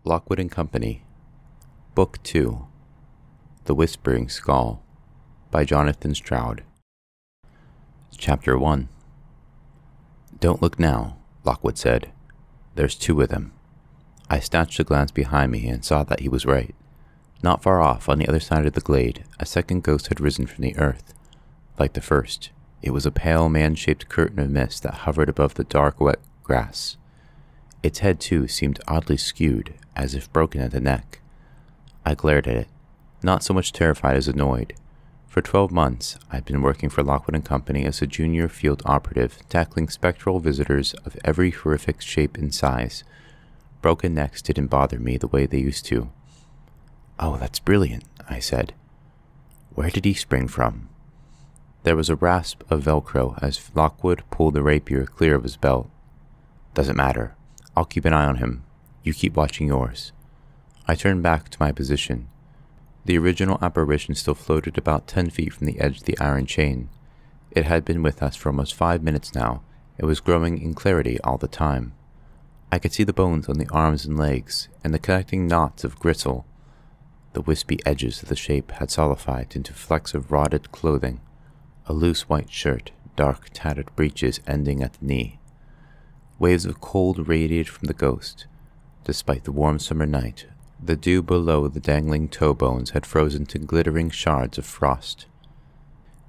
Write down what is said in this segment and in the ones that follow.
Lockwood and Company, Book 2, The Whispering Skull, by Jonathan Stroud. Chapter 1. "Don't look now," Lockwood said. "There's two of them." I snatched a glance behind me and saw that he was right. Not far off, on the other side of the glade, a second ghost had risen from the earth. Like the first, it was a pale man-shaped curtain of mist that hovered above the dark, wet grass. Its head, too, seemed oddly skewed, as if broken at the neck. I glared at it, not so much terrified as annoyed. For 12 months, I'd been working for Lockwood and Company as a junior field operative, tackling spectral visitors of every horrific shape and size. Broken necks didn't bother me the way they used to. "Oh, that's brilliant," I said. "Where did he spring from?" There was a rasp of Velcro as Lockwood pulled the rapier clear of his belt. "Doesn't matter. I'll keep an eye on him. You keep watching yours." I turned back to my position. The original apparition still floated about 10 feet from the edge of the iron chain. It had been with us for almost 5 minutes now. It was growing in clarity all the time. I could see the bones on the arms and legs, and the connecting knots of gristle. The wispy edges of the shape had solidified into flecks of rotted clothing, a loose white shirt, dark tattered breeches ending at the knee. Waves of cold radiated from the ghost. Despite the warm summer night, the dew below the dangling toe bones had frozen to glittering shards of frost.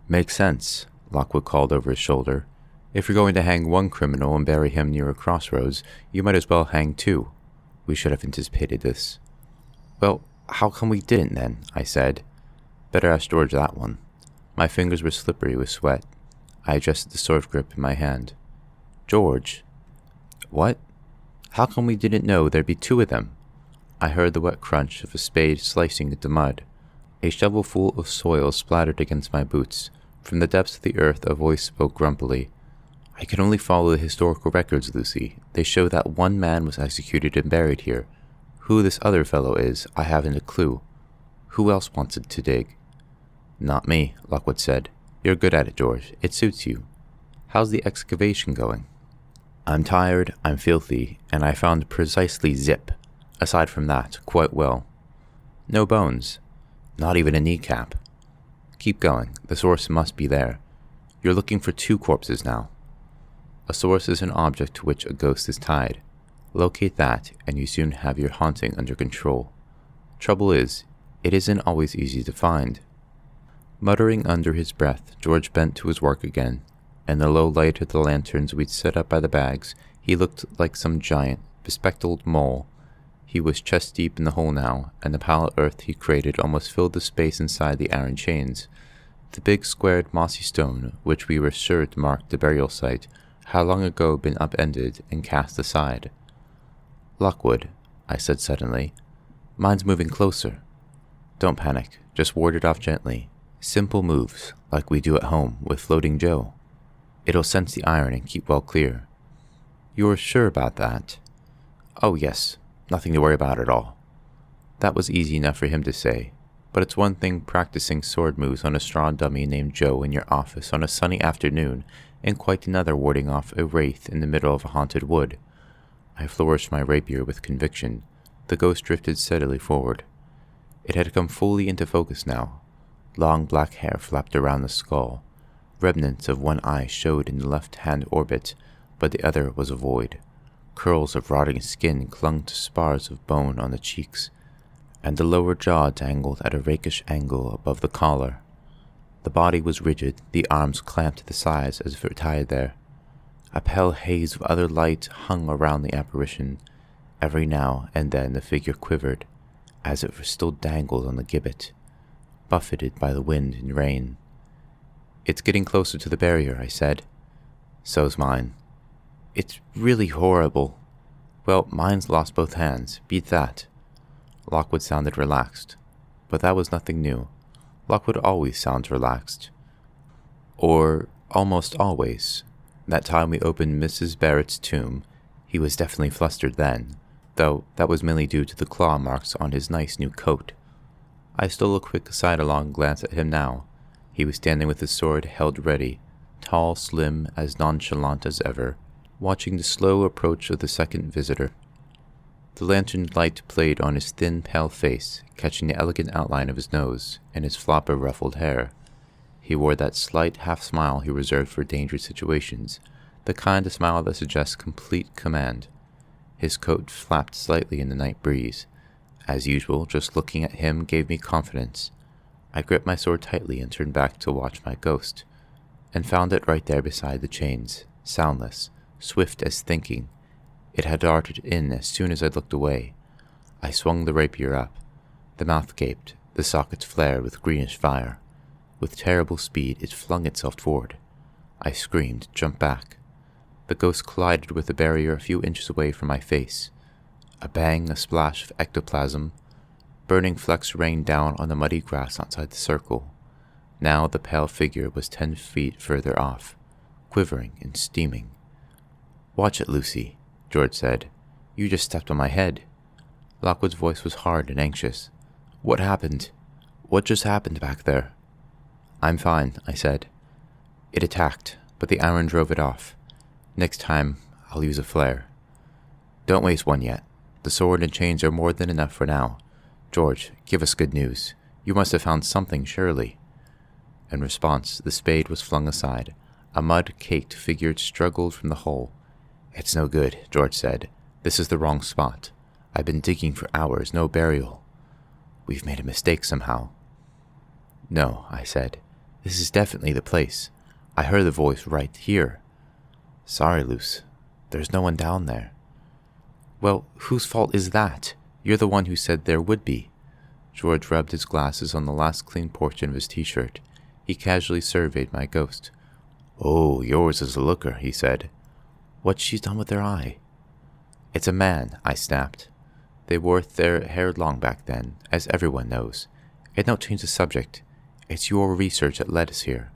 "Makes sense," Lockwood called over his shoulder. "If you're going to hang one criminal and bury him near a crossroads, you might as well hang two. We should have anticipated this." "Well, how come we didn't then?" I said. "Better ask George that one." My fingers were slippery with sweat. I adjusted the sword grip in my hand. "George?" "What? How come we didn't know there'd be two of them?" I heard the wet crunch of a spade slicing into mud. A shovelful of soil splattered against my boots. From the depths of the earth a voice spoke grumpily. "I can only follow the historical records, Lucy. They show that one man was executed and buried here. Who this other fellow is, I haven't a clue. Who else wanted to dig?" "Not me," Lockwood said. "You're good at it, George. It suits you. How's the excavation going?" "I'm tired, I'm filthy, and I found precisely zip. Aside from that, quite well. No bones. Not even a kneecap. Keep going. The source must be there. You're looking for two corpses now. A source is an object to which a ghost is tied. Locate that, and you soon have your haunting under control. Trouble is, it isn't always easy to find." Muttering under his breath, George bent to his work again. In the low light of the lanterns we'd set up by the bags, he looked like some giant, bespectacled mole. He was chest deep in the hole now, and the pile of earth he created almost filled the space inside the iron chains. The big squared mossy stone, which we were sure to mark the burial site, had long ago been upended and cast aside. "Lockwood," I said suddenly, "mine's moving closer. Don't panic, just ward it off gently. Simple moves, like we do at home with Floating Joe. It'll sense the iron and keep well clear." "You're sure about that?" "Oh yes, nothing to worry about at all." That was easy enough for him to say, but it's one thing practicing sword moves on a straw dummy named Joe in your office on a sunny afternoon, and quite another warding off a wraith in the middle of a haunted wood. I flourished my rapier with conviction. The ghost drifted steadily forward. It had come fully into focus now. Long black hair flapped around the skull. Remnants of one eye showed in the left-hand orbit, but the other was a void. Curls of rotting skin clung to spars of bone on the cheeks, and the lower jaw dangled at a rakish angle above the collar. The body was rigid, the arms clamped to the sides as if it were tied there. A pale haze of other light hung around the apparition. Every now and then the figure quivered, as if it still dangled on the gibbet, buffeted by the wind and rain. "It's getting closer to the barrier," I said. "So's mine." "It's really horrible." "Well, mine's lost both hands. Beat that." Lockwood sounded relaxed, but that was nothing new. Lockwood always sounds relaxed. Or almost always. That time we opened Mrs. Barrett's tomb, he was definitely flustered then, though that was mainly due to the claw marks on his nice new coat. I stole a quick sidelong glance at him now. He was standing with his sword held ready, tall, slim, as nonchalant as ever, watching the slow approach of the second visitor. The lantern light played on his thin, pale face, catching the elegant outline of his nose and his flop of ruffled hair. He wore that slight half-smile he reserved for dangerous situations, the kind of smile that suggests complete command. His coat flapped slightly in the night breeze. As usual, just looking at him gave me confidence. I gripped my sword tightly and turned back to watch my ghost, and found it right there beside the chains, soundless, swift as thinking. It had darted in as soon as I looked away. I swung the rapier up. The mouth gaped, the sockets flared with greenish fire. With terrible speed, it flung itself toward. I screamed, jumped back. The ghost collided with the barrier a few inches away from my face. A bang, a splash of ectoplasm. Burning flecks rained down on the muddy grass outside the circle. Now the pale figure was 10 feet further off, quivering and steaming. "Watch it, Lucy," George said. "You just stepped on my head." Lockwood's voice was hard and anxious. "What happened? What just happened back there?" "I'm fine," I said. "It attacked, but the iron drove it off. Next time, I'll use a flare." "Don't waste one yet. The sword and chains are more than enough for now. George, give us good news. You must have found something, surely." In response, the spade was flung aside. A mud-caked figure struggled from the hole. "It's no good," George said. "This is the wrong spot. I've been digging for hours, no burial. We've made a mistake somehow." "No," I said. "This is definitely the place. I heard the voice right here." "Sorry, Luce. There's no one down there." "Well, whose fault is that? You're the one who said there would be." George rubbed his glasses on the last clean portion of his t-shirt. He casually surveyed my ghost. "Oh, yours is a looker," he said. "What's she done with their eye?" "It's a man," I snapped. "They wore their hair long back then, as everyone knows. And don't change the subject. It's your research that led us here."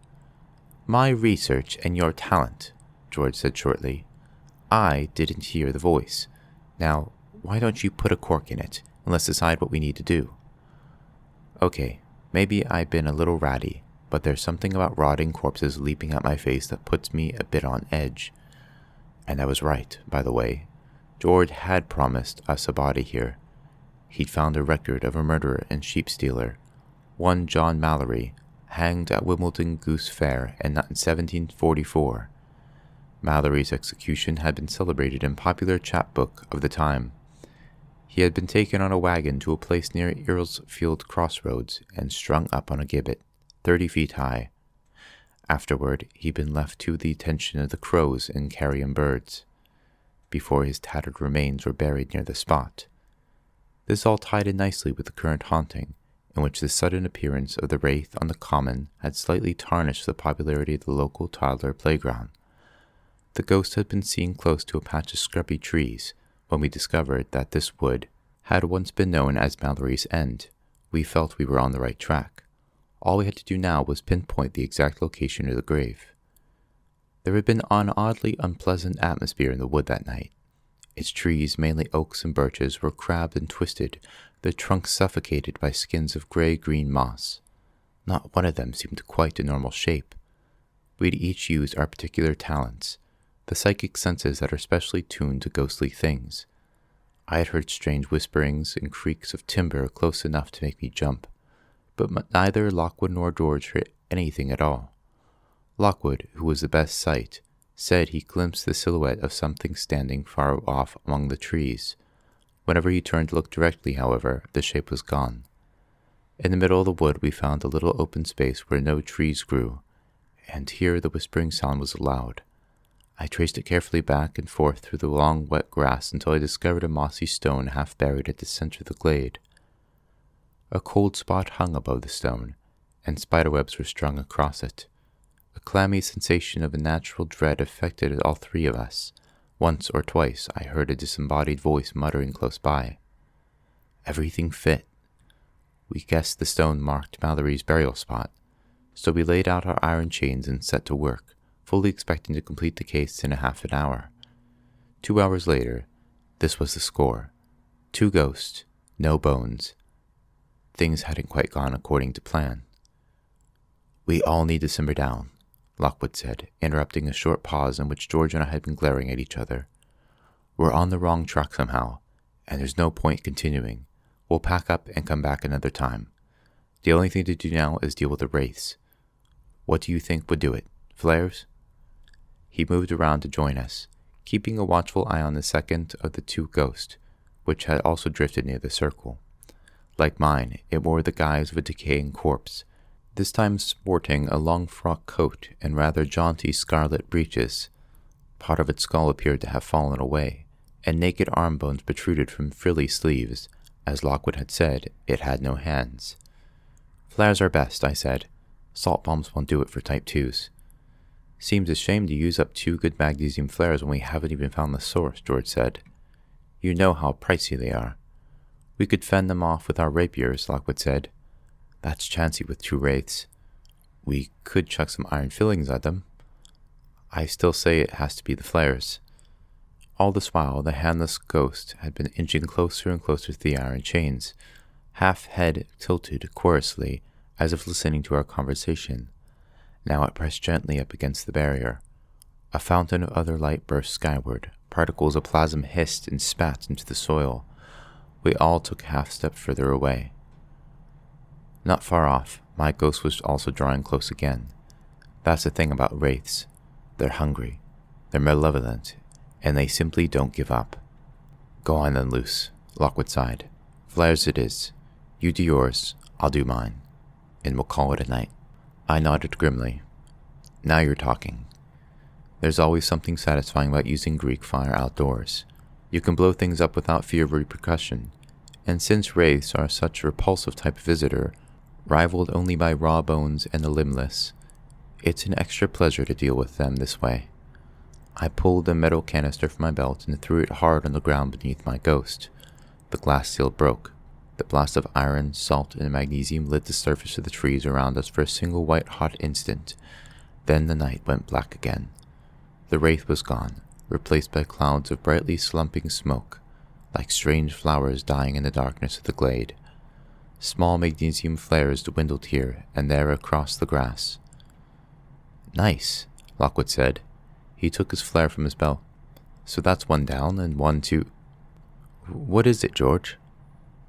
"My research and your talent," George said shortly. "I didn't hear the voice. Now, why don't you put a cork in it, and let's decide what we need to do?" "Okay, maybe I've been a little ratty, but there's something about rotting corpses leaping at my face that puts me a bit on edge." And I was right, by the way. George had promised us a body here. He'd found a record of a murderer and sheep stealer, one John Mallory, hanged at Wimbledon Goose Fair in 1744. Mallory's execution had been celebrated in popular chapbook of the time. He had been taken on a wagon to a place near Earlsfield Crossroads and strung up on a gibbet, 30 feet high. Afterward, he'd been left to the attention of the crows and carrion birds, before his tattered remains were buried near the spot. This all tied in nicely with the current haunting, in which the sudden appearance of the wraith on the common had slightly tarnished the popularity of the local toddler playground. The ghost had been seen close to a patch of scrubby trees when we discovered that this wood had once been known as Mallory's End. We felt we were on the right track. All we had to do now was pinpoint the exact location of the grave. There had been an oddly unpleasant atmosphere in the wood that night. Its trees, mainly oaks and birches, were crabbed and twisted, their trunks suffocated by skins of gray-green moss. Not one of them seemed quite a normal shape. We'd each used our particular talents, the psychic senses that are specially tuned to ghostly things. I had heard strange whisperings and creaks of timber close enough to make me jump, but neither Lockwood nor George heard anything at all. Lockwood, who was the best sight, said he glimpsed the silhouette of something standing far off among the trees. Whenever he turned to look directly, however, the shape was gone. In the middle of the wood we found a little open space where no trees grew, and here the whispering sound was loud. I traced it carefully back and forth through the long wet grass until I discovered a mossy stone half buried at the center of the glade. A cold spot hung above the stone, and spiderwebs were strung across it. A clammy sensation of unnatural dread affected all three of us. Once or twice I heard a disembodied voice muttering close by. Everything fit. We guessed the stone marked Mallory's burial spot, so we laid out our iron chains and set to work, fully expecting to complete the case in a half an hour. 2 hours later, this was the score. 2 ghosts, no bones. Things hadn't quite gone according to plan. "We all need to simmer down," Lockwood said, interrupting a short pause in which George and I had been glaring at each other. "We're on the wrong track somehow, and there's no point continuing. We'll pack up and come back another time. The only thing to do now is deal with the wraiths. What do you think would do it? Flares?" He moved around to join us, keeping a watchful eye on the second of the two ghosts, which had also drifted near the circle. Like mine, it wore the guise of a decaying corpse, this time sporting a long frock coat and rather jaunty scarlet breeches. Part of its skull appeared to have fallen away, and naked arm bones protruded from frilly sleeves. As Lockwood had said, it had no hands. "Flares are best," I said. "Salt bombs won't do it for Type 2s. "Seems a shame to use up 2 good magnesium flares when we haven't even found the source," George said. "You know how pricey they are." "We could fend them off with our rapiers," Lockwood said. "That's chancy with 2 wraiths." "We could chuck some iron fillings at them." "I still say it has to be the flares." All this while, the handless ghost had been inching closer and closer to the iron chains, half head tilted chorously, as if listening to our conversation. Now it pressed gently up against the barrier. A fountain of other light burst skyward. Particles of plasm hissed and spat into the soil. We all took a half step further away. Not far off, my ghost was also drawing close again. That's the thing about wraiths. They're hungry, they're malevolent, and they simply don't give up. "Go on then, Luce," Lockwood sighed. "Flares it is. You do yours, I'll do mine, and we'll call it a night." I nodded grimly. "Now you're talking." There's always something satisfying about using Greek fire outdoors. You can blow things up without fear of repercussion, and since wraiths are such a repulsive type of visitor, rivaled only by raw bones and the limbless, it's an extra pleasure to deal with them this way. I pulled a metal canister from my belt and threw it hard on the ground beneath my ghost. The glass seal broke. The blast of iron, salt, and magnesium lit the surface of the trees around us for a single white-hot instant. Then the night went black again. The wraith was gone, replaced by clouds of brightly slumping smoke, like strange flowers dying in the darkness of the glade. Small magnesium flares dwindled here and there across the grass. "Nice," Lockwood said. He took his flare from his belt. "So that's one down and one to—" "What is it, George?"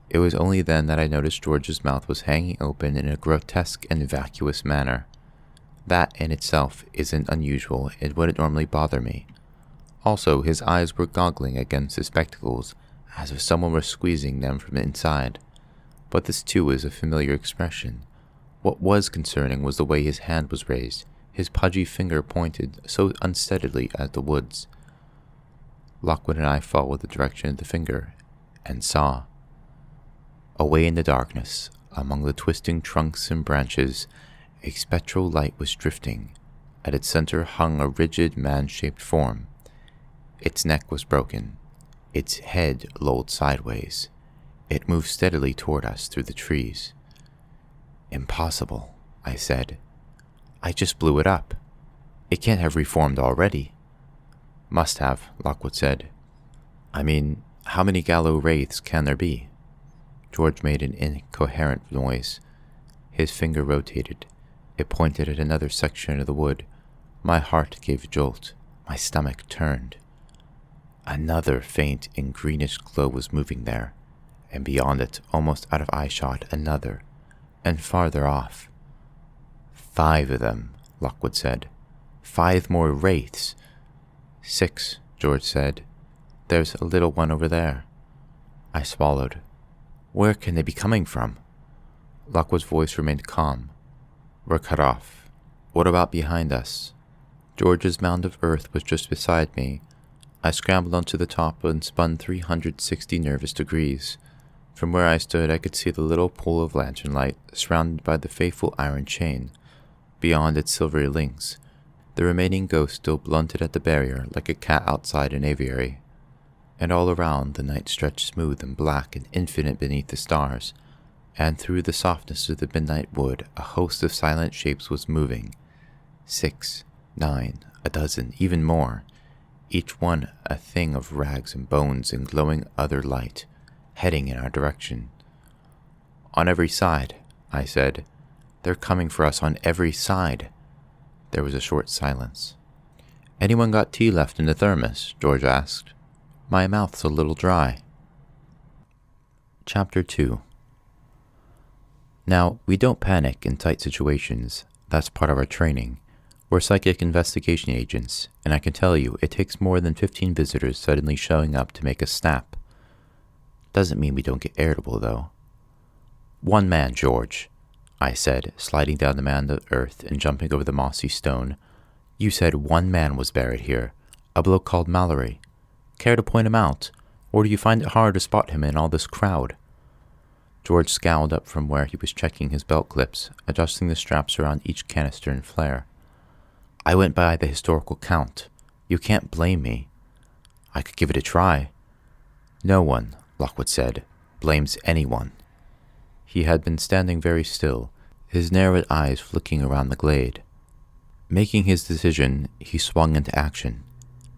It was only then that I noticed George's mouth was hanging open in a grotesque and vacuous manner. That in itself isn't unusual, it wouldn't normally bother me. Also, his eyes were goggling against his spectacles, as if someone were squeezing them from inside. But this too is a familiar expression. What was concerning was the way his hand was raised, his pudgy finger pointed so unsteadily at the woods. Lockwood and I followed the direction of the finger, and saw. Away in the darkness, among the twisting trunks and branches, a spectral light was drifting. At its center hung a rigid man-shaped form. Its neck was broken. Its head lolled sideways. It moved steadily toward us through the trees. "Impossible," I said. "I just blew it up. It can't have reformed already." "Must have," Lockwood said. "I mean, how many Gallo wraiths can there be?" George made an incoherent noise. His finger rotated. It pointed at another section of the wood. My heart gave a jolt. My stomach turned. Another faint and greenish glow was moving there, and beyond it, almost out of eyeshot, another, and farther off. 5 of them, Lockwood said. 5 more wraiths. 6, George said. There's a little one over there. I swallowed. Where can they be coming from? Lockwood's voice remained calm. We're cut off. What about behind us? George's mound of earth was just beside me. I scrambled onto the top and spun 360 nervous degrees. From where I stood, I could see the little pool of lantern light, surrounded by the faithful iron chain. Beyond its silvery links, the remaining ghost still blunted at the barrier like a cat outside an aviary. And all around, the night stretched smooth and black and infinite beneath the stars, and through the softness of the midnight wood, a host of silent shapes was moving. 6, 9, a dozen, even more, each one a thing of rags and bones and glowing other light, heading in our direction. On every side, I said. They're coming for us on every side. There was a short silence. Anyone got tea left in the thermos? George asked. My mouth's a little dry. Chapter 2. Now, we don't panic in tight situations. That's part of our training. We're psychic investigation agents, and I can tell you it takes more than 15 visitors suddenly showing up to make us snap. Doesn't mean we don't get irritable, though. "One man, George," I said, sliding down the mound of earth and jumping over the mossy stone. "You said one man was buried here, a bloke called Mallory. Care to point him out, or do you find it hard to spot him in all this crowd?" George scowled up from where he was checking his belt clips, adjusting the straps around each canister and flare. "I went by the historical count. You can't blame me. I could give it a try." "No one," Lockwood said, "blames anyone." He had been standing very still, his narrowed eyes flicking around the glade. Making his decision, he swung into action.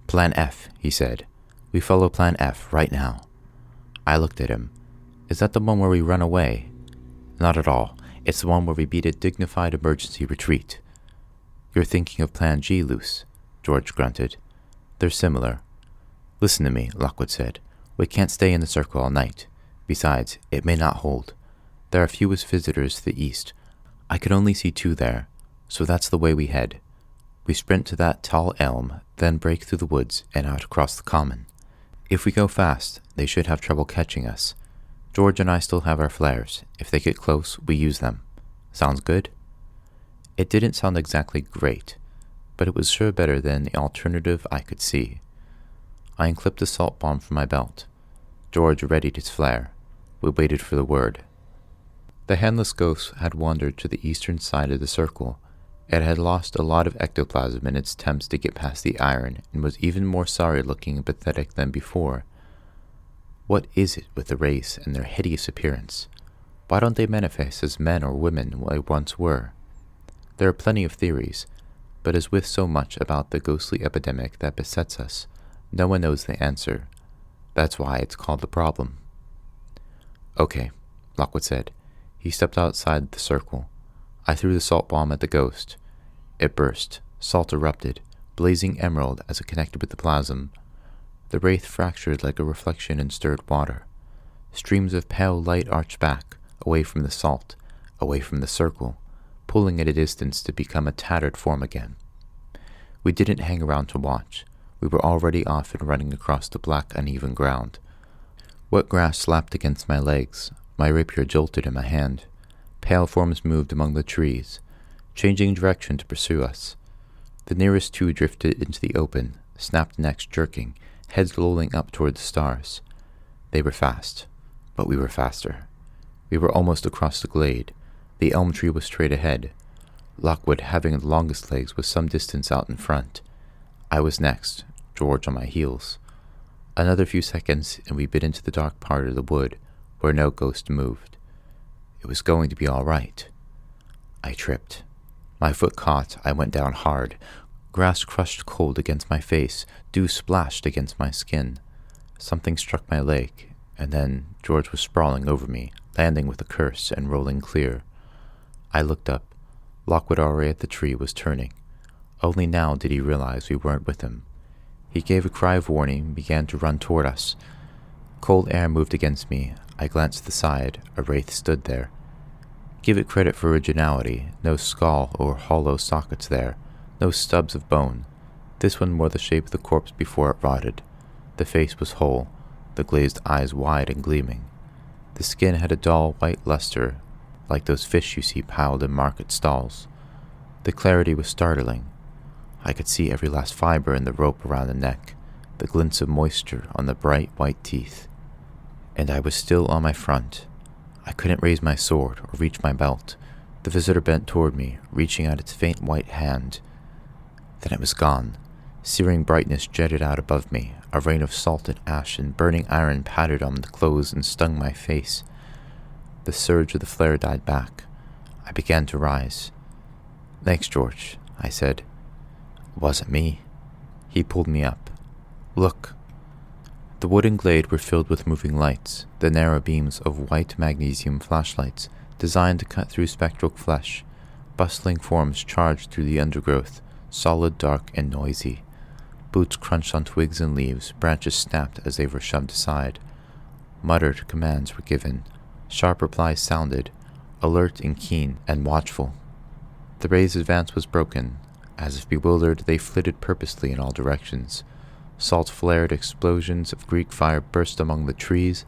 "Plan F," he said. "We follow Plan F right now." I looked at him. "Is that the one where we run away?" "Not at all. It's the one where we beat a dignified emergency retreat." "You're thinking of Plan G, Luce," George grunted. "They're similar." "Listen to me," Lockwood said. "We can't stay in the circle all night. Besides, it may not hold. There are fewest visitors to the east. I could only see 2 there, so that's the way we head. We sprint to that tall elm, then break through the woods and out across the common. If we go fast, they should have trouble catching us. George and I still have our flares. If they get close, we use them. Sounds good?" It didn't sound exactly great, but it was sure better than the alternative I could see. I unclipped the salt bomb from my belt. George readied his flare. We waited for the word. The handless ghost had wandered to the eastern side of the circle. It had lost a lot of ectoplasm in its attempts to get past the iron and was even more sorry-looking and pathetic than before. What is it with the race and their hideous appearance? Why don't they manifest as men or women they once were? There are plenty of theories, but as with so much about the ghostly epidemic that besets us, no one knows the answer. That's why it's called the problem. "Okay," Lockwood said. He stepped outside the circle. I threw the salt bomb at the ghost. It burst. Salt erupted, blazing emerald as it connected with the plasm. The wraith fractured like a reflection in stirred water. Streams of pale light arched back, away from the salt, away from the circle, pulling at a distance to become a tattered form again. We didn't hang around to watch. We were already off and running across the black, uneven ground. Wet grass slapped against my legs. My rapier jolted in my hand. Pale forms moved among the trees, changing direction to pursue us. The nearest 2 drifted into the open, snapped necks jerking, heads lolling up toward the stars. They were fast, but we were faster. We were almost across the glade. The elm tree was straight ahead. Lockwood, having the longest legs, was some distance out in front. I was next, George on my heels. Another few seconds, and we bit into the dark part of the wood, where no ghost moved. It was going to be all right. I tripped. My foot caught. I went down hard. Grass crushed cold against my face. Dew splashed against my skin. Something struck my leg, and then George was sprawling over me, landing with a curse and rolling clear. I looked up. Lockwood, already at the tree, was turning. Only now did he realize we weren't with him. He gave a cry of warning and began to run toward us. Cold air moved against me. I glanced to the side. A wraith stood there. Give it credit for originality. No skull or hollow sockets there. No stubs of bone. This one wore the shape of the corpse before it rotted. The face was whole, the glazed eyes wide and gleaming. The skin had a dull white luster, like those fish you see piled in market stalls. The clarity was startling. I could see every last fiber in the rope around the neck, the glints of moisture on the bright white teeth. And I was still on my front. I couldn't raise my sword or reach my belt. The visitor bent toward me, reaching out its faint white hand. Then it was gone. Searing brightness jetted out above me. A rain of salt and ash and burning iron pattered on the clothes and stung my face. The surge of the flare died back. I began to rise. "Thanks, George," I said. "It wasn't me." He pulled me up. "Look." The wood and glade were filled with moving lights, the narrow beams of white magnesium flashlights designed to cut through spectral flesh. Bustling forms charged through the undergrowth, solid, dark, and noisy. Boots crunched on twigs and leaves, branches snapped as they were shoved aside. Muttered commands were given. Sharp replies sounded, alert and keen and watchful. The Wraith's advance was broken. As if bewildered, they flitted purposely in all directions. Salt flared, explosions of Greek fire burst among the trees.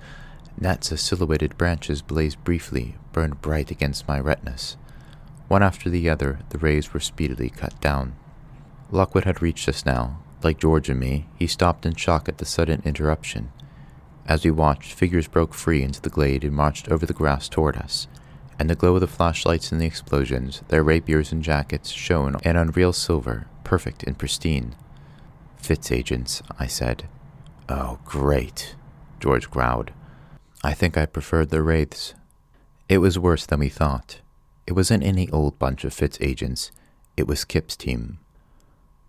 Nets of silhouetted branches blazed briefly, burned bright against my retinas. One after the other, the rays were speedily cut down. Lockwood had reached us now. Like George and me, he stopped in shock at the sudden interruption. As we watched, figures broke free into the glade and marched over the grass toward us. In the glow of the flashlights and the explosions, their rapiers and jackets shone in unreal silver, perfect and pristine. "Fitz agents," I said. "Oh, great," George growled. I think I preferred the Wraiths. It was worse than we thought. It wasn't any old bunch of Fitz agents. It was Kip's team.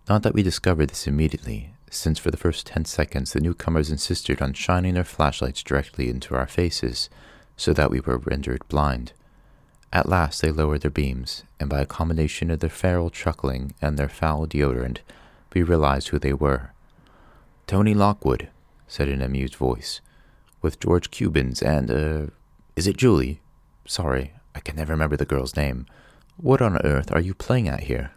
Not that we discovered this immediately, since for the first 10 seconds the newcomers insisted on shining their flashlights directly into our faces, so that we were rendered blind. At last they lowered their beams, and by a combination of their feral chuckling and their foul deodorant, we realized who they were. "Tony Lockwood," said an amused voice, "with George Cubans and, is it Julie? Sorry, I can never remember the girl's name. What on earth are you playing at here?"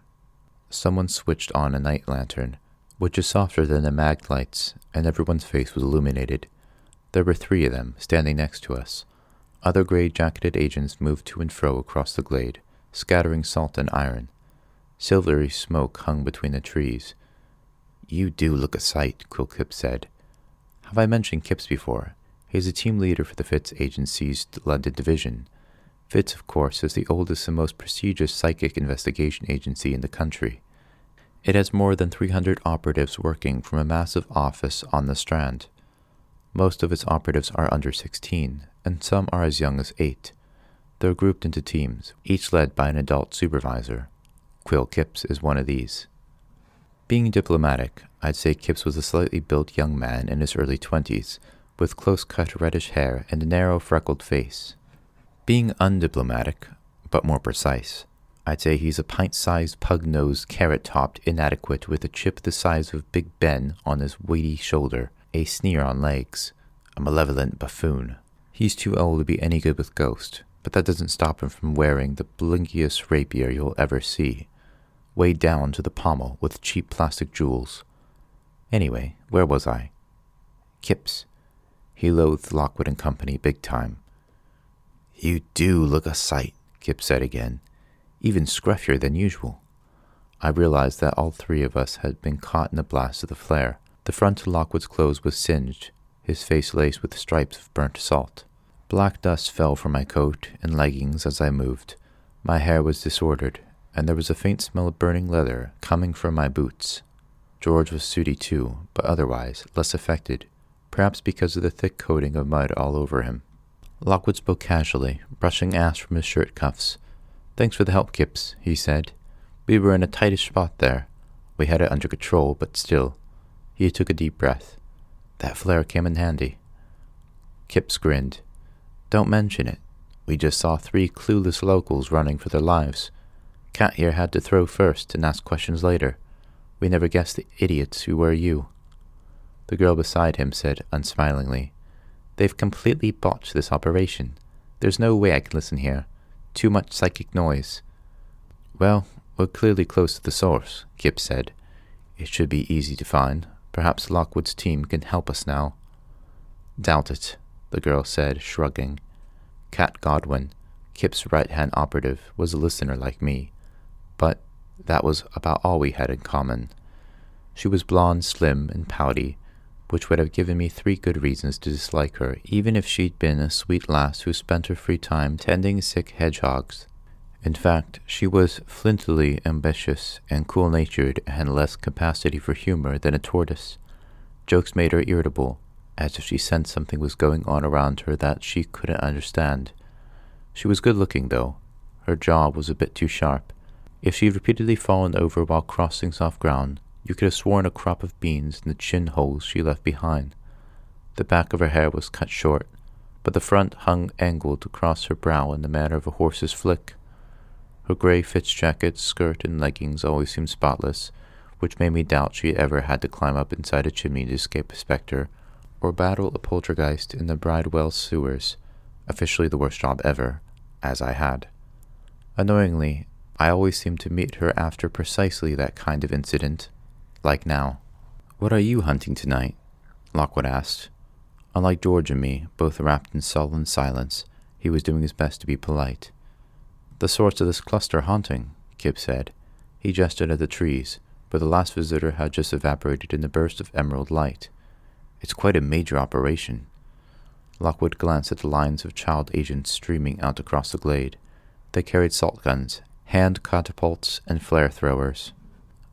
Someone switched on a night lantern, which is softer than the mag lights, and everyone's face was illuminated. There were 3 of them, standing next to us. Other gray-jacketed agents moved to and fro across the glade, scattering salt and iron. Silvery smoke hung between the trees. "You do look a sight," Quill Kip said. Have I mentioned Kipps before? He's a team leader for the Fitz Agency's London division. Fitz, of course, is the oldest and most prestigious psychic investigation agency in the country. It has more than 300 operatives working from a massive office on the Strand. Most of its operatives are under 16, and some are as young as 8. They're grouped into teams, each led by an adult supervisor. Quill Kipps is one of these. Being diplomatic, I'd say Kipps was a slightly built young man in his early 20s, with close-cut reddish hair and a narrow freckled face. Being undiplomatic, but more precise, I'd say he's a pint-sized, pug-nosed, carrot-topped inadequate with a chip the size of Big Ben on his weighty shoulder, a sneer on legs, a malevolent buffoon. He's too old to be any good with Ghost, but that doesn't stop him from wearing the blinkiest rapier you'll ever see, weighed down to the pommel with cheap plastic jewels. Anyway, where was I? Kipps. He loathed Lockwood and Company big time. "You do look a sight," Kip said again, even scruffier than usual. I realized that all 3 of us had been caught in the blast of the flare. The front of Lockwood's clothes was singed, his face laced with stripes of burnt salt. Black dust fell from my coat and leggings as I moved. My hair was disordered, and there was a faint smell of burning leather coming from my boots. George was sooty too, but otherwise less affected, perhaps because of the thick coating of mud all over him. Lockwood spoke casually, brushing ash from his shirt cuffs. "Thanks for the help, Kipps," he said. "We were in a tightish spot there. We had it under control, but still." He took a deep breath. "That flare came in handy." Kipps grinned. "Don't mention it. We just saw 3 clueless locals running for their lives. Cat here had to throw first and ask questions later. We never guessed the idiots who were you." The girl beside him said unsmilingly, "They've completely botched this operation. There's no way I can listen here. Too much psychic noise." "Well, we're clearly close to the source," Kip said. "It should be easy to find. Perhaps Lockwood's team can help us now." "Doubt it," the girl said, shrugging. Kat Godwin, Kip's right-hand operative, was a listener like me, but that was about all we had in common. She was blonde, slim, and pouty, which would have given me 3 good reasons to dislike her, even if she'd been a sweet lass who spent her free time tending sick hedgehogs. In fact, she was flintily ambitious and cool-natured and had less capacity for humor than a tortoise. Jokes made her irritable, as if she sensed something was going on around her that she couldn't understand. She was good-looking, though. Her jaw was a bit too sharp. If she'd repeatedly fallen over while crossing soft ground, you could have sworn a crop of beans in the chin holes she left behind. The back of her hair was cut short, but the front hung angled across her brow in the manner of a horse's flick. Her gray Fitz jacket, skirt, and leggings always seemed spotless, which made me doubt she ever had to climb up inside a chimney to escape a spectre, or battle a poltergeist in the Bridewell sewers, officially the worst job ever, as I had. Annoyingly, I always seemed to meet her after precisely that kind of incident, like now. "What are you hunting tonight?" Lockwood asked. Unlike George and me, both wrapped in sullen silence, he was doing his best to be polite. "The source of this cluster haunting," Kip said. He gestured at the trees, but the last visitor had just evaporated in a burst of emerald light. "It's quite a major operation." Lockwood glanced at the lines of child agents streaming out across the glade. They carried salt guns, hand catapults, and flare throwers.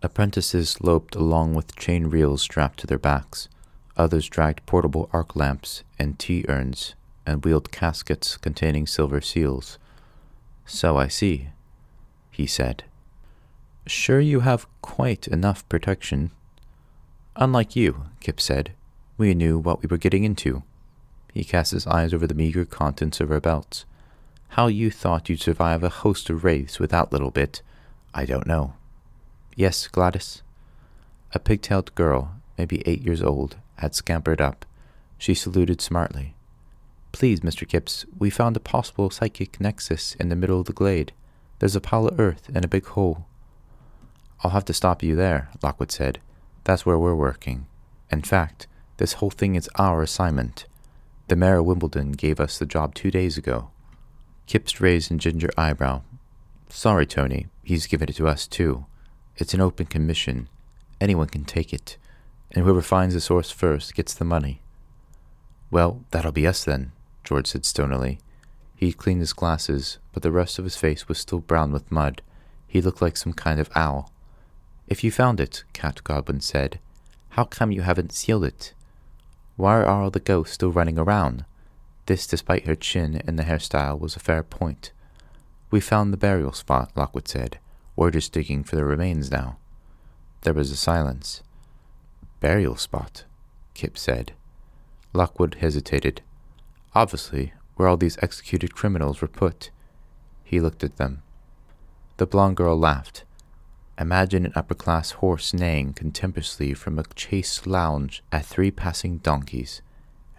Apprentices loped along with chain reels strapped to their backs. Others dragged portable arc lamps and tea urns, and wheeled caskets containing silver seals. "So I see," he said. "Sure you have quite enough protection." "Unlike you," Kip said. "We knew what we were getting into." He cast his eyes over the meager contents of our belts. "How you thought you'd survive a host of wraiths with that little bit, I don't know." "Yes, Gladys?" A pigtailed girl, maybe 8 years old, had scampered up. She saluted smartly. "Please, Mr. Kipps, we found a possible psychic nexus in the middle of the glade. There's a pile of earth and a big hole." "I'll have to stop you there," Lockwood said. "That's where we're working. In fact, this whole thing is our assignment. The mayor of Wimbledon gave us the job 2 days ago." Kipps raised a ginger eyebrow. "Sorry, Tony, he's given it to us too. It's an open commission. Anyone can take it, and whoever finds the source first gets the money." "Well, that'll be us then," George said stonily. He cleaned his glasses, but the rest of his face was still brown with mud. He looked like some kind of owl. "If you found it," Cat Goblin said, "how come you haven't sealed it? Why are all the ghosts still running around?" This, despite her chin and the hairstyle, was a fair point. "We found the burial spot," Lockwood said. "We're just digging for the remains now." There was a silence. "Burial spot," Kip said. Lockwood hesitated. "Obviously, where all these executed criminals were put." He looked at them. The blonde girl laughed. Imagine an upper-class horse neighing contemptuously from a chaise lounge at 3 passing donkeys,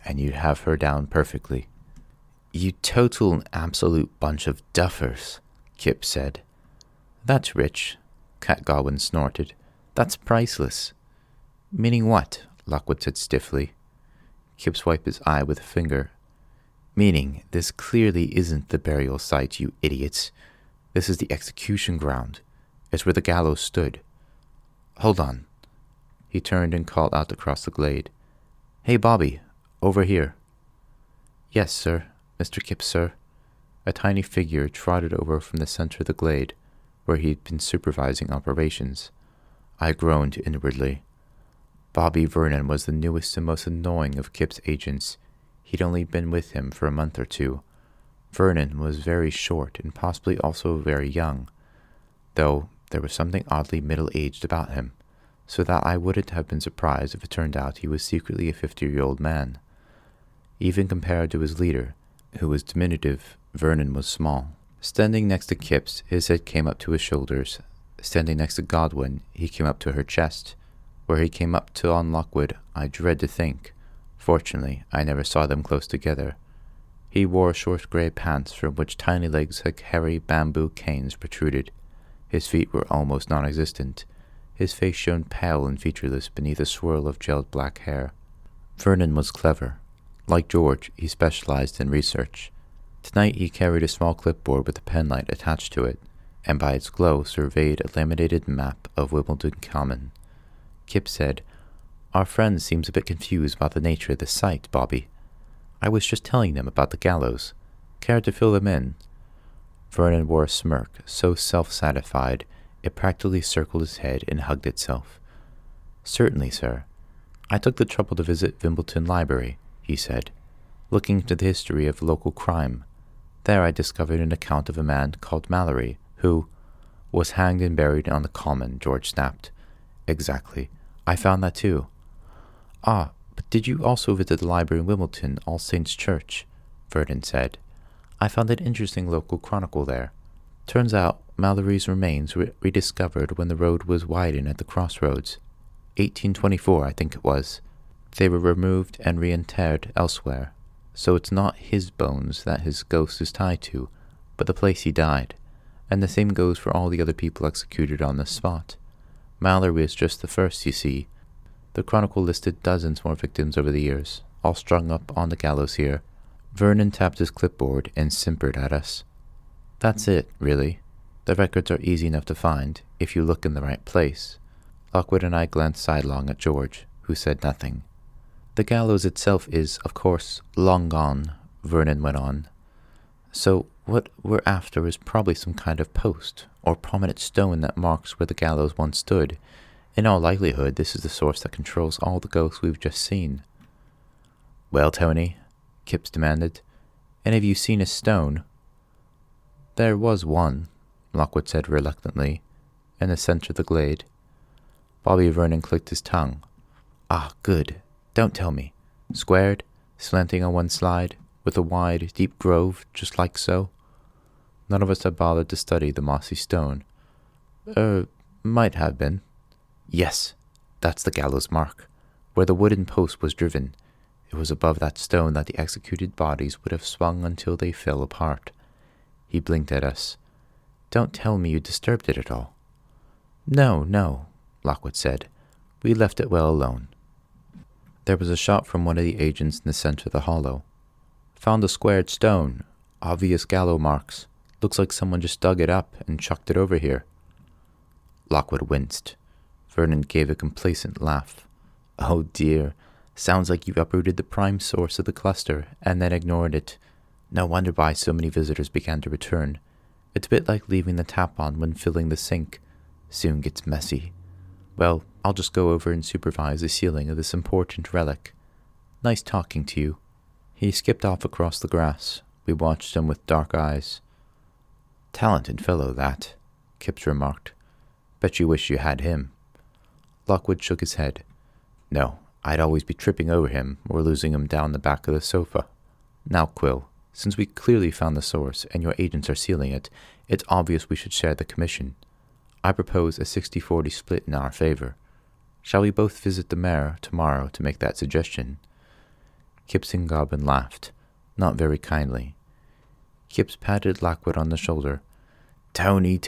and you'd have her down perfectly. "You total and absolute bunch of duffers," Kip said. "That's rich," Cat Godwin snorted. "That's priceless." "Meaning what?" Lockwood said stiffly. Kip swiped his eye with a finger. "Meaning, this clearly isn't the burial site, you idiots. This is the execution ground. It's where the gallows stood. Hold on." He turned and called out across the glade. "Hey, Bobby, over here." "Yes, sir. Mr. Kipps, sir." A tiny figure trotted over from the center of the glade, where he had been supervising operations. I groaned inwardly. Bobby Vernon was the newest and most annoying of Kip's agents. He'd only been with him for a month or two. Vernon was very short and possibly also very young, though there was something oddly middle-aged about him, so that I wouldn't have been surprised if it turned out he was secretly a 50-year-old man. Even compared to his leader, who was diminutive, Vernon was small. Standing next to Kipps, his head came up to his shoulders. Standing next to Godwin, he came up to her chest. Where he came up to on Lockwood, I dread to think. Fortunately, I never saw them close together. He wore short grey pants from which tiny legs like hairy bamboo canes protruded. His feet were almost non-existent. His face shone pale and featureless beneath a swirl of gelled black hair. Vernon was clever. Like George, he specialized in research. Tonight he carried a small clipboard with a penlight attached to it, and by its glow surveyed a laminated map of Wimbledon Common. Kip said, "Our friend seems a bit confused about the nature of the site, Bobby. I was just telling them about the gallows. Care to fill them in?" Vernon wore a smirk, so self-satisfied it practically circled his head and hugged itself. "Certainly, sir. I took the trouble to visit Wimbledon Library," he said, "looking into the history of local crime. There I discovered an account of a man called Mallory, who was hanged and buried on the common," George snapped. "Exactly. I found that too." "Ah, but did you also visit the library in Wimbledon, All Saints' Church?" Vernon said. "I found an interesting local chronicle there. Turns out Mallory's remains were rediscovered when the road was widened at the crossroads. 1824, I think it was. They were removed and reinterred elsewhere, so it's not his bones that his ghost is tied to, but the place he died, and the same goes for all the other people executed on this spot. Mallory is just the first, you see. The Chronicle listed dozens more victims over the years, all strung up on the gallows here. Vernon tapped his clipboard and simpered at us. That's it, really. The records are easy enough to find, if you look in the right place. Lockwood and I glanced sidelong at George, who said nothing. The gallows itself is, of course, long gone, Vernon went on. So what we're after is probably some kind of post, or prominent stone that marks where the gallows once stood. In all likelihood, this is the source that controls all the ghosts we've just seen. Well, Tony, Kipps demanded, and have you seen a stone? There was one, Lockwood said reluctantly, in the center of the glade. Bobby Vernon clicked his tongue. Ah, good. Don't tell me. Squared, slanting on one side, with a wide, deep grove, just like so. None of us had bothered to study the mossy stone. Might have been. Yes, that's the gallows mark, where the wooden post was driven. It was above that stone that the executed bodies would have swung until they fell apart. He blinked at us. Don't tell me you disturbed it at all. No, Lockwood said. We left it well alone. There was a shot from one of the agents in the center of the hollow. Found a squared stone, obvious gallows marks. Looks like someone just dug it up and chucked it over here. Lockwood winced. Vernon gave a complacent laugh. Oh dear, sounds like you've uprooted the prime source of the cluster and then ignored it. No wonder why so many visitors began to return. It's a bit like leaving the tap on when filling the sink. Soon gets messy. Well, I'll just go over and supervise the sealing of this important relic. Nice talking to you. He skipped off across the grass. We watched him with dark eyes. Talented fellow, that, Kipps remarked. Bet you wish you had him. Lockwood shook his head. No, I'd always be tripping over him or losing him down the back of the sofa. Now, Quill, since we clearly found the source and your agents are sealing it, it's obvious we should share the commission. I propose a 60-40 split in our favor. Shall we both visit the mayor tomorrow to make that suggestion? Kipps and Goblin laughed, not very kindly. Kipps patted Lockwood on the shoulder. Tony,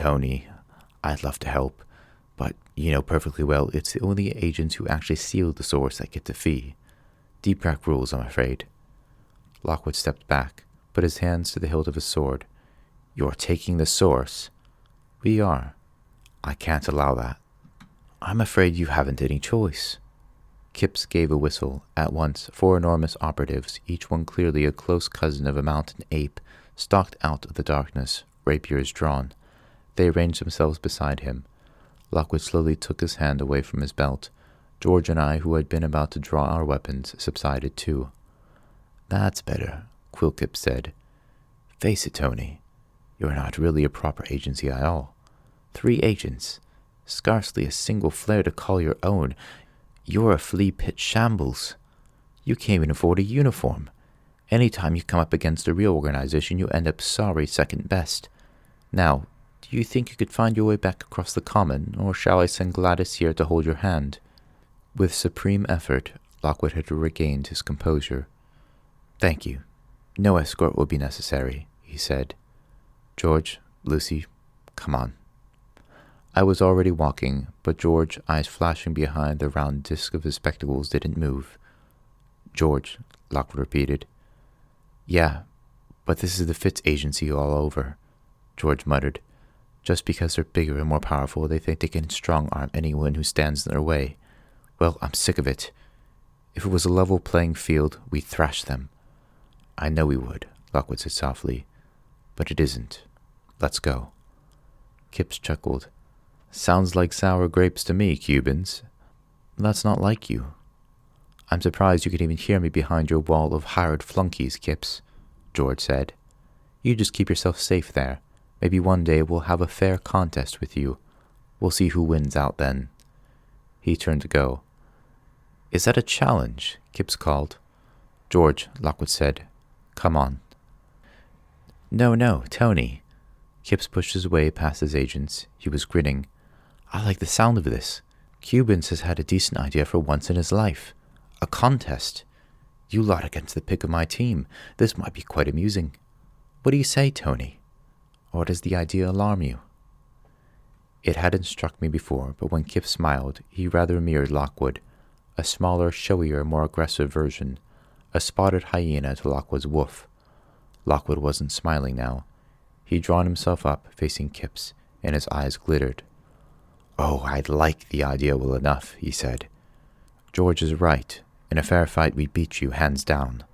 I'd love to help, but you know perfectly well it's the only agents who actually sealed the source that get the fee. Deep-crack rules, I'm afraid. Lockwood stepped back, put his hands to the hilt of his sword. You're taking the source? We are. I can't allow that. I'm afraid you haven't any choice. Kipps gave a whistle. At once, 4 enormous operatives, each one clearly a close cousin of a mountain ape, stalked out of the darkness, rapiers drawn. They arranged themselves beside him. Lockwood slowly took his hand away from his belt. George and I, who had been about to draw our weapons, subsided too. That's better, Quill Kipps said. Face it, Tony. You're not really a proper agency at all. 3 agents. Scarcely a single flare to call your own. You're a flea pit shambles. You can't even afford a uniform. Any time you come up against a real organization, you end up sorry second best. Now, do you think you could find your way back across the common, or shall I send Gladys here to hold your hand? With supreme effort, Lockwood had regained his composure. Thank you. No escort will be necessary, he said. George, Lucy, come on. I was already walking, but George, eyes flashing behind the round disc of his spectacles, didn't move. George, Lockwood repeated. Yeah, but this is the Fitz agency all over, George muttered. Just because they're bigger and more powerful, they think they can strong-arm anyone who stands in their way. Well, I'm sick of it. If it was a level playing field, we'd thrash them. I know we would, Lockwood said softly, but it isn't. Let's go. Kipps chuckled. Sounds like sour grapes to me, Cubans. That's not like you. I'm surprised you could even hear me behind your wall of hired flunkies, Kipps, George said. You just keep yourself safe there. Maybe one day we'll have a fair contest with you. We'll see who wins out then. He turned to go. Is that a challenge? Kipps called. George, Lockwood said. Come on. No, Tony. Kipps pushed his way past his agents. He was grinning. I like the sound of this. Cubans has had a decent idea for once in his life. A contest? You lot against the pick of my team. This might be quite amusing. What do you say, Tony? Or does the idea alarm you? It hadn't struck me before, but when Kip smiled, he rather mirrored Lockwood, a smaller, showier, more aggressive version, a spotted hyena to Lockwood's wolf. Lockwood wasn't smiling now. He'd drawn himself up, facing Kip's, and his eyes glittered. "Oh, I'd like the idea well enough," he said. "George is right. In a fair fight, we'd beat you, hands down.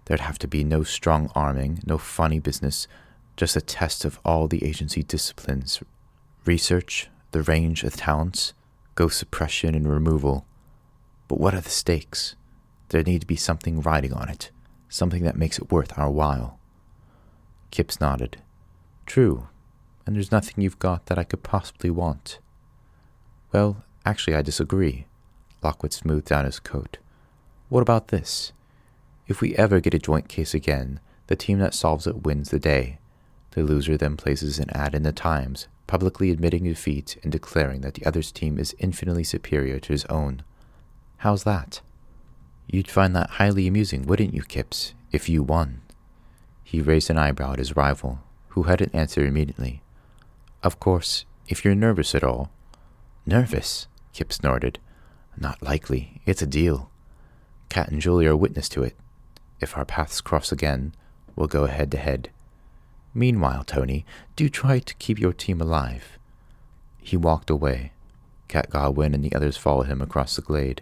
There'd have to be no strong arming, no funny business, just a test of all the agency disciplines. Research, the range of talents, ghost suppression and removal. But what are the stakes? There need to be something riding on it, something that makes it worth our while." Kipps nodded. "True, and there's nothing you've got that I could possibly want." "Well, actually I disagree." Lockwood smoothed down his coat. "What about this? If we ever get a joint case again, the team that solves it wins the day. The loser then places an ad in the Times, publicly admitting defeat and declaring that the other's team is infinitely superior to his own. How's that?" "You'd find that highly amusing, wouldn't you, Kipps, if you won?" He raised an eyebrow at his rival, who hadn't answered immediately. "Of course, if you're nervous at all." "Nervous?" Kip snorted. "Not likely. It's a deal. Cat and Julie are witness to it. If our paths cross again, we'll go head to head. Meanwhile, Tony, do try to keep your team alive." He walked away. Cat Godwin and the others followed him across the glade.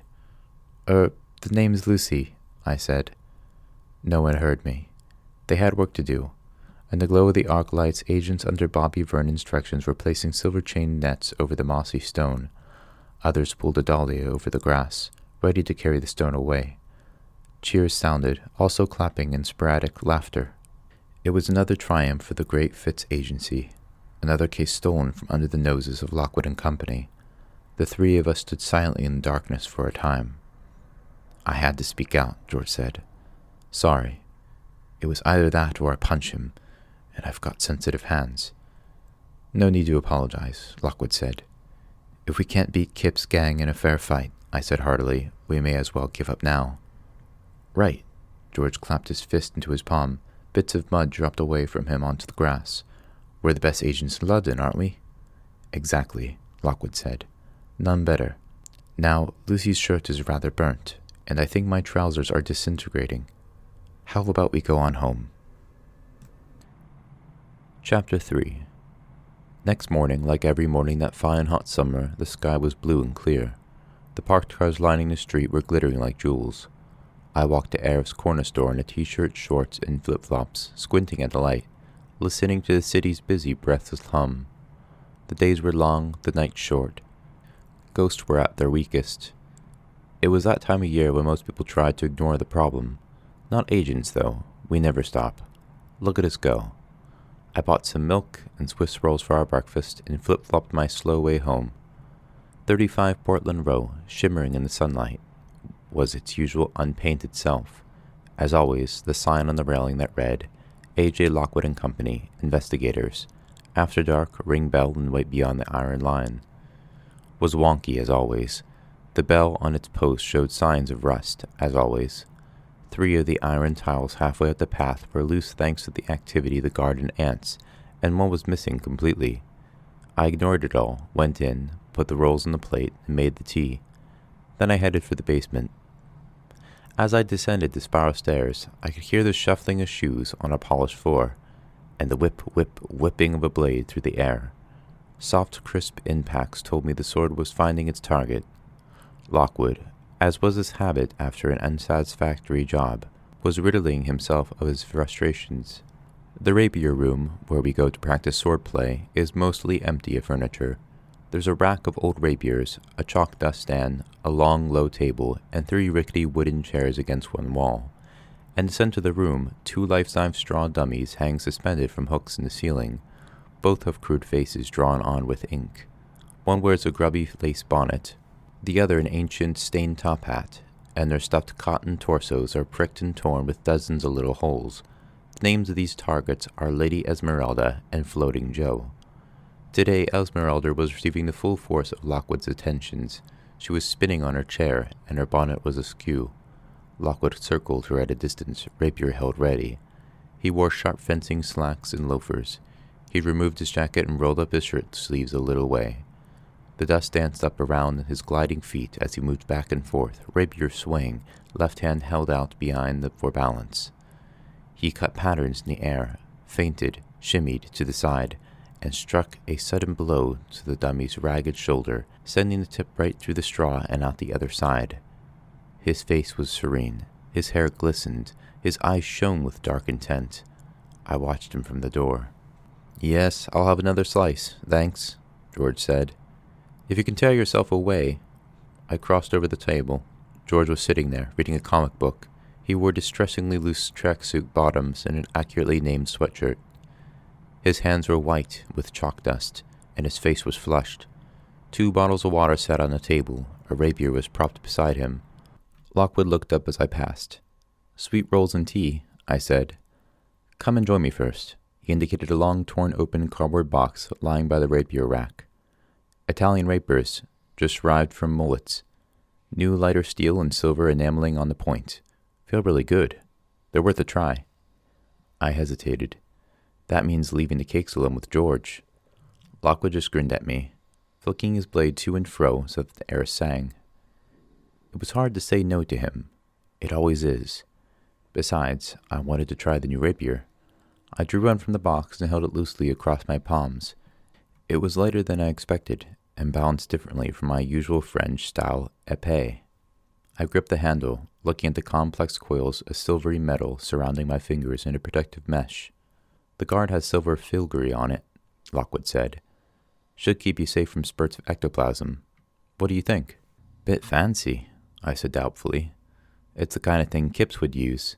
The name's Lucy," I said. No one heard me. They had work to do. In the glow of the arc lights, agents under Bobby Vernon's directions were placing silver chain nets over the mossy stone. Others pulled a dahlia over the grass, ready to carry the stone away. Cheers sounded, also clapping and sporadic laughter. It was another triumph for the great Fitz agency, another case stolen from under the noses of Lockwood and Company. The three of us stood silently in the darkness for a time. "I had to speak out," George said. "Sorry. It was either that or I punch him, and I've got sensitive hands." "No need to apologize," Lockwood said. "If we can't beat Kip's gang in a fair fight," I said heartily, "we may as well give up now." "Right." George clapped his fist into his palm. Bits of mud dropped away from him onto the grass. "We're the best agents in London, aren't we?" "Exactly," Lockwood said. "None better. Now, Lucy's shirt is rather burnt, and I think my trousers are disintegrating. How about we go on home?" Chapter 3. Next morning, like every morning that fine hot summer, the sky was blue and clear. The parked cars lining the street were glittering like jewels. I walked to Arif's corner store in a t-shirt, shorts, and flip-flops, squinting at the light, listening to the city's busy, breathless hum. The days were long, the nights short. Ghosts were at their weakest. It was that time of year when most people tried to ignore the problem. Not agents, though. We never stop. Look at us go. I bought some milk and Swiss rolls for our breakfast and flip-flopped my slow way home. 35 Portland Row, shimmering in the sunlight, was its usual unpainted self. As always, the sign on the railing that read, A.J. Lockwood and Company, Investigators. After dark, ring bell and wait beyond the iron line. Was wonky, as always. The bell on its post showed signs of rust, as always. 3 of the iron tiles halfway up the path were loose thanks to the activity of the garden ants, and one was missing completely. I ignored it all, went in, put the rolls on the plate, and made the tea. Then I headed for the basement. As I descended the spiral stairs, I could hear the shuffling of shoes on a polished floor, and the whipping of a blade through the air. Soft, crisp impacts told me the sword was finding its target. Lockwood, as was his habit after an unsatisfactory job, was riddling himself of his frustrations. The rapier room, where we go to practice swordplay, is mostly empty of furniture. There's a rack of old rapiers, a chalk dust stand, a long, low table, and 3 rickety wooden chairs against one wall. In the center of the room, 2 life-size straw dummies hang suspended from hooks in the ceiling. Both have crude faces drawn on with ink. One wears a grubby lace bonnet, the other an ancient stained top hat, and their stuffed cotton torsos are pricked and torn with dozens of little holes. The names of these targets are Lady Esmeralda and Floating Joe. Today, Esmeralda was receiving the full force of Lockwood's attentions. She was spinning on her chair, and her bonnet was askew. Lockwood circled her at a distance, rapier held ready. He wore sharp fencing slacks and loafers. He removed his jacket and rolled up his shirt sleeves a little way. The dust danced up around his gliding feet as he moved back and forth, rapier swaying, left hand held out behind for balance. He cut patterns in the air, feinted, shimmied to the side, and struck a sudden blow to the dummy's ragged shoulder, sending the tip right through the straw and out the other side. His face was serene. His hair glistened. His eyes shone with dark intent. I watched him from the door. "Yes, I'll have another slice, thanks," George said. "If you can tear yourself away." I crossed over the table. George was sitting there, reading a comic book. He wore distressingly loose tracksuit bottoms and an accurately named sweatshirt. His hands were white with chalk dust, and his face was flushed. 2 bottles of water sat on the table. A rapier was propped beside him. Lockwood looked up as I passed. "Sweet rolls and tea," I said. "Come and join me first." He indicated a long, torn-open cardboard box lying by the rapier rack. "Italian rapiers, just arrived from Mullets. New lighter steel and silver enameling on the point. Feel really good. They're worth a try." I hesitated. That means leaving the cakes alone with George. Lockwood just grinned at me, flicking his blade to and fro so that the air sang. It was hard to say no to him. It always is. Besides, I wanted to try the new rapier. I drew one from the box and held it loosely across my palms. It was lighter than I expected, and balanced differently from my usual French-style épée. I gripped the handle, looking at the complex coils of silvery metal surrounding my fingers in a protective mesh. "The guard has silver filigree on it," Lockwood said. "Should keep you safe from spurts of ectoplasm. What do you think?" "Bit fancy," I said doubtfully. "It's the kind of thing Kips would use."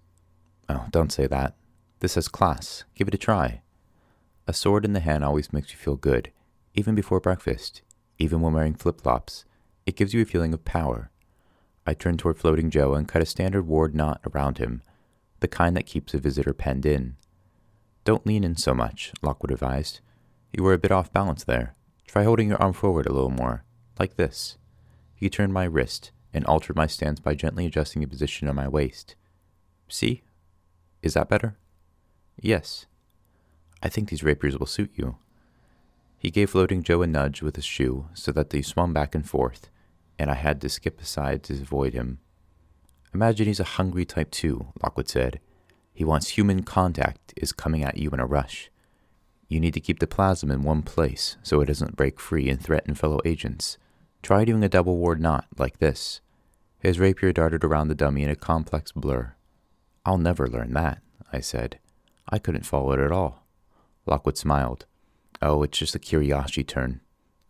"Oh, don't say that. This has class. Give it a try." A sword in the hand always makes you feel good, even before breakfast, even when wearing flip-flops. It gives you a feeling of power. I turned toward Floating Joe and cut a standard ward knot around him, the kind that keeps a visitor penned in. "Don't lean in so much," Lockwood advised. "You were a bit off balance there. Try holding your arm forward a little more, like this." He turned my wrist and altered my stance by gently adjusting the position of my waist. "See? Is that better?" "Yes. I think these rapiers will suit you." He gave Floating Joe a nudge with his shoe so that they swung back and forth, and I had to skip aside to avoid him. "Imagine he's a hungry type too," Lockwood said. "He wants human contact, is coming at you in a rush. You need to keep the plasm in one place so it doesn't break free and threaten fellow agents. Try doing a double ward knot like this." His rapier darted around the dummy in a complex blur. "I'll never learn that," I said. "I couldn't follow it at all." Lockwood smiled. "Oh, it's just a curiosity turn.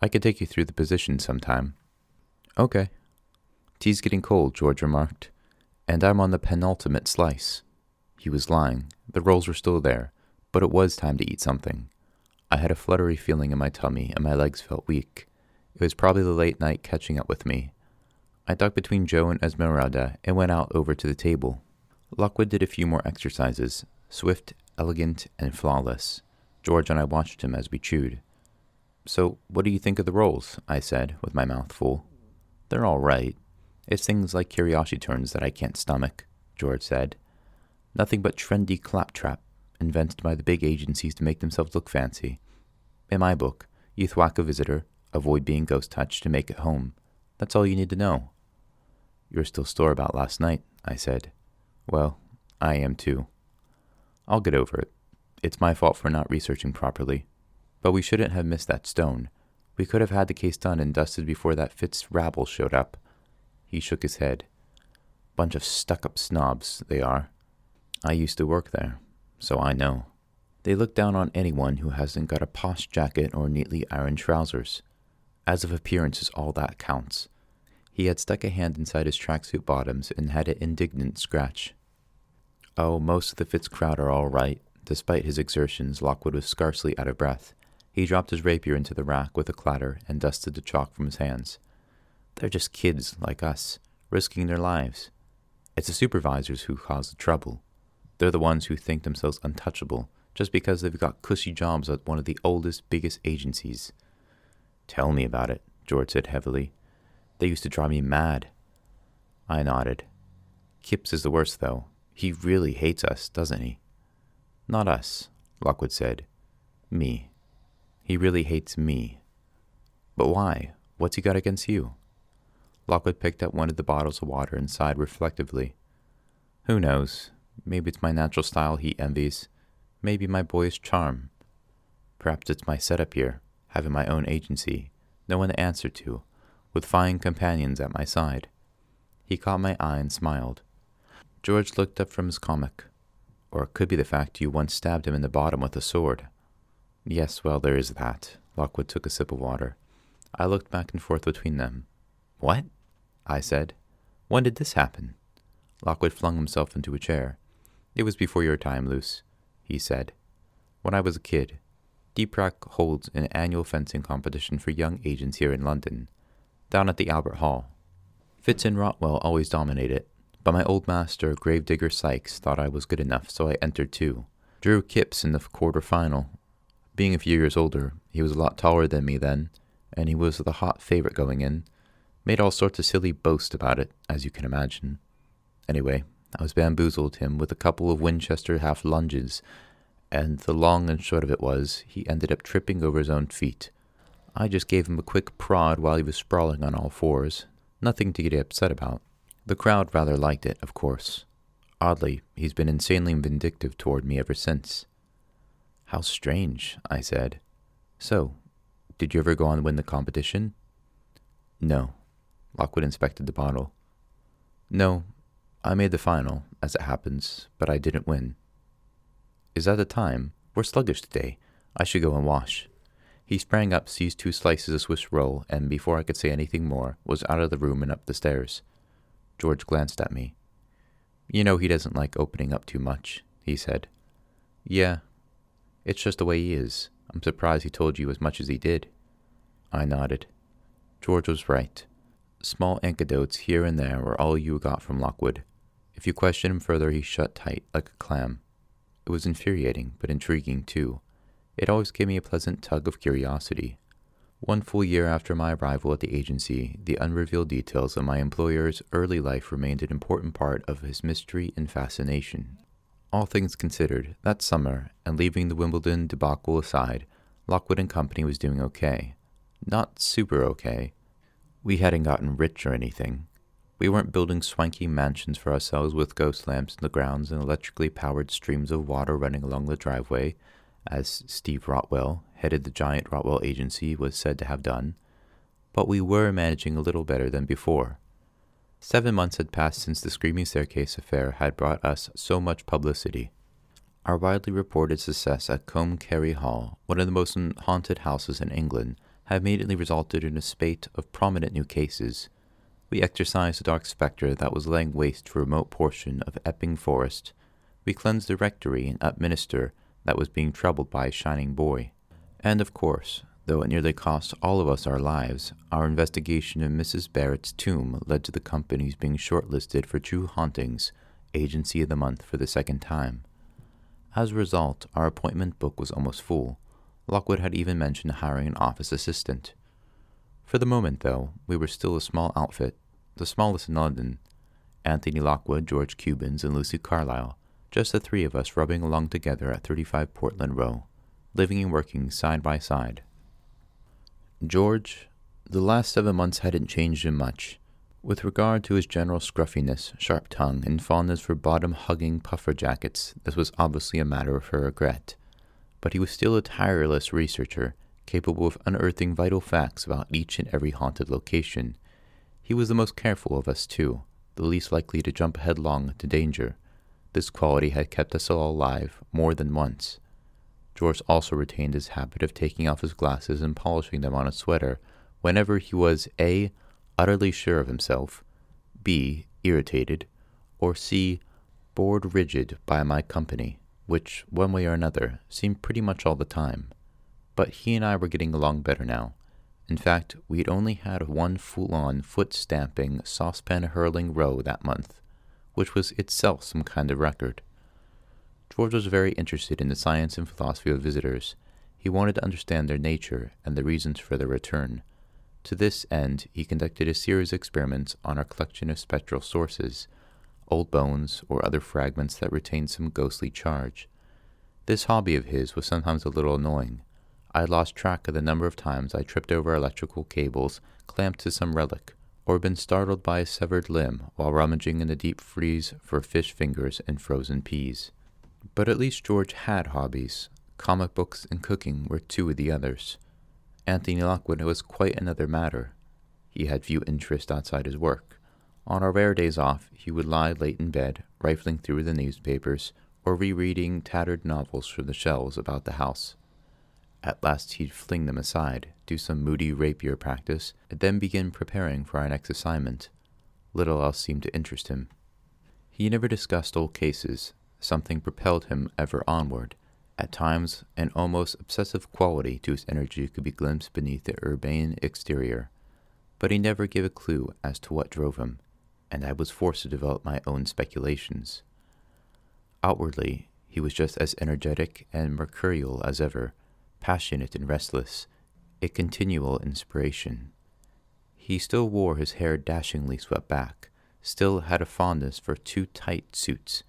I could take you through the position sometime." "Okay." "Tea's getting cold," George remarked, "and I'm on the penultimate slice." He was lying. The rolls were still there, but it was time to eat something. I had a fluttery feeling in my tummy, and my legs felt weak. It was probably the late night catching up with me. I ducked between Joe and Esmeralda and went out over to the table. Lockwood did a few more exercises, swift, elegant, and flawless. George and I watched him as we chewed. "So, what do you think of the rolls?" I said, with my mouth full. "They're all right. It's things like curiosity turns that I can't stomach," George said. "Nothing but trendy claptrap, invented by the big agencies to make themselves look fancy. In my book, you thwack a visitor, avoid being ghost-touched, and make it home. That's all you need to know." "You're still sore about last night," I said. "Well, I am too. I'll get over it. It's my fault for not researching properly. But we shouldn't have missed that stone. We could have had the case done and dusted before that Fitz rabble showed up." He shook his head. "Bunch of stuck-up snobs, they are. I used to work there, so I know. They look down on anyone who hasn't got a posh jacket or neatly ironed trousers. As if appearance is all that counts." He had stuck a hand inside his tracksuit bottoms and had an indignant scratch. "Oh, most of the Fitz crowd are all right." Despite his exertions, Lockwood was scarcely out of breath. He dropped his rapier into the rack with a clatter and dusted the chalk from his hands. "They're just kids like us, risking their lives. It's the supervisors who cause the trouble. They're the ones who think themselves untouchable just because they've got cushy jobs at one of the oldest, biggest agencies." "Tell me about it," George said heavily. "They used to drive me mad." I nodded. Kipps is the worst, though. He really hates us, doesn't he? Not us, Lockwood said. Me. He really hates me. But why? What's he got against you? Lockwood picked up one of the bottles of water and sighed reflectively. Who knows? Maybe it's my natural style he envies. Maybe my boyish charm. Perhaps it's my setup here, having my own agency, no one to answer to, with fine companions at my side. He caught my eye and smiled. George looked up from his comic. Or it could be the fact you once stabbed him in the bottom with a sword. Yes, well, there is that. Lockwood took a sip of water. I looked back and forth between them. What? I said. When did this happen? Lockwood flung himself into a chair. It was before your time, Luce, he said. When I was a kid. Deeprac holds an annual fencing competition for young agents here in London, down at the Albert Hall. Fitz and Rotwell always dominate it, but my old master, Gravedigger Sykes, thought I was good enough, so I entered too. Drew Kipps in the quarter-final. Being a few years older, he was a lot taller than me then, and he was the hot favorite going in. Made all sorts of silly boasts about it, as you can imagine. Anyway, I was bamboozled him with a couple of Winchester half-lunges, and the long and short of it was, he ended up tripping over his own feet. I just gave him a quick prod while he was sprawling on all fours. Nothing to get upset about. The crowd rather liked it, of course. Oddly, he's been insanely vindictive toward me ever since. How strange, I said. So, did you ever go on to win the competition? No. Lockwood inspected the bottle. No, I made the final, as it happens, but I didn't win. Is that the time? We're sluggish today. I should go and wash. He sprang up, seized 2 slices of Swiss roll, and before I could say anything more, was out of the room and up the stairs. George glanced at me. You know he doesn't like opening up too much, he said. Yeah, it's just the way he is. I'm surprised he told you as much as he did. I nodded. George was right. Small anecdotes here and there were all you got from Lockwood. If you questioned him further, he shut tight, like a clam. It was infuriating, but intriguing too. It always gave me a pleasant tug of curiosity. 1 full year after my arrival at the agency, the unrevealed details of my employer's early life remained an important part of his mystery and fascination. All things considered, that summer, and leaving the Wimbledon debacle aside, Lockwood and Company was doing okay. Not super okay. We hadn't gotten rich or anything. We weren't building swanky mansions for ourselves with ghost lamps in the grounds and electrically powered streams of water running along the driveway, as Steve Rotwell, headed the giant Rotwell agency, was said to have done. But we were managing a little better than before. 7 months had passed since the Screaming Staircase affair had brought us so much publicity. Our widely reported success at Combe Carey Hall, one of the most haunted houses in England, had immediately resulted in a spate of prominent new cases. We exorcised the dark spectre that was laying waste to a remote portion of Epping Forest. We cleansed the rectory in Upminster that was being troubled by a shining boy. And of course, though it nearly cost all of us our lives, our investigation of Mrs. Barrett's tomb led to the company's being shortlisted for True Hauntings, Agency of the Month for the 2nd time. As a result, our appointment book was almost full. Lockwood had even mentioned hiring an office assistant. For the moment, though, we were still a small outfit, the smallest in London. Anthony Lockwood, George Cubans, and Lucy Carlyle, just the 3 of us rubbing along together at 35 Portland Row, living and working side by side. George, the last 7 months hadn't changed him much. With regard to his general scruffiness, sharp tongue, and fondness for bottom-hugging puffer jackets, this was obviously a matter of her regret. But he was still a tireless researcher, capable of unearthing vital facts about each and every haunted location. He was the most careful of us, too, the least likely to jump headlong into danger. This quality had kept us all alive more than once. George also retained his habit of taking off his glasses and polishing them on a sweater whenever he was A. utterly sure of himself, B. irritated, or C. bored rigid by my company, which, one way or another, seemed pretty much all the time. But he and I were getting along better now. In fact, we'd only had 1 full-on, foot-stamping, saucepan-hurling row that month, which was itself some kind of record. George was very interested in the science and philosophy of visitors. He wanted to understand their nature and the reasons for their return. To this end, he conducted a series of experiments on our collection of spectral sources, old bones, or other fragments that retained some ghostly charge. This hobby of his was sometimes a little annoying. I had lost track of the number of times I tripped over electrical cables clamped to some relic, or been startled by a severed limb while rummaging in the deep freeze for fish fingers and frozen peas. But at least George had hobbies. Comic books and cooking were two of the others. Anthony Lockwood was quite another matter. He had few interests outside his work. On our rare days off, he would lie late in bed, rifling through the newspapers, or rereading tattered novels from the shelves about the house. At last he'd fling them aside, do some moody rapier practice, and then begin preparing for our next assignment. Little else seemed to interest him. He never discussed old cases. Something propelled him ever onward. At times, an almost obsessive quality to his energy could be glimpsed beneath the urbane exterior. But he never gave a clue as to what drove him, and I was forced to develop my own speculations. Outwardly, he was just as energetic and mercurial as ever, passionate and restless, a continual inspiration. He still wore his hair dashingly swept back, still had a fondness for too tight suits,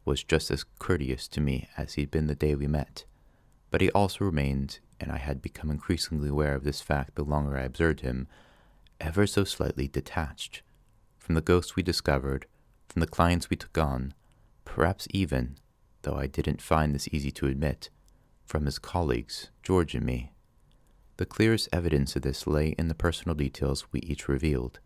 was just as courteous to me as he'd been the day we met. But he also remained, and I had become increasingly aware of this fact the longer I observed him, ever so slightly detached from the ghosts we discovered, from the clients we took on, perhaps even, though I didn't find this easy to admit, from his colleagues, George and me. The clearest evidence of this lay in the personal details we each revealed.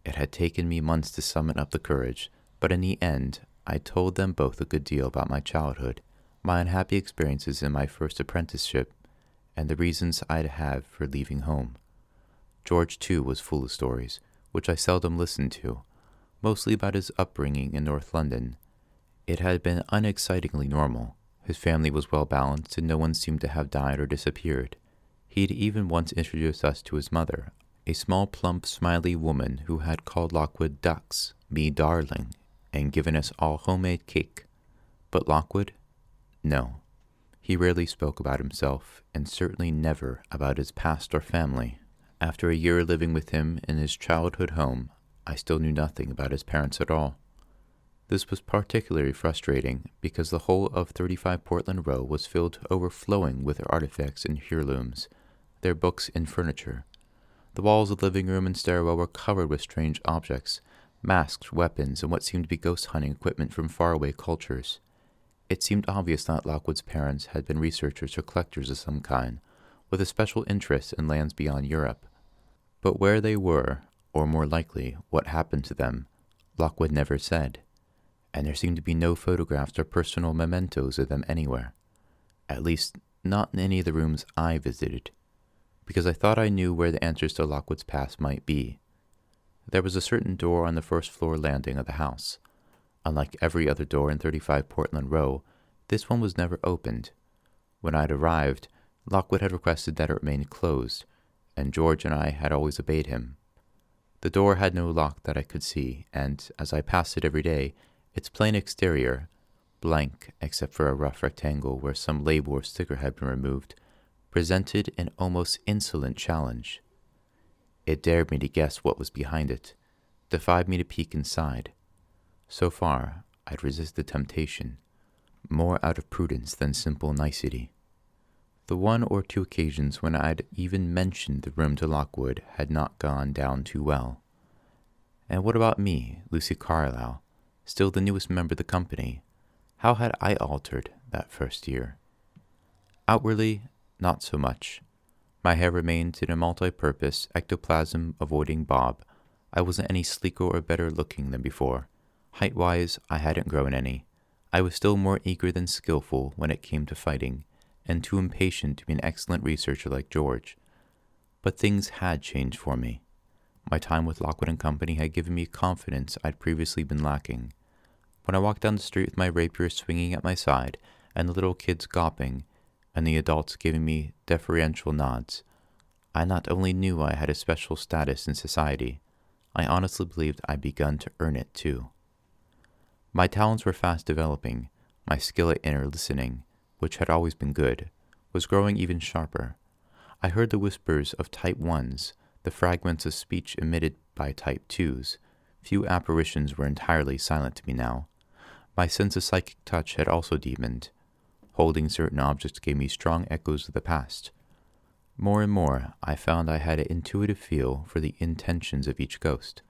It had taken me months to summon up the courage, but in the end, I told them both a good deal about my childhood, my unhappy experiences in my first apprenticeship, and the reasons I'd have for leaving home. George, too, was full of stories, which I seldom listened to, mostly about his upbringing in North London. It had been unexcitingly normal. His family was well balanced, and no one seemed to have died or disappeared. He'd even once introduced us to his mother, a small, plump, smiley woman who had called Lockwood ducks, me darling, and given us all homemade cake. But Lockwood? No. He rarely spoke about himself, and certainly never about his past or family. After a year living with him in his childhood home, I still knew nothing about his parents at all. This was particularly frustrating because the whole of 35 Portland Row was filled to overflowing with their artifacts and heirlooms, their books and furniture. The walls of the living room and stairwell were covered with strange objects, masks, weapons, and what seemed to be ghost hunting equipment from faraway cultures. It seemed obvious that Lockwood's parents had been researchers or collectors of some kind, with a special interest in lands beyond Europe. But where they were, or more likely, what happened to them, Lockwood never said, and there seemed to be no photographs or personal mementos of them anywhere, at least not in any of the rooms I visited, because I thought I knew where the answers to Lockwood's past might be. There was a certain door on the first-floor landing of the house. Unlike every other door in 35 Portland Row, this one was never opened. When I'd arrived, Lockwood had requested that it remain closed, and George and I had always obeyed him. The door had no lock that I could see, and, as I passed it every day, its plain exterior, blank except for a rough rectangle where some label or sticker had been removed, presented an almost insolent challenge. It dared me to guess what was behind it, defied me to peek inside. So far, I'd resisted the temptation, more out of prudence than simple nicety. The one or two occasions when I'd even mentioned the room to Lockwood had not gone down too well. And what about me, Lucy Carlyle, still the newest member of the company? How had I altered that first year? Outwardly, not so much. My hair remained in a multi-purpose ectoplasm-avoiding bob. I wasn't any sleeker or better looking than before. Height-wise, I hadn't grown any. I was still more eager than skillful when it came to fighting, and too impatient to be an excellent researcher like George. But things had changed for me. My time with Lockwood and Company had given me confidence I'd previously been lacking. When I walked down the street with my rapier swinging at my side, and the little kids gawping, and the adults giving me deferential nods, I not only knew I had a special status in society, I honestly believed I'd begun to earn it too. My talents were fast developing. My skill at inner listening, which had always been good, was growing even sharper. I heard the whispers of Type 1s, the fragments of speech emitted by Type 2s, Few apparitions were entirely silent to me now. My sense of psychic touch had also deepened. Holding certain objects gave me strong echoes of the past. More and more, I found I had an intuitive feel for the intentions of each ghost.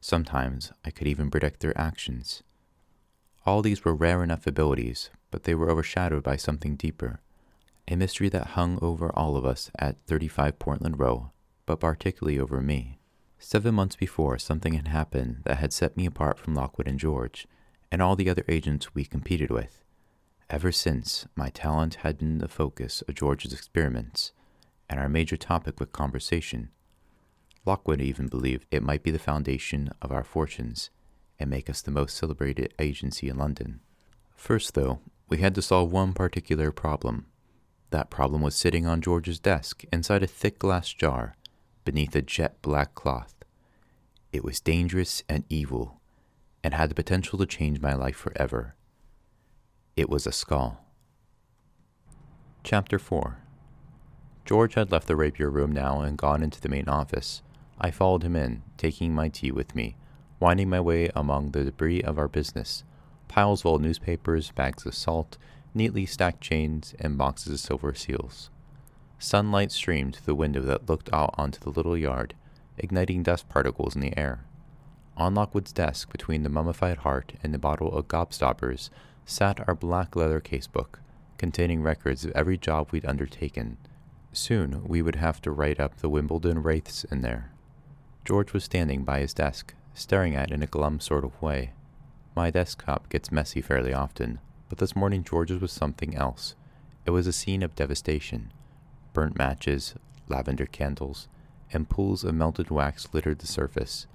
Sometimes I could even predict their actions. All these were rare enough abilities, but they were overshadowed by something deeper, a mystery that hung over all of us at 35 Portland Row, but particularly over me. 7 months before, something had happened that had set me apart from Lockwood and George, and all the other agents we competed with. Ever since, my talent had been the focus of George's experiments, and our major topic of conversation. Lockwood even believed it might be the foundation of our fortunes, and make us the most celebrated agency in London. First, though, we had to solve one particular problem. That problem was sitting on George's desk, inside a thick glass jar, beneath a jet black cloth. It was dangerous and evil, and had the potential to change my life forever. It was a skull. Chapter 4. George had left the rapier room now and gone into the main office. I followed him in, taking my tea with me, winding my way among the debris of our business, piles of old newspapers, bags of salt, neatly stacked chains, and boxes of silver seals. Sunlight streamed through the window that looked out onto the little yard, igniting dust particles in the air. On Lockwood's desk, between the mummified heart and the bottle of gobstoppers, sat our black leather casebook, containing records of every job we'd undertaken. Soon we would have to write up the Wimbledon wraiths in there. George was standing by his desk, staring at it in a glum sort of way. My desktop gets messy fairly often, but this morning George's was something else. It was a scene of devastation. Burnt matches, lavender candles, and pools of melted wax littered the surface.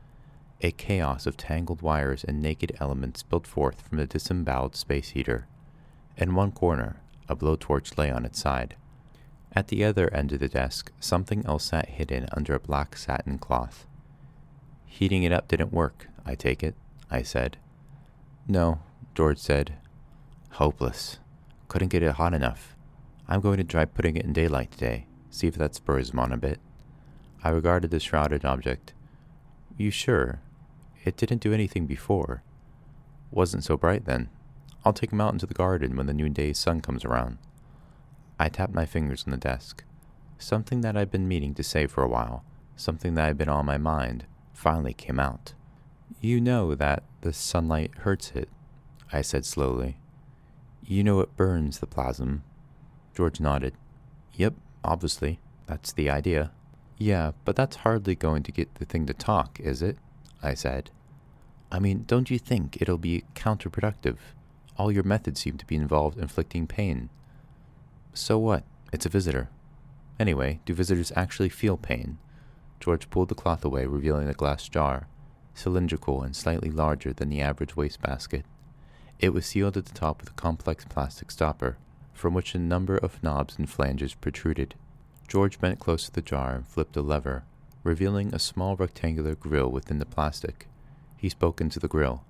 A chaos of tangled wires and naked elements spilled forth from the disemboweled space heater. In one corner, a blowtorch lay on its side. At the other end of the desk, something else sat hidden under a black satin cloth. Heating it up didn't work, I take it, I said. No, George said. Hopeless. Couldn't get it hot enough. I'm going to try putting it in daylight today, see if that spurs him on a bit. I regarded the shrouded object. You sure? It didn't do anything before. Wasn't so bright then. I'll take him out into the garden when the noonday sun comes around. I tapped my fingers on the desk. Something that I'd been meaning to say for a while, something that had been on my mind, finally came out. You know that the sunlight hurts it, I said slowly. You know it burns the plasm. George nodded. Yep, obviously. That's the idea. Yeah, but that's hardly going to get the thing to talk, is it? I said. I mean, don't you think it'll be counterproductive? All your methods seem to be involved inflicting pain. So what? It's a visitor. Anyway, do visitors actually feel pain? George pulled the cloth away, revealing a glass jar, cylindrical and slightly larger than the average wastebasket. It was sealed at the top with a complex plastic stopper, from which a number of knobs and flanges protruded. George bent close to the jar and flipped a lever, revealing a small rectangular grill within the plastic. He spoke into the grill.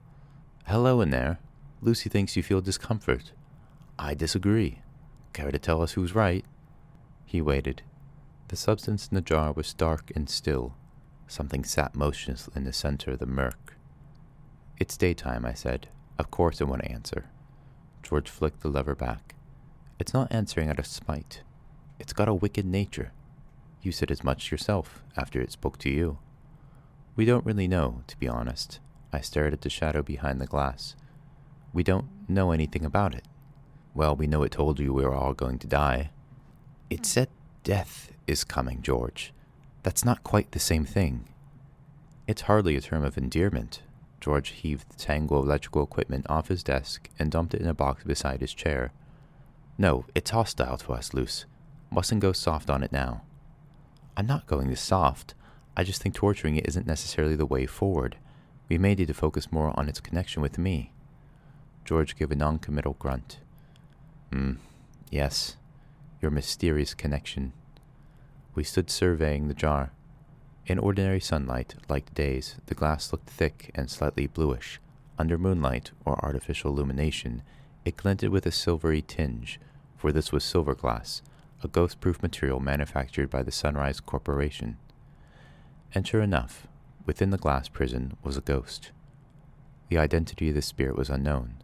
Hello in there. Lucy thinks you feel discomfort. I disagree. Care to tell us who's right? He waited. The substance in the jar was dark and still. Something sat motionless in the center of the murk. It's daytime, I said. Of course I want to answer. George flicked the lever back. It's not answering out of spite. It's got a wicked nature. You said as much yourself after it spoke to you. We don't really know, to be honest. I stared at the shadow behind the glass. We don't know anything about it. Well, we know it told you we were all going to die. It said death is coming, George. That's not quite the same thing. It's hardly a term of endearment. George heaved the tangle of electrical equipment off his desk and dumped it in a box beside his chair. No, it's hostile to us, Luce. Mustn't go soft on it now. I'm not going this soft. I just think torturing it isn't necessarily the way forward. We may need to focus more on its connection with me. George gave a non-committal grunt. Yes. Your mysterious connection. We stood surveying the jar. In ordinary sunlight, like today's, the glass looked thick and slightly bluish. Under moonlight, or artificial illumination, it glinted with a silvery tinge, for this was silver glass, a ghost-proof material manufactured by the Sunrise Corporation. And sure enough, within the glass prison was a ghost. The identity of the spirit was unknown.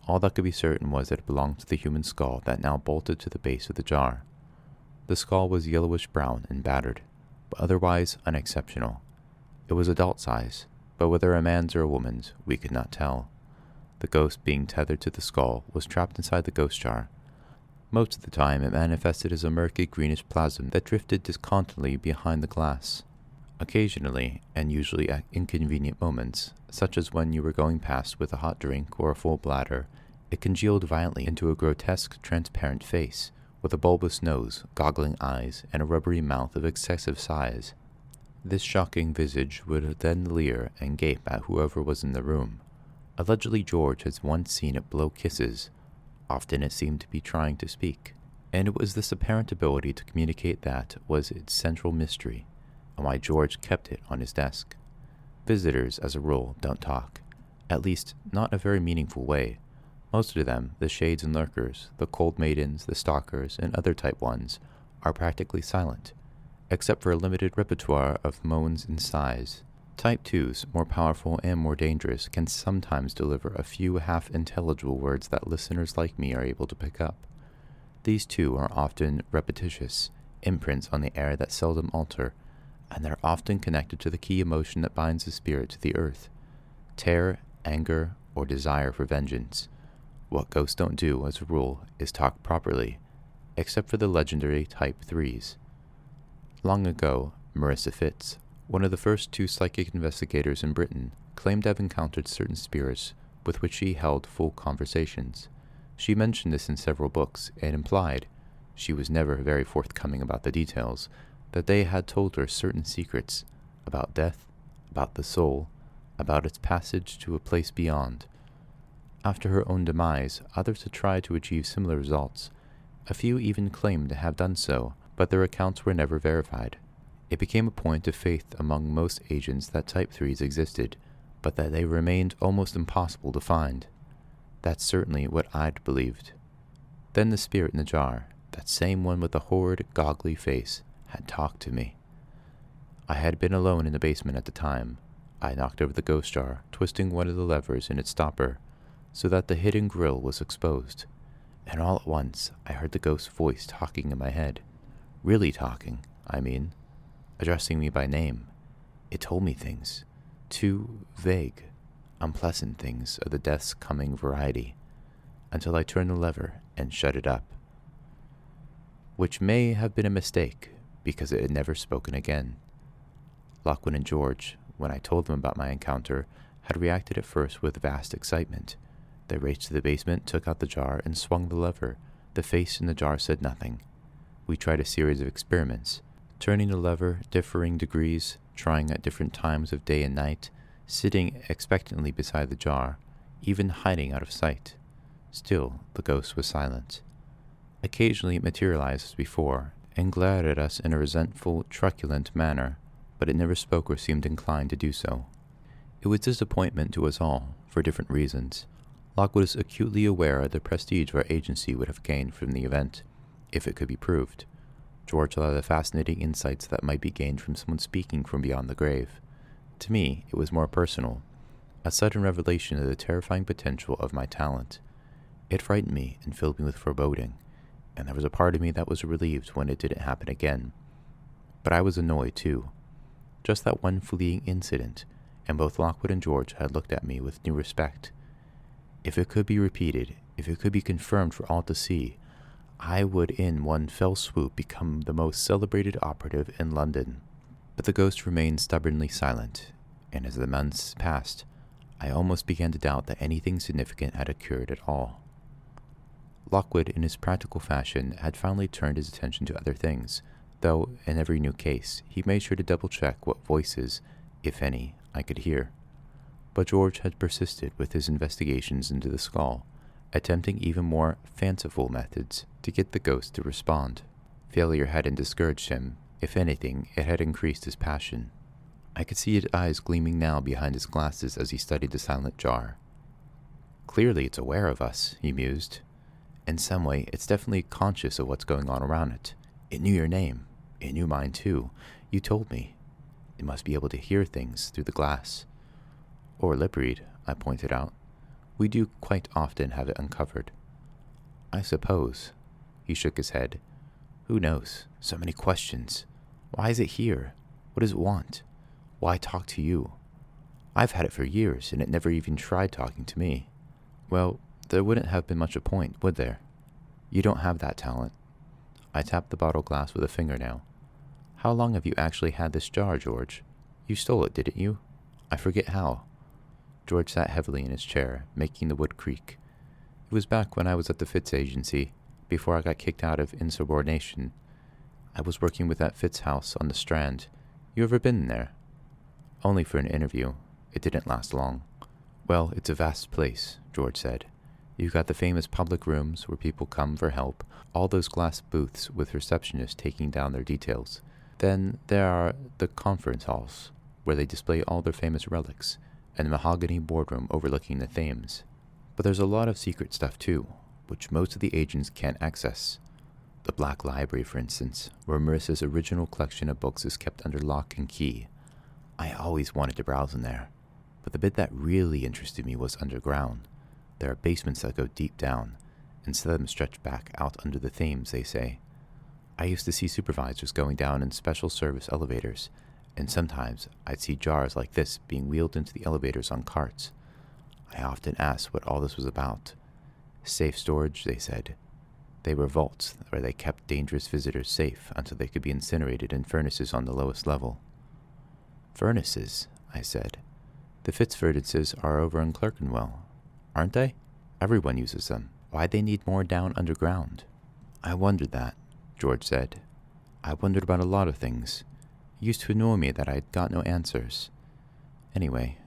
All that could be certain was that it belonged to the human skull that now bolted to the base of the jar. The skull was yellowish-brown and battered, but otherwise unexceptional. It was adult size, but whether a man's or a woman's, we could not tell. The ghost being tethered to the skull was trapped inside the ghost jar. Most of the time it manifested as a murky greenish plasm that drifted discontinuously behind the glass. Occasionally, and usually at inconvenient moments, such as when you were going past with a hot drink or a full bladder, it congealed violently into a grotesque, transparent face, with a bulbous nose, goggling eyes, and a rubbery mouth of excessive size. This shocking visage would then leer and gape at whoever was in the room. Allegedly, George has once seen it blow kisses. Often it seemed to be trying to speak, and it was this apparent ability to communicate that was its central mystery, and why George kept it on his desk. Visitors, as a rule, don't talk, at least not in a very meaningful way. Most of them, the shades and lurkers, the cold maidens, the stalkers, and other type ones, are practically silent, except for a limited repertoire of moans and sighs. Type 2s, more powerful and more dangerous, can sometimes deliver a few half-intelligible words that listeners like me are able to pick up. These too are often repetitious, imprints on the air that seldom alter, and they're often connected to the key emotion that binds the spirit to the earth: terror, anger, or desire for vengeance. What ghosts don't do, as a rule, is talk properly, except for the legendary Type 3s. Long ago, Marissa Fitz, one of the first 2 psychic investigators in Britain, claimed to have encountered certain spirits with which she held full conversations. She mentioned this in several books and implied, she was never very forthcoming about the details, that they had told her certain secrets about death, about the soul, about its passage to a place beyond. After her own demise, others had tried to achieve similar results. A few even claimed to have done so, but their accounts were never verified. It became a point of faith among most agents that Type 3s existed, but that they remained almost impossible to find. That's certainly what I'd believed. Then the spirit in the jar, that same one with the horrid, goggly face, had talked to me. I had been alone in the basement at the time. I knocked over the ghost jar, twisting one of the levers in its stopper, so that the hidden grill was exposed, and all at once I heard the ghost's voice talking in my head. Really talking, I mean. Addressing me by name. It told me things, too vague, unpleasant things of the death's coming variety, until I turned the lever and shut it up. Which may have been a mistake, because it had never spoken again. Lockwood and George, when I told them about my encounter, had reacted at first with vast excitement. They raced to the basement, took out the jar, and swung the lever. The face in the jar said nothing. We tried a series of experiments, turning the lever differing degrees, trying at different times of day and night, sitting expectantly beside the jar, even hiding out of sight. Still, the ghost was silent. Occasionally it materialized as before, and glared at us in a resentful, truculent manner, but it never spoke or seemed inclined to do so. It was disappointment to us all, for different reasons. Lockwood was acutely aware of the prestige our agency would have gained from the event, if it could be proved. George saw the fascinating insights that might be gained from someone speaking from beyond the grave. To me, it was more personal, a sudden revelation of the terrifying potential of my talent. It frightened me and filled me with foreboding, and there was a part of me that was relieved when it didn't happen again. But I was annoyed, too. Just that one fleeting incident, and both Lockwood and George had looked at me with new respect. If it could be repeated, if it could be confirmed for all to see, I would in one fell swoop become the most celebrated operative in London. But the ghost remained stubbornly silent, and as the months passed, I almost began to doubt that anything significant had occurred at all. Lockwood, in his practical fashion, had finally turned his attention to other things, though in every new case he made sure to double-check what voices, if any, I could hear. But George had persisted with his investigations into the skull, attempting even more fanciful methods to get the ghost to respond. Failure hadn't discouraged him. If anything, it had increased his passion. I could see his eyes gleaming now behind his glasses as he studied the silent jar. Clearly it's aware of us, he mused. In some way, it's definitely conscious of what's going on around it. It knew your name. It knew mine too. You told me. It must be able to hear things through the glass. Or lip read, I pointed out. We do quite often have it uncovered. I suppose. He shook his head. Who knows? So many questions. Why is it here? What does it want? Why talk to you? I've had it for years, and it never even tried talking to me. Well, there wouldn't have been much a point, would there? You don't have that talent. I tapped the bottle glass with a fingernail. How long have you actually had this jar, George? You stole it, didn't you? I forget how. George sat heavily in his chair, making the wood creak. It was back when I was at the Fitz agency, before I got kicked out of insubordination. I was working with that Fitz house on the Strand. You ever been there? Only for an interview. It didn't last long. Well, it's a vast place, George said. You've got the famous public rooms where people come for help, all those glass booths with receptionists taking down their details. Then there are the conference halls, where they display all their famous relics, and the mahogany boardroom overlooking the Thames. But there's a lot of secret stuff too, which most of the agents can't access. The Black Library, for instance, where Marissa's original collection of books is kept under lock and key. I always wanted to browse in there, but the bit that really interested me was underground. There are basements that go deep down, and some of them stretch back out under the Thames, they say. I used to see supervisors going down in special service elevators, and sometimes I'd see jars like this being wheeled into the elevators on carts. I often asked what all this was about. Safe storage, they said. They were vaults where they kept dangerous visitors safe until they could be incinerated in furnaces on the lowest level. Furnaces, I said. The Fitz furnaces are over in Clerkenwell, aren't they? Everyone uses them. Why'd they need more down underground? I wondered that, George said. I wondered about a lot of things. It used to annoy me that I'd got no answers. Anyway,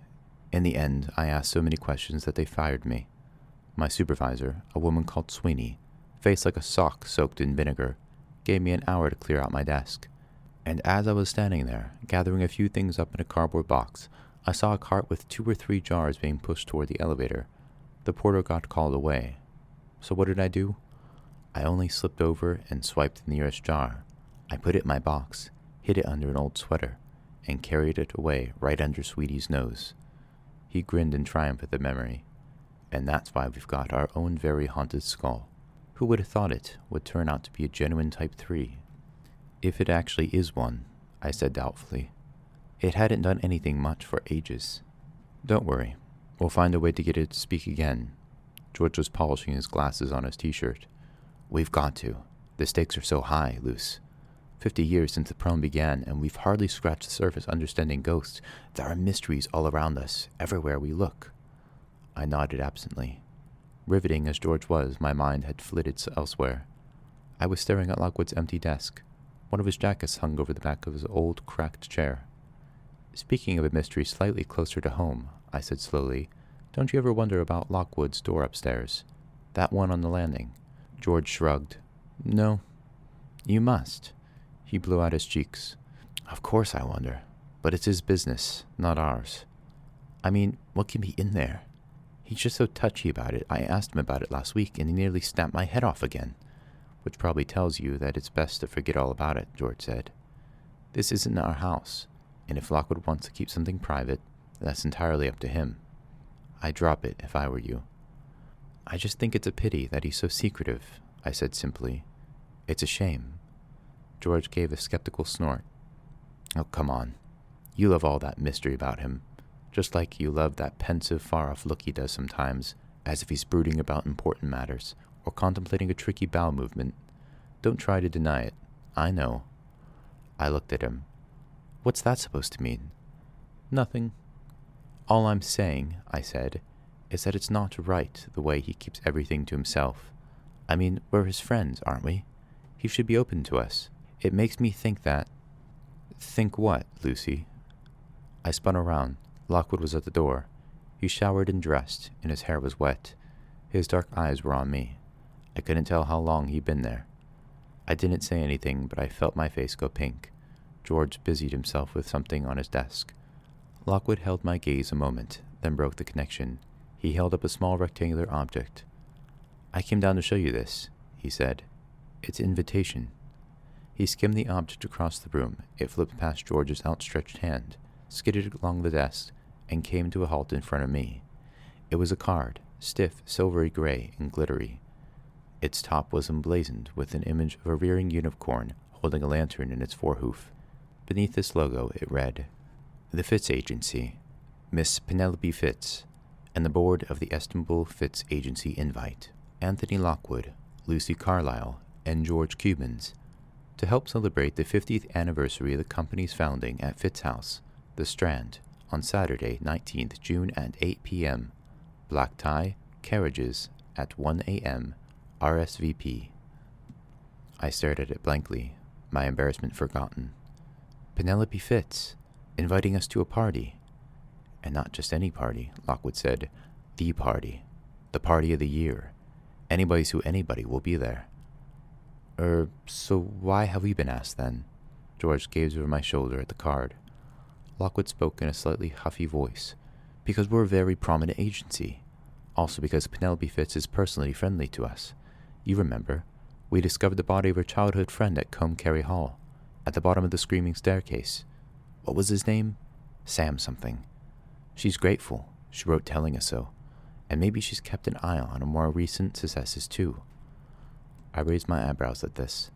in the end, I asked so many questions that they fired me. My supervisor, a woman called Sweeney, face like a sock soaked in vinegar, gave me an hour to clear out my desk. And as I was standing there, gathering a few things up in a cardboard box, I saw a cart with 2 or 3 jars being pushed toward the elevator. The porter got called away. So what did I do? I only slipped over and swiped the nearest jar. I put it in my box, hid it under an old sweater, and carried it away right under Sweetie's nose. He grinned in triumph at the memory. And that's why we've got our own very haunted skull. Who would have thought it would turn out to be a genuine Type 3? If it actually is one, I said doubtfully. It hadn't done anything much for ages. Don't worry, we'll find a way to get it to speak again. George was polishing his glasses on his t-shirt. We've got to. The stakes are so high, Luce. 50 years since the problem began, and we've hardly scratched the surface understanding ghosts. There are mysteries all around us, everywhere we look. I nodded absently. Riveting as George was, my mind had flitted elsewhere. I was staring at Lockwood's empty desk. One of his jackets hung over the back of his old, cracked chair. Speaking of a mystery slightly closer to home, I said slowly, don't you ever wonder about Lockwood's door upstairs? That one on the landing? George shrugged. No. You must. He blew out his cheeks. Of course I wonder, but it's his business, not ours. I mean, what can be in there? He's just so touchy about it. I asked him about it last week, and he nearly snapped my head off again. Which probably tells you that it's best to forget all about it, George said. This isn't our house, and if Lockwood wants to keep something private, that's entirely up to him. I'd drop it if I were you. I just think it's a pity that he's so secretive, I said simply. It's a shame. George gave a skeptical snort. Oh, come on. You love all that mystery about him, just like you love that pensive, far-off look he does sometimes, as if he's brooding about important matters, or contemplating a tricky bowel movement. Don't try to deny it. I know. I looked at him. What's that supposed to mean? Nothing. All I'm saying, I said, is that it's not right the way he keeps everything to himself. I mean, we're his friends, aren't we? He should be open to us. It makes me think that... Think what, Lucy? I spun around. Lockwood was at the door. He showered and dressed, and his hair was wet. His dark eyes were on me. I couldn't tell how long he'd been there. I didn't say anything, but I felt my face go pink. George busied himself with something on his desk. Lockwood held my gaze a moment, then broke the connection. He held up a small rectangular object. I came down to show you this, he said. It's an invitation. He skimmed the object across the room. It flipped past George's outstretched hand, skidded along the desk, and came to a halt in front of me. It was a card, stiff, silvery gray, and glittery. Its top was emblazoned with an image of a rearing unicorn holding a lantern in its forehoof. Beneath this logo it read, "The Fitz Agency, Miss Penelope Fitz, and the board of the estimable Fitz Agency invite Anthony Lockwood, Lucy Carlyle, and George Cubans to help celebrate the 50th anniversary of the company's founding at Fitz House, The Strand, on Saturday, 19th June at 8 p.m. Black tie, carriages at 1 a.m. RSVP." I stared at it blankly, my embarrassment forgotten. Penelope Fitz, inviting us to a party. And not just any party, Lockwood said. The party. The party of the year. Anybody's who anybody will be there. So why have we been asked then? George gazed over my shoulder at the card. Lockwood spoke in a slightly huffy voice. Because we're a very prominent agency. Also because Penelope Fitz is personally friendly to us. You remember, we discovered the body of her childhood friend at Combe Carey Hall, at the bottom of the screaming staircase. What was his name? Sam something. She's grateful, she wrote telling us so, and maybe she's kept an eye on more recent successes too. I raised my eyebrows at this.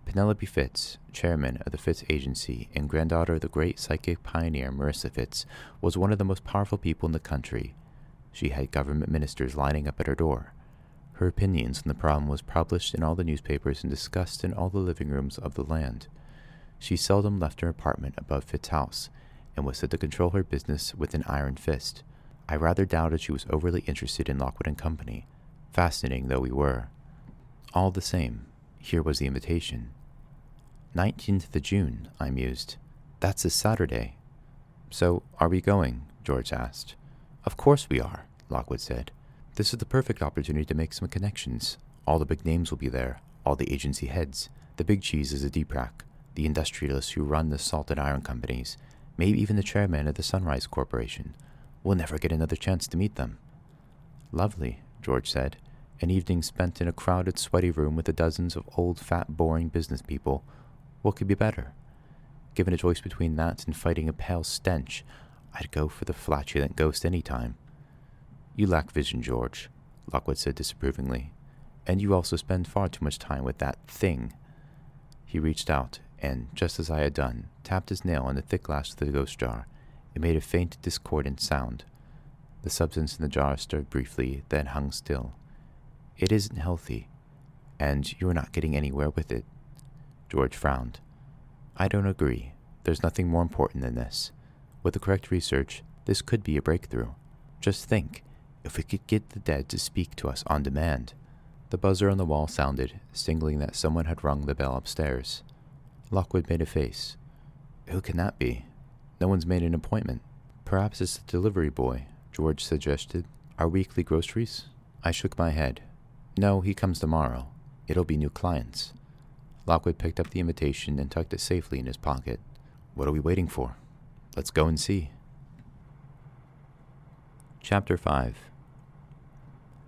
Penelope Fitz, chairman of the Fitz Agency and granddaughter of the great psychic pioneer Marissa Fitz, was one of the most powerful people in the country. She had government ministers lining up at her door. Her opinions on the problem was published in all the newspapers and discussed in all the living rooms of the land. She seldom left her apartment above Fitz House, and was said to control her business with an iron fist. I rather doubted she was overly interested in Lockwood and Company, fascinating though we were. All the same, here was the invitation. 19th of June, I mused. That's a Saturday. So, are we going? George asked. Of course we are, Lockwood said. This is the perfect opportunity to make some connections. All the big names will be there, all the agency heads, the big cheeses of Deepak, the industrialists who run the salt and iron companies, maybe even the chairman of the Sunrise Corporation. We'll never get another chance to meet them. Lovely, George said. An evening spent in a crowded, sweaty room with the dozens of old, fat, boring business people. What could be better? Given a choice between that and fighting a pale stench, I'd go for the flatulent ghost any time. You lack vision, George, Lockwood said disapprovingly. And you also spend far too much time with that thing. He reached out, and, just as I had done, tapped his nail on the thick glass of the ghost jar. It made a faint, discordant sound. The substance in the jar stirred briefly, then hung still. It isn't healthy, and you are not getting anywhere with it. George frowned. I don't agree. There's nothing more important than this. With the correct research, this could be a breakthrough. Just think, if we could get the dead to speak to us on demand. The buzzer on the wall sounded, signaling that someone had rung the bell upstairs. Lockwood made a face. Who can that be? No one's made an appointment. Perhaps it's the delivery boy, George suggested. Our weekly groceries? I shook my head. No, he comes tomorrow. It'll be new clients. Lockwood picked up the invitation and tucked it safely in his pocket. What are we waiting for? Let's go and see. Chapter 5.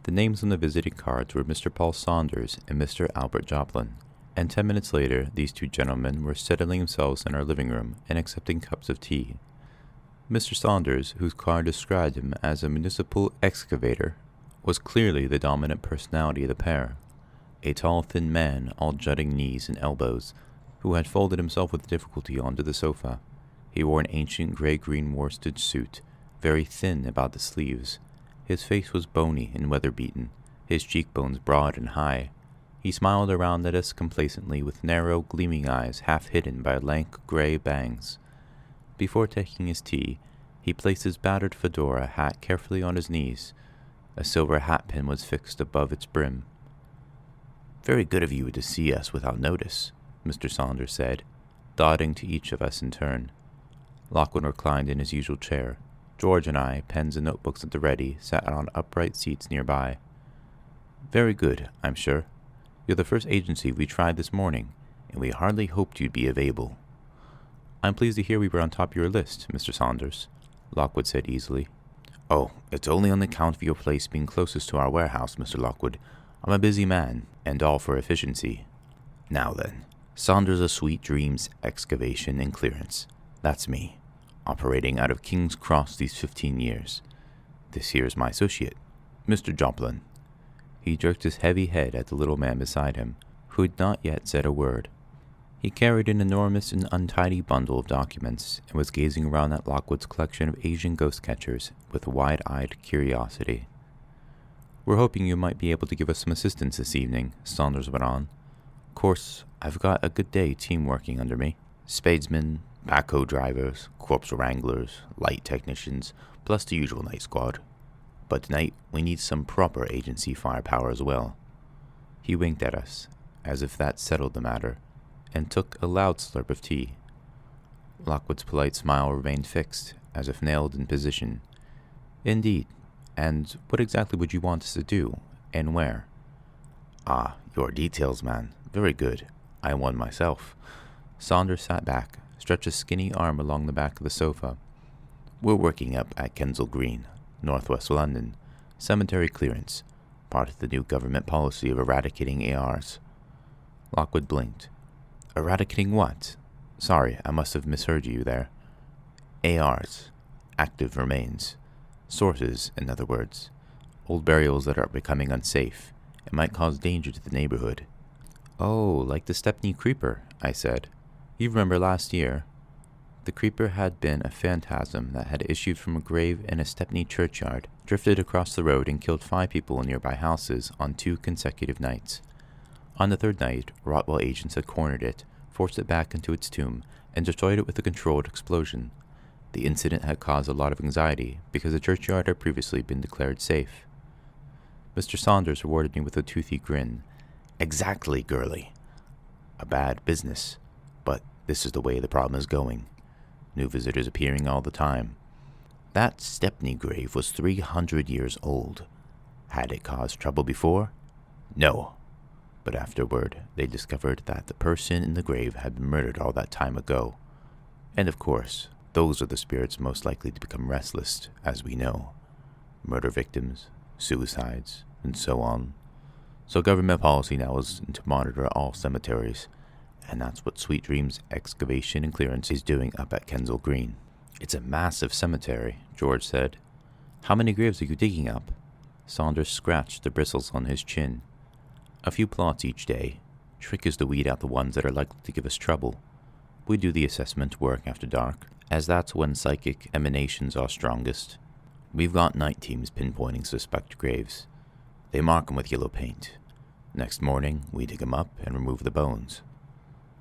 The names on the visiting cards were Mr. Paul Saunders and Mr. Albert Joplin, and 10 minutes later these two gentlemen were settling themselves in our living room and accepting cups of tea. Mr. Saunders, whose card described him as a municipal excavator, was clearly the dominant personality of the pair, a tall, thin man, all jutting knees and elbows, who had folded himself with difficulty onto the sofa. He wore an ancient gray-green worsted suit, very thin about the sleeves. His face was bony and weather-beaten, his cheekbones broad and high. He smiled around at us complacently with narrow, gleaming eyes half hidden by lank gray bangs. Before taking his tea, he placed his battered fedora hat carefully on his knees. A silver hatpin was fixed above its brim. Very good of you to see us without notice, Mr. Saunders said, nodding to each of us in turn. Lockwood reclined in his usual chair. George and I, pens and notebooks at the ready, sat on upright seats nearby. Very good, I'm sure. You're the first agency we tried this morning, and we hardly hoped you'd be available. I'm pleased to hear we were on top of your list, Mr. Saunders, Lockwood said easily. Oh, it's only on account of your place being closest to our warehouse, Mr. Lockwood. I'm a busy man, and all for efficiency. Now then, Saunders of Sweet Dreams Excavation and Clearance. That's me, operating out of King's Cross these 15 years. This here is my associate, Mr. Joplin. He jerked his heavy head at the little man beside him, who had not yet said a word. He carried an enormous and untidy bundle of documents and was gazing around at Lockwood's collection of Asian ghost catchers with wide-eyed curiosity. "We're hoping you might be able to give us some assistance this evening," Saunders went on. "Of course, I've got a good day team working under me. Spadesmen, backhoe drivers, corpse wranglers, light technicians, plus the usual night squad. But tonight, we need some proper agency firepower as well." He winked at us, as if that settled the matter, and took a loud slurp of tea. Lockwood's polite smile remained fixed, as if nailed in position. "Indeed. And what exactly would you want us to do, and where?" "Ah, your details, man. Very good. I am one myself." Saunders sat back, stretched a skinny arm along the back of the sofa. "We're working up at Kensal Green, northwest London. Cemetery clearance, part of the new government policy of eradicating ARs." Lockwood blinked. "Eradicating what? Sorry, I must have misheard you there." "ARs. Active remains. Sources, in other words. Old burials that are becoming unsafe and might cause danger to the neighborhood." "Oh, like the Stepney Creeper," I said. "You remember last year?" The creeper had been a phantasm that had issued from a grave in a Stepney churchyard, drifted across the road and killed 5 people in nearby houses on 2 consecutive nights. On the 3rd night, Rotwell agents had cornered it, forced it back into its tomb, and destroyed it with a controlled explosion. The incident had caused a lot of anxiety because the churchyard had previously been declared safe. Mr. Saunders rewarded me with a toothy grin. "Exactly, girly. A bad business, but this is the way the problem is going. New visitors appearing all the time. That Stepney grave was 300 years old. Had it caused trouble before? No. But afterward, they discovered that the person in the grave had been murdered all that time ago. And of course, those are the spirits most likely to become restless, as we know. Murder victims, suicides, and so on. So government policy now is to monitor all cemeteries, and that's what Sweet Dreams Excavation and Clearance is doing up at Kensal Green." "It's a massive cemetery," George said. "How many graves are you digging up?" Saunders scratched the bristles on his chin. "A few plots each day. Trick is to weed out the ones that are likely to give us trouble. We do the assessment work after dark, as that's when psychic emanations are strongest. We've got night teams pinpointing suspect graves. They mark them with yellow paint. Next morning, we dig them up and remove the bones."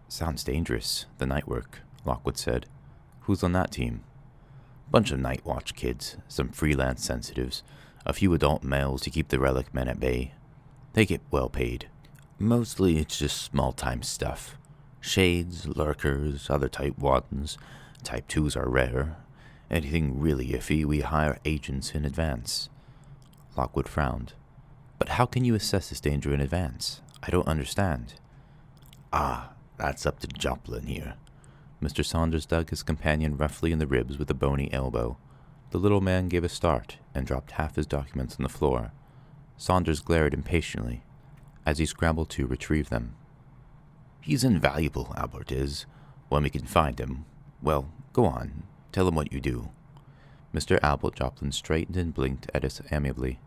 "Sounds dangerous, the night work," Lockwood said. "Who's on that team?" "Bunch of night watch kids, some freelance sensitives, a few adult males to keep the relic men at bay. They get well paid. Mostly it's just small-time stuff. Shades, lurkers, other type 1s. Type 2s are rare. Anything really iffy, we hire agents in advance." Lockwood frowned. "But how can you assess this danger in advance? I don't understand." "Ah, that's up to Joplin here." Mr. Saunders dug his companion roughly in the ribs with a bony elbow. The little man gave a start and dropped half his documents on the floor. Saunders glared impatiently as he scrambled to retrieve them. "He's invaluable, Albert is. When we can find him. Well, go on. Tell him what you do." Mr. Albert Joplin straightened and blinked at us amiably.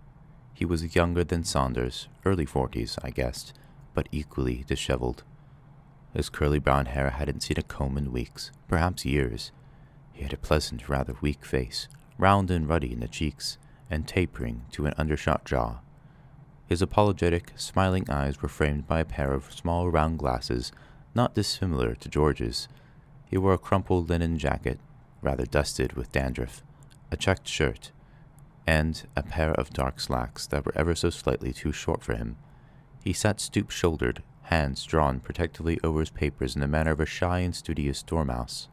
He was younger than Saunders, early 40s, I guessed, but equally disheveled. His curly brown hair hadn't seen a comb in weeks, perhaps years. He had a pleasant, rather weak face, round and ruddy in the cheeks, and tapering to an undershot jaw. His apologetic, smiling eyes were framed by a pair of small round glasses, not dissimilar to George's. He wore a crumpled linen jacket, rather dusted with dandruff, a checked shirt, and a pair of dark slacks that were ever so slightly too short for him. He sat stoop-shouldered, hands drawn protectively over his papers in the manner of a shy and studious dormouse.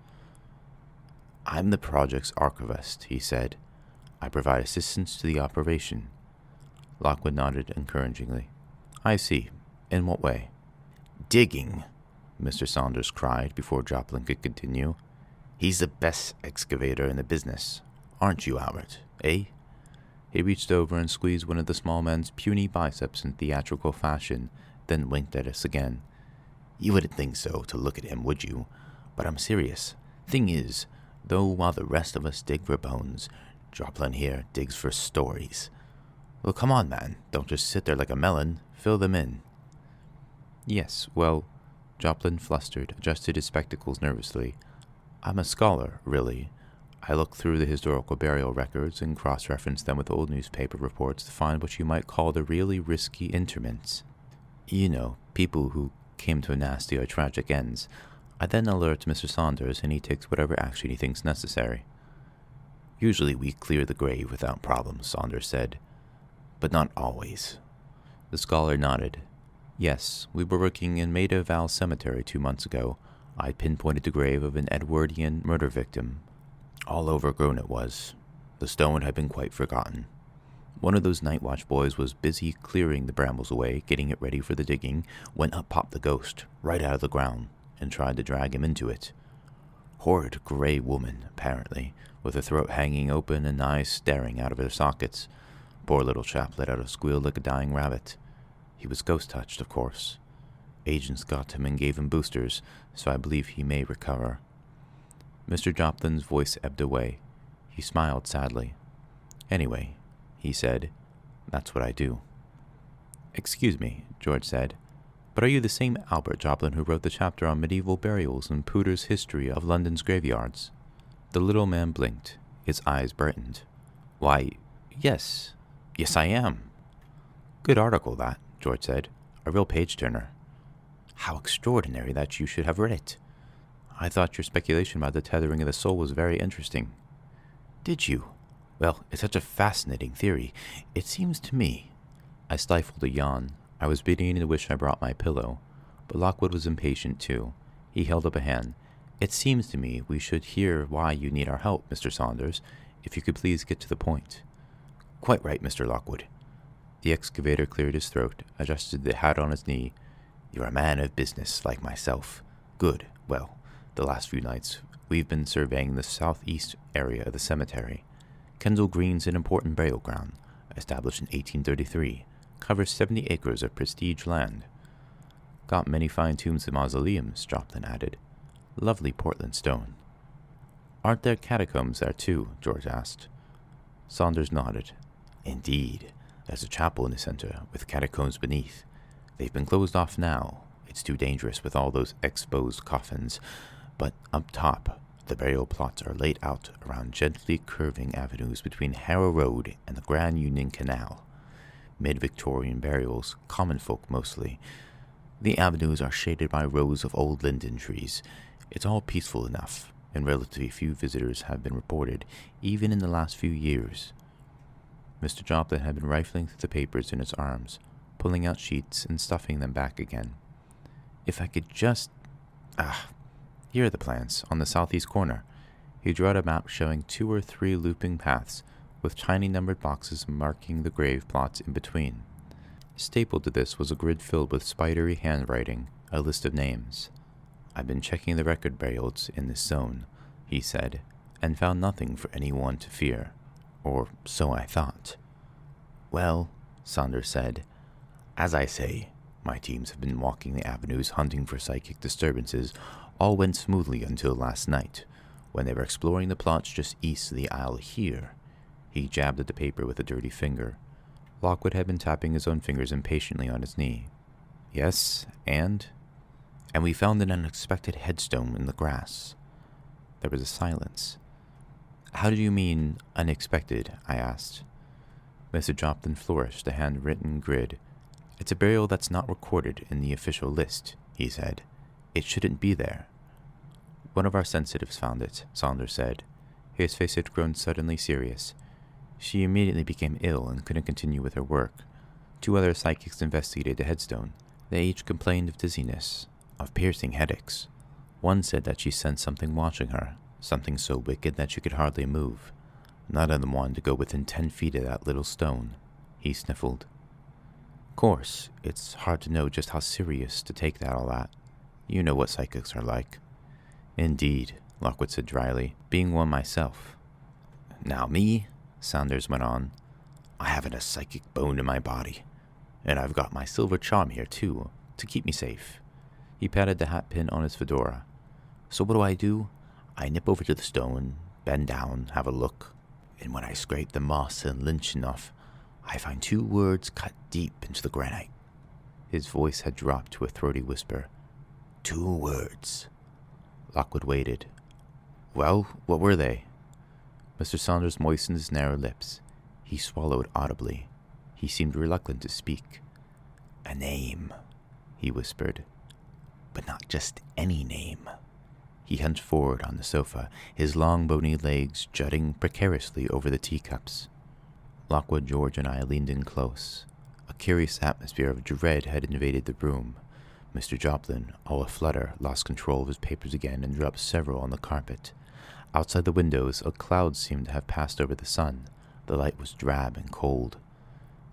"I'm the project's archivist," he said. "I provide assistance to the operation." Lockwood nodded encouragingly. "I see. In what way?" "Digging," Mr. Saunders cried before Joplin could continue. "He's the best excavator in the business. Aren't you, Albert, eh?" He reached over and squeezed one of the small man's puny biceps in theatrical fashion, then winked at us again. You wouldn't think so to look at him, would you? But I'm serious. Thing is, though while the rest of us dig for bones, Joplin here digs for stories. Well, come on, man. Don't just sit there like a melon. Fill them in. Yes, well, Joplin flustered, adjusted his spectacles nervously. I'm a scholar, really. I look through the historical burial records and cross-reference them with old newspaper reports to find what you might call the really risky interments. You know, people who came to nasty or tragic ends. I then alert Mr. Saunders, and he takes whatever action he thinks necessary. Usually we clear the grave without problem, Saunders said. But not always. The scholar nodded. Yes, we were working in Maida Vale Cemetery 2 months ago. I pinpointed the grave of an Edwardian murder victim. All overgrown it was. The stone had been quite forgotten. One of those night watch boys was busy clearing the brambles away, getting it ready for the digging, when up popped the ghost, right out of the ground, and tried to drag him into it. Horrid gray woman, apparently, with her throat hanging open and eyes staring out of their sockets. Poor little chap let out a squeal like a dying rabbit. He was ghost-touched, of course. Agents got him and gave him boosters, so I believe he may recover. Mr. Joplin's voice ebbed away. He smiled sadly. Anyway, he said, that's what I do. Excuse me, George said, but are you the same Albert Joplin who wrote the chapter on medieval burials in Pooter's History of London's Graveyards? The little man blinked. His eyes brightened. Why, yes. Yes, I am. Good article, that, George said. A real page-turner. How extraordinary that you should have read it. I thought your speculation about the tethering of the soul was very interesting. Did you? Well, it's such a fascinating theory. It seems to me. I stifled a yawn. I was beginning to wish I brought my pillow. But Lockwood was impatient, too. He held up a hand. It seems to me we should hear why you need our help, Mr. Saunders, if you could please get to the point. Quite right, Mr. Lockwood. The excavator cleared his throat, adjusted the hat on his knee. You're a man of business, like myself. Good. Well, the last few nights, we've been surveying the southeast area of the cemetery. Kensal Green's an important burial ground, established in 1833, covers 70 acres of prestige land. Got many fine tombs and mausoleums, Joplin added. Lovely Portland stone. Aren't there catacombs there too? George asked. Saunders nodded. Indeed. There's a chapel in the center, with catacombs beneath. They've been closed off now. It's too dangerous with all those exposed coffins. But up top, the burial plots are laid out around gently curving avenues between Harrow Road and the Grand Union Canal. Mid-Victorian burials, common folk mostly. The avenues are shaded by rows of old linden trees. It's all peaceful enough, and relatively few visitors have been reported, even in the last few years. Mr. Joplin had been rifling through the papers in his arms, pulling out sheets and stuffing them back again. If I could just... here are the plans, on the southeast corner. He drew out a map showing 2 or 3 looping paths, with tiny numbered boxes marking the grave plots in between. Stapled to this was a grid filled with spidery handwriting, a list of names. I've been checking the record burials in this zone, he said, and found nothing for anyone to fear. Or so I thought. Well, Saunders said, as I say, my teams have been walking the avenues hunting for psychic disturbances. All went smoothly until last night, when they were exploring the plots just east of the aisle here. He jabbed at the paper with a dirty finger. Lockwood had been tapping his own fingers impatiently on his knee. Yes, and we found an unexpected headstone in the grass. There was a silence. How do you mean, unexpected? I asked. Mr. Joplin flourished a handwritten grid. It's a burial that's not recorded in the official list, he said. It shouldn't be there. One of our sensitives found it, Saunders said. His face had grown suddenly serious. She immediately became ill and couldn't continue with her work. 2 other psychics investigated the headstone. They each complained of dizziness, of piercing headaches. One said that she sensed something watching her, something so wicked that she could hardly move. None of them wanted to go within 10 feet of that little stone. He sniffled. Of course, it's hard to know just how serious to take all that. You know what psychics are like. Indeed, Lockwood said dryly, being one myself. Now me, Saunders went on, I haven't a psychic bone in my body. And I've got my silver charm here, too, to keep me safe. He patted the hat pin on his fedora. So what do? I nip over to the stone, bend down, have a look, and when I scrape the moss and lichen off, I find 2 words cut deep into the granite. His voice had dropped to a throaty whisper. 2 words. Lockwood waited. Well, what were they? Mr. Saunders moistened his narrow lips. He swallowed audibly. He seemed reluctant to speak. A name, he whispered. But not just any name. He hunched forward on the sofa, his long bony legs jutting precariously over the teacups. Lockwood, George, and I leaned in close. A curious atmosphere of dread had invaded the room. Mr. Joplin, all aflutter, lost control of his papers again and dropped several on the carpet. Outside the windows, a cloud seemed to have passed over the sun. The light was drab and cold.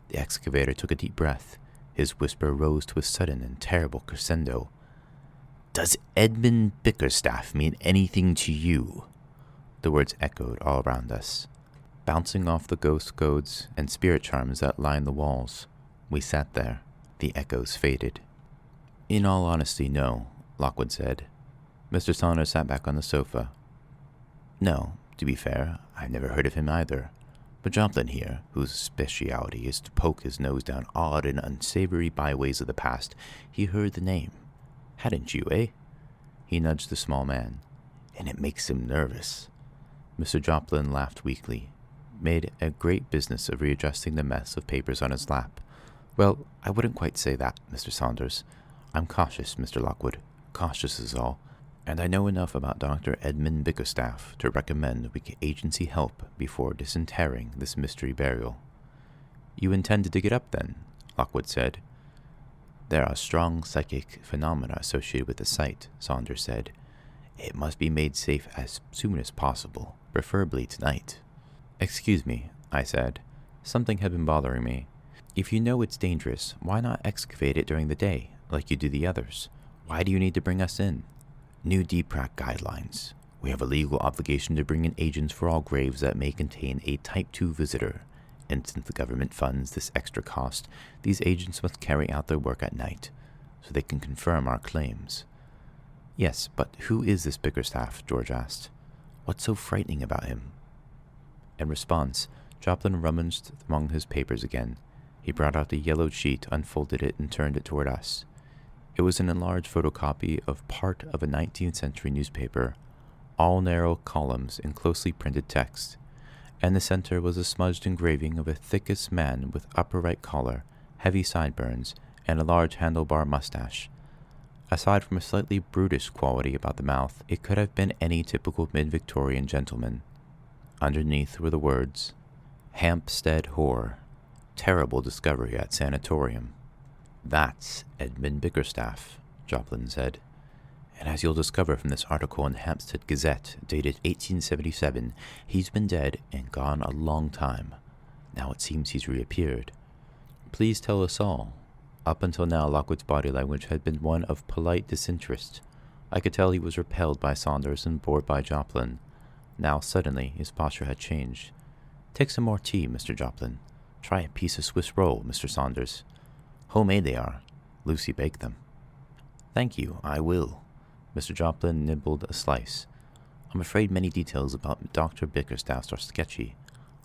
The excavator took a deep breath. His whisper rose to a sudden and terrible crescendo. Does Edmund Bickerstaff mean anything to you? The words echoed all around us, bouncing off the ghost codes and spirit charms that lined the walls. We sat there. The echoes faded. In all honesty, no, Lockwood said. Mr. Saunders sat back on the sofa. No, to be fair, I've never heard of him either. But Joplin here, whose speciality is to poke his nose down odd and unsavory byways of the past, he heard the name. Hadn't you, eh? He nudged the small man. And it makes him nervous. Mr. Joplin laughed weakly, made a great business of readjusting the mess of papers on his lap. Well, I wouldn't quite say that, Mr. Saunders. I'm cautious, Mr. Lockwood. Cautious is all. And I know enough about Dr. Edmund Bickerstaff to recommend we get agency help before disinterring this mystery burial. You intend to dig it up, then? Lockwood said. There are strong psychic phenomena associated with the site, Saunders said. It must be made safe as soon as possible, preferably tonight. Excuse me, I said. Something had been bothering me. If you know it's dangerous, why not excavate it during the day, like you do the others? Why do you need to bring us in? New DPRAC guidelines. We have a legal obligation to bring in agents for all graves that may contain a Type 2 visitor. And since the government funds this extra cost, these agents must carry out their work at night, so they can confirm our claims. Yes, but who is this Bickerstaff? George asked. What's so frightening about him? In response, Joplin rummaged among his papers again. He brought out a yellowed sheet, unfolded it, and turned it toward us. It was an enlarged photocopy of part of a 19th century newspaper, all narrow columns in closely printed text. And the center was a smudged engraving of a thickest man with upper right collar, heavy sideburns, and a large handlebar mustache. Aside from a slightly brutish quality about the mouth, it could have been any typical mid-Victorian gentleman. Underneath were the words, Hampstead Horror, Terrible Discovery at Sanatorium. That's Edmund Bickerstaff, Joplin said. And as you'll discover from this article in the Hampstead Gazette, dated 1877, he's been dead and gone a long time. Now it seems he's reappeared. Please tell us all. Up until now, Lockwood's body language had been one of polite disinterest. I could tell he was repelled by Saunders and bored by Joplin. Now, suddenly, his posture had changed. Take some more tea, Mr. Joplin. Try a piece of Swiss roll, Mr. Saunders. Homemade they are. Lucy baked them. Thank you, I will. Mr. Joplin nibbled a slice. I'm afraid many details about Dr. Bickerstaff are sketchy.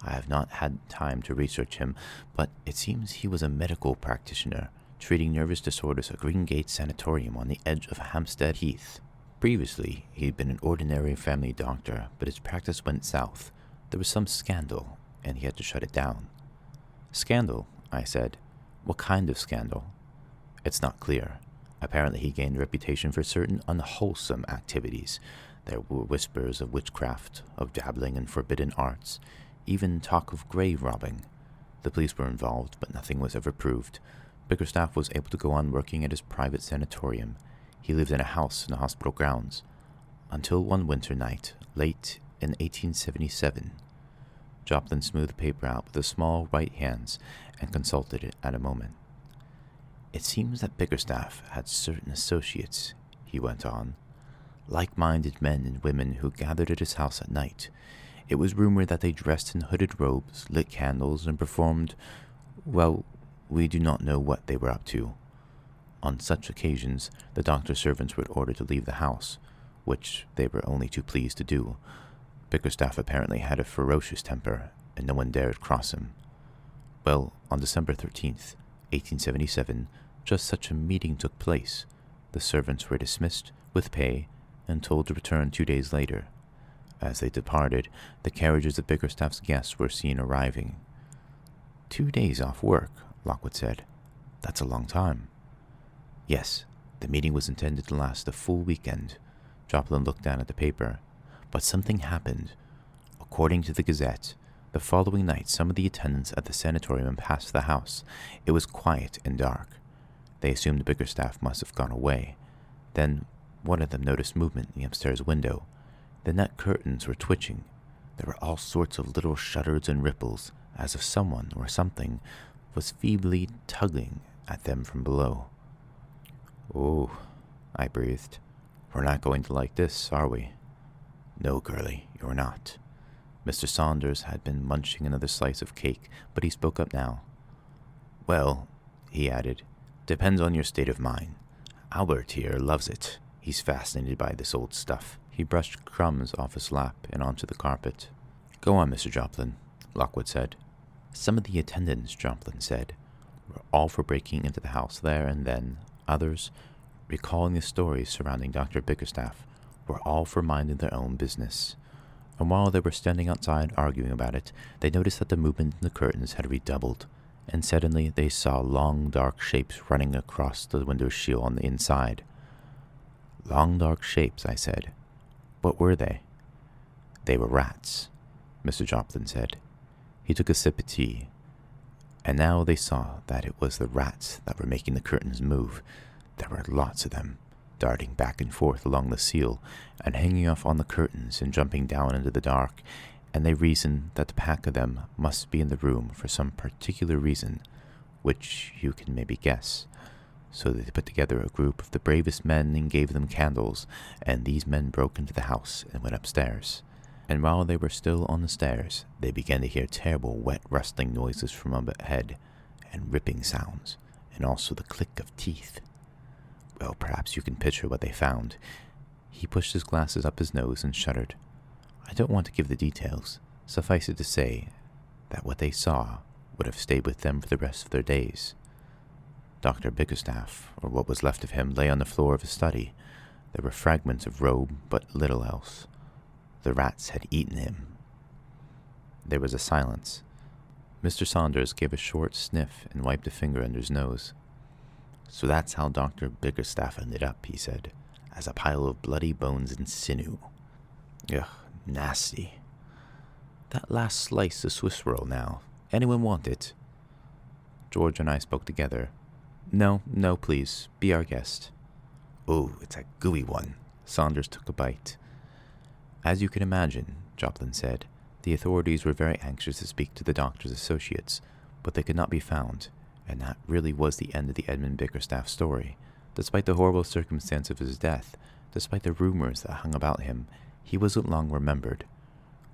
I have not had time to research him, but it seems he was a medical practitioner, treating nervous disorders at Greengate Sanatorium on the edge of Hampstead Heath. Previously, he had been an ordinary family doctor, but his practice went south. There was some scandal, and he had to shut it down. Scandal, I said. What kind of scandal? It's not clear. Apparently he gained a reputation for certain unwholesome activities. There were whispers of witchcraft, of dabbling in forbidden arts, even talk of grave robbing. The police were involved, but nothing was ever proved. Bickerstaff was able to go on working at his private sanatorium. He lived in a house in the hospital grounds, until one winter night, late in 1877. Joplin smoothed the paper out with his small right hands and consulted it at a moment. It seems that Bickerstaff had certain associates, he went on, like-minded men and women who gathered at his house at night. It was rumored that they dressed in hooded robes, lit candles, and performed, well, we do not know what they were up to. On such occasions, the doctor's servants were ordered to leave the house, which they were only too pleased to do. Bickerstaff apparently had a ferocious temper, and no one dared cross him. Well, on December 13th, 1877, just such a meeting took place. The servants were dismissed with pay and told to return 2 days later. As they departed, the carriages of Bickerstaff's guests were seen arriving. 2 days off work, Lockwood said. That's a long time. Yes, the meeting was intended to last a full weekend. Joplin looked down at the paper. But something happened. According to the Gazette, the following night some of the attendants at the sanatorium passed the house. It was quiet and dark. They assumed Bickerstaff must have gone away. Then one of them noticed movement in the upstairs window. The net curtains were twitching. There were all sorts of little shudders and ripples, as if someone or something was feebly tugging at them from below. "Oh," I breathed. "We're not going to like this, are we?" "No, Curly, you're not." Mr. Saunders had been munching another slice of cake, but he spoke up now. "Well," he added, "depends on your state of mind. Albert here loves it. He's fascinated by this old stuff." He brushed crumbs off his lap and onto the carpet. "Go on, Mr. Joplin," Lockwood said. "Some of the attendants," Joplin said, "were all for breaking into the house there and then. Others, recalling the stories surrounding Dr. Bickerstaff, were all for minding their own business. And while they were standing outside arguing about it, they noticed that the movement in the curtains had redoubled, and suddenly they saw long dark shapes running across the window sill on the inside." "Long dark shapes," I said. "What were they?" "They were rats," Mr. Joplin said. He took a sip of tea. "And now they saw that it was the rats that were making the curtains move. There were lots of them, darting back and forth along the sill and hanging off on the curtains and jumping down into the dark, and they reasoned that the pack of them must be in the room for some particular reason, which you can maybe guess. So they put together a group of the bravest men and gave them candles, and these men broke into the house and went upstairs. And while they were still on the stairs, they began to hear terrible wet rustling noises from overhead, and ripping sounds, and also the click of teeth. Well, perhaps you can picture what they found." He pushed his glasses up his nose and shuddered. "I don't want to give the details. Suffice it to say that what they saw would have stayed with them for the rest of their days. Dr. Bickerstaff, or what was left of him, lay on the floor of his study. There were fragments of robe, but little else. The rats had eaten him." There was a silence. Mr. Saunders gave a short sniff and wiped a finger under his nose. "So that's how Dr. Bickerstaff ended up," he said, "as a pile of bloody bones and sinew. Ugh, nasty. That last slice of Swiss roll now. Anyone want it?" George and I spoke together. No, please. Be our guest." "Oh, it's a gooey one." Saunders took a bite. "As you can imagine," Joplin said, "the authorities were very anxious to speak to the doctor's associates, but they could not be found, and that really was the end of the Edmund Bickerstaff story. Despite the horrible circumstance of his death, despite the rumors that hung about him, he wasn't long remembered.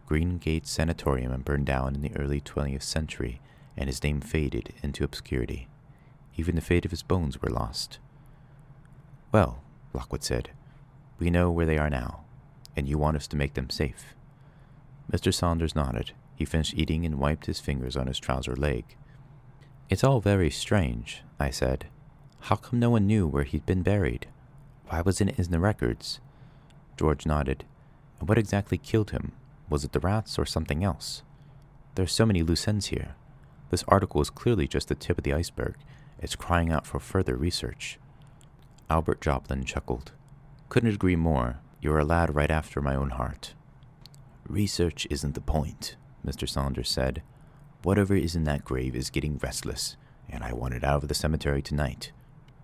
Green Gate Sanatorium had burned down in the early 20th century, and his name faded into obscurity. Even the fate of his bones were lost." "Well," Lockwood said, "we know where they are now, and you want us to make them safe." Mr. Saunders nodded. He finished eating and wiped his fingers on his trouser leg. "It's all very strange," I said. "How come no one knew where he'd been buried? Why wasn't it in the records?" George nodded. "And what exactly killed him? Was it the rats or something else? There's so many loose ends here. This article is clearly just the tip of the iceberg. It's crying out for further research." Albert Joplin chuckled. "Couldn't agree more. You're a lad right after my own heart." "Research isn't the point," Mr. Saunders said. "Whatever is in that grave is getting restless, and I want it out of the cemetery tonight.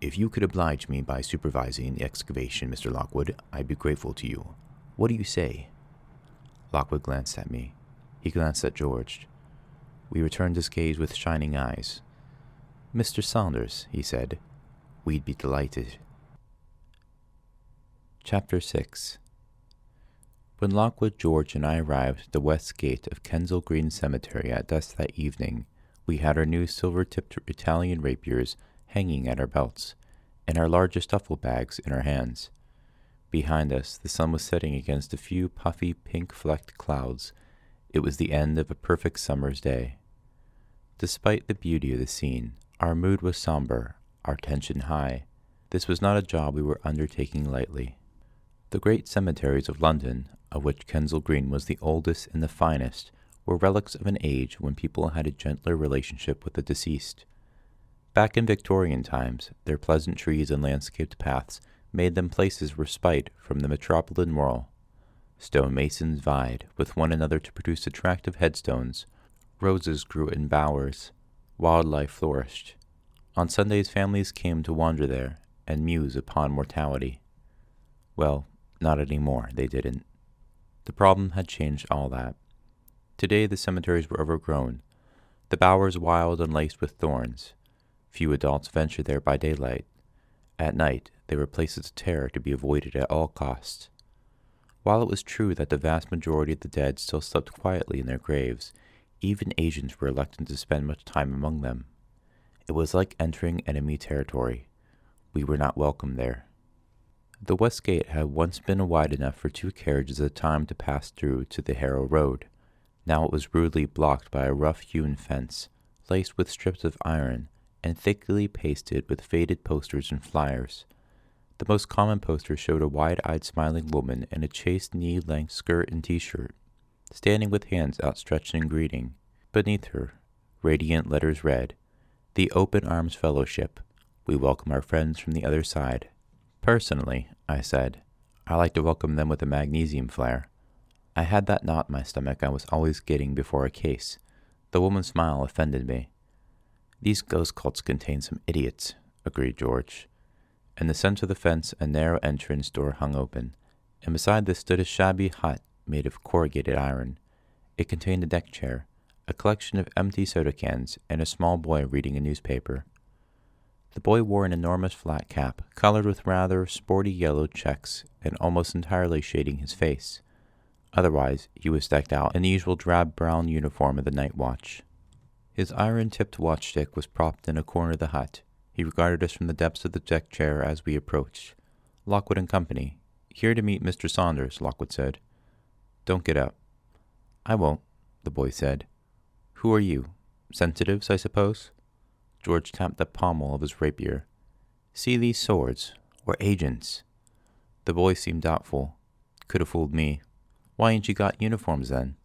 If you could oblige me by supervising the excavation, Mr. Lockwood, I'd be grateful to you. What do you say?" Lockwood glanced at me. He glanced at George. We returned his gaze with shining eyes. "Mr. Saunders," he said, "we'd be delighted." Chapter 6. When Lockwood, George, and I arrived at the west gate of Kensal Green Cemetery at dusk that eevening, we had our new silver-tipped Italian rapiers hanging at our belts, and our largest duffel bags in our hands. Behind us, the sun was setting against a few puffy, pink-flecked clouds. It was the end of a perfect summer's day. Despite the beauty of the scene, our mood was somber, our tension high. This was not a job we were undertaking lightly. The great cemeteries of London, of which Kensal Green was the oldest and the finest, were relics of an age when people had a gentler relationship with the deceased. Back in Victorian times, their pleasant trees and landscaped paths made them places of respite from the metropolitan whirl. Stonemasons vied with one another to produce attractive headstones. Roses grew in bowers. Wildlife flourished. On Sundays, families came to wander there and muse upon mortality. Well, not anymore, they didn't. The problem had changed all that. Today the cemeteries were overgrown, the bowers wild and laced with thorns. Few adults venture there by daylight. At night, they were places of terror to be avoided at all costs. While it was true that the vast majority of the dead still slept quietly in their graves, even Asians were reluctant to spend much time among them. It was like entering enemy territory. We were not welcome there. The West Gate had once been wide enough for 2 carriages at a time to pass through to the Harrow Road. Now it was rudely blocked by a rough-hewn fence, laced with strips of iron, and thickly pasted with faded posters and flyers. The most common poster showed a wide-eyed smiling woman in a chaste knee-length skirt and t-shirt, standing with hands outstretched in greeting. Beneath her, radiant letters read, "The Open Arms Fellowship. We welcome our friends from the other side." Personally, I said, I like to welcome them with a magnesium flare. I had that knot in my stomach I was always getting before a case. The woman's smile offended me. "These ghost cults contain some idiots," agreed George. In the center of the fence, a narrow entrance door hung open, and beside this stood a shabby hut made of corrugated iron. It contained a deck chair, a collection of empty soda cans, and a small boy reading a newspaper. The boy wore an enormous flat cap, colored with rather sporty yellow checks and almost entirely shading his face. Otherwise, he was decked out in the usual drab-brown uniform of the night watch. His iron-tipped watchstick was propped in a corner of the hut. He regarded us from the depths of the deck chair as we approached. "Lockwood and Company. Here to meet Mr. Saunders," Lockwood said. "Don't get up." "I won't," the boy said. "Who are you? Sensitives, I suppose?" George tapped the pommel of his rapier. "See these swords? We're agents." The boy seemed doubtful. "Could have fooled me. Why ain't you got uniforms then?"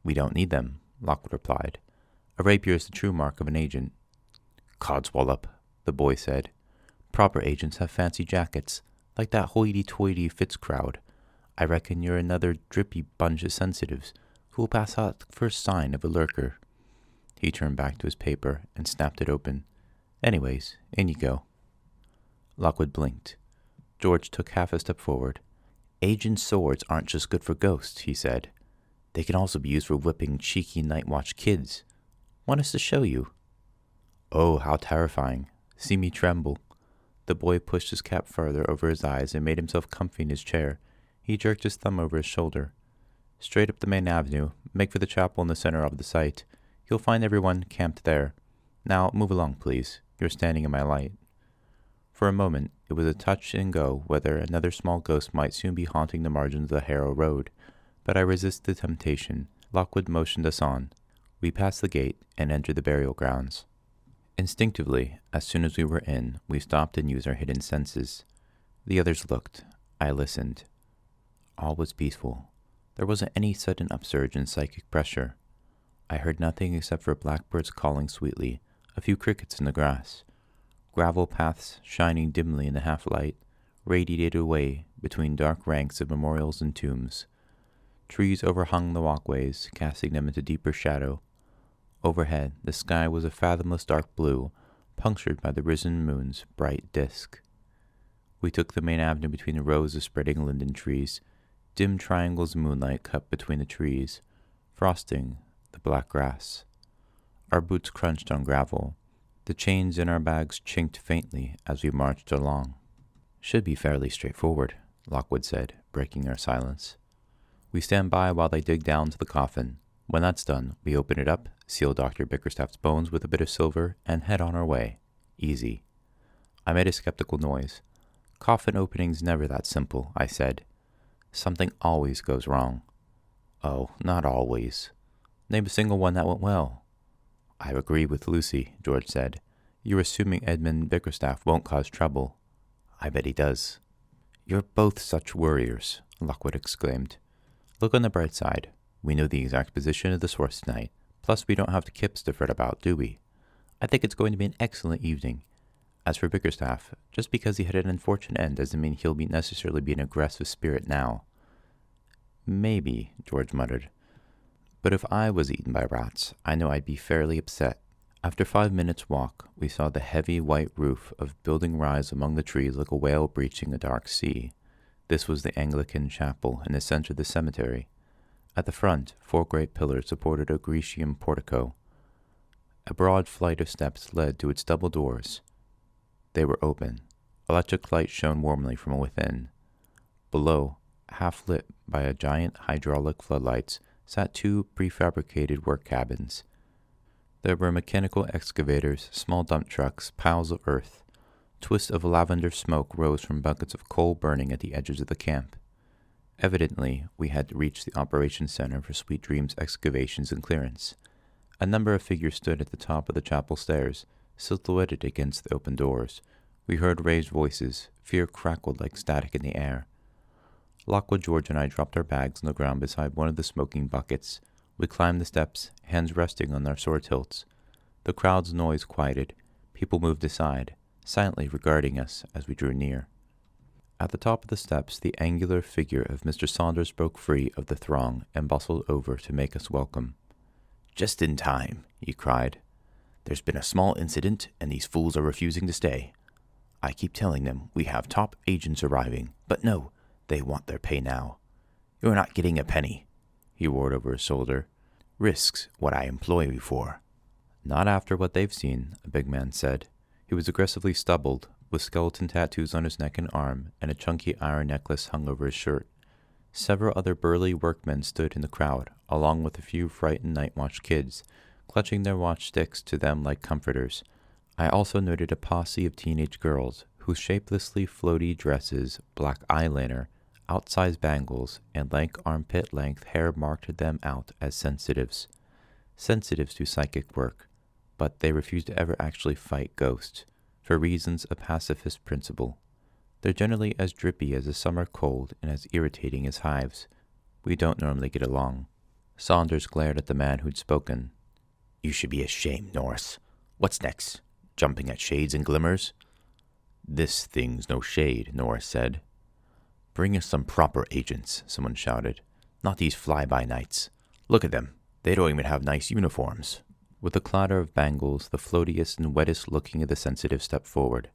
"We don't need them," Lockwood replied. "A rapier is the true mark of an agent." "Codswallop," the boy said. "Proper agents have fancy jackets, like that hoity-toity Fitz crowd. I reckon you're another drippy bunch of sensitives who'll pass out the first sign of a lurker." He turned back to his paper and snapped it open. "Anyways, in you go." Lockwood blinked. George took half a step forward. "Agent swords aren't just good for ghosts," he said. "They can also be used for whipping cheeky night watch kids. Want us to show you?" "Oh, how terrifying. See me tremble." The boy pushed his cap further over his eyes and made himself comfy in his chair. He jerked his thumb over his shoulder. "Straight up the main avenue. Make for the chapel in the center of the site. You'll find everyone camped there. Now, move along, please. You're standing in my light." For a moment, it was a touch and go whether another small ghost might soon be haunting the margins of the Harrow Road, but I resisted the temptation. Lockwood motioned us on. We passed the gate and entered the burial grounds. Instinctively, as soon as we were in, we stopped and used our hidden senses. The others looked. I listened. All was peaceful. There wasn't any sudden upsurge in psychic pressure. I heard nothing except for blackbirds calling sweetly, a few crickets in the grass. Gravel paths, shining dimly in the half-light, radiated away between dark ranks of memorials and tombs. Trees overhung the walkways, casting them into deeper shadow. Overhead, the sky was a fathomless dark blue, punctured by the risen moon's bright disk. We took the main avenue between the rows of spreading linden trees. Dim triangles of moonlight cut between the trees, frosting the black grass. Our boots crunched on gravel. The chains in our bags chinked faintly as we marched along. "Should be fairly straightforward," Lockwood said, breaking our silence. "We stand by while they dig down to the coffin. When that's done, we open it up, seal Dr. Bickerstaff's bones with a bit of silver, and head on our way. Easy." I made a skeptical noise. Coffin opening's never that simple, I said. Something always goes wrong. Oh, not always. Name a single one that went well. I agree with Lucy, George said. You're assuming Edmund Bickerstaff won't cause trouble. I bet he does. You're both such worriers, Lockwood exclaimed. Look on the bright side. We know the exact position of the source tonight. Plus, we don't have the Kips to fret about, do we? I think it's going to be an excellent evening. As for Bickerstaff, just because he had an unfortunate end doesn't mean he'll necessarily be an aggressive spirit now. Maybe, George muttered. But if I was eaten by rats, I know I'd be fairly upset. After 5 minutes' walk, we saw the heavy white roof of building rise among the trees like a whale breaching a dark sea. This was the Anglican chapel in the center of the cemetery. At the front, 4 great pillars supported a Grecian portico. A broad flight of steps led to its double doors. They were open. Electric light shone warmly from within. Below, half lit by a giant hydraulic floodlights, sat 2 prefabricated work cabins. There were mechanical excavators, small dump trucks, piles of earth. Twists of lavender smoke rose from buckets of coal burning at the edges of the camp. Evidently, we had reached the operations center for Sweet Dreams excavations and clearance. A number of figures stood at the top of the chapel stairs, silhouetted against the open doors. We heard raised voices. Fear crackled like static in the air. Lockwood, George, and I dropped our bags on the ground beside one of the smoking buckets. We climbed the steps, hands resting on our sword hilts. The crowd's noise quieted. People moved aside, silently regarding us as we drew near. At the top of the steps, the angular figure of Mr. Saunders broke free of the throng and bustled over to make us welcome. Just in time, he cried. There's been a small incident, and these fools are refusing to stay. I keep telling them we have top agents arriving, but no, they want their pay now. You're not getting a penny, he roared over his shoulder. Risks what I employ you for. Not after what they've seen, a big man said. He was aggressively stubbled, with skeleton tattoos on his neck and arm, and a chunky iron necklace hung over his shirt. Several other burly workmen stood in the crowd, along with a few frightened night watch kids, clutching their watch sticks to them like comforters. I also noted a posse of teenage girls, whose shapelessly floaty dresses, black eyeliner, outsized bangles, and lank armpit-length hair marked them out as sensitives. Sensitives to psychic work, but they refused to ever actually fight ghosts, for reasons of pacifist principle. They're generally as drippy as a summer cold and as irritating as hives. We don't normally get along. Saunders glared at the man who'd spoken. You should be ashamed, Norris. What's next? Jumping at shades and glimmers? This thing's no shade, Norris said. Bring us some proper agents, someone shouted. Not these fly-by-nights. Look at them. They don't even have nice uniforms. With a clatter of bangles, the floatiest and wettest looking of the sensitive stepped forward.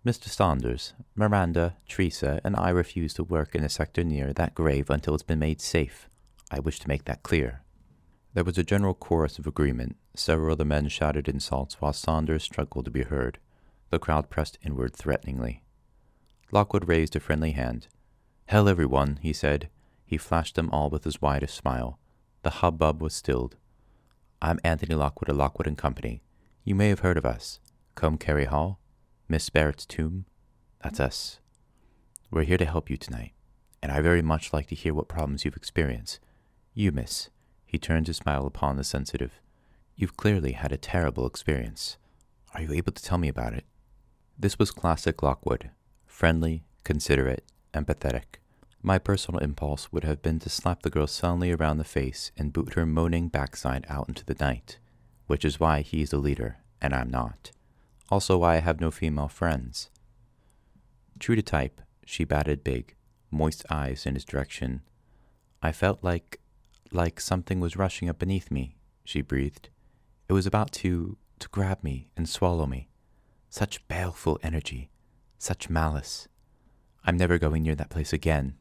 Mr. Saunders, Miranda, Teresa, and I refuse to work in a sector near that grave until it's been made safe. I wish to make that clear. There was a general chorus of agreement. Several of the men shouted insults while Saunders struggled to be heard. The crowd pressed inward threateningly. Lockwood raised a friendly hand. Hell, everyone, he said. He flashed them all with his widest smile. The hubbub was stilled. I'm Anthony Lockwood of Lockwood & Company. You may have heard of us. Combe Carey Hall? Miss Barrett's tomb? That's us. We're here to help you tonight, and I very much like to hear what problems you've experienced. You, miss. He turned to smile upon the sensitive. You've clearly had a terrible experience. Are you able to tell me about it? This was classic Lockwood. Friendly, considerate, empathetic. My personal impulse would have been to slap the girl sullenly around the face and boot her moaning backside out into the night, which is why he's the leader, and I'm not. Also why I have no female friends. True to type, she batted big, moist eyes in his direction. I felt like something was rushing up beneath me, she breathed. It was about to grab me and swallow me. Such baleful energy, such malice. I'm never going near that place again.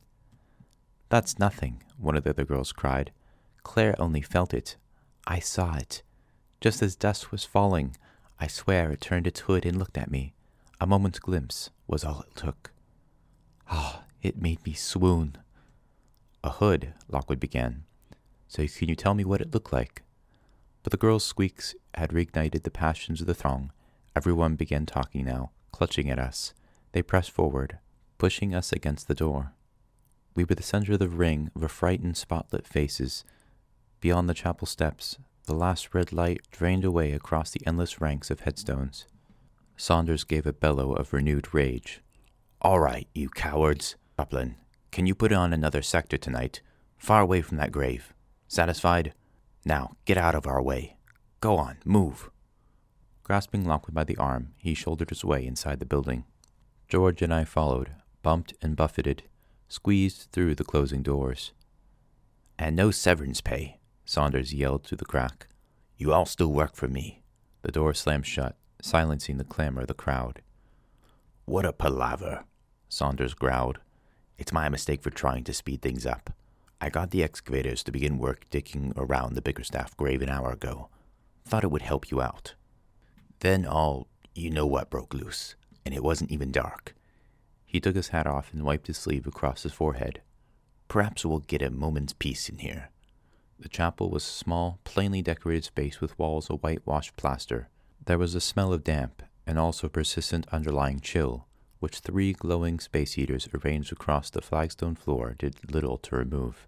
That's nothing, one of the other girls cried. Claire only felt it. I saw it. Just as dusk was falling, I swear it turned its hood and looked at me. A moment's glimpse was all it took. It made me swoon. A hood, Lockwood began. So can you tell me what it looked like? But the girl's squeaks had reignited the passions of the throng. Everyone began talking now, clutching at us. They pressed forward, pushing us against the door. We were the center of the ring of frightened, spotlit faces. Beyond the chapel steps, the last red light drained away across the endless ranks of headstones. Saunders gave a bellow of renewed rage. "All right, you cowards. Joplin, can you put on another sector tonight, far away from that grave? Satisfied? Now, get out of our way. Go on, move." Grasping Lockwood by the arm, he shouldered his way inside the building. George and I followed, bumped and buffeted, squeezed through the closing doors. "And no severance pay," Saunders yelled through the crack. "You all still work for me." The door slammed shut, silencing the clamor of the crowd. "What a palaver," Saunders growled. "It's my mistake for trying to speed things up. I got the excavators to begin work digging around the Bickerstaff grave an hour ago. Thought it would help you out. Then all you-know-what broke loose, and it wasn't even dark." He took his hat off and wiped his sleeve across his forehead. "Perhaps we'll get a moment's peace in here." The chapel was a small, plainly decorated space with walls of whitewashed plaster. There was a smell of damp, and also a persistent underlying chill, which 3 glowing space heaters arranged across the flagstone floor did little to remove.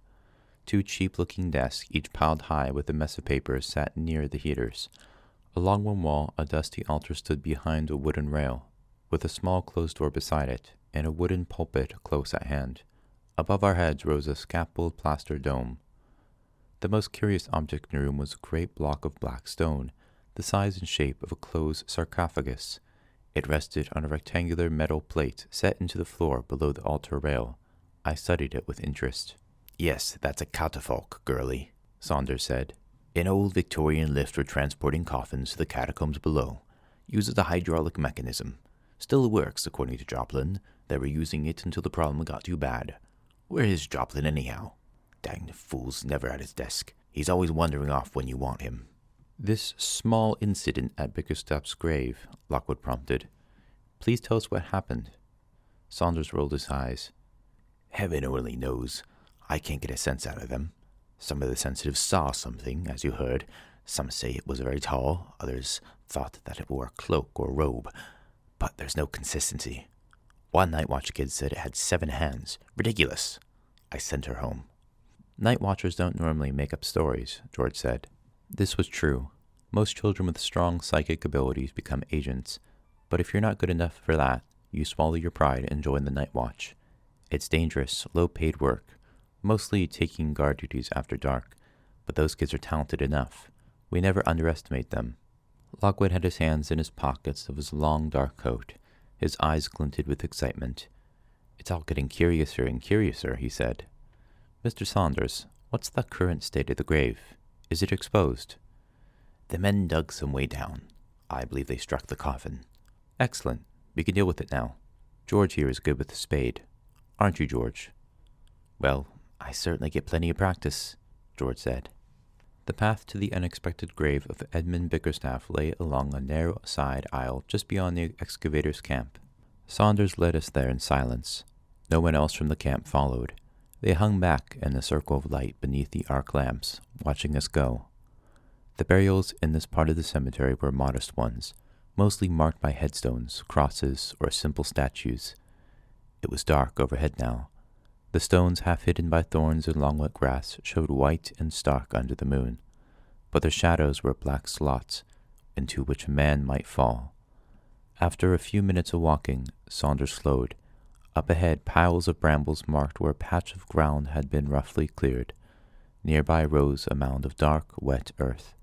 2 cheap-looking desks, each piled high with a mess of papers, sat near the heaters. Along one wall, a dusty altar stood behind a wooden rail, with a small closed door beside it, and a wooden pulpit close at hand. Above our heads rose a scaffolded plaster dome. The most curious object in the room was a great block of black stone, the size and shape of a closed sarcophagus. It rested on a rectangular metal plate set into the floor below the altar rail. I studied it with interest. "Yes, that's a catafalque, girlie," Saunders said. "An old Victorian lift for transporting coffins to the catacombs below. Uses a hydraulic mechanism. Still works, according to Joplin. They were using it until the problem got too bad. Where is Joplin, anyhow? Dang fool's never at his desk. He's always wandering off when you want him." "This small incident at Bickerstaff's grave," Lockwood prompted. "Please tell us what happened." Saunders rolled his eyes. "Heaven only knows. I can't get a sense out of them. Some of the sensitives saw something, as you heard. Some say it was very tall. Others thought that it wore a cloak or robe. But there's no consistency. One night watch kid said it had 7 hands. Ridiculous. I sent her home." "Night watchers don't normally make up stories," George said. This was true. Most children with strong psychic abilities become agents, but if you're not good enough for that, you swallow your pride and join the night watch. It's dangerous, low-paid work, mostly taking guard duties after dark, but those kids are talented enough. We never underestimate them. Lockwood had his hands in his pockets of his long dark coat. His eyes glinted with excitement. "It's all getting curiouser and curiouser," he said. "Mr. Saunders, what's the current state of the grave? Is it exposed?" "The men dug some way down. I believe they struck the coffin." "Excellent. We can deal with it now. George here is good with the spade. Aren't you, George?" "Well, I certainly get plenty of practice," George said. The path to the unexpected grave of Edmund Bickerstaff lay along a narrow side aisle just beyond the excavator's camp. Saunders led us there in silence. No one else from the camp followed. They hung back in the circle of light beneath the arc lamps, watching us go. The burials in this part of the cemetery were modest ones, mostly marked by headstones, crosses, or simple statues. It was dark overhead now. The stones, half hidden by thorns and long wet grass, showed white and stark under the moon, but their shadows were black slots into which a man might fall. After a few minutes of walking, Saunders slowed. Up ahead, piles of brambles marked where a patch of ground had been roughly cleared. Nearby rose a mound of dark, wet earth.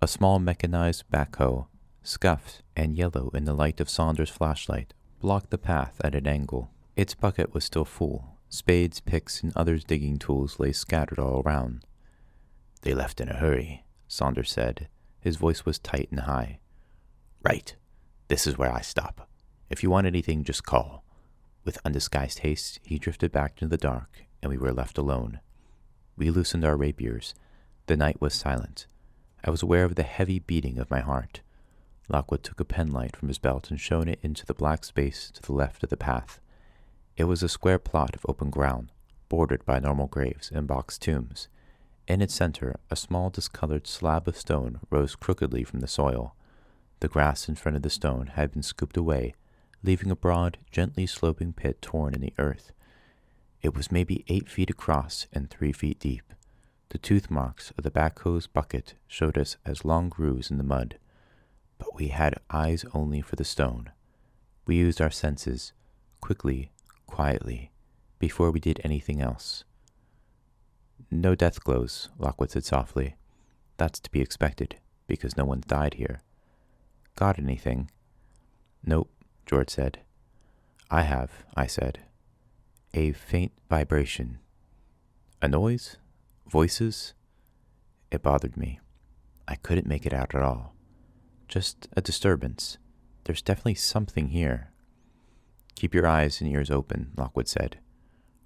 A small mechanized backhoe, scuffed and yellow in the light of Saunders' flashlight, blocked the path at an angle. Its bucket was still full. Spades, picks, and other digging tools lay scattered all around. "They left in a hurry," Saunders said. His voice was tight and high. "Right. This is where I stop. If you want anything, just call." With undisguised haste, he drifted back into the dark, and we were left alone. We loosened our rapiers. The night was silent. I was aware of the heavy beating of my heart. Lockwood took a penlight from his belt and shone it into the black space to the left of the path. It was a square plot of open ground, bordered by normal graves and box tombs. In its center, a small discolored slab of stone rose crookedly from the soil. The grass in front of the stone had been scooped away, leaving a broad, gently sloping pit torn in the earth. It was maybe 8 feet across and 3 feet deep. The tooth marks of the backhoe's bucket showed us as long grooves in the mud, but we had eyes only for the stone. We used our senses, quickly, quietly, before we did anything else. "No death glows," Lockwood said softly. "That's to be expected, because no one's died here." "Got anything?" "Nope," George said. "I have," I said. "A faint vibration." "A noise? Voices?" It bothered me. I couldn't make it out at all. Just a disturbance. There's definitely something here. "Keep your eyes and ears open," Lockwood said.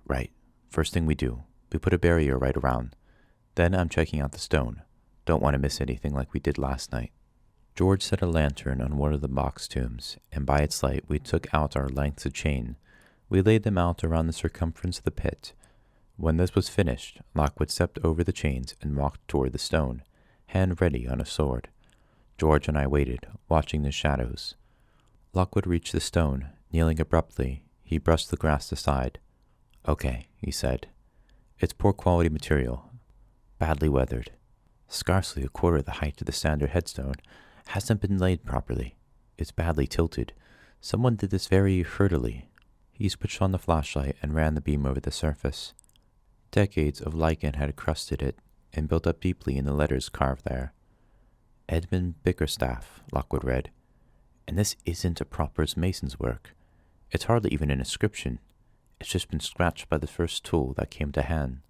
"Right. First thing we do, we put a barrier right around. Then I'm checking out the stone. Don't want to miss anything like we did last night." George set a lantern on one of the box tombs, and by its light we took out our lengths of chain. We laid them out around the circumference of the pit. When this was finished, Lockwood stepped over the chains and walked toward the stone, hand ready on a sword. George and I waited, watching the shadows. Lockwood reached the stone. Kneeling abruptly, he brushed the grass aside. "Okay," he said. "It's poor quality material, badly weathered. Scarcely a quarter the height of the standard headstone. Hasn't been laid properly. It's badly tilted. Someone did this very hurriedly." He switched on the flashlight and ran the beam over the surface. Decades of lichen had crusted it and built up deeply in the letters carved there. "Edmund Bickerstaff," Lockwood read. "And this isn't a proper mason's work. It's hardly even an inscription. It's just been scratched by the first tool that came to hand.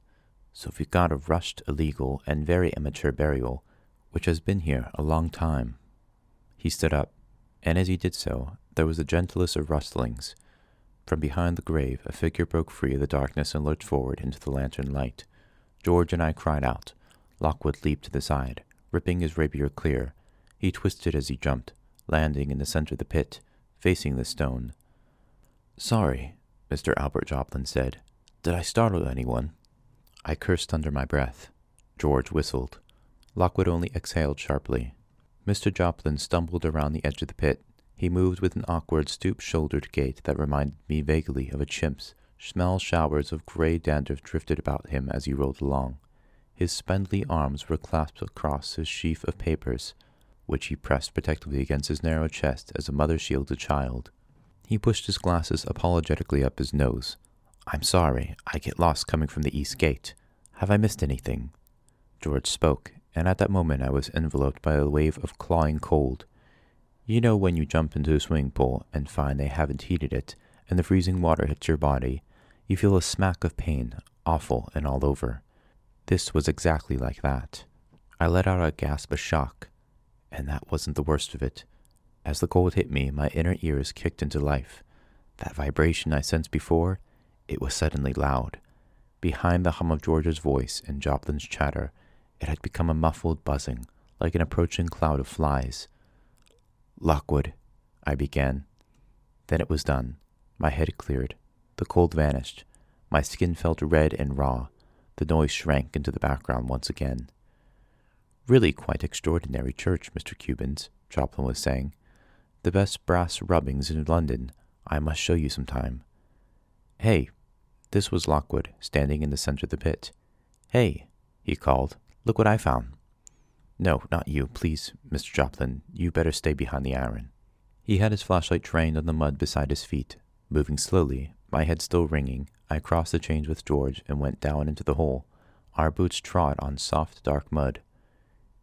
So if you've got a rushed, illegal, and very amateur burial, which has been here a long time." He stood up, and as he did so, there was the gentlest of rustlings. From behind the grave, a figure broke free of the darkness and lurched forward into the lantern light. George and I cried out. Lockwood leaped to the side, ripping his rapier clear. He twisted as he jumped, landing in the center of the pit, facing the stone. "Sorry," Mr. Albert Joplin said. "Did I startle anyone?" I cursed under my breath. George whistled. Lockwood only exhaled sharply. Mr. Joplin stumbled around the edge of the pit. He moved with an awkward, stoop-shouldered gait that reminded me vaguely of a chimp's. Small showers of gray dandruff drifted about him as he rolled along. His spindly arms were clasped across his sheaf of papers, which he pressed protectively against his narrow chest as a mother shields a child. He pushed his glasses apologetically up his nose. "I'm sorry, I get lost coming from the east gate. Have I missed anything?" George spoke, and at that moment I was enveloped by a wave of clawing cold. You know when you jump into a swimming pool and find they haven't heated it, and the freezing water hits your body, you feel a smack of pain, awful and all over. This was exactly like that. I let out a gasp of shock, and that wasn't the worst of it. As the cold hit me, my inner ears kicked into life. That vibration I sensed before, it was suddenly loud. Behind the hum of George's voice and Joplin's chatter, it had become a muffled buzzing, like an approaching cloud of flies. "Lockwood," I began. Then it was done. My head cleared. The cold vanished. My skin felt red and raw. The noise shrank into the background once again. "Really quite extraordinary church, Mr. Cubans," Joplin was saying. "The best brass rubbings in London. I must show you some time." "Hey," this was Lockwood, standing in the center of the pit. "Hey," he called, "look what I found." "No, not you, please, Mr. Joplin. You better stay behind the iron." He had his flashlight trained on the mud beside his feet. Moving slowly, my head still ringing, I crossed the chains with George and went down into the hole. Our boots trod on soft, dark mud.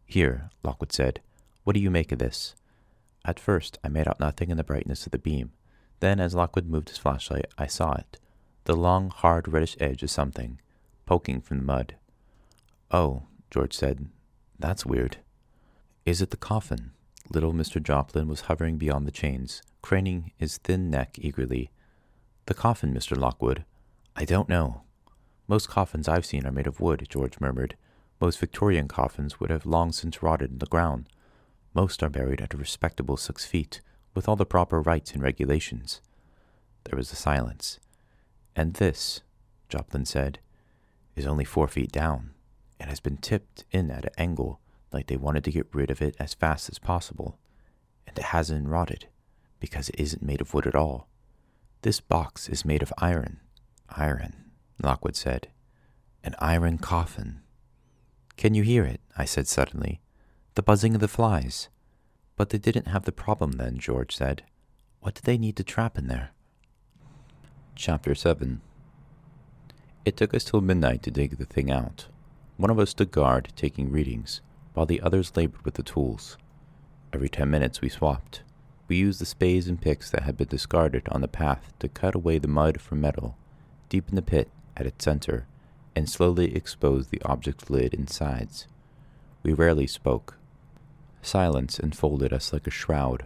"Here," Lockwood said. "What do you make of this?" At first, I made out nothing in the brightness of the beam. Then, as Lockwood moved his flashlight, I saw it. The long, hard, reddish edge of something, poking from the mud. "Oh," George said. "That's weird." "Is it the coffin?" Little Mr. Joplin was hovering beyond the chains, craning his thin neck eagerly. "The coffin, Mr. Lockwood? I don't know." "Most coffins I've seen are made of wood," George murmured. "Most Victorian coffins would have long since rotted in the ground. Most are buried at a respectable 6 feet, with all the proper rites and regulations." There was a silence. "And this," Joplin said, "is only 4 feet down, and has been tipped in at an angle, like they wanted to get rid of it as fast as possible. And it hasn't rotted. because it isn't made of wood at all. This box is made of iron. Iron, Lockwood said. An iron coffin. Can you hear it? I said suddenly. The buzzing of the flies. But they didn't have the problem then, George said. What did they need to trap in there? Chapter 7. It took us till midnight to dig the thing out. One of us stood guard, taking readings, while the others labored with the tools. Every 10 minutes we swapped. We used the spades and picks that had been discarded on the path to cut away the mud from metal, deep in the pit at its center, and slowly expose the object's lid and sides. We rarely spoke. Silence enfolded us like a shroud.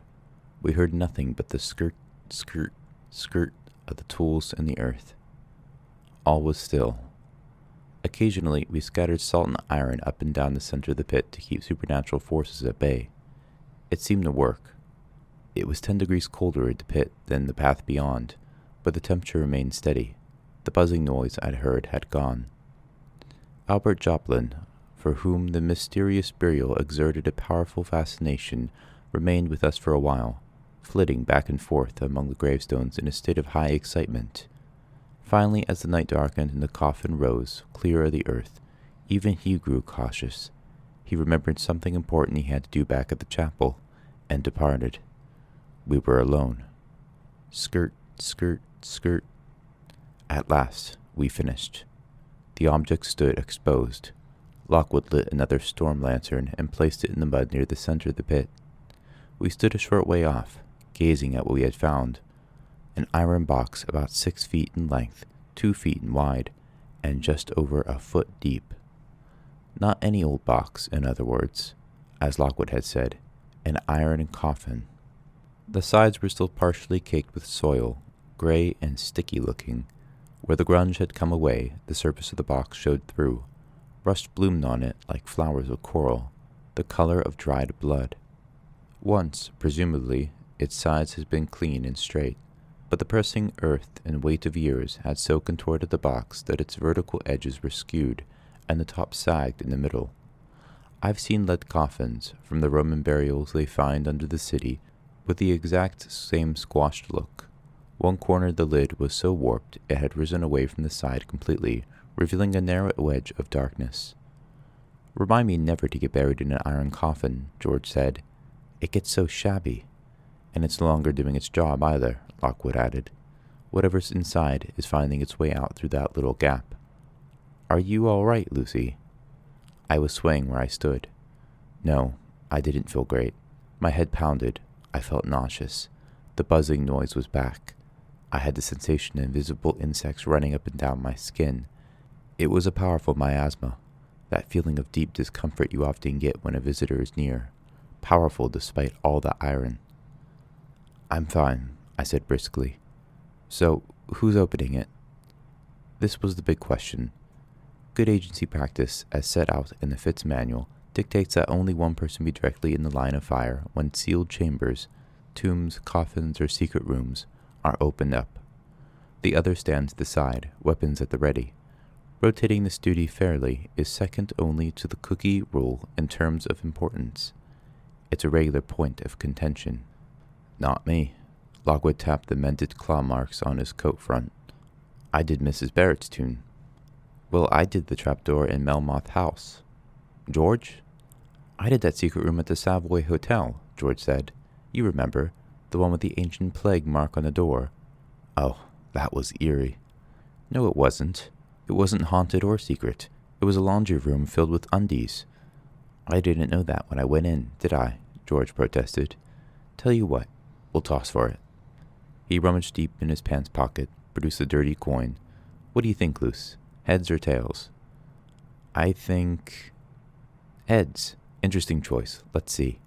We heard nothing but the skirt, skirt, skirt of the tools in the earth. All was still. Occasionally, we scattered salt and iron up and down the center of the pit to keep supernatural forces at bay. It seemed to work. It was 10 degrees colder at the pit than the path beyond, but the temperature remained steady. The buzzing noise I'd heard had gone. Albert Joplin, for whom the mysterious burial exerted a powerful fascination, remained with us for a while, flitting back and forth among the gravestones in a state of high excitement. Finally, as the night darkened and the coffin rose, clear of the earth, even he grew cautious. He remembered something important he had to do back at the chapel, and departed. We were alone. Skirt, skirt, skirt. At last, we finished. The object stood exposed. Lockwood lit another storm lantern and placed it in the mud near the center of the pit. We stood a short way off, gazing at what we had found. An iron box about 6 feet in length, 2 feet in wide, and just over a foot deep. Not any old box, in other words, as Lockwood had said, an iron coffin. The sides were still partially caked with soil, gray and sticky looking. Where the grunge had come away, the surface of the box showed through. Rust bloomed on it like flowers of coral, the color of dried blood. Once, presumably, its sides had been clean and straight, but the pressing earth and weight of years had so contorted the box that its vertical edges were skewed, and the top sagged in the middle. I've seen lead coffins, from the Roman burials they find under the city, with the exact same squashed look. One corner of the lid was so warped it had risen away from the side completely, revealing a narrow wedge of darkness. Remind me never to get buried in an iron coffin, George said. It gets so shabby. And it's no longer doing its job either, Lockwood added. Whatever's inside is finding its way out through that little gap. Are you all right, Lucy? I was swaying where I stood. No, I didn't feel great. My head pounded. I felt nauseous. The buzzing noise was back. I had the sensation of invisible insects running up and down my skin. It was a powerful miasma, that feeling of deep discomfort you often get when a visitor is near, powerful despite all the iron. I'm fine, I said briskly. So, who's opening it? This was the big question. Good agency practice, as set out in the Fitz manual, dictates that only one person be directly in the line of fire when sealed chambers, tombs, coffins, or secret rooms, are opened up. The other stands to the side, weapons at the ready. Rotating this duty fairly is second only to the cookie rule in terms of importance. It's a regular point of contention. Not me. Lockwood tapped the mended claw marks on his coat front. I did Mrs. Barrett's tune. Well, I did the trapdoor in Melmoth House. George? I did that secret room at the Savoy Hotel, George said. You remember, the one with the ancient plague mark on the door. Oh, that was eerie. No, it wasn't. It wasn't haunted or secret. It was a laundry room filled with undies. I didn't know that when I went in, did I? George protested. Tell you what, we'll toss for it. He rummaged deep in his pants pocket, produced a dirty coin. What do you think, Luce? Heads or tails? I think... heads. Interesting choice. Let's see.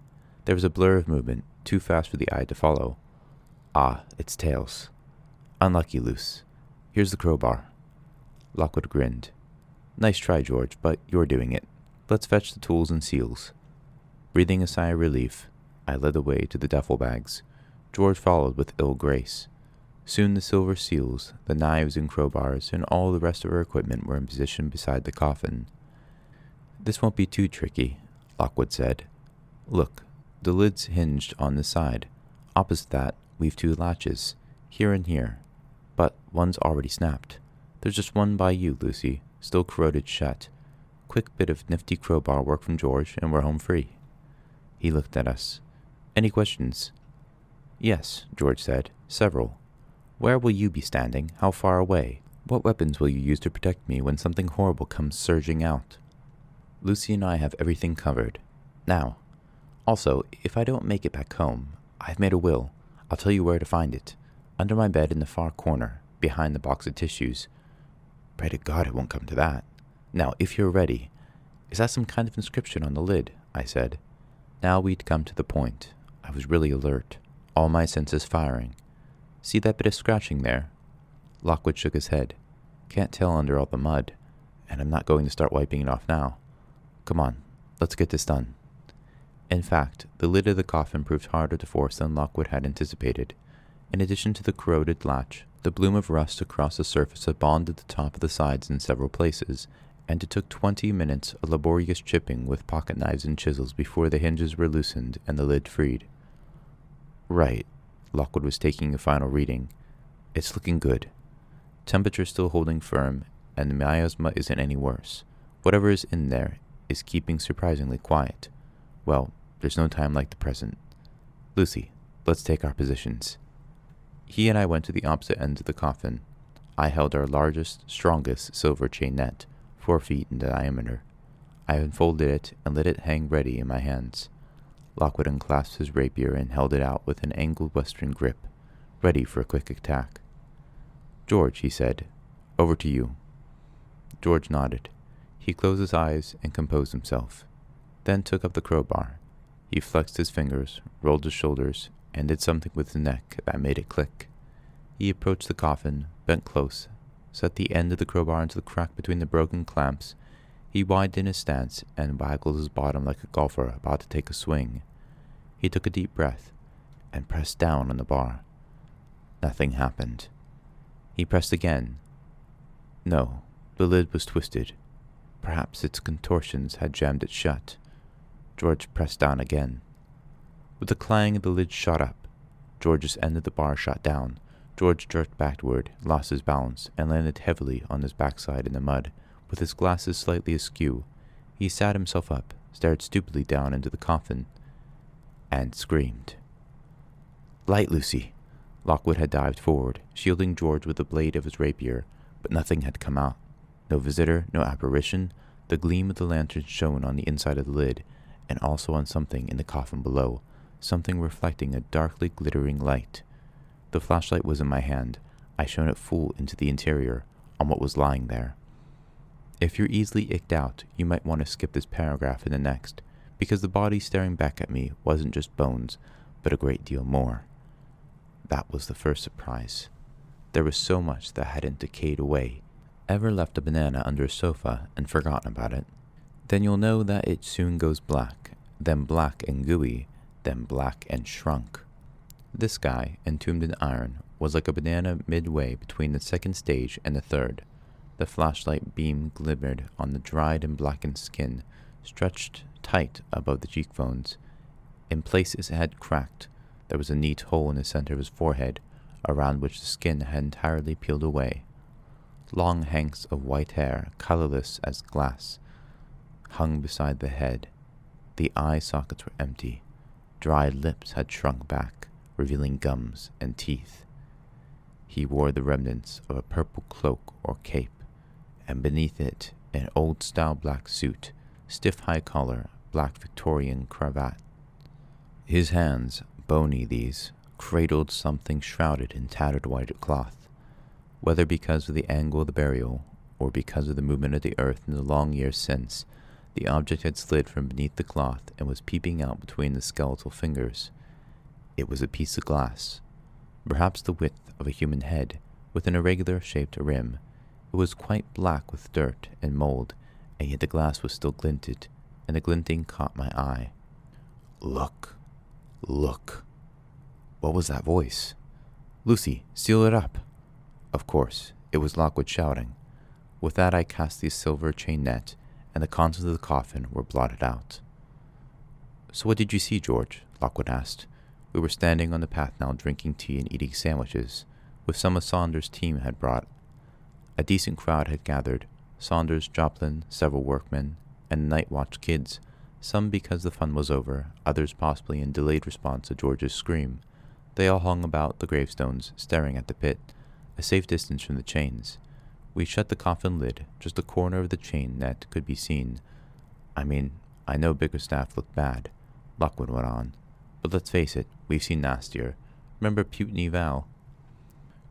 There was a blur of movement, too fast for the eye to follow. Ah, it's tails. Unlucky, Luce. Here's the crowbar. Lockwood grinned. Nice try, George, but you're doing it. Let's fetch the tools and seals. Breathing a sigh of relief, I led the way to the duffel bags. George followed with ill grace. Soon the silver seals, the knives and crowbars, and all the rest of our equipment were in position beside the coffin. This won't be too tricky, Lockwood said. Look, the lid's hinged on the side. Opposite that, We've 2 latches, here and here, but one's already snapped. There's just one by you, Lucy, still corroded shut. Quick bit of nifty crowbar work from George, and we're home free." He looked at us. "Any questions?" "Yes," George said. "Several. Where will you be standing? How far away? What weapons will you use to protect me when something horrible comes surging out?" Lucy and I have everything covered. Now, also, if I don't make it back home, I've made a will. I'll tell you where to find it. Under my bed in the far corner, behind the box of tissues. Pray to God it won't come to that. Now, if you're ready. Is that some kind of inscription on the lid? I said. Now we'd come to the point. I was really alert, all my senses firing. See that bit of scratching there? Lockwood shook his head. Can't tell under all the mud, and I'm not going to start wiping it off now. Come on, let's get this done. In fact, the lid of the coffin proved harder to force than Lockwood had anticipated. In addition to the corroded latch, the bloom of rust across the surface had bonded the top of the sides in several places, and it took 20 minutes of laborious chipping with pocket knives and chisels before the hinges were loosened and the lid freed. Right, Lockwood was taking a final reading. It's looking good. Temperature still holding firm, and the miasma isn't any worse. Whatever is in there is keeping surprisingly quiet. Well, there's no time like the present. Lucy, let's take our positions. He and I went to the opposite ends of the coffin. I held our largest, strongest silver chain net, 4 feet in diameter. I unfolded it and let it hang ready in my hands. Lockwood unclasped his rapier and held it out with an angled western grip, ready for a quick attack. George, he said, over to you. George nodded. He closed his eyes and composed himself, then took up the crowbar. He flexed his fingers, rolled his shoulders, and did something with his neck that made it click. He approached the coffin, bent close, set the end of the crowbar into the crack between the broken clamps. He widened his stance and waggled his bottom like a golfer about to take a swing. He took a deep breath and pressed down on the bar. Nothing happened. He pressed again. No, the lid was twisted. Perhaps its contortions had jammed it shut. George pressed down again. With a clang, the lid shot up. George's end of the bar shot down. George jerked backward, lost his balance, and landed heavily on his backside in the mud, with his glasses slightly askew. He sat himself up, stared stupidly down into the coffin, and screamed. Light, Lucy! Lockwood had dived forward, shielding George with the blade of his rapier, but nothing had come out. No visitor, no apparition. The gleam of the lantern shone on the inside of the lid, and also on something in the coffin below, something reflecting a darkly glittering light. The flashlight was in my hand. I shone it full into the interior, on what was lying there. If you're easily icked out, you might want to skip this paragraph and the next, because the body staring back at me wasn't just bones, but a great deal more. That was the first surprise. There was so much that hadn't decayed away. Ever left a banana under a sofa and forgotten about it? Then you'll know that it soon goes black, then black and gooey, then black and shrunk. This guy, entombed in iron, was like a banana midway between the second stage and the third. The flashlight beam glimmered on the dried and blackened skin, stretched tight above the cheekbones. In places it had cracked. There was a neat hole in the center of his forehead, around which the skin had entirely peeled away. Long hanks of white hair, colorless as glass, hung beside the head. The eye sockets were empty. Dried lips had shrunk back, revealing gums and teeth. He wore the remnants of a purple cloak or cape, and beneath it an old-style black suit, stiff high collar, black Victorian cravat. His hands, bony these, cradled something shrouded in tattered white cloth. Whether because of the angle of the burial, or because of the movement of the earth in the long years since, the object had slid from beneath the cloth and was peeping out between the skeletal fingers. It was a piece of glass, perhaps the width of a human head, with an irregular-shaped rim. It was quite black with dirt and mold, and yet the glass was still glinted, and the glinting caught my eye. Look. Look. What was that voice? Lucy, seal it up. Of course, it was Lockwood shouting. With that I cast the silver chain net, and the contents of the coffin were blotted out. So what did you see, George? Lockwood asked. We were standing on the path now, drinking tea and eating sandwiches, with some of Saunders' team had brought. A decent crowd had gathered, Saunders, Joplin, several workmen, and the night watch kids, some because the fun was over, others possibly in delayed response to George's scream. They all hung about the gravestones, staring at the pit, a safe distance from the chains. We shut the coffin lid, just a corner of the chain net could be seen. I know Bickerstaff looked bad, Lockwood went on, but let's face it, we've seen nastier. Remember Putney Val?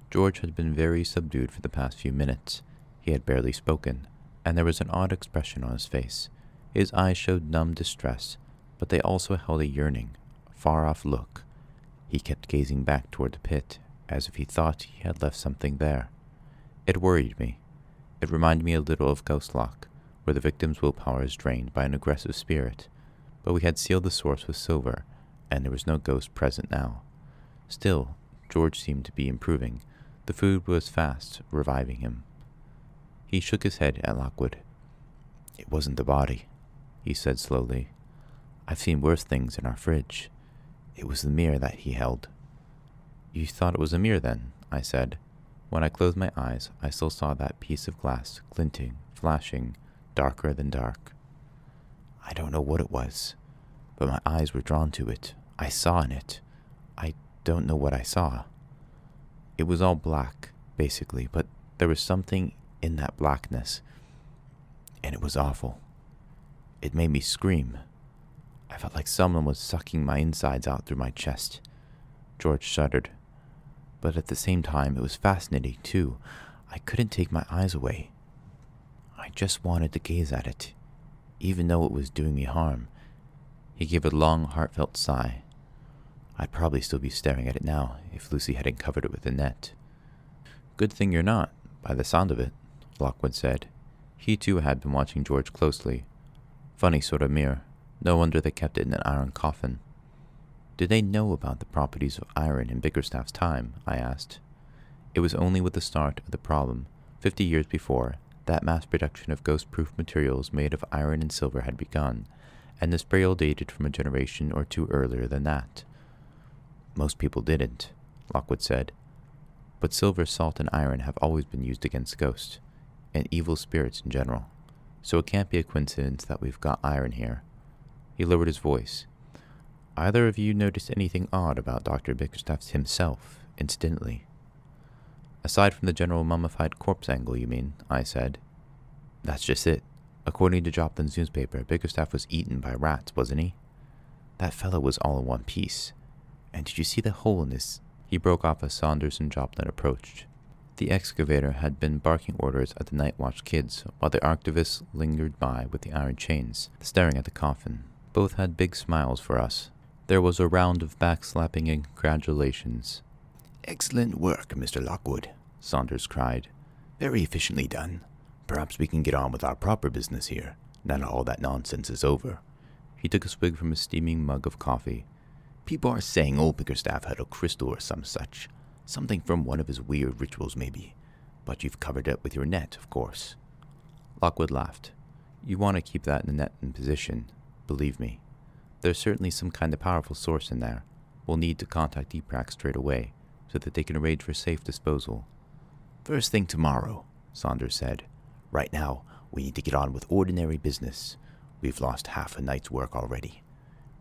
George had been very subdued for the past few minutes. He had barely spoken, and there was an odd expression on his face. His eyes showed numb distress, but they also held a yearning, far-off look. He kept gazing back toward the pit, as if he thought he had left something there. It worried me. It reminded me a little of Ghost Lock, where the victim's willpower is drained by an aggressive spirit, but we had sealed the source with silver, and there was no ghost present now. Still, George seemed to be improving. The food was fast reviving him. He shook his head at Lockwood. "It wasn't the body," he said slowly. "I've seen worse things in our fridge. It was the mirror that he held." "You thought it was a mirror then?" I said. When I closed my eyes, I still saw that piece of glass, glinting, flashing, darker than dark. I don't know what it was, but my eyes were drawn to it. I saw in it. I don't know what I saw. It was all black, basically, but there was something in that blackness, and it was awful. It made me scream. I felt like someone was sucking my insides out through my chest. George shuddered. But at the same time, it was fascinating, too. I couldn't take my eyes away. I just wanted to gaze at it, even though it was doing me harm. He gave a long, heartfelt sigh. I'd probably still be staring at it now if Lucy hadn't covered it with a net. "Good thing you're not, by the sound of it," Lockwood said. He too had been watching George closely. Funny sort of mirror. No wonder they kept it in an iron coffin. "Did they know about the properties of iron in Bickerstaff's time?" I asked. It was only with the start of the problem, 50 years before, that mass production of ghost-proof materials made of iron and silver had begun, and this burial dated from a generation or two earlier than that. "Most people didn't," Lockwood said. "But silver, salt, and iron have always been used against ghosts, and evil spirits in general, so it can't be a coincidence that we've got iron here." He lowered his voice. "Either of you noticed anything odd about Dr. Bickerstaff himself, incidentally?" "Aside from the general mummified corpse angle, you mean?" I said. "That's just it. According to Joplin's newspaper, Bickerstaff was eaten by rats, wasn't he? That fellow was all in one piece. And did you see the hole in his—" He broke off as Saunders and Joplin approached. The excavator had been barking orders at the night watch kids, while the archivists lingered by with the iron chains, staring at the coffin. Both had big smiles for us. There was a round of backslapping and congratulations. "Excellent work, Mr. Lockwood," Saunders cried. "Very efficiently done. Perhaps we can get on with our proper business here, now that all that nonsense is over." He took a swig from a steaming mug of coffee. "People are saying old Bickerstaff had a crystal or some such. Something from one of his weird rituals, maybe. But you've covered it with your net, of course." Lockwood laughed. "You want to keep that in the net in position, believe me. There's certainly some kind of powerful source in there. We'll need to contact EPRAC straight away, so that they can arrange for safe disposal." "First thing tomorrow," Saunders said. "Right now, we need to get on with ordinary business. We've lost half a night's work already.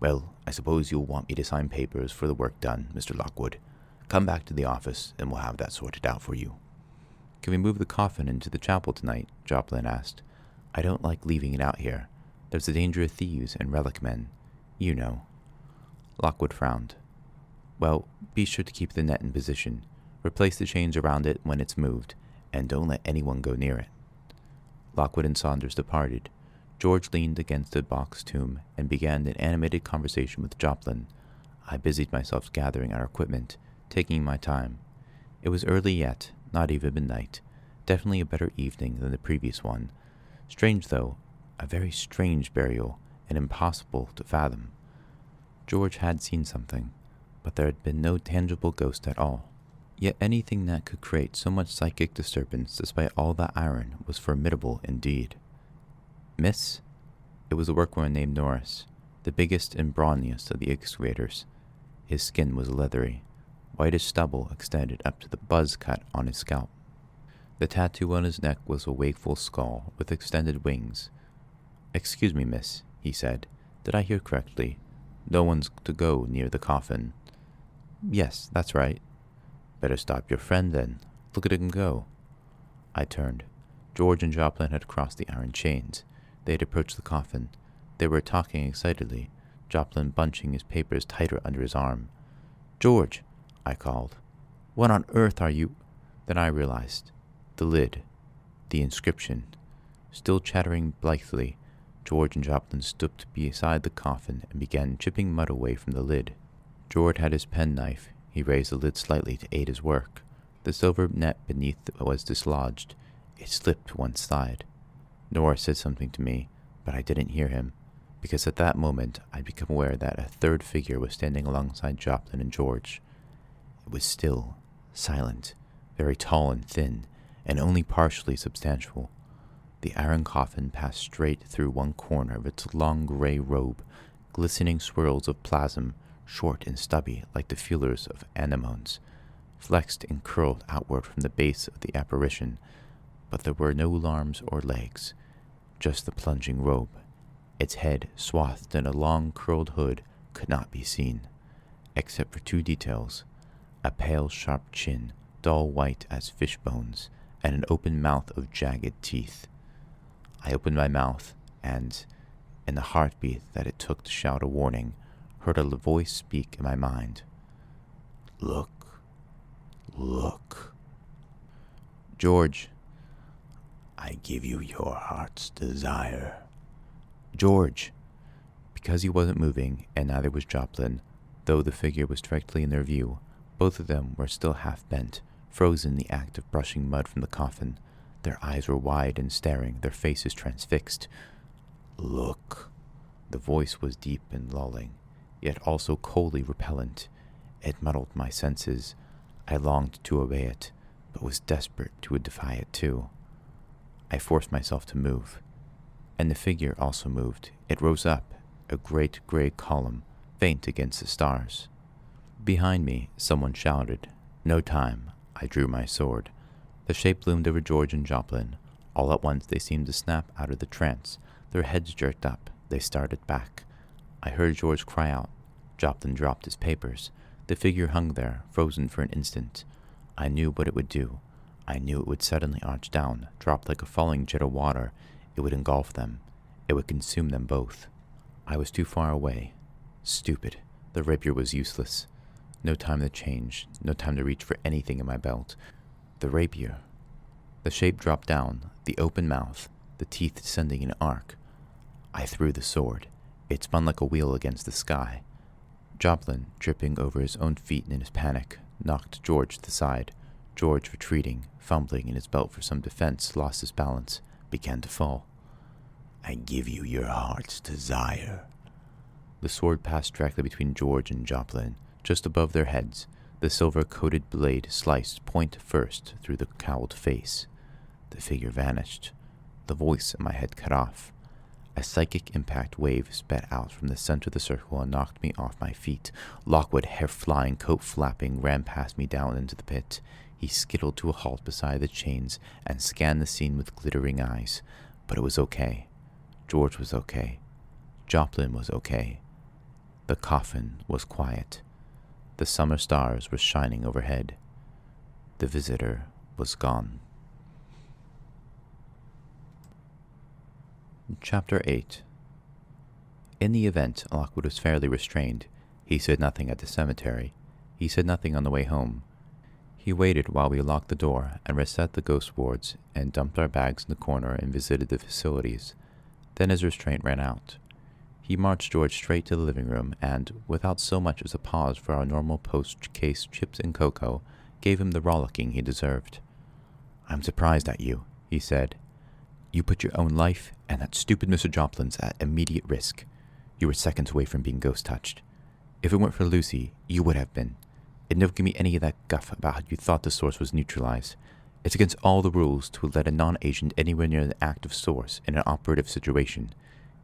Well, I suppose you'll want me to sign papers for the work done, Mr. Lockwood. Come back to the office, and we'll have that sorted out for you." "Can we move the coffin into the chapel tonight?" Joplin asked. "I don't like leaving it out here. There's the danger of thieves and relic men. You know." Lockwood frowned. "Well, be sure to keep the net in position. Replace the chains around it when it's moved, and don't let anyone go near it." Lockwood and Saunders departed. George leaned against the box tomb and began an animated conversation with Joplin. I busied myself gathering our equipment, taking my time. It was early yet, not even midnight. Definitely a better evening than the previous one. Strange, though, a very strange burial, and impossible to fathom. George had seen something, but there had been no tangible ghost at all. Yet anything that could create so much psychic disturbance despite all that iron was formidable indeed. "Miss?" It was a workwoman named Norris, the biggest and brawniest of the excavators. His skin was leathery. Whitish stubble extended up to the buzz cut on his scalp. The tattoo on his neck was a wakeful skull with extended wings. "Excuse me, miss," he said. "Did I hear correctly? No one's to go near the coffin." "Yes, that's right." "Better stop your friend then. Look at him go." I turned. George and Joplin had crossed the iron chains. They had approached the coffin. They were talking excitedly, Joplin bunching his papers tighter under his arm. "George," I called. "What on earth are you—" Then I realized. The lid. The inscription. Still chattering blithely, George and Joplin stooped beside the coffin and began chipping mud away from the lid. George had his penknife. He raised the lid slightly to aid his work. The silver net beneath was dislodged. It slipped to one side. Nora said something to me, but I didn't hear him, because at that moment I'd become aware that a third figure was standing alongside Joplin and George. It was still, silent, very tall and thin, and only partially substantial. The iron coffin passed straight through one corner of its long gray robe, glistening swirls of plasm, short and stubby like the feelers of anemones, flexed and curled outward from the base of the apparition, but there were no arms or legs, just the plunging robe. Its head, swathed in a long curled hood, could not be seen, except for two details: a pale sharp chin, dull white as fish bones, and an open mouth of jagged teeth. I opened my mouth and, in the heartbeat that it took to shout a warning, heard a voice speak in my mind. "Look. Look. George, I give you your heart's desire." "George." Because he wasn't moving, and neither was Joplin, though the figure was directly in their view, both of them were still half bent, frozen in the act of brushing mud from the coffin. Their eyes were wide and staring, their faces transfixed. "Look." The voice was deep and lulling, yet also coldly repellent. It muddled my senses. I longed to obey it, but was desperate to defy it too. I forced myself to move, and the figure also moved. It rose up, a great gray column, faint against the stars. Behind me, someone shouted. No time. I drew my sword. The shape loomed over George and Joplin. All at once they seemed to snap out of the trance. Their heads jerked up. They started back. I heard George cry out. Joplin dropped his papers. The figure hung there, frozen for an instant. I knew what it would do. I knew it would suddenly arch down, drop like a falling jet of water. It would engulf them. It would consume them both. I was too far away. Stupid. The rapier was useless. No time to change. No time to reach for anything in my belt. The rapier. The shape dropped down, the open mouth, the teeth descending in an arc. I threw the sword. It spun like a wheel against the sky. Joplin, tripping over his own feet in his panic, knocked George to the side. George, retreating, fumbling in his belt for some defense, lost his balance, began to fall. I give you your heart's desire. The sword passed directly between George and Joplin, just above their heads. The silver-coated blade sliced point first through the cowled face. The figure vanished. The voice in my head cut off. A psychic impact wave sped out from the center of the circle and knocked me off my feet. Lockwood, hair flying, coat flapping, ran past me down into the pit. He skittled to a halt beside the chains and scanned the scene with glittering eyes. But it was okay. George was okay. Joplin was okay. The coffin was quiet. The summer stars were shining overhead. The visitor was gone. Chapter 8. In the event, Lockwood was fairly restrained. He said nothing at the cemetery. He said nothing on the way home. He waited while we locked the door and reset the ghost boards and dumped our bags in the corner and visited the facilities. Then his restraint ran out. He marched George straight to the living room and, without so much as a pause for our normal post-case chips and cocoa, gave him the rollicking he deserved. I'm surprised at you, he said. You put your own life and that stupid Mr. Joplin's at immediate risk. You were seconds away from being ghost-touched. If it weren't for Lucy, you would have been. And don't give me any of that guff about how you thought the source was neutralized. It's against all the rules to let a non-agent anywhere near the active source in an operative situation.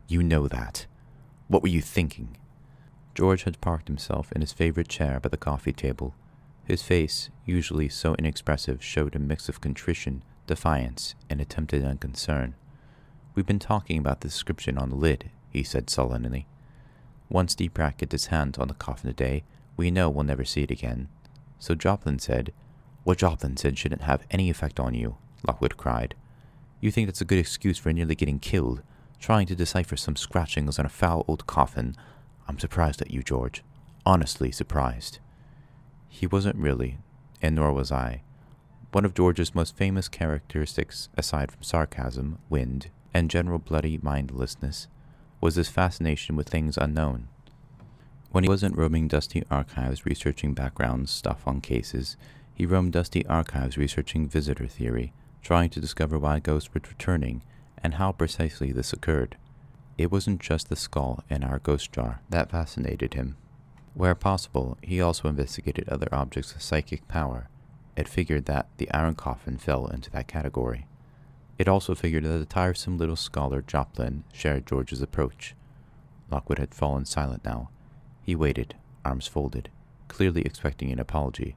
You know that. What were you thinking? George had parked himself in his favorite chair by the coffee table. His face, usually so inexpressive, showed a mix of contrition, defiance, and attempted unconcern. "We've been talking about the description on the lid," he said sullenly. "Once Deepak gets his hands on the coffin today, we know we'll never see it again." "So Joplin said—" "What Joplin said shouldn't have any effect on you," Lockwood cried. "You think that's a good excuse for nearly getting killed, trying to decipher some scratchings on a foul old coffin. I'm surprised at you, George. Honestly surprised." He wasn't really, and nor was I. One of George's most famous characteristics, aside from sarcasm, wind, and general bloody mindlessness, was his fascination with things unknown. When he wasn't roaming dusty archives researching background stuff on cases, he roamed dusty archives researching visitor theory, trying to discover why ghosts were returning and how precisely this occurred. It wasn't just the skull in our ghost jar that fascinated him. Where possible, he also investigated other objects of psychic power. It figured that the iron coffin fell into that category. It also figured that the tiresome little scholar Joplin shared George's approach. Lockwood had fallen silent now. He waited, arms folded, clearly expecting an apology,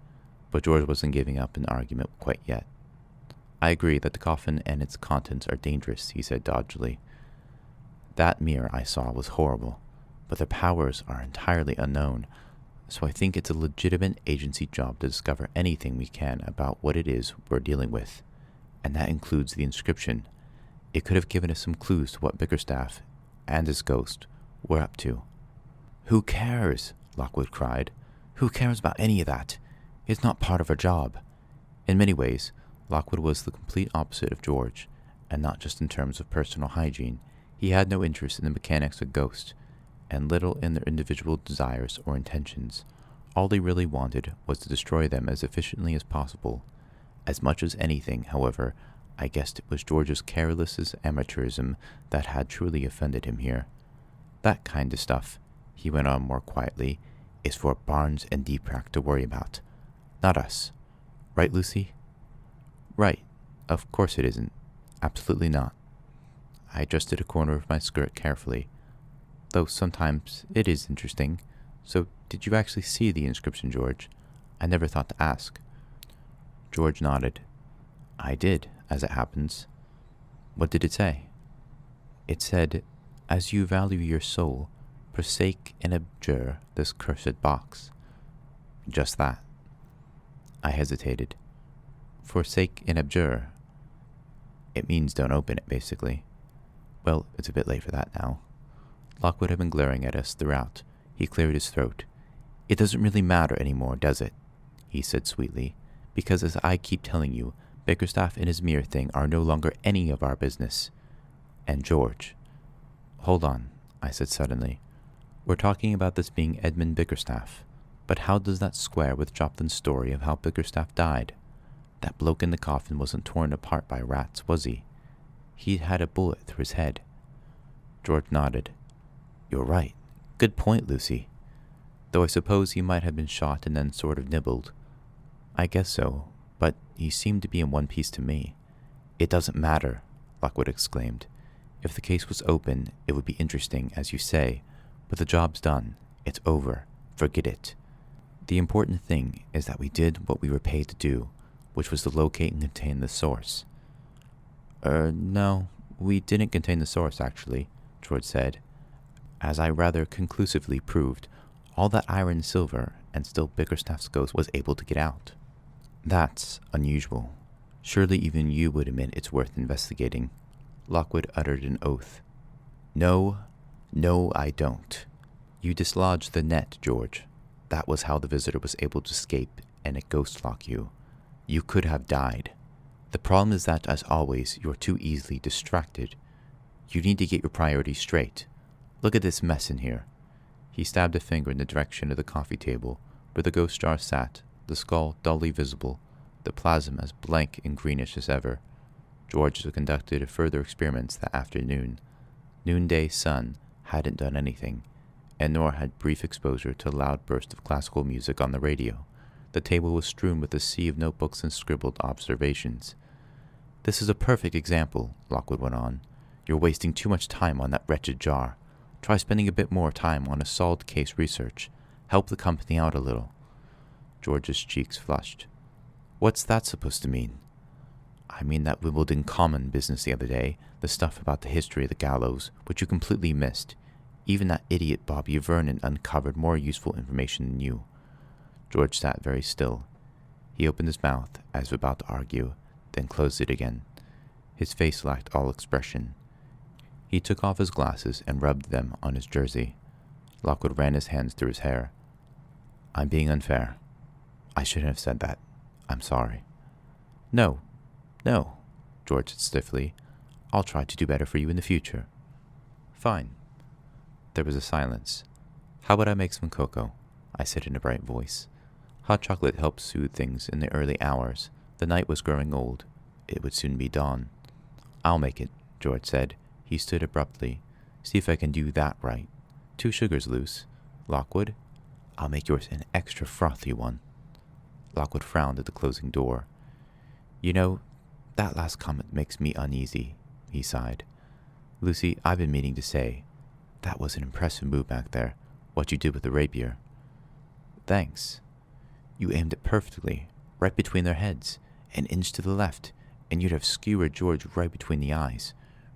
but George wasn't giving up an argument quite yet. "I agree that the coffin and its contents are dangerous," he said doggedly. "That mirror I saw was horrible, but their powers are entirely unknown, so I think it's a legitimate agency job to discover anything we can about what it is we're dealing with, and that includes the inscription. It could have given us some clues to what Bickerstaff and his ghost were up to." "Who cares?" Lockwood cried. "Who cares about any of that? It's not part of our job." In many ways, Lockwood was the complete opposite of George, and not just in terms of personal hygiene. He had no interest in the mechanics of ghosts, and little in their individual desires or intentions. All he really wanted was to destroy them as efficiently as possible. As much as anything, however, I guessed it was George's careless amateurism that had truly offended him here. "That kind of stuff," he went on more quietly, "is for Barnes and Deepak to worry about, not us. Right, Lucy?" "Right. Of course it isn't. Absolutely not." I adjusted a corner of my skirt carefully. "Though sometimes it is interesting. So did you actually see the inscription, George? I never thought to ask." George nodded. "I did, as it happens." "What did it say?" "It said, 'As you value your soul, forsake and abjure this cursed box.'" "Just that." I hesitated. "Forsake and abjure." "It means don't open it, basically." "Well, it's a bit late for that now." Lockwood had been glaring at us throughout. He cleared his throat. "It doesn't really matter anymore, does it?" he said sweetly. "Because as I keep telling you, Bickerstaff and his mirror thing are no longer any of our business. And George—" "Hold on," I said suddenly. "We're talking about this being Edmund Bickerstaff, but how does that square with Joplin's story of how Bickerstaff died? That bloke in the coffin wasn't torn apart by rats, was he? He had a bullet through his head." George nodded. "You're right. Good point, Lucy. Though I suppose he might have been shot and then sort of nibbled." "I guess so, but he seemed to be in one piece to me." "It doesn't matter," Lockwood exclaimed. "If the case was open, it would be interesting, as you say, but the job's done. It's over. Forget it. The important thing is that we did what we were paid to do, which was to locate and contain the source." No, we didn't contain the source, actually," George said. "As I rather conclusively proved, all that iron and silver, and still Bickerstaff's ghost was able to get out." "That's unusual. Surely even you would admit it's worth investigating." Lockwood uttered an oath. No, I don't. You dislodged the net, George. That was how the visitor was able to escape and it ghost lock you. You could have died. The problem is that, as always, you're too easily distracted. You need to get your priorities straight. Look at this mess in here." He stabbed a finger in the direction of the coffee table, where the ghost jar sat, the skull dully visible, the plasm as blank and greenish as ever. George had conducted further experiments that afternoon. Noonday sun hadn't done anything, and nor had brief exposure to a loud burst of classical music on the radio. The table was strewn with a sea of notebooks and scribbled observations. "This is a perfect example," Lockwood went on. "You're wasting too much time on that wretched jar. Try spending a bit more time on a solid case research. Help the company out a little. George's cheeks flushed. What's that supposed to mean? I mean that Wimbledon Common business the other day, the stuff about the history of the gallows, which you completely missed. Even that idiot Bobby Vernon uncovered more useful information than you. George sat very still. He opened his mouth as if about to argue, then closed it again. His face lacked all expression. He took off his glasses and rubbed them on his jersey. Lockwood ran his hands through his hair. I'm being unfair. I shouldn't have said that. I'm sorry. No, George said stiffly. I'll try to do better for you in the future. Fine. There was a silence. How about I make some cocoa? I said in a bright voice. Hot chocolate helped soothe things in the early hours. The night was growing old. It would soon be dawn. I'll make it, George said. He stood abruptly. See if I can do that right. 2 sugars loose. Lockwood, I'll make yours an extra frothy one. Lockwood frowned at the closing door. You know, that last comment makes me uneasy, he sighed. Lucy, I've been meaning to say, that was an impressive move back there, what you did with the rapier. Thanks. You aimed it perfectly, right between their heads, an inch to the left, and you'd have skewered George right between the eyes.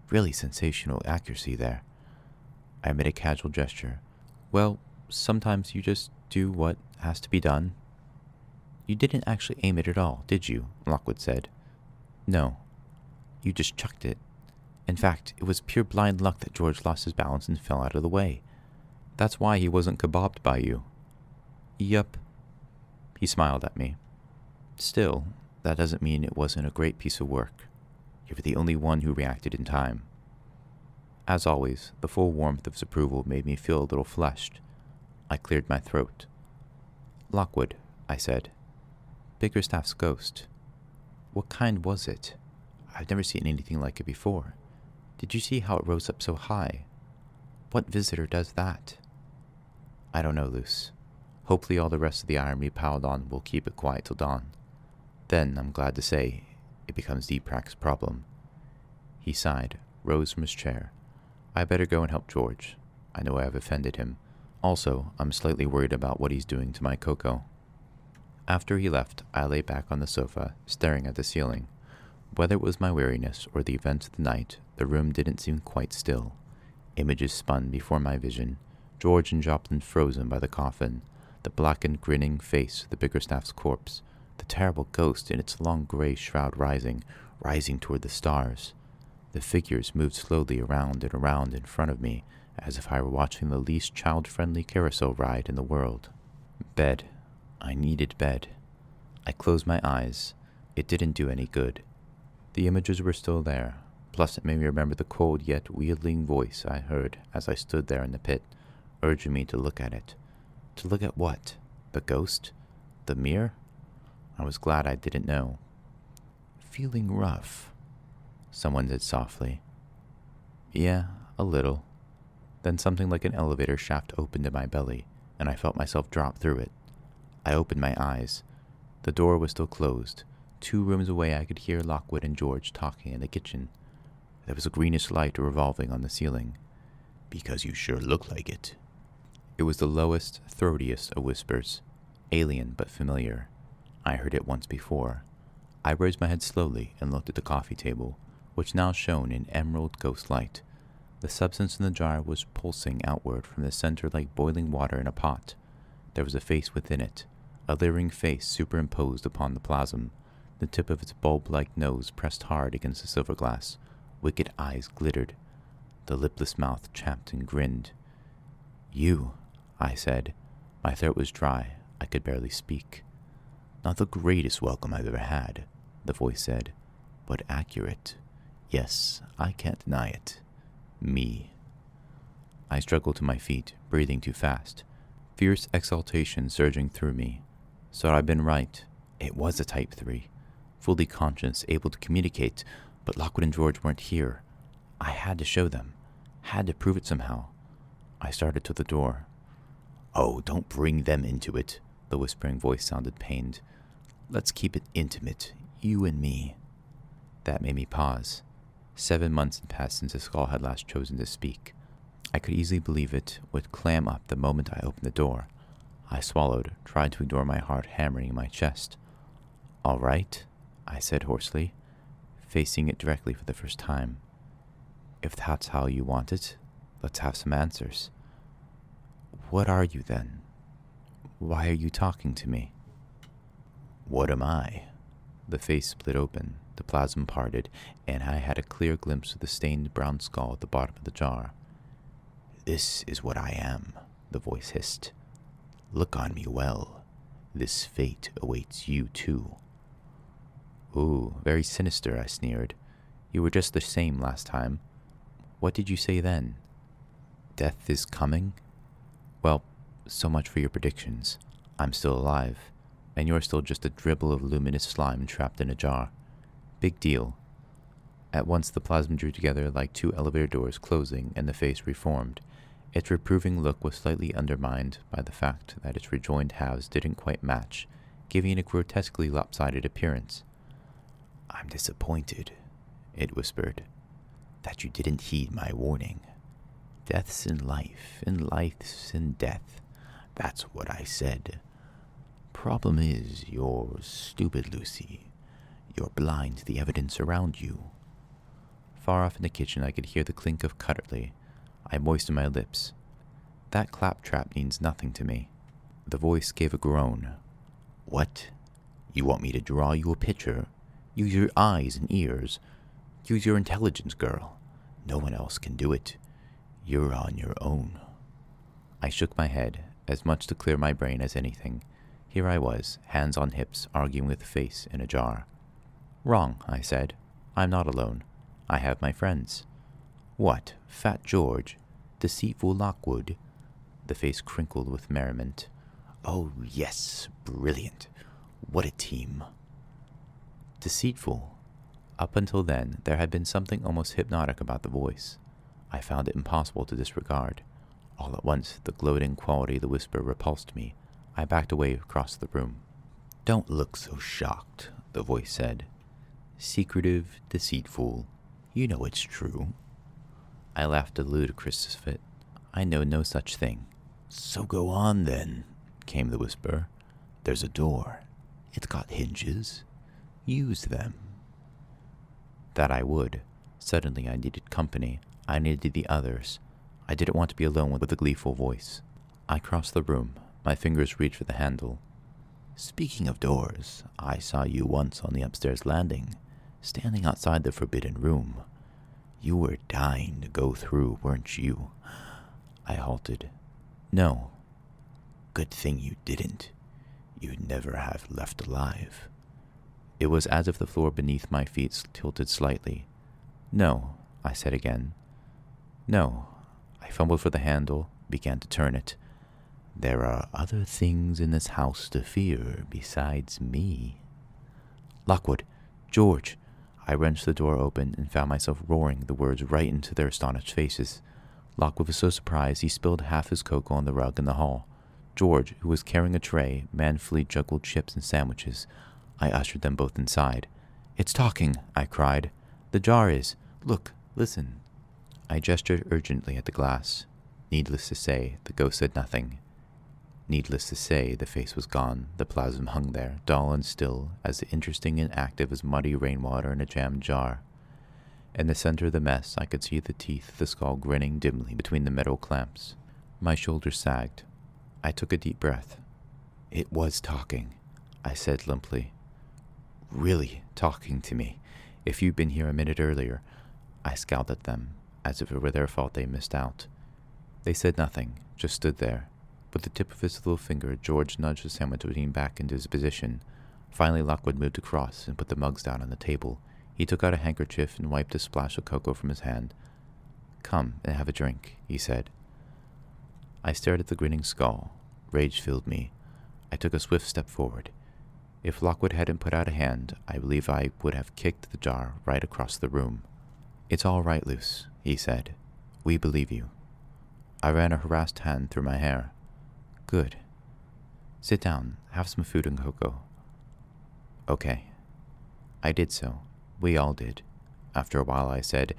Really sensational accuracy there. I made a casual gesture. Well, sometimes you just do what has to be done. You didn't actually aim it at all, did you? Lockwood said. No. You just chucked it. In fact, it was pure blind luck that George lost his balance and fell out of the way. That's why he wasn't kebabbed by you. Yup. He smiled at me. Still, that doesn't mean it wasn't a great piece of work. You were the only one who reacted in time. As always, the full warmth of his approval made me feel a little flushed. I cleared my throat. Lockwood, I said. Bickerstaff's ghost. What kind was it? I've never seen anything like it before. Did you see how it rose up so high? What visitor does that? I don't know, Luce. Hopefully all the rest of the iron we piled on will keep it quiet till dawn. Then, I'm glad to say, it becomes Deeprak's problem. He sighed, rose from his chair. I better go and help George. I know I have offended him. Also, I'm slightly worried about what he's doing to my cocoa. After he left, I lay back on the sofa, staring at the ceiling. Whether it was my weariness or the events of the night, the room didn't seem quite still. Images spun before my vision. George and Joplin frozen by the coffin, the blackened, grinning face of the Bickerstaff's corpse, the terrible ghost in its long gray shroud rising toward the stars. The figures moved slowly around and around in front of me, as if I were watching the least child-friendly carousel ride in the world. Bed. I needed bed. I closed my eyes. It didn't do any good. The images were still there, plus it made me remember the cold yet wheedling voice I heard as I stood there in the pit, urging me to look at it. To look at what? The ghost? The mirror? I was glad I didn't know. Feeling rough, someone said softly. Yeah, a little. Then something like an elevator shaft opened in my belly, and I felt myself drop through it. I opened my eyes. The door was still closed. 2 rooms away I could hear Lockwood and George talking in the kitchen. There was a greenish light revolving on the ceiling. Because you sure look like it. It was the lowest, throatiest of whispers. Alien but familiar. I heard it once before. I raised my head slowly and looked at the coffee table, which now shone in emerald ghost light. The substance in the jar was pulsing outward from the center like boiling water in a pot. There was a face within it, a leering face superimposed upon the plasm, the tip of its bulb-like nose pressed hard against the silver glass. Wicked eyes glittered. The lipless mouth champed and grinned. You, I said. My throat was dry. I could barely speak. Not the greatest welcome I've ever had, the voice said, but accurate. Yes, I can't deny it. Me. I struggled to my feet, breathing too fast. Fierce exultation surging through me. So I'd been right. It was a Type 3. Fully conscious, able to communicate, but Lockwood and George weren't here. I had to show them. Had to prove it somehow. I started to the door. Oh, don't bring them into it, the whispering voice sounded pained. Let's keep it intimate, you and me. That made me pause. 7 months had passed since the skull had last chosen to speak. I could easily believe it would clam up the moment I opened the door. I swallowed, tried to ignore my heart hammering in my chest. "All right," I said hoarsely, facing it directly for the first time. "If that's how you want it, let's have some answers. What are you then? Why are you talking to me?" "What am I?" The face split open, the plasm parted, and I had a clear glimpse of the stained brown skull at the bottom of the jar. "This is what I am," the voice hissed. "Look on me well. This fate awaits you too." "Ooh, very sinister," I sneered. "You were just the same last time. What did you say then? Death is coming? Well, so much for your predictions. I'm still alive, and you're still just a dribble of luminous slime trapped in a jar. Big deal." At once the plasma drew together like two elevator doors closing, and the face reformed. Its reproving look was slightly undermined by the fact that its rejoined halves didn't quite match, giving it a grotesquely lopsided appearance. "I'm disappointed," it whispered, "that you didn't heed my warning. Death's in life, and life's in death. That's what I said. Problem is, you're stupid, Lucy. You're blind to the evidence around you." Far off in the kitchen, I could hear the clink of cutlery. I moistened my lips. "That claptrap means nothing to me." The voice gave a groan. "What? You want me to draw you a picture? Use your eyes and ears. Use your intelligence, girl. No one else can do it. You're on your own." I shook my head, as much to clear my brain as anything. Here I was, hands on hips, arguing with a face in a jar. "Wrong," I said. "I'm not alone. I have my friends." "What, Fat George? Deceitful Lockwood?" The face crinkled with merriment. "Oh, yes, brilliant. What a team." Deceitful. Up until then, there had been something almost hypnotic about the voice. I found it impossible to disregard. All at once, the gloating quality of the whisper repulsed me. I backed away across the room. "Don't look so shocked," the voice said. "Secretive, deceitful. You know it's true." I laughed a ludicrous fit. "I know no such thing." "So go on then," came the whisper. "There's a door. It's got hinges. Use them." That I would. Suddenly I needed company. I needed the others. I didn't want to be alone with a gleeful voice. I crossed the room. My fingers reached for the handle. "Speaking of doors, I saw you once on the upstairs landing, standing outside the forbidden room. You were dying to go through, weren't you?" I halted. "No." "Good thing you didn't. You'd never have left alive." It was as if the floor beneath my feet tilted slightly. "No," I said again. "No." I fumbled for the handle, began to turn it. "There are other things in this house to fear besides me." "Lockwood! George!" I wrenched the door open and found myself roaring the words right into their astonished faces. Lockwood was so surprised he spilled half his cocoa on the rug in the hall. George, who was carrying a tray, manfully juggled chips and sandwiches. I ushered them both inside. "It's talking," I cried. "The jar is. Look, listen." I gestured urgently at the glass. Needless to say, the ghost said nothing. Needless to say, the face was gone. The plasm hung there, dull and still, as interesting and active as muddy rainwater in a jammed jar. In the center of the mess, I could see the teeth of the skull grinning dimly between the metal clamps. My shoulders sagged. I took a deep breath. "It was talking," I said limply. "Really talking to me. If you'd been here a minute earlier." I scowled at them, as if it were their fault they missed out. They said nothing, just stood there. With the tip of his little finger, George nudged the sandwich between back into his position. Finally, Lockwood moved across and put the mugs down on the table. He took out a handkerchief and wiped a splash of cocoa from his hand. "Come and have a drink," he said. I stared at the grinning skull. Rage filled me. I took a swift step forward. If Lockwood hadn't put out a hand, I believe I would have kicked the jar right across the room. "It's all right, Luce," he said. "We believe you." I ran a harassed hand through my hair. "Good. Sit down, have some food and cocoa." "Okay." I did so. We all did. After a while I said,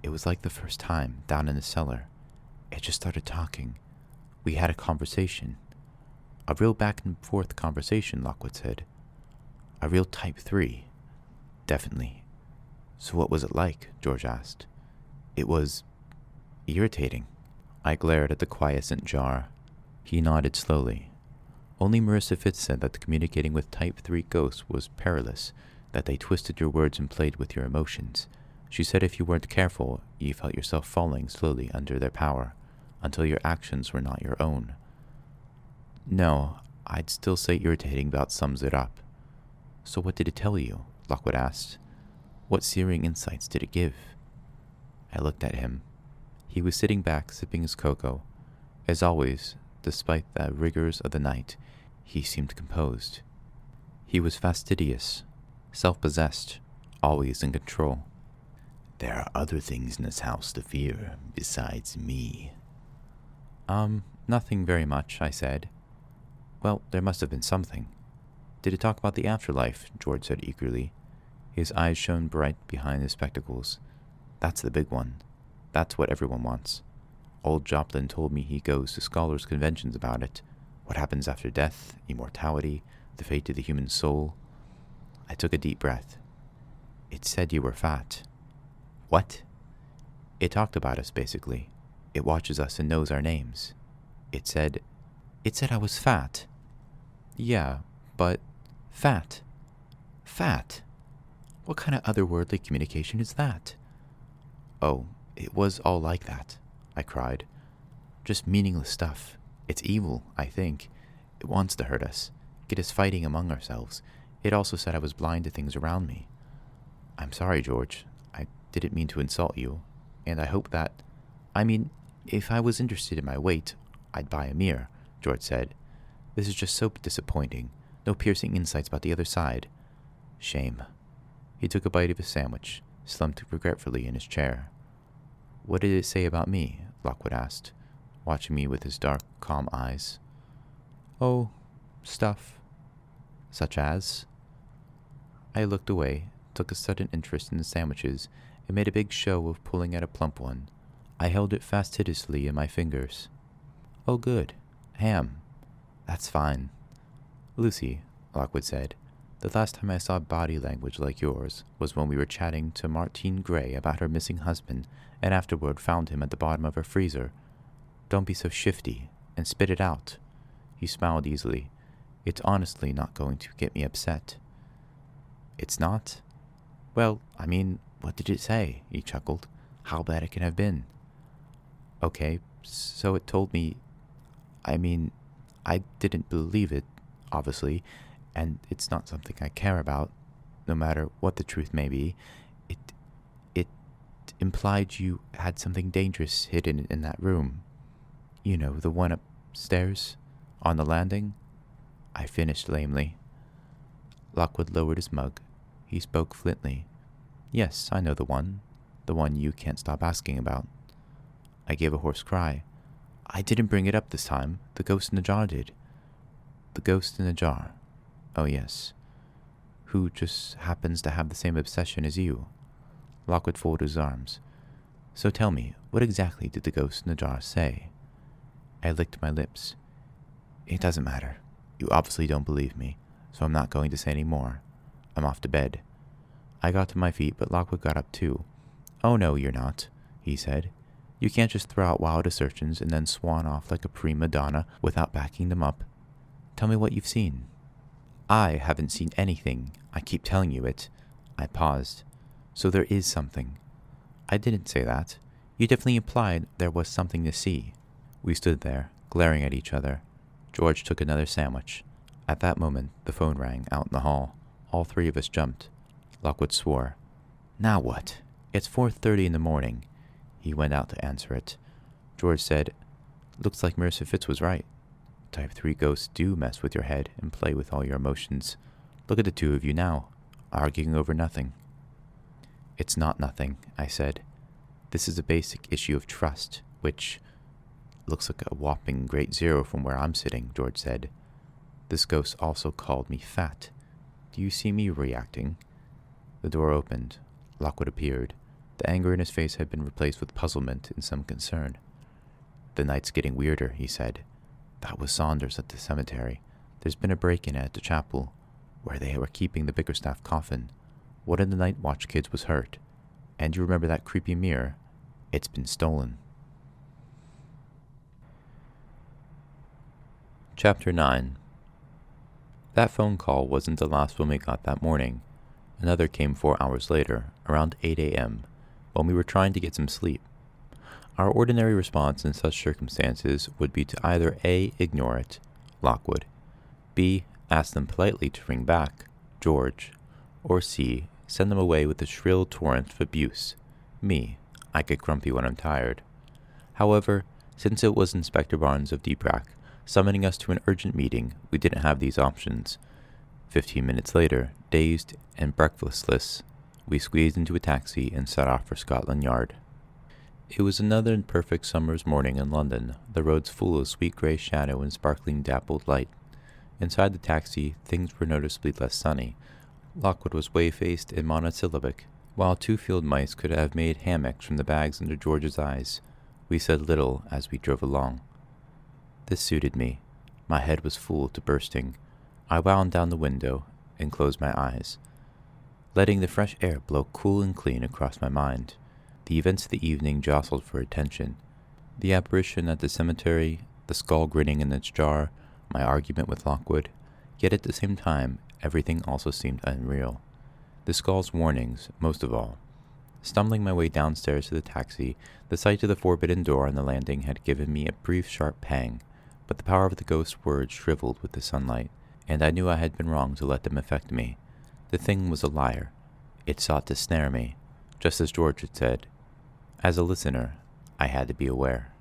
"It was like the first time, down in the cellar." It just started talking. We had a conversation. A real back and forth conversation, Lockwood said. A real type 3. Definitely. So what was it like? George asked. It was irritating. I glared at the quiescent jar. He nodded slowly. Only Marissa Fitz said that communicating with type 3 ghosts was perilous, that they twisted your words and played with your emotions. She said if you weren't careful, you felt yourself falling slowly under their power, until your actions were not your own. No, I'd still say irritating about sums it up. So what did it tell you? Lockwood asked. What searing insights did it give? I looked at him. He was sitting back, sipping his cocoa. As always, despite the rigors of the night, he seemed composed. He was fastidious, self-possessed, always in control. There are other things in this house to fear besides me. Nothing very much, I said. Well, there must have been something. Did it talk about the afterlife? George said eagerly. His eyes shone bright behind his spectacles. That's the big one. That's what everyone wants. Old Joplin told me he goes to scholars' conventions about it. What happens after death, immortality, the fate of the human soul. I took a deep breath. It said you were fat. What? It talked about us, basically. It watches us and knows our names. It said I was fat. Yeah, but fat. Fat. What kind of otherworldly communication is that? Oh, it was all like that, I cried. Just meaningless stuff. It's evil, I think. It wants to hurt us, get us fighting among ourselves. It also said I was blind to things around me. I'm sorry, George. I didn't mean to insult you, and I hope that... if I was interested in my weight, I'd buy a mirror, George said. This is just so disappointing. No piercing insights about the other side. Shame. He took a bite of his sandwich, slumped regretfully in his chair. What did it say about me? Lockwood asked, watching me with his dark, calm eyes. Oh, stuff. Such as? I looked away, took a sudden interest in the sandwiches, and made a big show of pulling out a plump one. I held it fastidiously in my fingers. Oh, good. Ham. That's fine. Lucy, Lockwood said, the last time I saw body language like yours was when we were chatting to Martine Gray about her missing husband, and afterward found him at the bottom of her freezer. Don't be so shifty, and spit it out. He smiled easily. It's honestly not going to get me upset. It's not? Well, what did it say? He chuckled. How bad it can have been. Okay, so it told me... I didn't believe it, obviously, and it's not something I care about, no matter what the truth may be. It implied you had something dangerous hidden in that room. You know, the one upstairs, on the landing. I finished lamely. Lockwood lowered his mug. He spoke flinty. Yes, I know the one you can't stop asking about. I gave a hoarse cry. I didn't bring it up this time. The ghost in the jar did. The ghost in the jar. Oh, yes. Who just happens to have the same obsession as you. Lockwood folded his arms. So tell me, what exactly did the ghost in the jar say? I licked my lips. It doesn't matter. You obviously don't believe me, so I'm not going to say any more. I'm off to bed. I got to my feet, but Lockwood got up too. Oh no, you're not, he said. You can't just throw out wild assertions and then swan off like a prima donna without backing them up. Tell me what you've seen. I haven't seen anything. I keep telling you it. I paused. So there is something. I didn't say that. You definitely implied there was something to see. We stood there, glaring at each other. George took another sandwich. At that moment, the phone rang out in the hall. All three of us jumped. Lockwood swore. Now what? It's 4:30 in the morning. He went out to answer it. George said, Looks like Marissa Fitz was right. Type 3 ghosts do mess with your head and play with all your emotions. Look at the two of you now, arguing over nothing. It's not nothing, I said. This is a basic issue of trust, which looks like a whopping great zero from where I'm sitting, George said. This ghost also called me fat. Do you see me reacting? The door opened. Lockwood appeared. The anger in his face had been replaced with puzzlement and some concern. "The night's getting weirder," he said. "That was Saunders at the cemetery. There's been a break-in at the chapel, where they were keeping the Bickerstaff coffin. One of the night watch kids was hurt. And you remember that creepy mirror? It's been stolen." Chapter 9. That phone call wasn't the last one we got that morning. Another came 4 hours later, around 8 a.m., when we were trying to get some sleep. Our ordinary response in such circumstances would be to either A. ignore it, Lockwood, B. ask them politely to ring back, George, or C. send them away with a shrill torrent of abuse, me. I get grumpy when I'm tired. However, since it was Inspector Barnes of DPRAC summoning us to an urgent meeting, we didn't have these options. 15 minutes later, dazed and breakfastless, we squeezed into a taxi and set off for Scotland Yard. It was another perfect summer's morning in London, the roads full of sweet grey shadow and sparkling dappled light. Inside the taxi, things were noticeably less sunny. Lockwood was whey-faced and monosyllabic, while 2 field mice could have made hammocks from the bags under George's eyes. We said little as we drove along. This suited me. My head was full to bursting. I wound down the window and closed my eyes, letting the fresh air blow cool and clean across my mind. The events of the evening jostled for attention. The apparition at the cemetery, the skull grinning in its jar, my argument with Lockwood. Yet at the same time, everything also seemed unreal. The skull's warnings, most of all. Stumbling my way downstairs to the taxi, the sight of the forbidden door on the landing had given me a brief sharp pang, but the power of the ghost's words shriveled with the sunlight, and I knew I had been wrong to let them affect me. The thing was a liar. It sought to snare me, just as George had said. As a listener, I had to be aware.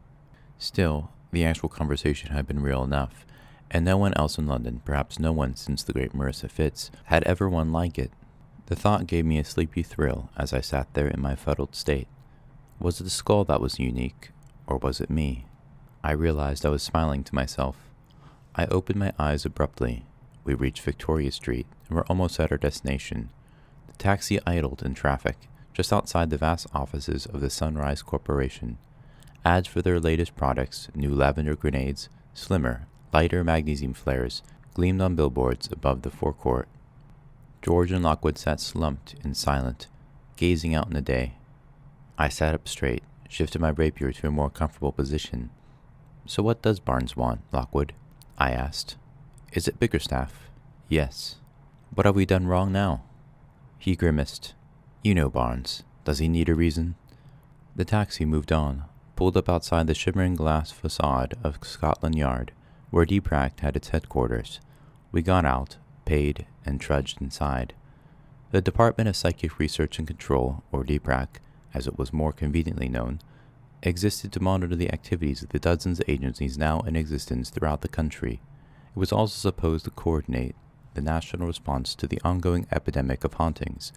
Still, the actual conversation had been real enough, and no one else in London, perhaps no one since the great Marissa Fitz, had ever one like it. The thought gave me a sleepy thrill as I sat there in my fuddled state. Was it the skull that was unique, or was it me? I realized I was smiling to myself. I opened my eyes abruptly. We reached Victoria Street and were almost at our destination. The taxi idled in traffic, just outside the vast offices of the Sunrise Corporation. Ads for their latest products, new lavender grenades, slimmer, lighter magnesium flares, gleamed on billboards above the forecourt. George and Lockwood sat slumped and silent, gazing out in the day. I sat up straight, shifted my rapier to a more comfortable position. "So what does Barnes want, Lockwood?" I asked. "Is it Bickerstaff?" "Yes." "What have we done wrong now?" He grimaced. "You know Barnes. Does he need a reason?" The taxi moved on, pulled up outside the shimmering glass facade of Scotland Yard, where DPRAC had its headquarters. We got out, paid, and trudged inside. The Department of Psychic Research and Control, or DPRAC, as it was more conveniently known, existed to monitor the activities of the dozens of agencies now in existence throughout the country. It was also supposed to coordinate the national response to the ongoing epidemic of hauntings,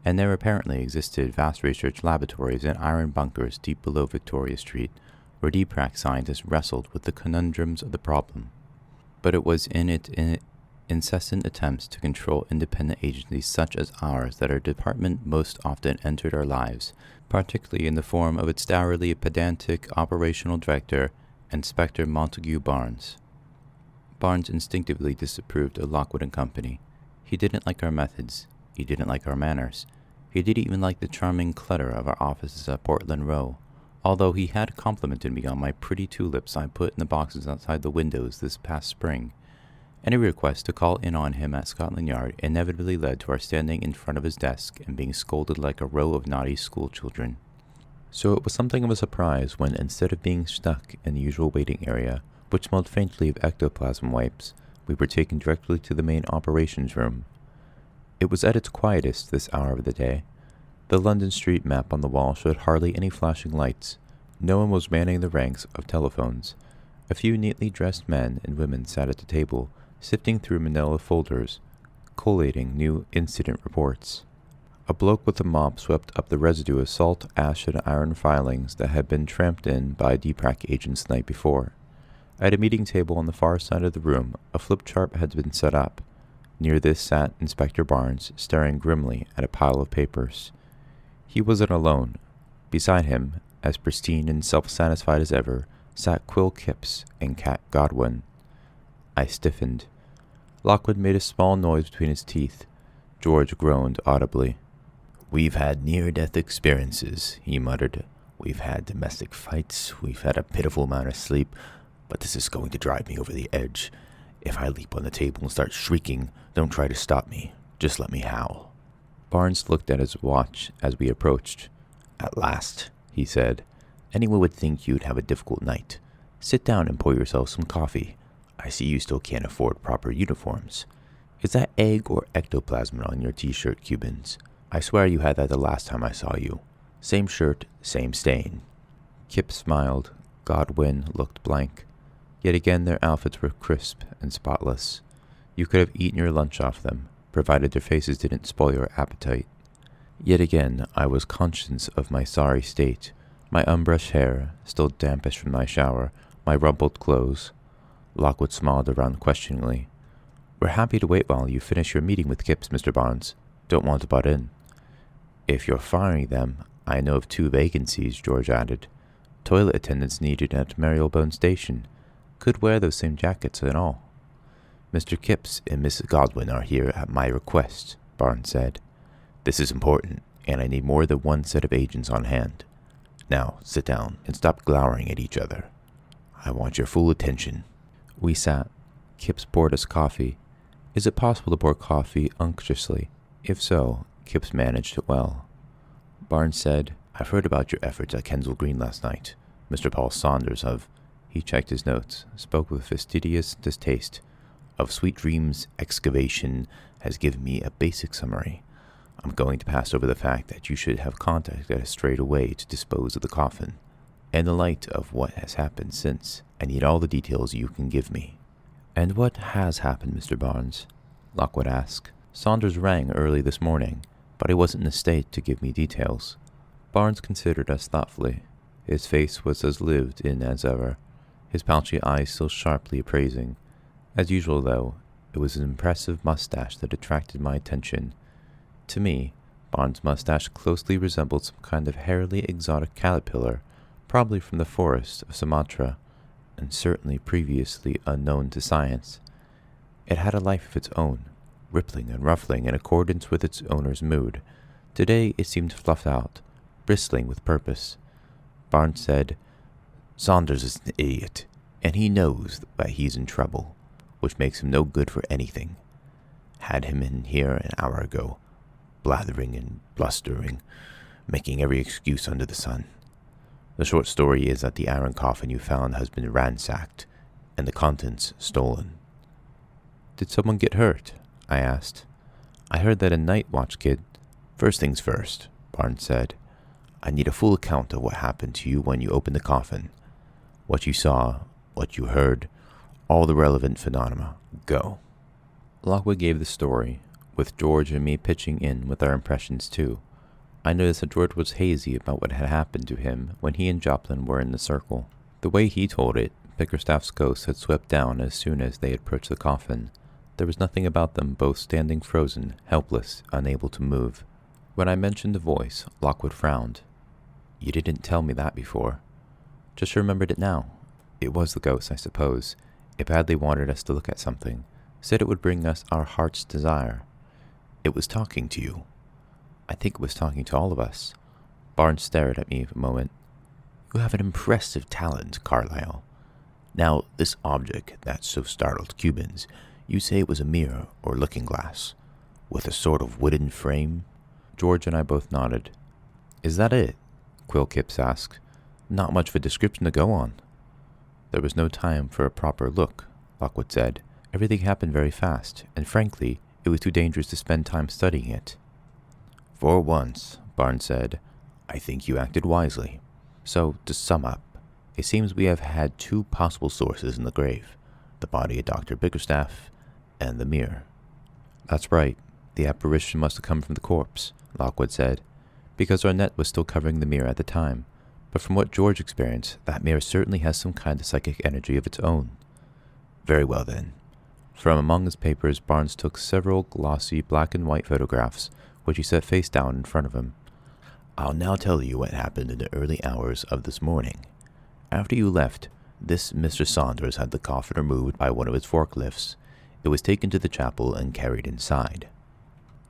and there apparently existed vast research laboratories in iron bunkers deep below Victoria Street, where DPRAC scientists wrestled with the conundrums of the problem. But it was in its incessant attempts to control independent agencies such as ours that our department most often entered our lives, particularly in the form of its dourly pedantic operational director, Inspector Montague Barnes. Barnes instinctively disapproved of Lockwood and Company. He didn't like our methods. He didn't like our manners. He didn't even like the charming clutter of our offices at Portland Row, although he had complimented me on my pretty tulips I put in the boxes outside the windows this past spring. Any request to call in on him at Scotland Yard inevitably led to our standing in front of his desk and being scolded like a row of naughty schoolchildren. So it was something of a surprise when, instead of being stuck in the usual waiting area, which smelled faintly of ectoplasm wipes, we were taken directly to the main operations room. It was at its quietest this hour of the day. The London street map on the wall showed hardly any flashing lights. No one was manning the ranks of telephones. A few neatly dressed men and women sat at the table, sifting through manila folders, collating new incident reports. A bloke with a mop swept up the residue of salt, ash, and iron filings that had been tramped in by DPRAC agents the night before. At a meeting table on the far side of the room, a flip chart had been set up. Near this sat Inspector Barnes, staring grimly at a pile of papers. He wasn't alone. Beside him, as pristine and self-satisfied as ever, sat Quill Kipps and Cat Godwin. I stiffened. Lockwood made a small noise between his teeth. George groaned audibly. "We've had near-death experiences," he muttered. "We've had domestic fights, we've had a pitiful amount of sleep, but this is going to drive me over the edge. If I leap on the table and start shrieking, don't try to stop me. Just let me howl." Barnes looked at his watch as we approached. "At last," he said. "Anyone would think you'd have a difficult night. Sit down and pour yourself some coffee. I see you still can't afford proper uniforms. Is that egg or ectoplasm on your t-shirt, Cubans? I swear you had that the last time I saw you. Same shirt, same stain." Kip smiled. Godwin looked blank. Yet again their outfits were crisp and spotless. You could have eaten your lunch off them, provided their faces didn't spoil your appetite. Yet again I was conscious of my sorry state, my unbrushed hair, still dampish from my shower, my rumpled clothes. Lockwood smiled around questioningly. "We're happy to wait while you finish your meeting with Kipps, Mr. Barnes. Don't want to butt in." "If you're firing them, I know of 2 vacancies," George added. "Toilet attendants needed at Marylebone Station. Could wear those same jackets and all." "Mr. Kipps and Miss Godwin are here at my request," Barnes said. "This is important, and I need more than one set of agents on hand. Now, sit down and stop glowering at each other. I want your full attention." We sat. Kipps poured us coffee. Is it possible to pour coffee unctuously? If so, Kipps managed it well. Barnes said, "I've heard about your efforts at Kensal Green last night. Mr. Paul Saunders of—" He checked his notes, spoke with fastidious distaste. "Of Sweet Dreams Excavation has given me a basic summary. I'm going to pass over the fact that you should have contacted us straight away to dispose of the coffin. In the light of what has happened since, I need all the details you can give me." "And what has happened, Mr. Barnes?" Lockwood asked. "Saunders rang early this morning, but he wasn't in a state to give me details." Barnes considered us thoughtfully. His face was as lived-in as ever, his pouchy eyes still sharply appraising. As usual, though, it was his impressive mustache that attracted my attention. To me, Barnes' mustache closely resembled some kind of hairily exotic caterpillar, probably from the forests of Sumatra, and certainly previously unknown to science. It had a life of its own, rippling and ruffling in accordance with its owner's mood. Today it seemed fluffed out, bristling with purpose. Barnes said, "Saunders is an idiot, and he knows that he's in trouble, which makes him no good for anything. Had him in here an hour ago, blathering and blustering, making every excuse under the sun. The short story is that the iron coffin you found has been ransacked, and the contents stolen." "Did someone get hurt?" I asked. "I heard that a night watch kid—" "First things first," Barnes said. "I need a full account of what happened to you when you opened the coffin. What you saw, what you heard, all the relevant phenomena. Go." Lockwood gave the story, with George and me pitching in with our impressions too. I noticed that George was hazy about what had happened to him when he and Joplin were in the circle. The way he told it, Bickerstaff's ghost had swept down as soon as they approached the coffin. There was nothing about them both standing frozen, helpless, unable to move. When I mentioned the voice, Lockwood frowned. "You didn't tell me that before." "Just remembered it now. It was the ghost, I suppose. It badly wanted us to look at something. Said it would bring us our heart's desire." "It was talking to you." "I think it was talking to all of us." Barnes stared at me for a moment. "You have an impressive talent, Carlyle. Now, this object that so startled Cubans, you say it was a mirror or looking glass, with a sort of wooden frame?" George and I both nodded. "Is that it?" Quill Kipps asked. "Not much of a description to go on." "There was no time for a proper look," Lockwood said. "Everything happened very fast, and frankly, it was too dangerous to spend time studying it." "For once," Barnes said, "I think you acted wisely. So, to sum up, it seems we have had 2 possible sources in the grave, the body of Dr. Bickerstaff and the mirror." "That's right. The apparition must have come from the corpse," Lockwood said, "because our net was still covering the mirror at the time. But from what George experienced, that mirror certainly has some kind of psychic energy of its own." "Very well, then." From among his papers, Barnes took several glossy black and white photographs, which he set face down in front of him. "I'll now tell you what happened in the early hours of this morning. After you left, This Mr. Saunders had the coffin removed by one of his forklifts. It was taken to the chapel and carried inside.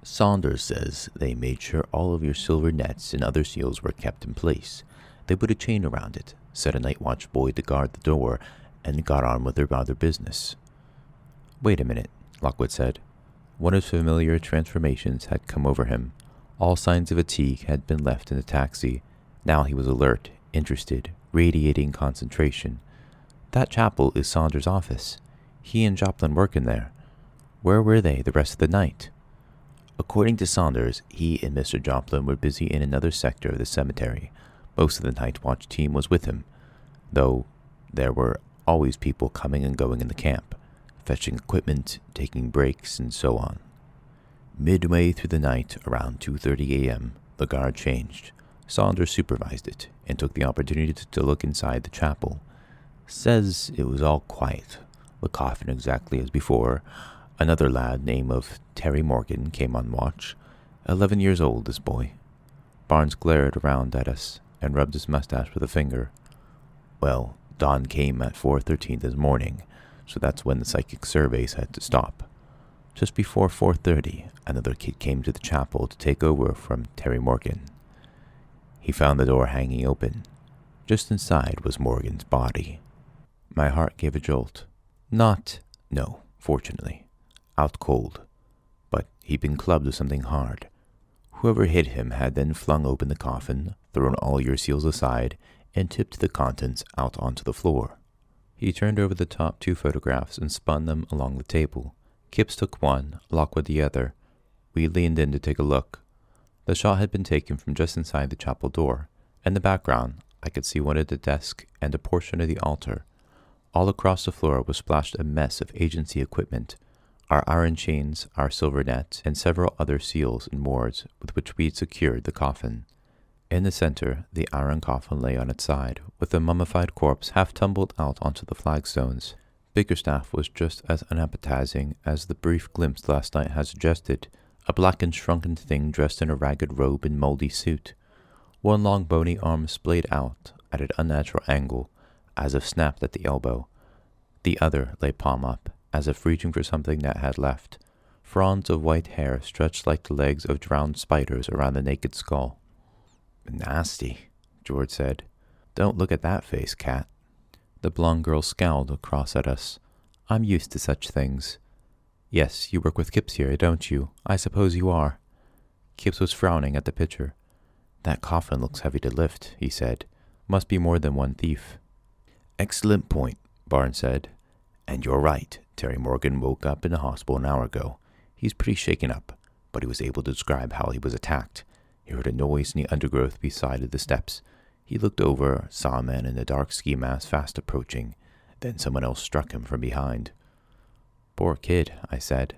Saunders says they made sure all of your silver nets and other seals were kept in place. They put a chain around it, set a night watch boy to guard the door, and got on with their other business. "Wait a minute," Lockwood said. One of his familiar transformations had come over him. All signs of fatigue had been left in the taxi. Now he was alert, interested, radiating concentration. "That chapel is Saunders' office. He and Joplin work in there. Where were they the rest of the night?" According to Saunders, he and Mr. Joplin were busy in another sector of the cemetery. Most of the night watch team was with him, though there were always people coming and going in the camp, fetching equipment, taking breaks, and so on. Midway through the night, around 2:30 a.m., the guard changed. Saunders supervised it and took the opportunity to look inside the chapel. Says it was all quiet. The coffin exactly as before. Another lad named of Terry Morgan came on watch. 11 years old, this boy. Barnes glared around at us and rubbed his mustache with a finger. "Well, Don came at 4:13 this morning, so that's when the psychic surveys had to stop. Just before 4:30, another kid came to the chapel to take over from Terry Morgan. He found the door hanging open. Just inside was Morgan's body." My heart gave a jolt. No, fortunately. Out cold. But he'd been clubbed with something hard. Whoever hit him had then flung open the coffin, thrown all your seals aside, and tipped the contents out onto the floor. He turned over the top 2 photographs and spun them along the table. Kipps took one, Lockwood the other. We leaned in to take a look. The shot had been taken from just inside the chapel door. In the background, I could see one of the desks and a portion of the altar. All across the floor was splashed a mess of agency equipment. Our iron chains, our silver nets, and several other seals and boards with which we had secured the coffin. In the center, the iron coffin lay on its side, with the mummified corpse half tumbled out onto the flagstones. Bickerstaff was just as unappetizing as the brief glimpse last night had suggested, a black and shrunken thing dressed in a ragged robe and moldy suit. One long bony arm splayed out at an unnatural angle, as if snapped at the elbow. The other lay palm up, as if reaching for something that had left. Fronds of white hair stretched like the legs of drowned spiders around the naked skull. "Nasty," George said. "Don't look at that face, Cat." The blonde girl scowled across at us. "I'm used to such things." "Yes, you work with Kipps here, don't you? I suppose you are." Kipps was frowning at the picture. "That coffin looks heavy to lift," he said. "Must be more than one thief." "Excellent point," Barnes said. "And you're right. Terry Morgan woke up in the hospital an hour ago. He's pretty shaken up, but he was able to describe how he was attacked. He heard a noise in the undergrowth beside the steps. He looked over, saw a man in a dark ski mask fast approaching. Then someone else struck him from behind." "Poor kid," I said.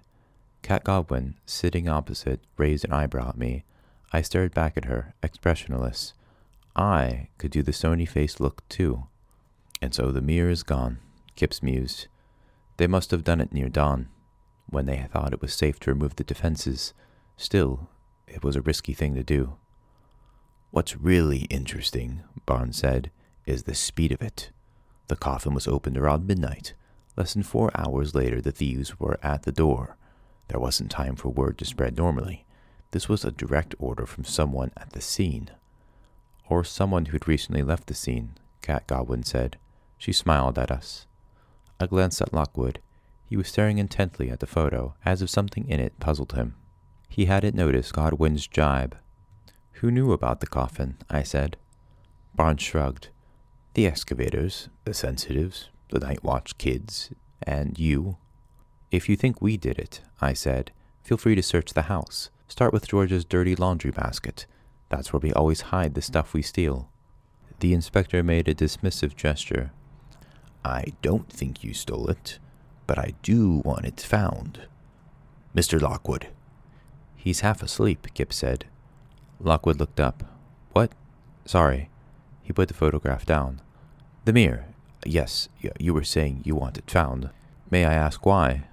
Cat Godwin, sitting opposite, raised an eyebrow at me. I stared back at her, expressionless. I could do the stony-faced look, too. "And so the mirror is gone," Kipps mused. "They must have done it near dawn, when they thought it was safe to remove the defenses. Still, it was a risky thing to do." "What's really interesting," Barnes said, "is the speed of it. The coffin was opened around midnight. Less than 4 hours later, the thieves were at the door. There wasn't time for word to spread normally. This was a direct order from someone at the scene." "Or someone who had recently left the scene," Cat Godwin said. She smiled at us. I glanced at Lockwood. He was staring intently at the photo, as if something in it puzzled him. He hadn't noticed Godwin's jibe. "Who knew about the coffin?" I said. Barnes shrugged. "The excavators, the sensitives, the night watch kids, and you." "If you think we did it," I said, "feel free to search the house. Start with George's dirty laundry basket. That's where we always hide the stuff we steal." The inspector made a dismissive gesture. "I don't think you stole it, but I do want it found. Mr. Lockwood." "He's half asleep," Kip said. Lockwood looked up. "What? Sorry." He put the photograph down. "The mirror. Yes, you were saying you want it found. May I ask why?"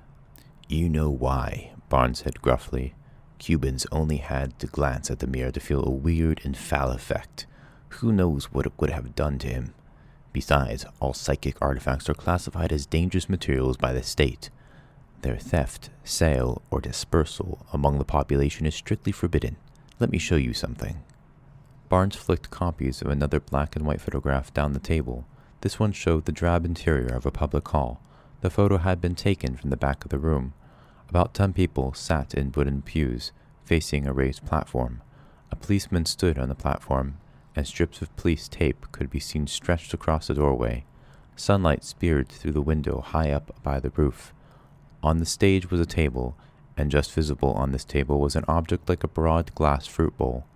"You know why," Barnes said gruffly. "Cubans only had to glance at the mirror to feel a weird and foul effect. Who knows what it would have done to him? Besides, all psychic artifacts are classified as dangerous materials by the state. Their theft, sale, or dispersal among the population is strictly forbidden. Let me show you something. Barnes flicked copies of another black and white photograph down the table. This one showed the drab interior of a public hall. The photo had been taken from the back of the room. About 10 people sat in wooden pews, facing a raised platform. A policeman stood on the platform, and strips of police tape could be seen stretched across the doorway. Sunlight speared through the window high up by the roof. On the stage was a table, and just visible on this table was an object like a broad glass fruit bowl.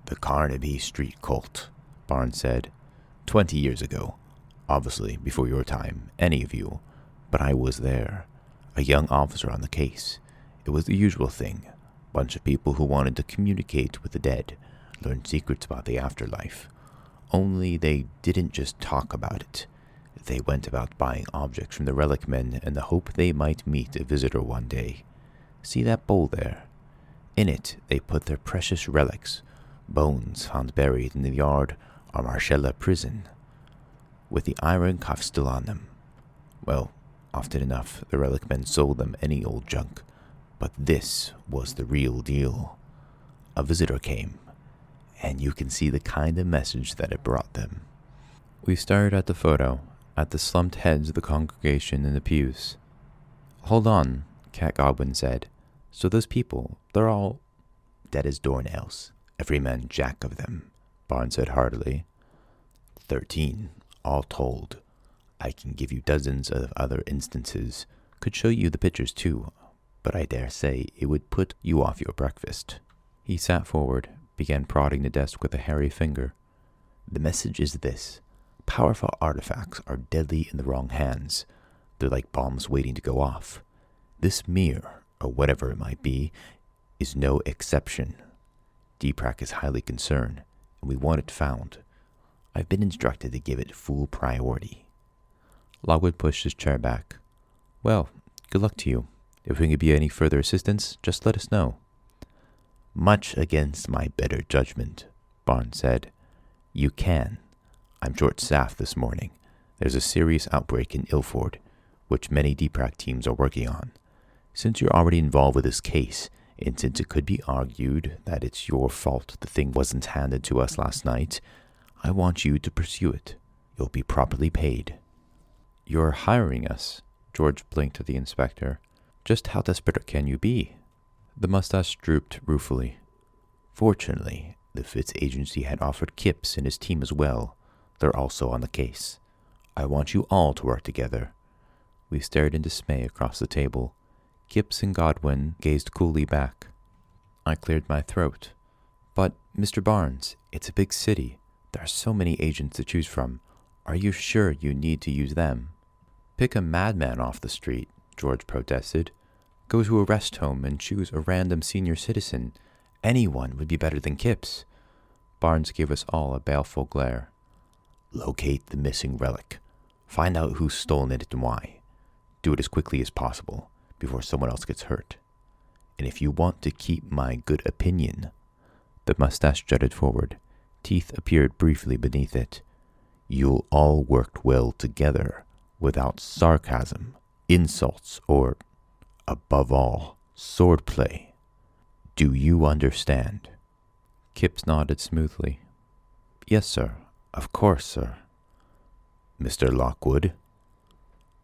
"The Carnaby Street cult," Barnes said. 20 years ago. Obviously, before your time, any of you. But I was there. A young officer on the case. It was the usual thing. Bunch of people who wanted to communicate with the dead, learn secrets about the afterlife. Only they didn't just talk about it. They went about buying objects from the relic men in the hope they might meet a visitor one day. See that bowl there? In it, they put their precious relics, bones found buried in the yard of Marcella prison, with the iron cuffs still on them. Well, often enough, the relic men sold them any old junk, but this was the real deal. A visitor came, and you can see the kind of message that it brought them. We stared at the photo, at the slumped heads of the congregation in the pews. "Hold on," Cat Godwin said. "So those people, they're all—" "Dead as doornails, every man jack of them," Barnes said heartily. 13, all told. I can give you dozens of other instances. Could show you the pictures too, but I dare say it would put you off your breakfast." He sat forward, began prodding the desk with a hairy finger. "The message is this. Powerful artifacts are deadly in the wrong hands. They're like bombs waiting to go off. This mirror, or whatever it might be, is no exception. DPRAC is highly concerned, and we want it found. I've been instructed to give it full priority." Lockwood pushed his chair back. "Well, good luck to you. If we can be any further assistance, just let us know." "Much against my better judgment," Barnes said. "You can. I'm short-staffed this morning. There's a serious outbreak in Ilford, which many DPRAC teams are working on. Since you're already involved with this case, and since it could be argued that it's your fault the thing wasn't handed to us last night, I want you to pursue it. You'll be properly paid." "You're hiring us?" George blinked at the inspector. "Just how desperate can you be?" The mustache drooped ruefully. "Fortunately, the Fitz agency had offered Kipps and his team as well. They're also on the case. I want you all to work together." We stared in dismay across the table. Kipps and Godwin gazed coolly back. I cleared my throat. "But, Mr. Barnes, it's a big city. There are so many agents to choose from. Are you sure you need to use them?" "Pick a madman off the street," George protested. "Go to a rest home and choose a random senior citizen. Anyone would be better than Kipps." Barnes gave us all a baleful glare. "Locate the missing relic. Find out who's stolen it and why. Do it as quickly as possible, before someone else gets hurt. And if you want to keep my good opinion—" The mustache jutted forward. Teeth appeared briefly beneath it. "You'll all work well together, without sarcasm, insults, or, above all, swordplay. Do you understand?" Kipps nodded smoothly. "Yes, sir. Of course, sir." "Mr. Lockwood?"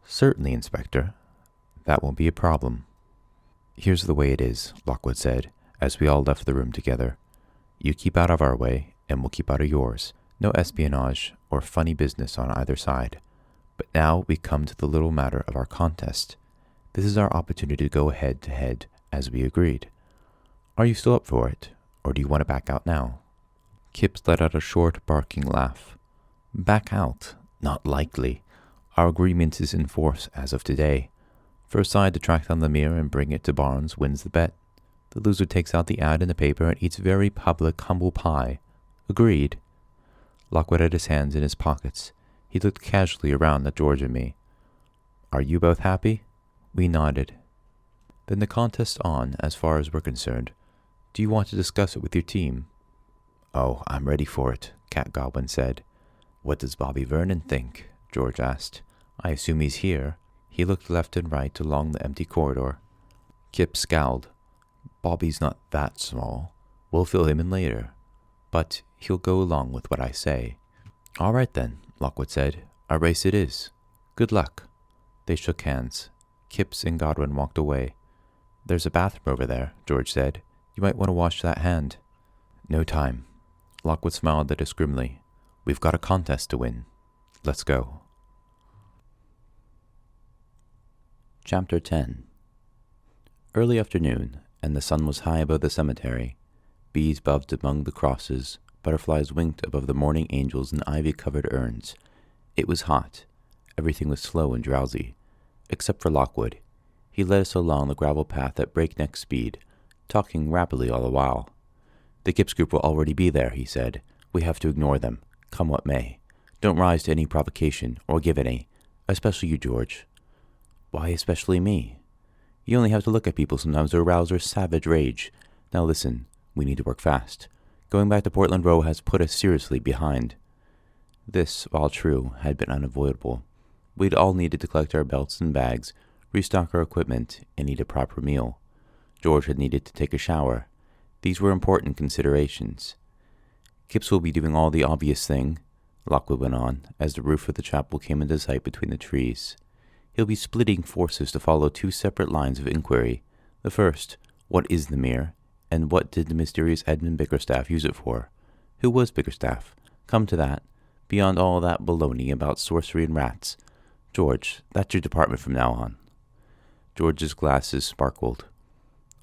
"Certainly, Inspector. That won't be a problem." "Here's the way it is," Lockwood said, as we all left the room together. "You keep out of our way, and we'll keep out of yours. No espionage or funny business on either side. But now we come to the little matter of our contest. This is our opportunity to go head-to-head, as we agreed. Are you still up for it, or do you want to back out now?" Kipps let out a short, barking laugh. "Back out? Not likely. Our agreement is in force as of today. First side to track down the mirror and bring it to Barnes wins the bet. The loser takes out the ad in the paper and eats very public humble pie. Agreed?" Lockwood had his hands in his pockets. He looked casually around at George and me. "Are you both happy?" We nodded. "Then the contest's on, as far as we're concerned. Do you want to discuss it with your team?" "Oh, I'm ready for it," Cat Godwin said. "What does Bobby Vernon think?" George asked. "I assume he's here." He looked left and right along the empty corridor. Kip scowled. "Bobby's not that small. We'll fill him in later. But he'll go along with what I say." "All right then," Lockwood said. "A race it is. Good luck." They shook hands. Kipps and Godwin walked away. "There's a bathroom over there," George said. "You might want to wash that hand." "No time." Lockwood smiled at us grimly. "We've got a contest to win. Let's go." Chapter 10. Early afternoon, and the sun was high above the cemetery. Bees buzzed among the crosses, butterflies winked above the mourning angels in ivy-covered urns. It was hot. Everything was slow and drowsy, except for Lockwood. He led us along the gravel path at breakneck speed, talking rapidly all the while. "The Kipps group will already be there," he said. "We have to ignore them, come what may. Don't rise to any provocation, or give any, especially you, George." "Why especially me?" "You only have to look at people sometimes to arouse their savage rage. Now listen, we need to work fast. Going back to Portland Row has put us seriously behind." This, while true, had been unavoidable. We'd all needed to collect our belts and bags, restock our equipment, and eat a proper meal. George had needed to take a shower. These were important considerations. "Kipps will be doing all the obvious thing," Lockwood went on, as the roof of the chapel came into sight between the trees. "He'll be splitting forces to follow two separate lines of inquiry. The first, what is the mirror, and what did the mysterious Edmund Bickerstaff use it for? Who was Bickerstaff? Come to that, beyond all that baloney about sorcery and rats. George, that's your department from now on." George's glasses sparkled.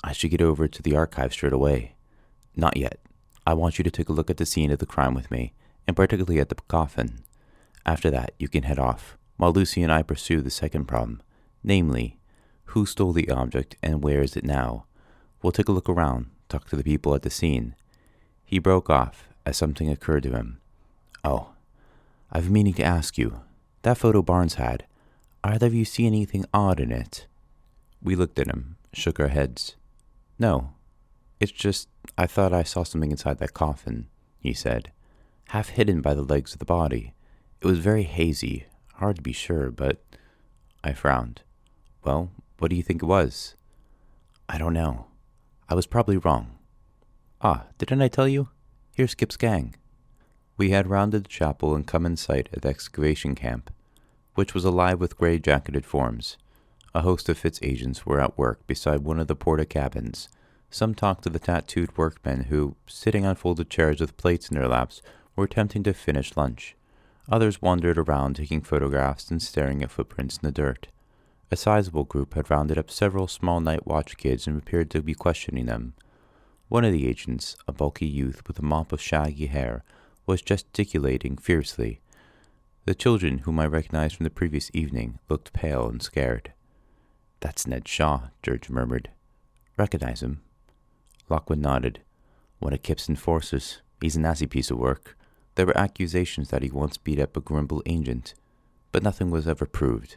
"I should get over to the archive straight away." "Not yet. I want you to take a look at the scene of the crime with me, and particularly at the coffin. After that, you can head off, while Lucy and I pursue the second problem, namely, who stole the object and where is it now? We'll take a look around, talk to the people at the scene." He broke off as something occurred to him. "Oh, I've been meaning to ask you. That photo Barnes had, either of you see anything odd in it?" We looked at him, shook our heads. "No, it's just I thought I saw something inside that coffin," he said, "half hidden by the legs of the body. It was very hazy, hard to be sure, but—" I frowned. "Well, what do you think it was?" "I don't know. I was probably wrong. Ah, didn't I tell you? Here's Kip's gang." We had rounded the chapel and come in sight of the excavation camp, which was alive with gray-jacketed forms. A host of Fitz agents were at work beside one of the porta cabins. Some talked to the tattooed workmen who, sitting on folded chairs with plates in their laps, were attempting to finish lunch. Others wandered around taking photographs and staring at footprints in the dirt. A sizable group had rounded up several small night watch kids and appeared to be questioning them. One of the agents, a bulky youth with a mop of shaggy hair, was gesticulating fiercely. The children, whom I recognized from the previous evening, looked pale and scared. "That's Ned Shaw," George murmured. "Recognize him?" Lockwood nodded. "One of Kip's enforcers. He's a nasty piece of work. There were accusations that he once beat up a Grimble agent, but nothing was ever proved."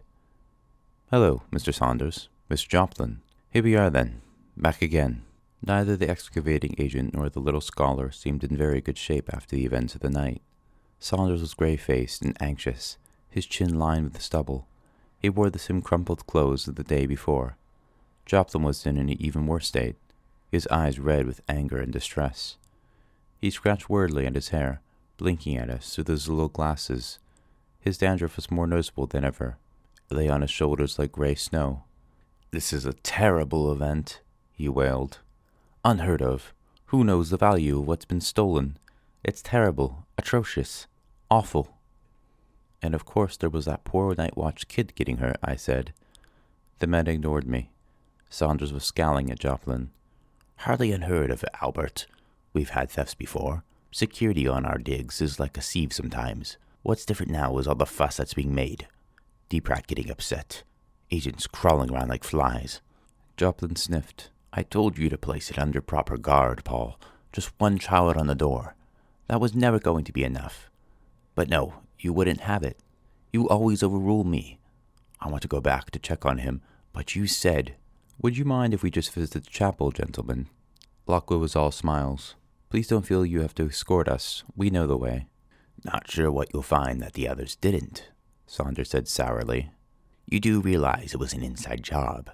"Hello, Mr. Saunders. Mr. Joplin. Here we are then, back again." Neither the excavating agent nor the little scholar seemed in very good shape after the events of the night. Saunders was gray-faced and anxious, his chin lined with stubble. He wore the same crumpled clothes of the day before. Joplin was in an even worse state, his eyes red with anger and distress. He scratched wordily at his hair, blinking at us through those little glasses. His dandruff was more noticeable than ever. It lay on his shoulders like gray snow. "This is a terrible event," he wailed. "Unheard of. Who knows the value of what's been stolen? It's terrible, atrocious, awful." "And of course there was that poor night watch kid getting hurt," I said. The men ignored me. Saunders was scowling at Joplin. "Hardly unheard of, Albert. We've had thefts before. Security on our digs is like a sieve sometimes. What's different now is all the fuss that's being made. Deeprat getting upset. Agents crawling around like flies." Joplin sniffed. "I told you to place it under proper guard, Paul. Just one child on the door. That was never going to be enough. But no, you wouldn't have it. You always overrule me. I want to go back to check on him, but you said—" "Would you mind if we just visited the chapel, gentlemen?" Lockwood was all smiles. "Please don't feel you have to escort us. We know the way." Not sure what you'll find that the others didn't, Saunders said sourly. You do realize it was an inside job.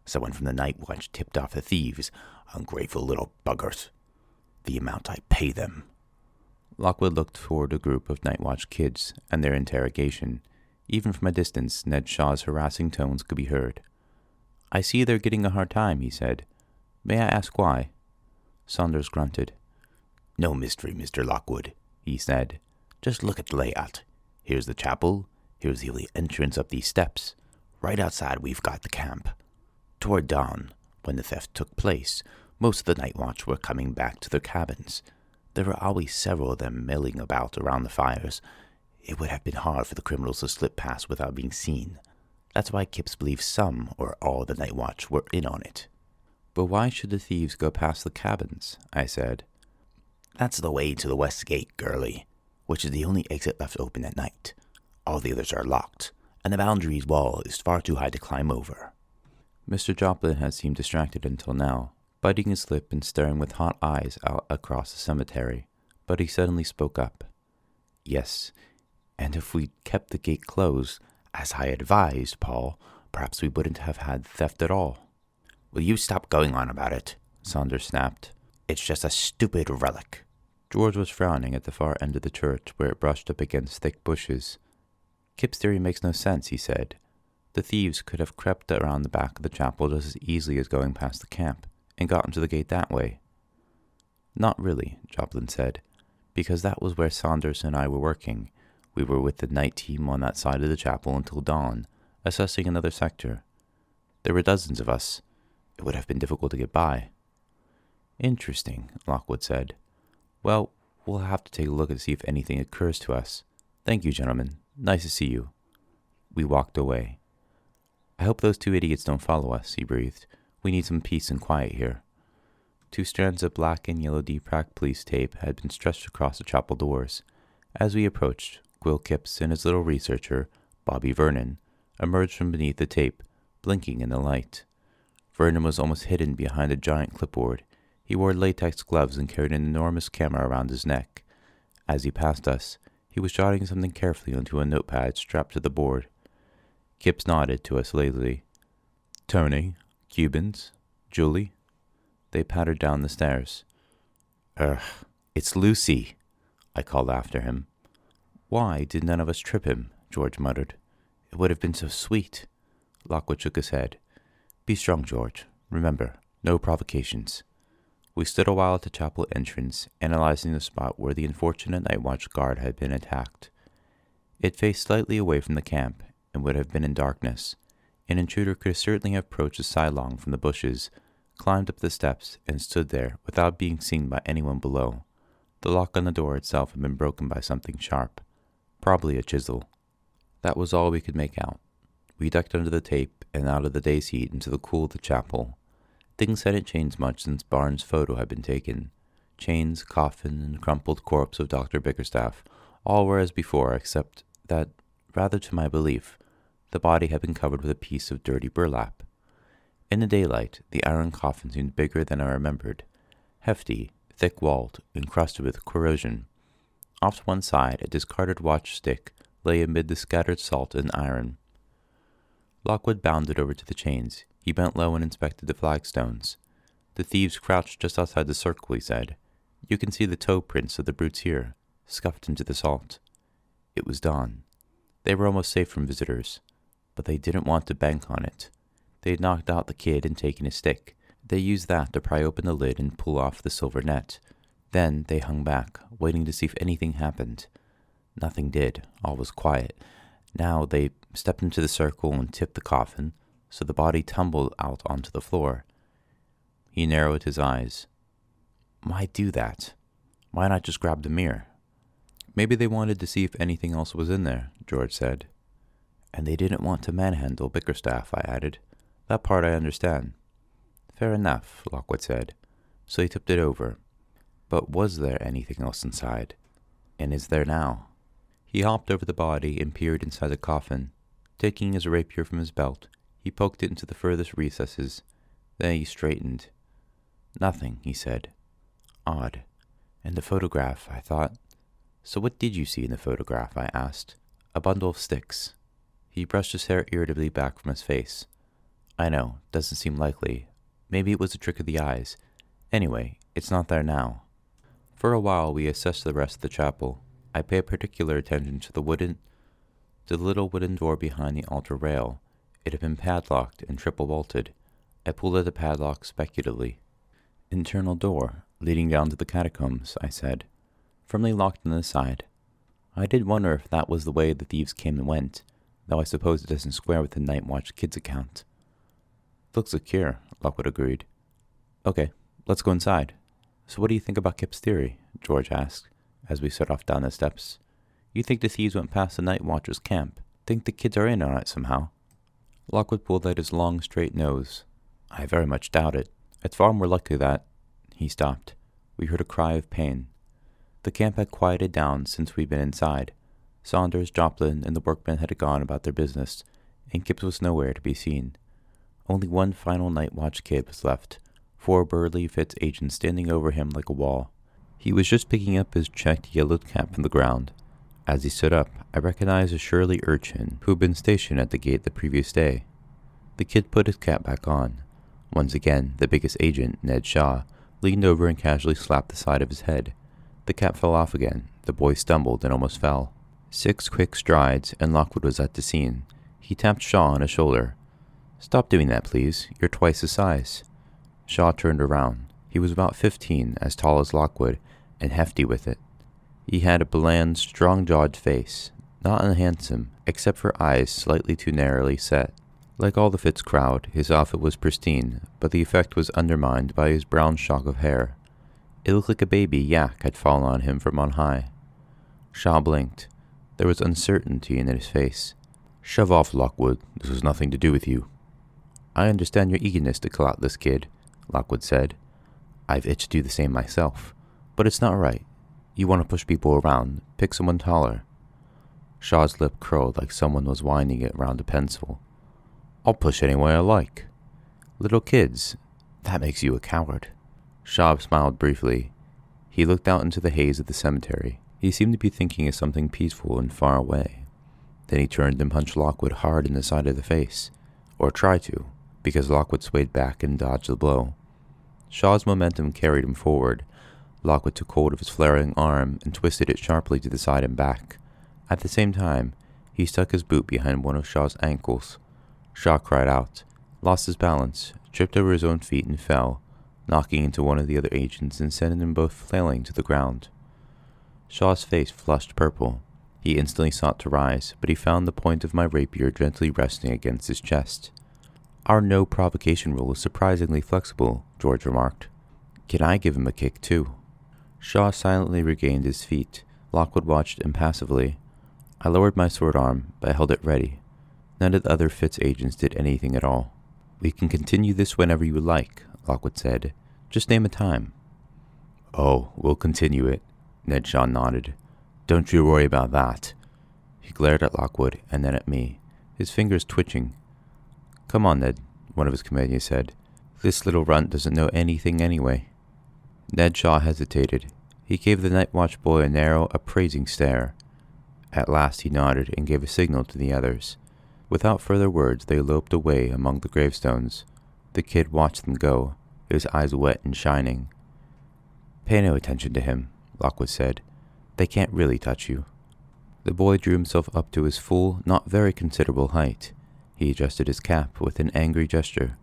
Someone from the night watch tipped off the thieves. Ungrateful little buggers. The amount I pay them. Lockwood looked toward a group of night watch kids and their interrogation. Even from a distance, Ned Shaw's harassing tones could be heard. I see they're getting a hard time, he said. May I ask why? Saunders grunted. No mystery, Mr. Lockwood, he said. Just look at the layout. Here's the chapel. Here's the only entrance up these steps. Right outside we've got the camp. Toward dawn, when the theft took place, most of the night watch were coming back to their cabins. There were always several of them milling about around the fires. It would have been hard for the criminals to slip past without being seen. That's why Kipps believes some or all the night watch were in on it. But why should the thieves go past the cabins? I said. That's the way to the west gate, girlie, which is the only exit left open at night. All the others are locked, and the boundaries wall is far too high to climb over. Mr. Joplin had seemed distracted until now, biting his lip and staring with hot eyes out across the cemetery, but he suddenly spoke up. Yes, and if we'd kept the gate closed, as I advised, Paul, perhaps we wouldn't have had theft at all. Will you stop going on about it? Saunders snapped. It's just a stupid relic. George was frowning at the far end of the church where it brushed up against thick bushes. Kip's theory makes no sense, he said. The thieves could have crept around the back of the chapel just as easily as going past the camp, and gotten to the gate that way. Not really, Joplin said, because that was where Saunders and I were working. We were with the night team on that side of the chapel until dawn, assessing another sector. There were dozens of us. It would have been difficult to get by. Interesting, Lockwood said. Well, we'll have to take a look and see if anything occurs to us. Thank you, gentlemen. Nice to see you. We walked away. I hope those two idiots don't follow us, he breathed. We need some peace and quiet here. 2 strands of black and yellow D-Prac police tape had been stretched across the chapel doors. As we approached, Quill Kipps and his little researcher, Bobby Vernon, emerged from beneath the tape, blinking in the light. Vernon was almost hidden behind a giant clipboard. He wore latex gloves and carried an enormous camera around his neck. As he passed us, he was jotting something carefully onto a notepad strapped to the board. Kipps nodded to us lazily. Tony, Cubans, Julie. They pattered down the stairs. It's Lucy, I called after him. Why did none of us trip him? George muttered. It would have been so sweet. Lockwood shook his head. Be strong, George. Remember, no provocations. We stood a while at the chapel entrance, analyzing the spot where the unfortunate night watch guard had been attacked. It faced slightly away from the camp, and would have been in darkness. An intruder could certainly have approached the sidelong from the bushes, climbed up the steps, and stood there without being seen by anyone below. The lock on the door itself had been broken by something sharp, probably a chisel. That was all we could make out. We ducked under the tape and out of the day's heat into the cool of the chapel. Things hadn't changed much since Barnes' photo had been taken. Chains, coffin, and crumpled corpse of Dr. Bickerstaff, all were as before, except that, rather to my belief, the body had been covered with a piece of dirty burlap. In the daylight, the iron coffin seemed bigger than I remembered, hefty, thick-walled, encrusted with corrosion. Off to one side, a discarded watch stick lay amid the scattered salt and iron. Lockwood bounded over to the chains. He bent low and inspected the flagstones. The thieves crouched just outside the circle, he said. You can see the toe prints of the brutes here, scuffed into the salt. It was dawn. They were almost safe from visitors, but they didn't want to bank on it. They had knocked out the kid and taken his stick. They used that to pry open the lid and pull off the silver net. Then they hung back, waiting to see if anything happened. Nothing did. All was quiet. Now they stepped into the circle and tipped the coffin, so the body tumbled out onto the floor. He narrowed his eyes. Why do that? Why not just grab the mirror? Maybe they wanted to see if anything else was in there, George said. And they didn't want to manhandle Bickerstaff, I added. That part I understand. Fair enough, Lockwood said. So he tipped it over. But was there anything else inside? And is there now? He hopped over the body and peered inside the coffin. Taking his rapier from his belt, he poked it into the furthest recesses. Then he straightened. Nothing, he said. Odd. And the photograph, I thought. So what did you see in the photograph? I asked. A bundle of sticks. He brushed his hair irritably back from his face. I know, doesn't seem likely. Maybe it was a trick of the eyes. Anyway, it's not there now. For a while we assessed the rest of the chapel. I paid particular attention to the little wooden door behind the altar rail. It had been padlocked and triple bolted. I pulled at the padlock speculatively. Internal door, leading down to the catacombs, I said. Firmly locked on the side. I did wonder if that was the way the thieves came and went, though I suppose it doesn't square with the Night Watch Kids account. Looks secure, Lockwood agreed. Okay, let's go inside. So what do you think about Kip's theory? George asked, as we set off down the steps. You think the thieves went past the Night Watcher's camp? Think the kids are in on it somehow? Lockwood pulled at his long, straight nose. I very much doubt it. It's far more likely that... He stopped. We heard a cry of pain. The camp had quieted down since we'd been inside. Saunders, Joplin, and the workmen had gone about their business, and Kip was nowhere to be seen. Only one final Night Watch kid was left, 4 burly Fitz agents standing over him like a wall. He was just picking up his checked yellowed cap from the ground. As he stood up, I recognized a Shirley urchin who had been stationed at the gate the previous day. The kid put his cap back on. Once again, the biggest agent, Ned Shaw, leaned over and casually slapped the side of his head. The cap fell off again. The boy stumbled and almost fell. 6 quick strides, and Lockwood was at the scene. He tapped Shaw on his shoulder. Stop doing that, please. You're twice his size. Shaw turned around. He was about 15, as tall as Lockwood, and hefty with it. He had a bland, strong-jawed face, not unhandsome, except for eyes slightly too narrowly set. Like all the Fitz crowd, his outfit was pristine, but the effect was undermined by his brown shock of hair. It looked like a baby yak had fallen on him from on high. Shaw blinked. There was uncertainty in his face. Shove off, Lockwood. This has nothing to do with you. I understand your eagerness to kill out this kid, Lockwood said. I've itched to do the same myself, but it's not right. You want to push people around, pick someone taller. Shaw's lip curled like someone was winding it round a pencil. I'll push any way I like. Little kids, that makes you a coward. Shaw smiled briefly. He looked out into the haze of the cemetery. He seemed to be thinking of something peaceful and far away. Then he turned and punched Lockwood hard in the side of the face, or tried to, because Lockwood swayed back and dodged the blow. Shaw's momentum carried him forward. Lockwood took hold of his flaring arm and twisted it sharply to the side and back. At the same time, he stuck his boot behind one of Shaw's ankles. Shaw cried out, lost his balance, tripped over his own feet and fell, knocking into one of the other agents and sending them both flailing to the ground. Shaw's face flushed purple. He instantly sought to rise, but he found the point of my rapier gently resting against his chest. Our no provocation rule is surprisingly flexible, George remarked. Can I give him a kick, too? Shaw silently regained his feet. Lockwood watched impassively. I lowered my sword arm, but I held it ready. None of the other Fitz agents did anything at all. We can continue this whenever you like, Lockwood said. Just name a time. Oh, we'll continue it, Ned Shaw nodded. Don't you worry about that. He glared at Lockwood and then at me, his fingers twitching. Come on, Ned, one of his companions said. This little runt doesn't know anything anyway. Ned Shaw hesitated. He gave the Night Watch boy a narrow, appraising stare. At last he nodded and gave a signal to the others. Without further words, they loped away among the gravestones. The kid watched them go, his eyes wet and shining. Pay no attention to him, Lockwood said. They can't really touch you. The boy drew himself up to his full, not very considerable height. He adjusted his cap with an angry gesture.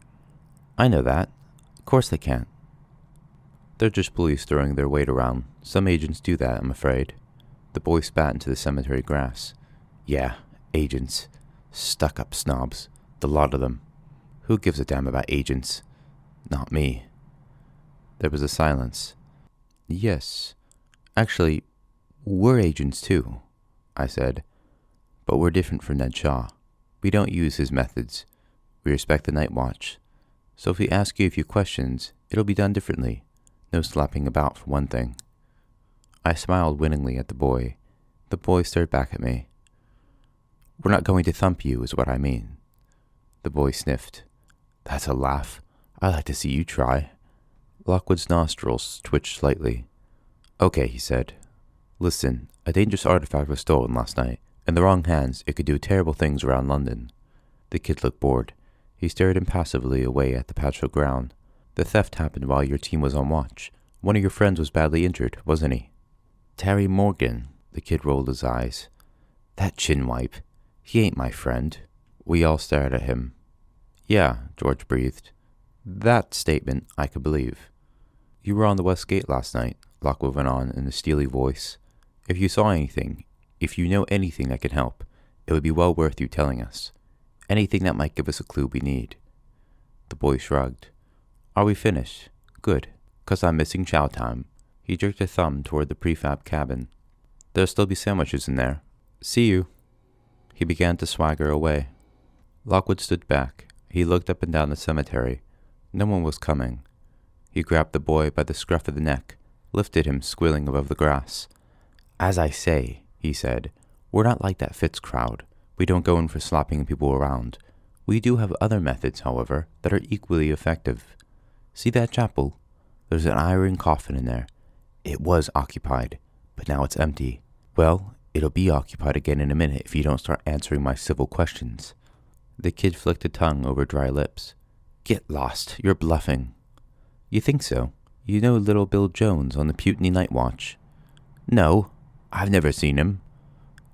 I know that. Of course they can't. They're just police throwing their weight around. Some agents do that, I'm afraid. The boy spat into the cemetery grass. Yeah, agents. Stuck-up snobs. The lot of them. Who gives a damn about agents? Not me. There was a silence. Yes. Actually, we're agents too, I said. But we're different from Ned Shaw. We don't use his methods. We respect the Night Watch. So if we ask you a few questions, it'll be done differently. No slapping about, for one thing. I smiled winningly at the boy. The boy stared back at me. We're not going to thump you, is what I mean. The boy sniffed. That's a laugh. I'd like to see you try. Lockwood's nostrils twitched slightly. Okay, he said. Listen, a dangerous artifact was stolen last night. In the wrong hands, it could do terrible things around London. The kid looked bored. He stared impassively away at the patch of ground. The theft happened while your team was on watch. One of your friends was badly injured, wasn't he? Terry Morgan. The kid rolled his eyes. That chin wipe. He ain't my friend. We all stared at him. Yeah, George breathed. That statement I could believe. You were on the West Gate last night, Lockwood went on in a steely voice. If you saw anything, if you know anything that can help, it would be well worth you telling us. Anything that might give us a clue we need. The boy shrugged. Are we finished? Good, 'cause I'm missing chow time. He jerked a thumb toward the prefab cabin. There'll still be sandwiches in there. See you. He began to swagger away. Lockwood stood back. He looked up and down the cemetery. No one was coming. He grabbed the boy by the scruff of the neck, lifted him squealing above the grass. As I say, he said, we're not like that Fitz crowd. We don't go in for slapping people around. We do have other methods, however, that are equally effective. See that chapel? There's an iron coffin in there. It was occupied, but now it's empty. Well, it'll be occupied again in a minute if you don't start answering my civil questions. The kid flicked a tongue over dry lips. Get lost. You're bluffing. You think so? You know little Bill Jones on the Putney Night Watch? No, I've never seen him.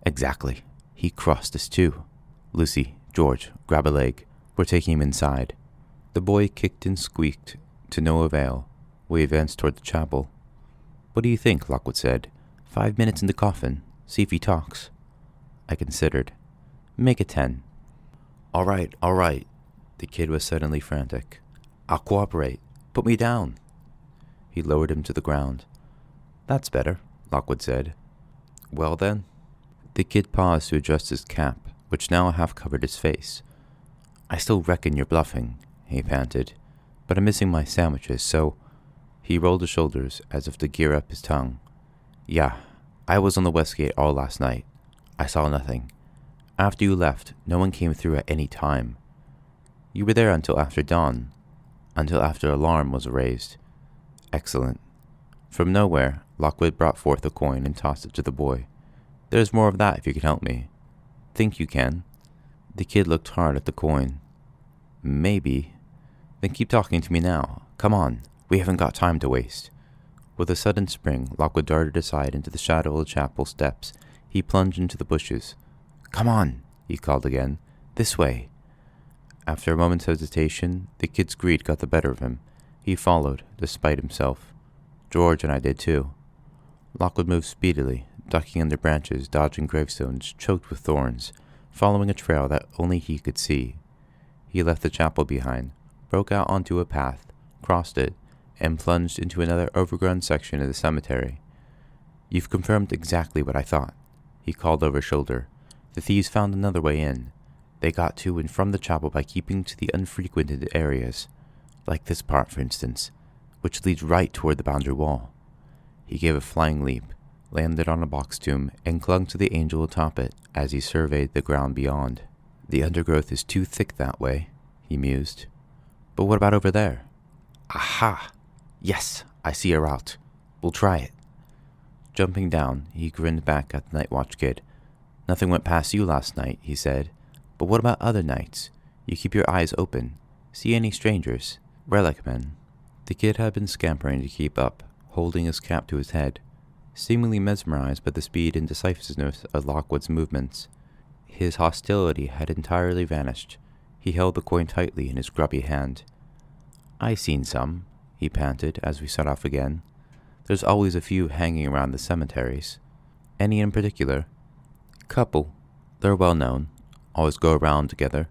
Exactly. He crossed us too. Lucy, George, grab a leg. We're taking him inside. The boy kicked and squeaked, to no avail. We advanced toward the chapel. What do you think? Lockwood said. 5 minutes in the coffin. See if he talks. I considered. Make it 10. All right. The kid was suddenly frantic. I'll cooperate. Put me down. He lowered him to the ground. That's better, Lockwood said. Well then? The kid paused to adjust his cap, which now half covered his face. I still reckon you're bluffing, he panted, but I'm missing my sandwiches, so... He rolled his shoulders as if to gear up his tongue. Yeah, I was on the West Gate all last night. I saw nothing. After you left, no one came through at any time. You were there until after dawn, until after alarm was raised. Excellent. From nowhere, Lockwood brought forth a coin and tossed it to the boy. There's more of that if you can help me. Think you can? The kid looked hard at the coin. Maybe. Then keep talking to me now. Come on. We haven't got time to waste. With a sudden spring, Lockwood darted aside into the shadow of the chapel steps. He plunged into the bushes. Come on, he called again. This way. After a moment's hesitation, the kid's greed got the better of him. He followed, despite himself. George and I did too. Lockwood moved speedily, ducking under branches, dodging gravestones choked with thorns, following a trail that only he could see. He left the chapel behind, broke out onto a path, crossed it, and plunged into another overgrown section of the cemetery. You've confirmed exactly what I thought, he called over his shoulder. The thieves found another way in. They got to and from the chapel by keeping to the unfrequented areas, like this part, for instance, which leads right toward the boundary wall. He gave a flying leap, landed on a box tomb, and clung to the angel atop it as he surveyed the ground beyond. The undergrowth is too thick that way, he mused. But what about over there? Aha! Yes, I see a route. We'll try it. Jumping down, he grinned back at the night watch kid. Nothing went past you last night, he said. But what about other nights? You keep your eyes open. See any strangers? Relic men. The kid had been scampering to keep up, holding his cap to his head, seemingly mesmerized by the speed and decisiveness of Lockwood's movements. His hostility had entirely vanished. He held the coin tightly in his grubby hand. I seen some, he panted as we set off again. There's always a few hanging around the cemeteries. Any in particular? Couple. They're well known. Always go around together.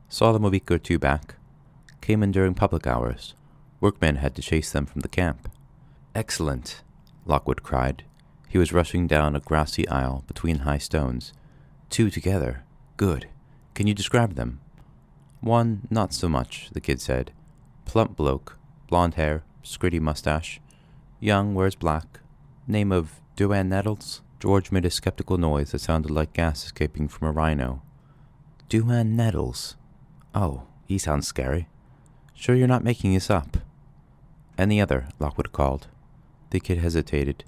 Saw them a week or two back. Came in during public hours. Workmen had to chase them from the camp. Excellent, Lockwood cried. He was rushing down a grassy aisle between high stones. 2 together. Good. Can you describe them? One, not so much, the kid said. Plump bloke, blonde hair, scritty mustache. Young, wears black. Name of Duane Nettles? George made a skeptical noise that sounded like gas escaping from a rhino. Duane Nettles. Oh, he sounds scary. Sure you're not making this up? And the other, Lockwood called. The kid hesitated.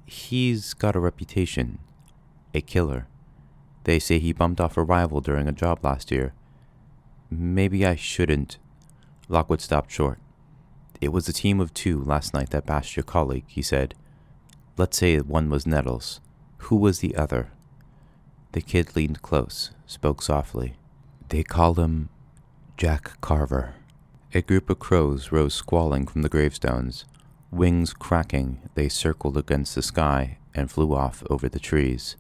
He's got a reputation. A killer. They say he bumped off a rival during a job last year. Maybe I shouldn't. Lockwood stopped short. It was a team of 2 last night that bashed your colleague, he said. Let's say one was Nettles. Who was the other? The kid leaned close, spoke softly. They call him Jack Carver. A group of crows rose squalling from the gravestones. Wings cracking, they circled against the sky and flew off over the trees.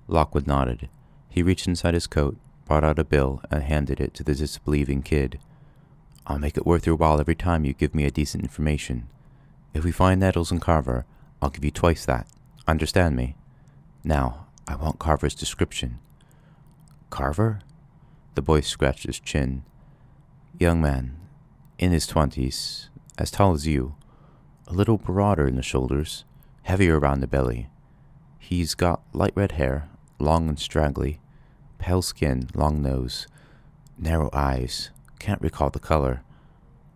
Lockwood nodded. He reached inside his coat, brought out a bill, and handed it to the disbelieving kid. I'll make it worth your while every time you give me a decent information. If we find Nettles and Carver, I'll give you twice that. Understand me? Now, I want Carver's description. Carver? The boy scratched his chin. Young man, in his 20s, as tall as you, a little broader in the shoulders, heavier around the belly. He's got light red hair, long and straggly, pale skin, long nose, narrow eyes, can't recall the color.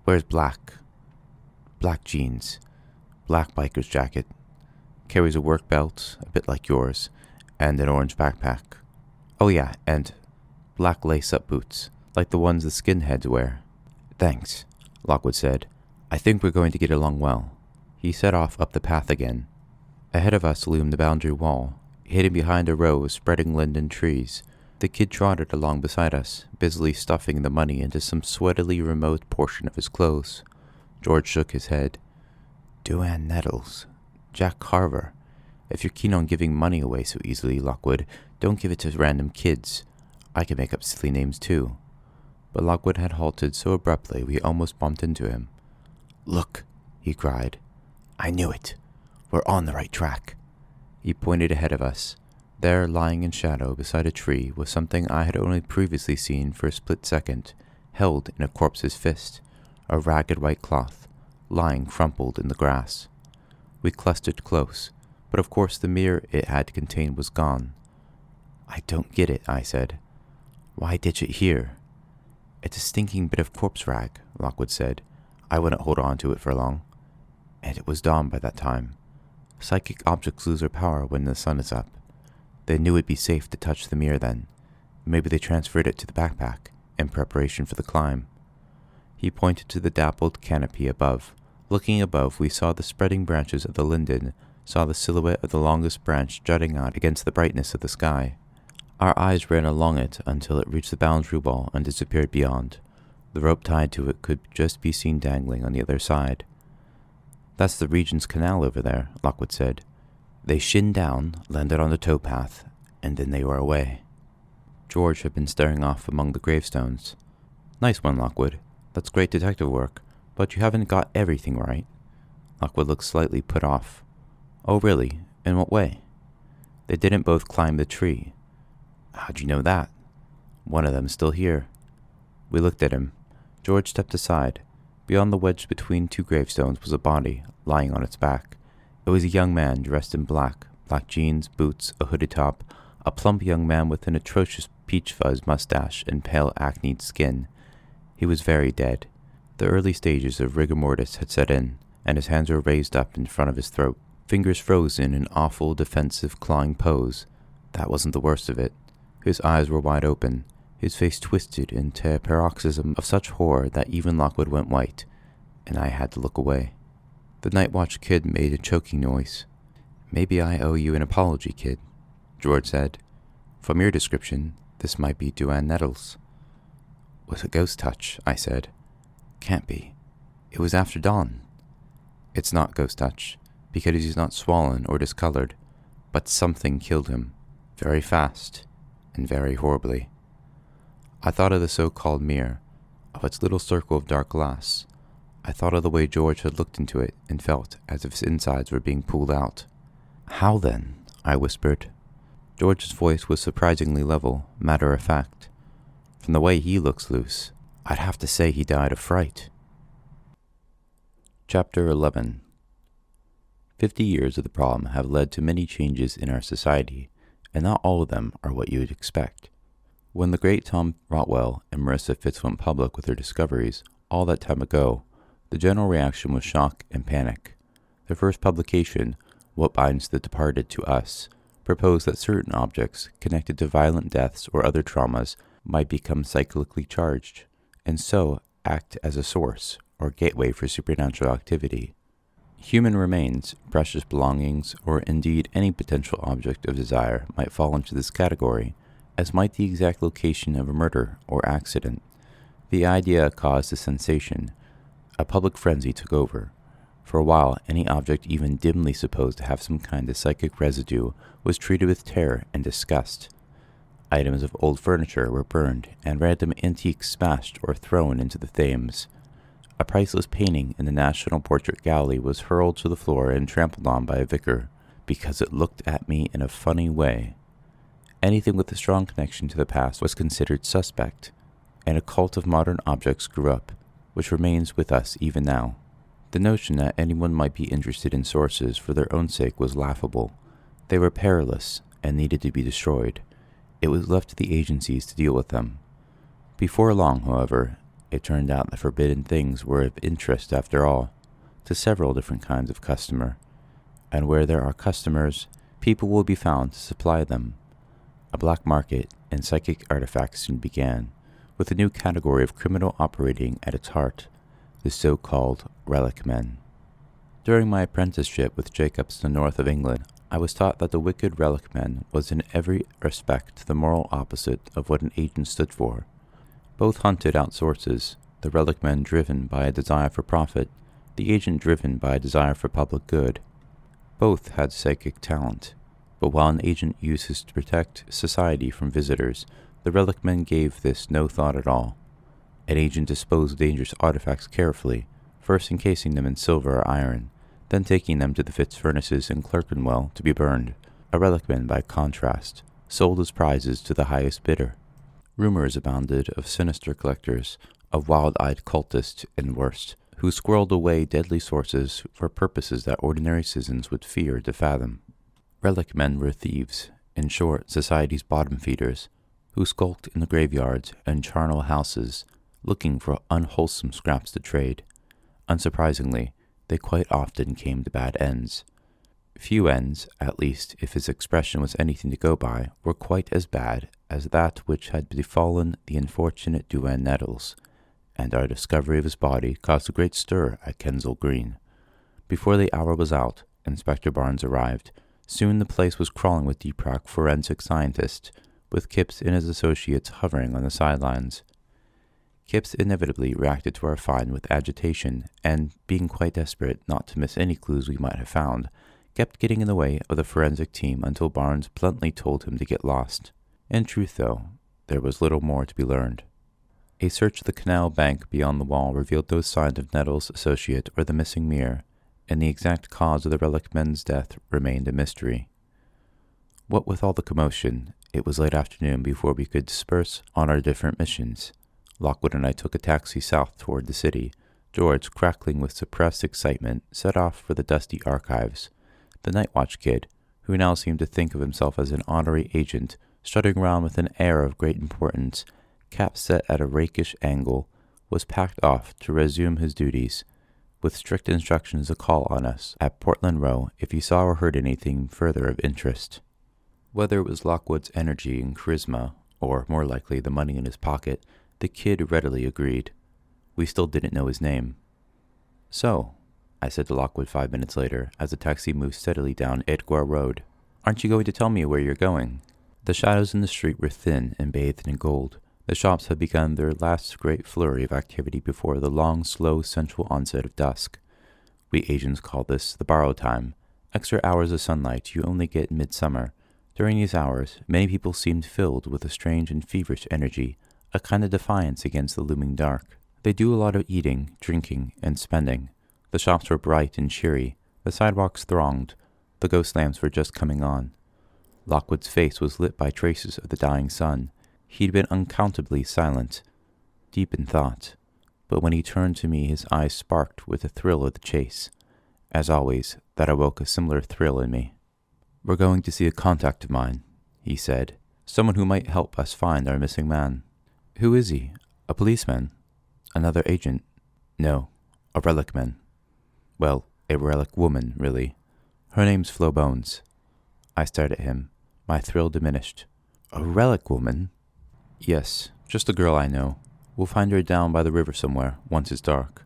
Wears black jeans, black biker's jacket, carries a work belt, a bit like yours, and an orange backpack. Oh yeah, and black lace-up boots, like the ones the skinheads wear. Thanks, Lockwood said. I think we're going to get along well. He set off up the path again. Ahead of us loomed the boundary wall, hidden behind a row of spreading linden trees. The kid trotted along beside us, busily stuffing the money into some sweatily remote portion of his clothes. George shook his head. Duane Nettles. Jack Carver. If you're keen on giving money away so easily, Lockwood, don't give it to random kids. I can make up silly names too. But Lockwood had halted so abruptly we almost bumped into him. Look, he cried. I knew it. We're on the right track. He pointed ahead of us. There, lying in shadow beside a tree, was something I had only previously seen for a split second, held in a corpse's fist, a ragged white cloth, lying crumpled in the grass. We clustered close, but of course the mirror it had contained was gone. I don't get it, I said. Why ditch it here? It's a stinking bit of corpse rag, Lockwood said. I wouldn't hold on to it for long. And it was dawn by that time. Psychic objects lose their power when the sun is up. They knew it'd be safe to touch the mirror then. Maybe they transferred it to the backpack, in preparation for the climb. He pointed to the dappled canopy above. Looking above, we saw the spreading branches of the linden, saw the silhouette of the longest branch jutting out against the brightness of the sky. Our eyes ran along it until it reached the boundary wall and disappeared beyond. The rope tied to it could just be seen dangling on the other side. That's the Regent's Canal over there, Lockwood said. They shinned down, landed on the towpath, and then they were away. George had been staring off among the gravestones. Nice one, Lockwood. That's great detective work, but you haven't got everything right. Lockwood looked slightly put off. Oh, really? In what way? They didn't both climb the tree. How'd you know that? One of them's still here. We looked at him. George stepped aside. Beyond the wedge between 2 gravestones was a body, lying on its back. It was a young man dressed in black jeans, boots, a hooded top, a plump young man with an atrocious peach fuzz mustache and pale acneed skin. He was very dead. The early stages of rigor mortis had set in, and his hands were raised up in front of his throat, fingers frozen in an awful defensive clawing pose. That wasn't the worst of it. His eyes were wide open, his face twisted into a paroxysm of such horror that even Lockwood went white, and I had to look away. The night watch kid made a choking noise. Maybe I owe you an apology, kid, George said. From your description, this might be Duane Nettles. Was a ghost touch, I said. Can't be. It was after dawn. It's not ghost touch, because he's not swollen or discolored, but something killed him, very fast, and very horribly. I thought of the so-called mirror, of its little circle of dark glass. I thought of the way George had looked into it and felt as if his insides were being pulled out. How then? I whispered. George's voice was surprisingly level, matter-of-fact. From the way he looks loose, I'd have to say he died of fright. Chapter 11. 50 years of the problem have led to many changes in our society, and not all of them are what you would expect. When the great Tom Rotwell and Marissa Fitz went public with their discoveries all that time ago, the general reaction was shock and panic. Their first publication, What Binds the Departed to Us proposed that certain objects connected to violent deaths or other traumas might become cyclically charged, and so act as a source or gateway for supernatural activity. Human remains, precious belongings, or indeed any potential object of desire might fall into this category, as might the exact location of a murder or accident. The idea caused a sensation. A public frenzy took over. For a while, any object even dimly supposed to have some kind of psychic residue was treated with terror and disgust. Items of old furniture were burned, and random antiques smashed or thrown into the Thames. A priceless painting in the National Portrait Gallery was hurled to the floor and trampled on by a vicar, because it looked at me in a funny way. Anything with a strong connection to the past was considered suspect, and a cult of modern objects grew up, which remains with us even now. The notion that anyone might be interested in sources for their own sake was laughable. They were perilous and needed to be destroyed. It was left to the agencies to deal with them. Before long, however, it turned out that forbidden things were of interest after all, to several different kinds of customer, and where there are customers, people will be found to supply them. A black market in psychic artifacts soon began, with a new category of criminal operating at its heart, the so-called relic men. During my apprenticeship with Jacobs in the north of England, I was taught that the wicked relic men was in every respect the moral opposite of what an agent stood for. Both hunted out sources, the relic men driven by a desire for profit, the agent driven by a desire for public good. Both had psychic talent, but while an agent uses to protect society from visitors, the relic men gave this no thought at all. An agent disposed of dangerous artifacts carefully, first encasing them in silver or iron, then taking them to the Fitz furnaces in Clerkenwell to be burned. A relic man, by contrast, sold his prizes to the highest bidder. Rumors abounded of sinister collectors, of wild-eyed cultists and worse, who squirreled away deadly sources for purposes that ordinary citizens would fear to fathom. Relic men were thieves, in short, society's bottom feeders, who skulked in the graveyards and charnel houses, looking for unwholesome scraps to trade. Unsurprisingly, they quite often came to bad ends. Few ends, at least if his expression was anything to go by, were quite as bad as that which had befallen the unfortunate Duane Nettles, and our discovery of his body caused a great stir at Kensal Green. Before the hour was out, Inspector Barnes arrived. Soon the place was crawling with deep-crack forensic scientists, with Kipps and his associates hovering on the sidelines. Kipps inevitably reacted to our find with agitation, and, being quite desperate not to miss any clues we might have found, kept getting in the way of the forensic team until Barnes bluntly told him to get lost. In truth, though, there was little more to be learned. A search of the canal bank beyond the wall revealed no sign of Nettles' associate or the missing mirror, and the exact cause of the relic men's death remained a mystery. What with all the commotion, it was late afternoon before we could disperse on our different missions. Lockwood and I took a taxi south toward the city. George, crackling with suppressed excitement, set off for the dusty archives. The night watch kid, who now seemed to think of himself as an honorary agent, strutting around with an air of great importance, cap set at a rakish angle, was packed off to resume his duties, with strict instructions to call on us at Portland Row if he saw or heard anything further of interest. Whether it was Lockwood's energy and charisma, or, more likely, the money in his pocket, the kid readily agreed. We still didn't know his name. "So," I said to Lockwood 5 minutes later, as the taxi moved steadily down Edgware Road, "aren't you going to tell me where you're going?" The shadows in the street were thin and bathed in gold. The shops had begun their last great flurry of activity before the long, slow, sensual onset of dusk. We Asians call this the borrow time, extra hours of sunlight you only get in midsummer. During these hours, many people seemed filled with a strange and feverish energy, a kind of defiance against the looming dark. They do a lot of eating, drinking, and spending. The shops were bright and cheery, the sidewalks thronged, the ghost lamps were just coming on. Lockwood's face was lit by traces of the dying sun. He'd been unaccountably silent, deep in thought, but when he turned to me his eyes sparked with the thrill of the chase. As always, that awoke a similar thrill in me. "We're going to see a contact of mine," he said, "someone who might help us find our missing man." "Who is he? A policeman? Another agent?" "No, a relic man. Well, a relic woman, really. Her name's Flo Bones. I stared at him. My thrill diminished. A relic woman? Yes, just a girl I know. We'll find her down by the river somewhere, once it's dark.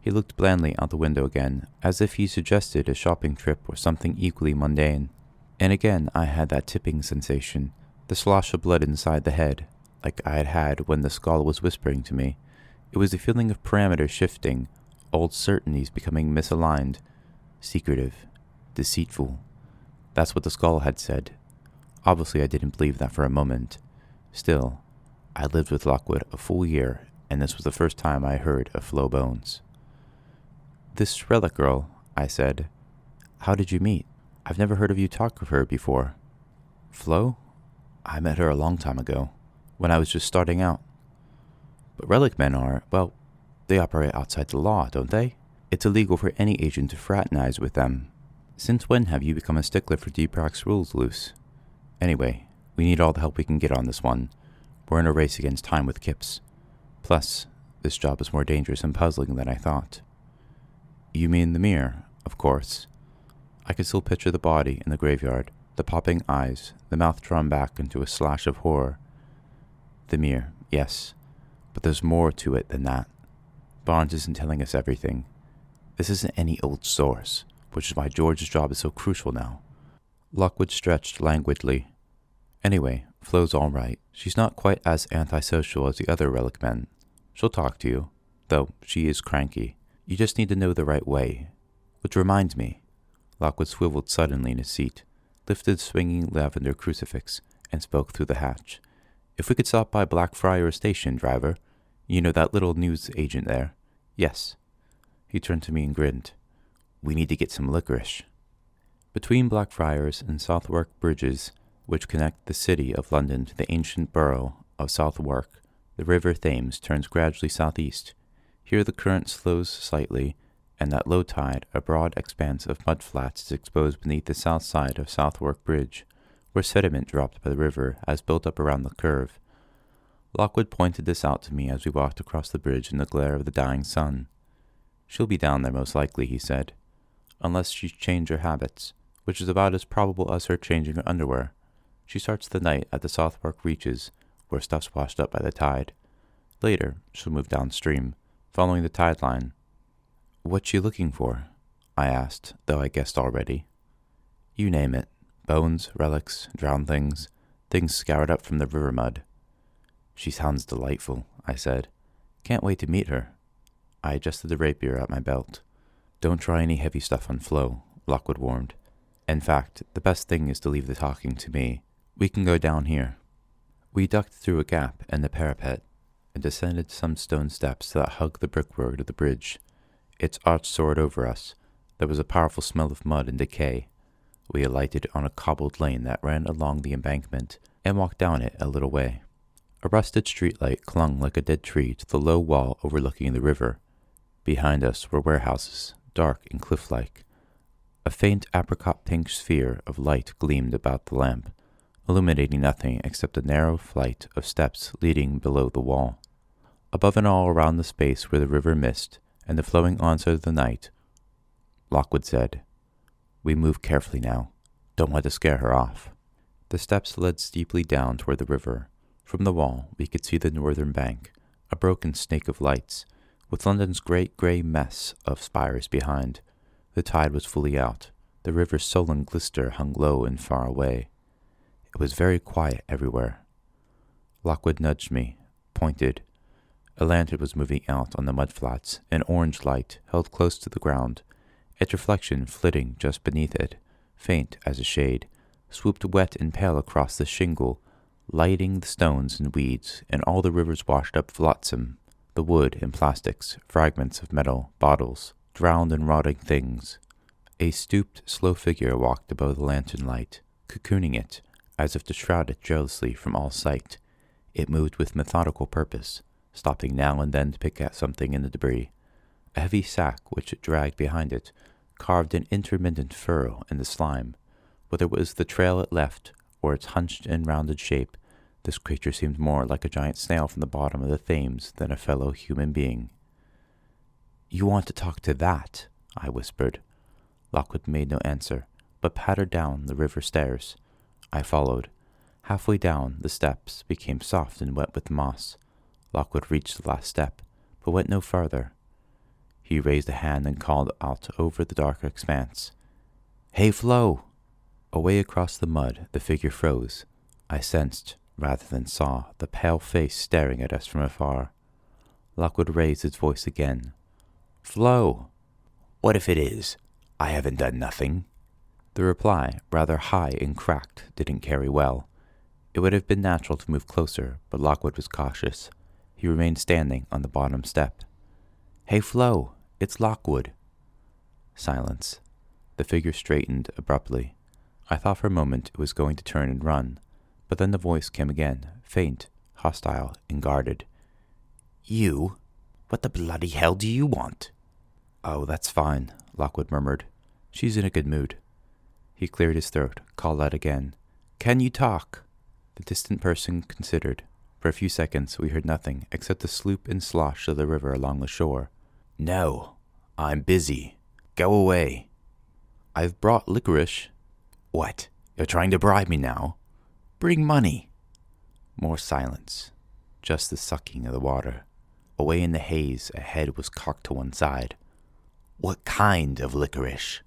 He looked blandly out the window again, as if he suggested a shopping trip or something equally mundane. And again I had that tipping sensation, the slosh of blood inside the head, like I had had when the skull was whispering to me. It was the feeling of parameters shifting, old certainties becoming misaligned, secretive, deceitful. That's what the skull had said. Obviously I didn't believe that for a moment. Still, I lived with Lockwood a full year, and this was the first time I heard of Flo Bones. This relic girl, I said. How did you meet? I've never heard of you talk of her before. Flo? I met her a long time ago, when I was just starting out. But relic men are, well, they operate outside the law, don't they? It's illegal for any agent to fraternize with them. Since when have you become a stickler for DPROC's rules, Luce? Anyway, we need all the help we can get on this one. We're in a race against time with Kips. Plus, this job is more dangerous and puzzling than I thought. You mean the mirror, of course. I could still picture the body in the graveyard, the popping eyes, the mouth drawn back into a slash of horror. The mirror, yes, but there's more to it than that. Barnes isn't telling us everything. This isn't any old source, which is why George's job is so crucial now. Lockwood stretched languidly. Anyway, Flo's all right. She's not quite as antisocial as the other relic men. She'll talk to you, though she is cranky. You just need to know the right way. Which reminds me. Lockwood swiveled suddenly in his seat, lifted swinging lavender crucifix, and spoke through the hatch. If we could stop by Blackfriars Station, driver. You know that little news agent there? Yes. He turned to me and grinned. We need to get some licorice. Between Blackfriars and Southwark bridges, which connect the city of London to the ancient borough of Southwark, the river Thames turns gradually southeast. Here the current slows slightly, and at low tide a broad expanse of mud flats is exposed beneath the south side of Southwark Bridge, where sediment dropped by the river has built up around the curve. Lockwood pointed this out to me as we walked across the bridge in the glare of the dying sun. She'll be down there most likely, he said, unless she's changed her habits, which is about as probable as her changing her underwear. She starts the night at the Southwark Reaches, where stuff's washed up by the tide. Later, she'll move downstream, following the tide line. What's she looking for? I asked, though I guessed already. You name it. Bones, relics, drowned things scoured up from the river mud. She sounds delightful, I said. Can't wait to meet her. I adjusted the rapier at my belt. Don't try any heavy stuff on Flo, Lockwood warned. In fact, the best thing is to leave the talking to me. We can go down here. We ducked through a gap in the parapet and descended some stone steps that hugged the brickwork of the bridge. Its arch soared over us. There was a powerful smell of mud and decay. We alighted on a cobbled lane that ran along the embankment and walked down it a little way. A rusted streetlight clung like a dead tree to the low wall overlooking the river. Behind us were warehouses, dark and cliff-like. A faint apricot-pink sphere of light gleamed about the lamp, illuminating nothing except a narrow flight of steps leading below the wall. Above and all around the space were the river mist and the flowing onset of the night. Lockwood said, We move carefully now. Don't want to scare her off. The steps led steeply down toward the river. From the wall, we could see the northern bank, a broken snake of lights, with London's great grey mess of spires behind. The tide was fully out. The river's sullen glister hung low and far away. It was very quiet everywhere. Lockwood nudged me, pointed. A lantern was moving out on the mudflats, an orange light held close to the ground, its reflection flitting just beneath it, faint as a shade, swooped wet and pale across the shingle, lighting the stones and weeds and all the river's washed-up flotsam, the wood and plastics, fragments of metal, bottles, drowned and rotting things. A stooped, slow figure walked above the lantern light, cocooning it, as if to shroud it jealously from all sight. It moved with methodical purpose, stopping now and then to pick at something in the debris. A heavy sack which it dragged behind it carved an intermittent furrow in the slime. Whether it was the trail it left, or its hunched and rounded shape, this creature seemed more like a giant snail from the bottom of the Thames than a fellow human being. You want to talk to that? I whispered. Lockwood made no answer. but pattered down the river stairs. I followed. Halfway down, the steps became soft and wet with moss. Lockwood reached the last step, but went no farther. He raised a hand and called out over the dark expanse, "Hey, Flo!" Away across the mud, the figure froze. I sensed, rather than saw, the pale face staring at us from afar. Lockwood raised his voice again. "Flo!" "What if it is? I haven't done nothing." The reply, rather high and cracked, didn't carry well. It would have been natural to move closer, but Lockwood was cautious. He remained standing on the bottom step. "Hey, Flo, it's Lockwood." Silence. The figure straightened abruptly. I thought for a moment it was going to turn and run, but then the voice came again, faint, hostile, and guarded. "You? What the bloody hell do you want?" "Oh, that's fine," Lockwood murmured. "She's in a good mood." He cleared his throat, called out again, "Can you talk?" The distant person considered. For a few seconds we heard nothing except the sloop and slosh of the river along the shore. "No, I'm busy. Go away." "I've brought licorice." "What? You're trying to bribe me now? Bring money." More silence. Just the sucking of the water. Away in the haze, a head was cocked to one side. "What kind of licorice?"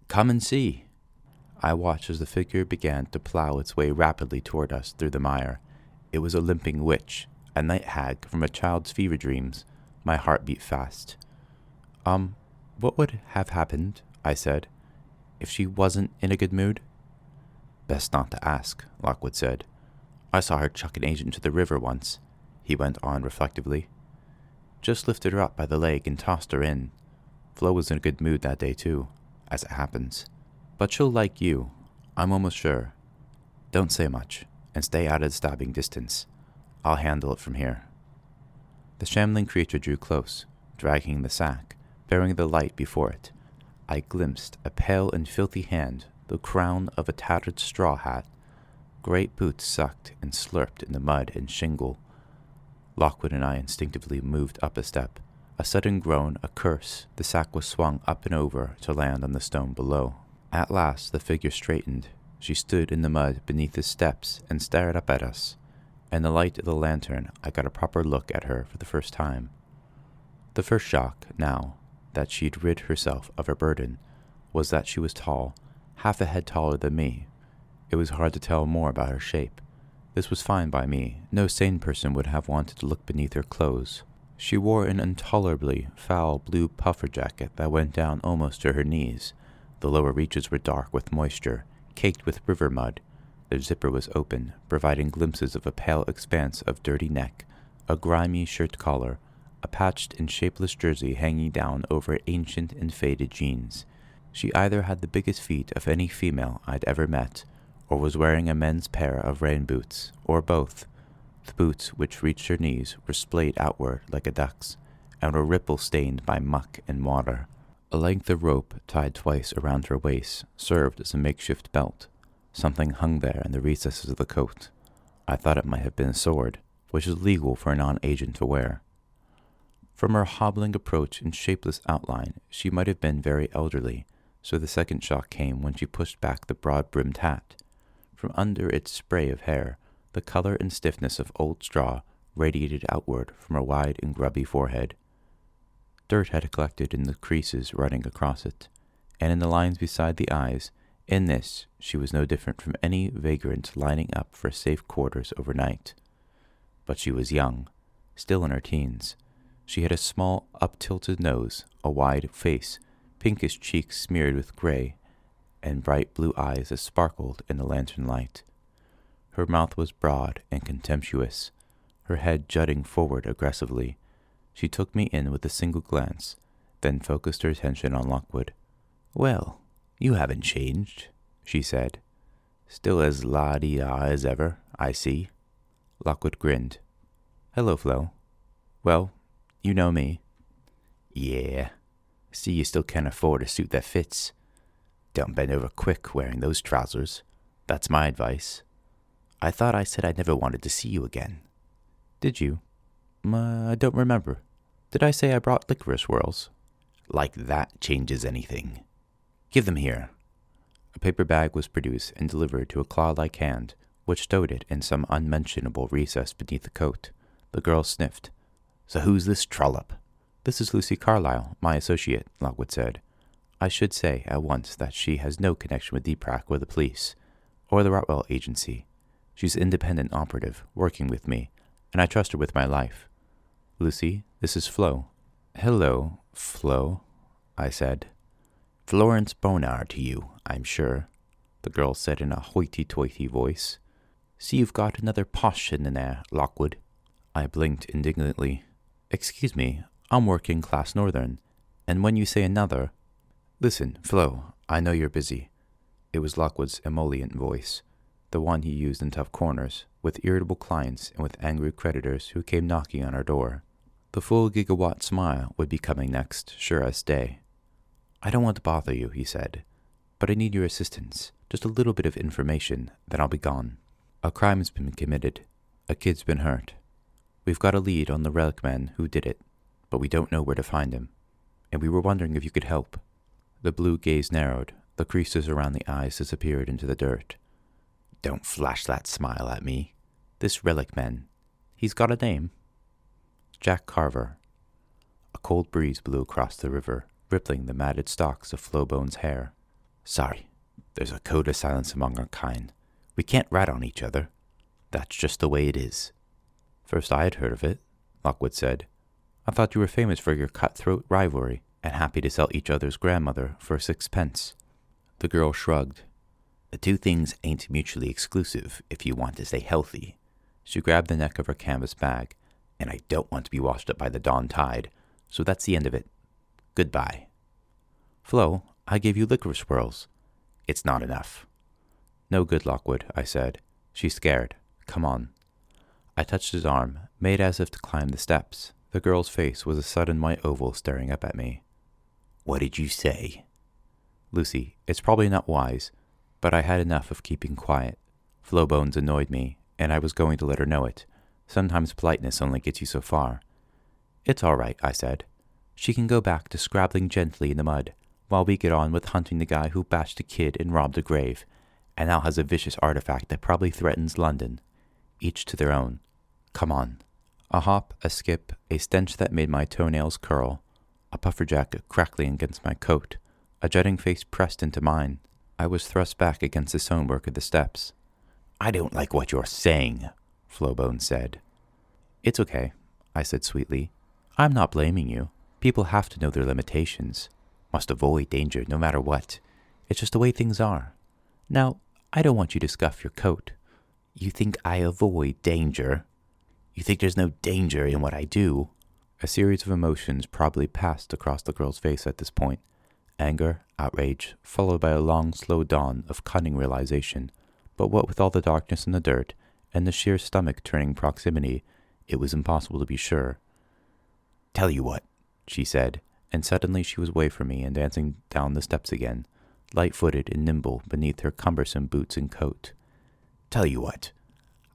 "Come and see." I watched as the figure began to plow its way rapidly toward us through the mire. It was a limping witch, a night hag from a child's fever dreams. My heart beat fast. What would have happened," I said, "if she wasn't in a good mood?" "Best not to ask," Lockwood said. "I saw her chuck an agent into the river once," he went on reflectively. "Just lifted her up by the leg and tossed her in. Flo was in a good mood that day too, as it happens. But she'll like you, I'm almost sure. Don't say much, and stay out of stabbing distance. I'll handle it from here." The shambling creature drew close, dragging the sack, bearing the light before it. I glimpsed a pale and filthy hand, the crown of a tattered straw hat. Great boots sucked and slurped in the mud and shingle. Lockwood and I instinctively moved up a step. A sudden groan, a curse, the sack was swung up and over to land on the stone below. At last the figure straightened. She stood in the mud beneath the steps and stared up at us. In the light of the lantern, I got a proper look at her for the first time. The first shock, now, that she'd rid herself of her burden, was that she was tall, half a head taller than me. It was hard to tell more about her shape. This was fine by me. No sane person would have wanted to look beneath her clothes. She wore an intolerably foul blue puffer jacket that went down almost to her knees. The lower reaches were dark with moisture, caked with river mud. The zipper was open, providing glimpses of a pale expanse of dirty neck, a grimy shirt collar, a patched and shapeless jersey hanging down over ancient and faded jeans. She either had the biggest feet of any female I'd ever met, or was wearing a men's pair of rain boots, or both. The boots, which reached her knees, were splayed outward like a duck's, and were ripple-stained by muck and water. A length of rope, tied twice around her waist, served as a makeshift belt. Something hung there in the recesses of the coat. I thought it might have been a sword, which is legal for a non-agent to wear. From her hobbling approach and shapeless outline, she might have been very elderly, so the second shock came when she pushed back the broad-brimmed hat. From under its spray of hair, the color and stiffness of old straw radiated outward from her wide and grubby forehead. Dirt had collected in the creases running across it, and in the lines beside the eyes. In this, she was no different from any vagrant lining up for safe quarters overnight. But she was young, still in her teens. She had a small, up-tilted nose, a wide face, pinkish cheeks smeared with gray, and bright blue eyes that sparkled in the lantern light. Her mouth was broad and contemptuous, her head jutting forward aggressively. She took me in with a single glance, then focused her attention on Lockwood. "Well, you haven't changed," she said. "Still as la-di-da as ever, I see." Lockwood grinned. "Hello, Flo. Well, you know me." "Yeah. See you still can't afford a suit that fits. Don't bend over quick wearing those trousers. That's my advice. I thought I said I never wanted to see you again." "Did you? I don't remember. Did I say I brought licorice whirls?" "Like that changes anything. Give them here." A paper bag was produced and delivered to a claw-like hand, which stowed it in some unmentionable recess beneath the coat. The girl sniffed. So who's this trollop? This is Lucy Carlyle, my associate, Lockwood said. I should say at once that she has no connection with DPRAC or the police, or the Rotwell Agency. She's an independent operative, working with me, and I trust her with my life. Lucy, this is Flo. Hello, Flo, I said. Florence Bonar to you, I'm sure, the girl said in a hoity-toity voice. See you've got another posh in there, Lockwood. I blinked indignantly. Excuse me, I'm working class Northern, and when you say another... Listen, Flo, I know you're busy. It was Lockwood's emollient voice, the one he used in tough corners, with irritable clients and with angry creditors who came knocking on our door. The full gigawatt smile would be coming next, sure as day. I don't want to bother you, he said, but I need your assistance. Just a little bit of information, then I'll be gone. A crime has been committed. A kid's been hurt. We've got a lead on the relic man who did it, but we don't know where to find him, and we were wondering if you could help. The blue gaze narrowed. The creases around the eyes disappeared into the dirt. Don't flash that smile at me. This relic man, he's got a name. Jack Carver. A cold breeze blew across the river, rippling the matted stalks of Flowbone's hair. Sorry, there's a code of silence among our kind. We can't rat on each other. That's just the way it is. First I had heard of it, Lockwood said. I thought you were famous for your cutthroat rivalry and happy to sell each other's grandmother for 6 pence. The girl shrugged. The two things ain't mutually exclusive if you want to stay healthy. She grabbed the neck of her canvas bag. And I don't want to be washed up by the dawn tide, so that's the end of it. Goodbye. Flo, I gave you liquor swirls. It's not enough. No good, Lockwood, I said. She's scared. Come on. I touched his arm, made as if to climb the steps. The girl's face was a sudden white oval staring up at me. What did you say? Lucy, it's probably not wise, but I had enough of keeping quiet. Flowbones annoyed me, and I was going to let her know it. Sometimes politeness only gets you so far. It's all right, I said. She can go back to scrabbling gently in the mud, while we get on with hunting the guy who bashed a kid and robbed a grave, and now has a vicious artifact that probably threatens London. Each to their own. Come on. A hop, a skip, a stench that made my toenails curl, a puffer jacket crackling against my coat, a jutting face pressed into mine. I was thrust back against the stonework of the steps. I don't like what you're saying, Flowbone said. It's okay, I said sweetly. I'm not blaming you. People have to know their limitations. Must avoid danger no matter what. It's just the way things are. Now, I don't want you to scuff your coat. You think I avoid danger? You think there's no danger in what I do? A series of emotions probably passed across the girl's face at this point. Anger, outrage, followed by a long, slow dawn of cunning realization. But what with all the darkness and the dirt, and the sheer stomach-turning proximity, it was impossible to be sure. Tell you what, she said, and suddenly she was away from me and dancing down the steps again, light-footed and nimble beneath her cumbersome boots and coat. Tell you what,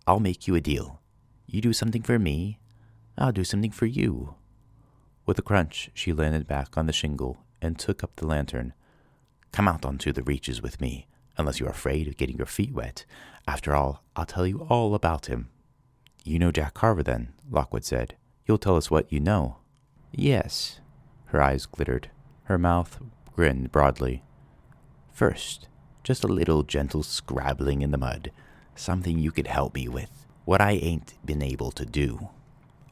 I'll make you a deal. You do something for me, I'll do something for you. With a crunch, she landed back on the shingle and took up the lantern. Come out onto the reaches with me, unless you're afraid of getting your feet wet. After all, I'll tell you all about him. You know Jack Carver, then, Lockwood said. You'll tell us what you know. Yes. Her eyes glittered. Her mouth grinned broadly. First, just a little gentle scrabbling in the mud. Something you could help me with. What I ain't been able to do.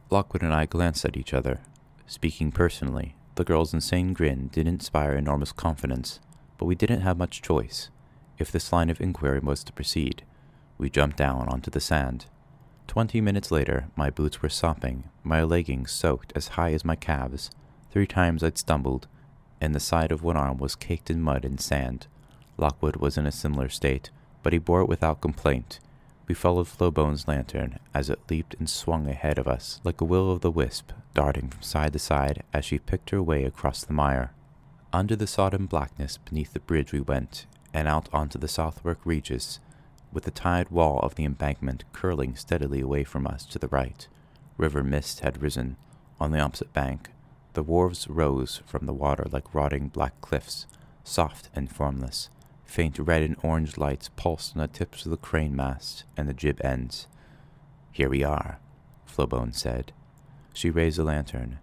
Lockwood and I glanced at each other. Speaking personally, the girl's insane grin didn't inspire enormous confidence, but we didn't have much choice. If this line of inquiry was to proceed, we jumped down onto the sand. 20 minutes later, my boots were sopping, my leggings soaked as high as my calves. 3 times I'd stumbled, and the side of one arm was caked in mud and sand. Lockwood was in a similar state, but he bore it without complaint. We followed Flowbone's lantern as it leaped and swung ahead of us like a will-o'-the-wisp, darting from side to side as she picked her way across the mire. Under the sodden blackness beneath the bridge we went, and out onto the Southwark Regis, with the tide wall of the embankment curling steadily away from us to the right. River mist had risen. On the opposite bank, the wharves rose from the water like rotting black cliffs, soft and formless, Faint red and orange lights pulsed on the tips of the crane masts and the jib ends. "Here we are," Flowbone said. She raised a lantern.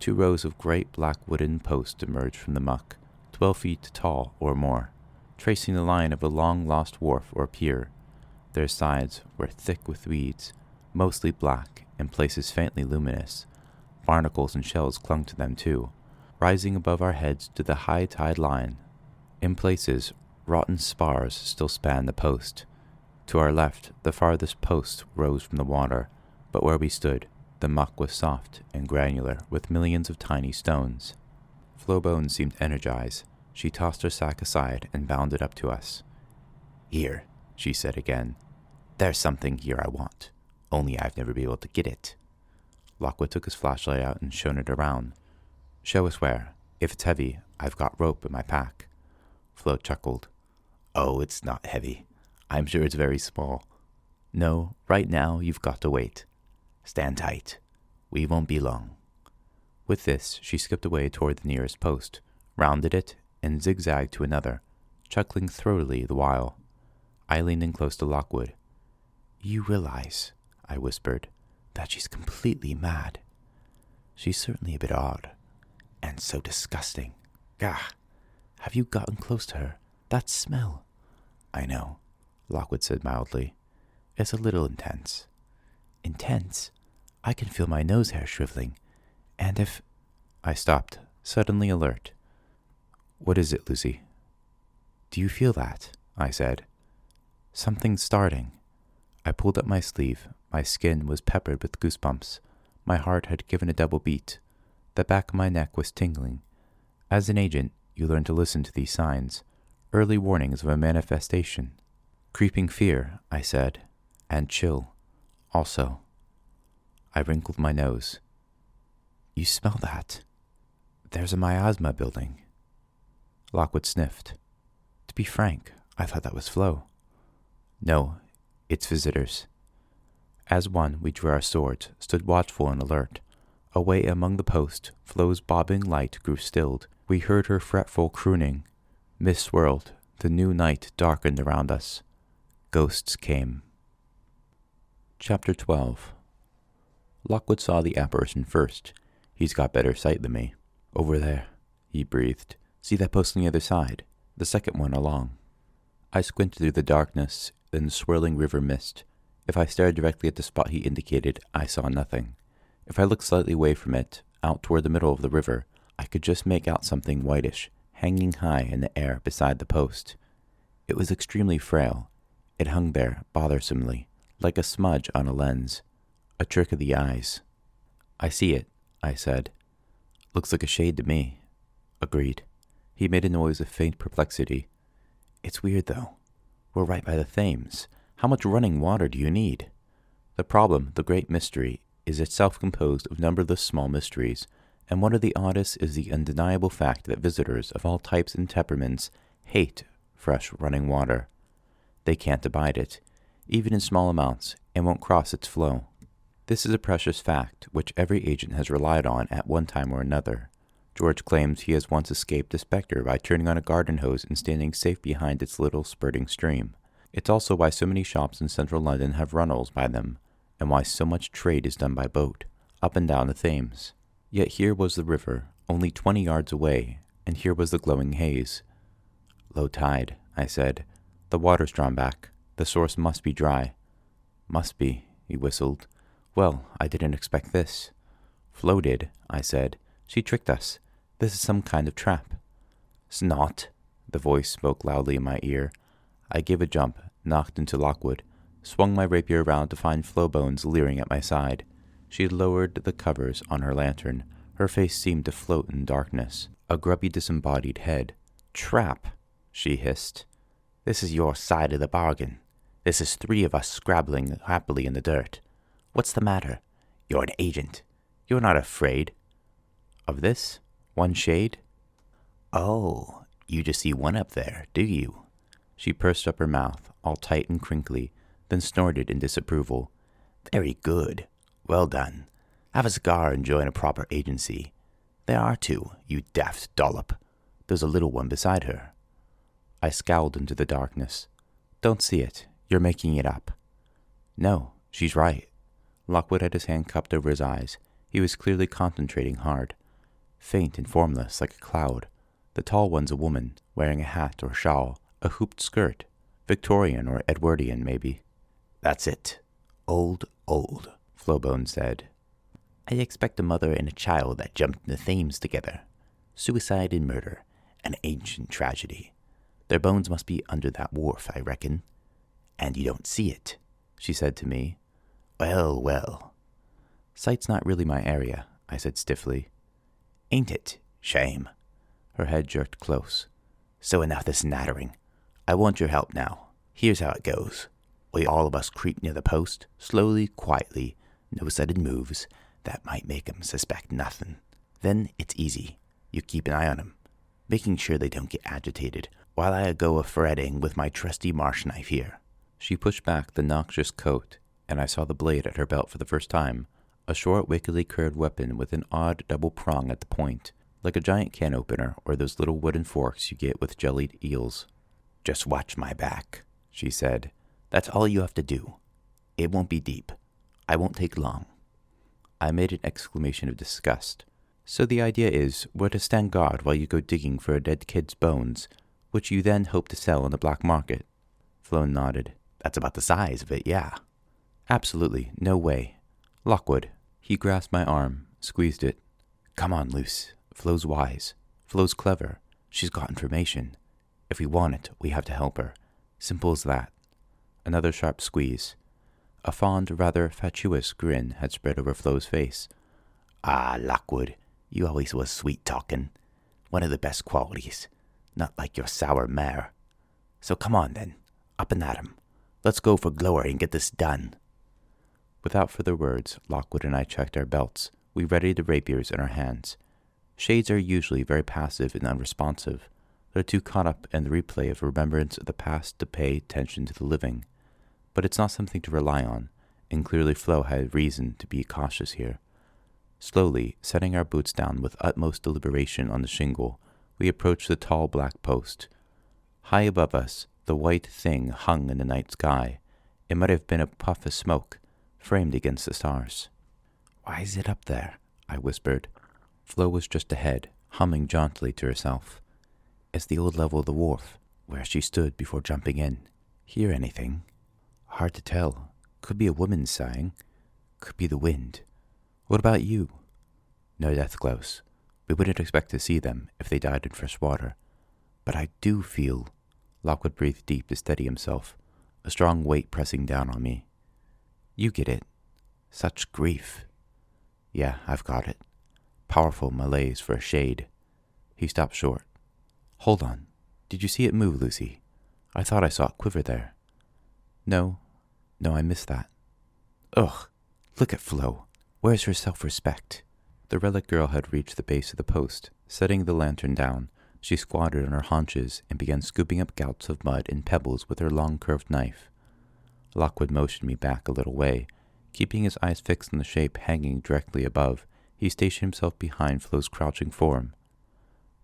2 rows of great black wooden posts emerged from the muck, 12 feet tall or more, tracing the line of a long-lost wharf or pier. Their sides were thick with weeds, mostly black, in places faintly luminous. Barnacles and shells clung to them too, rising above our heads to the high tide line. In places, rotten spars still spanned the post. To our left, the farthest post rose from the water, but where we stood, the muck was soft and granular with millions of tiny stones. Flowbone seemed energized. She tossed her sack aside and bounded up to us. "Here," she said again. "There's something here I want, only I've never been able to get it." Lockwood took his flashlight out and shone it around. "Show us where. If it's heavy, I've got rope in my pack." Flo chuckled. "Oh, it's not heavy. I'm sure it's very small. No, right now you've got to wait. Stand tight. We won't be long." With this, she skipped away toward the nearest post, rounded it, and zigzagged to another, chuckling throatily the while. I leaned in close to Lockwood. "You realize," I whispered, "that she's completely mad. She's certainly a bit odd. And so disgusting. Gah! Have you gotten close to her? That smell." "I know," Lockwood said mildly. "It's a little intense." "Intense? I can feel my nose hair shriveling. And if—" I stopped, suddenly alert. "What is it, Lucy?" "Do you feel that?" I said. "Something's starting." I pulled up my sleeve. My skin was peppered with goosebumps. My heart had given a double beat. The back of my neck was tingling. As an agent, you learn to listen to these signs, early warnings of a manifestation. "Creeping fear," I said, "and chill. Also." I wrinkled my nose. "You smell that? There's a miasma building." Lockwood sniffed. "To be frank, I thought that was Flo." "No, it's visitors." As one, we drew our swords, stood watchful and alert. Away among the posts, Flo's bobbing light grew stilled. We heard her fretful crooning. Mist swirled. The new night darkened around us. Ghosts came. Chapter 12. Lockwood saw the apparition first. He's got better sight than me. "Over there," he breathed. "See that post on the other side? The second one along." I squinted through the darkness, then the swirling river mist. If I stared directly at the spot he indicated, I saw nothing. If I looked slightly away from it, out toward the middle of the river, I could just make out something whitish, hanging high in the air beside the post. It was extremely frail. It hung there, bothersomely, like a smudge on a lens. A trick of the eyes. "I see it," I said. "Looks like a shade to me." Agreed. He made a noise of faint perplexity. "It's weird, though. We're right by the Thames. How much running water do you need?" The problem, the great mystery, is itself composed of numberless small mysteries, and one of the oddest is the undeniable fact that visitors of all types and temperaments hate fresh running water. They can't abide it, even in small amounts, and won't cross its flow. This is a precious fact which every agent has relied on at one time or another. George claims he has once escaped a specter by turning on a garden hose and standing safe behind its little spurting stream. It's also why so many shops in central London have runnels by them, and why so much trade is done by boat, up and down the Thames. Yet here was the river, only 20 yards away, and here was the glowing haze. "Low tide," I said. "The water's drawn back. The source must be dry." "Must be," he whistled. "Well, I didn't expect this." "Flo did," I said. "She tricked us. This is some kind of trap." "'S not," the voice spoke loudly in my ear. I gave a jump, knocked into Lockwood, swung my rapier around to find Flowbones leering at my side. She had lowered the covers on her lantern. Her face seemed to float in darkness, a grubby disembodied head. "Trap," she hissed. "This is your side of the bargain. This is 3 of us scrabbling happily in the dirt. What's the matter? You're an agent. You're not afraid." "Of this? One shade?" "Oh, you just see one up there, do you?" She pursed up her mouth, all tight and crinkly, then snorted in disapproval. "Very good. Well done. Have a cigar and join a proper agency. There are 2, you daft dollop. There's a little one beside her." I scowled into the darkness. Don't see it. You're making it up. No, she's right. Lockwood had his hand cupped over his eyes. He was clearly concentrating hard. Faint and formless, like a cloud. The tall one's a woman, wearing a hat or shawl, a hooped skirt. Victorian or Edwardian, maybe. That's it. Old, Flowbone said. I expect a mother and a child that jumped in the Thames together. Suicide and murder. An ancient tragedy. Their bones must be under that wharf, I reckon. And you don't see it, she said to me. Well. Sight's not really my area, I said stiffly. Ain't it? Shame. Her head jerked close. So enough this nattering. I want your help now. Here's how it goes. We all of us creep near the post, slowly, quietly, no sudden moves. That might make 'em suspect nothing. Then it's easy. You keep an eye on 'em, making sure they don't get agitated, while I go a-fretting with my trusty marsh knife here. She pushed back the noxious coat, and I saw the blade at her belt for the first time, a short, wickedly curved weapon with an odd double prong at the point, like a giant can opener or those little wooden forks you get with jellied eels. Just watch my back, she said. That's all you have to do. It won't be deep. I won't take long. I made an exclamation of disgust. So the idea is, we're to stand guard while you go digging for a dead kid's bones, which you then hope to sell on the black market? Flo nodded. That's about the size of it, yeah. Absolutely, no way. Lockwood. He grasped my arm, squeezed it. Come on, Luce. Flo's wise. Flo's clever. She's got information. If we want it, we have to help her. Simple as that. Another sharp squeeze. A fond, rather fatuous grin had spread over Flo's face. Ah, Lockwood, you always was sweet-talking. One of the best qualities. Not like your sour mare. So come on, then. Up and at 'em. Let's go for glory and get this done. Without further words, Lockwood and I checked our belts. We readied the rapiers in our hands. Shades are usually very passive and unresponsive. They're too caught up in the replay of remembrance of the past to pay attention to the living. But it's not something to rely on, and clearly Flo had reason to be cautious here. Slowly, setting our boots down with utmost deliberation on the shingle, we approached the tall black post. High above us, the white thing hung in the night sky. It might have been a puff of smoke, framed against the stars. Why is it up there? I whispered. Flo was just ahead, humming jauntily to herself. It's the old level of the wharf, where she stood before jumping in. Hear anything? Hard to tell. Could be a woman sighing. Could be the wind. What about you? No death glows. We wouldn't expect to see them if they died in fresh water. But I do feel... Lockwood breathed deep to steady himself, a strong weight pressing down on me. You get it. Such grief. Yeah, I've got it. Powerful malaise for a shade. He stopped short. Hold on. Did you see it move, Lucy? I thought I saw it quiver there. No, I missed that. Ugh, look at Flo. Where's her self-respect? The relic girl had reached the base of the post. Setting the lantern down, she squatted on her haunches and began scooping up gouts of mud and pebbles with her long curved knife. Lockwood motioned me back a little way. Keeping his eyes fixed on the shape hanging directly above, he stationed himself behind Flo's crouching form.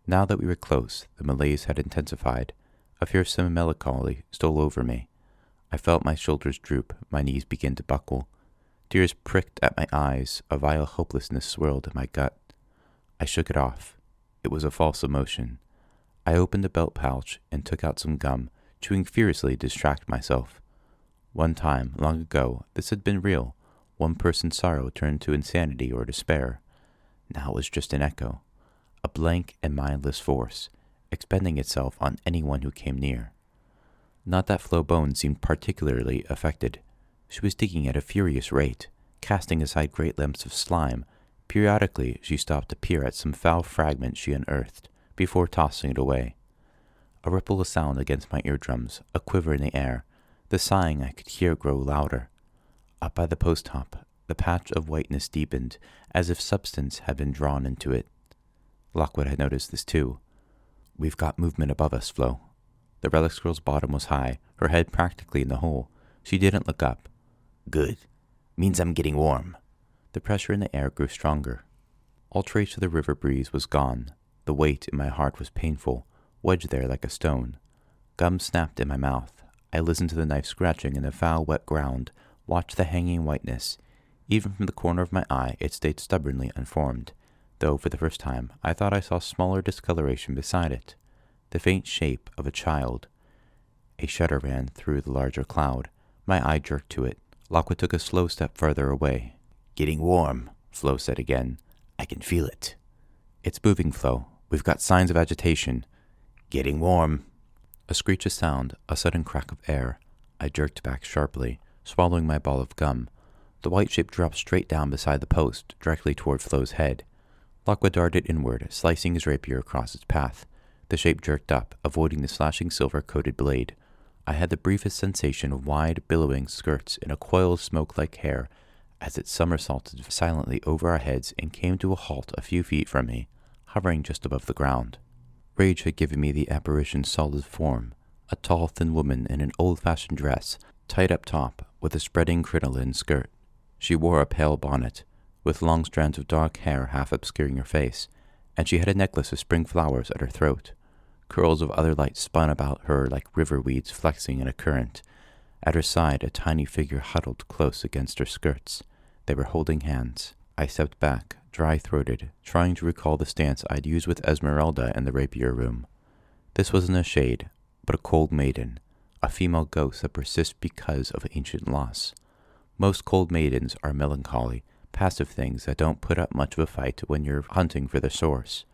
Now that we were close, the malaise had intensified. A fearsome melancholy stole over me. I felt my shoulders droop, my knees begin to buckle. Tears pricked at my eyes, a vile hopelessness swirled in my gut. I shook it off. It was a false emotion. I opened the belt pouch and took out some gum, chewing furiously to distract myself. One time, long ago, this had been real. One person's sorrow turned to insanity or despair. Now it was just an echo, a blank and mindless force, expending itself on anyone who came near. Not that Flo Bones seemed particularly affected. She was digging at a furious rate, casting aside great lumps of slime. Periodically, she stopped to peer at some foul fragment she unearthed, before tossing it away. A ripple of sound against my eardrums, a quiver in the air. The sighing I could hear grow louder. Up by the post top, the patch of whiteness deepened, as if substance had been drawn into it. Lockwood had noticed this too. We've got movement above us, Flo. The relic girl's bottom was high, her head practically in the hole. She didn't look up. Good. Means I'm getting warm. The pressure in the air grew stronger. All trace of the river breeze was gone. The weight in my heart was painful, wedged there like a stone. Gum snapped in my mouth. I listened to the knife scratching in the foul, wet ground, watched the hanging whiteness. Even from the corner of my eye, it stayed stubbornly unformed, though for the first time I thought I saw smaller discoloration beside it, the faint shape of a child. A shudder ran through the larger cloud. My eye jerked to it. Lockwood took a slow step further away. "Getting warm," Flo said again. "I can feel it." "It's moving, Flo. We've got signs of agitation." "Getting warm." A screech of sound, a sudden crack of air. I jerked back sharply, swallowing my ball of gum. The white shape dropped straight down beside the post, directly toward Flo's head. Lockwood darted inward, slicing his rapier across its path. The shape jerked up, avoiding the slashing silver-coated blade. I had the briefest sensation of wide, billowing skirts in a coil of smoke-like hair as it somersaulted silently over our heads and came to a halt a few feet from me, hovering just above the ground. Rage had given me the apparition's solid form, a tall, thin woman in an old-fashioned dress, tied up top with a spreading crinoline skirt. She wore a pale bonnet, with long strands of dark hair half obscuring her face, and she had a necklace of spring flowers at her throat. Curls of other light spun about her like river weeds flexing in a current. At her side, a tiny figure huddled close against her skirts. They were holding hands. I stepped back, dry-throated, trying to recall the stance I'd used with Esmeralda in the rapier room. This wasn't a shade, but a cold maiden, a female ghost that persists because of ancient loss. Most cold maidens are melancholy, passive things that don't put up much of a fight when you're hunting for their source.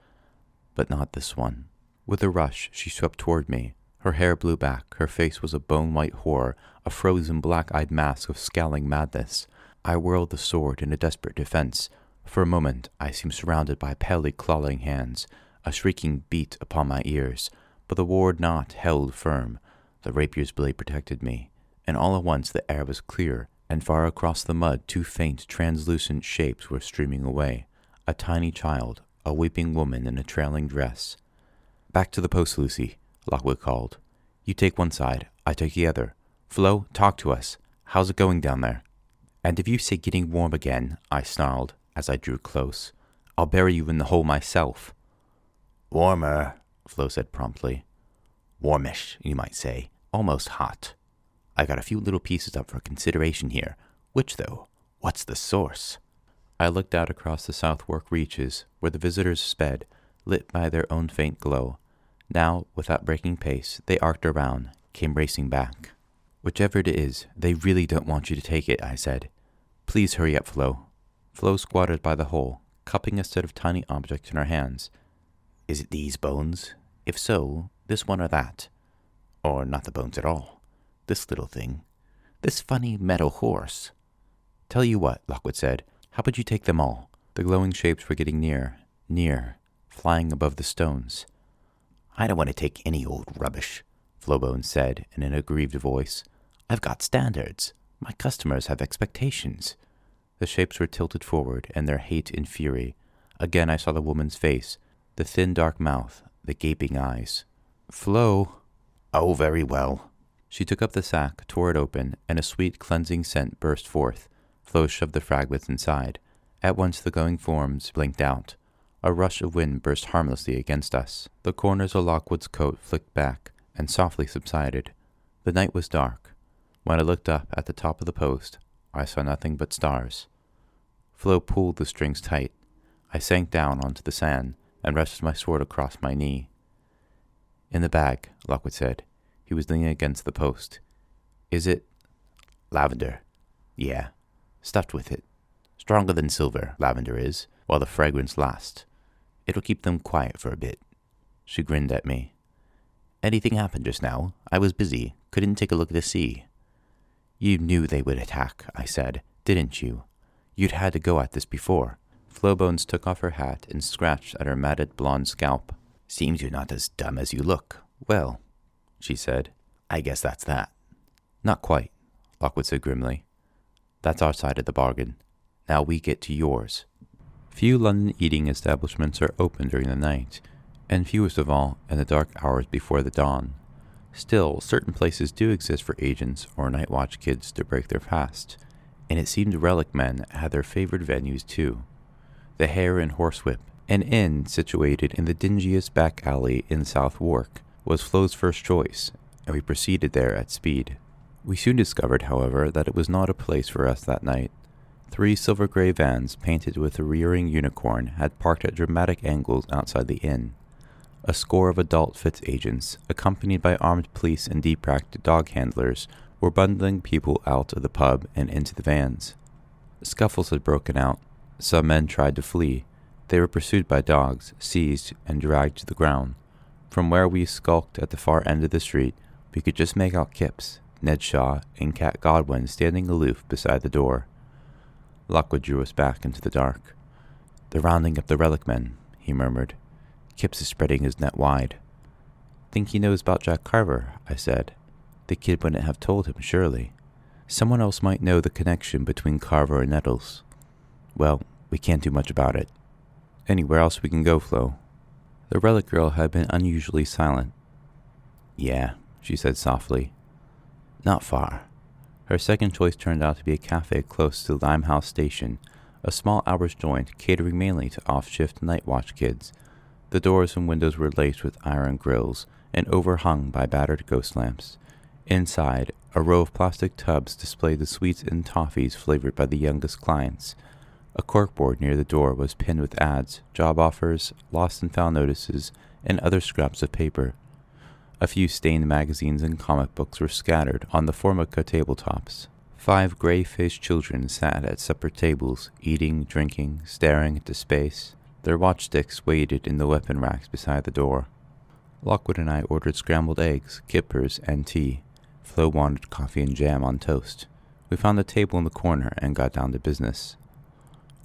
But not this one. With a rush, she swept toward me. Her hair blew back, her face was a bone-white horror, a frozen black-eyed mask of scowling madness. I whirled the sword in a desperate defense. For a moment, I seemed surrounded by palely clawing hands. A shrieking beat upon my ears, but the ward knot held firm. The rapier's blade protected me, and all at once the air was clear, and far across the mud 2 faint, translucent shapes were streaming away. A tiny child, a weeping woman in a trailing dress. "Back to the post, Lucy," Lockwood called. "You take one side, I take the other. Flo, talk to us. How's it going down there?" "And if you say getting warm again," I snarled as I drew close, "I'll bury you in the hole myself." "Warmer," Flo said promptly. "Warmish, you might say. Almost hot. I got a few little pieces up for consideration here. Which, though? What's the source?" I looked out across the Southwark reaches, where the visitors sped, lit by their own faint glow. Now, without breaking pace, they arced around, came racing back. "Whichever it is, they really don't want you to take it," I said. "Please hurry up, Flo." Flo squatted by the hole, cupping a set of tiny objects in her hands. "Is it these bones? If so, this one or that? Or not the bones at all? This little thing? This funny metal horse?" "Tell you what," Lockwood said. "How about you take them all?" The glowing shapes were getting near, flying above the stones. "I don't want to take any old rubbish," Flowbone said in an aggrieved voice. "I've got standards. My customers have expectations." The shapes were tilted forward in their hate and fury. Again I saw the woman's face, the thin dark mouth, the gaping eyes. "Flo." "Oh, very well." She took up the sack, tore it open, and a sweet cleansing scent burst forth. Flo shoved the fragments inside. At once the glowing forms blinked out. A rush of wind burst harmlessly against us. The corners of Lockwood's coat flicked back and softly subsided. The night was dark. When I looked up at the top of the post, I saw nothing but stars. Flo pulled the strings tight. I sank down onto the sand and rested my sword across my knee. "In the bag," Lockwood said. He was leaning against the post. "Is it—" "Lavender. Yeah. Stuffed with it. Stronger than silver, lavender is, while the fragrance lasts. It'll keep them quiet for a bit." She grinned at me. "Anything happened just now? I was busy. Couldn't take a look to see." "You knew they would attack," I said, "didn't you? You'd had to go at this before." Flowbones took off her hat and scratched at her matted blonde scalp. "Seems you're not as dumb as you look. Well," she said, "I guess that's that." "Not quite," Lockwood said grimly. "That's our side of the bargain. Now we get to yours." Few London eating establishments are open during the night, and fewest of all in the dark hours before the dawn. Still, certain places do exist for agents or night watch kids to break their fast, and it seemed relic men had their favored venues too. The Hare and Horsewhip, an inn situated in the dingiest back alley in Southwark, was Flo's first choice, and we proceeded there at speed. We soon discovered, however, that it was not a place for us that night. 3 silver-gray vans painted with a rearing unicorn had parked at dramatic angles outside the inn. A score of adult Fitz agents, accompanied by armed police and deep-racked dog handlers, were bundling people out of the pub and into the vans. Scuffles had broken out. Some men tried to flee. They were pursued by dogs, seized, and dragged to the ground. From where we skulked at the far end of the street, we could just make out Kipps, Ned Shaw, and Cat Godwin standing aloof beside the door. Lockwood drew us back into the dark. "They're rounding up the relic men," he murmured. "Kipps is spreading his net wide." "Think he knows about Jack Carver?" I said. "The kid wouldn't have told him, surely." "Someone else might know the connection between Carver and Nettles." "Well, we can't do much about it. Anywhere else we can go, Flo?" The relic girl had been unusually silent. "Yeah," she said softly. "Not far." Her second choice turned out to be a cafe close to Limehouse Station, a small hours joint catering mainly to off-shift night watch kids. The doors and windows were laced with iron grills and overhung by battered ghost lamps. Inside, a row of plastic tubs displayed the sweets and toffees flavored by the youngest clients. A corkboard near the door was pinned with ads, job offers, lost and found notices, and other scraps of paper. A few stained magazines and comic books were scattered on the Formica tabletops. 5 gray-faced children sat at separate tables, eating, drinking, staring into space. Their watchsticks waited in the weapon racks beside the door. Lockwood and I ordered scrambled eggs, kippers, and tea. Flo wanted coffee and jam on toast. We found a table in the corner and got down to business.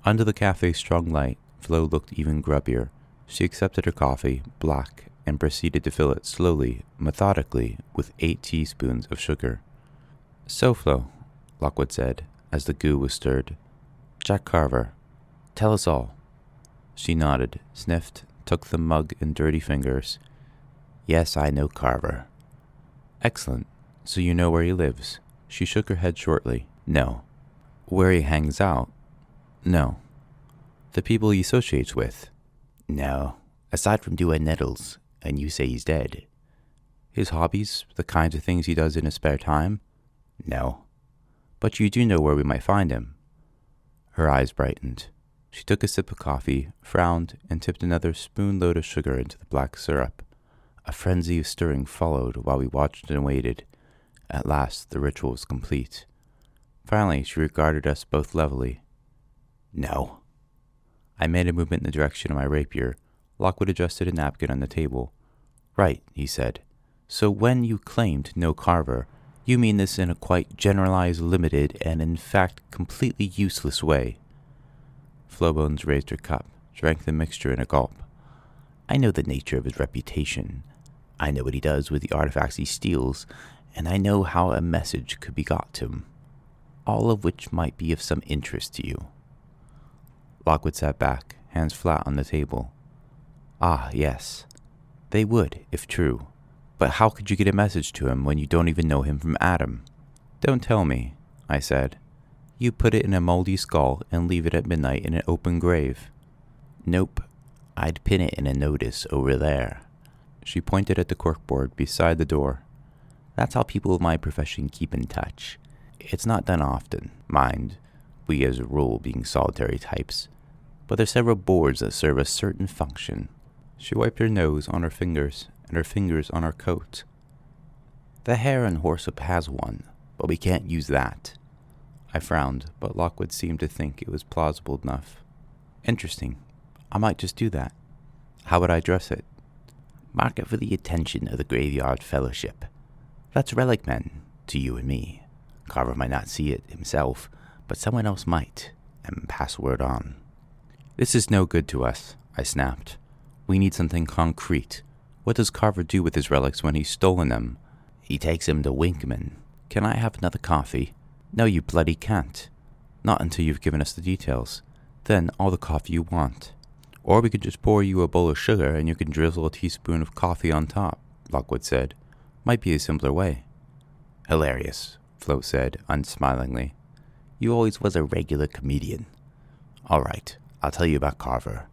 Under the cafe's strong light, Flo looked even grubbier. She accepted her coffee, black, and proceeded to fill it slowly, methodically, with 8 teaspoons of sugar. "So, Flo," Lockwood said, as the goo was stirred. "Jack Carver. Tell us all." She nodded, sniffed, took the mug in dirty fingers. "Yes, I know Carver." "Excellent. So you know where he lives?" She shook her head shortly. "No." "Where he hangs out?" "No." "The people he associates with?" "No. Aside from doing Nettles, and you say he's dead." "His hobbies? The kinds of things he does in his spare time?" "No." "But you do know where we might find him?" Her eyes brightened. She took a sip of coffee, frowned, and tipped another spoonload of sugar into the black syrup. A frenzy of stirring followed while we watched and waited. At last, the ritual was complete. Finally, she regarded us both levelly. "No." I made a movement in the direction of my rapier. Lockwood adjusted a napkin on the table. "Right," he said. "So when you claim to know Carver, you mean this in a quite generalized, limited, and in fact completely useless way." Flowbones raised her cup, drank the mixture in a gulp. "I know the nature of his reputation. I know what he does with the artifacts he steals, and I know how a message could be got to him. All of which might be of some interest to you." Lockwood sat back, hands flat on the table. "Ah, yes. They would, if true. But how could you get a message to him when you don't even know him from Adam?" "Don't tell me," I said. "You put it in a moldy skull and leave it at midnight in an open grave." "Nope. I'd pin it in a notice over there." She pointed at the corkboard beside the door. "That's how people of my profession keep in touch. It's not done often, mind, we as a rule being solitary types, but there's several boards that serve a certain function." She wiped her nose on her fingers and her fingers on her coat. "The Hare and Horsehip has one, but we can't use that." I frowned, but Lockwood seemed to think it was plausible enough. "Interesting. I might just do that. How would I dress it?" "Mark it for the attention of the Graveyard Fellowship. That's relic men, to you and me. Carver might not see it himself, but someone else might, and pass word on." "This is no good to us," I snapped. "We need something concrete. What does Carver do with his relics when he's stolen them?" "He takes them to Winkman." "Can I have another coffee?" "No, you bloody can't. Not until you've given us the details. Then all the coffee you want. Or we could just pour you a bowl of sugar and you can drizzle a teaspoon of coffee on top," Lockwood said. "Might be a simpler way." "Hilarious," Flo said, unsmilingly. "You always was a regular comedian. All right, I'll tell you about Carver.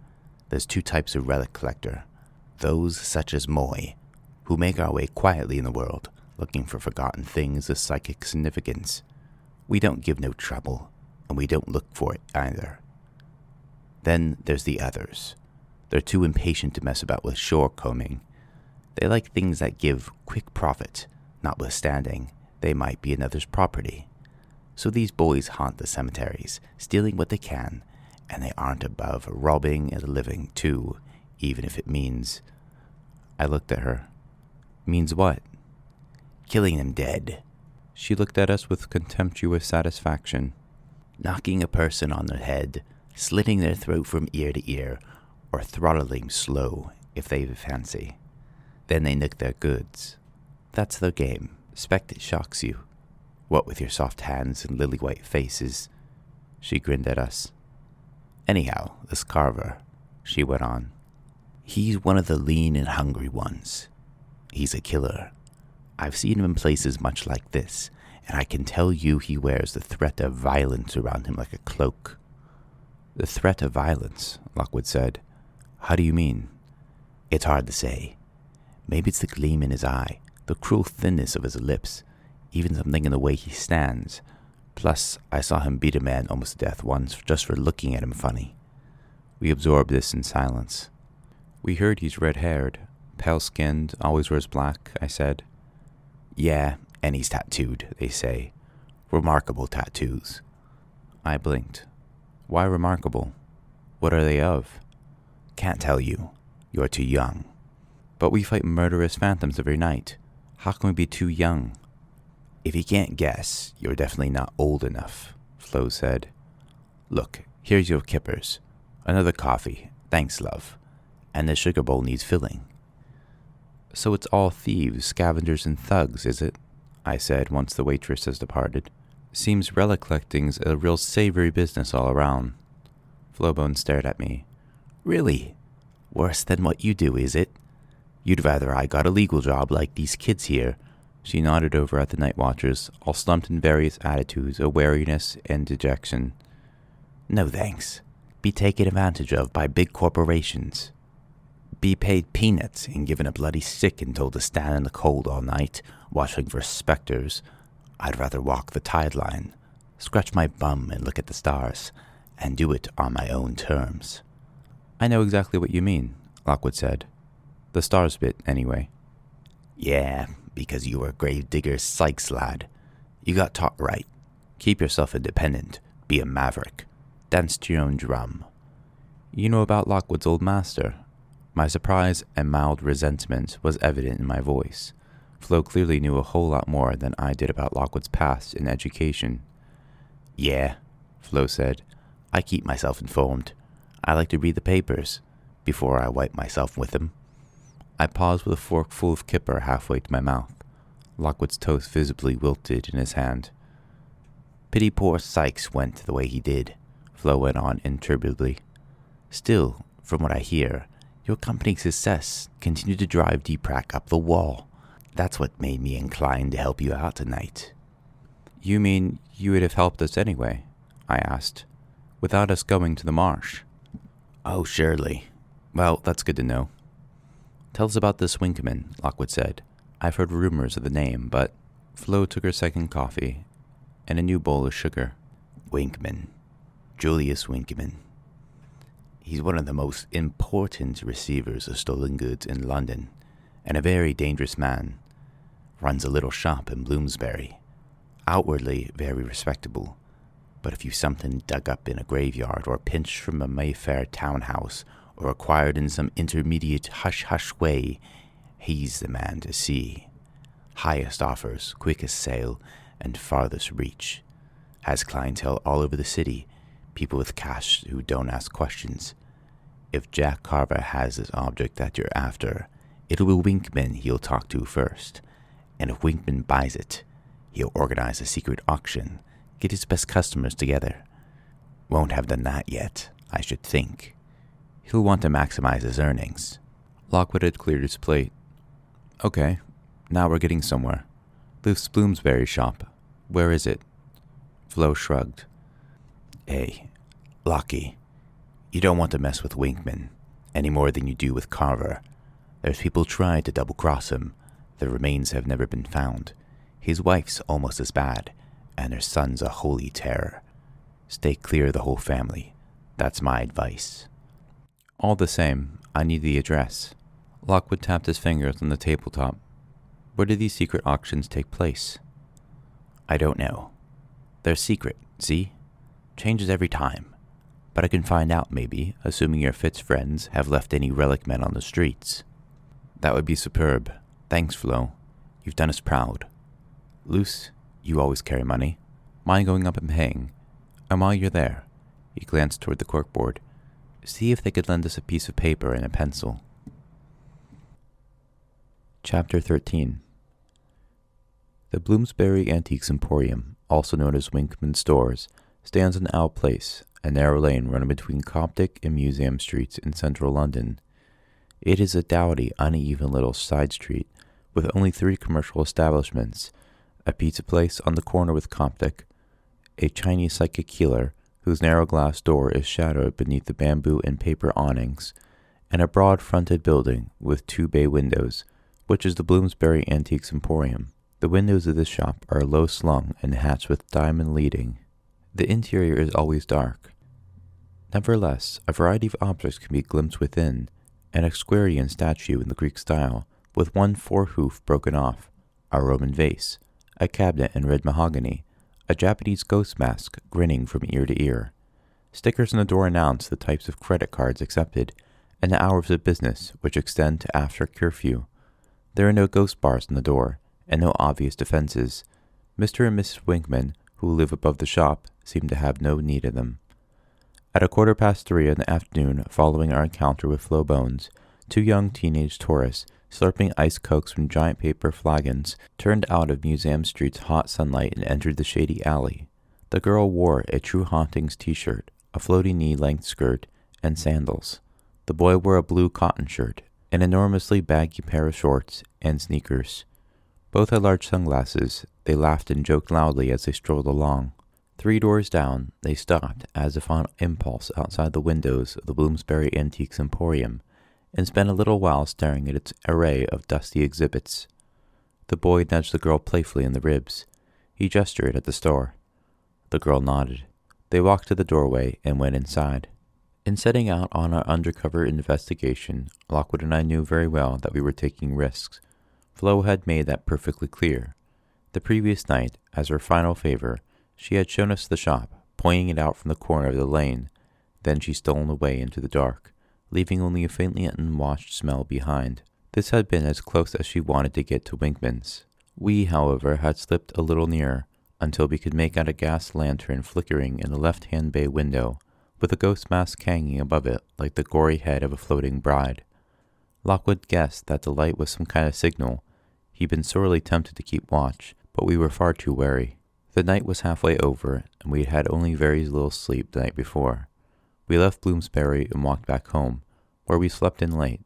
There's 2 types of relic collector. Those such as Moy, who make our way quietly in the world, looking for forgotten things of psychic significance. We don't give no trouble, and we don't look for it either. Then there's the others. They're too impatient to mess about with shore combing. They like things that give quick profit, notwithstanding they might be another's property. So these boys haunt the cemeteries, stealing what they can, and they aren't above robbing a living too, even if it means... I looked at her. Means what? Killing them dead. She looked at us with contemptuous satisfaction. Knocking a person on the head, slitting their throat from ear to ear, or throttling slow, if they fancy. Then they nick their goods. That's their game. 'Spect it shocks you. What with your soft hands and lily-white faces. She grinned at us. Anyhow, this Carver, she went on. He's one of the lean and hungry ones. He's a killer. I've seen him in places much like this, and I can tell you he wears the threat of violence around him like a cloak. The threat of violence, Lockwood said. How do you mean? It's hard to say. Maybe it's the gleam in his eye, the cruel thinness of his lips, even something in the way he stands. Plus, I saw him beat a man almost to death once just for looking at him funny. We absorbed this in silence. We heard he's red-haired, pale-skinned, always wears black, I said. Yeah, and he's tattooed, they say. Remarkable tattoos. I blinked. Why remarkable? What are they of? Can't tell you. You're too young. But we fight murderous phantoms every night. How can we be too young? If you can't guess, you're definitely not old enough, Flo said. Look, here's your kippers. Another coffee. Thanks, love. And the sugar bowl needs filling. So it's all thieves, scavengers, and thugs, is it? I said once the waitress has departed. Seems relic collecting's a real savory business all around. Flowbone stared at me. Really? Worse than what you do, is it? You'd rather I got a legal job like these kids here. She nodded over at the night watchers, all slumped in various attitudes of weariness and dejection. No thanks. Be taken advantage of by big corporations. Be paid peanuts and given a bloody stick and told to stand in the cold all night, watching for specters. I'd rather walk the tide line, scratch my bum and look at the stars, and do it on my own terms. I know exactly what you mean, Lockwood said. The stars bit, anyway. Yeah, because you were a grave-digger Sykes lad. You got taught right. Keep yourself independent. Be a maverick. Dance to your own drum. You know about Lockwood's old master? My surprise and mild resentment was evident in my voice. Flo clearly knew a whole lot more than I did about Lockwood's past and education. Yeah, Flo said. I keep myself informed. I like to read the papers before I wipe myself with them. I paused with a fork full of kipper halfway to my mouth. Lockwood's toast visibly wilted in his hand. Pity poor Sykes went the way he did, Flo went on imperturbably. Still, from what I hear, your company's success continued to drive Deeprack up the wall. That's what made me inclined to help you out tonight. You mean you would have helped us anyway? I asked. Without us going to the marsh. Oh, surely. Well, that's good to know. Tell us about this Winkman, Lockwood said. I've heard rumors of the name, but... Flo took her second coffee and a new bowl of sugar. Winkman. Julius Winkman. He's one of the most important receivers of stolen goods in London, and a very dangerous man. Runs a little shop in Bloomsbury. Outwardly very respectable, but if you've something dug up in a graveyard or pinched from a Mayfair townhouse or acquired in some intermediate hush-hush way, he's the man to see. Highest offers, quickest sale, and farthest reach. Has clientele all over the city, people with cash who don't ask questions. If Jack Carver has this object that you're after, it'll be Winkman he'll talk to first. And if Winkman buys it, he'll organize a secret auction, get his best customers together. Won't have done that yet, I should think. He'll want to maximize his earnings. Lockwood had cleared his plate. Okay, now we're getting somewhere. This Bloomsbury shop, where is it? Flo shrugged. Hey, Lockie, you don't want to mess with Winkman any more than you do with Carver. There's people trying to double-cross him, The remains have never been found. His wife's almost as bad, and her son's a holy terror. Stay clear of the whole family. That's my advice. All the same, I need the address. Lockwood tapped his fingers on the tabletop. Where do these secret auctions take place? I don't know. They're secret, see? Changes every time. But I can find out, maybe, assuming your Fitz friends have left any relic men on the streets. That would be superb. Thanks, Flo. You've done us proud. Luce, you always carry money. Mind going up and paying? And while you're there, he glanced toward the corkboard, see if they could lend us a piece of paper and a pencil. Chapter 13. The Bloomsbury Antiques Emporium, also known as Winkman Stores, stands in Owl Place, a narrow lane running between Coptic and Museum Streets in central London. It is a dowdy, uneven little side street with only 3 commercial establishments, a pizza place on the corner with Coptic, a Chinese psychic healer whose narrow glass door is shadowed beneath the bamboo and paper awnings, and a broad-fronted building with 2 bay windows, which is the Bloomsbury Antiques Emporium. The windows of this shop are low-slung and hatched with diamond leading. The interior is always dark. Nevertheless, a variety of objects can be glimpsed within: an Exquarian statue in the Greek style, with one forehoof broken off, a Roman vase, a cabinet in red mahogany, a Japanese ghost mask grinning from ear to ear. Stickers on the door announce the types of credit cards accepted and the hours of business, which extend to after curfew. There are no ghost bars on the door, and no obvious defenses. Mr. and Mrs. Winkman, who live above the shop, seem to have no need of them. At 3:15 in the afternoon, following our encounter with Flo Bones, 2 young teenage tourists, slurping ice cokes from giant paper flagons, turned out of Museum Street's hot sunlight and entered the shady alley. The girl wore a True Hauntings t-shirt, a floating knee-length skirt, and sandals. The boy wore a blue cotton shirt, an enormously baggy pair of shorts, and sneakers. Both had large sunglasses. They laughed and joked loudly as they strolled along. 3 doors down, they stopped, as if on impulse, outside the windows of the Bloomsbury Antiques Emporium, and spent a little while staring at its array of dusty exhibits. The boy nudged the girl playfully in the ribs. He gestured at the store. The girl nodded. They walked to the doorway and went inside. In setting out on our undercover investigation, Lockwood and I knew very well that we were taking risks. Flo had made that perfectly clear. The previous night, as her final favor, she had shown us the shop, pointing it out from the corner of the lane. Then she stolen away into the dark, leaving only a faintly unwashed smell behind. This had been as close as she wanted to get to Winkman's. We, however, had slipped a little nearer, until we could make out a gas lantern flickering in the left-hand bay window, with a ghost mask hanging above it like the gory head of a floating bride. Lockwood guessed that the light was some kind of signal. He'd been sorely tempted to keep watch, but we were far too wary. The night was halfway over, and we had had only very little sleep the night before. We left Bloomsbury and walked back home, where we slept in late,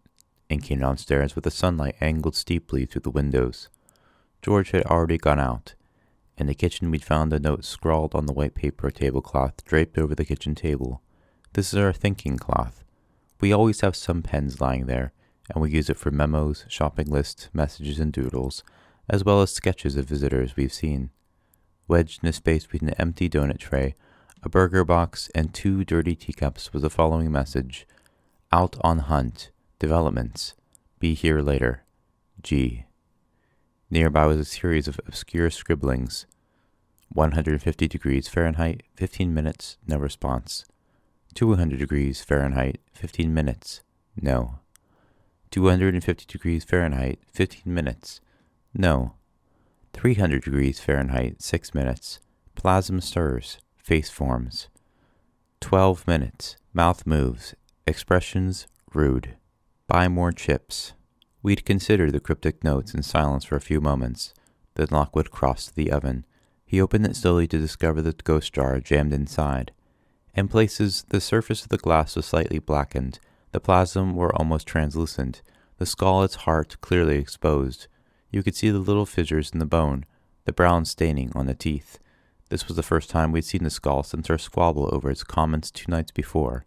and came downstairs with the sunlight angled steeply through the windows. George had already gone out. In the kitchen we'd found a note scrawled on the white paper tablecloth draped over the kitchen table. This is our thinking cloth. We always have some pens lying there, and we use it for memos, shopping lists, messages, and doodles, as well as sketches of visitors we've seen. Wedged in a space between an empty donut tray, a burger box, and 2 dirty teacups was the following message: "Out on hunt. Developments. Be here later. G." Nearby was a series of obscure scribblings. 150 degrees Fahrenheit, 15 minutes, no response. 200 degrees Fahrenheit, 15 minutes, no. 250 degrees Fahrenheit, 15 minutes, no. 300 degrees Fahrenheit, 6 minutes. Plasm stirs. Face forms. 12 minutes. Mouth moves. Expressions rude. Buy more chips. We'd considered the cryptic notes in silence for a few moments. Then Lockwood crossed to the oven. He opened it slowly to discover the ghost jar jammed inside. In places, the surface of the glass was slightly blackened. The plasm were almost translucent. The skull, its heart, clearly exposed. You could see the little fissures in the bone, the brown staining on the teeth. This was the first time we'd seen the skull since our squabble over its comments 2 nights before.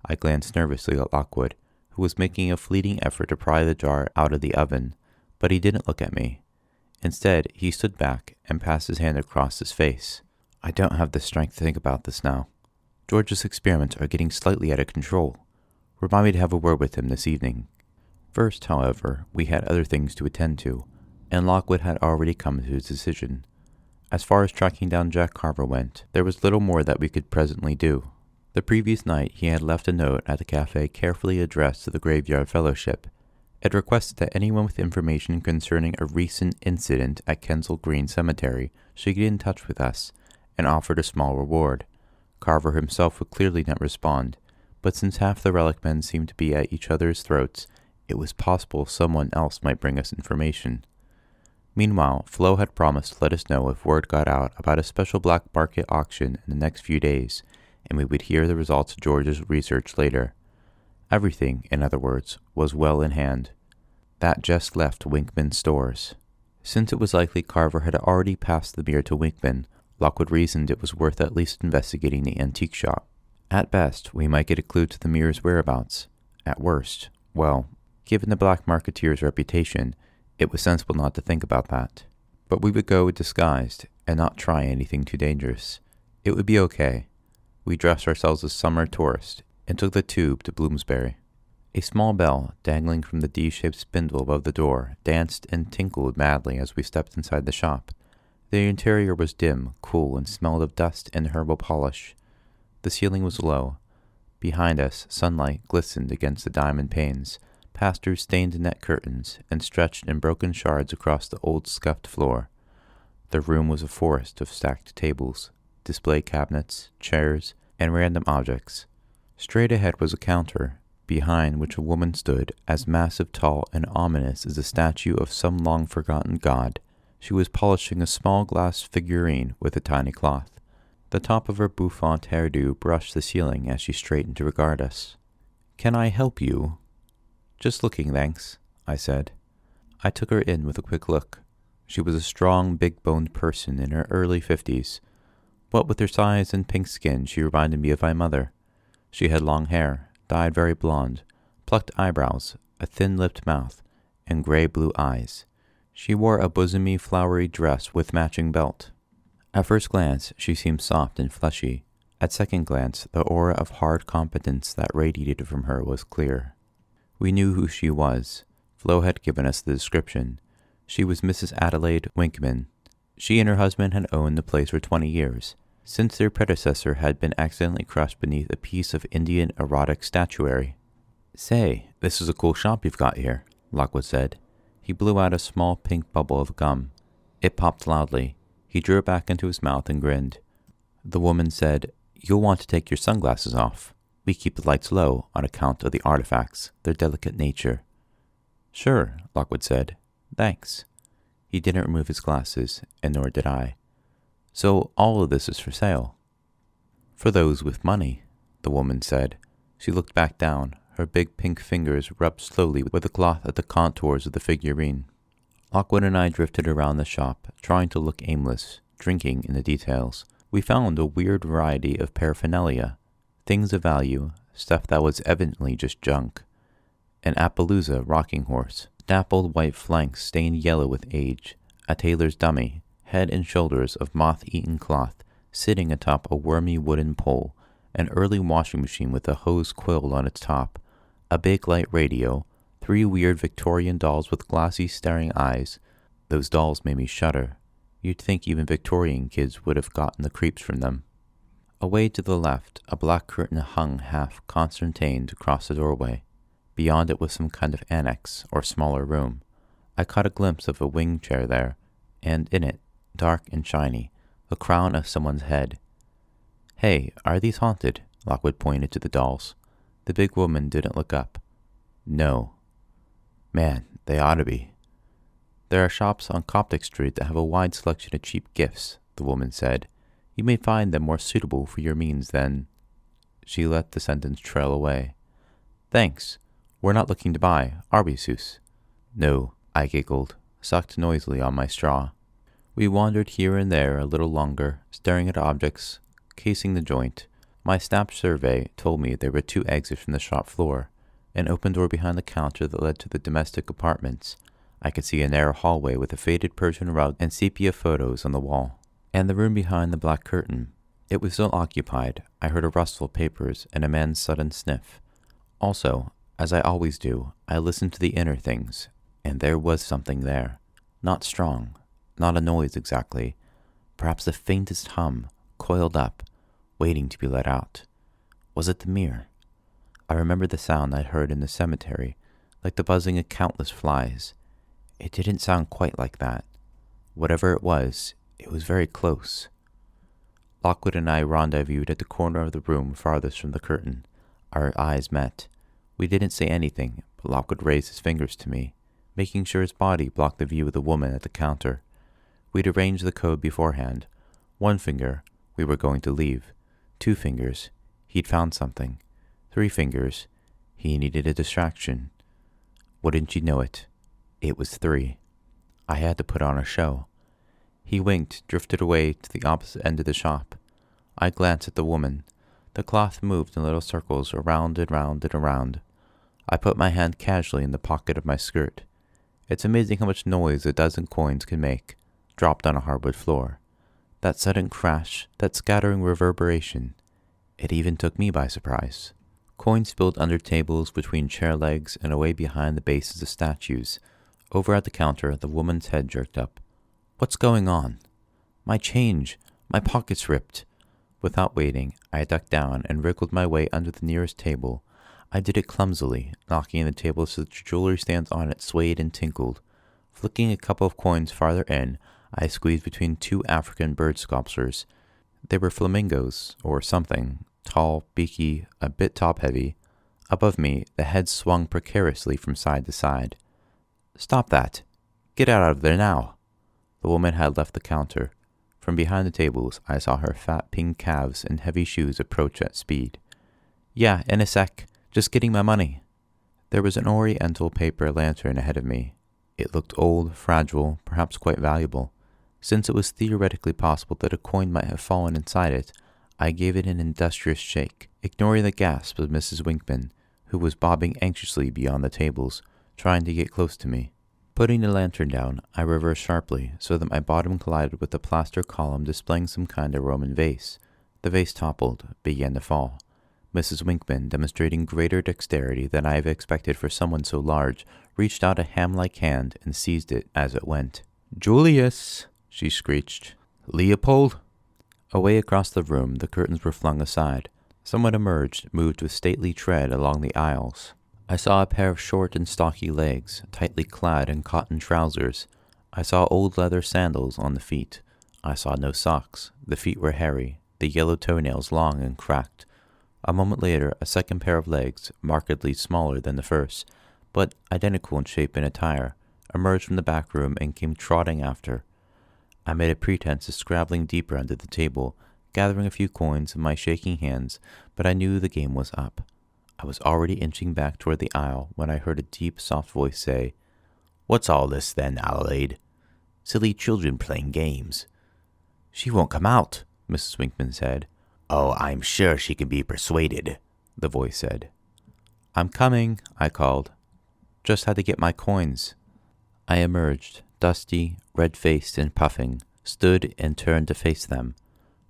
I glanced nervously at Lockwood, who was making a fleeting effort to pry the jar out of the oven. But he didn't look at me. Instead, he stood back and passed his hand across his face. I don't have the strength to think about this now. George's experiments are getting slightly out of control. Remind me to have a word with him this evening. First, however, we had other things to attend to, and Lockwood had already come to his decision. As far as tracking down Jack Carver went, there was little more that we could presently do. The previous night he had left a note at the cafe carefully addressed to the Graveyard Fellowship. It requested that anyone with information concerning a recent incident at Kensal Green Cemetery should get in touch with us, and offered a small reward. Carver himself would clearly not respond, but since half the relic men seemed to be at each other's throats, it was possible someone else might bring us information. Meanwhile, Flo had promised to let us know if word got out about a special black market auction in the next few days, and we would hear the results of George's research later. Everything, in other words, was well in hand. That just left Winkman's stores. Since it was likely Carver had already passed the mirror to Winkman, Lockwood reasoned it was worth at least investigating the antique shop. At best, we might get a clue to the mirror's whereabouts. At worst, well, given the black marketeer's reputation, it was sensible not to think about that. But we would go disguised and not try anything too dangerous. It would be okay. We dressed ourselves as summer tourists and took the tube to Bloomsbury. A small bell, dangling from the D-shaped spindle above the door, danced and tinkled madly as we stepped inside the shop. The interior was dim, cool, and smelled of dust and herbal polish. The ceiling was low. Behind us, sunlight glistened against the diamond panes, passed through stained net curtains, and stretched in broken shards across the old scuffed floor. The room was a forest of stacked tables, display cabinets, chairs, and random objects. Straight ahead was a counter, behind which a woman stood, as massive, tall, and ominous as a statue of some long-forgotten god. She was polishing a small glass figurine with a tiny cloth. The top of her bouffant hairdo brushed the ceiling as she straightened to regard us. "Can I help you?" "Just looking, thanks," I said. I took her in with a quick look. She was a strong, big-boned person in her early 50s. What with her size and pink skin, she reminded me of my mother. She had long hair, dyed very blonde, plucked eyebrows, a thin-lipped mouth, and gray-blue eyes. She wore a bosomy, flowery dress with matching belt. At first glance, she seemed soft and fleshy. At second glance, the aura of hard competence that radiated from her was clear. We knew who she was. Flo had given us the description. She was Mrs. Adelaide Winkman. She and her husband had owned the place for 20 years, since their predecessor had been accidentally crushed beneath a piece of Indian erotic statuary. "Say, this is a cool shop you've got here," Lockwood said. He blew out a small pink bubble of gum. It popped loudly. He drew it back into his mouth and grinned. The woman said, "You'll want to take your sunglasses off. We keep the lights low on account of the artifacts, their delicate nature." "Sure," Lockwood said. "Thanks." He didn't remove his glasses, and nor did I. "So all of this is for sale?" "For those with money," the woman said. She looked back down. Her big pink fingers rubbed slowly with the cloth at the contours of the figurine. Lockwood and I drifted around the shop, trying to look aimless, drinking in the details. We found a weird variety of paraphernalia, things of value, stuff that was evidently just junk. An Appaloosa rocking horse, dappled white flanks stained yellow with age, a tailor's dummy, head and shoulders of moth-eaten cloth, sitting atop a wormy wooden pole, an early washing machine with a hose coiled on its top, a big light radio, 3 weird Victorian dolls with glassy staring eyes. Those dolls made me shudder. You'd think even Victorian kids would have gotten the creeps from them. Away to the left, a black curtain hung half concertinaed across the doorway. Beyond it was some kind of annex, or smaller room. I caught a glimpse of a wing chair there, and in it, dark and shiny, the crown of someone's head. "Hey, are these haunted?" Lockwood pointed to the dolls. The big woman didn't look up. "No." "Man, they ought to be." "There are shops on Coptic Street that have a wide selection of cheap gifts," the woman said. "You may find them more suitable for your means than—" She let the sentence trail away. "Thanks. We're not looking to buy, are we, Seuss?" "No," I giggled, sucked noisily on my straw. We wandered here and there a little longer, staring at objects, casing the joint. My snap survey told me there were 2 exits from the shop floor, an open door behind the counter that led to the domestic apartments, I could see a narrow hallway with a faded Persian rug and sepia photos on the wall. And the room behind the black curtain. It was still occupied. I heard a rustle of papers and a man's sudden sniff. Also, as I always do, I listened to the inner things, and there was something there. Not strong, not a noise exactly, perhaps the faintest hum, coiled up, waiting to be let out. Was it the mirror? I remembered the sound I'd heard in the cemetery, like the buzzing of countless flies. It didn't sound quite like that. Whatever it was very close. Lockwood and I rendezvoused at the corner of the room farthest from the curtain. Our eyes met. We didn't say anything, but Lockwood raised his fingers to me, making sure his body blocked the view of the woman at the counter. We'd arranged the code beforehand. 1 finger, we were going to leave. 2 fingers, he'd found something. 3 fingers, he needed a distraction. Wouldn't you know it? It was 3. I had to put on a show. He winked, drifted away to the opposite end of the shop. I glanced at the woman. The cloth moved in little circles around and round and around. I put my hand casually in the pocket of my skirt. It's amazing how much noise a dozen coins can make, dropped on a hardwood floor. That sudden crash, that scattering reverberation. It even took me by surprise. Coins spilled under tables, between chair legs, and away behind the bases of statues. Over at the counter, the woman's head jerked up. What's going on? My change! My pocket's ripped! Without waiting, I ducked down and wriggled my way under the nearest table. I did it clumsily, knocking the table so that the jewelry stands on it swayed and tinkled. Flicking a couple of coins farther in, I squeezed between 2 African bird sculptures. They were flamingos, or something, tall, beaky, a bit top-heavy. Above me, the heads swung precariously from side to side. Stop that! Get out of there now! The woman had left the counter. From behind the tables, I saw her fat pink calves and heavy shoes approach at speed. Yeah, in a sec. Just getting my money. There was an oriental paper lantern ahead of me. It looked old, fragile, perhaps quite valuable. Since it was theoretically possible that a coin might have fallen inside it, I gave it an industrious shake, ignoring the gasp of Mrs. Winkman, who was bobbing anxiously beyond the tables, trying to get close to me. Putting the lantern down, I reversed sharply so that my bottom collided with the plaster column displaying some kind of Roman vase. The vase toppled, began to fall. Mrs. Winkman, demonstrating greater dexterity than I have expected for someone so large, reached out a ham-like hand and seized it as it went. "Julius!" she screeched. "Leopold!" Away across the room, the curtains were flung aside. Someone emerged, moved with stately tread along the aisles. I saw a pair of short and stocky legs, tightly clad in cotton trousers. I saw old leather sandals on the feet. I saw no socks. The feet were hairy, the yellow toenails long and cracked. A moment later, a second pair of legs, markedly smaller than the first, but identical in shape and attire, emerged from the back room and came trotting after. I made a pretense of scrabbling deeper under the table, gathering a few coins in my shaking hands, but I knew the game was up. I was already inching back toward the aisle when I heard a deep, soft voice say, "What's all this, then, Adelaide? Silly children playing games." "She won't come out," Mrs. Winkman said. "Oh, I'm sure she can be persuaded," the voice said. "I'm coming," I called. "Just had to get my coins." I emerged, dusty, red-faced and puffing, stood and turned to face them.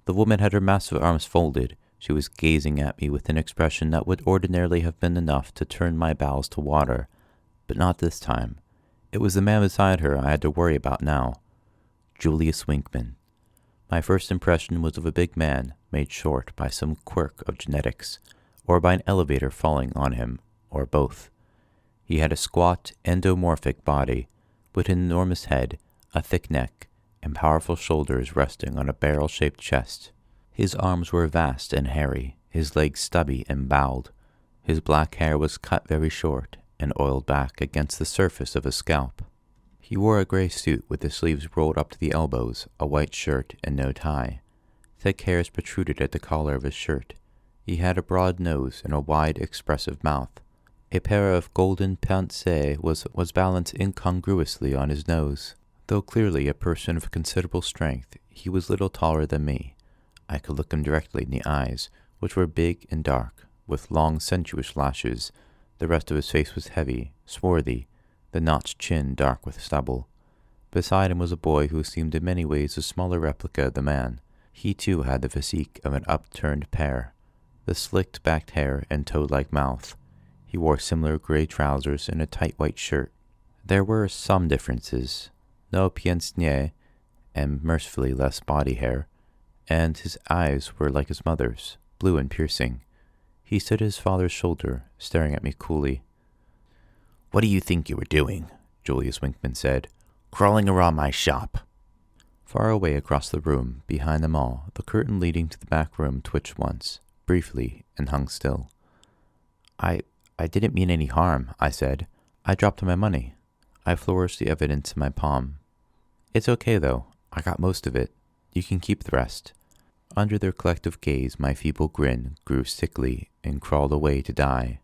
The woman had her massive arms folded. She was gazing at me with an expression that would ordinarily have been enough to turn my bowels to water, but not this time. It was the man beside her I had to worry about now. Julius Winkman. My first impression was of a big man, made short by some quirk of genetics, or by an elevator falling on him, or both. He had a squat, endomorphic body, with an enormous head, a thick neck, and powerful shoulders resting on a barrel-shaped chest. His arms were vast and hairy, his legs stubby and bowed. His black hair was cut very short and oiled back against the surface of his scalp. He wore a gray suit with the sleeves rolled up to the elbows, a white shirt, and no tie. Thick hairs protruded at the collar of his shirt. He had a broad nose and a wide, expressive mouth. A pair of golden pince-nez was balanced incongruously on his nose. Though clearly a person of considerable strength, he was little taller than me. I could look him directly in the eyes, which were big and dark, with long, sensuous lashes. The rest of his face was heavy, swarthy, the notched chin dark with stubble. Beside him was a boy who seemed in many ways a smaller replica of the man. He too had the physique of an upturned pear, the slicked backed hair and toad-like mouth. He wore similar gray trousers and a tight white shirt. There were some differences, no pince-nez and mercifully less body hair, and his eyes were like his mother's, blue and piercing. He stood at his father's shoulder, staring at me coolly. "What do you think you were doing?" Julius Winkman said. "Crawling around my shop." Far away across the room, behind them all, the curtain leading to the back room twitched once, briefly, and hung still. I didn't mean any harm," I said. "I dropped my money." I flourished the evidence in my palm. "It's okay, though. I got most of it. You can keep the rest." Under their collective gaze, my feeble grin grew sickly and crawled away to die.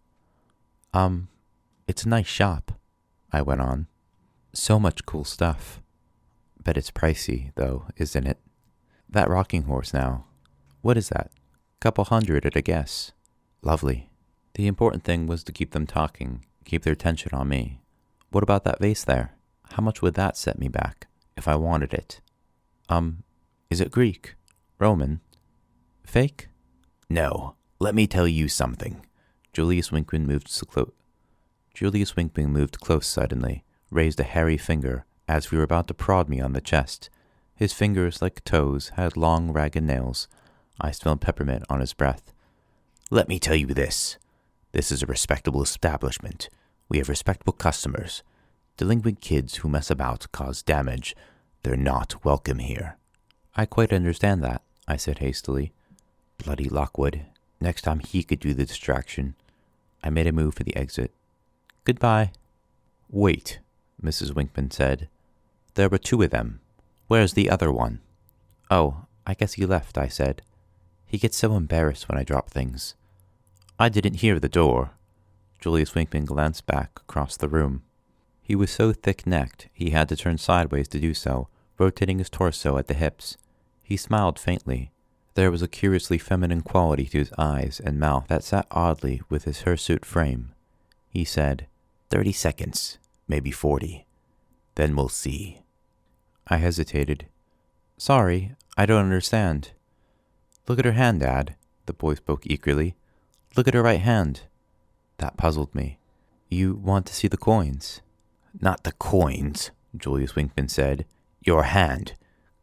It's a nice shop," I went on. "So much cool stuff. Bet it's pricey, though, isn't it? That rocking horse now. What is that? Couple $100 at a guess. Lovely." The important thing was to keep them talking, keep their attention on me. "What about that vase there? How much would that set me back, if I wanted it? Is it Greek? Roman? Fake?" "No. Let me tell you something." Julius Winkman moved close suddenly, raised a hairy finger as if he were about to prod me on the chest. His fingers, like toes, had long, ragged nails. I smelled peppermint on his breath. "Let me tell you this. This is a respectable establishment. We have respectable customers. Delinquent kids who mess about cause damage. They're not welcome here." "I quite understand that," I said hastily. Bloody Lockwood. Next time he could do the distraction. I made a move for the exit. "Goodbye." "Wait," Mrs. Winkman said. "There were 2 of them. Where's the other one?" "Oh, I guess he left," I said. "He gets so embarrassed when I drop things." "I didn't hear the door." Julius Winkman glanced back across the room. He was so thick-necked he had to turn sideways to do so, rotating his torso at the hips. He smiled faintly. There was a curiously feminine quality to his eyes and mouth that sat oddly with his hirsute frame. He said, 30 seconds, maybe 40. Then we'll see." I hesitated. "Sorry, I don't understand." "Look at her hand, Dad," the boy spoke eagerly. "Look at her right hand." That puzzled me. "You want to see the coins?" "Not the coins," Julius Winkman said. "Your hand.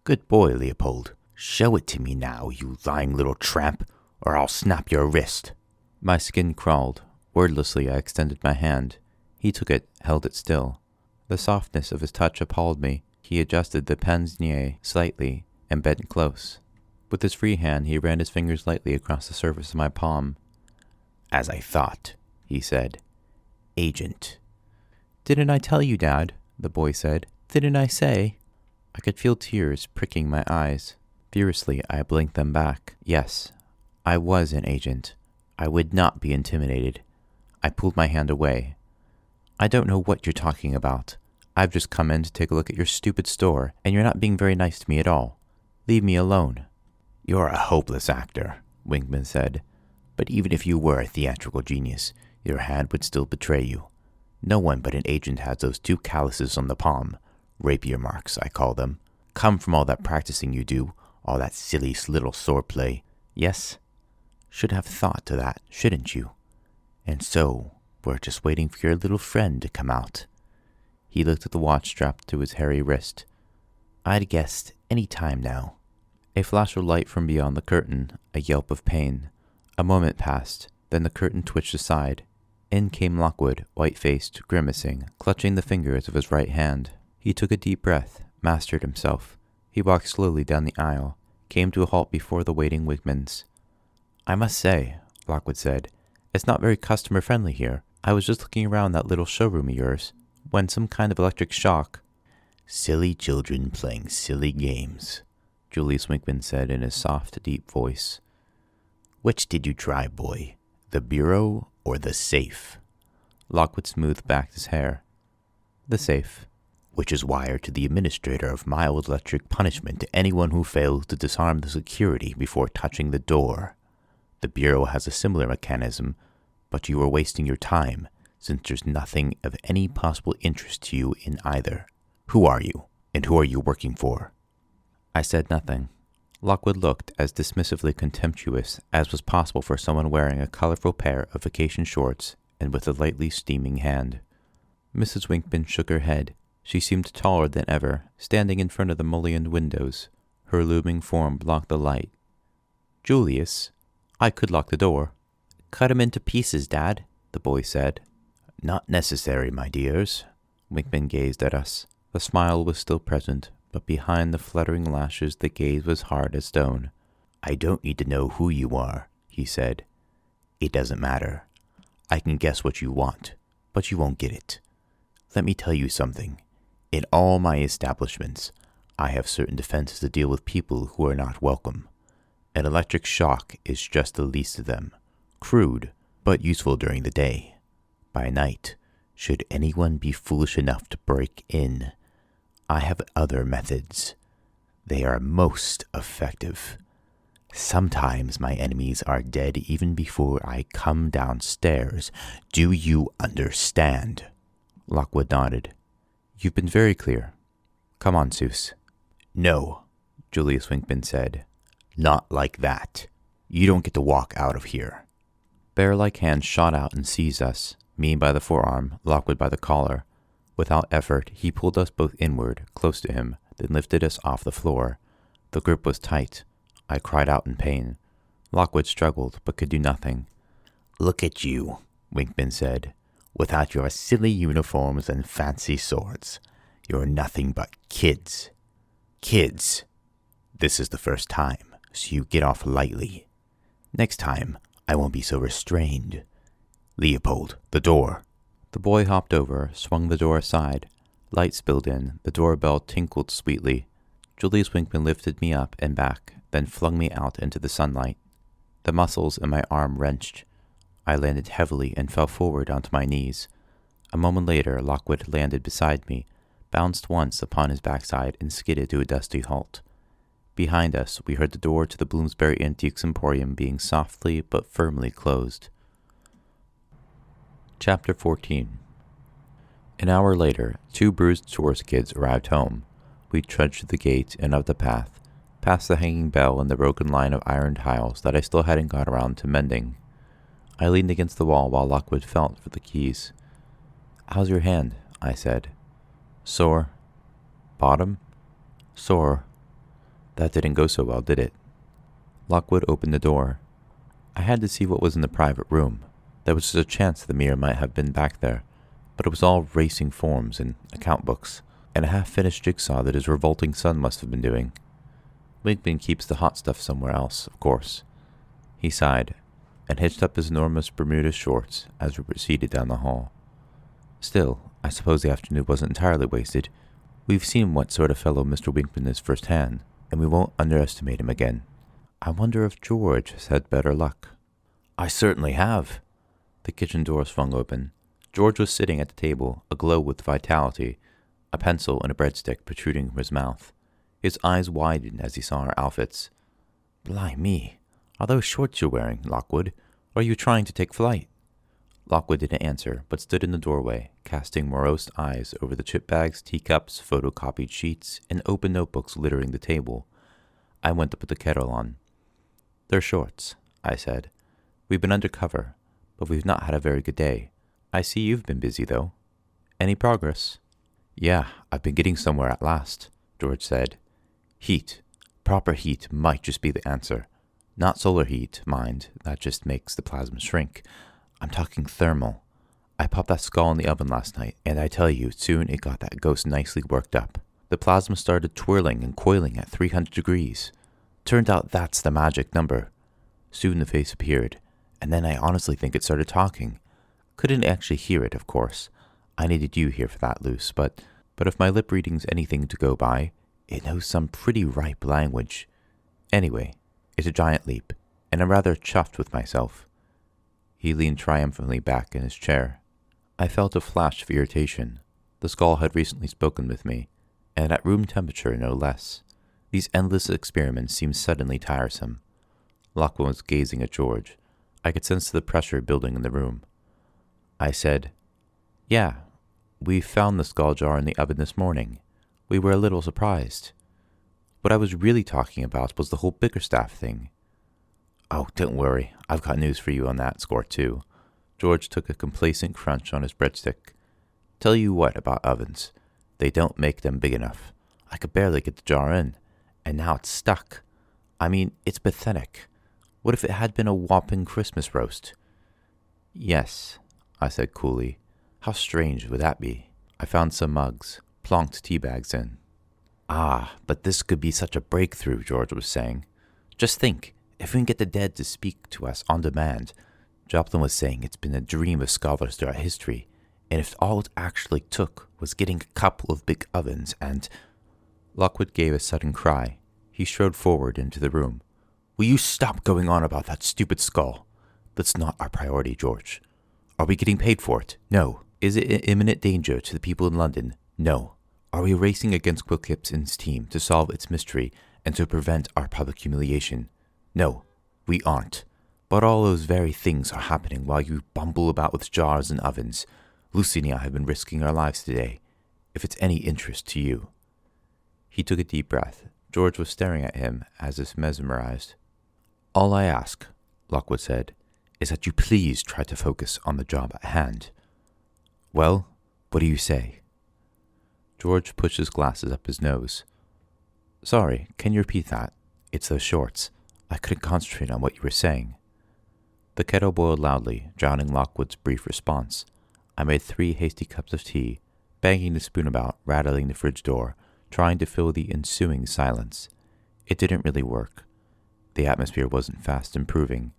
Good boy, Leopold. Show it to me now, you lying little tramp, or I'll snap your wrist." My skin crawled. Wordlessly, I extended my hand. He took it, held it still. The softness of his touch appalled me. He adjusted the pince-nez slightly and bent close. With his free hand, he ran his fingers lightly across the surface of my palm. "As I thought," he said. "Agent." "Didn't I tell you, Dad?" the boy said. "Didn't I say?" I could feel tears pricking my eyes. Furiously, I blinked them back. Yes, I was an agent. I would not be intimidated. I pulled my hand away. "I don't know what you're talking about. I've just come in to take a look at your stupid store, and you're not being very nice to me at all. Leave me alone." "You're a hopeless actor," Winkman said. "But even if you were a theatrical genius, your hand would still betray you. No one but an agent has those 2 calluses on the palm. Rapier marks, I call them. Come from all that practicing you do, all that silly little swordplay. Yes? Should have thought to that, shouldn't you? And so, we're just waiting for your little friend to come out." He looked at the watch strapped to his hairy wrist. "I'd guessed any time now." A flash of light from beyond the curtain, a yelp of pain. A moment passed, then the curtain twitched aside. In came Lockwood, white-faced, grimacing, clutching the fingers of his right hand. He took a deep breath, mastered himself. He walked slowly down the aisle, came to a halt before the waiting Winkmans. "I must say," Lockwood said, "it's not very customer-friendly here. I was just looking around that little showroom of yours, when some kind of electric shock—" "Silly children playing silly games," Julius Winkman said in his soft, deep voice. "Which did you try, boy? The bureau or the safe?" Lockwood smoothed back his hair. "The safe." "Which is wired to the administrator of mild electric punishment to anyone who fails to disarm the security before touching the door. The bureau has a similar mechanism, but you are wasting your time. since there's nothing of any possible interest to you in either. Who are you, and who are you working for?" I said nothing. Lockwood looked as dismissively contemptuous as was possible for someone wearing a colorful pair of vacation shorts and with a lightly steaming hand. Mrs. Winkman shook her head. She seemed taller than ever, standing in front of the mullioned windows. Her looming form blocked the light. "Julius, I could lock the door." "Cut him into pieces, Dad," the boy said. "Not necessary, my dears." Winkman gazed at us. The smile was still present, but behind the fluttering lashes the gaze was hard as stone. "I don't need to know who you are," he said. "It doesn't matter. I can guess what you want, but you won't get it. Let me tell you something. In all my establishments, I have certain defenses to deal with people who are not welcome. An electric shock is just the least of them. Crude, but useful during the day. By night, should anyone be foolish enough to break in, I have other methods. They are most effective. Sometimes my enemies are dead even before I come downstairs. Do you understand?" Lockwood nodded. "You've been very clear. Come on, Seuss." "No," Julius Winkman said. "Not like that. You don't get to walk out of here." Bear-like hands shot out and seized us, me by the forearm, Lockwood by the collar. Without effort, he pulled us both inward, close to him, then lifted us off the floor. The grip was tight. I cried out in pain. Lockwood struggled, but could do nothing. "Look at you," Winkman said. "Without your silly uniforms and fancy swords, you're nothing but kids. Kids. This is the first time, so you get off lightly. Next time, I won't be so restrained. Leopold, the door." The boy hopped over, swung the door aside. Light spilled in. The doorbell tinkled sweetly. Julius Winkman lifted me up and back, then flung me out into the sunlight. The muscles in my arm wrenched. I landed heavily and fell forward onto my knees. A moment later, Lockwood landed beside me, bounced once upon his backside, and skidded to a dusty halt. Behind us, we heard the door to the Bloomsbury Antiques Emporium being softly but firmly closed. Chapter 14. An hour later, 2 bruised tourist kids arrived home. We trudged to the gate and up the path, past the hanging bell and the broken line of iron tiles that I still hadn't got around to mending. I leaned against the wall while Lockwood felt for the keys. "How's your hand?" I said. "Sore." "Bottom?" "Sore." That didn't go so well, did it? Lockwood opened the door. I had to see what was in the private room. There was just a chance the mirror might have been back there, but it was all racing forms and account books, and a half-finished jigsaw that his revolting son must have been doing. Winkman keeps the hot stuff somewhere else, of course. He sighed, and hitched up his enormous Bermuda shorts as we proceeded down the hall. Still, I suppose the afternoon wasn't entirely wasted. We've seen what sort of fellow Mr. Winkman is firsthand, and we won't underestimate him again. I wonder if George has had better luck. "I certainly have." The kitchen door swung open. George was sitting at the table, aglow with vitality, a pencil and a breadstick protruding from his mouth. His eyes widened as he saw our outfits. "Blimey, are those shorts you're wearing, Lockwood, or are you trying to take flight?" Lockwood didn't answer, but stood in the doorway, casting morose eyes over the chip bags, teacups, photocopied sheets, and open notebooks littering the table. I went to put the kettle on. "They're shorts," I said. "We've been undercover, but we've not had a very good day. I see you've been busy, though. Any progress?" "Yeah, I've been getting somewhere at last," George said. "Heat. Proper heat might just be the answer. Not solar heat, mind. That just makes the plasma shrink. I'm talking thermal. I popped that skull in the oven last night, and I tell you, soon it got that ghost nicely worked up. The plasma started twirling and coiling at 300 degrees. Turned out that's the magic number. Soon the face appeared, and then I honestly think it started talking. Couldn't actually hear it, of course. I needed you here for that, Luce, but if my lip reading's anything to go by, it knows some pretty ripe language. Anyway, it's a giant leap, and I'm rather chuffed with myself." He leaned triumphantly back in his chair. I felt a flash of irritation. The skull had recently spoken with me, and at room temperature no less. These endless experiments seemed suddenly tiresome. Lockwood was gazing at George. I could sense the pressure building in the room. I said, Yeah, we found the skull jar in the oven this morning. We were a little surprised. What I was really talking about was the whole Bickerstaff thing. Oh, don't worry. I've got news for you on that score, too. George took a complacent crunch on his breadstick. Tell you what about ovens. They don't make them big enough. I could barely get the jar in, and now it's stuck. I mean, it's pathetic. What if it had been a whopping Christmas roast? Yes, I said coolly. How strange would that be? I found some mugs, plonked tea bags in. Ah, but this could be such a breakthrough, George was saying. Just think, if we can get the dead to speak to us on demand. Joplin was saying it's been a dream of scholars throughout history, and if all it actually took was getting a couple of big ovens and... Lockwood gave a sudden cry. He strode forward into the room. Will you stop going on about that stupid skull? That's not our priority, George. Are we getting paid for it? No. Is it an imminent danger to the people in London? No. Are we racing against Quill Gibson's team to solve its mystery and to prevent our public humiliation? No, we aren't. But all those very things are happening while you bumble about with jars and ovens. Lucy and I have been risking our lives today, if it's any interest to you. He took a deep breath. George was staring at him as if mesmerized. All I ask, Lockwood said, is that you please try to focus on the job at hand. Well, what do you say? George pushed his glasses up his nose. Sorry, can you repeat that? It's those shorts. I couldn't concentrate on what you were saying. The kettle boiled loudly, drowning Lockwood's brief response. I made 3 hasty cups of tea, banging the spoon about, rattling the fridge door, trying to fill the ensuing silence. It didn't really work. The atmosphere wasn't fast improving,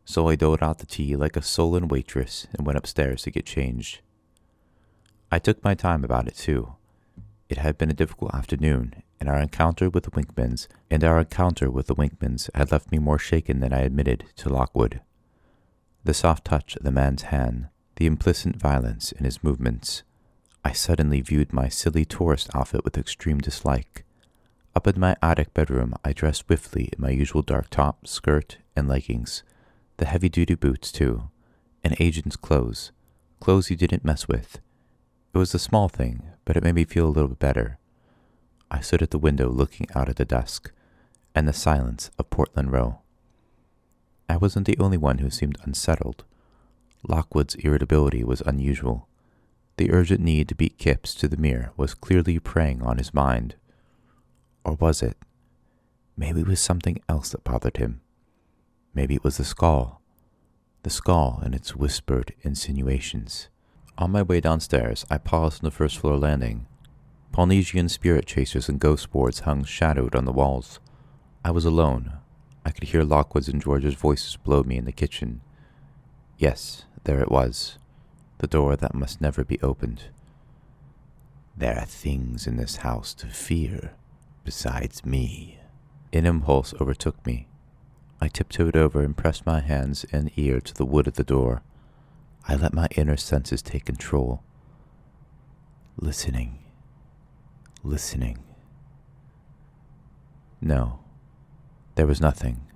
so I doled out the tea like a sullen waitress and went upstairs to get changed. I took my time about it, too. It had been a difficult afternoon, and our encounter with the Winkmans had left me more shaken than I admitted to Lockwood. The soft touch of the man's hand, the implicit violence in his movements. I suddenly viewed my silly tourist outfit with extreme dislike. Up in my attic bedroom, I dressed swiftly in my usual dark top, skirt, and leggings, the heavy-duty boots, too, and agent's clothes he didn't mess with. It was a small thing, but it made me feel a little bit better. I stood at the window looking out at the dusk and the silence of Portland Row. I wasn't the only one who seemed unsettled. Lockwood's irritability was unusual. The urgent need to beat Kipps to the mirror was clearly preying on his mind. Or was it? Maybe it was something else that bothered him. Maybe it was the skull and its whispered insinuations. On my way downstairs, I paused on the first-floor landing. Polynesian spirit chasers and ghost boards hung shadowed on the walls. I was alone. I could hear Lockwood's and George's voices below me in the kitchen. Yes, there it was. The door that must never be opened. There are things in this house to fear, besides me. An impulse overtook me. I tiptoed over and pressed my hands and ear to the wood of the door. I let my inner senses take control. Listening. No, there was nothing.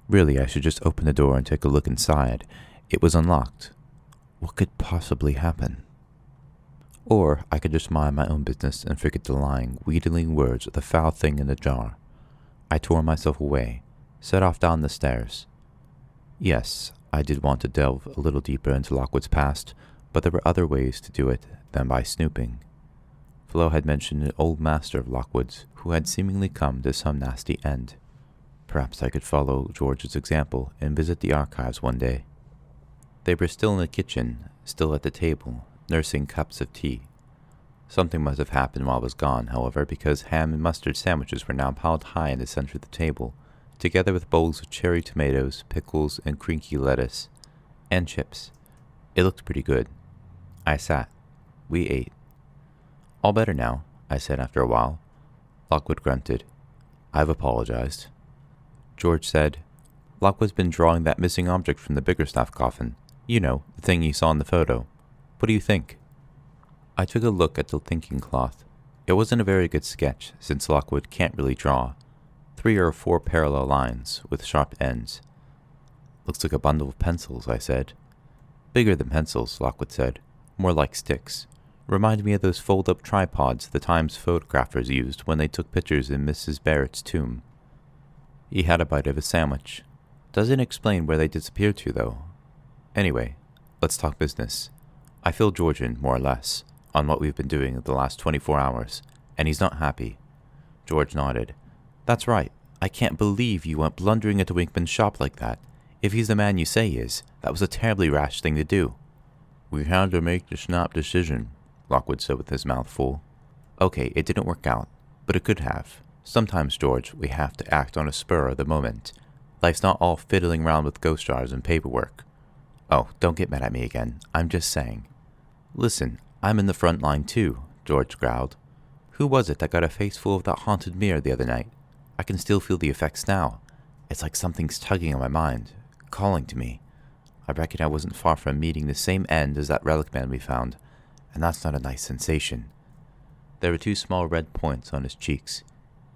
Really, I should just open the door and take a look inside. It was unlocked. What could possibly happen? Or I could just mind my own business and forget the lying, wheedling words of the foul thing in the jar. I tore myself away, set off down the stairs. Yes, I did want to delve a little deeper into Lockwood's past, but there were other ways to do it than by snooping. Flo had mentioned an old master of Lockwood's who had seemingly come to some nasty end. Perhaps I could follow George's example and visit the archives one day. They were still in the kitchen, still at the table, nursing cups of tea. Something must have happened while I was gone, however, because ham and mustard sandwiches were now piled high in the center of the table, together with bowls of cherry tomatoes, pickles, and creaky lettuce, and chips. It looked pretty good. I sat. We ate. All better now, I said after a while. Lockwood grunted. I've apologized. George said, Lockwood's been drawing that missing object from the Bickerstaff coffin. You know, the thing you saw in the photo. What do you think? I took a look at the thinking cloth. It wasn't a very good sketch, since Lockwood can't really draw. 3 or 4 parallel lines, with sharp ends. Looks like a bundle of pencils, I said. Bigger than pencils, Lockwood said. more like sticks. Reminded me of those fold-up tripods the Times photographers used when they took pictures in Mrs. Barrett's tomb. He had a bite of his sandwich. Doesn't explain where they disappeared to, though. Anyway, let's talk business. I fill George in, more or less, on what we've been doing the last 24 hours, and he's not happy. George nodded. That's right. I can't believe you went blundering into Winkman's shop like that. If he's the man you say he is, that was a terribly rash thing to do. We had to make the snap decision, Lockwood said with his mouth full. Okay, it didn't work out, but it could have. Sometimes, George, we have to act on a spur of the moment. Life's not all fiddling around with ghost jars and paperwork. Oh, don't get mad at me again. I'm just saying. Listen, I'm in the front line too, George growled. Who was it that got a face full of that haunted mirror the other night? I can still feel the effects now. It's like something's tugging on my mind, calling to me. I reckon I wasn't far from meeting the same end as that relic man we found, and that's not a nice sensation. There were 2 small red points on his cheeks.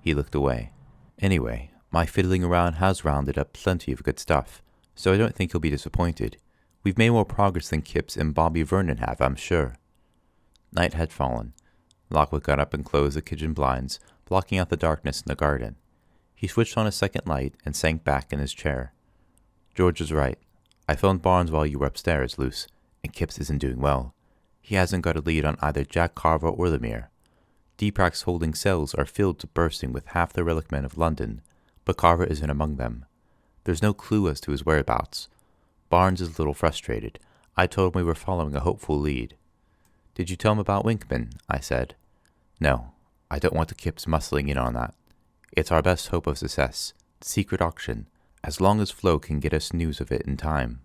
He looked away. Anyway, my fiddling around has rounded up plenty of good stuff, so I don't think he'll be disappointed. We've made more progress than Kipps and Bobby Vernon have, I'm sure. Night had fallen. Lockwood got up and closed the kitchen blinds, blocking out the darkness in the garden. He switched on a second light and sank back in his chair. George was right. I phoned Barnes while you were upstairs, Luce, and Kipps isn't doing well. He hasn't got a lead on either Jack Carver or the mirror. Deeprak's holding cells are filled to bursting with half the relic men of London, but Carver isn't among them. There's no clue as to his whereabouts. Barnes is a little frustrated. I told him we were following a hopeful lead. Did you tell him about Winkman? I said. No, I don't want the Kipps muscling in on that. It's our best hope of success. Secret auction. As long as Flo can get us news of it in time.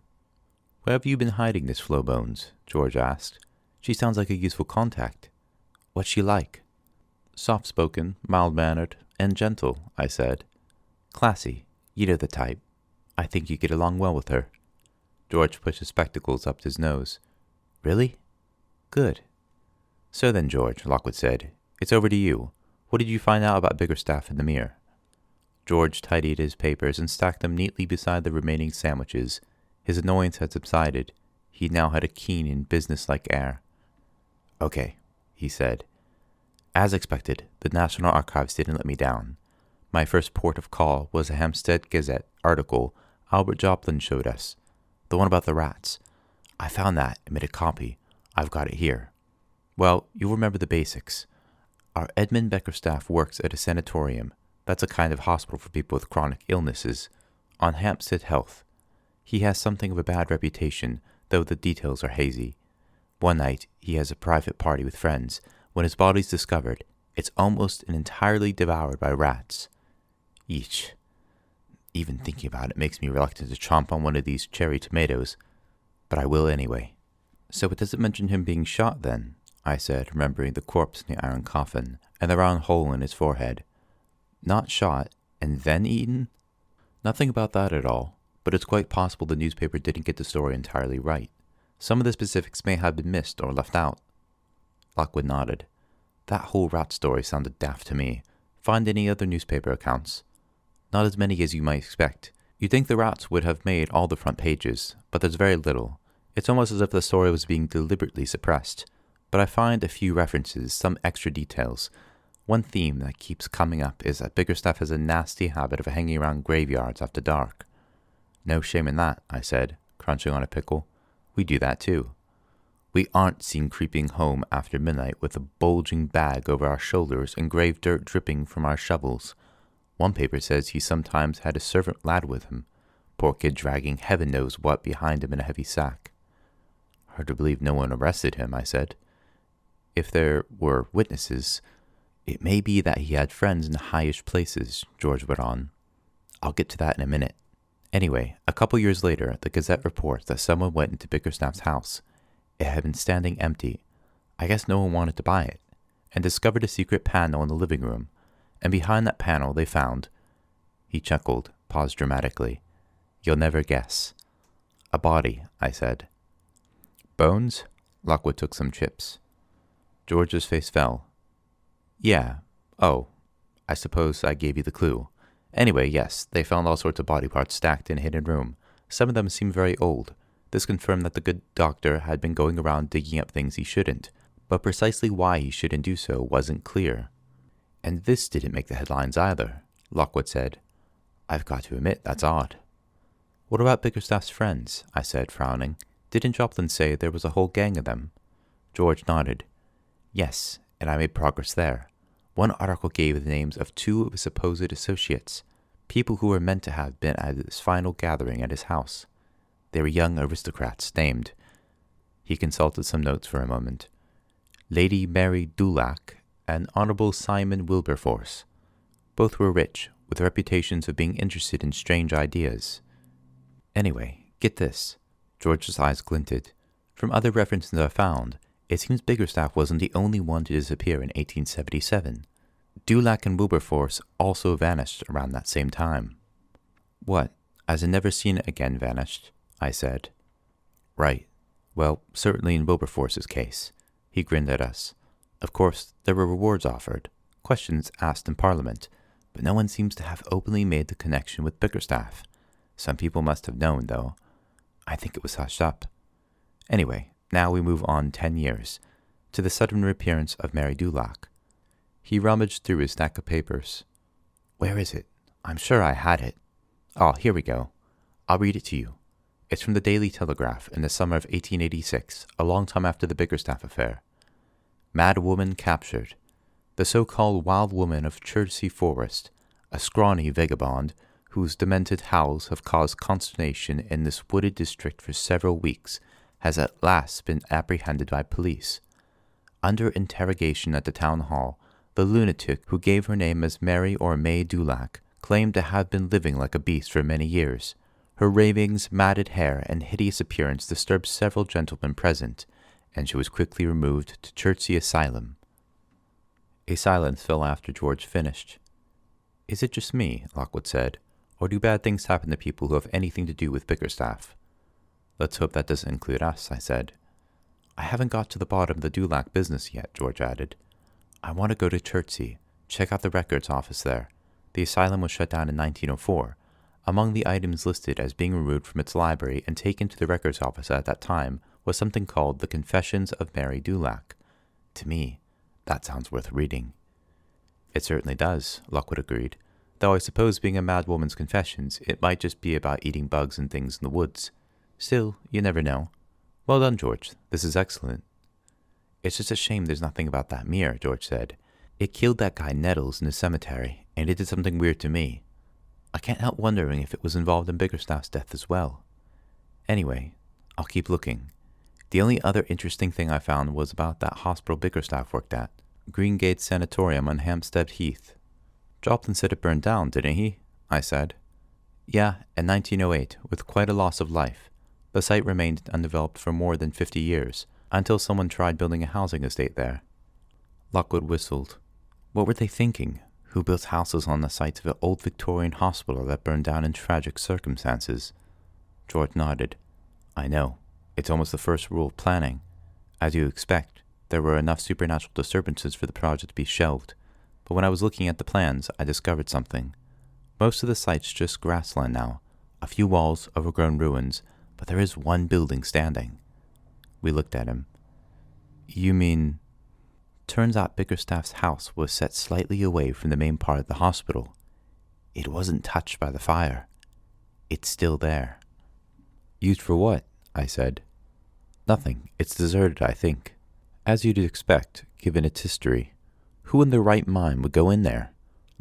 Where have you been hiding this Flo Bones? George asked. She sounds like a useful contact. What's she like? Soft-spoken, mild-mannered, and gentle, I said. Classy. You know the type. I think you get along well with her. George pushed his spectacles up his nose. Really? Good. So then, George, Lockwood said, it's over to you. What did you find out about Biggerstaff in the mirror? George tidied his papers and stacked them neatly beside the remaining sandwiches. His annoyance had subsided. He now had a keen and businesslike air. Okay, he said. As expected, the National Archives didn't let me down. My first port of call was a Hampstead Gazette article Albert Joplin showed us, the one about the rats. I found that and made a copy. I've got it here. Well, you'll remember the basics. Our Edmund Bickerstaff works at a sanatorium. That's a kind of hospital for people with chronic illnesses, on Hampstead Heath. He has something of a bad reputation, though the details are hazy. One night, he has a private party with friends. When his body's discovered, it's almost and entirely devoured by rats. Each. Even thinking about it makes me reluctant to chomp on one of these cherry tomatoes, but I will anyway. So it doesn't mention him being shot then, I said, remembering the corpse in the iron coffin and the round hole in his forehead. Not shot, and then eaten? Nothing about that at all, but it's quite possible the newspaper didn't get the story entirely right. Some of the specifics may have been missed or left out. Lockwood nodded. That whole rat story sounded daft to me. Find any other newspaper accounts? Not as many as you might expect. You'd think the rats would have made all the front pages, but there's very little. It's almost as if the story was being deliberately suppressed. But I find a few references, some extra details. One theme that keeps coming up is that Biggerstaff has a nasty habit of hanging around graveyards after dark. No shame in that, I said, crunching on a pickle. We do that too. We aren't seen creeping home after midnight with a bulging bag over our shoulders and grave dirt dripping from our shovels. One paper says he sometimes had a servant lad with him, poor kid dragging heaven knows what behind him in a heavy sack. Hard to believe no one arrested him, I said. If there were witnesses, it may be that he had friends in highish places, George went on. I'll get to that in a minute. Anyway, a couple years later, the Gazette reports that someone went into Bickerstaff's house. It had been standing empty. I guess no one wanted to buy it, and discovered a secret panel in the living room, and behind that panel they found... He chuckled, paused dramatically. You'll never guess. A body, I said. Bones? Lockwood took some chips. George's face fell. Yeah. Oh, I suppose I gave you the clue. Anyway, yes, they found all sorts of body parts stacked in a hidden room. Some of them seemed very old. This confirmed that the good doctor had been going around digging up things he shouldn't, but precisely why he shouldn't do so wasn't clear. And this didn't make the headlines either, Lockwood said. I've got to admit, that's odd. What about Bickerstaff's friends? I said, frowning. Didn't Joplin say there was a whole gang of them? George nodded. Yes, and I made progress there. One article gave the names of 2 of his supposed associates, people who were meant to have been at his final gathering at his house. They were young aristocrats named. He consulted some notes for a moment. Lady Mary Dulac and Honorable Simon Wilberforce. Both were rich, with reputations of being interested in strange ideas. Anyway, get this. George's eyes glinted. From other references I found, it seems Bickerstaff wasn't the only one to disappear in 1877. Dulac and Wilberforce also vanished around that same time. What, as in never seen again vanished? I said. Right. Well, certainly in Wilberforce's case. He grinned at us. Of course, there were rewards offered, questions asked in Parliament, but no one seems to have openly made the connection with Bickerstaff. Some people must have known, though. I think it was hushed up. Anyway, now we move on 10 years, to the sudden reappearance of Mary Dulac. He rummaged through his stack of papers. Where is it? I'm sure I had it. Oh, here we go. I'll read it to you. It's from the Daily Telegraph in the summer of 1886, a long time after the Bickerstaff affair. Mad woman captured. The so-called wild woman of Chertsey Forest, a scrawny vagabond whose demented howls have caused consternation in this wooded district for several weeks, has at last been apprehended by police. Under interrogation at the town hall, the lunatic who gave her name as Mary or May Dulac claimed to have been living like a beast for many years. Her ravings, matted hair, and hideous appearance disturbed several gentlemen present, and she was quickly removed to Chertsey Asylum. A silence fell after George finished. Is it just me, Lockwood said, or do bad things happen to people who have anything to do with Bickerstaff? Let's hope that doesn't include us, I said. I haven't got to the bottom of the Dulac business yet, George added. I want to go to Chertsey, check out the records office there. The asylum was shut down in 1904. Among the items listed as being removed from its library and taken to the records office at that time was something called The Confessions of Mary Dulac. To me, that sounds worth reading. It certainly does, Lockwood agreed, though I suppose being a mad woman's confessions, it might just be about eating bugs and things in the woods. Still, you never know. Well done, George. This is excellent. It's just a shame there's nothing about that mirror, George said. It killed that guy Nettles in the cemetery, and it did something weird to me. I can't help wondering if it was involved in Bickerstaff's death as well. Anyway, I'll keep looking. The only other interesting thing I found was about that hospital Bickerstaff worked at, Greengate Sanatorium on Hampstead Heath. Joplin said it burned down, didn't he? I said. Yeah, in 1908, with quite a loss of life. The site remained undeveloped for more than 50 years, until someone tried building a housing estate there. Lockwood whistled. What were they thinking? Who built houses on the site of an old Victorian hospital that burned down in tragic circumstances? George nodded. I know. It's almost the first rule of planning. As you expect, there were enough supernatural disturbances for the project to be shelved. But when I was looking at the plans, I discovered something. Most of the site's just grassland now, a few walls, overgrown ruins, but there is one building standing. We looked at him. You mean... Turns out Bickerstaff's house was set slightly away from the main part of the hospital. It wasn't touched by the fire. It's still there. Used for what? I said. Nothing. It's deserted, I think. As you'd expect, given its history. Who in their right mind would go in there?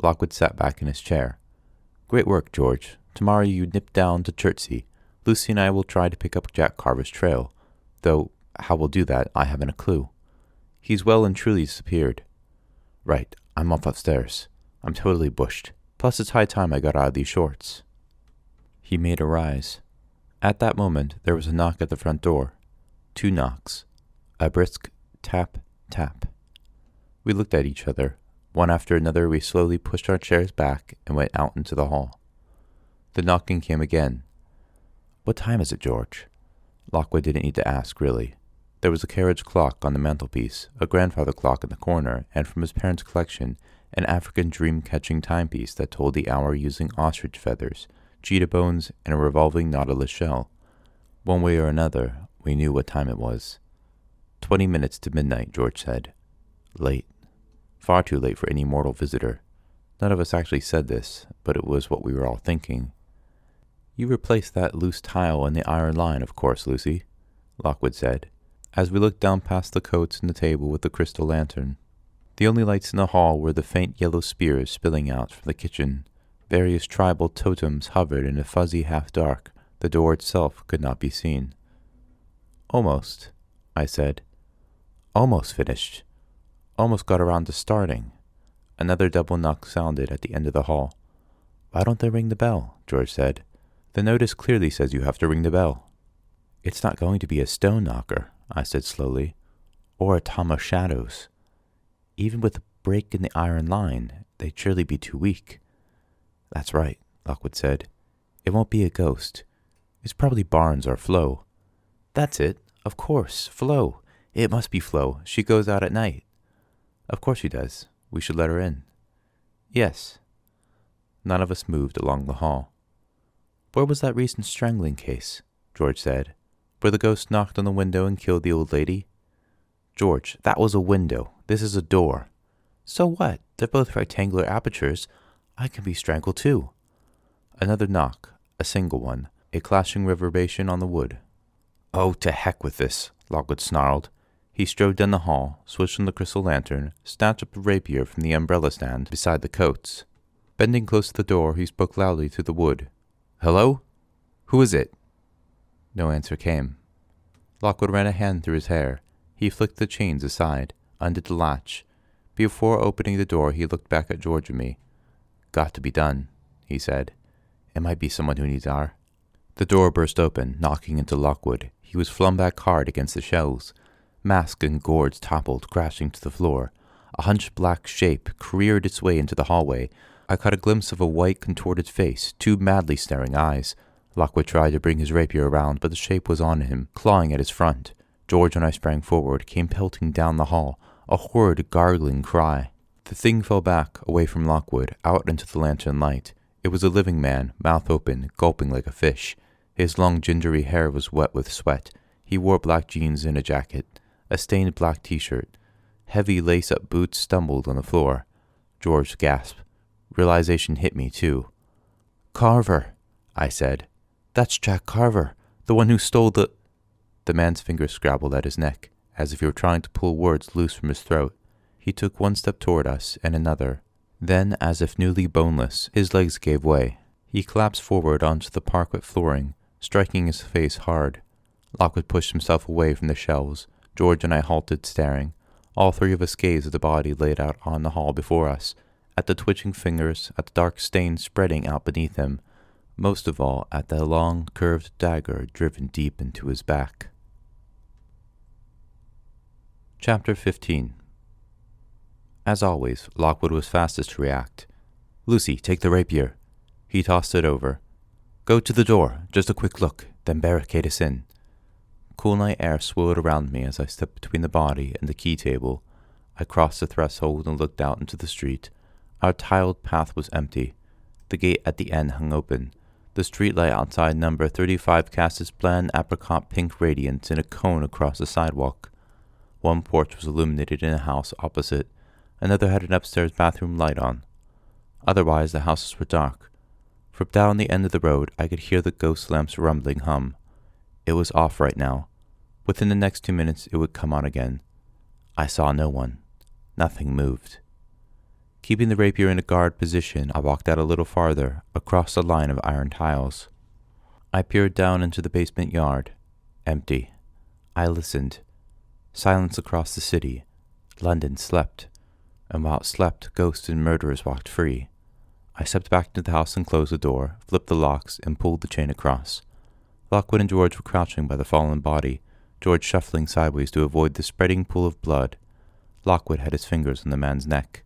Lockwood sat back in his chair. Great work, George. Tomorrow you nip down to Chertsey. Lucy and I will try to pick up Jack Carver's trail, though how we'll do that I haven't a clue. He's well and truly disappeared. Right, I'm off upstairs. I'm totally bushed. Plus it's high time I got out of these shorts. He made a rise. At that moment there was a knock at the front door. 2 knocks. A brisk tap, tap. We looked at each other. One after another we slowly pushed our chairs back and went out into the hall. The knocking came again. What time is it, George? Lockwood didn't need to ask, really. There was a carriage clock on the mantelpiece, a grandfather clock in the corner, and from his parents' collection, an African dream-catching timepiece that told the hour using ostrich feathers, cheetah bones, and a revolving nautilus shell. One way or another, we knew what time it was. 20 minutes to midnight, George said. Late. Far too late for any mortal visitor. None of us actually said this, but it was what we were all thinking. You replaced that loose tile in the iron line, of course, Lucy, Lockwood said, as we looked down past the coats and the table with the crystal lantern. The only lights in the hall were the faint yellow spears spilling out from the kitchen. Various tribal totems hovered in a fuzzy half-dark. The door itself could not be seen. Almost, I said. Almost finished. Almost got around to starting. Another double knock sounded at the end of the hall. Why don't they ring the bell? George said. The notice clearly says you have to ring the bell. It's not going to be a stone knocker, I said slowly, or a tom of shadows. Even with a break in the iron line, they'd surely be too weak. That's right, Lockwood said. It won't be a ghost. It's probably Barnes or Flo. That's it. Of course, Flo. It must be Flo. She goes out at night. Of course she does. We should let her in. Yes. None of us moved along the hall. Where was that recent strangling case? George said. Where the ghost knocked on the window and killed the old lady? George, that was a window. This is a door. So what? They're both rectangular apertures. I can be strangled too. Another knock, a single one, a clashing reverberation on the wood. Oh, to heck with this, Lockwood snarled. He strode down the hall, switched on the crystal lantern, snatched up a rapier from the umbrella stand beside the coats. Bending close to the door, he spoke loudly through the wood. Hello? Who is it? No answer came. Lockwood ran a hand through his hair. He flicked the chains aside, undid the latch. Before opening the door, he looked back at George and me. Got to be done, he said. It might be someone who needs our... The door burst open, knocking into Lockwood. He was flung back hard against the shelves. Mask and gourds toppled, crashing to the floor. A hunched black shape careered its way into the hallway. I caught a glimpse of a white, contorted face, two madly staring eyes. Lockwood tried to bring his rapier around, but the shape was on him, clawing at his front. George and I sprang forward, came pelting down the hall, a horrid, gargling cry. The thing fell back, away from Lockwood, out into the lantern light. It was a living man, mouth open, gulping like a fish. His long, gingery hair was wet with sweat. He wore black jeans and a jacket, a stained black t-shirt. Heavy lace-up boots stumbled on the floor. George gasped. Realization hit me, too. Carver, I said. That's Jack Carver, the one who stole the... The man's fingers scrabbled at his neck, as if he were trying to pull words loose from his throat. He took one step toward us, and another. Then, as if newly boneless, his legs gave way. He collapsed forward onto the parquet flooring, striking his face hard. Lockwood pushed himself away from the shelves. George and I halted, staring. All three of us gazed at the body laid out on the hall before us, at the twitching fingers, at the dark stain spreading out beneath him, most of all at the long, curved dagger driven deep into his back. Chapter 15. As always, Lockwood was fastest to react. Lucy, take the rapier. He tossed it over. Go to the door, just a quick look, then barricade us in. Cool night air swirled around me as I stepped between the body and the key table. I crossed the threshold and looked out into the street. Our tiled path was empty. The gate at the end hung open. The streetlight outside number 35 cast its bland apricot pink radiance in a cone across the sidewalk. One porch was illuminated in a house opposite. Another had an upstairs bathroom light on. Otherwise, the houses were dark. From down the end of the road, I could hear the ghost lamp's rumbling hum. It was off right now. Within the next 2 minutes, it would come on again. I saw no one. Nothing moved. Keeping the rapier in a guard position, I walked out a little farther, across the line of iron tiles. I peered down into the basement yard. Empty. I listened. Silence across the city. London slept. And while it slept, ghosts and murderers walked free. I stepped back into the house and closed the door, flipped the locks, and pulled the chain across. Lockwood and George were crouching by the fallen body, George shuffling sideways to avoid the spreading pool of blood. Lockwood had his fingers on the man's neck.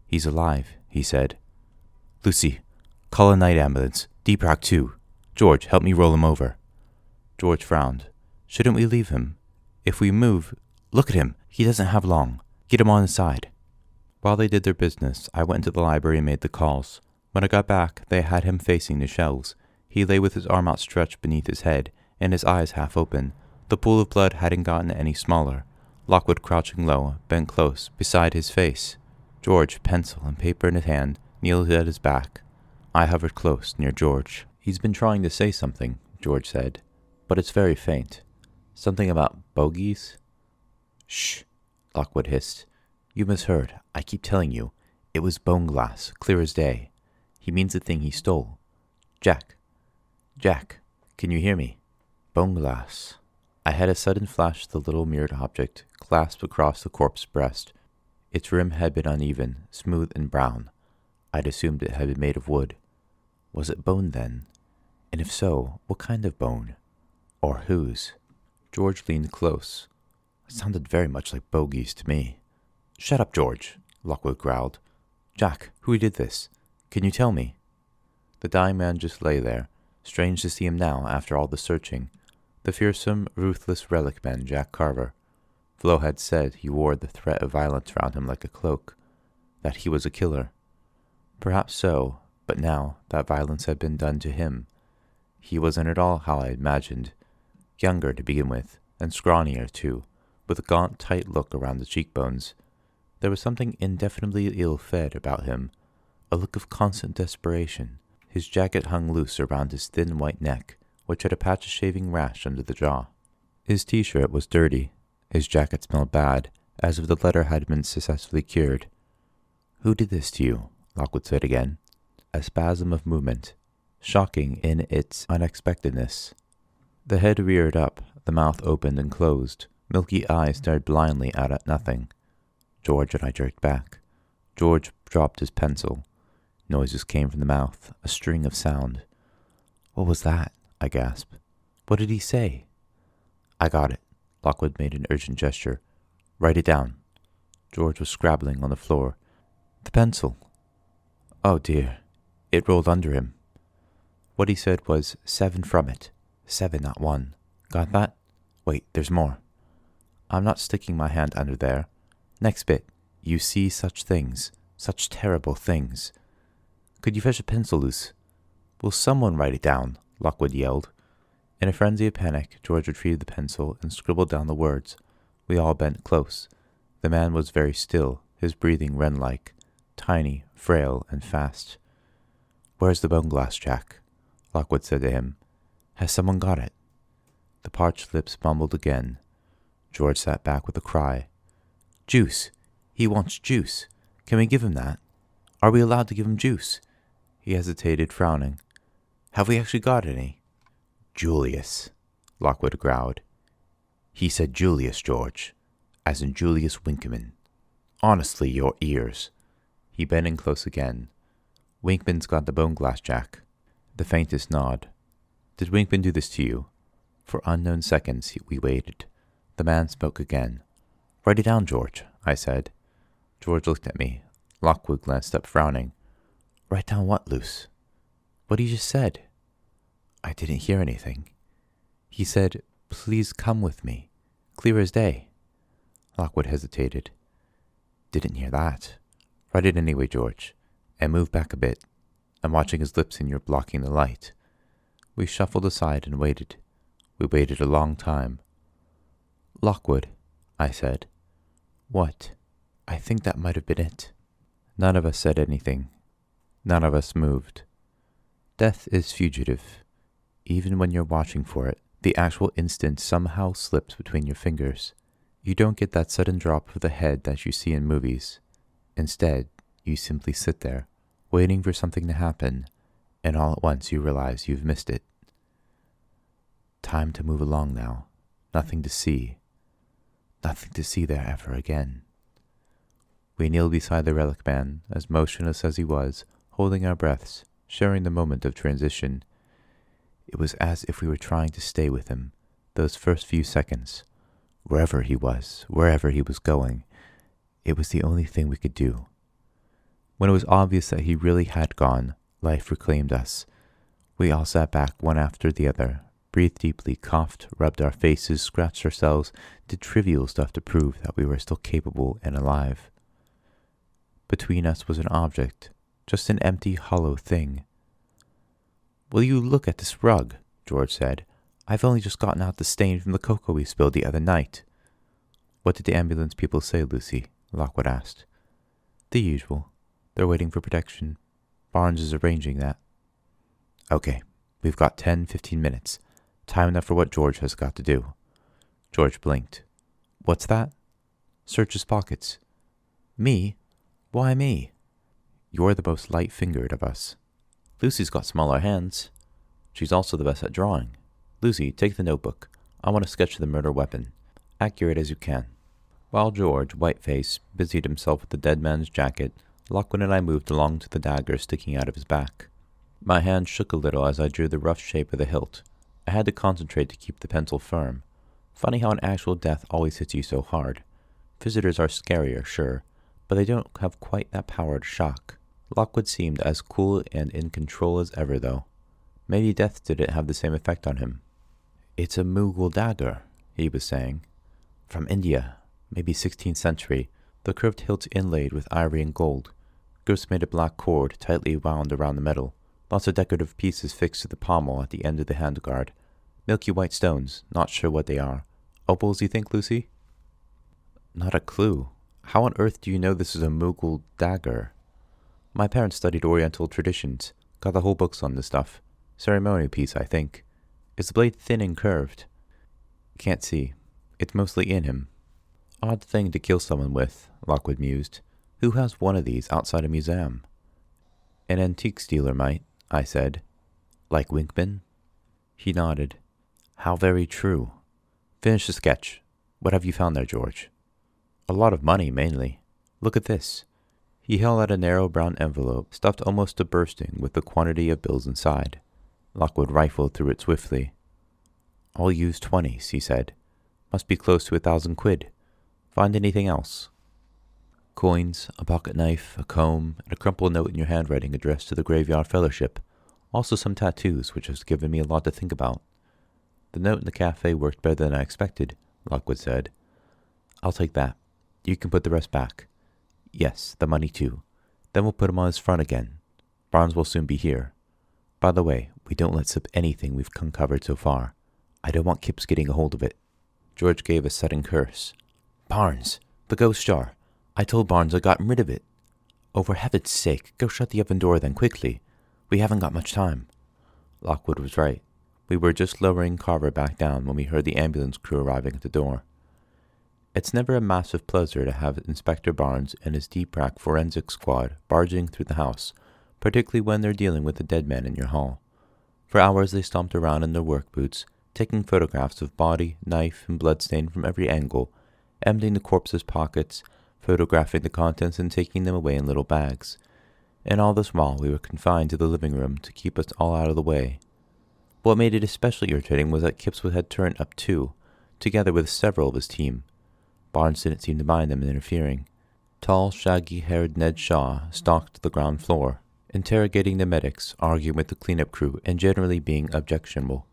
He's alive, he said. Lucy, call a night ambulance. Deep Rock 2. George, help me roll him over. George frowned. Shouldn't we leave him? If we move... Look at him. He doesn't have long. Get him on the side. While they did their business, I went into the library and made the calls. When I got back, they had him facing the shelves. He lay with his arm outstretched beneath his head, and his eyes half open. The pool of blood hadn't gotten any smaller. Lockwood, crouching low, bent close beside his face. George, pencil and paper in his hand, kneeled at his back. I hovered close, near George. "He's been trying to say something," George said, "but it's very faint. Something about bogies?" "Shh," Lockwood hissed. "You misheard. I keep telling you. It was bone glass, clear as day. He means the thing he stole. Jack, can you hear me? Bone glass." I had a sudden flash of the little mirrored object clasped across the corpse's breast. Its rim had been uneven, smooth and brown. I'd assumed it had been made of wood. Was it bone then? And if so, what kind of bone? Or whose? George leaned close. It sounded very much like bogies to me. "Shut up, George," Lockwood growled. "Jack, who did this? Can you tell me?" The dying man just lay there. Strange to see him now after all the searching. The fearsome, ruthless relic man, Jack Carver. Flo had said he wore the threat of violence around him like a cloak. That he was a killer. Perhaps so, but now that violence had been done to him. He wasn't at all how I imagined. Younger to begin with, and scrawnier too, with a gaunt, tight look around the cheekbones. There was something indefinitely ill-fed about him, a look of constant desperation. His jacket hung loose around his thin white neck, which had a patch of shaving rash under the jaw. His t-shirt was dirty. His jacket smelled bad, as if the letter had been successfully cured. "Who did this to you?" Lockwood said again. A spasm of movement, shocking in its unexpectedness. The head reared up, the mouth opened and closed. Milky eyes stared blindly out at nothing. George and I jerked back. George dropped his pencil. Noises came from the mouth, a string of sound. "What was that?" I gasped. "What did he say?" "I got it." Lockwood made an urgent gesture. "Write it down." George was scrabbling on the floor. "The pencil." "Oh dear." It rolled under him. What he said was 7 from it. 7, not 1. Got that? Wait, there's more. I'm not sticking my hand under there. Next bit. You see such things. Such terrible things. Could you fetch a pencil, Luce? Will someone write it down? Lockwood yelled. In a frenzy of panic, George retrieved the pencil and scribbled down the words. We all bent close. The man was very still, his breathing wren-like, tiny, frail, and fast. "Where's the bone glass, Jack?" Lockwood said to him. "Has someone got it?" The parched lips mumbled again. George sat back with a cry. "Juice! He wants juice! Can we give him that? Are we allowed to give him juice?" He hesitated, frowning. "Have we actually got any?" "Julius," Lockwood growled. "He said Julius, George, as in Julius Winkman. Honestly, your ears." He bent in close again. "Winkman's got the bone glass, Jack." The faintest nod. "Did Winkman do this to you?" For unknown seconds we waited. The man spoke again. "Write it down, George," I said. George looked at me. Lockwood glanced up, frowning. "Write down what, Luce?" "What he just said." I didn't hear anything. He said, "Please come with me." Clear as day. Lockwood hesitated. "Didn't hear that." "Write it anyway, George, and move back a bit. I'm watching his lips and you're blocking the light." We shuffled aside and waited. We waited a long time. "Lockwood," I said. "What?" "I think that might have been it." None of us said anything. None of us moved. Death is fugitive. Even when you're watching for it, the actual instant somehow slips between your fingers. You don't get that sudden drop of the head that you see in movies. Instead, you simply sit there, waiting for something to happen, and all at once you realize you've missed it. Time to move along now. Nothing to see. Nothing to see there ever again. We kneeled beside the relic man, as motionless as he was, holding our breaths, sharing the moment of transition. It was as if we were trying to stay with him, those first few seconds. Wherever he was going, it was the only thing we could do. When it was obvious that he really had gone, life reclaimed us. We all sat back one after the other, breathed deeply, coughed, rubbed our faces, scratched ourselves, did trivial stuff to prove that we were still capable and alive. Between us was an object, just an empty, hollow thing. "Will you look at this rug?" George said. I've only just gotten out the stain from the cocoa we spilled the other night. What did the ambulance people say, Lucy? Lockwood asked. The usual. They're waiting for protection. Barnes is arranging that. Okay, we've got 10-15 minutes. Time enough for what George has got to do. George blinked. What's that? Search his pockets. Me? Why me? You're the most light-fingered of us. Lucy's got smaller hands. She's also the best at drawing. Lucy, take the notebook. I want to sketch the murder weapon. Accurate as you can. While George, white-faced, busied himself with the dead man's jacket, Lockwood and I moved along to the dagger sticking out of his back. My hand shook a little as I drew the rough shape of the hilt. I had to concentrate to keep the pencil firm. Funny how an actual death always hits you so hard. Visitors are scarier, sure, but they don't have quite that power to shock. Lockwood seemed as cool and in control as ever, though. Maybe death didn't have the same effect on him. It's a Mughal dagger, he was saying. From India, maybe 16th century, the curved hilt inlaid with ivory and gold. Grips made of black cord tightly wound around the metal. Lots of decorative pieces fixed to the pommel at the end of the handguard. Milky white stones, not sure what they are. Opals, you think, Lucy? Not a clue. How on earth do you know this is a Mughal dagger? My parents studied Oriental traditions. Got the whole books on this stuff. Ceremonial piece, I think. Is the blade thin and curved? Can't see. It's mostly in him. Odd thing to kill someone with, Lockwood mused. Who has one of these outside a museum? An antiques dealer might, I said. Like Winkman? He nodded. How very true. Finish the sketch. What have you found there, George? A lot of money, mainly. Look at this. He held out a narrow brown envelope, stuffed almost to bursting with the quantity of bills inside. Lockwood rifled through it swiftly. All used 20s, he said. Must be close to 1,000 quid. Find anything else? Coins, a pocket knife, a comb, and a crumpled note in your handwriting addressed to the Graveyard Fellowship. Also some tattoos, which has given me a lot to think about. The note in the cafe worked better than I expected, Lockwood said. I'll take that. You can put the rest back. Yes, the money too. Then we'll put him on his front again. Barnes will soon be here. By the way, we don't let slip anything we've uncovered so far. I don't want Kipps getting a hold of it. George gave a sudden curse. Barnes! The ghost jar! I told Barnes I'd gotten rid of it. Oh, for heaven's sake, go shut the oven door then quickly. We haven't got much time. Lockwood was right. We were just lowering Carver back down when we heard the ambulance crew arriving at the door. It's never a massive pleasure to have Inspector Barnes and his deep-rack forensic squad barging through the house, particularly when they're dealing with a dead man in your hall. For hours they stomped around in their work boots, taking photographs of body, knife, and bloodstain from every angle, emptying the corpse's pockets, photographing the contents and taking them away in little bags. And all this while we were confined to the living room to keep us all out of the way. What made it especially irritating was that Kipps had turned up too, together with several of his team. Barnes didn't seem to mind them interfering. Tall, shaggy-haired Ned Shaw stalked the ground floor, interrogating the medics, arguing with the cleanup crew, and generally being objectionable.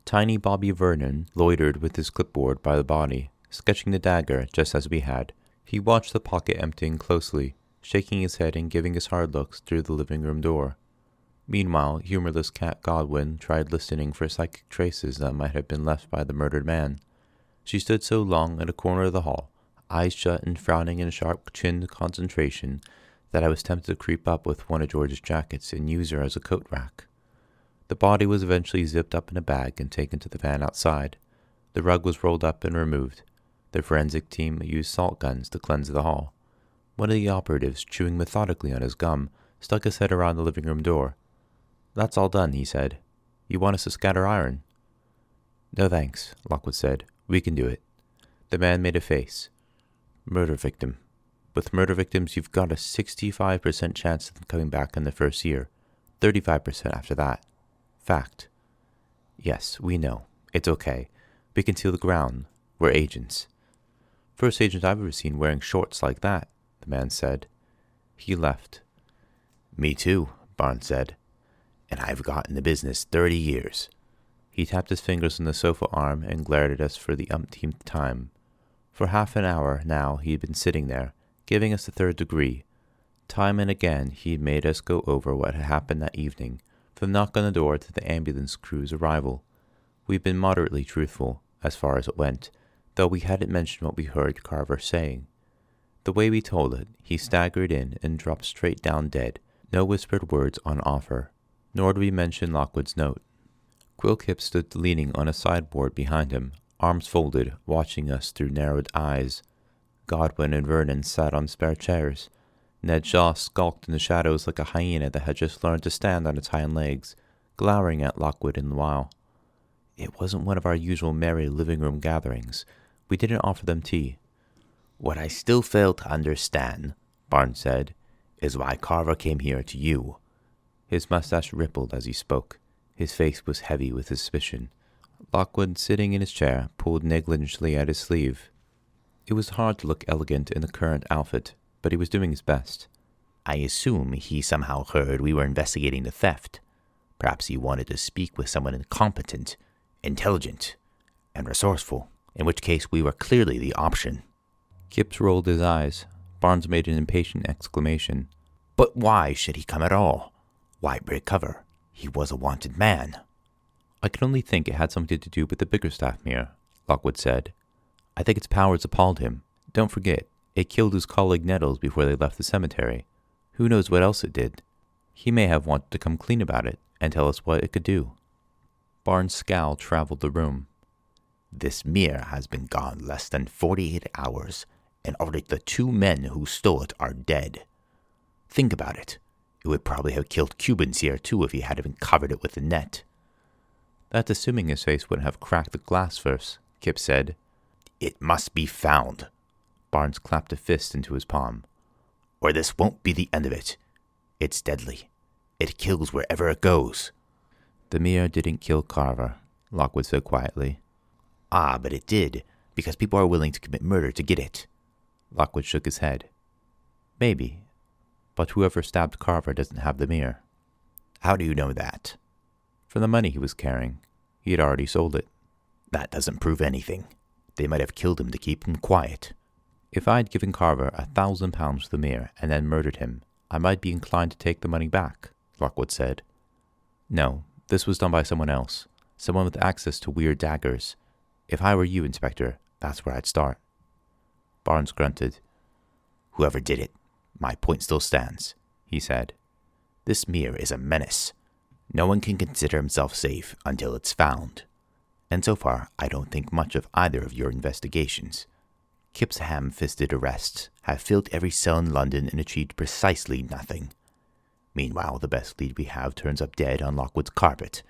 Tiny Bobby Vernon loitered with his clipboard by the body, sketching the dagger just as we had. He watched the pocket emptying closely, shaking his head and giving us hard looks through the living room door. Meanwhile, humorless Cat Godwin tried listening for psychic traces that might have been left by the murdered man. She stood so long in a corner of the hall, eyes shut and frowning in sharp-chinned concentration, that I was tempted to creep up with one of George's jackets and use her as a coat rack. The body was eventually zipped up in a bag and taken to the van outside. The rug was rolled up and removed. The forensic team used salt guns to cleanse the hall. One of the operatives, chewing methodically on his gum, stuck his head around the living room door. That's all done, he said. You want us to scatter iron? No thanks, Lockwood said. We can do it. The man made a face. Murder victim. With murder victims, you've got a 65% chance of them coming back in the first year, 35% after that. Fact. Yes, we know. It's okay. We can till the ground. We're agents. First agent I've ever seen wearing shorts like that, the man said. He left. Me too, Barnes said. And I've got in the business 30 years. He tapped his fingers on the sofa arm and glared at us for the umpteenth time. For half an hour now he'd been sitting there, giving us the third degree. Time and again he'd made us go over what had happened that evening, from the knock on the door to the ambulance crew's arrival. We've been moderately truthful, as far as it went, though we hadn't mentioned what we heard Carver saying. The way we told it, he staggered in and dropped straight down dead, no whispered words on offer, nor did we mention Lockwood's note. Quill Kip stood leaning on a sideboard behind him, arms folded, watching us through narrowed eyes. Godwin and Vernon sat on spare chairs. Ned Shaw skulked in the shadows like a hyena that had just learned to stand on its hind legs, glowering at Lockwood in the while. It wasn't one of our usual merry living-room gatherings. We didn't offer them tea. What I still fail to understand, Barnes said, is why Carver came here to you. His mustache rippled as he spoke. His face was heavy with suspicion. Lockwood, sitting in his chair, pulled negligently at his sleeve. It was hard to look elegant in the current outfit, but he was doing his best. I assume he somehow heard we were investigating the theft. Perhaps he wanted to speak with someone incompetent, intelligent, and resourceful, in which case we were clearly the option. Kipps rolled his eyes. Barnes made an impatient exclamation. But why should he come at all? Why break cover? He was a wanted man. I can only think it had something to do with the Bickerstaff mirror, Lockwood said. I think its powers appalled him. Don't forget, it killed his colleague Nettles before they left the cemetery. Who knows what else it did? He may have wanted to come clean about it and tell us what it could do. Barnes' scowl traveled the room. This mirror has been gone less than 48 hours, and already the 2 men who stole it are dead. Think about it. It would probably have killed Cubans here, too, if he hadn't covered it with a net. That's assuming his face wouldn't have cracked the glass first, Kip said. It must be found. Barnes clapped a fist into his palm. Or this won't be the end of it. It's deadly. It kills wherever it goes. The mirror didn't kill Carver, Lockwood said quietly. Ah, but it did, because people are willing to commit murder to get it. Lockwood shook his head. Maybe, but whoever stabbed Carver doesn't have the mirror. How do you know that? From the money he was carrying. He had already sold it. That doesn't prove anything. They might have killed him to keep him quiet. If I had given Carver £1,000 for the mirror and then murdered him, I might be inclined to take the money back, Lockwood said. No, this was done by someone else, someone with access to weird daggers. If I were you, Inspector, that's where I'd start. Barnes grunted. Whoever did it, my point still stands, he said. This mirror is a menace. No one can consider himself safe until it's found. And so far, I don't think much of either of your investigations. Kip's ham-fisted arrests have filled every cell in London and achieved precisely nothing. Meanwhile, the best lead we have turns up dead on Lockwood's carpet.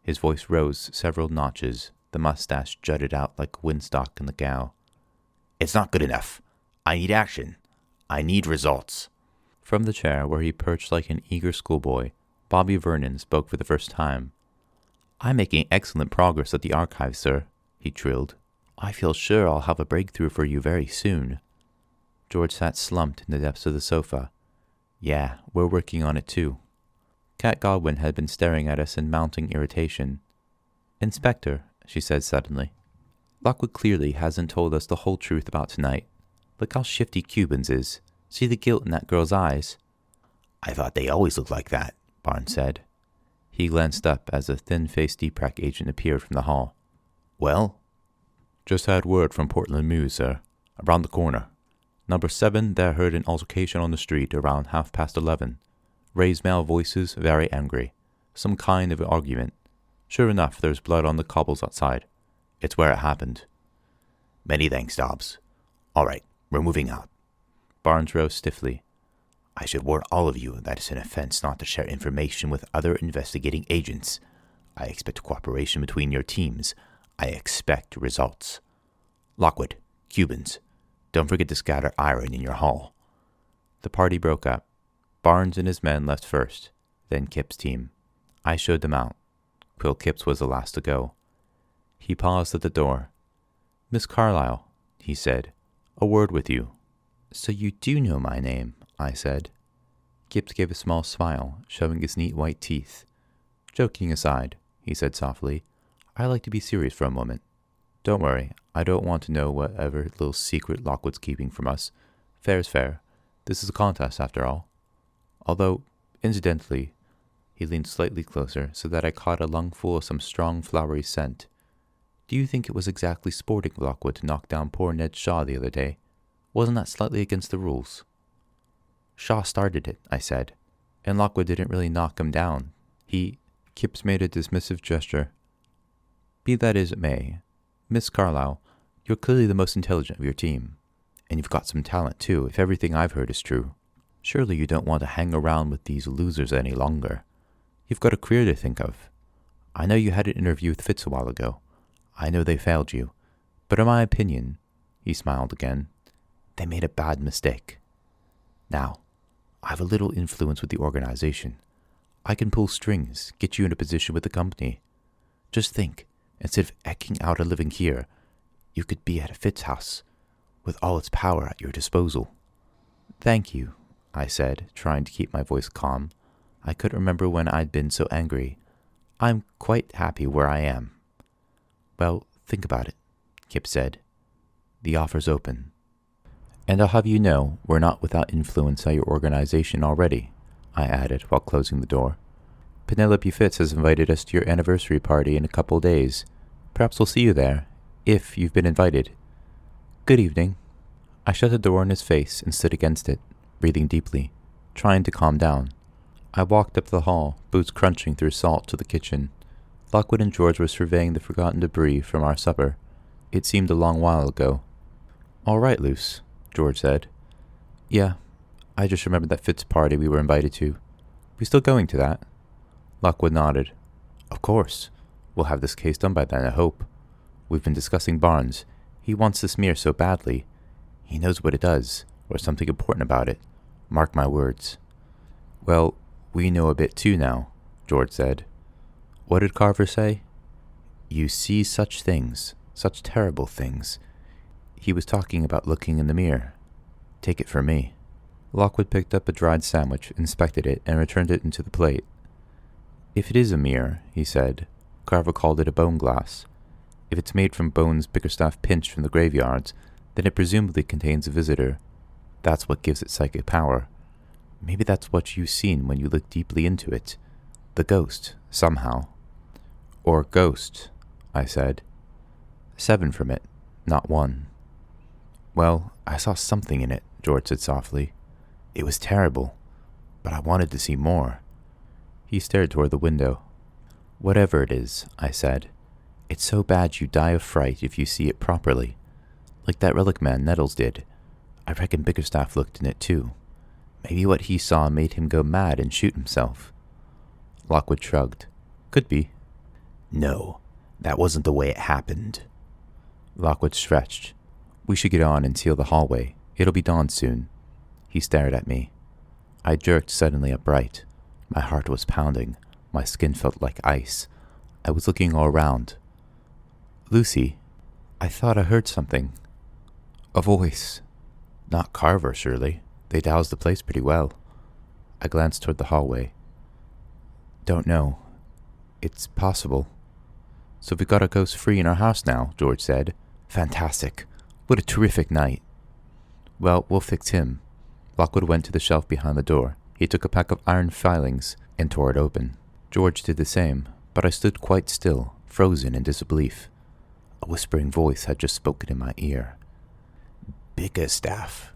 His voice rose several notches. The mustache jutted out like a windstock in the gow. It's not good enough. I need action. I need results. From the chair where he perched like an eager schoolboy, Bobby Vernon spoke for the first time. I'm making excellent progress at the archives, sir, he trilled. I feel sure I'll have a breakthrough for you very soon. George sat slumped in the depths of the sofa. Yeah, we're working on it too. Cat Godwin had been staring at us in mounting irritation. Inspector, she said suddenly, Lockwood clearly hasn't told us the whole truth about tonight. Look how shifty Cubans is. See the guilt in that girl's eyes. I thought they always looked like that, Barnes said. He glanced up as a thin-faced DPRAC agent appeared from the hall. Well? Just had word from Portland Mews, sir. Around the corner. Number 7 there heard an altercation on the street around 11:30. Raised male voices, very angry. Some kind of argument. Sure enough, there's blood on the cobbles outside. It's where it happened. Many thanks, Dobbs. All right, we're moving out. Barnes rose stiffly. I should warn all of you that it's an offense not to share information with other investigating agents. I expect cooperation between your teams. I expect results. Lockwood, Cubans, don't forget to scatter iron in your hall. The party broke up. Barnes and his men left first, then Kip's team. I showed them out. Quill Kipps was the last to go. He paused at the door. Miss Carlyle, he said, a word with you. So you do know my name, I said. Kipps gave a small smile, showing his neat white teeth. Joking aside, he said softly, I like to be serious for a moment. Don't worry, I don't want to know whatever little secret Lockwood's keeping from us. Fair's fair. This is a contest, after all. Although, incidentally, He leaned slightly closer so that I caught a lungful of some strong flowery scent. Do you think it was exactly sporting of Lockwood to knock down poor Ned Shaw the other day? Wasn't that slightly against the rules? Shaw started it, I said, and Lockwood didn't really knock him down. Kipps made a dismissive gesture. Be that as it may, Miss Carlyle, you're clearly the most intelligent of your team. And you've got some talent, too, if everything I've heard is true. Surely you don't want to hang around with these losers any longer. You've got a career to think of. I know you had an interview with Fitz a while ago. I know they failed you. But in my opinion, he smiled again, they made a bad mistake. Now, I have a little influence with the organization. I can pull strings, get you in a position with the company. Just think, instead of eking out a living here, you could be at a Fitz house, with all its power at your disposal. Thank you, I said, trying to keep my voice calm. I couldn't remember when I'd been so angry. I'm quite happy where I am. Well, think about it, Kip said. The offer's open. And I'll have you know we're not without influence at your organization already, I added while closing the door. Penelope Fitz has invited us to your anniversary party in a couple days. Perhaps we'll see you there, if you've been invited. Good evening. I shut the door in his face and stood against it, breathing deeply, trying to calm down. I walked up the hall, boots crunching through salt, to the kitchen. Lockwood and George were surveying the forgotten debris from our supper. It seemed a long while ago. All right, Luce, George said. Yeah, I just remembered that Fitz party we were invited to. We still going to that? Lockwood nodded. Of course. We'll have this case done by then, I hope. We've been discussing Barnes. He wants the smear so badly. He knows what it does, or something important about it. Mark my words. Well, we know a bit too now, George said. What did Carver say? You see such things, such terrible things. He was talking about looking in the mirror. Take it from me. Lockwood picked up a dried sandwich, inspected it, and returned it into the plate. If it is a mirror, he said, Carver called it a bone glass. If it's made from bones Bickerstaff pinched from the graveyards, then it presumably contains a visitor. That's what gives it psychic power. Maybe that's what you've seen when you look deeply into it. The ghost, somehow. Or ghost, I said. 7 from it, not 1. Well, I saw something in it, George said softly. It was terrible, but I wanted to see more. He stared toward the window. Whatever it is, I said, it's so bad you die of fright if you see it properly. Like that relic man Nettles did. I reckon Bickerstaff looked in it too. Maybe what he saw made him go mad and shoot himself. Lockwood shrugged. Could be. No, that wasn't the way it happened. Lockwood stretched. We should get on and seal the hallway. It'll be dawn soon. He stared at me. I jerked suddenly upright. My heart was pounding. My skin felt like ice. I was looking all around. Lucy, I thought I heard something. A voice. Not Carver, surely. They doused the place pretty well. I glanced toward the hallway. Don't know. It's possible. So we've got a ghost free in our house now, George said. Fantastic. What a terrific night. Well, we'll fix him. Lockwood went to the shelf behind the door. He took a pack of iron filings and tore it open. George did the same, but I stood quite still, frozen in disbelief. A whispering voice had just spoken in my ear. Bickerstaff.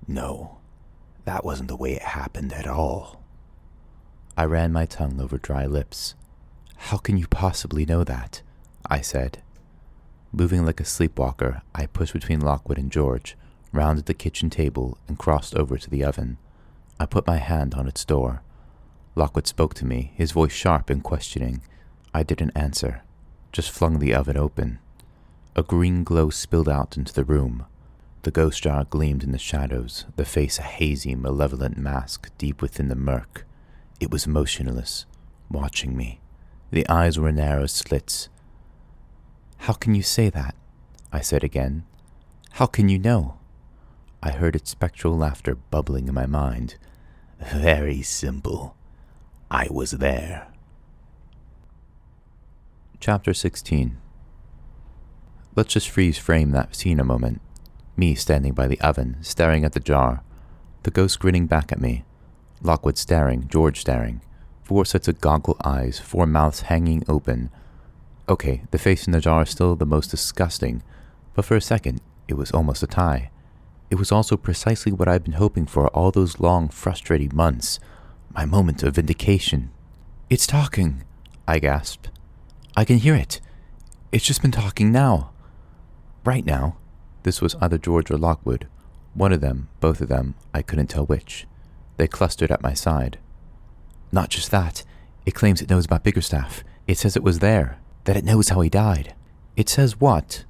No, that wasn't the way it happened at all. I ran my tongue over dry lips. How can you possibly know that? I said. Moving like a sleepwalker, I pushed between Lockwood and George, rounded the kitchen table, and crossed over to the oven. I put my hand on its door. Lockwood spoke to me, his voice sharp and questioning. I didn't answer, just flung the oven open. A green glow spilled out into the room. The ghost jar gleamed in the shadows, the face a hazy, malevolent mask deep within the murk. It was motionless, watching me. The eyes were narrow slits. How can you say that? I said again. How can you know? I heard its spectral laughter bubbling in my mind. Very simple. I was there. Chapter 16. Let's just freeze frame that scene a moment. Me standing by the oven, staring at the jar. The ghost grinning back at me. Lockwood staring, George staring. 4 sets of goggle eyes, 4 mouths hanging open. Okay, the face in the jar is still the most disgusting, but for a second, it was almost a tie. It was also precisely what I'd been hoping for all those long, frustrating months. My moment of vindication. "It's talking," I gasped. "I can hear it. It's just been talking now." Right now. This was either George or Lockwood. One of them, both of them, I couldn't tell which. They clustered at my side. "Not just that. It claims it knows about Biggerstaff. It says it was there. That it knows how he died." "It says what?"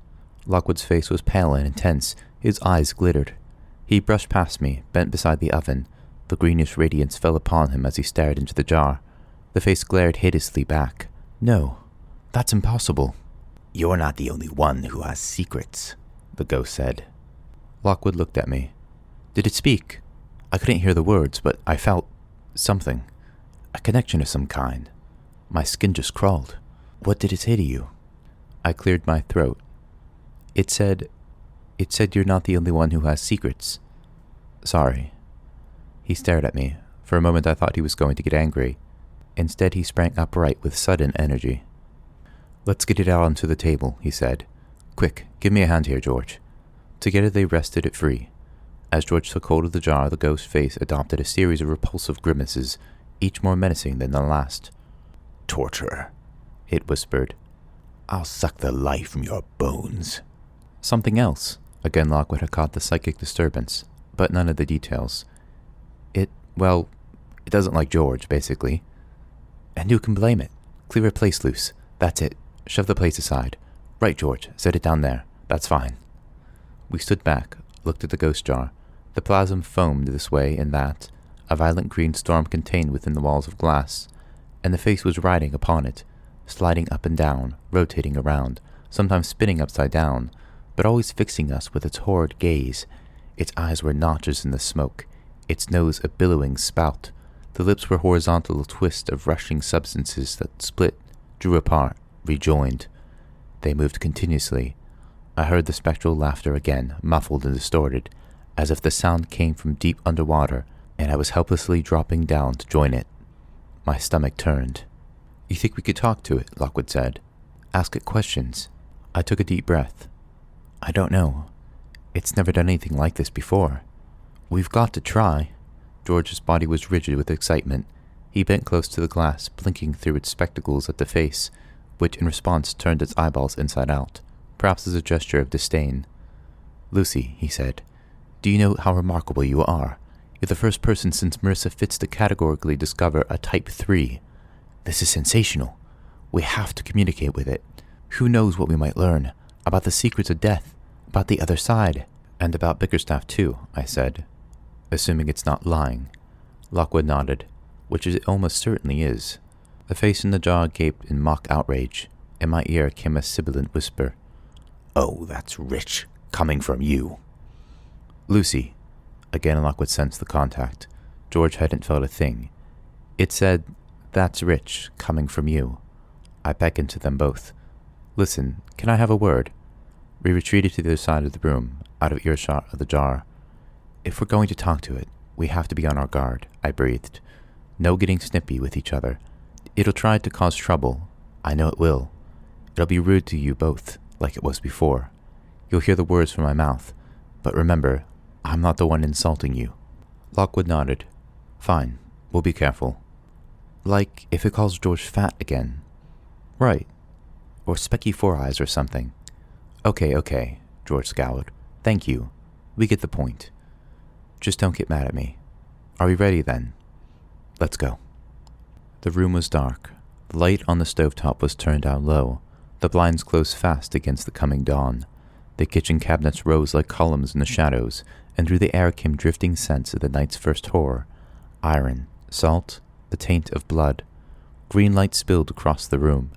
Lockwood's face was pale and intense. His eyes glittered. He brushed past me, bent beside the oven. The greenish radiance fell upon him as he stared into the jar. The face glared hideously back. "No, that's impossible." "You're not the only one who has secrets," the ghost said. Lockwood looked at me. "Did it speak?" I couldn't hear the words, but I felt something. A connection of some kind. My skin just crawled. "What did it say to you?" I cleared my throat. It said you're not the only one who has secrets. Sorry." He stared at me. For a moment I thought he was going to get angry. Instead he sprang upright with sudden energy. "Let's get it out onto the table," he said. "Quick, give me a hand here, George." Together they wrested it free. As George took hold of the jar, the ghost's face adopted a series of repulsive grimaces, each more menacing than the last. "Torture," it whispered. "I'll suck the life from your bones." Something else. Again Lockwood had caught the psychic disturbance, but none of the details. It doesn't like George, basically. And who can blame it? Clear a place loose. That's it. Shove the place aside. Right, George. Set it down there. That's fine. We stood back, looked at the ghost jar. The plasm foamed this way and that, a violent green storm contained within the walls of glass, and the face was riding upon it, sliding up and down, rotating around, sometimes spinning upside down, but always fixing us with its horrid gaze. Its eyes were notches in the smoke, its nose a billowing spout. The lips were horizontal twists of rushing substances that split, drew apart, rejoined. They moved continuously. I heard the spectral laughter again, muffled and distorted, as if the sound came from deep underwater, and I was helplessly dropping down to join it. My stomach turned. "You think we could talk to it?" Lockwood said. "Ask it questions." I took a deep breath. "I don't know. It's never done anything like this before." "We've got to try." George's body was rigid with excitement. He bent close to the glass, blinking through its spectacles at the face, which in response turned its eyeballs inside out, perhaps as a gesture of disdain. "Lucy," he said, "do you know how remarkable you are? You're the first person since Marissa Fitz to categorically discover a Type 3. This is sensational. We have to communicate with it. Who knows what we might learn? About the secrets of death, about the other side, and about Bickerstaff too," I said, assuming it's not lying. Lockwood nodded, which it almost certainly is. The face in the jar gaped in mock outrage. In my ear came a sibilant whisper. "Oh, that's rich, coming from you." "Lucy." Again Lockwood sensed the contact. George hadn't felt a thing. It said, "That's rich, coming from you." I beckoned to them both. "Listen, can I have a word?" We retreated to the other side of the room, out of earshot of the jar. "If we're going to talk to it, we have to be on our guard," I breathed. "No getting snippy with each other. It'll try to cause trouble. I know it will. It'll be rude to you both, like it was before. You'll hear the words from my mouth, but remember, I'm not the one insulting you." Lockwood nodded. "Fine, we'll be careful." "Like if it calls George fat again." "Right. Or Specky Four Eyes or something." Okay, George scowled. "Thank you. We get the point. Just don't get mad at me. Are we ready then? Let's go." The room was dark. The light on the stovetop was turned down low. The blinds closed fast against the coming dawn. The kitchen cabinets rose like columns in the shadows, and through the air came drifting scents of the night's first horror. Iron, salt, the taint of blood. Green light spilled across the room.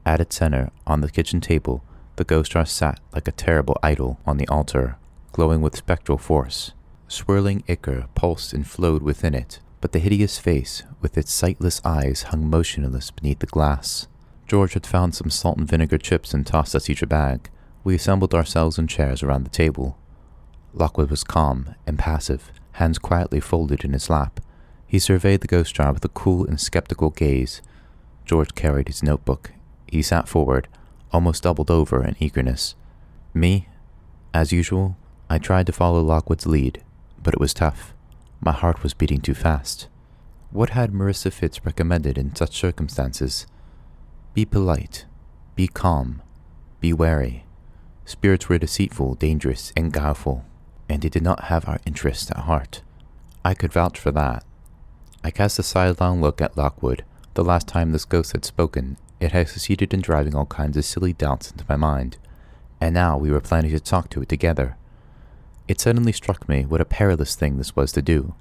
At its center, on the kitchen table, the ghost jar sat like a terrible idol on the altar, glowing with spectral force. Swirling ichor pulsed and flowed within it, but the hideous face, with its sightless eyes, hung motionless beneath the glass. George had found some salt and vinegar chips and tossed us each a bag. We assembled ourselves in chairs around the table. Lockwood was calm, impassive, hands quietly folded in his lap. He surveyed the ghost jar with a cool and skeptical gaze. George carried his notebook. He sat forward, almost doubled over in eagerness. Me? As usual, I tried to follow Lockwood's lead, but it was tough. My heart was beating too fast. What had Marissa Fitz recommended in such circumstances? Be polite. Be calm. Be wary. Spirits were deceitful, dangerous, and guileful, and they did not have our interests at heart. I could vouch for that. I cast a sidelong look at Lockwood. The last time this ghost had spoken, it had succeeded in driving all kinds of silly doubts into my mind, and now we were planning to talk to it together. It suddenly struck me what a perilous thing this was to do.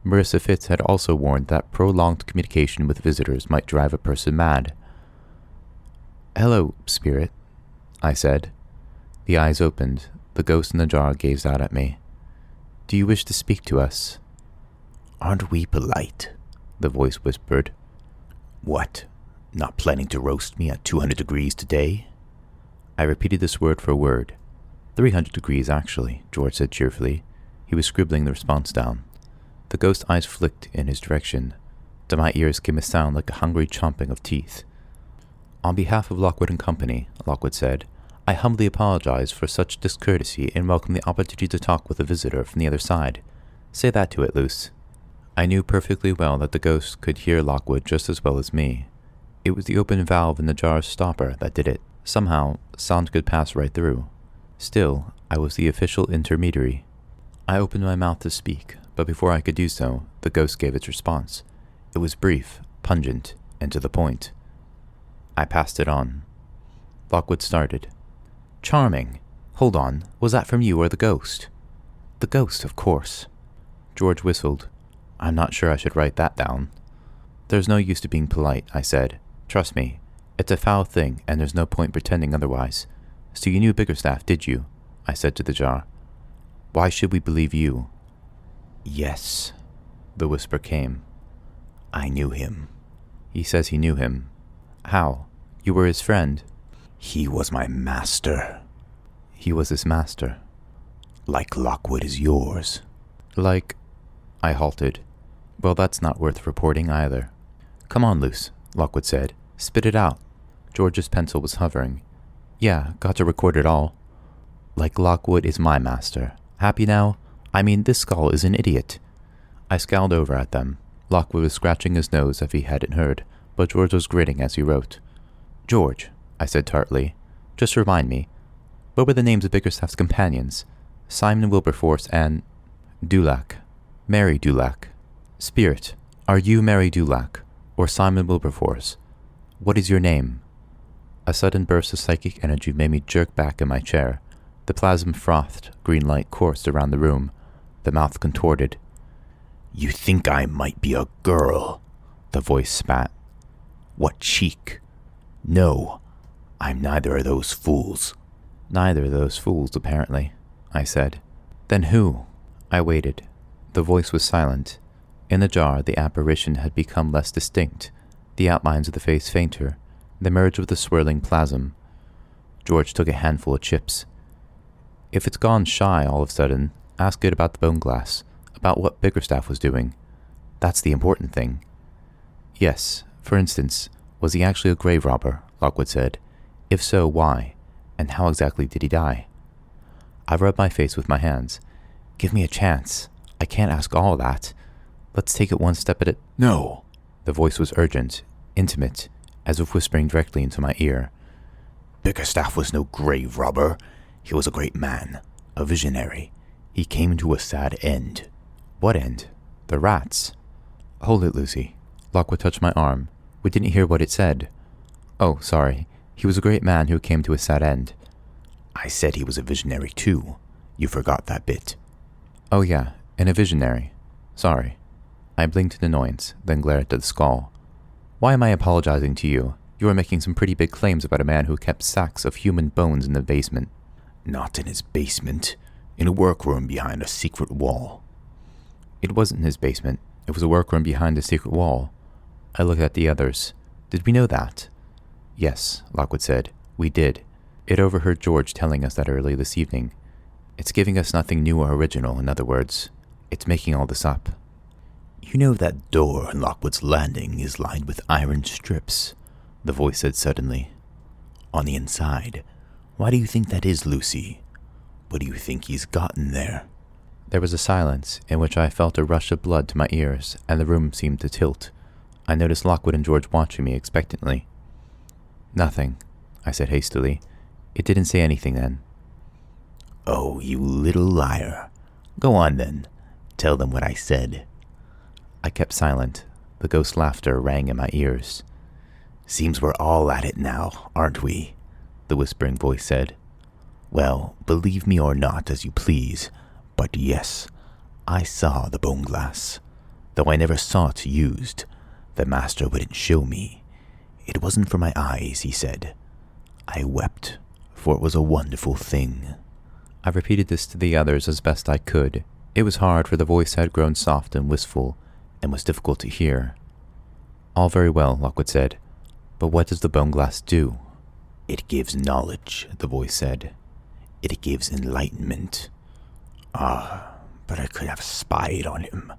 Marissa Fitz had also warned that prolonged communication with visitors might drive a person mad. "Hello, spirit," I said. The eyes opened. The ghost in the jar gazed out at me. "Do you wish to speak to us?" "Aren't we polite?" the voice whispered. "What, not planning to roast me at 200 degrees today?" I repeated this word for word. 300 degrees, actually, George said cheerfully. He was scribbling the response down. The ghost's eyes flicked in his direction. To my ears came a sound like a hungry chomping of teeth. "On behalf of Lockwood and Company," Lockwood said, "I humbly apologize for such discourtesy and welcome the opportunity to talk with a visitor from the other side. Say that to it, Luce." I knew perfectly well that the ghost could hear Lockwood just as well as me. It was the open valve in the jar's stopper that did it. Somehow, sound could pass right through. Still, I was the official intermediary. I opened my mouth to speak, but before I could do so, the ghost gave its response. It was brief, pungent, and to the point. I passed it on. Lockwood started. "Charming. Hold on, was that from you or the ghost?" "The ghost, of course." George whistled. "I'm not sure I should write that down." "There's no use to being polite," I said. "Trust me, it's a foul thing, and there's no point pretending otherwise. So you knew Bickerstaff, did you?" I said to the jar. "Why should we believe you?" "Yes," the whisper came. "I knew him." "He says he knew him. How? You were his friend?" "He was my master." "He was his master." "Like Lockwood is yours." "Like—" I halted. "Well, that's not worth reporting either." "Come on, Luce," Lockwood said. "Spit it out." George's pencil was hovering. "Yeah, got to record it all." "Like Lockwood is my master. Happy now? I mean, this skull is an idiot." I scowled over at them. Lockwood was scratching his nose if he hadn't heard, but George was grinning as he wrote. "George," I said tartly, "just remind me, what were the names of Bickerstaff's companions? Simon Wilberforce and— Dulac. Mary Dulac. Spirit, are you Mary Dulac, or Simon Wilberforce? What is your name?" A sudden burst of psychic energy made me jerk back in my chair. The plasm frothed, green light coursed around the room. The mouth contorted. "You think I might be a girl?" the voice spat. "What cheek! No, I'm neither of those fools." "Neither of those fools, apparently," I said. "Then who?" I waited. The voice was silent. In the jar, the apparition had become less distinct, the outlines of the face fainter. They merged with the swirling plasm. George took a handful of chips. "If it's gone shy all of a sudden, ask it about the bone glass, about what Bickerstaff was doing. That's the important thing." "Yes, for instance, was he actually a grave robber?" Lockwood said. "If so, why? And how exactly did he die?" I rubbed my face with my hands. "Give me a chance. I can't ask all that. Let's take it one step at a—" "No." The voice was urgent, intimate, as if whispering directly into my ear. "Bickerstaff was no grave robber. He was a great man, a visionary. He came to a sad end." "What end?" "The rats." "Hold it, Lucy." Lockwood touched my arm. "We didn't hear what it said." "Oh, sorry. He was a great man who came to a sad end." "I said he was a visionary too. You forgot that bit." "Oh yeah, and a visionary. Sorry." I blinked in annoyance, then glared at the skull. "Why am I apologizing to you? You are making some pretty big claims about a man who kept sacks of human bones in the basement." "Not in his basement. In a workroom behind a secret wall." "It wasn't his basement. It was a workroom behind a secret wall." I looked at the others. "Did we know that?" "Yes," Lockwood said. "We did. It overheard George telling us that early this evening. It's giving us nothing new or original, in other words. It's making all this up." You know that door on Lockwood's landing is lined with iron strips, the voice said suddenly. On the inside. Why do you think that is, Lucy? What do you think he's gotten there? There was a silence in which I felt a rush of blood to my ears, and the room seemed to tilt. I noticed Lockwood and George watching me expectantly. Nothing, I said hastily. It didn't say anything then. Oh, you little liar. Go on then. Tell them what I said. I kept silent. The ghost laughter rang in my ears. Seems we're all at it now, aren't we? The whispering voice said. Well, believe me or not as you please, but yes, I saw the bone glass. Though I never saw it used, the master wouldn't show me. It wasn't for my eyes, he said. I wept, for it was a wonderful thing. I repeated this to the others as best I could. It was hard, for the voice had grown soft and wistful, and was difficult to hear. All very well, Lockwood said, but what does the bone glass do? It gives knowledge, the voice said. It gives enlightenment. Ah, but I could have spied on him.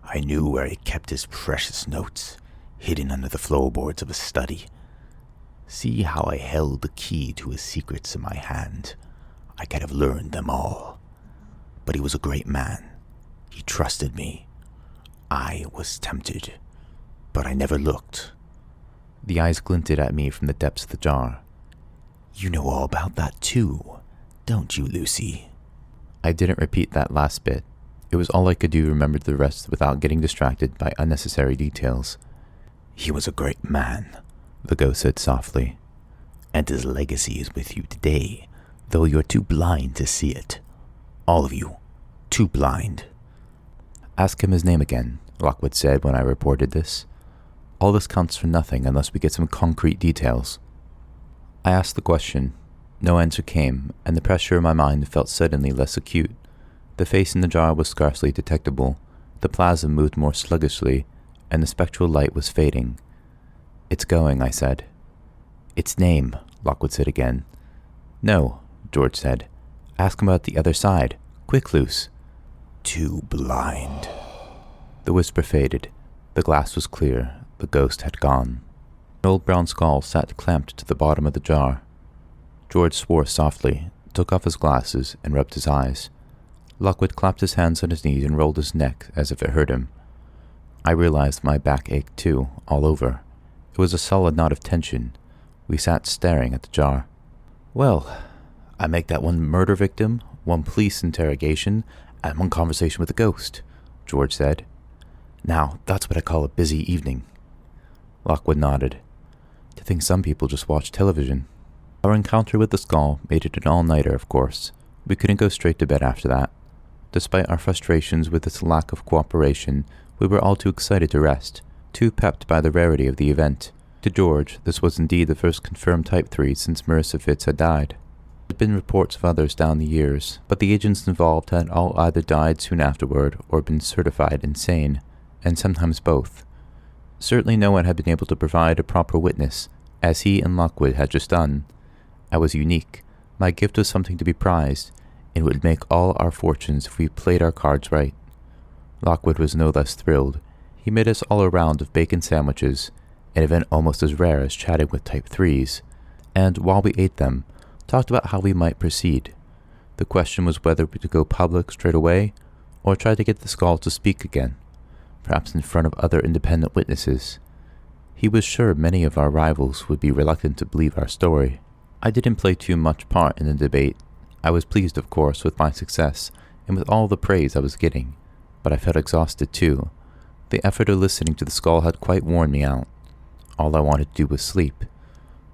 I knew where he kept his precious notes, hidden under the floorboards of his study. See how I held the key to his secrets in my hand. I could have learned them all. But he was a great man. He trusted me. I was tempted, but I never looked. The eyes glinted at me from the depths of the jar. You know all about that too, don't you, Lucy? I didn't repeat that last bit. It was all I could do to remember the rest without getting distracted by unnecessary details. He was a great man, the ghost said softly, and his legacy is with you today, though you're too blind to see it. All of you, too blind. Ask him his name again, Lockwood said when I reported this. All this counts for nothing unless we get some concrete details. I asked the question. No answer came, and the pressure in my mind felt suddenly less acute. The face in the jar was scarcely detectable. The plasm moved more sluggishly, and the spectral light was fading. It's going, I said. Its name, Lockwood said again. No, George said. Ask him about the other side. Quick, Luce. Too blind. The whisper faded. The glass was clear. The ghost had gone. An old brown skull sat clamped to the bottom of the jar. George swore softly, took off his glasses, and rubbed his eyes. Lockwood clapped his hands on his knees and rolled his neck as if it hurt him. I realized my back ached too, all over. It was a solid knot of tension. We sat staring at the jar. Well, I make that one murder victim, one police interrogation, and one conversation with a ghost, George said. Now, that's what I call a busy evening. Lockwood nodded. To think some people just watch television. Our encounter with the skull made it an all-nighter, of course. We couldn't go straight to bed after that. Despite our frustrations with its lack of cooperation, we were all too excited to rest, too pepped by the rarity of the event. To George, this was indeed the first confirmed Type 3 since Marissa Fitz had died. There had been reports of others down the years, but the agents involved had all either died soon afterward or been certified insane, and sometimes both. Certainly no one had been able to provide a proper witness, as he and Lockwood had just done. I was unique. My gift was something to be prized, and would make all our fortunes if we played our cards right. Lockwood was no less thrilled. He made us all a round of bacon sandwiches, an event almost as rare as chatting with Type 3s, and while we ate them, talked about how we might proceed. The question was whether to go public straight away, or try to get the skull to speak again, perhaps in front of other independent witnesses. He was sure many of our rivals would be reluctant to believe our story. I didn't play too much part in the debate. I was pleased, of course, with my success, and with all the praise I was getting, but I felt exhausted too. The effort of listening to the skull had quite worn me out. All I wanted to do was sleep.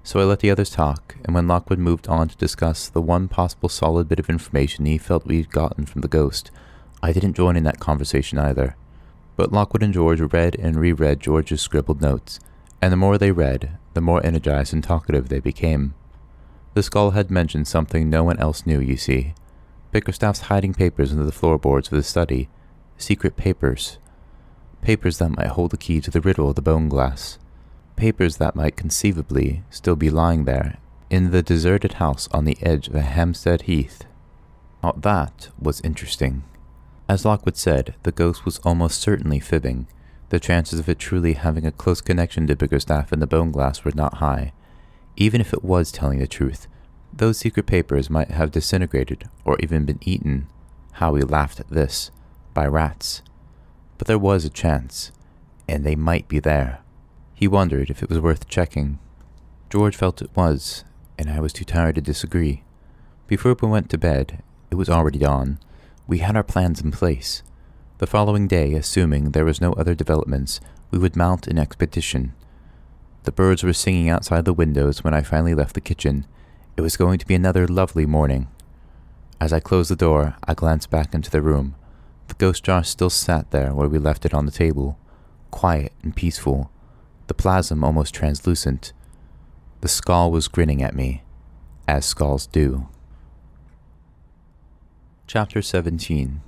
So I let the others talk, and when Lockwood moved on to discuss the one possible solid bit of information he felt we'd gotten from the ghost, I didn't join in that conversation either. But Lockwood and George read and reread George's scribbled notes, and the more they read, the more energized and talkative they became. The skull had mentioned something no one else knew, you see. Bickerstaff's hiding papers under the floorboards of the study. Secret papers. Papers that might hold the key to the riddle of the bone glass. Papers that might conceivably still be lying there, in the deserted house on the edge of a Hampstead Heath. Now that was interesting. As Lockwood said, the ghost was almost certainly fibbing. The chances of it truly having a close connection to Bickerstaff and the bone glass were not high. Even if it was telling the truth, those secret papers might have disintegrated or even been eaten, Howie laughed at this, by rats. But there was a chance, and they might be there. He wondered if it was worth checking. George felt it was, and I was too tired to disagree. Before we went to bed, it was already dawn. We had our plans in place. The following day, assuming there was no other developments, we would mount an expedition. The birds were singing outside the windows when I finally left the kitchen. It was going to be another lovely morning. As I closed the door, I glanced back into the room. The ghost jar still sat there where we left it on the table, quiet and peaceful, the plasm almost translucent. The skull was grinning at me, as skulls do. Chapter 17.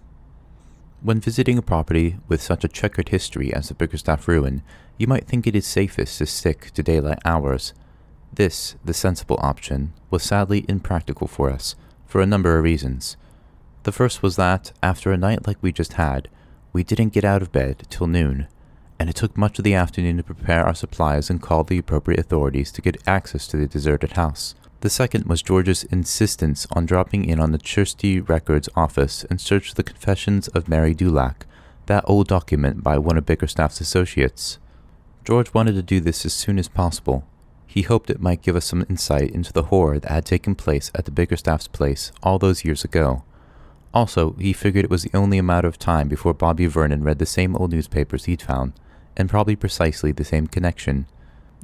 When visiting a property with such a checkered history as the Bickerstaff ruin, you might think it is safest to stick to daylight hours. This, the sensible option, was sadly impractical for us, for a number of reasons. The first was that, after a night like we just had, we didn't get out of bed till noon, and it took much of the afternoon to prepare our supplies and call the appropriate authorities to get access to the deserted house. The second was George's insistence on dropping in on the Trustee Records office and search the Confessions of Mary Dulac, that old document by one of Bickerstaff's associates. George wanted to do this as soon as possible. He hoped it might give us some insight into the horror that had taken place at the Bickerstaff's place all those years ago. Also, he figured it was the only amount of time before Bobby Vernon read the same old newspapers he'd found, and probably precisely the same connection.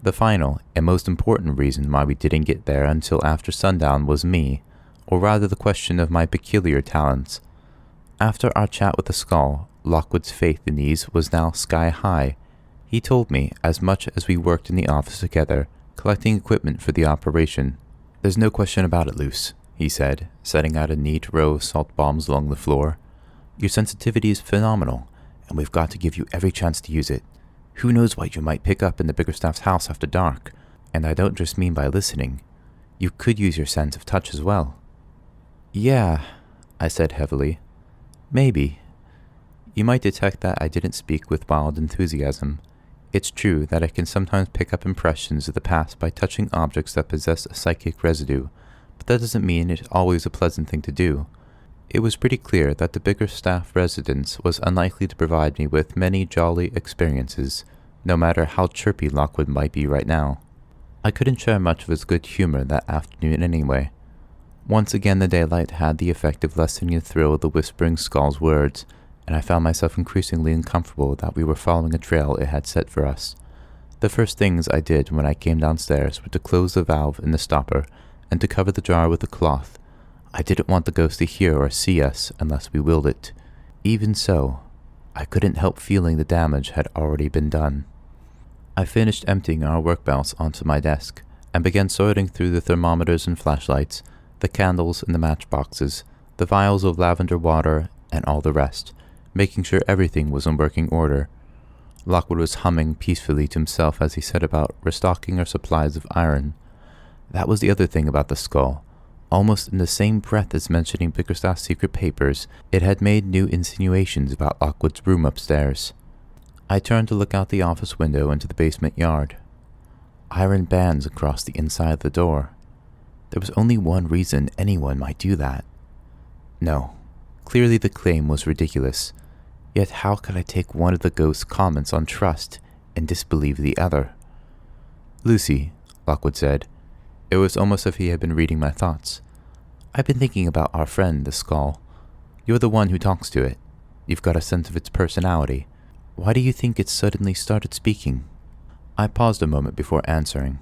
The final, and most important reason why we didn't get there until after sundown was me, or rather the question of my peculiar talents. After our chat with the skull, Lockwood's faith in these was now sky high. He told me, as much as we worked in the office together, collecting equipment for the operation. "There's no question about it, Luce," he said, setting out a neat row of salt bombs along the floor. "Your sensitivity is phenomenal, and we've got to give you every chance to use it. Who knows what you might pick up in the Bickerstaff's house after dark? And I don't just mean by listening. You could use your sense of touch as well." "Yeah," I said heavily. "Maybe." You might detect that I didn't speak with wild enthusiasm. It's true that I can sometimes pick up impressions of the past by touching objects that possess a psychic residue, but that doesn't mean it's always a pleasant thing to do. It was pretty clear that the Bickerstaff residence was unlikely to provide me with many jolly experiences, no matter how chirpy Lockwood might be right now. I couldn't share much of his good humor that afternoon anyway. Once again the daylight had the effect of lessening the thrill of the whispering skull's words, and I found myself increasingly uncomfortable that we were following a trail it had set for us. The first things I did when I came downstairs were to close the valve in the stopper and to cover the jar with a cloth. I didn't want the ghost to hear or see us unless we willed it. Even so, I couldn't help feeling the damage had already been done. I finished emptying our work belts onto my desk and began sorting through the thermometers and flashlights, the candles and the matchboxes, the vials of lavender water, and all the rest, making sure everything was in working order. Lockwood was humming peacefully to himself as he set about restocking our supplies of iron. That was the other thing about the skull. Almost in the same breath as mentioning Bickerstaff's secret papers, it had made new insinuations about Lockwood's room upstairs. I turned to look out the office window into the basement yard. Iron bands across the inside of the door. There was only one reason anyone might do that. No, clearly the claim was ridiculous. Yet how could I take one of the ghost's comments on trust and disbelieve the other? "Lucy," Lockwood said. It was almost as if he had been reading my thoughts. "I've been thinking about our friend, the skull. You're the one who talks to it. You've got a sense of its personality. Why do you think it suddenly started speaking?" I paused a moment before answering.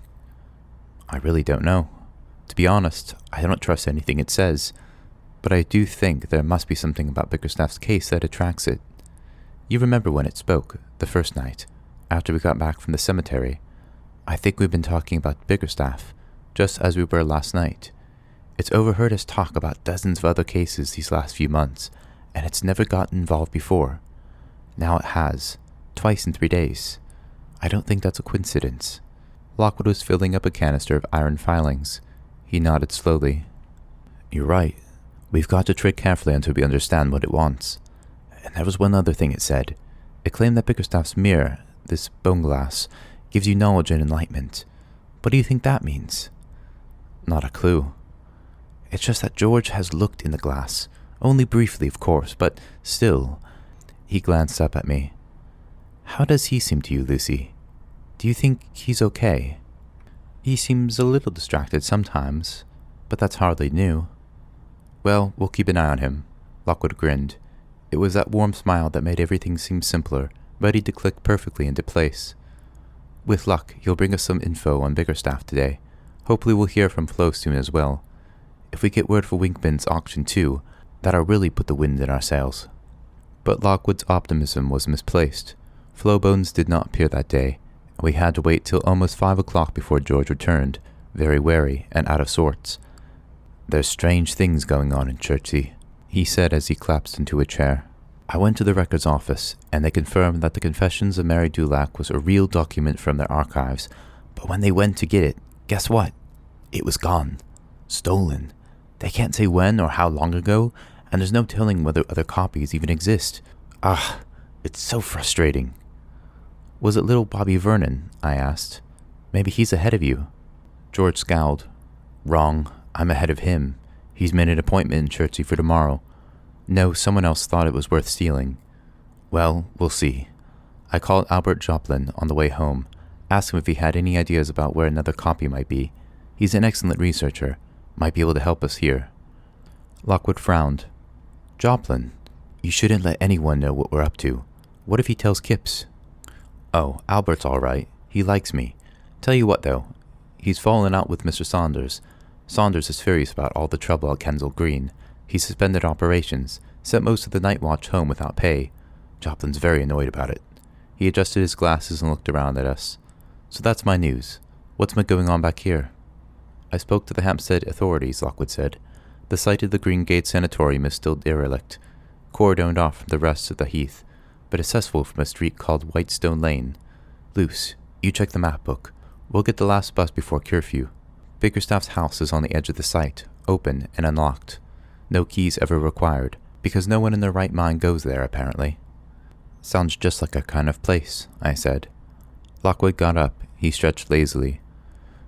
"I really don't know. To be honest, I don't trust anything it says, but I do think there must be something about Bickerstaff's case that attracts it. You remember when it spoke, the first night, after we got back from the cemetery? I think we've been talking about Bickerstaff, just as we were last night. It's overheard us talk about dozens of other cases these last few months, and it's never gotten involved before. Now it has, twice in 3 days. I don't think that's a coincidence." Lockwood was filling up a canister of iron filings. He nodded slowly. "You're right. We've got to tread carefully until we understand what it wants. And there was one other thing it said. It claimed that Bickerstaff's mirror, this bone glass, gives you knowledge and enlightenment. What do you think that means? Not a clue. It's just that George has looked in the glass. Only briefly, of course, but still. He glanced up at me. How does he seem to you, Lucy? Do you think he's okay? He seems a little distracted sometimes, but that's hardly new. Well, we'll keep an eye on him. Lockwood grinned. It was that warm smile that made everything seem simpler, ready to click perfectly into place. With luck, he'll bring us some info on Bickerstaff today. Hopefully we'll hear from Flo soon as well. If we get word for Winkman's auction too, that'll really put the wind in our sails. But Lockwood's optimism was misplaced. Flo Bones did not appear that day, and we had to wait till almost 5 o'clock before George returned, very wary and out of sorts. There's strange things going on in Chertsey, he said as he collapsed into a chair. I went to the records office, and they confirmed that the Confessions of Mary Dulac was a real document from their archives, but when they went to get it, guess what? It was gone. Stolen. They can't say when or how long ago, and there's no telling whether other copies even exist. It's so frustrating. Was it little Bobby Vernon? I asked. Maybe he's ahead of you. George scowled. Wrong. I'm ahead of him. He's made an appointment in Chertsey for tomorrow. No, someone else thought it was worth stealing. Well, we'll see. I called Albert Joplin on the way home, asked him if he had any ideas about where another copy might be. He's an excellent researcher, might be able to help us here. Lockwood frowned. Joplin, you shouldn't let anyone know what we're up to. What if he tells Kipps? Oh, Albert's all right. He likes me. Tell you what, though. He's fallen out with Mr. Saunders. Saunders is furious about all the trouble at Kensal Green. He suspended operations, sent most of the night watch home without pay. Joplin's very annoyed about it. He adjusted his glasses and looked around at us. So that's my news. What's been going on back here? I spoke to the Hampstead authorities, Lockwood said. The site of the Green Gate Sanatorium is still derelict, cordoned off from the rest of the heath, but accessible from a street called Whitestone Lane. Luce, you check the map book. We'll get the last bus before curfew. Bickerstaff's house is on the edge of the site, open and unlocked. No keys ever required, because no one in their right mind goes there, apparently. Sounds just like our kind of place, I said. Lockwood got up. He stretched lazily.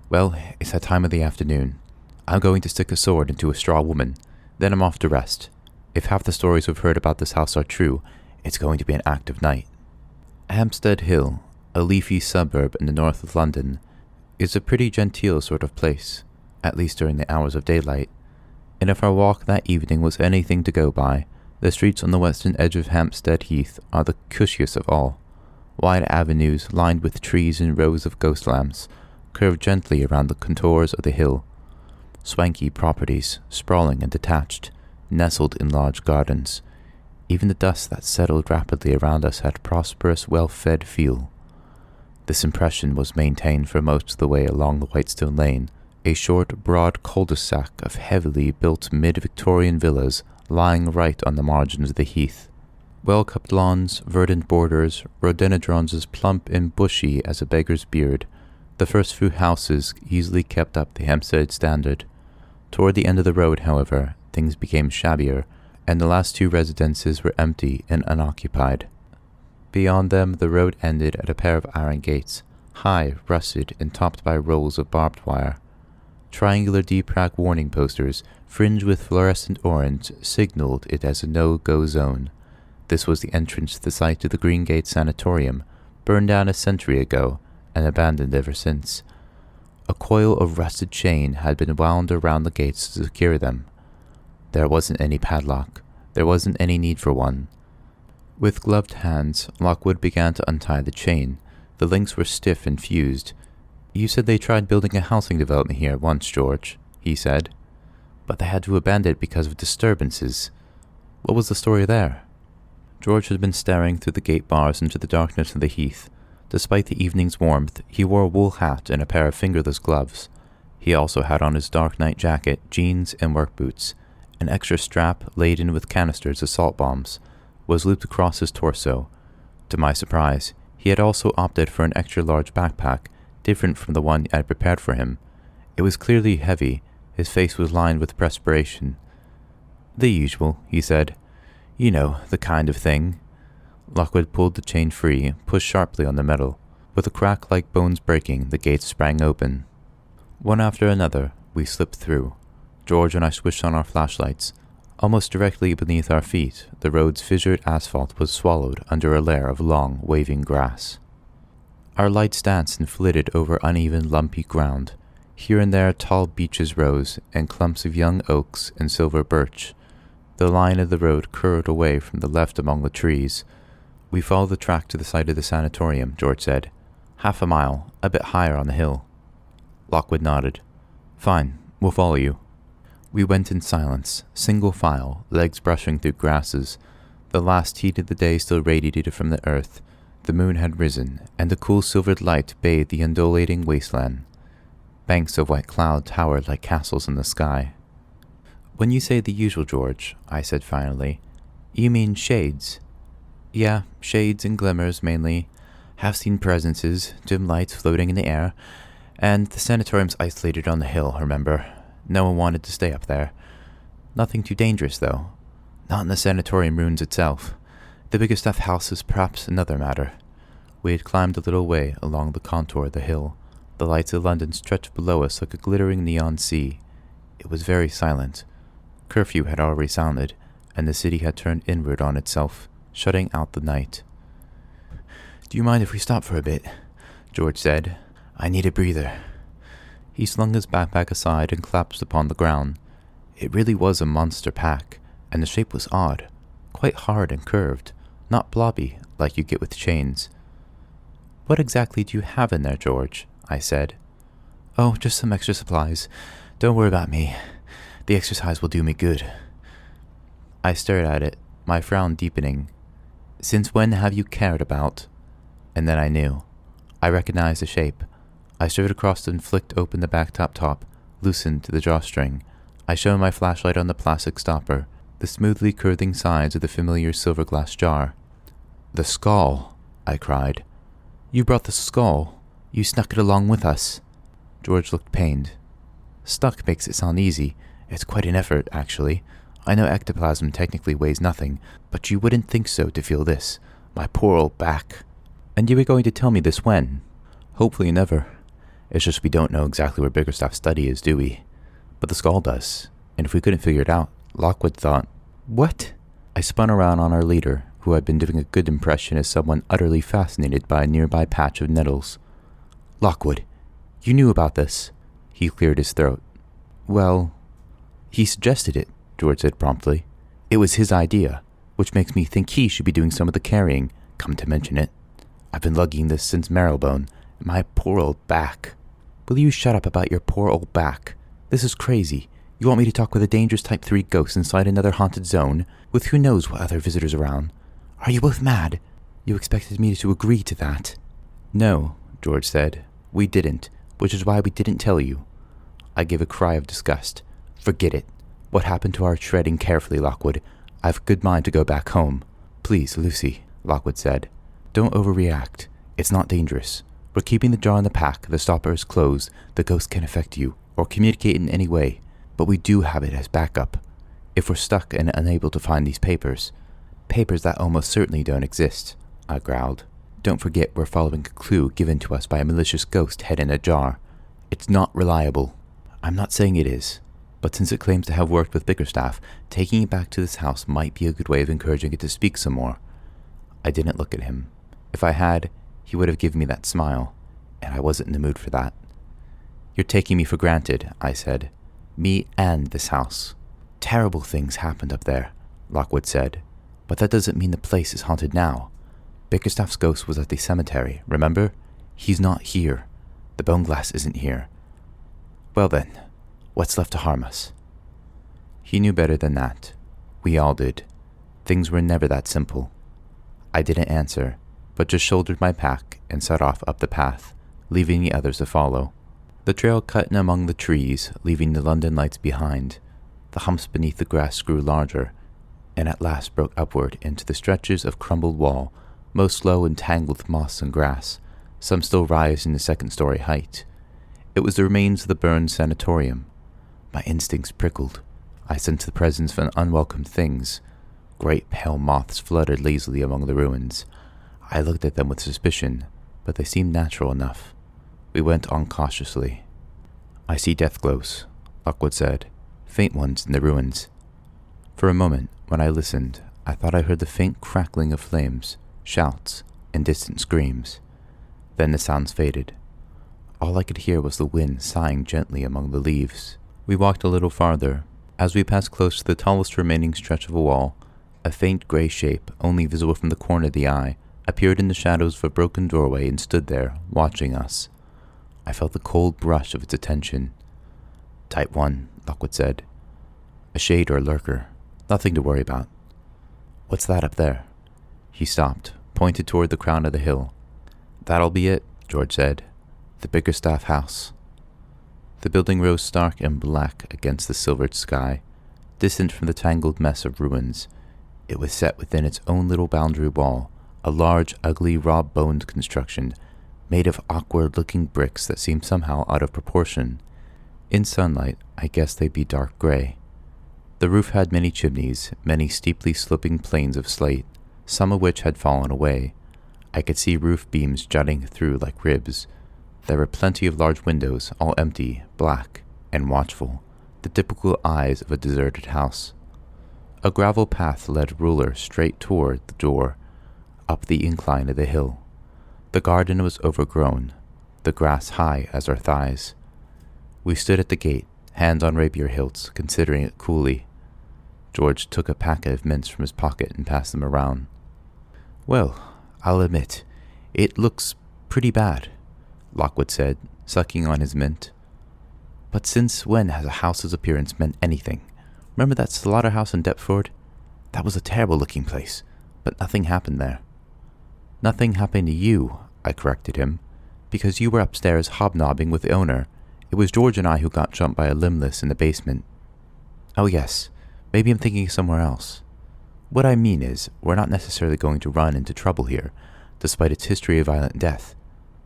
Well, it's that time of the afternoon. I'm going to stick a sword into a straw woman, then I'm off to rest. If half the stories we've heard about this house are true, it's going to be an active night. Hampstead Hill, a leafy suburb in the north of London, is a pretty genteel sort of place, at least during the hours of daylight. And if our walk that evening was anything to go by, the streets on the western edge of Hampstead Heath are the cushiest of all. Wide avenues lined with trees and rows of ghost lamps curve gently around the contours of the hill. Swanky properties, sprawling and detached, nestled in large gardens. Even the dust that settled rapidly around us had a prosperous, well-fed feel. This impression was maintained for most of the way along the Whitestone Lane, a short, broad cul-de-sac of heavily built mid-Victorian villas lying right on the margins of the heath. Well-kept lawns, verdant borders, rhododendrons as plump and bushy as a beggar's beard. The first few houses easily kept up the Hampstead standard. Toward the end of the road, however, things became shabbier, and the last two residences were empty and unoccupied. Beyond them, the road ended at a pair of iron gates, high, rusted, and topped by rolls of barbed wire. Triangular D-Prac warning posters, fringed with fluorescent orange, signaled it as a no-go zone. This was the entrance to the site of the Green Gate Sanatorium, burned down a century ago, and abandoned ever since. A coil of rusted chain had been wound around the gates to secure them. There wasn't any padlock. There wasn't any need for one. With gloved hands, Lockwood began to untie the chain. The links were stiff and fused. You said they tried building a housing development here once, George, he said. But they had to abandon it because of disturbances. What was the story there? George had been staring through the gate bars into the darkness of the heath. Despite the evening's warmth, he wore a wool hat and a pair of fingerless gloves. He also had on his dark night jacket, jeans, and work boots. An extra strap, laden with canisters of salt bombs, was looped across his torso. To my surprise, he had also opted for an extra-large backpack, different from the one I had prepared for him. It was clearly heavy. His face was lined with perspiration. The usual, he said. You know, the kind of thing. Lockwood pulled the chain free, pushed sharply on the metal. With a crack like bones breaking, the gates sprang open. One after another, we slipped through. George and I switched on our flashlights. Almost directly beneath our feet, the road's fissured asphalt was swallowed under a layer of long, waving grass. Our lights danced and flitted over uneven, lumpy ground. Here and there tall beeches rose, and clumps of young oaks and silver birch. The line of the road curved away from the left among the trees. We followed the track to the site of the sanatorium, George said. 1/2 a mile, a bit higher on the hill. Lockwood nodded. Fine, we'll follow you. We went in silence, single file, legs brushing through grasses. The last heat of the day still radiated from the earth. The moon had risen, and a cool silvered light bathed the undulating wasteland. Banks of white cloud towered like castles in the sky. When you say the usual, George, I said finally, you mean shades? Yeah, shades and glimmers mainly. Have seen presences, dim lights floating in the air. And the sanatorium's isolated on the hill, remember? No one wanted to stay up there. Nothing too dangerous, though. Not in the sanatorium ruins itself. The Bickerstaff house is perhaps another matter. We had climbed a little way along the contour of the hill. The lights of London stretched below us like a glittering neon sea. It was very silent. Curfew had already sounded, and the city had turned inward on itself, shutting out the night. Do you mind if we stop for a bit? George said. I need a breather. He slung his backpack aside and collapsed upon the ground. It really was a monster pack, and the shape was odd, quite hard and curved, not blobby like you get with chains. What exactly do you have in there, George? I said. Oh, just some extra supplies. Don't worry about me. The exercise will do me good. I stared at it, my frown deepening. Since when have you cared about? And then I knew. I recognized the shape. I strode across and flicked open the backtop top, loosened the drawstring. I shone my flashlight on the plastic stopper, the smoothly curving sides of the familiar silver glass jar. The skull, I cried. You brought the skull. You snuck it along with us. George looked pained. Stuck makes it sound easy. It's quite an effort, actually. I know ectoplasm technically weighs nothing, but you wouldn't think so to feel this. My poor old back. And you were going to tell me this when? Hopefully never. It's just we don't know exactly where Bickerstaff's study is, do we? But the skull does. And if we couldn't figure it out, Lockwood thought, What? I spun around on our leader, who had been doing a good impression as someone utterly fascinated by a nearby patch of nettles. Lockwood, you knew about this. He cleared his throat. Well, he suggested it, George said promptly. It was his idea, which makes me think he should be doing some of the carrying, come to mention it. I've been lugging this since Marylebone, and my poor old back. Will you shut up about your poor old back? This is crazy. You want me to talk with a dangerous Type 3 ghost inside another haunted zone, with who knows what other visitors around? Are you both mad? You expected me to agree to that? No, George said. We didn't, which is why we didn't tell you. I gave a cry of disgust. Forget it. What happened to our treading carefully, Lockwood? I've a good mind to go back home. Please, Lucy, Lockwood said. Don't overreact. It's not dangerous. We're keeping the jar in the pack, the stopper is closed, the ghost can't affect you, or communicate in any way, but we do have it as backup. If we're stuck and unable to find these papers that almost certainly don't exist, I growled. Don't forget we're following a clue given to us by a malicious ghost head in a jar. It's not reliable. I'm not saying it is, but since it claims to have worked with Bickerstaff, taking it back to this house might be a good way of encouraging it to speak some more. I didn't look at him. If I had, he would have given me that smile, and I wasn't in the mood for that. You're taking me for granted, I said. Me and this house. Terrible things happened up there, Lockwood said, but that doesn't mean the place is haunted now. Bickerstaff's ghost was at the cemetery, remember? He's not here. The bone glass isn't here. Well then, what's left to harm us? He knew better than that. We all did. Things were never that simple. I didn't answer, but just shouldered my pack and set off up the path, leaving the others to follow. The trail cut in among the trees, leaving the London lights behind. The humps beneath the grass grew larger, and at last broke upward into the stretches of crumbled wall, most low and tangled with moss and grass, some still rising to second-story height. It was the remains of the burned sanatorium. My instincts prickled. I sensed the presence of unwelcome things. Great pale moths fluttered lazily among the ruins. I looked at them with suspicion, but they seemed natural enough. We went on cautiously. I see death glows, Lockwood said, faint ones in the ruins. For a moment, when I listened, I thought I heard the faint crackling of flames, shouts, and distant screams. Then the sounds faded. All I could hear was the wind sighing gently among the leaves. We walked a little farther. As we passed close to the tallest remaining stretch of a wall, a faint gray shape, only visible from the corner of the eye, appeared in the shadows of a broken doorway and stood there, watching us. I felt the cold brush of its attention. Type 1, Lockwood said. A shade or a lurker. Nothing to worry about. What's that up there? He stopped, pointed toward the crown of the hill. That'll be it, George said. The Bickerstaff house. The building rose stark and black against the silvered sky, distant from the tangled mess of ruins. It was set within its own little boundary wall, a large, ugly, raw-boned construction, made of awkward-looking bricks that seemed somehow out of proportion. In sunlight, I guessed they'd be dark gray. The roof had many chimneys, many steeply sloping planes of slate, some of which had fallen away. I could see roof beams jutting through like ribs. There were plenty of large windows, all empty, black, and watchful, the typical eyes of a deserted house. A gravel path led Ruler straight toward the door, up the incline of the hill. The garden was overgrown, the grass high as our thighs. We stood at the gate, hands on rapier hilts, considering it coolly. George took a packet of mints from his pocket and passed them around. Well, I'll admit, it looks pretty bad, Lockwood said, sucking on his mint. But since when has a house's appearance meant anything? Remember that slaughterhouse in Deptford? That was a terrible-looking place, but nothing happened there. Nothing happened to you, I corrected him, because you were upstairs hobnobbing with the owner. It was George and I who got jumped by a limbless in the basement. Oh yes, maybe I'm thinking somewhere else. What I mean is, we're not necessarily going to run into trouble here, despite its history of violent death.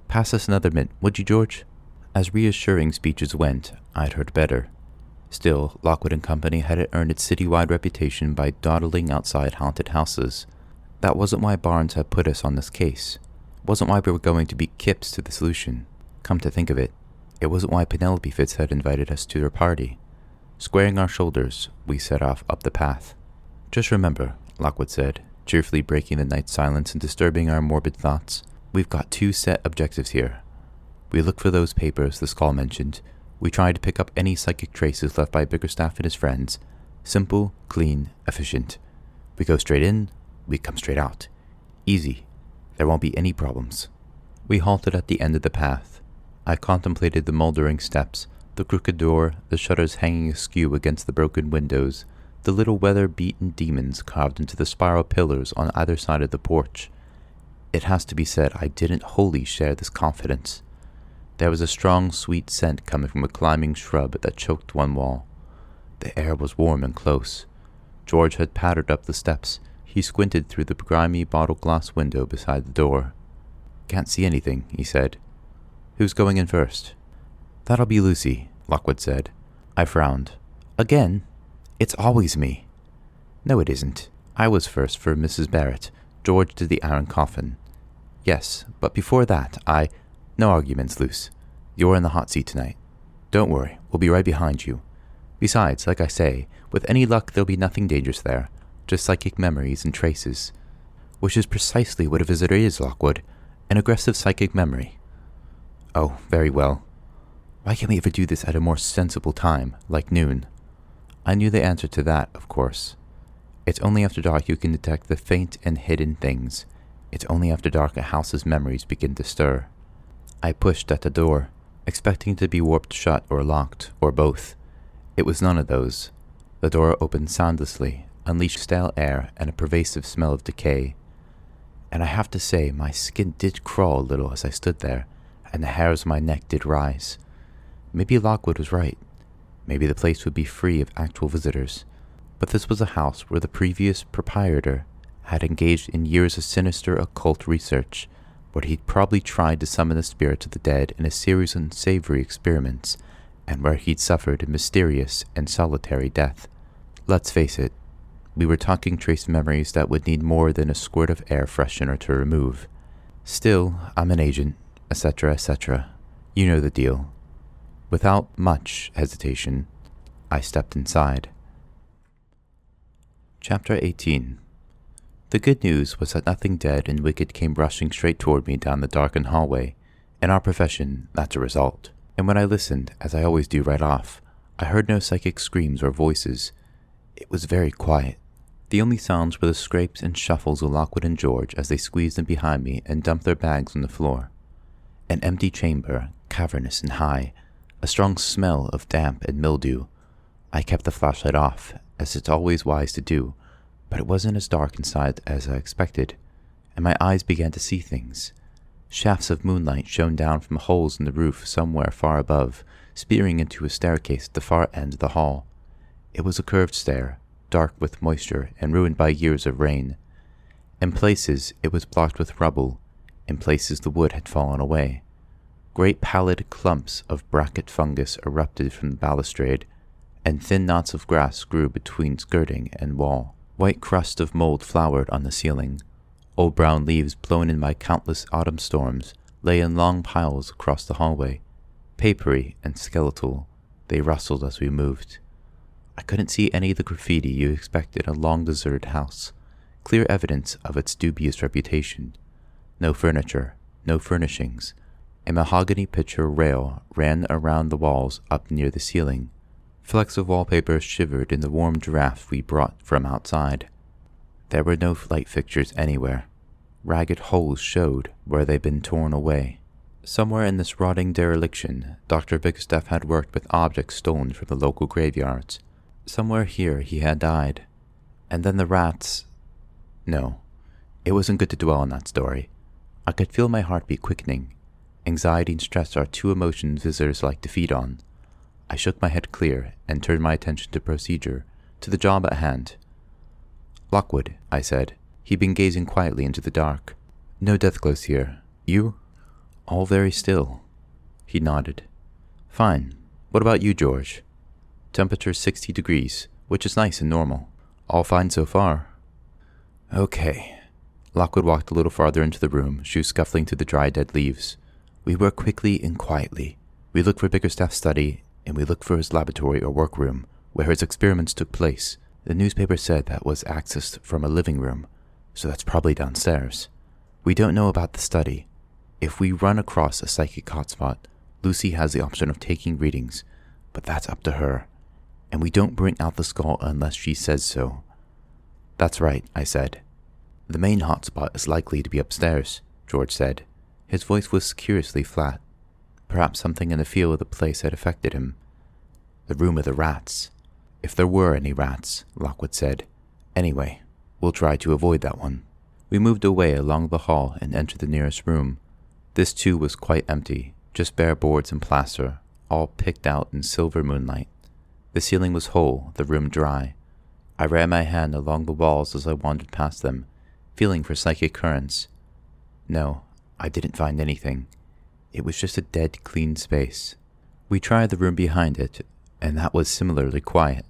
Pass us another mint, would you, George? As reassuring speeches went, I'd heard better. Still, Lockwood & Company had earned its citywide reputation by dawdling outside haunted houses. That wasn't why Barnes had put us on this case. It wasn't why we were going to be Kips to the solution. Come to think of it, it wasn't why Penelope Fitz had invited us to their party. Squaring our shoulders, we set off up the path. Just remember, Lockwood said, cheerfully breaking the night's silence and disturbing our morbid thoughts, we've got two set objectives here. We look for those papers the Skull mentioned. We try to pick up any psychic traces left by Bickerstaff and his friends. Simple, clean, efficient. We go straight in, we come straight out. Easy. There won't be any problems. We halted at the end of the path. I contemplated the moldering steps, the crooked door, the shutters hanging askew against the broken windows, the little weather-beaten demons carved into the spiral pillars on either side of the porch. It has to be said I didn't wholly share this confidence. There was a strong, sweet scent coming from a climbing shrub that choked one wall. The air was warm and close. George had pattered up the steps. He squinted through the grimy bottle glass window beside the door. Can't see anything, he said. Who's going in first? That'll be Lucy, Lockwood said. I frowned. Again? It's always me. No, it isn't. I was first for Mrs. Barrett. George did the iron coffin. Yes, but before that, No arguments, Luce. You're in the hot seat tonight. Don't worry, we'll be right behind you. Besides, like I say, with any luck there'll be nothing dangerous there, just psychic memories and traces. Which is precisely what a visitor is, Lockwood. An aggressive psychic memory. Oh, very well. Why can't we ever do this at a more sensible time, like noon? I knew the answer to that, of course. It's only after dark you can detect the faint and hidden things. It's only after dark a house's memories begin to stir. I pushed at the door, expecting it to be warped shut or locked, or both. It was none of those. The door opened soundlessly, unleashed stale air and a pervasive smell of decay. And I have to say, my skin did crawl a little as I stood there, and the hairs on my neck did rise. Maybe Lockwood was right. Maybe the place would be free of actual visitors. But this was a house where the previous proprietor had engaged in years of sinister occult research, where he'd probably tried to summon the spirits of the dead in a series of unsavory experiments, and where he'd suffered a mysterious and solitary death. Let's face it, We were talking trace memories that would need more than a squirt of air freshener to remove. Still, I'm an agent, etc., etc. You know the deal. Without much hesitation, I stepped inside. Chapter 18. The good news was that nothing dead and wicked came rushing straight toward me down the darkened hallway. In our profession, that's a result. And when I listened, as I always do right off, I heard no psychic screams or voices. It was very quiet. The only sounds were the scrapes and shuffles of Lockwood and George as they squeezed in behind me and dumped their bags on the floor. An empty chamber, cavernous and high, a strong smell of damp and mildew. I kept the flashlight off, as it's always wise to do, but it wasn't as dark inside as I expected, and my eyes began to see things. Shafts of moonlight shone down from holes in the roof somewhere far above, spearing into a staircase at the far end of the hall. It was a curved stair, dark with moisture and ruined by years of rain. In places it was blocked with rubble, in places the wood had fallen away. Great pallid clumps of bracket fungus erupted from the balustrade, and thin knots of grass grew between skirting and wall. White crust of mold flowered on the ceiling. Old brown leaves blown in by countless autumn storms lay in long piles across the hallway. Papery and skeletal, they rustled as we moved. I couldn't see any of the graffiti you expect in a long-deserted house, clear evidence of its dubious reputation. No furniture, no furnishings. A mahogany picture rail ran around the walls up near the ceiling. Flecks of wallpaper shivered in the warm draft we brought from outside. There were no light fixtures anywhere. Ragged holes showed where they'd been torn away. Somewhere in this rotting dereliction, Dr. Bickerstaff had worked with objects stolen from the local graveyards. Somewhere here he had died. And then the rats... No, it wasn't good to dwell on that story. I could feel my heartbeat quickening. Anxiety and stress are two emotions visitors like to feed on. I shook my head clear and turned my attention to procedure, to the job at hand. "Lockwood," I said. He'd been gazing quietly into the dark. "No death close here. You?" "All very still." He nodded. "Fine. What about you, George?" "Temperature 60 degrees, which is nice and normal. All fine so far." "Okay." Lockwood walked a little farther into the room, shoes scuffling through the dry dead leaves. "We work quickly and quietly. We look for Bickerstaff's study, and we look for his laboratory or workroom, where his experiments took place. The newspaper said that was accessed from a living room, so that's probably downstairs. We don't know about the study. If we run across a psychic hotspot, Lucy has the option of taking readings, but that's up to her. And we don't bring out the skull unless she says so." "That's right," I said. "The main hotspot is likely to be upstairs," George said. His voice was curiously flat. Perhaps something in the feel of the place had affected him. "The room of the rats." "If there were any rats," Lockwood said. "Anyway, we'll try to avoid that one." We moved away along the hall and entered the nearest room. This too was quite empty, just bare boards and plaster, all picked out in silver moonlight. The ceiling was whole, the room dry. I ran my hand along the walls as I wandered past them, feeling for psychic currents. No, I didn't find anything. It was just a dead, clean space. We tried the room behind it, and that was similarly quiet.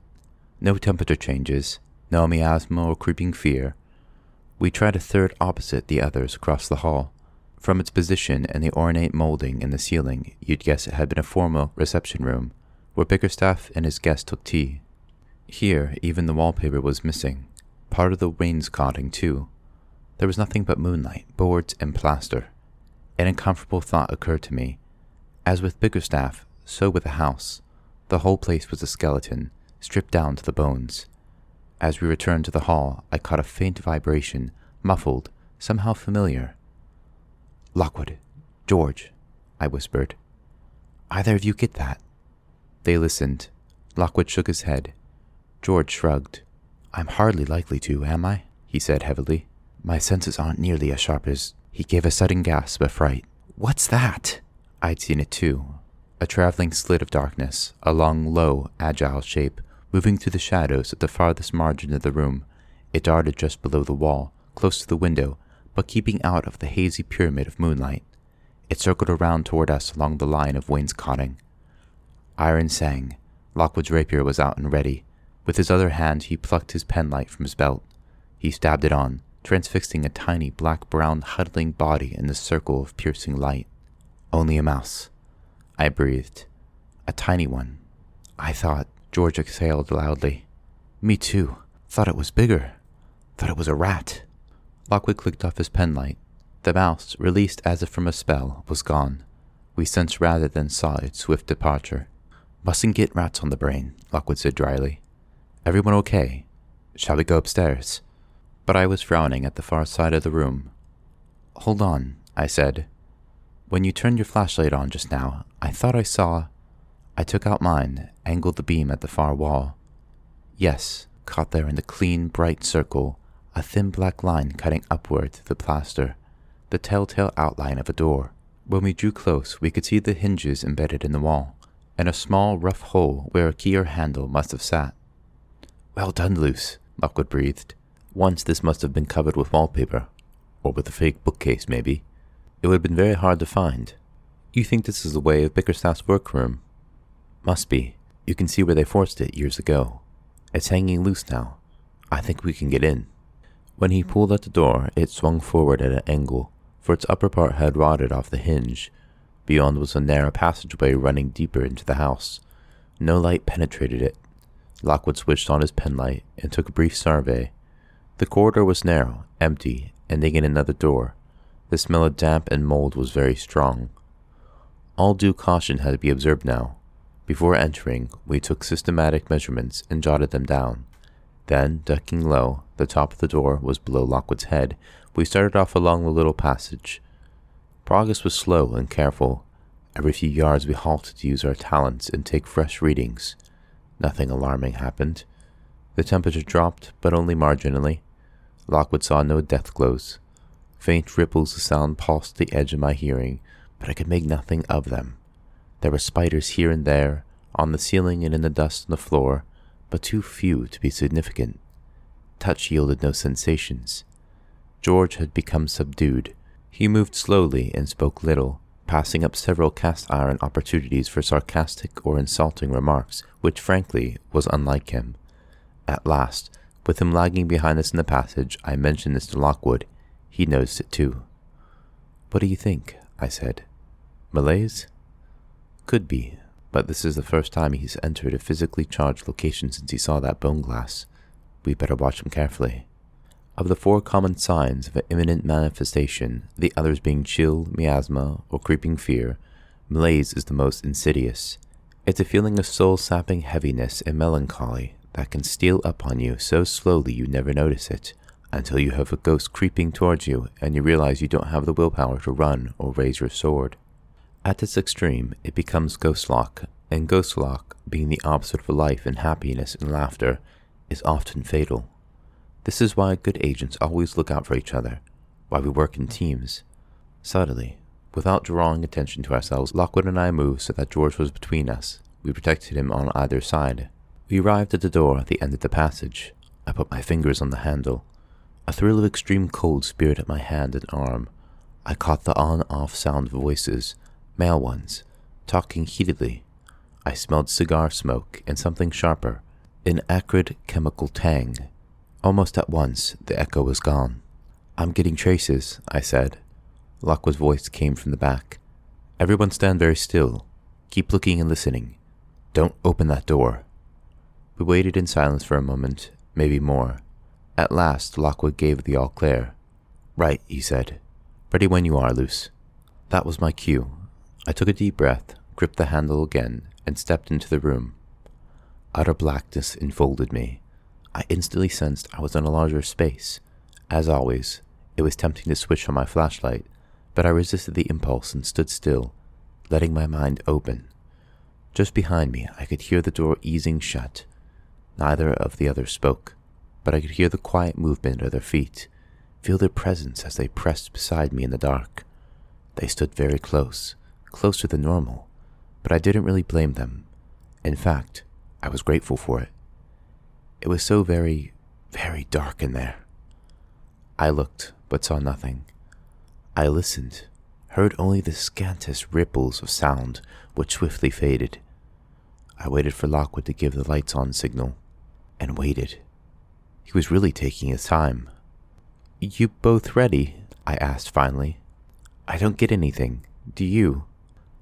No temperature changes, no miasma or creeping fear. We tried a third opposite the others across the hall. From its position and the ornate molding in the ceiling, you'd guess it had been a formal reception room, where Bickerstaff and his guest took tea. Here, even the wallpaper was missing, part of the wainscoting too. There was nothing but moonlight, boards, and plaster. An uncomfortable thought occurred to me. As with Bickerstaff, so with the house. The whole place was a skeleton, stripped down to the bones. As we returned to the hall, I caught a faint vibration, muffled, somehow familiar. "Lockwood, George," I whispered. "Either of you get that?" They listened. Lockwood shook his head. George shrugged. "I'm hardly likely to, am I?" he said heavily. "My senses aren't nearly as sharp as—" He gave a sudden gasp of fright. "What's that?" I'd seen it too. A traveling slit of darkness, a long, low, agile shape, moving through the shadows at the farthest margin of the room. It darted just below the wall, close to the window, but keeping out of the hazy pyramid of moonlight. It circled around toward us along the line of wainscoting. Iron sang. Lockwood's rapier was out and ready. With his other hand, he plucked his penlight from his belt. He stabbed it on, transfixing a tiny black-brown huddling body in the circle of piercing light. Only a mouse. I breathed. A tiny one. I thought. George exhaled loudly. Me too. Thought it was bigger. Thought it was a rat. Lockwood clicked off his penlight. The mouse, released as if from a spell, was gone. We sensed rather than saw its swift departure. Mustn't get rats on the brain, Lockwood said dryly. Everyone okay? Shall we go upstairs? But I was frowning at the far side of the room. Hold on, I said. When you turned your flashlight on just now, I thought I saw... I took out mine, angled the beam at the far wall. Yes, caught there in the clean, bright circle, a thin black line cutting upward through the plaster, the telltale outline of a door. When we drew close, we could see the hinges embedded in the wall, and a small, rough hole where a key or handle must have sat. Well done, Luce, Lockwood breathed. Once this must have been covered with wallpaper, or with a fake bookcase, maybe. It would have been very hard to find. You think this is the way of Bickerstaff's workroom? Must be. You can see where they forced it years ago. It's hanging loose now. I think we can get in. When he pulled at the door, it swung forward at an angle, for its upper part had rotted off the hinge. Beyond was a narrow passageway running deeper into the house. No light penetrated it. Lockwood switched on his penlight and took a brief survey. The corridor was narrow, empty, ending in another door. The smell of damp and mold was very strong. All due caution had to be observed now. Before entering, we took systematic measurements and jotted them down. Then, ducking low, the top of the door was below Lockwood's head. We started off along the little passage. Progress was slow and careful. Every few yards we halted to use our talents and take fresh readings. Nothing alarming happened. The temperature dropped, but only marginally. Lockwood saw no death glows. Faint ripples of sound pulsed the edge of my hearing, but I could make nothing of them. There were spiders here and there, on the ceiling and in the dust on the floor, but too few to be significant. Touch yielded no sensations. George had become subdued. He moved slowly and spoke little, passing up several cast-iron opportunities for sarcastic or insulting remarks, which frankly was unlike him. At last, with him lagging behind us in the passage, I mentioned this to Lockwood. He noticed it too. What do you think? I said. Malaise? Could be, but this is the first time he's entered a physically charged location since he saw that bone glass. We better watch him carefully. Of the 4 common signs of an imminent manifestation, the others being chill, miasma, or creeping fear, malaise is the most insidious. It's a feeling of soul-sapping heaviness and melancholy that can steal up on you so slowly you never notice it, until you have a ghost creeping towards you and you realize you don't have the willpower to run or raise your sword. At its extreme, it becomes ghost-lock, and ghost-lock, being the opposite of life and happiness and laughter, is often fatal. This is why good agents always look out for each other, why we work in teams. Subtly, without drawing attention to ourselves, Lockwood and I moved so that George was between us. We protected him on either side. We arrived at the door at the end of the passage. I put my fingers on the handle. A thrill of extreme cold speared at my hand and arm. I caught the on-off sound of voices, male ones, talking heatedly. I smelled cigar smoke and something sharper, an acrid chemical tang. Almost at once, the echo was gone. I'm getting traces, I said. Lockwood's voice came from the back. Everyone stand very still. Keep looking and listening. Don't open that door. We waited in silence for a moment, maybe more. At last, Lockwood gave the all-clear. Right, he said. Ready when you are, Luce. That was my cue. I took a deep breath, gripped the handle again, and stepped into the room. Utter blackness enfolded me. I instantly sensed I was in a larger space. As always, it was tempting to switch on my flashlight, but I resisted the impulse and stood still, letting my mind open. Just behind me, I could hear the door easing shut. Neither of the others spoke, but I could hear the quiet movement of their feet, feel their presence as they pressed beside me in the dark. They stood very close, closer than normal, but I didn't really blame them. In fact, I was grateful for it. It was so very, very dark in there. I looked, but saw nothing. I listened, heard only the scantest ripples of sound, which swiftly faded. I waited for Lockwood to give the lights-on signal. and waited. He was really taking his time. "You both ready?" I asked finally. "I don't get anything. Do you?"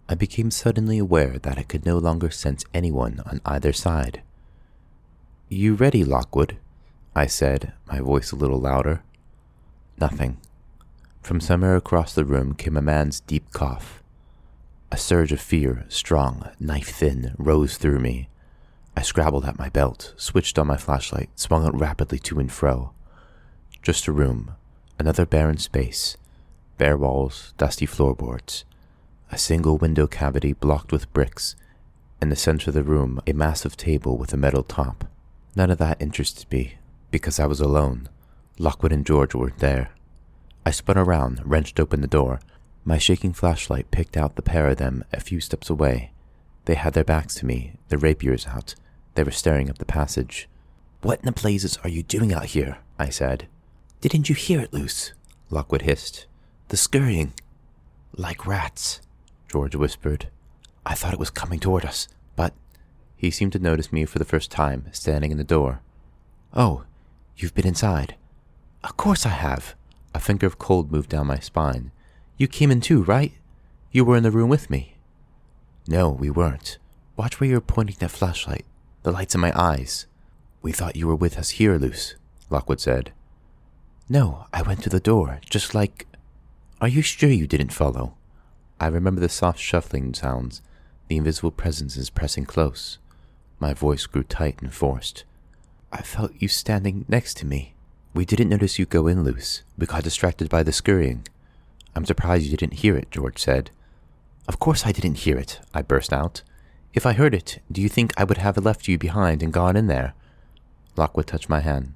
I became suddenly aware that I could no longer sense anyone on either side. "You ready, Lockwood?" I said, my voice a little louder. Nothing. From somewhere across the room came a man's deep cough. A surge of fear, strong, knife-thin, rose through me. I scrabbled at my belt, switched on my flashlight, swung it rapidly to and fro. Just a room, another barren space, bare walls, dusty floorboards, a single window cavity blocked with bricks, in the center of the room a massive table with a metal top. None of that interested me, because I was alone. Lockwood and George weren't there. I spun around, wrenched open the door. My shaking flashlight picked out the pair of them a few steps away. They had their backs to me, their rapiers out. They were staring up the passage. "What in the blazes are you doing out here?" I said. "Didn't you hear it, Luce?" Lockwood hissed. "The scurrying." "Like rats," George whispered. "I thought it was coming toward us, but—" He seemed to notice me for the first time, standing in the door. "Oh, you've been inside." "Of course I have." A finger of cold moved down my spine. "You came in too, right? You were in the room with me." "No, we weren't. Watch where you're pointing that flashlight. The light's in my eyes." "We thought you were with us here, Luce," Lockwood said. "No, I went to the door, just like—" "Are you sure you didn't follow?" I remember the soft shuffling sounds, the invisible presences pressing close. My voice grew tight and forced. "I felt you standing next to me." "We didn't notice you go in, Luce. We got distracted by the scurrying." "I'm surprised you didn't hear it," George said. "Of course I didn't hear it," I burst out. "If I heard it, do you think I would have left you behind and gone in there?" Lockwood touched my hand.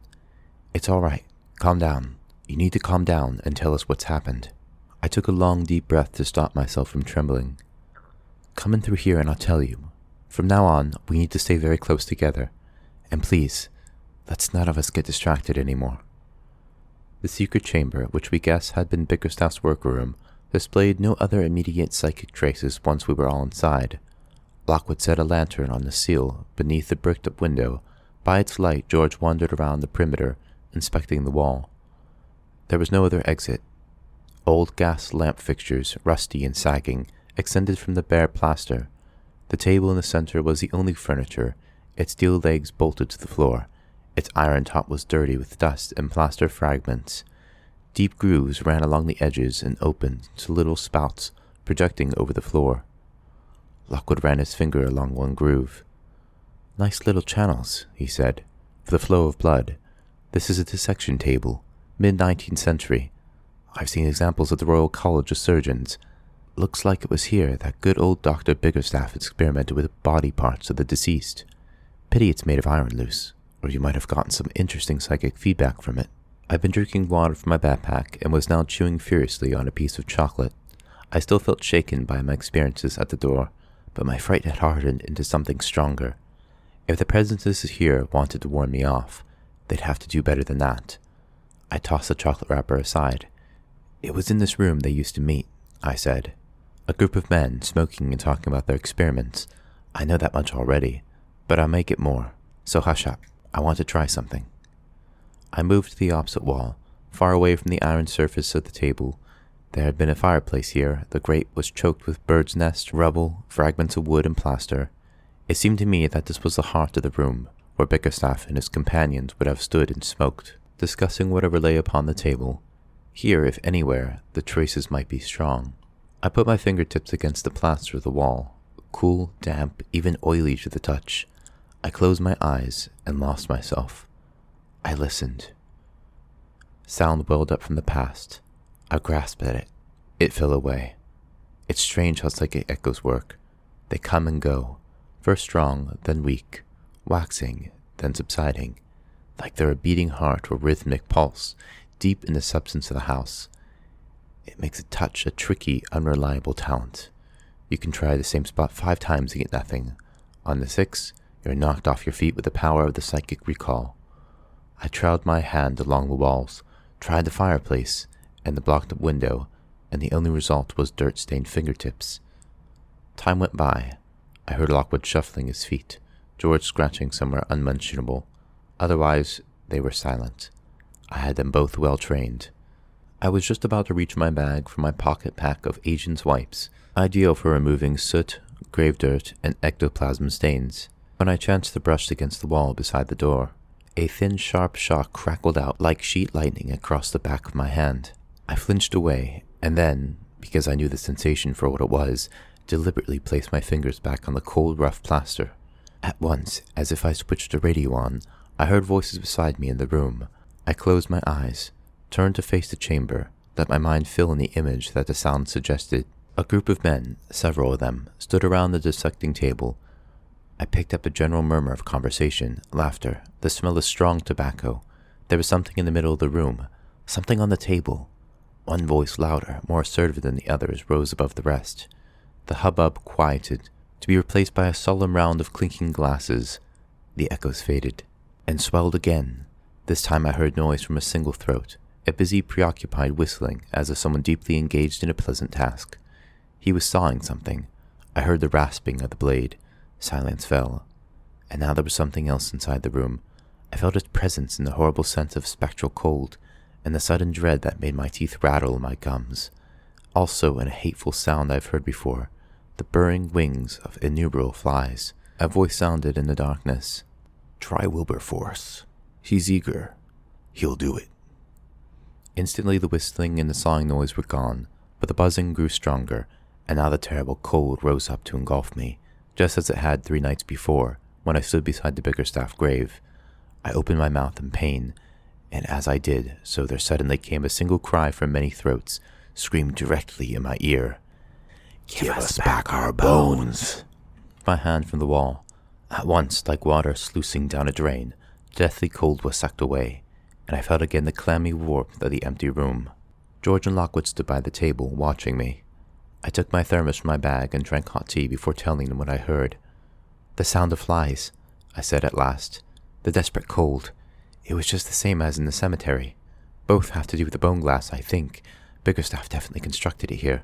"It's all right. Calm down. You need to calm down and tell us what's happened." I took a long, deep breath to stop myself from trembling. "Come in through here and I'll tell you. From now on, we need to stay very close together. And please, let's none of us get distracted anymore." The secret chamber, which we guessed had been Bickerstaff's workroom, displayed no other immediate psychic traces once we were all inside. Lockwood set a lantern on the sill beneath the bricked-up window. By its light, George wandered around the perimeter, inspecting the wall. There was no other exit. Old gas lamp fixtures, rusty and sagging, extended from the bare plaster. The table in the center was the only furniture, its steel legs bolted to the floor. Its iron top was dirty with dust and plaster fragments. Deep grooves ran along the edges and opened to little spouts projecting over the floor. Lockwood ran his finger along one groove. "Nice little channels," he said, "for the flow of blood. This is a dissection table, mid-19th century. I've seen examples at the Royal College of Surgeons. Looks like it was here that good old Dr. Bickerstaff experimented with body parts of the deceased. Pity it's made of iron, Luce, or you might have gotten some interesting psychic feedback from it." I'd been drinking water from my backpack and was now chewing furiously on a piece of chocolate. I still felt shaken by my experiences at the door, but my fright had hardened into something stronger. If the presences here wanted to warn me off, they'd have to do better than that. I tossed the chocolate wrapper aside. "It was in this room they used to meet," I said. "A group of men smoking and talking about their experiments. I know that much already, but I'll make it more. So hush up. I want to try something." I moved to the opposite wall, far away from the iron surface of the table. There had been a fireplace here. The grate was choked with birds' nests, rubble, fragments of wood and plaster. It seemed to me that this was the heart of the room, where Bickerstaff and his companions would have stood and smoked, discussing whatever lay upon the table. Here, if anywhere, the traces might be strong. I put my fingertips against the plaster of the wall, cool, damp, even oily to the touch. I closed my eyes and lost myself. I listened. Sound welled up from the past. I grasped at it. It fell away. It's strange how psychic echoes work. They come and go, first strong, then weak, waxing, then subsiding, like they're a beating heart or rhythmic pulse, deep in the substance of the house. It makes a touch a tricky, unreliable talent. You can try the same spot 5 times and get nothing. On the 6th, you're knocked off your feet with the power of the psychic recall. I trailed my hand along the walls, tried the fireplace and the blocked-up window, and the only result was dirt-stained fingertips. Time went by. I heard Lockwood shuffling his feet, George scratching somewhere unmentionable. Otherwise, they were silent. I had them both well trained. I was just about to reach my bag for my pocket pack of Asian's wipes, ideal for removing soot, grave dirt, and ectoplasm stains, when I chanced to brush against the wall beside the door. A thin, sharp shock crackled out like sheet lightning across the back of my hand. I flinched away, and then, because I knew the sensation for what it was, deliberately placed my fingers back on the cold, rough plaster. At once, as if I switched the radio on, I heard voices beside me in the room. I closed my eyes, turned to face the chamber, let my mind fill in the image that the sound suggested. A group of men, several of them, stood around the dissecting table. I picked up a general murmur of conversation, laughter, the smell of strong tobacco. There was something in the middle of the room, something on the table. One voice, louder, more assertive than the others, rose above the rest. The hubbub quieted, to be replaced by a solemn round of clinking glasses. The echoes faded, and swelled again. This time I heard noise from a single throat, a busy, preoccupied whistling as of someone deeply engaged in a pleasant task. He was sawing something. I heard the rasping of the blade. Silence fell. And now there was something else inside the room. I felt its presence in the horrible sense of spectral cold, and the sudden dread that made my teeth rattle in my gums. Also in a hateful sound I've heard before, the burring wings of innumerable flies. A voice sounded in the darkness. "Try Wilberforce. He's eager. He'll do it." Instantly the whistling and the sawing noise were gone, but the buzzing grew stronger, and now the terrible cold rose up to engulf me, just as it had 3 nights before, when I stood beside the Bickerstaff grave. I opened my mouth in pain, and as I did so there suddenly came a single cry from many throats, screamed directly in my ear. "Give us back our bones!" My hand from the wall. At once, like water sluicing down a drain, deathly cold was sucked away, and I felt again the clammy warmth of the empty room. George and Lockwood stood by the table, watching me. I took my thermos from my bag and drank hot tea before telling them what I heard. "The sound of flies," I said at last. "The desperate cold. It was just the same as in the cemetery. Both have to do with the bone glass, I think. Bickerstaff definitely constructed it here."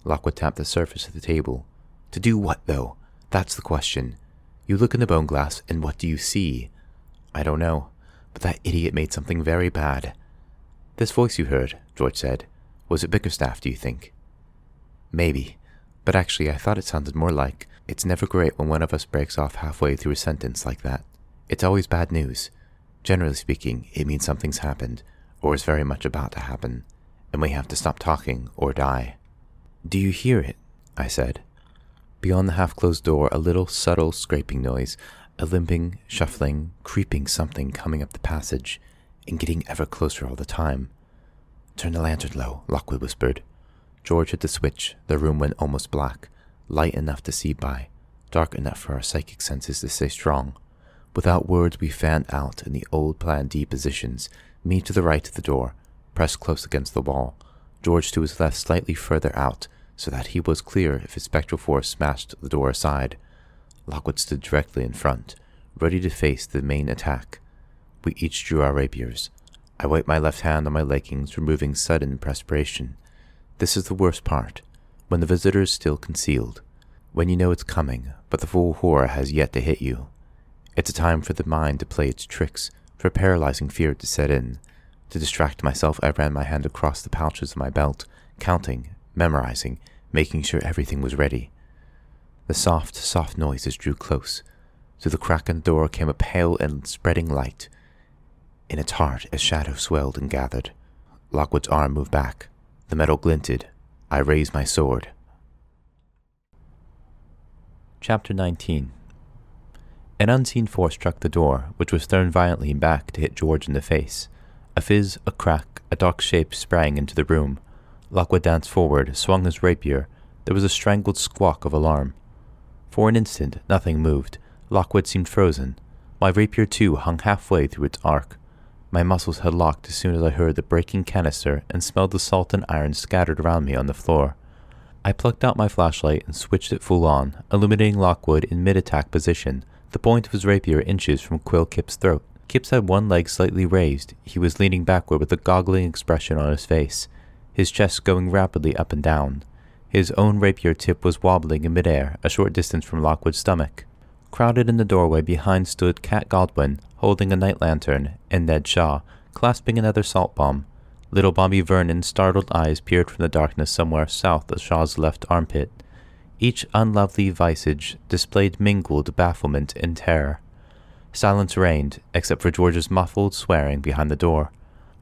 Lockwood tapped the surface of the table. "To do what, though? That's the question. You look in the bone glass, and what do you see?" "I don't know, but that idiot made something very bad." "This voice you heard," George said, "was it Bickerstaff, do you think?" "Maybe, but actually I thought it sounded more like, it's never great when one of us breaks off halfway through a sentence like that. It's always bad news. Generally speaking, it means something's happened, or is very much about to happen, and we have to stop talking or die." "Do you hear it?" I said. Beyond the half-closed door, a little subtle scraping noise, a limping, shuffling, creeping something coming up the passage, and getting ever closer all the time. "Turn the lantern low," Lockwood whispered. George hit the switch. The room went almost black, light enough to see by, dark enough for our psychic senses to stay strong. Without words, we fanned out in the old Plan D positions, me to the right of the door, pressed close against the wall, George to his left slightly further out, so that he was clear if his spectral force smashed the door aside. Lockwood stood directly in front, ready to face the main attack. We each drew our rapiers. I wiped my left hand on my leggings, removing sudden perspiration. This is the worst part, when the visitor is still concealed, when you know it's coming, but the full horror has yet to hit you. It's a time for the mind to play its tricks, for paralyzing fear to set in. To distract myself, I ran my hand across the pouches of my belt, counting, memorizing, making sure everything was ready. The soft, soft noises drew close. Through the crack in the door came a pale and spreading light. In its heart, a shadow swelled and gathered. Lockwood's arm moved back. The metal glinted. I raised my sword. Chapter 19. An unseen force struck the door, which was thrown violently back to hit George in the face. A fizz, a crack, a dark shape sprang into the room. Lockwood danced forward, swung his rapier. There was a strangled squawk of alarm. For an instant, nothing moved. Lockwood seemed frozen. My rapier, too, hung halfway through its arc. My muscles had locked as soon as I heard the breaking canister and smelled the salt and iron scattered around me on the floor. I plucked out my flashlight and switched it full on, illuminating Lockwood in mid-attack position, the point of his rapier inches from Quill Kip's throat. Kipps had one leg slightly raised. He was leaning backward with a goggling expression on his face, his chest going rapidly up and down. His own rapier tip was wobbling in midair, a short distance from Lockwood's stomach. Crowded in the doorway behind stood Cat Godwin, holding a night lantern, and Ned Shaw, clasping another salt bomb. Little Bobby Vernon's startled eyes peered from the darkness somewhere south of Shaw's left armpit. Each unlovely visage displayed mingled bafflement and terror. Silence reigned, except for George's muffled swearing behind the door.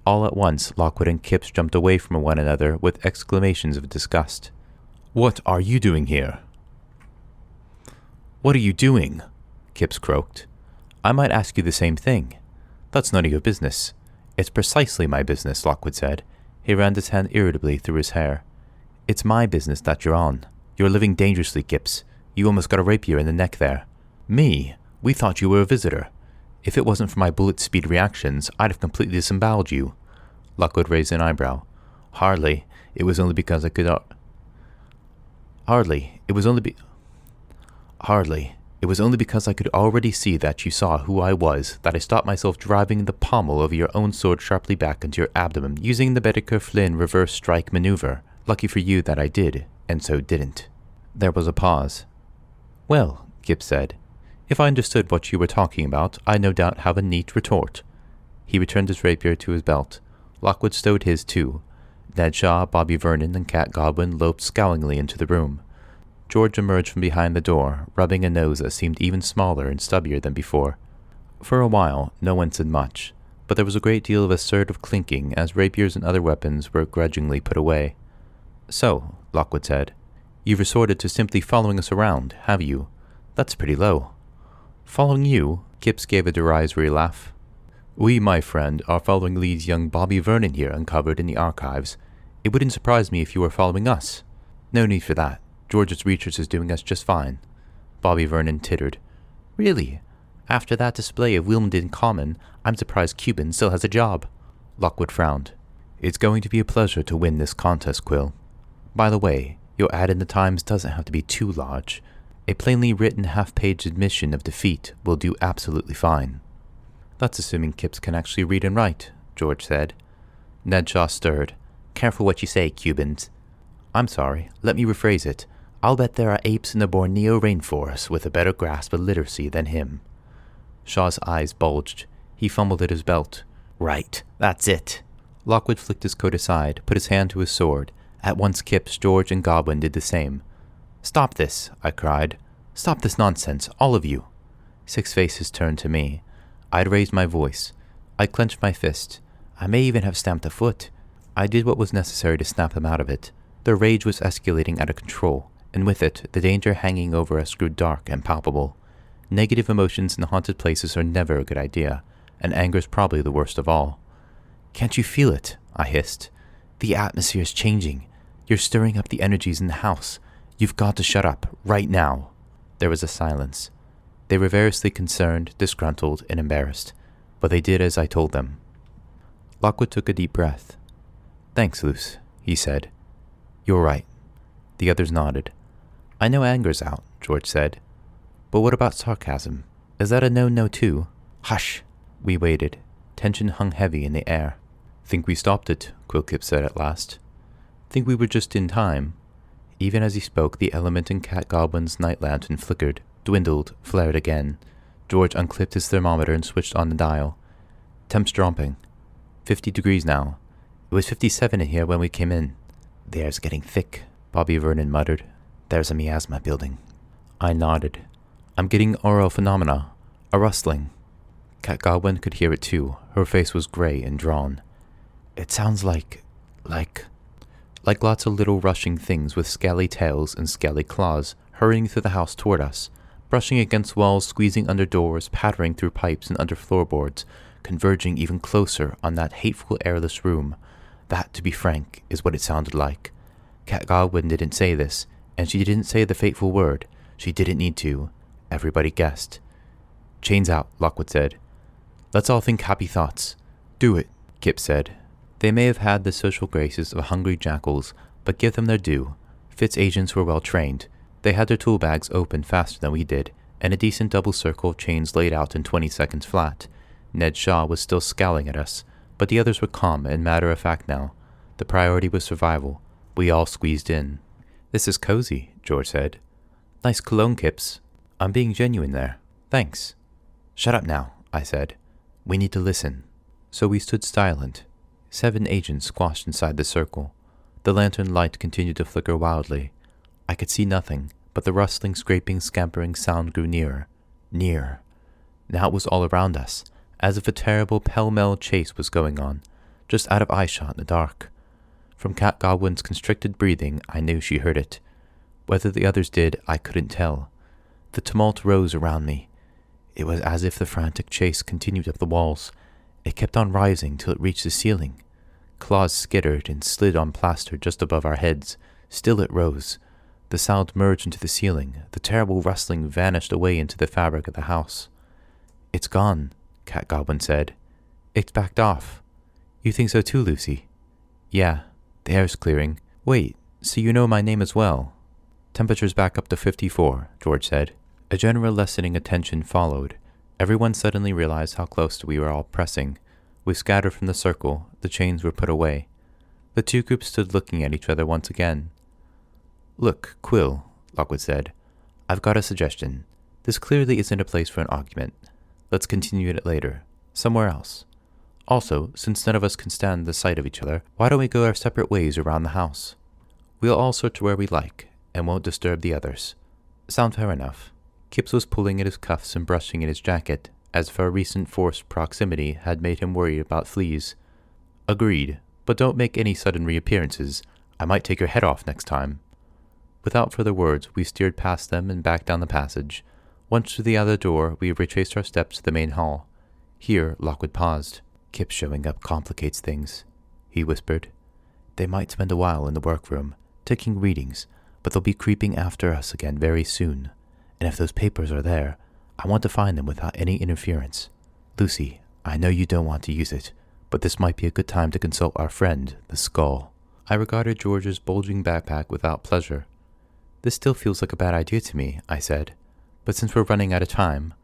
All at once, Lockwood and Kipps jumped away from one another with exclamations of disgust. "What are you doing here?" "What are you doing?" Kipps croaked. "I might ask you the same thing." "That's none of your business." "It's precisely my business," Lockwood said. He ran his hand irritably through his hair. "It's my business that you're on. You're living dangerously, Kipps. You almost got a rapier in the neck there." "Me? We thought you were a visitor. If it wasn't for my bullet speed reactions, I'd have completely disemboweled you." Lockwood raised an eyebrow. "Hardly. It was only because I could... Hardly. It was only because I could already see that you saw who I was, that I stopped myself driving the pommel of your own sword sharply back into your abdomen, using the Baedeker Flynn reverse strike maneuver. Lucky for you that I did, and so didn't." There was a pause. "Well," Kipps said, "if I understood what you were talking about, I'd no doubt have a neat retort." He returned his rapier to his belt. Lockwood stowed his too. Ned Shaw, Bobby Vernon, and Cat Godwin loped scowlingly into the room. George emerged from behind the door, rubbing a nose that seemed even smaller and stubbier than before. For a while, no one said much, but there was a great deal of assertive clinking as rapiers and other weapons were grudgingly put away. "So," Lockwood said, "you've resorted to simply following us around, have you? That's pretty low." "Following you?" Kipps gave a derisory laugh. "We, my friend, are following Lee's young Bobby Vernon here uncovered in the archives. It wouldn't surprise me if you were following us." "No need for that. George's research is doing us just fine." Bobby Vernon tittered. "Really? After that display of Wilmington Common, I'm surprised Cuban still has a job." Lockwood frowned. "It's going to be a pleasure to win this contest, Quill. By the way, your ad in the Times doesn't have to be too large. A plainly written half-page admission of defeat will do absolutely fine." "That's assuming Kipps can actually read and write," George said. Ned Shaw stirred. "Careful what you say, Cubans." "I'm sorry. Let me rephrase it. I'll bet there are apes in the Borneo rainforest with a better grasp of literacy than him." Shaw's eyes bulged. He fumbled at his belt. "Right. That's it." Lockwood flicked his coat aside, put his hand to his sword. At once Kipps, George, and Godwin did the same. "Stop this," I cried. "Stop this nonsense, all of you." 6 faces turned to me. I'd raised my voice. I clenched my fist. I may even have stamped a foot. I did what was necessary to snap them out of it. Their rage was escalating out of control, and with it, the danger hanging over us grew dark and palpable. Negative emotions in haunted places are never a good idea, and anger is probably the worst of all. "Can't you feel it?" I hissed. "The atmosphere is changing. You're stirring up the energies in the house. You've got to shut up, right now." There was a silence. They were variously concerned, disgruntled, and embarrassed, but they did as I told them. Lockwood took a deep breath. "Thanks, Luce," he said. "You're right." The others nodded. "I know anger's out," George said. "But what about sarcasm? Is that a no-no too?" "Hush!" We waited. Tension hung heavy in the air. "Think we stopped it," Quillkip said at last. "Think we were just in time." Even as he spoke, the element in Cat Godwin's night lantern flickered, dwindled, flared again. George unclipped his thermometer and switched on the dial. "Temps dropping. 50 degrees now. It was 57 in here when we came in." "The air's getting thick," Bobby Vernon muttered. "There's a miasma building." I nodded. "I'm getting aural phenomena. A rustling." Cat Godwin could hear it too. Her face was gray and drawn. "It sounds like lots of little rushing things with scaly tails and scaly claws hurrying through the house toward us, brushing against walls, squeezing under doors, pattering through pipes and under floorboards, converging even closer on that hateful airless room. That, to be frank, is what it sounded like. Cat Godwin didn't say this, and she didn't say the fateful word. She didn't need to. Everybody guessed. "Chains out," Lockwood said. "Let's all think happy thoughts." "Do it," Kip said. They may have had the social graces of hungry jackals, but give them their due. Fitz agents were well trained. They had their tool bags open faster than we did, and a decent double circle of chains laid out in 20 seconds flat. Ned Shaw was still scowling at us, but the others were calm and matter-of-fact now. The priority was survival. We all squeezed in. "This is cozy," George said. "Nice cologne, Kipps." I'm being genuine there. Thanks. Shut up now, I said. We need to listen. So we stood silent. 7 agents squashed inside the circle. The lantern light continued to flicker wildly. I could see nothing, but the rustling, scraping, scampering sound grew nearer. Nearer. Now it was all around us, as if a terrible pell-mell chase was going on, just out of eyeshot in the dark. From Cat Godwin's constricted breathing, I knew she heard it. Whether the others did, I couldn't tell. The tumult rose around me. It was as if the frantic chase continued up the walls. It kept on rising till it reached the ceiling. Claws skittered and slid on plaster just above our heads. Still it rose. The sound merged into the ceiling. The terrible rustling vanished away into the fabric of the house. It's gone, Cat Godwin said. It's backed off. You think so too, Lucy? Yeah, the air's clearing. Wait, so you know my name as well? Temperature's back up to 54, George said. A general lessening attention followed. Everyone suddenly realized how close we were all pressing. We scattered from the circle. The chains were put away. The 2 groups stood looking at each other once again. Look, Quill, Lockwood said. I've got a suggestion. This clearly isn't a place for an argument. Let's continue it later. Somewhere else. Also, since none of us can stand the sight of each other, why don't we go our separate ways around the house? We'll all search where we like, and won't disturb the others. Sound fair enough. Kipps was pulling at his cuffs and brushing at his jacket, as if our recent forced proximity had made him worried about fleas. Agreed, but don't make any sudden reappearances. I might take your head off next time. Without further words, we steered past them and back down the passage. Once through the other door, we retraced our steps to the main hall. Here, Lockwood paused. Kipps showing up complicates things, he whispered. They might spend a while in the workroom, taking readings, but they'll be creeping after us again very soon. And if those papers are there, I want to find them without any interference. Lucy, I know you don't want to use it, but this might be a good time to consult our friend, the skull. I regarded George's bulging backpack without pleasure. This still feels like a bad idea to me, I said. But since we're running out of time,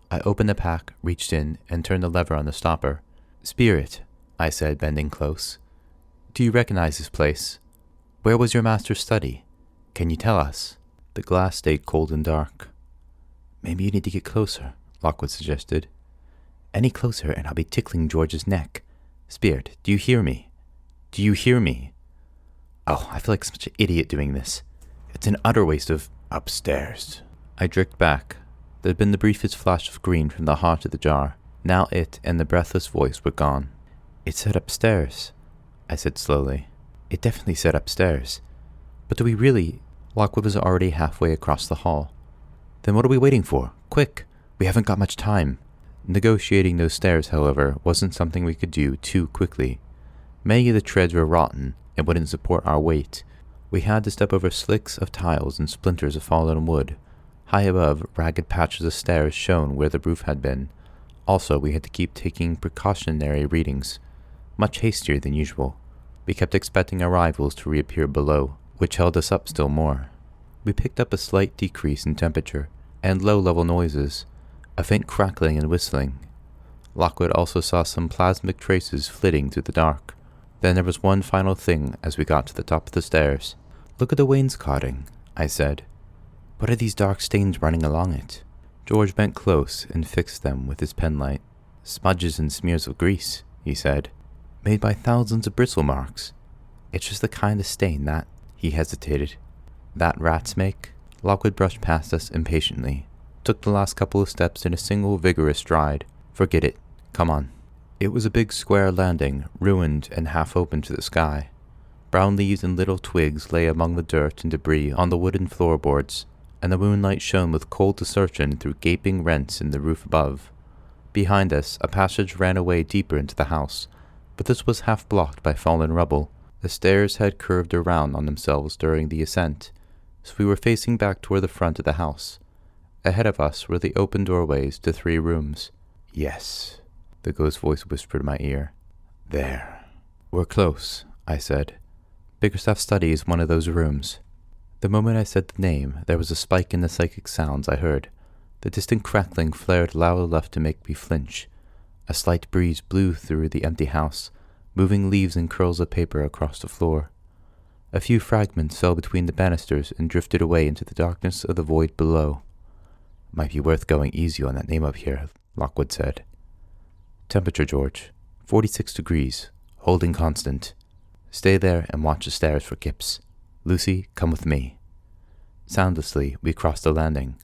I opened the pack, reached in, and turned the lever on the stopper. Spirit, I said, bending close. Do you recognize this place? Where was your master's study? Can you tell us? The glass stayed cold and dark. Maybe you need to get closer, Lockwood suggested. Any closer and I'll be tickling George's neck. Spirit, do you hear me? Do you hear me? Oh, I feel like such an idiot doing this. It's an utter waste of... Upstairs. I jerked back. There had been the briefest flash of green from the heart of the jar. Now it and the breathless voice were gone. It said upstairs, I said slowly. It definitely said upstairs. But do we really... Lockwood was already halfway across the hall. Then what are we waiting for? Quick! We haven't got much time. Negotiating those stairs, however, wasn't something we could do too quickly. Many of the treads were rotten and wouldn't support our weight. We had to step over slicks of tiles and splinters of fallen wood. High above, ragged patches of stairs shone where the roof had been. Also, we had to keep taking precautionary readings, much hastier than usual. We kept expecting our rivals to reappear below, which held us up still more. We picked up a slight decrease in temperature, and low-level noises, a faint crackling and whistling. Lockwood also saw some plasmic traces flitting through the dark. Then there was one final thing as we got to the top of the stairs. Look at the wainscoting, I said. What are these dark stains running along it? George bent close and fixed them with his penlight. Smudges and smears of grease, he said, made by thousands of bristle marks. It's just the kind of stain that... He hesitated. That rats make? Lockwood brushed past us impatiently, took the last couple of steps in a single vigorous stride. Forget it. Come on. It was a big square landing, ruined and half open to the sky. Brown leaves and little twigs lay among the dirt and debris on the wooden floorboards, and the moonlight shone with cold desertion through gaping rents in the roof above. Behind us, a passage ran away deeper into the house, but this was half blocked by fallen rubble. The stairs had curved around on themselves during the ascent, so we were facing back toward the front of the house. Ahead of us were the open doorways to 3 rooms. Yes, the ghost voice whispered in my ear. There. We're close, I said. Bickerstaff's study is one of those rooms. The moment I said the name, there was a spike in the psychic sounds I heard. The distant crackling flared loud enough to make me flinch. A slight breeze blew through the empty house, moving leaves and curls of paper across the floor. A few fragments fell between the banisters and drifted away into the darkness of the void below. Might be worth going easy on that name up here, Lockwood said. Temperature, George. 46 degrees. Holding constant. Stay there and watch the stairs for Gips. Lucy, come with me. Soundlessly, we crossed the landing.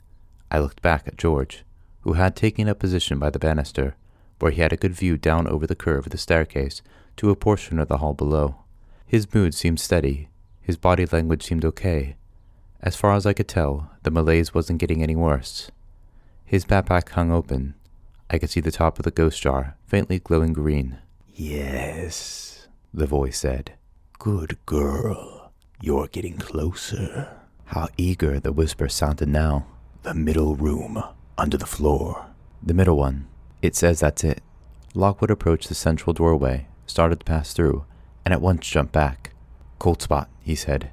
I looked back at George, who had taken a position by the banister, where he had a good view down over the curve of the staircase to a portion of the hall below. His mood seemed steady. His body language seemed okay. As far as I could tell, the malaise wasn't getting any worse. His backpack hung open. I could see the top of the ghost jar, faintly glowing green. Yes, the voice said. Good girl. You're getting closer. How eager the whisper sounded now. The middle room, under the floor. The middle one. It says that's it. Lockwood approached the central doorway, started to pass through, and at once jumped back. Cold spot, he said.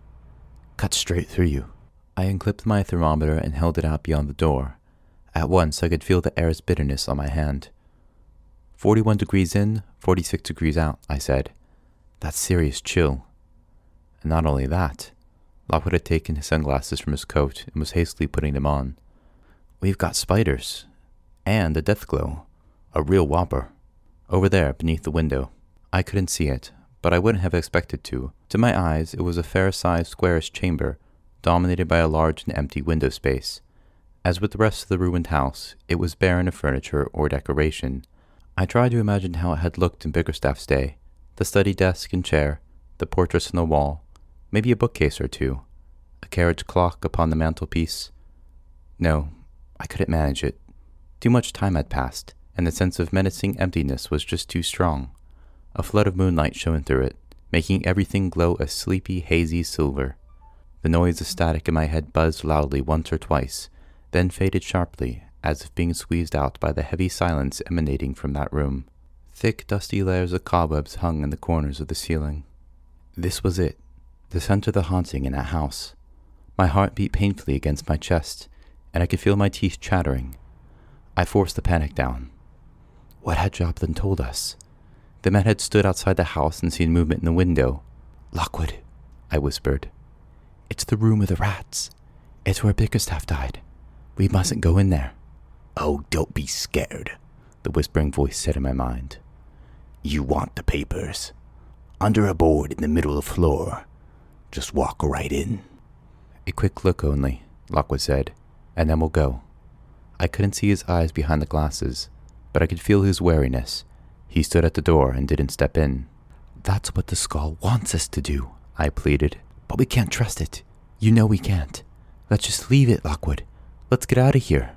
Cut straight through you. I unclipped my thermometer and held it out beyond the door. At once I could feel the air's bitterness on my hand. 41 degrees in, 46 degrees out, I said. That's serious chill. And not only that, Lockwood had taken his sunglasses from his coat and was hastily putting them on. We've got spiders. And a death glow. A real whopper. Over there, beneath the window. I couldn't see it, but I wouldn't have expected to. To my eyes, it was a fair-sized squarish chamber, dominated by a large and empty window space. As with the rest of the ruined house, it was barren of furniture or decoration. I tried to imagine how it had looked in Bickerstaff's day. The study desk and chair, the portraits on the wall, maybe a bookcase or two, a carriage clock upon the mantelpiece. No, I couldn't manage it. Too much time had passed, and the sense of menacing emptiness was just too strong. A flood of moonlight shone through it, making everything glow a sleepy, hazy silver. The noise of static in my head buzzed loudly once or twice, then faded sharply, as if being squeezed out by the heavy silence emanating from that room. Thick, dusty layers of cobwebs hung in the corners of the ceiling. This was it, the center of the haunting in that house. My heart beat painfully against my chest, and I could feel my teeth chattering. I forced the panic down. What had Joplin told us? The man had stood outside the house and seen movement in the window. Lockwood, I whispered. It's the room of the rats. It's where Bickerstaff died. We mustn't go in there. Oh, don't be scared, the whispering voice said in my mind. You want the papers. Under a board in the middle of the floor. Just walk right in. A quick look only, Lockwood said, and then we'll go. I couldn't see his eyes behind the glasses, but I could feel his wariness. He stood at the door and didn't step in. That's what the skull wants us to do, I pleaded. But we can't trust it. You know we can't. Let's just leave it, Lockwood. Let's get out of here.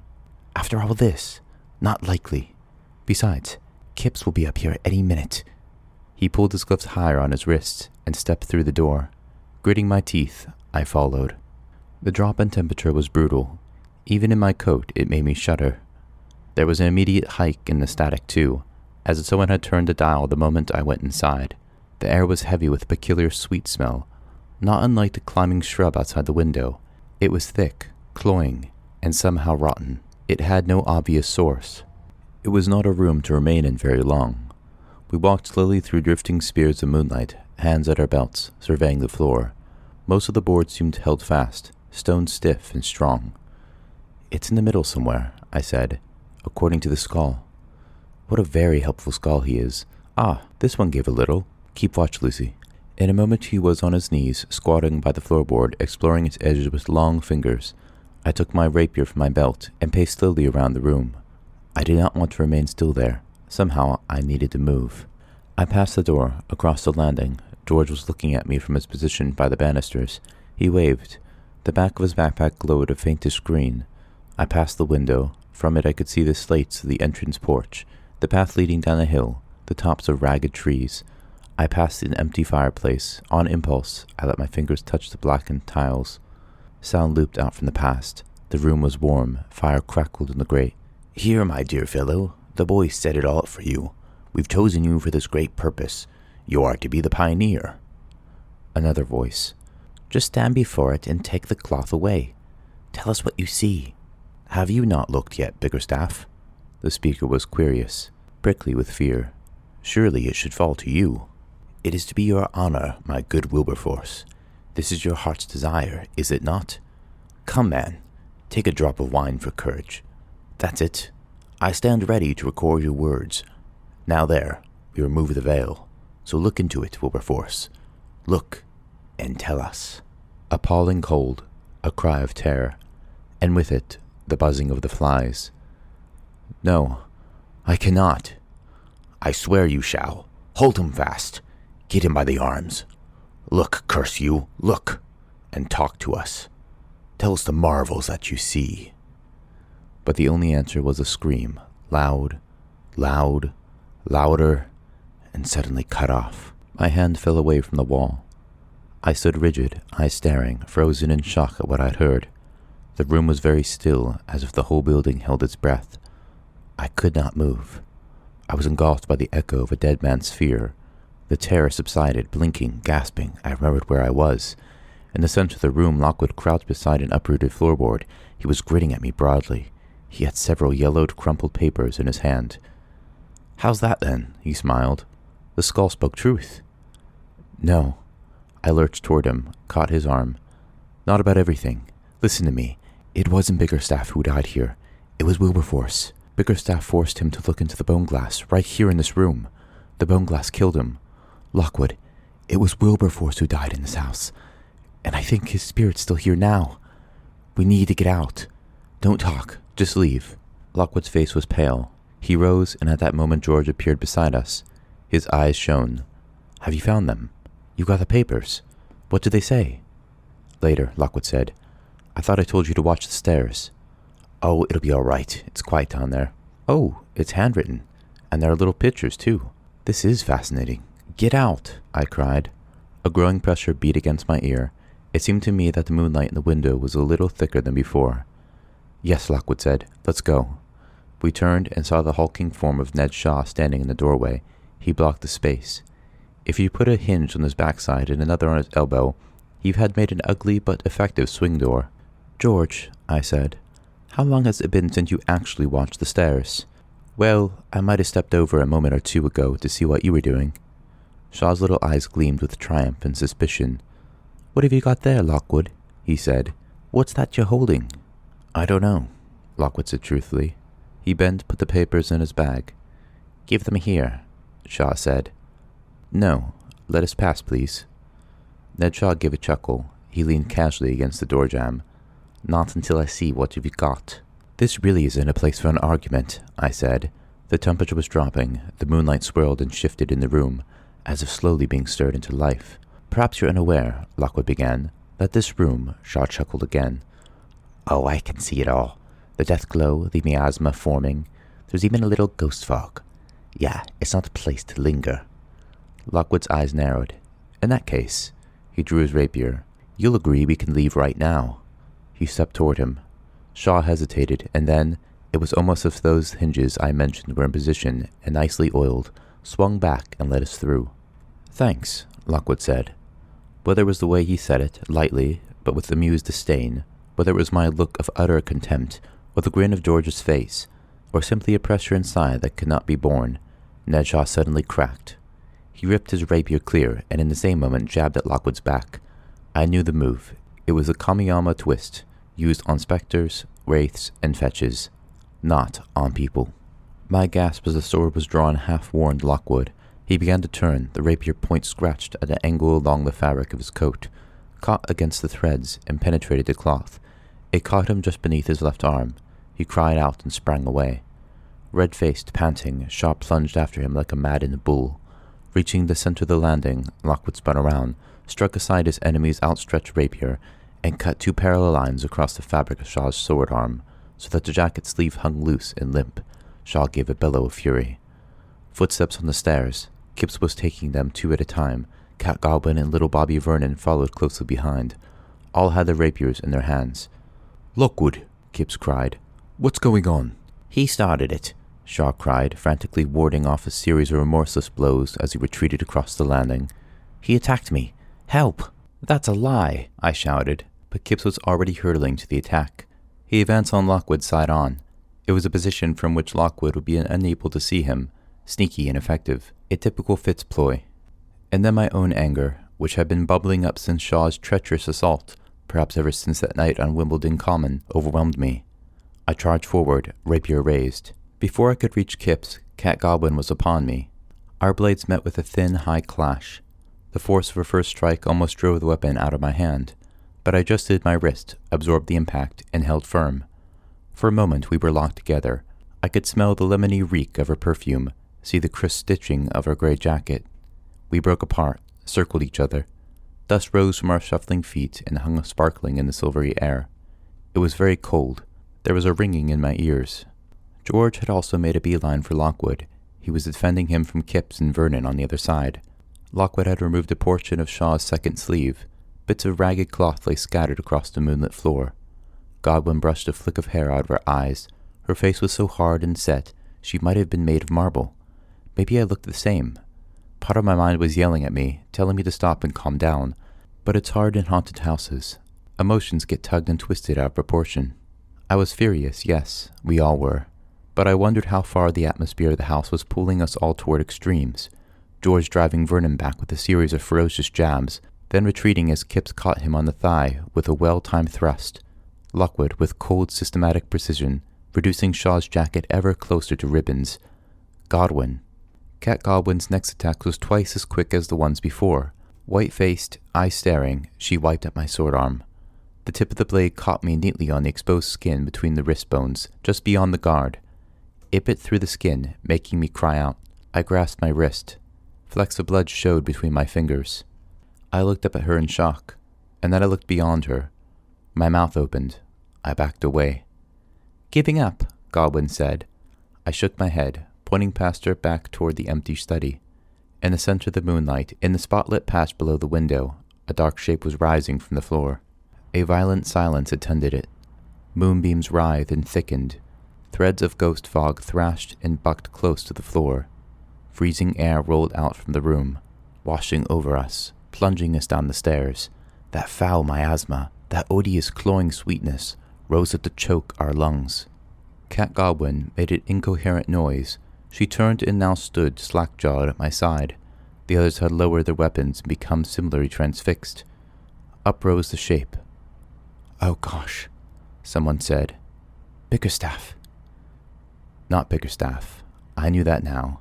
After all this, not likely. Besides, Kipps will be up here any minute. He pulled his gloves higher on his wrists and stepped through the door. Gritting my teeth, I followed. The drop in temperature was brutal. Even in my coat, it made me shudder. There was an immediate hike in the static, too, as if someone had turned the dial the moment I went inside. The air was heavy with a peculiar sweet smell, not unlike the climbing shrub outside the window. It was thick, cloying, and somehow rotten. It had no obvious source. It was not a room to remain in very long. We walked slowly through drifting spears of moonlight, hands at our belts, surveying the floor. Most of the boards seemed held fast, stone stiff and strong. It's in the middle somewhere, I said, according to the skull. What a very helpful skull he is. Ah, this one gave a little. Keep watch, Lucy. In a moment he was on his knees, squatting by the floorboard, exploring its edges with long fingers. I took my rapier from my belt and paced slowly around the room. I did not want to remain still there. Somehow I needed to move. I passed the door, across the landing. George was looking at me from his position by the banisters. He waved. The back of his backpack glowed a faintish green. I passed the window. From it I could see the slates of the entrance porch, the path leading down the hill, the tops of ragged trees. I passed an empty fireplace. On impulse, I let my fingers touch the blackened tiles. Sound looped out from the past. The room was warm. Fire crackled in the grate. Here, my dear fellow, the boys set it all up for you. We've chosen you for this great purpose. You are to be the pioneer. Another voice. Just stand before it and take the cloth away. Tell us what you see. Have you not looked yet, Bickerstaff? The speaker was querulous, prickly with fear. Surely it should fall to you. It is to be your honor, my good Wilberforce. This is your heart's desire, is it not? Come, man, take a drop of wine for courage. That's it. I stand ready to record your words. Now there, we remove the veil. So look into it, Wilberforce. Look, and tell us. Appalling cold, a cry of terror, and with it, the buzzing of the flies. No, I cannot. I swear you shall. Hold him fast. Get him by the arms. Look, curse you, look, and talk to us. Tell us the marvels that you see. But the only answer was a scream, loud, loud, louder, and suddenly cut off. My hand fell away from the wall. I stood rigid, eyes staring, frozen in shock at what I'd heard. The room was very still, as if the whole building held its breath. I could not move. I was engulfed by the echo of a dead man's fear. The terror subsided, blinking, gasping. I remembered where I was. In the center of the room, Lockwood crouched beside an uprooted floorboard. He was grinning at me broadly. He had several yellowed, crumpled papers in his hand. "How's that, then?" he smiled. "The skull spoke truth." "No." I lurched toward him, caught his arm. "Not about everything. Listen to me. It wasn't Bickerstaff who died here. It was Wilberforce. Bickerstaff forced him to look into the bone glass, right here in this room. The bone glass killed him. Lockwood, it was Wilberforce who died in this house. And I think his spirit's still here now. We need to get out. Don't talk. Just leave." Lockwood's face was pale. He rose, and at that moment George appeared beside us. His eyes shone. "Have you found them? You got the papers? What did they say?" "Later," Lockwood said. "I thought I told you to watch the stairs." "Oh, it'll be all right. It's quiet down there." "Oh, it's handwritten. And there are little pictures, too. This is fascinating." "Get out," I cried. A growing pressure beat against my ear. It seemed to me that the moonlight in the window was a little thicker than before. "Yes," Lockwood said. "Let's go." We turned and saw the hulking form of Ned Shaw standing in the doorway. He blocked the space. If you put a hinge on his backside and another on his elbow, he had made an ugly but effective swing door. "George," I said, "how long has it been since you actually watched the stairs?" "Well, I might have stepped over a moment or two ago to see what you were doing." Shaw's little eyes gleamed with triumph and suspicion. "What have you got there, Lockwood?" he said. "What's that you're holding?" "I don't know," Lockwood said truthfully. He bent, put the papers in his bag. "Give them here," Shaw said. "No, let us pass, please." Ned Shaw gave a chuckle. He leaned casually against the door jamb. "Not until I see what you've got." "This really isn't a place for an argument," I said. The temperature was dropping. The moonlight swirled and shifted in the room, as if slowly being stirred into life. "Perhaps you're unaware," Lockwood began, "that this room," Shaw chuckled again. "Oh, I can see it all. The death glow, the miasma forming. There's even a little ghost fog. Yeah, it's not a place to linger." Lockwood's eyes narrowed. "In that case," he drew his rapier, "you'll agree we can leave right now." He stepped toward him. Shaw hesitated, and then, it was almost as if those hinges I mentioned were in position and nicely oiled, swung back and let us through. "Thanks," Lockwood said. Whether it was the way he said it, lightly, but with amused disdain, whether it was my look of utter contempt, or the grin of George's face, or simply a pressure inside that could not be borne, Ned Shaw suddenly cracked. He ripped his rapier clear, and in the same moment jabbed at Lockwood's back. I knew the move. It was a Kamiyama twist, used on specters, wraiths, and fetches, not on people. My gasp as the sword was drawn half warned Lockwood. He began to turn, the rapier point scratched at an angle along the fabric of his coat, caught against the threads, and penetrated the cloth. It caught him just beneath his left arm. He cried out and sprang away. Red-faced, panting, Shaw plunged after him like a maddened bull. Reaching the center of the landing, Lockwood spun around, struck aside his enemy's outstretched rapier, and cut two parallel lines across the fabric of Shaw's sword arm, so that the jacket sleeve hung loose and limp. Shaw gave a bellow of fury. Footsteps on the stairs. Kipps was taking them two at a time. Cat Goblin and little Bobby Vernon followed closely behind. All had their rapiers in their hands. "Lockwood," Kipps cried. "What's going on?" "He started it," Shaw cried, frantically warding off a series of remorseless blows as he retreated across the landing. "He attacked me. Help!" "That's a lie," I shouted, but Kipps was already hurtling to the attack. He advanced on Lockwood side on. It was a position from which Lockwood would be unable to see him, sneaky and effective, a typical Fitz ploy. And then my own anger, which had been bubbling up since Shaw's treacherous assault, perhaps ever since that night on Wimbledon Common, overwhelmed me. I charged forward, rapier raised. Before I could reach Kip's, Cat Goblin was upon me. Our blades met with a thin, high clash. The force of her first strike almost drove the weapon out of my hand, but I adjusted my wrist, absorbed the impact, and held firm. For a moment we were locked together. I could smell the lemony reek of her perfume, see the crisp stitching of her gray jacket. We broke apart, circled each other. Dust rose from our shuffling feet and hung sparkling in the silvery air. It was very cold. There was a ringing in my ears. George had also made a beeline for Lockwood. He was defending him from Kipps and Vernon on the other side. Lockwood had removed a portion of Shaw's second sleeve. Bits of ragged cloth lay scattered across the moonlit floor. Goblin brushed a flick of hair out of her eyes. Her face was so hard and set, she might have been made of marble. Maybe I looked the same. Part of my mind was yelling at me, telling me to stop and calm down. But it's hard in haunted houses. Emotions get tugged and twisted out of proportion. I was furious, yes, we all were. But I wondered how far the atmosphere of the house was pulling us all toward extremes. George driving Vernon back with a series of ferocious jabs, then retreating as Kipps caught him on the thigh with a well-timed thrust. Lockwood, with cold, systematic precision, reducing Shaw's jacket ever closer to ribbons. Godwin. Cat Godwin's next attack was twice as quick as the ones before. White-faced, eyes staring, she wiped at my sword arm. The tip of the blade caught me neatly on the exposed skin between the wrist bones, just beyond the guard. It bit through the skin, making me cry out. I grasped my wrist. Flecks of blood showed between my fingers. I looked up at her in shock, and then I looked beyond her. My mouth opened. I backed away. "Giving up," Godwin said. I shook my head, pointing past her back toward the empty study. In the center of the moonlight, in the spotlit patch below the window, a dark shape was rising from the floor. A violent silence attended it. Moonbeams writhed and thickened. Threads of ghost fog thrashed and bucked close to the floor. Freezing air rolled out from the room, washing over us, plunging us down the stairs. That foul miasma, that odious cloying sweetness, rose up to choke our lungs. Cat Godwin made an incoherent noise. She turned and now stood slack-jawed at my side. The others had lowered their weapons and become similarly transfixed. Up rose the shape. "Oh gosh," someone said. "Bickerstaff." Not Bickerstaff. I knew that now.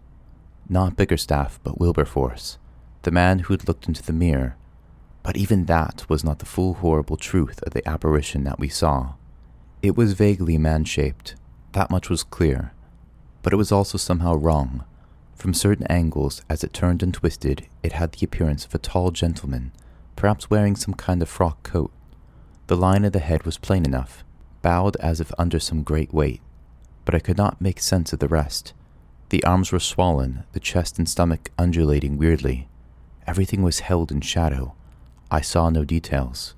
Not Bickerstaff, but Wilberforce, the man who'd looked into the mirror. But even that was not the full horrible truth of the apparition that we saw. It was vaguely man-shaped, that much was clear. But it was also somehow wrong. From certain angles, as it turned and twisted, it had the appearance of a tall gentleman, perhaps wearing some kind of frock coat. The line of the head was plain enough, bowed as if under some great weight, but I could not make sense of the rest. The arms were swollen, the chest and stomach undulating weirdly. Everything was held in shadow. I saw no details.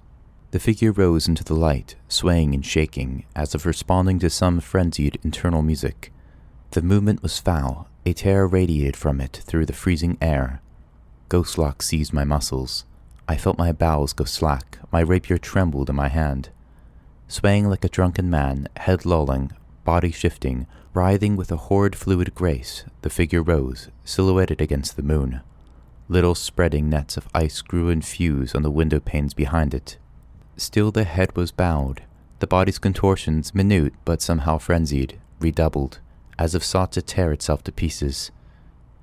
The figure rose into the light, swaying and shaking, as if responding to some frenzied internal music. The movement was foul. A terror radiated from it through the freezing air. Ghostlock seized my muscles. I felt my bowels go slack. My rapier trembled in my hand. Swaying like a drunken man, head lolling, body shifting, writhing with a horrid fluid grace, the figure rose, silhouetted against the moon. Little spreading nets of ice grew and fused on the window panes behind it. Still the head was bowed, the body's contortions, minute but somehow frenzied, redoubled, as if sought to tear itself to pieces.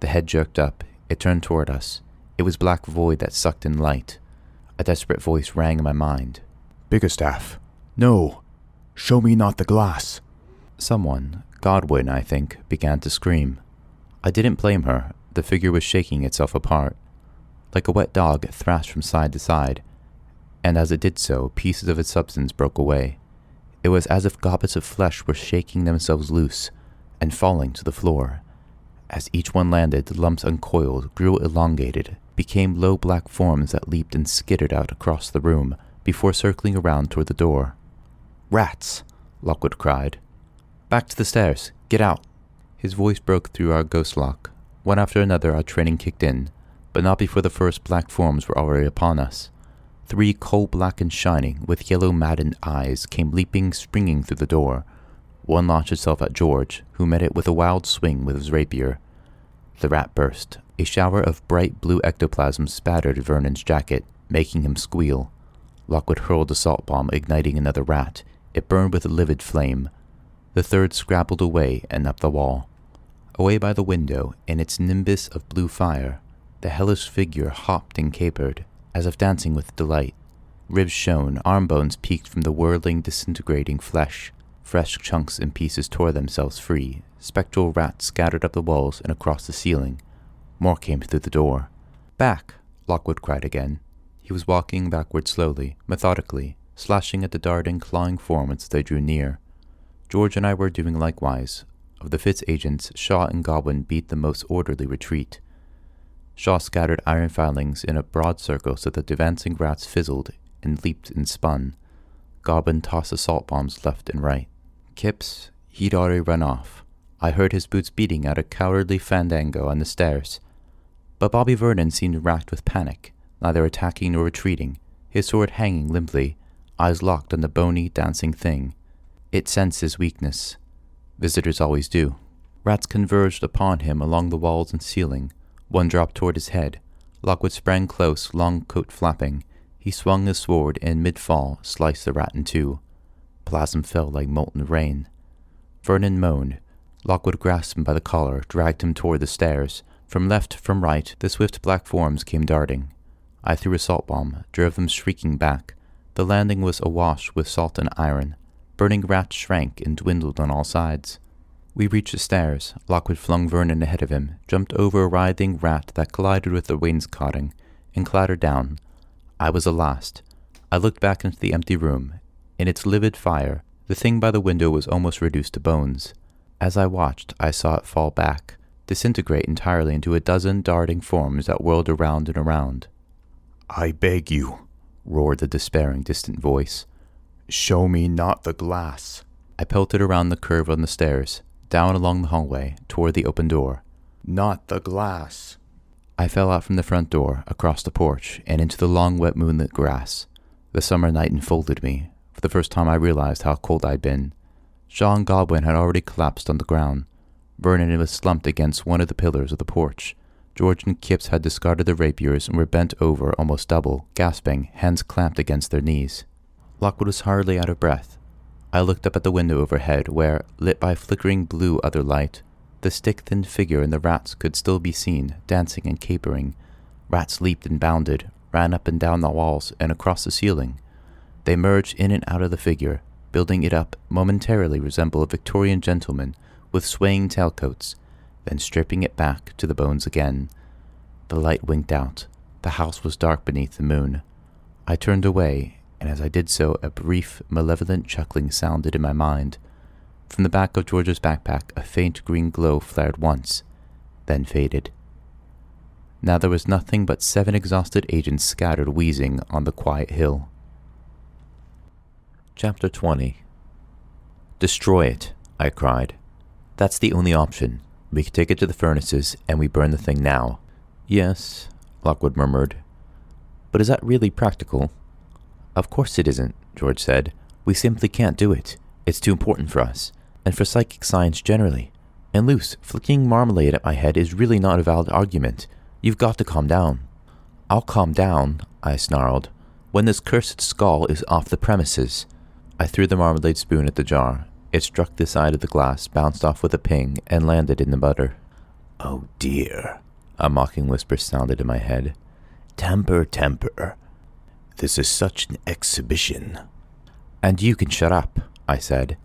The head jerked up, it turned toward us. It was black void that sucked in light. A desperate voice rang in my mind. "Bickerstaff, no! Show me not the glass!" Someone, Godwin, I think, began to scream. I didn't blame her. The figure was shaking itself apart. Like a wet dog, it thrashed from side to side, and as it did so, pieces of its substance broke away. It was as if gobbets of flesh were shaking themselves loose and falling to the floor. As each one landed, the lumps uncoiled, grew elongated, became low black forms that leaped and skittered out across the room before circling around toward the door. "Rats!" Lockwood cried. "Back to the stairs! Get out!" His voice broke through our ghost lock. One after another our training kicked in, but not before the first black forms were already upon us. 3 coal-black and shining, with yellow maddened eyes, came leaping, springing through the door. One launched itself at George, who met it with a wild swing with his rapier. The rat burst. A shower of bright blue ectoplasm spattered Vernon's jacket, making him squeal. Lockwood hurled a salt bomb, igniting another rat. It burned with a livid flame. The third scrabbled away and up the wall. Away by the window, in its nimbus of blue fire, the hellish figure hopped and capered, as if dancing with delight. Ribs shone, arm bones peeked from the whirling, disintegrating flesh. Fresh chunks and pieces tore themselves free. Spectral rats scattered up the walls and across the ceiling. More came through the door. "Back!" Lockwood cried again. He was walking backward slowly, methodically, slashing at the darting, clawing form as they drew near. George and I were doing likewise. Of the Fitz agents, Shaw and Goblin beat the most orderly retreat. Shaw scattered iron filings in a broad circle so that the advancing rats fizzled and leaped and spun. Goblin tossed assault bombs left and right. Kipps, he'd already run off. I heard his boots beating out a cowardly fandango on the stairs. But Bobby Vernon seemed racked with panic, neither attacking nor retreating, his sword hanging limply, eyes locked on the bony, dancing thing. It sensed his weakness. Visitors always do. Rats converged upon him along the walls and ceiling. One dropped toward his head. Lockwood sprang close, long coat flapping. He swung his sword and, mid-fall, sliced the rat in two. Plasm fell like molten rain. Vernon moaned. Lockwood grasped him by the collar, dragged him toward the stairs. From left, from right, the swift black forms came darting. I threw a salt bomb, drove them shrieking back. The landing was awash with salt and iron. Burning rats shrank and dwindled on all sides. We reached the stairs. Lockwood flung Vernon ahead of him, jumped over a writhing rat that collided with the wainscoting, and clattered down. I was the last. I looked back into the empty room. In its livid fire, the thing by the window was almost reduced to bones. As I watched, I saw it fall back, disintegrate entirely into a dozen darting forms that whirled around and around. "I beg you," roared the despairing, distant voice. "Show me not the glass." I pelted around the curve on the stairs, down along the hallway, toward the open door. "Not the glass." I fell out from the front door, across the porch, and into the long, wet, moonlit grass. The summer night enfolded me. For the first time I realized how cold I'd been. Shaw and Goblin had already collapsed on the ground. Vernon was slumped against one of the pillars of the porch. George and Kipps had discarded their rapiers and were bent over almost double, gasping, hands clamped against their knees. Lockwood was hardly out of breath. I looked up at the window overhead where, lit by flickering blue other light, the stick-thin figure and the rats could still be seen, dancing and capering. Rats leaped and bounded, ran up and down the walls and across the ceiling. They merged in and out of the figure, building it up momentarily resemble a Victorian gentleman with swaying tailcoats, then stripping it back to the bones again. The light winked out. The house was dark beneath the moon. I turned away, and as I did so, a brief, malevolent chuckling sounded in my mind. From the back of George's backpack, a faint green glow flared once, then faded. Now there was nothing but 7 exhausted agents scattered wheezing on the quiet hill. Chapter 20. "Destroy it," I cried. "That's the only option. We can take it to the furnaces, and we burn the thing now." "Yes," Lockwood murmured. "But is that really practical?" "Of course it isn't," George said. "We simply can't do it. It's too important for us, and for psychic science generally. And Luce, flicking marmalade at my head is really not a valid argument. You've got to calm down." "I'll calm down," I snarled, "when this cursed skull is off the premises." I threw the marmalade spoon at the jar. It struck the side of the glass, bounced off with a ping, and landed in the butter. "Oh dear," a mocking whisper sounded in my head. "Temper, temper. This is such an exhibition." "And you can shut up," I said.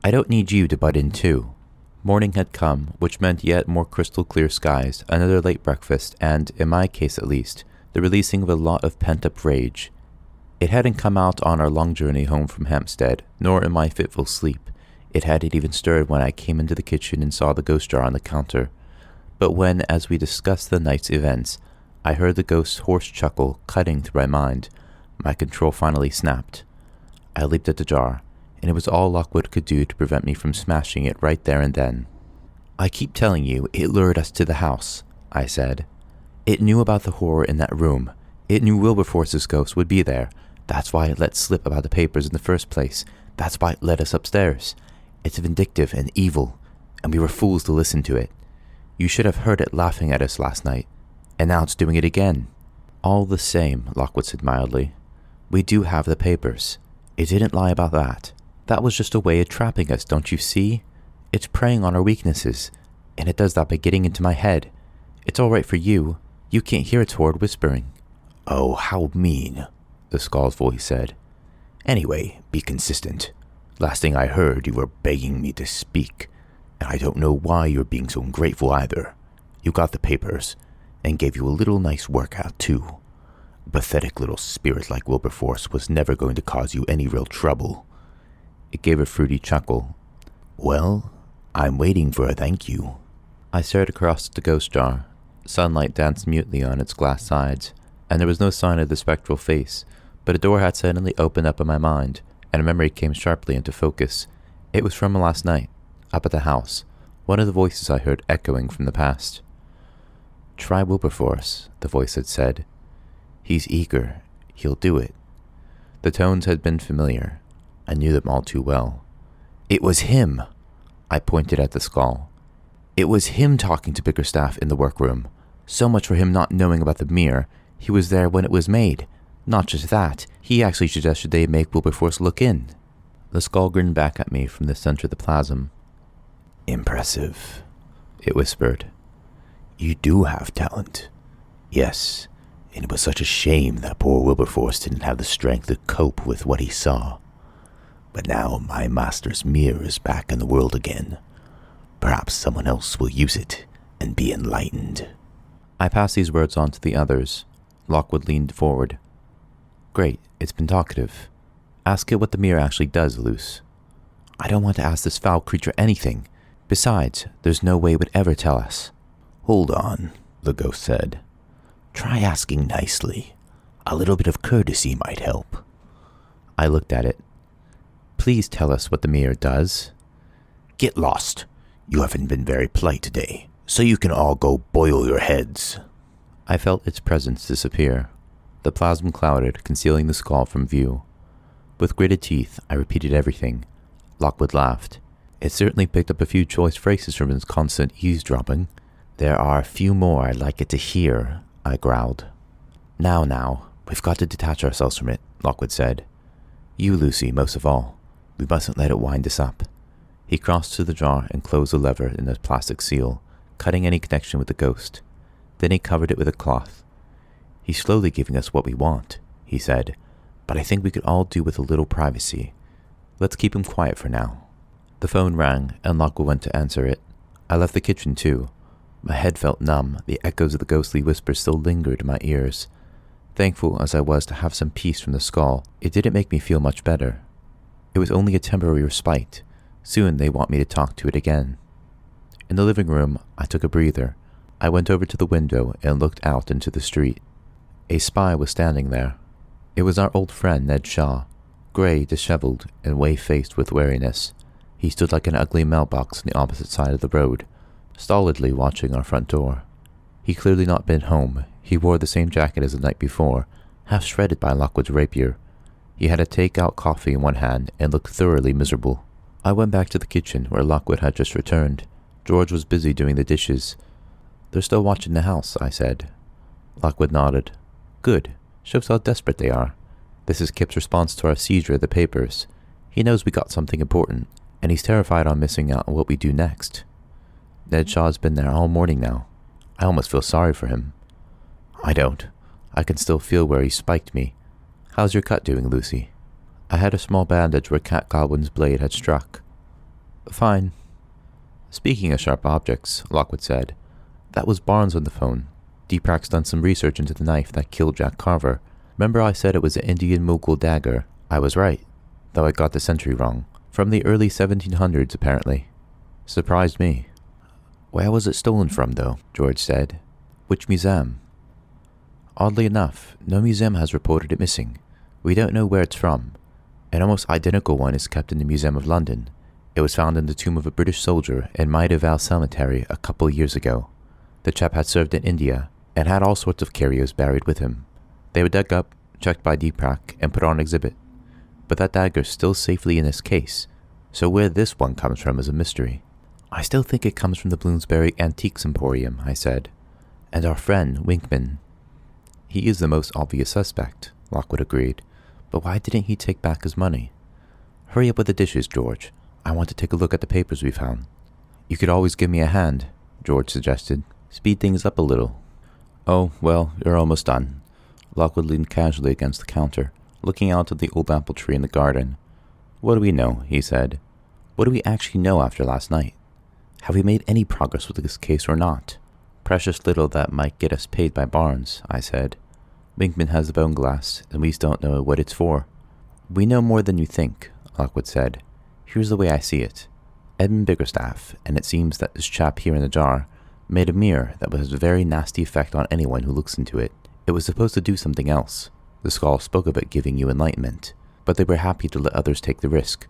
"I don't need you to butt in too." Morning had come, which meant yet more crystal-clear skies, another late breakfast, and, in my case at least, the releasing of a lot of pent-up rage. It hadn't come out on our long journey home from Hampstead, nor in my fitful sleep. It hadn't even stirred when I came into the kitchen and saw the ghost jar on the counter. But when, as we discussed the night's events, I heard the ghost's hoarse chuckle cutting through my mind, my control finally snapped. I leaped at the jar, and it was all Lockwood could do to prevent me from smashing it right there and then. "I keep telling you, it lured us to the house," I said. "It knew about the horror in that room. It knew Wilberforce's ghost would be there. That's why it let slip about the papers in the first place. That's why it led us upstairs. It's vindictive and evil, and we were fools to listen to it. You should have heard it laughing at us last night, and now it's doing it again." "All the same," Lockwood said mildly, "we do have the papers. It didn't lie about that. That was just a way of trapping us, don't you see? It's preying on our weaknesses, and it does that by getting into my head. It's all right for you. You can't hear its horrid whispering." "Oh, how mean," the skull's voice said. "Anyway, be consistent. Last thing I heard, you were begging me to speak, and I don't know why you're being so ungrateful either. You got the papers, and gave you a little nice workout too. A pathetic little spirit like Wilberforce was never going to cause you any real trouble." It gave a fruity chuckle. "Well, I'm waiting for a thank you." I stared across the ghost jar. Sunlight danced mutely on its glass sides, and there was no sign of the spectral face, but a door had suddenly opened up in my mind, and a memory came sharply into focus. It was from last night, up at the house, one of the voices I heard echoing from the past. "Try Wilberforce," the voice had said. "He's eager. He'll do it." The tones had been familiar. I knew them all too well. It was him! I pointed at the skull. It was him talking to Bickerstaff in the workroom. So much for him not knowing about the mirror. He was there when it was made. Not just that, he actually suggested they make Wilberforce look in. The skull grinned back at me from the center of the plasm. "Impressive," it whispered. "You do have talent. Yes, and it was such a shame that poor Wilberforce didn't have the strength to cope with what he saw. But now my master's mirror is back in the world again. Perhaps someone else will use it and be enlightened." I passed these words on to the others. Lockwood leaned forward. "Great, it's been talkative. Ask it what the mirror actually does, Luce." "I don't want to ask this foul creature anything. Besides, there's no way it would ever tell us." "Hold on," the ghost said. "Try asking nicely. A little bit of courtesy might help." I looked at it. "Please tell us what the mirror does." "Get lost. You haven't been very polite today, so you can all go boil your heads." I felt its presence disappear. The plasm clouded, concealing the skull from view. With gritted teeth, I repeated everything. Lockwood laughed. It certainly picked up a few choice phrases from its constant eavesdropping. "There are a few more I'd like it to hear," I growled. Now, we've got to detach ourselves from it," Lockwood said. "You, Lucy, most of all. We mustn't let it wind us up." He crossed to the jar and closed the lever in the plastic seal, cutting any connection with the ghost. Then he covered it with a cloth. "He's slowly giving us what we want," he said, "but I think we could all do with a little privacy. Let's keep him quiet for now." The phone rang, and Lockwood went to answer it. I left the kitchen too. My head felt numb. The echoes of the ghostly whisper still lingered in my ears. Thankful as I was to have some peace from the skull, it didn't make me feel much better. It was only a temporary respite. Soon they want me to talk to it again. In the living room, I took a breather. I went over to the window and looked out into the street. A spy was standing there. It was our old friend Ned Shaw, gray, disheveled, and way-faced with weariness. He stood like an ugly mailbox on the opposite side of the road, stolidly watching our front door. He'd clearly not been home. He wore the same jacket as the night before, half shredded by Lockwood's rapier. He had a take-out coffee in one hand and looked thoroughly miserable. I went back to the kitchen where Lockwood had just returned. George was busy doing the dishes. "They're still watching the house," I said. Lockwood nodded. "Good. Shows how desperate they are. This is Kip's response to our seizure of the papers. He knows we got something important, and he's terrified on missing out on what we do next. Ned Shaw's been there all morning now. I almost feel sorry for him." "I don't. I can still feel where he spiked me. How's your cut doing, Lucy?" I had a small bandage where Cat Godwin's blade had struck. "Fine." "Speaking of sharp objects," Lockwood said, "that was Barnes on the phone. Deeprak's done some research into the knife that killed Jack Carver. Remember I said it was an Indian Mughal dagger? I was right, though I got the century wrong. From the early 1700s, apparently. Surprised me." "Where was it stolen from, though?" George said. "Which museum?" "Oddly enough, no museum has reported it missing. We don't know where it's from. An almost identical one is kept in the Museum of London. It was found in the tomb of a British soldier in Maida Vale Cemetery a couple years ago. The chap had served in India and had all sorts of curios buried with him. They were dug up, checked by Deeprak, and put on exhibit. But that dagger's still safely in this case, so where this one comes from is a mystery." "I still think it comes from the Bloomsbury Antiques Emporium," I said. "And our friend, Winkman." "He is the most obvious suspect," Lockwood agreed. "But why didn't he take back his money?" Hurry up with the dishes, George. I want to take a look at the papers we found. You could always give me a hand, George suggested. Speed things up a little. Oh, well, you're almost done. Lockwood leaned casually against the counter, looking out at the old apple tree in the garden. What do we know? He said. What do we actually know after last night? Have we made any progress with this case or not? Precious little that might get us paid by Barnes, I said. Winkman has the bone glass, and we don't know what it's for. We know more than you think, Lockwood said. Here's the way I see it. Edmund Biggerstaff, and it seems that this chap here in the jar, made a mirror that has a very nasty effect on anyone who looks into it. It was supposed to do something else. The skull spoke of it giving you enlightenment, but they were happy to let others take the risk.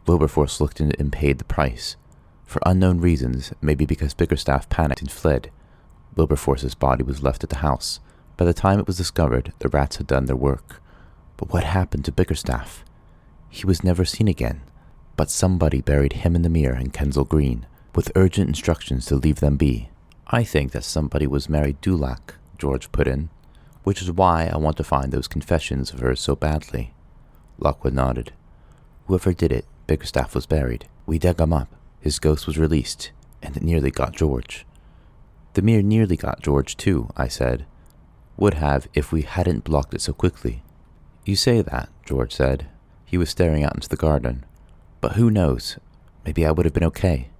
Wilberforce looked into it and paid the price. For unknown reasons, maybe because Biggerstaff panicked and fled. Wilberforce's body was left at the house. By the time it was discovered, the rats had done their work. But what happened to Biggerstaff? He was never seen again. But somebody buried him in the mirror in Kensal Green, with urgent instructions to leave them be. I think that somebody was Mary Dulac, George put in, which is why I want to find those confessions of hers so badly. Lockwood nodded. Whoever did it, Biggerstaff was buried. We dug him up. His ghost was released, and it nearly got George. The mirror nearly got George too, I said. Would have if we hadn't blocked it so quickly. You say that, George said. He was staring out into the garden. But who knows? Maybe I would have been okay.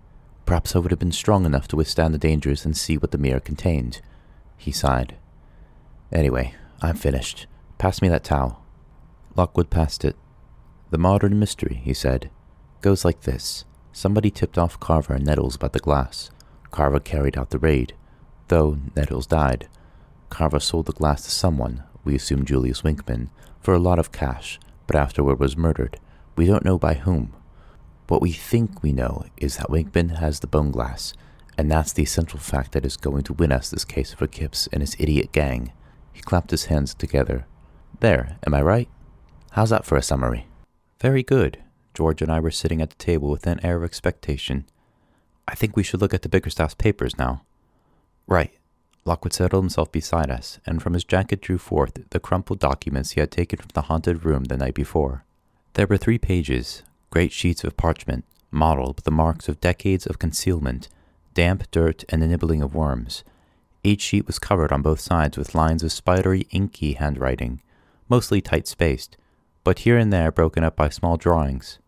Perhaps I would have been strong enough to withstand the dangers and see what the mirror contained. He sighed. Anyway, I'm finished. Pass me that towel. Lockwood passed it. The modern mystery, he said, goes like this. Somebody tipped off Carver and Nettles about the glass. Carver carried out the raid. Though Nettles died. Carver sold the glass to someone, we assume Julius Winkman, for a lot of cash, but afterward was murdered. We don't know by whom. What we think we know is that Winkman has the bone glass, and that's the essential fact that is going to win us this case for Kipps and his idiot gang. He clapped his hands together. There, am I right? How's that for a summary? Very good. George and I were sitting at the table with an air of expectation. I think we should look at the Bickerstaff's papers now. Right. Lockwood settled himself beside us, and from his jacket drew forth the crumpled documents he had taken from the haunted room the night before. There were 3 pages, great sheets of parchment, mottled with the marks of decades of concealment, damp dirt, and the nibbling of worms. Each sheet was covered on both sides with lines of spidery, inky handwriting, mostly tight-spaced, but here and there broken up by small drawings.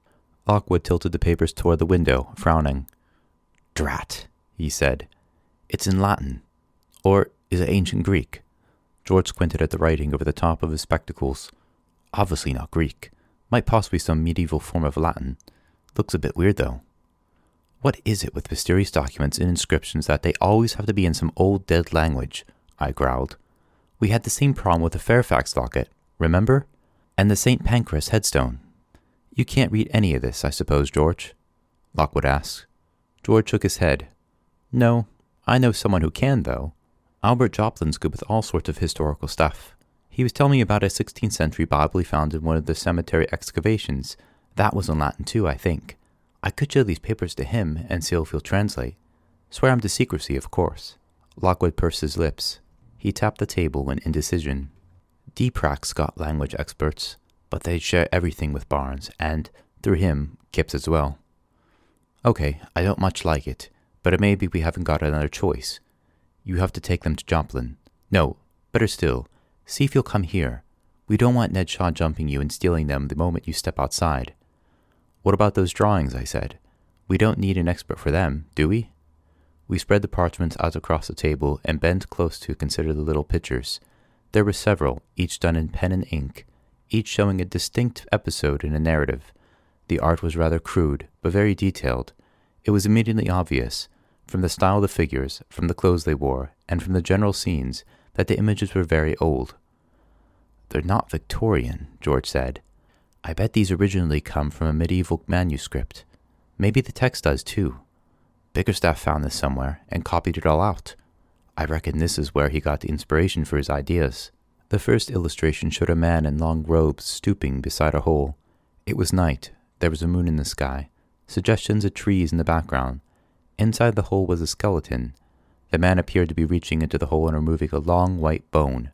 Lockwood tilted the papers toward the window, frowning. Drat, he said. It's in Latin. Or is it ancient Greek? George squinted at the writing over the top of his spectacles. Obviously not Greek. Might possibly some medieval form of Latin. Looks a bit weird, though. What is it with mysterious documents and inscriptions that they always have to be in some old dead language? I growled. We had the same problem with the Fairfax locket, remember? And the St. Pancras headstone. You can't read any of this, I suppose, George? Lockwood asked. George shook his head. No, I know someone who can, though. Albert Joplin's good with all sorts of historical stuff. He was telling me about a 16th century Bible he found in one of the cemetery excavations. That was in Latin too, I think. I could show these papers to him and see if he'll translate. Swear him to secrecy, of course. Lockwood pursed his lips. He tapped the table in indecision. DPRAC's got language experts, but they'd share everything with Barnes, and, through him, Kipps as well. Okay, I don't much like it, but it may be we haven't got another choice. You have to take them to Joplin. No, better still, see if you'll come here. We don't want Ned Shaw jumping you and stealing them the moment you step outside. What about those drawings, I said. We don't need an expert for them, do we? We spread the parchments out across the table and bent close to consider the little pictures. There were several, each done in pen and ink, each showing a distinct episode in a narrative. The art was rather crude, but very detailed. It was immediately obvious, from the style of the figures, from the clothes they wore, and from the general scenes, that the images were very old. They're not Victorian, George said. I bet these originally come from a medieval manuscript. Maybe the text does too. Bickerstaff found this somewhere and copied it all out. I reckon this is where he got the inspiration for his ideas. The first illustration showed a man in long robes stooping beside a hole. It was night. There was a moon in the sky. Suggestions of trees in the background. Inside the hole was a skeleton. The man appeared to be reaching into the hole and removing a long white bone.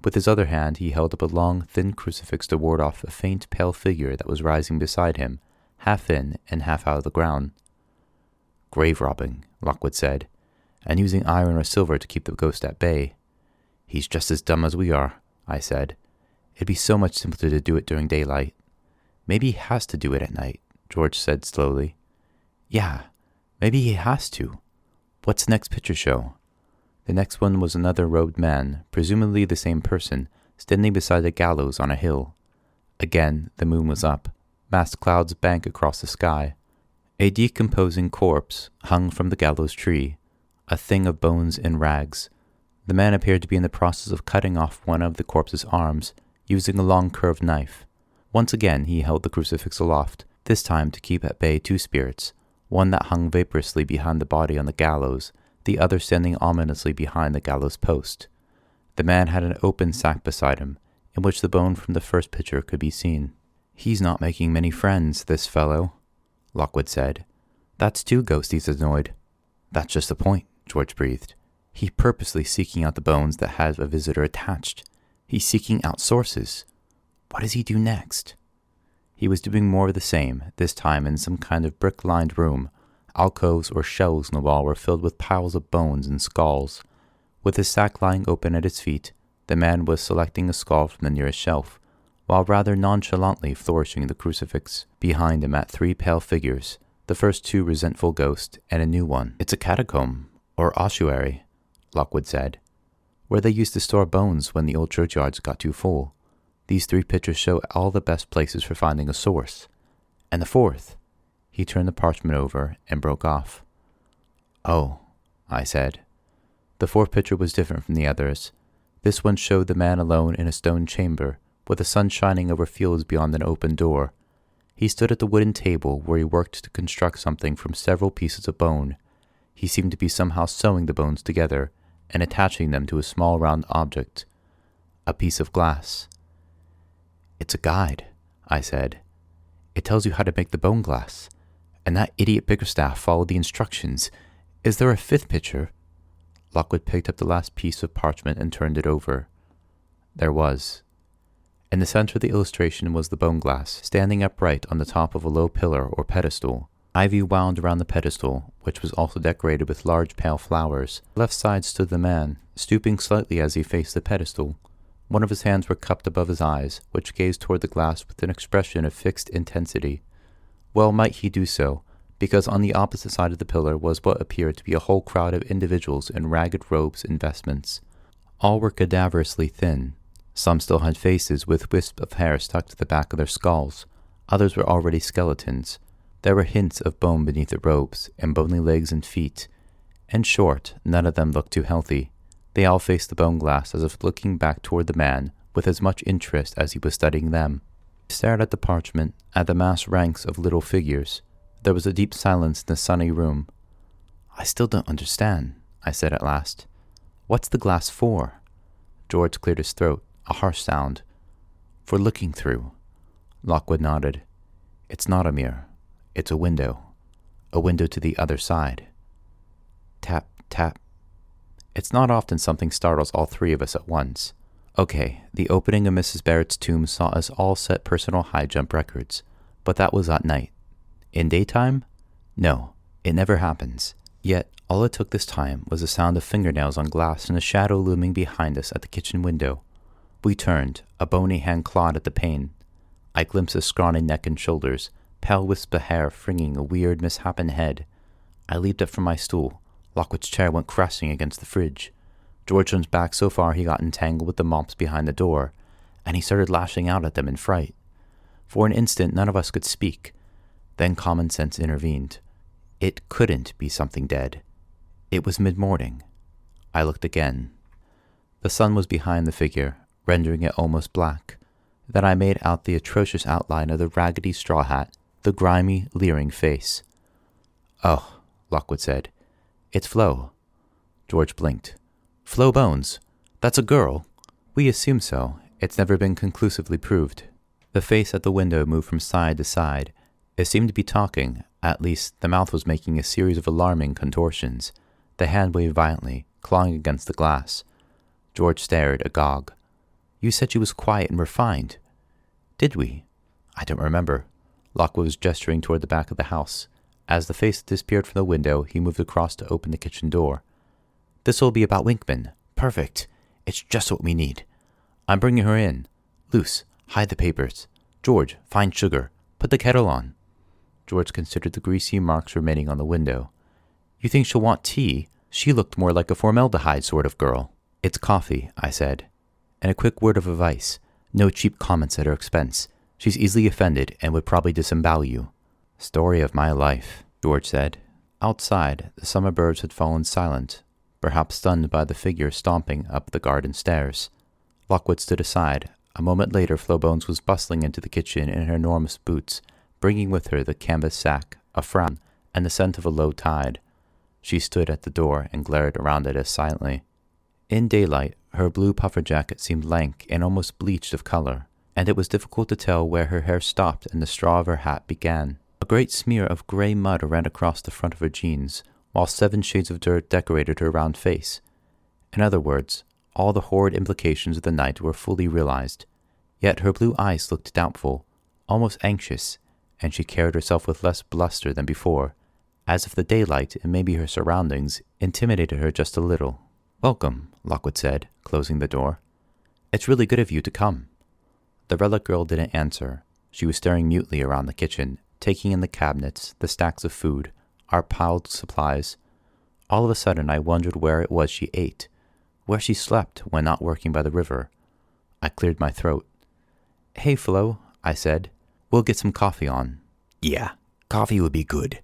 With his other hand, he held up a long, thin crucifix to ward off a faint, pale figure that was rising beside him, half in and half out of the ground. "Grave robbing," Lockwood said, "and using iron or silver to keep the ghost at bay." "He's just as dumb as we are," I said. "It'd be so much simpler to do it during daylight." "Maybe he has to do it at night," George said slowly. "Yeah, maybe he has to. What's the next picture show?" The next one was another robed man, presumably the same person, standing beside a gallows on a hill. Again, the moon was up. Massed clouds banked across the sky. A decomposing corpse hung from the gallows tree, a thing of bones and rags. The man appeared to be in the process of cutting off one of the corpse's arms, using a long curved knife. Once again he held the crucifix aloft, this time to keep at bay two spirits, one that hung vaporously behind the body on the gallows, the other standing ominously behind the gallows post. The man had an open sack beside him, in which the bone from the first picture could be seen. "He's not making many friends, this fellow," Lockwood said. "That's two ghosts he's annoyed." "That's just the point," George breathed. "He's purposely seeking out the bones that have a visitor attached. He's seeking out sources. What does he do next?" He was doing more of the same, this time in some kind of brick-lined room. Alcoves or shelves in the wall were filled with piles of bones and skulls. With his sack lying open at his feet, the man was selecting a skull from the nearest shelf, while rather nonchalantly flourishing the crucifix. Behind him at three pale figures, the first two resentful ghosts, and a new one. "It's a catacomb, or ossuary," Lockwood said, "where they used to store bones when the old churchyards got too full. These three pictures show all the best places for finding a source. And the fourth," he turned the parchment over and broke off. "Oh," I said. The fourth picture was different from the others. This one showed the man alone in a stone chamber, with the sun shining over fields beyond an open door. He stood at the wooden table where he worked to construct something from several pieces of bone. He seemed to be somehow sewing the bones together and attaching them to a small round object, a piece of glass. "It's a guide," I said. "It tells you how to make the bone glass. And that idiot Bickerstaff followed the instructions. Is there a fifth picture?" Lockwood picked up the last piece of parchment and turned it over. There was. In the center of the illustration was the bone glass, standing upright on the top of a low pillar or pedestal. Ivy wound around the pedestal, which was also decorated with large pale flowers. On the left side stood the man, stooping slightly as he faced the pedestal. One of his hands were cupped above his eyes, which gazed toward the glass with an expression of fixed intensity. Well might he do so, because on the opposite side of the pillar was what appeared to be a whole crowd of individuals in ragged robes and vestments. All were cadaverously thin. Some still had faces with wisps of hair stuck to the back of their skulls. Others were already skeletons. There were hints of bone beneath the robes, and bony legs and feet. In short, none of them looked too healthy. They all faced the bone glass as if looking back toward the man with as much interest as he was studying them. He stared at the parchment, at the massed ranks of little figures. There was a deep silence in the sunny room. "I still don't understand," I said at last. "What's the glass for?" George cleared his throat, a harsh sound. "For looking through." Lockwood nodded. "It's not a mirror. It's a window. A window to the other side." Tap, tap. It's not often something startles all three of us at once. Okay, the opening of Mrs. Barrett's tomb saw us all set personal high jump records, but that was at night. In daytime? No, it never happens. Yet, all it took this time was the sound of fingernails on glass and a shadow looming behind us at the kitchen window. We turned, a bony hand clawed at the pane. I glimpsed a scrawny neck and shoulders, pale wisp of hair fringing a weird, misshapen head. I leaped up from my stool. Lockwood's chair went crashing against the fridge. George turned back so far he got entangled with the mops behind the door, and he started lashing out at them in fright. For an instant none of us could speak. Then common sense intervened. It couldn't be something dead. It was mid-morning. I looked again. The sun was behind the figure, rendering it almost black. Then I made out the atrocious outline of the raggedy straw hat, the grimy, leering face. "Oh," Lockwood said. "It's Flo." George blinked. "Flo Bones? That's a girl?" "We assume so. It's never been conclusively proved." The face at the window moved from side to side. It seemed to be talking. At least, the mouth was making a series of alarming contortions. The hand waved violently, clawing against the glass. George stared, agog. You said she was quiet and refined. Did we? I don't remember. Lockwood was gesturing toward the back of the house. As the face disappeared from the window, he moved across to open the kitchen door. This'll be about Winkman. Perfect. It's just what we need. I'm bringing her in. Luce, hide the papers. George, find sugar. Put the kettle on. George considered the greasy marks remaining on the window. You think she'll want tea? She looked more like a formaldehyde sort of girl. It's coffee, I said. And a quick word of advice. No cheap comments at her expense. She's easily offended and would probably disembowel you. Story of my life, George said. Outside, the summer birds had fallen silent, perhaps stunned by the figure stomping up the garden stairs. Lockwood stood aside. A moment later, Flowbones was bustling into the kitchen in her enormous boots, bringing with her the canvas sack, a frown, and the scent of a low tide. She stood at the door and glared around at us silently. In daylight, her blue puffer jacket seemed lank and almost bleached of color, and it was difficult to tell where her hair stopped and the straw of her hat began. A great smear of gray mud ran across the front of her jeans, while 7 shades of dirt decorated her round face. In other words, all the horrid implications of the night were fully realized. Yet her blue eyes looked doubtful, almost anxious, and she carried herself with less bluster than before, as if the daylight and maybe her surroundings intimidated her just a little. Welcome, Lockwood said, closing the door. It's really good of you to come. The relic girl didn't answer. She was staring mutely around the kitchen, taking in the cabinets, the stacks of food, our piled supplies. All of a sudden I wondered where it was she ate, where she slept when not working by the river. I cleared my throat. Hey, Flo, I said. We'll get some coffee on. Yeah, coffee would be good.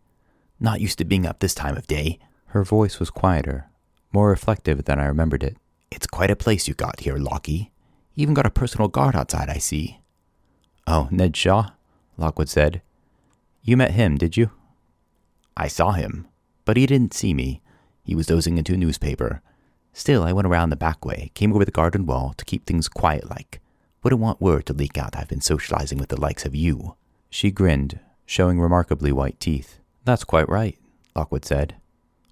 Not used to being up this time of day. Her voice was quieter, more reflective than I remembered it. It's quite a place you got here, Lockie. Even got a personal guard outside, I see. Oh, Ned Shaw? Lockwood said. You met him, did you? I saw him, but he didn't see me. He was dozing into a newspaper. Still, I went around the back way, came over the garden wall to keep things quiet-like. Wouldn't want word to leak out I've been socializing with the likes of you. She grinned, showing remarkably white teeth. That's quite right, Lockwood said.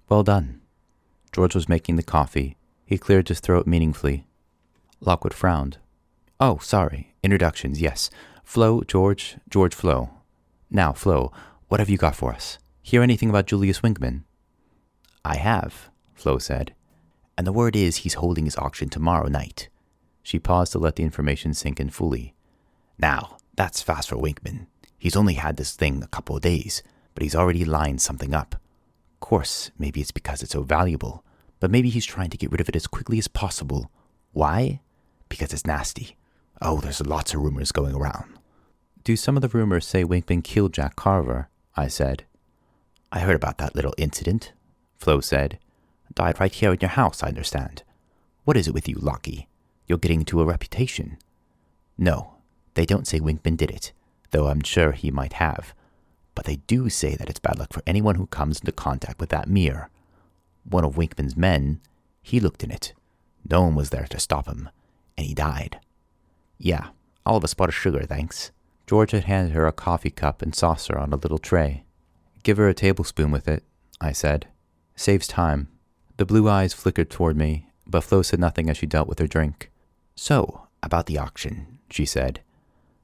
Well done. George was making the coffee. He cleared his throat meaningfully. Lockwood frowned. Oh, sorry. Introductions, yes. Flo, George, George, Flo. Now, Flo, what have you got for us? Hear anything about Julius Winkman? I have, Flo said. And the word is he's holding his auction tomorrow night. She paused to let the information sink in fully. Now, that's fast for Winkman. He's only had this thing a couple of days, but he's already lined something up. Of course, maybe it's because it's so valuable, but maybe he's trying to get rid of it as quickly as possible. Why? Because it's nasty. Oh, there's lots of rumors going around. Do some of the rumors say Winkman killed Jack Carver? I said. I heard about that little incident, Flo said. Died right here in your house, I understand. What is it with you, Lockie? You're getting into a reputation. No, they don't say Winkman did it, though I'm sure he might have. But they do say that it's bad luck for anyone who comes into contact with that mirror. One of Winkman's men, he looked in it. No one was there to stop him, and he died. Yeah, all of a spot of sugar, thanks. George had handed her a coffee cup and saucer on a little tray. Give her a tablespoon with it, I said. Saves time. The blue eyes flickered toward me, but Flo said nothing as she dealt with her drink. So, about the auction, she said.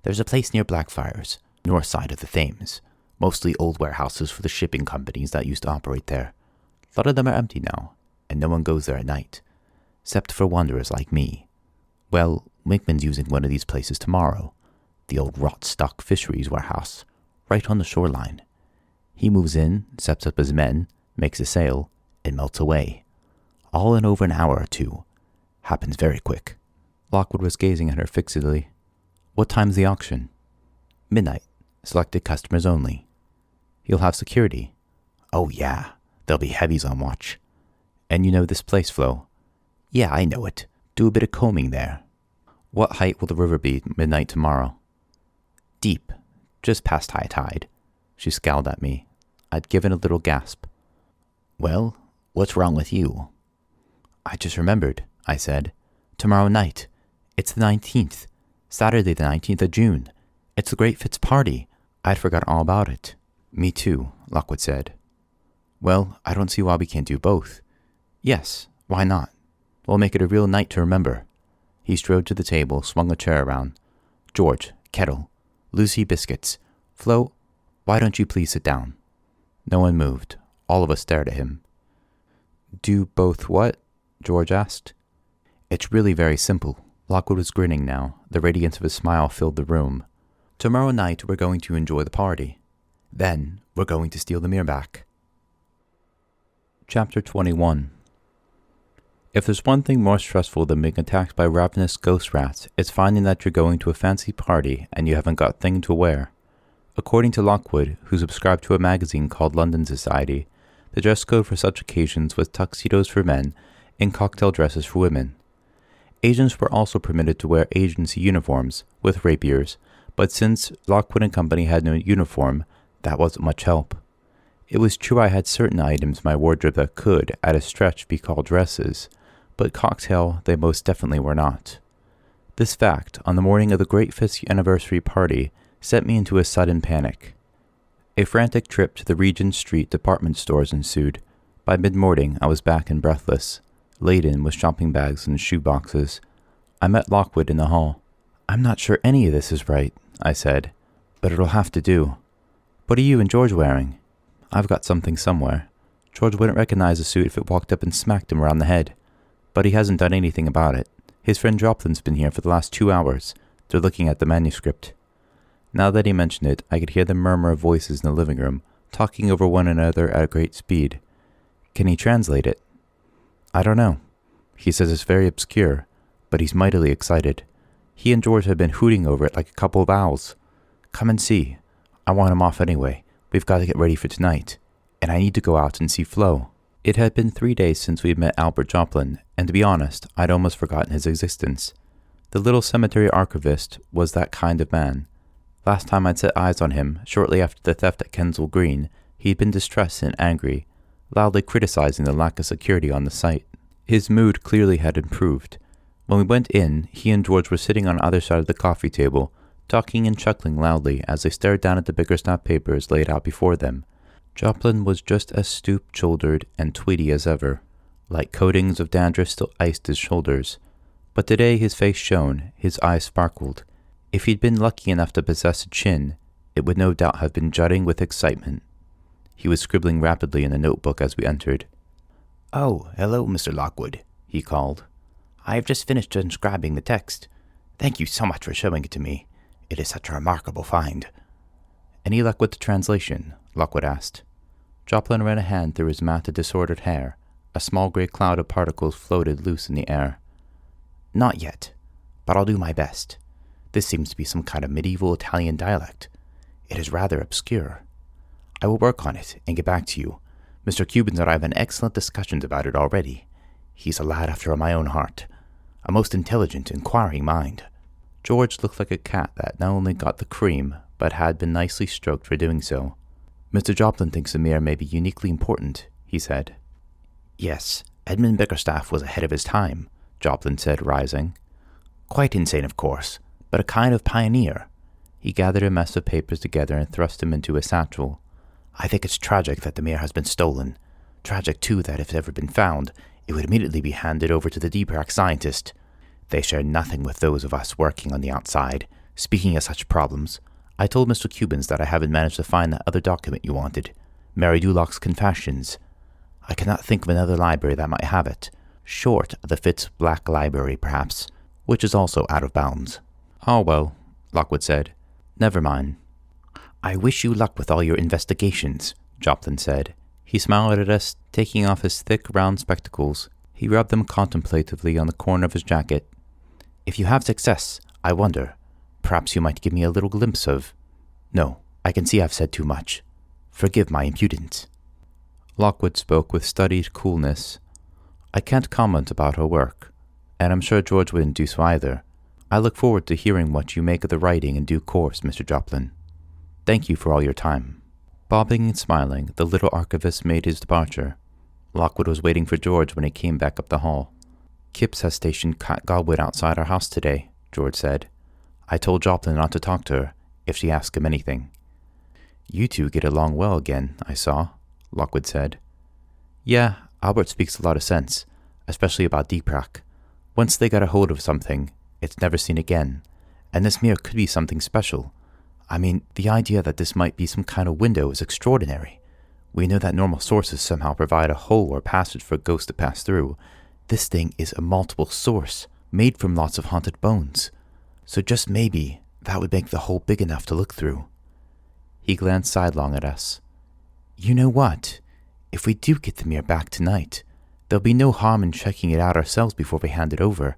There's a place near Blackfriars, north side of the Thames. Mostly old warehouses for the shipping companies that used to operate there. A lot of them are empty now, and no one goes there at night, except for wanderers like me. Well, Winkman's using one of these places tomorrow, the old rot-stock fisheries warehouse, right on the shoreline. He moves in, sets up his men, makes a sale, and melts away. All in over an hour or two. Happens very quick. Lockwood was gazing at her fixedly. What time's the auction? Midnight. Selected customers only. He'll have security. Oh, yeah. There'll be heavies on watch. And you know this place, Flo? Yeah, I know it. Do a bit of combing there. What height will the river be midnight tomorrow? Deep. Just past high tide. She scowled at me. I'd given a little gasp. Well, what's wrong with you? I just remembered, I said. Tomorrow night. It's the 19th. Saturday the 19th of June. It's the Great Fitz party. I'd forgotten all about it. Me too, Lockwood said. Well, I don't see why we can't do both. Yes, why not? We'll make it a real night to remember. He strode to the table, swung a chair around. George, kettle. Lucy, biscuits. Flo, why don't you please sit down? No one moved. All of us stared at him. Do both what? George asked. It's really very simple. Lockwood was grinning now. The radiance of his smile filled the room. Tomorrow night we're going to enjoy the party. Then we're going to steal the mirror back. Chapter 21. If there's one thing more stressful than being attacked by ravenous ghost rats, it's finding that you're going to a fancy party and you haven't got a thing to wear. According to Lockwood, who subscribed to a magazine called London Society, the dress code for such occasions was tuxedos for men and cocktail dresses for women. Agents were also permitted to wear agency uniforms, with rapiers, but since Lockwood and Company had no uniform, that wasn't much help. It was true I had certain items in my wardrobe that could, at a stretch, be called dresses, but cocktail they most definitely were not. This fact, on the morning of the great 5th anniversary party, sent me into a sudden panic. A frantic trip to the Regent Street department stores ensued. By mid-morning, I was back and breathless, laden with shopping bags and shoe boxes. I met Lockwood in the hall. "I'm not sure any of this is right," I said, "but it'll have to do. What are you and George wearing?" "I've got something somewhere. George wouldn't recognize the suit if it walked up and smacked him around the head. But he hasn't done anything about it. His friend Joplin's been here for the last 2 hours. They're looking at the manuscript." Now that he mentioned it, I could hear the murmur of voices in the living room, talking over one another at a great speed. "Can he translate it?" "I don't know. He says it's very obscure, but he's mightily excited. He and George have been hooting over it like a couple of owls. Come and see. I want him off anyway. We've got to get ready for tonight. And I need to go out and see Flo." It had been 3 days since we'd met Albert Joplin, and to be honest, I'd almost forgotten his existence. The little cemetery archivist was that kind of man. Last time I'd set eyes on him, shortly after the theft at Kensal Green, he'd been distressed and angry, loudly criticizing the lack of security on the site. His mood clearly had improved. When we went in, he and George were sitting on either side of the coffee table, talking and chuckling loudly as they stared down at the bickerstaff papers laid out before them. Joplin was just as stoop-shouldered and tweedy as ever. Light coatings of dandruff still iced his shoulders. But today his face shone, his eyes sparkled. If he'd been lucky enough to possess a chin, it would no doubt have been jutting with excitement. He was scribbling rapidly in a notebook as we entered. "Oh, hello, Mr. Lockwood," he called. "I have just finished transcribing the text. Thank you so much for showing it to me. It is such a remarkable find." "Any luck with the translation?" Lockwood asked. Joplin ran a hand through his matted, disordered hair. A small gray cloud of particles floated loose in the air. "Not yet, but I'll do my best. This seems to be some kind of medieval Italian dialect. It is rather obscure. I will work on it and get back to you. Mr. Cubans and I have had excellent discussions about it already. He's a lad after my own heart. A most intelligent, inquiring mind." George looked like a cat that not only got the cream, but had been nicely stroked for doing so. "Mr. Joplin thinks the mirror may be uniquely important," he said. "Yes, Edmund Bickerstaff was ahead of his time," Joplin said, rising. "Quite insane, of course, but a kind of pioneer." He gathered a mess of papers together and thrust them into a satchel. "I think it's tragic that the mirror has been stolen. Tragic, too, that if it had ever been found, it would immediately be handed over to the DPRAC scientist. They share nothing with those of us working on the outside. Speaking of such problems, I told Mr. Cubans that I haven't managed to find that other document you wanted, Mary Dulock's Confessions. I cannot think of another library that might have it, short of the Fitz Black Library, perhaps, which is also out of bounds." "Oh, well," Lockwood said. "Never mind." "I wish you luck with all your investigations," Joplin said. He smiled at us, taking off his thick, round spectacles. He rubbed them contemplatively on the corner of his jacket. "If you have success, I wonder, perhaps you might give me a little glimpse of... No, I can see I've said too much. Forgive my impudence." Lockwood spoke with studied coolness. "I can't comment about her work, and I'm sure George wouldn't do so either. I look forward to hearing what you make of the writing in due course, Mr. Joplin. Thank you for all your time." Bobbing and smiling, the little archivist made his departure. Lockwood was waiting for George when he came back up the hall. "Kipps has stationed Cat Godwin outside our house today," George said. "I told Joplin not to talk to her, if she asked him anything." "You two get along well again, I saw," Lockwood said. "Yeah, Albert speaks a lot of sense, especially about DPRAC. Once they got a hold of something, It's never seen again. And this mirror could be something special. I mean, the idea that this might be some kind of window is extraordinary. We know that normal sources somehow provide a hole or passage for ghosts to pass through. This thing is a multiple source, made from lots of haunted bones. So just maybe, that would make the hole big enough to look through. He glanced sidelong at us. You know what? If we do get the mirror back tonight, there'll be no harm in checking it out ourselves before we hand it over.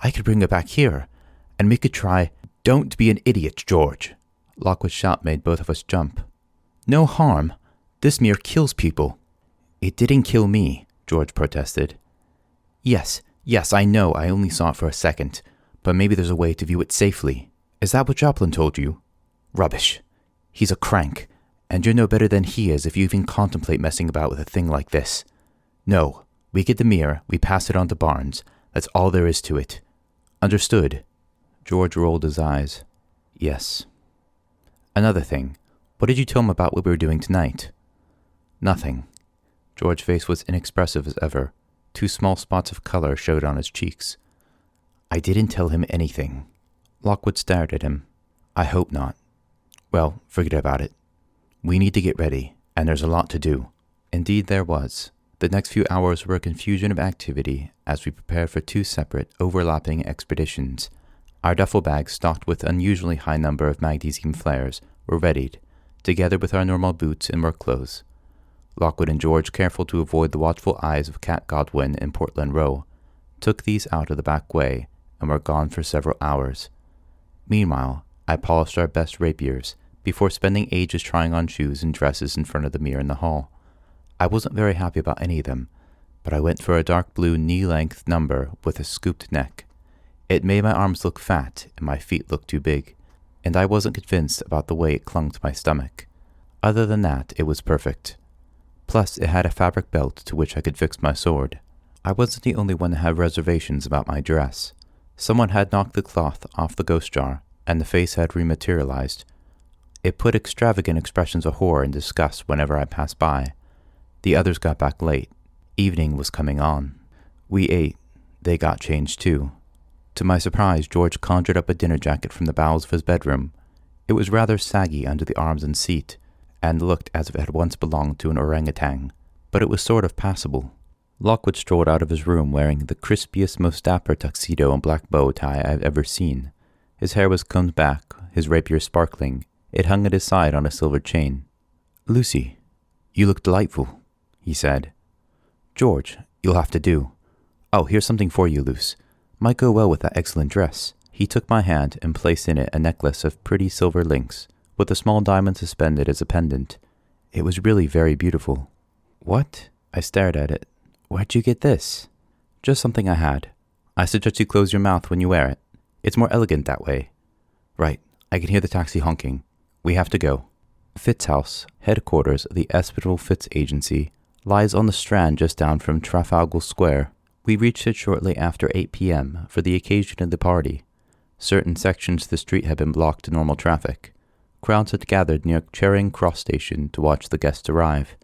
I could bring it back here, and we could try... Don't be an idiot, George. Lockwood's shout made both of us jump. No harm. This mirror kills people. It didn't kill me, George protested. Yes, I know, I only saw it for a second, but maybe there's a way to view it safely. Is that what Joplin told you? Rubbish. He's a crank, and you're no better than he is if you even contemplate messing about with a thing like this. No, we get the mirror, we pass it on to Barnes. That's all there is to it. Understood? George rolled his eyes. Yes. Another thing, what did you tell him about what we were doing tonight? Nothing. George's face was inexpressive as ever. 2 small spots of color showed on his cheeks. I didn't tell him anything. Lockwood stared at him. I hope not. Well, forget about it. We need to get ready, and there's a lot to do. Indeed there was. The next few hours were a confusion of activity as we prepared for 2 separate, overlapping expeditions. Our duffel bags, stocked with an unusually high number of magnesium flares, were readied, together with our normal boots and work clothes. Lockwood and George, careful to avoid the watchful eyes of Cat Godwin and Portland Row, took these out of the back way and were gone for several hours. Meanwhile, I polished our best rapiers before spending ages trying on shoes and dresses in front of the mirror in the hall. I wasn't very happy about any of them, but I went for a dark blue knee-length number with a scooped neck. It made my arms look fat and my feet look too big, and I wasn't convinced about the way it clung to my stomach. Other than that, it was perfect. Plus, it had a fabric belt to which I could fix my sword. I wasn't the only one to have reservations about my dress. Someone had knocked the cloth off the ghost jar, and the face had rematerialized. It put extravagant expressions of horror and disgust whenever I passed by. The others got back late. Evening was coming on. We ate. They got changed too. To my surprise, George conjured up a dinner jacket from the bowels of his bedroom. It was rather saggy under the arms and seat, and looked as if it had once belonged to an orangutan, but it was sort of passable. Lockwood strolled out of his room wearing the crispiest, most dapper tuxedo and black bow tie I have ever seen. His hair was combed back, his rapier sparkling. It hung at his side on a silver chain. "Lucy, you look delightful," he said. "George, you'll have to do. Oh, here's something for you, Luce. Might go well with that excellent dress." He took my hand and placed in it a necklace of pretty silver links, with a small diamond suspended as a pendant. It was really very beautiful. "What?" I stared at it. "Where'd you get this?" "Just something I had. I suggest you close your mouth when you wear it. It's more elegant that way." "Right, I can hear the taxi honking. We have to go." Fitz House, headquarters of the Espinal Fitz Agency, lies on the Strand just down from Trafalgar Square. We reached it shortly after 8 p.m. for the occasion of the party. Certain sections of the street had been blocked to normal traffic. Crowds had gathered near Charing Cross Station to watch the guests arrive.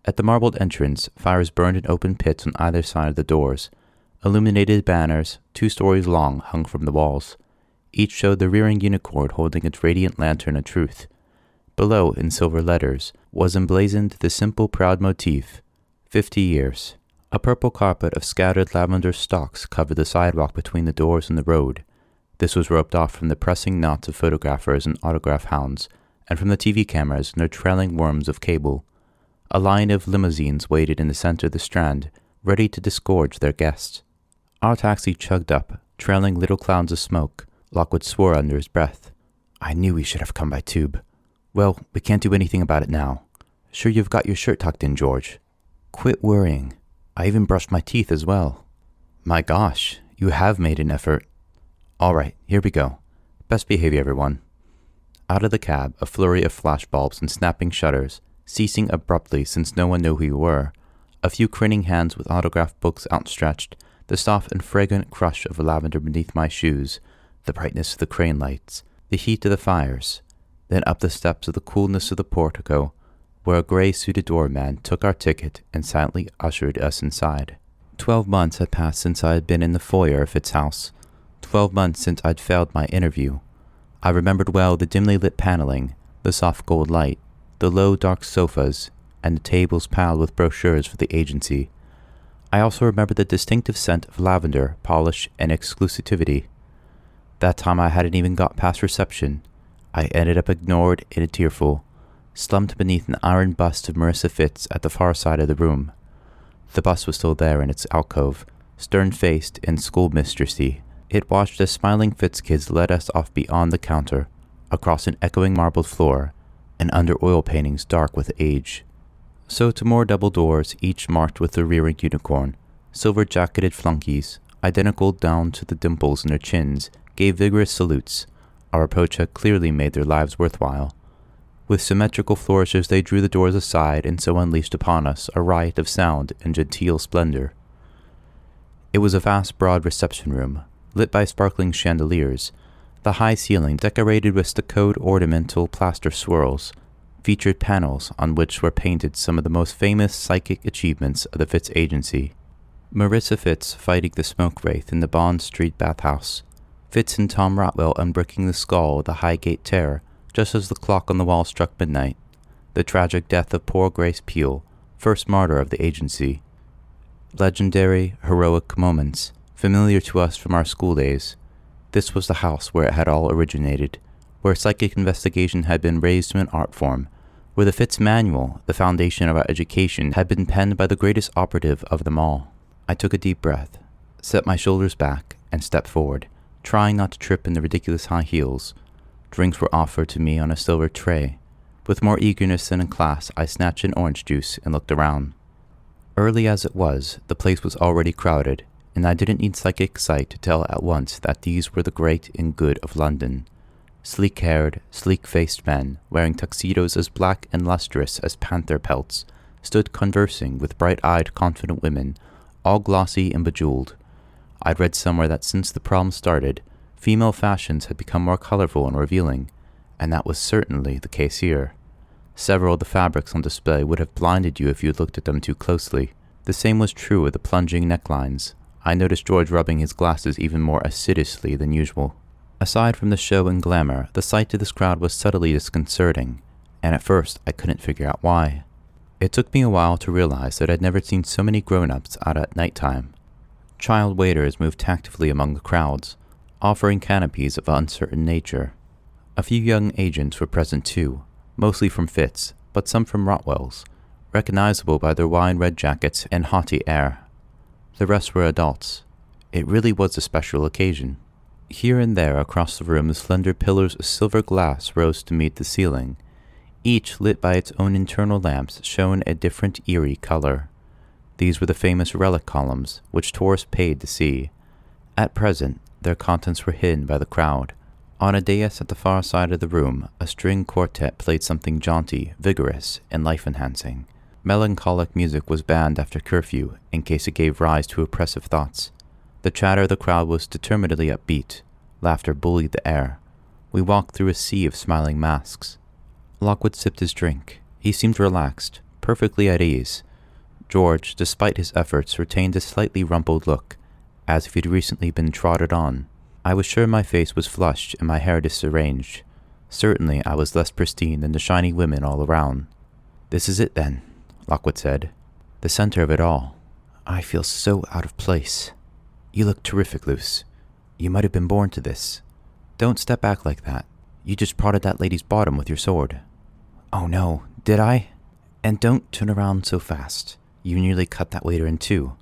At the marbled entrance, fires burned in open pits on either side of the doors. Illuminated banners, 2 stories long, hung from the walls. Each showed the rearing unicorn holding its radiant lantern of truth. Below, in silver letters, was emblazoned the simple, proud motif, 50 years. A purple carpet of scattered lavender stalks covered the sidewalk between the doors and the road. This was roped off from the pressing knots of photographers and autograph hounds, and from the TV cameras and their trailing worms of cable. A line of limousines waited in the center of the Strand, ready to disgorge their guests. Our taxi chugged up, trailing little clouds of smoke. Lockwood swore under his breath. "I knew we should have come by tube. Well, we can't do anything about it now. Sure you've got your shirt tucked in, George?" "Quit worrying. I even brushed my teeth as well." "My gosh, you have made an effort." "All right, here we go. Best behavior, everyone." Out of the cab, a flurry of flashbulbs and snapping shutters, ceasing abruptly since no one knew who we were. A few craning hands with autograph books outstretched, the soft and fragrant crush of lavender beneath my shoes, the brightness of the crane lights, the heat of the fires. Then up the steps of the coolness of the portico, where a gray-suited doorman took our ticket and silently ushered us inside. 12 months had passed since I had been in the foyer of Fitz House. 12 months since I'd failed my interview. I remembered well the dimly lit paneling, the soft gold light, the low dark sofas, and the tables piled with brochures for the agency. I also remembered the distinctive scent of lavender, polish, and exclusivity. That time I hadn't even got past reception. I ended up ignored in a tearful, slumped beneath an iron bust of Marissa Fitz at the far side of the room. The bust was still there in its alcove, stern-faced and schoolmistressy. It watched as smiling Fitz kids led us off beyond the counter, across an echoing marbled floor, and under oil paintings dark with age. So to more double doors, each marked with a rearing unicorn. Silver-jacketed flunkies, identical down to the dimples in their chins, gave vigorous salutes. Our approach had clearly made their lives worthwhile. With symmetrical flourishes they drew the doors aside and so unleashed upon us a riot of sound and genteel splendor. It was a vast broad reception room, lit by sparkling chandeliers. The high ceiling, decorated with stuccoed ornamental plaster swirls, featured panels on which were painted some of the most famous psychic achievements of the Fitz agency. Marissa Fitz fighting the smoke wraith in the Bond Street bathhouse, Fitz and Tom Rotwell unbricking the skull of the Highgate Terror just as the clock on the wall struck midnight, the tragic death of poor Grace Peel, first martyr of the agency. Legendary, heroic moments, familiar to us from our school days. This was the house where it had all originated, where psychic investigation had been raised to an art form, where the Fitz Manual, the foundation of our education, had been penned by the greatest operative of them all. I took a deep breath, set my shoulders back, and stepped forward, trying not to trip in the ridiculous high heels. Drinks were offered to me on a silver tray. With more eagerness than in class, I snatched an orange juice and looked around. Early as it was, the place was already crowded, and I didn't need psychic sight to tell at once that these were the great and good of London. Sleek-haired, sleek-faced men, wearing tuxedos as black and lustrous as panther pelts, stood conversing with bright-eyed, confident women, all glossy and bejeweled. I'd read somewhere that since the prom started, female fashions had become more colorful and revealing, and that was certainly the case here. Several of the fabrics on display would have blinded you if you had looked at them too closely. The same was true of the plunging necklines. I noticed George rubbing his glasses even more assiduously than usual. Aside from the show and glamour, the sight to this crowd was subtly disconcerting, and at first I couldn't figure out why. It took me a while to realize that I'd never seen so many grown-ups out at nighttime. Child waiters moved tactfully among the crowds, offering canopies of uncertain nature. A few young agents were present too, mostly from Fitz, but some from Rotwell's, recognizable by their wine-red jackets and haughty air. The rest were adults. It really was a special occasion. Here and there across the room, slender pillars of silver glass rose to meet the ceiling. Each, lit by its own internal lamps, shone a different eerie color. These were the famous relic columns, which tourists paid to see. At present, their contents were hidden by the crowd. On a dais at the far side of the room, a string quartet played something jaunty, vigorous, and life-enhancing. Melancholic music was banned after curfew, in case it gave rise to oppressive thoughts. The chatter of the crowd was determinedly upbeat. Laughter bullied the air. We walked through a sea of smiling masks. Lockwood sipped his drink. He seemed relaxed, perfectly at ease. George, despite his efforts, retained a slightly rumpled look, as if he'd recently been trotted on. I was sure my face was flushed and my hair disarranged. Certainly I was less pristine than the shiny women all around. "This is it then," Lockwood said. "The center of it all. I feel so out of place. You look terrific, Luce. You might have been born to this. Don't step back like that. You just prodded that lady's bottom with your sword." "Oh no, did I? And don't turn around so fast. You nearly cut that waiter in two."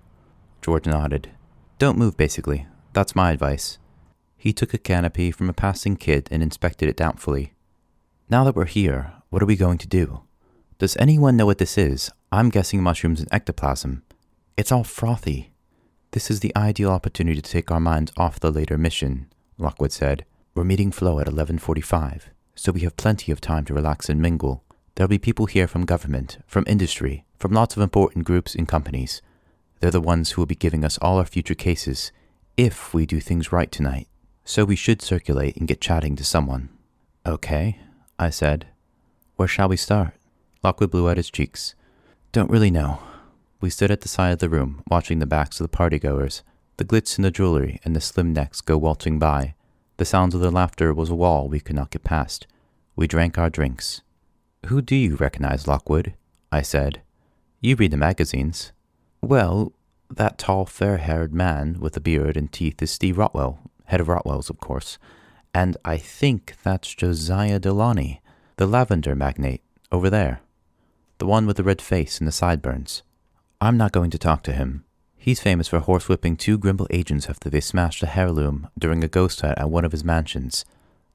George nodded. "Don't move, basically. That's my advice." He took a canopy from a passing kid and inspected it doubtfully. "Now that we're here, what are we going to do? Does anyone know what this is? I'm guessing mushrooms and ectoplasm. It's all frothy." "This is the ideal opportunity to take our minds off the later mission," Lockwood said. "We're meeting Flo at 11:45, so we have plenty of time to relax and mingle. There'll be people here from government, from industry, from lots of important groups and companies. They're the ones who will be giving us all our future cases, if we do things right tonight. So we should circulate and get chatting to someone." "Okay," I said. "Where shall we start?" Lockwood blew out his cheeks. "Don't really know." We stood at the side of the room, watching the backs of the partygoers, The glitz in the jewelry and the slim necks go waltzing by. The sounds of their laughter was a wall we could not get past. We drank our drinks. "Who do you recognize, Lockwood?" I said. "You read the magazines." "Well, that tall, fair-haired man with a beard and teeth is Steve Rotwell, head of Rotwell's, of course. And I think that's Josiah Delany, the lavender magnate, over there. The one with the red face and the sideburns. I'm not going to talk to him. He's famous for horsewhipping 2 Grimble agents after they smashed a heirloom during a ghost hunt at one of his mansions.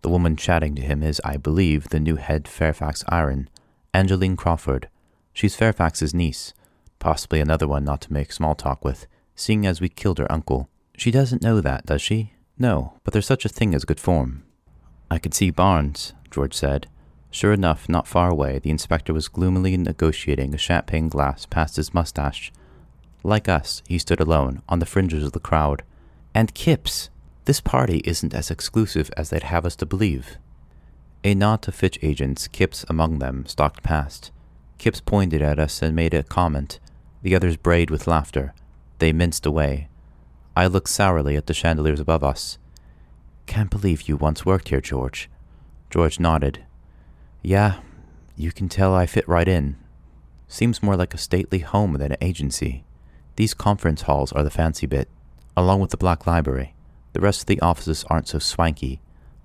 The woman chatting to him is, I believe, the new head Fairfax Iron, Angeline Crawford. She's Fairfax's niece, possibly another one not to make small talk with, seeing as we killed her uncle. She doesn't know that, does she? No, but there's such a thing as good form." "I could see Barnes," George said. Sure enough, not far away, the inspector was gloomily negotiating a champagne glass past his mustache. Like us, he stood alone, on the fringes of the crowd. "And Kipps! This party isn't as exclusive as they'd have us to believe." A knot of Fitch agents, Kipps among them, stalked past. Kipps pointed at us and made a comment. The others brayed with laughter. They minced away. I looked sourly at the chandeliers above us. "Can't believe you once worked here, George." George nodded. "Yeah, you can tell I fit right in. Seems more like a stately home than an agency. These conference halls are the fancy bit, along with the Black Library. The rest of the offices aren't so swanky,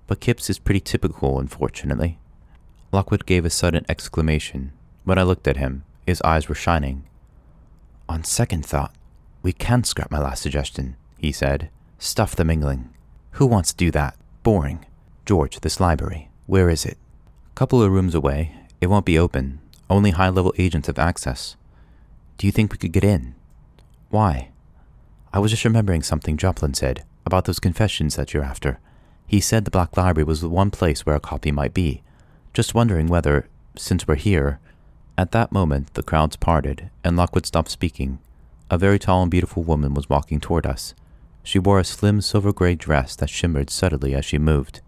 but Kipps is pretty typical, unfortunately." Lockwood gave a sudden exclamation. When I looked at him, his eyes were shining. "On second thought, we can scrap my last suggestion," he said. "Stuff the mingling. Who wants to do that? Boring. George, this library, where is it?" "Couple of rooms away. It won't be open. Only high-level agents have access." "Do you think we could get in?" "Why?" "I was just remembering something Joplin said about those confessions that you're after. He said the Black Library was the one place where a copy might be. Just wondering whether, since we're here..." At that moment, the crowds parted, and Lockwood stopped speaking. A very tall and beautiful woman was walking toward us. She wore a slim silver-gray dress that shimmered subtly as she moved.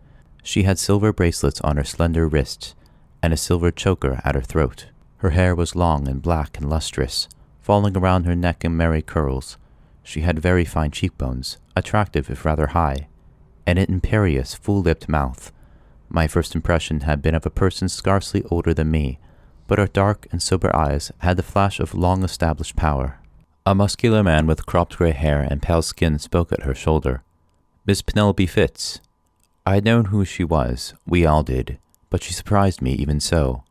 She had silver bracelets on her slender wrists, and a silver choker at her throat. Her hair was long and black and lustrous, falling around her neck in merry curls. She had very fine cheekbones, attractive if rather high, and an imperious, full-lipped mouth. My first impression had been of a person scarcely older than me, but her dark and sober eyes had the flash of long-established power. A muscular man with cropped gray hair and pale skin spoke at her shoulder. "Miss Penelope Fitz." I had known who she was, we all did, but she surprised me even so.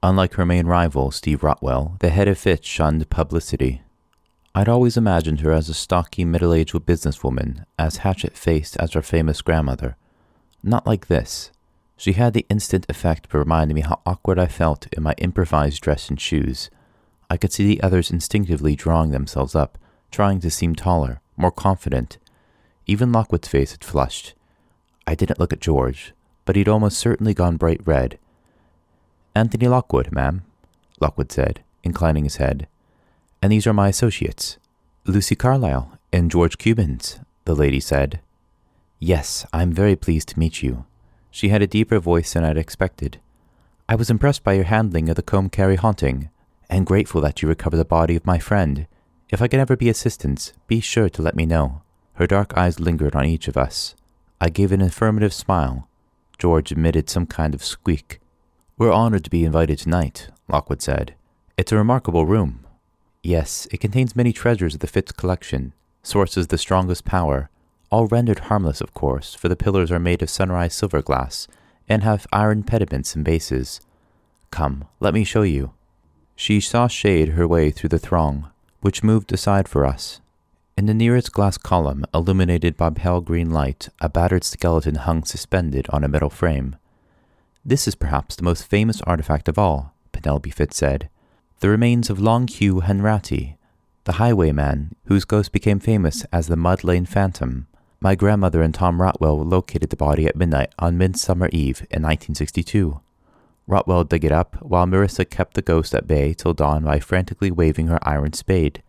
Unlike her main rival, Steve Rotwell, the head of Fitch shunned publicity. I'd always imagined her as a stocky, middle-aged businesswoman, as hatchet-faced as her famous grandmother. Not like this. She had the instant effect of reminding me how awkward I felt in my improvised dress and shoes. I could see the others instinctively drawing themselves up, trying to seem taller, more confident. Even Lockwood's face had flushed. I didn't look at George, but he'd almost certainly gone bright red. "Anthony Lockwood, ma'am," Lockwood said, inclining his head. "And these are my associates, Lucy Carlyle and George Cubans," the lady said. "Yes, I'm very pleased to meet you." She had a deeper voice than I'd expected. "I was impressed by your handling of the Combe Carey haunting, and grateful that you recovered the body of my friend. If I can ever be assistance, be sure to let me know." Her dark eyes lingered on each of us. I gave an affirmative smile. George emitted some kind of squeak. "We're honored to be invited tonight," Lockwood said. "It's a remarkable room." "Yes, it contains many treasures of the Fitz collection, sources of the strongest power, all rendered harmless, of course, for the pillars are made of sunrise silver glass and have iron pediments and bases. Come, let me show you." She saw shade her way through the throng, which moved aside for us. In the nearest glass column, illuminated by pale green light, a battered skeleton hung suspended on a metal frame. "This is perhaps the most famous artifact of all," Penelope Fitz said. "The remains of Long Hugh Hanratty, the highwayman whose ghost became famous as the Mud Lane Phantom. My grandmother and Tom Rotwell located the body at midnight on Midsummer Eve in 1962. Rotwell dug it up, while Marissa kept the ghost at bay till dawn by frantically waving her iron spade."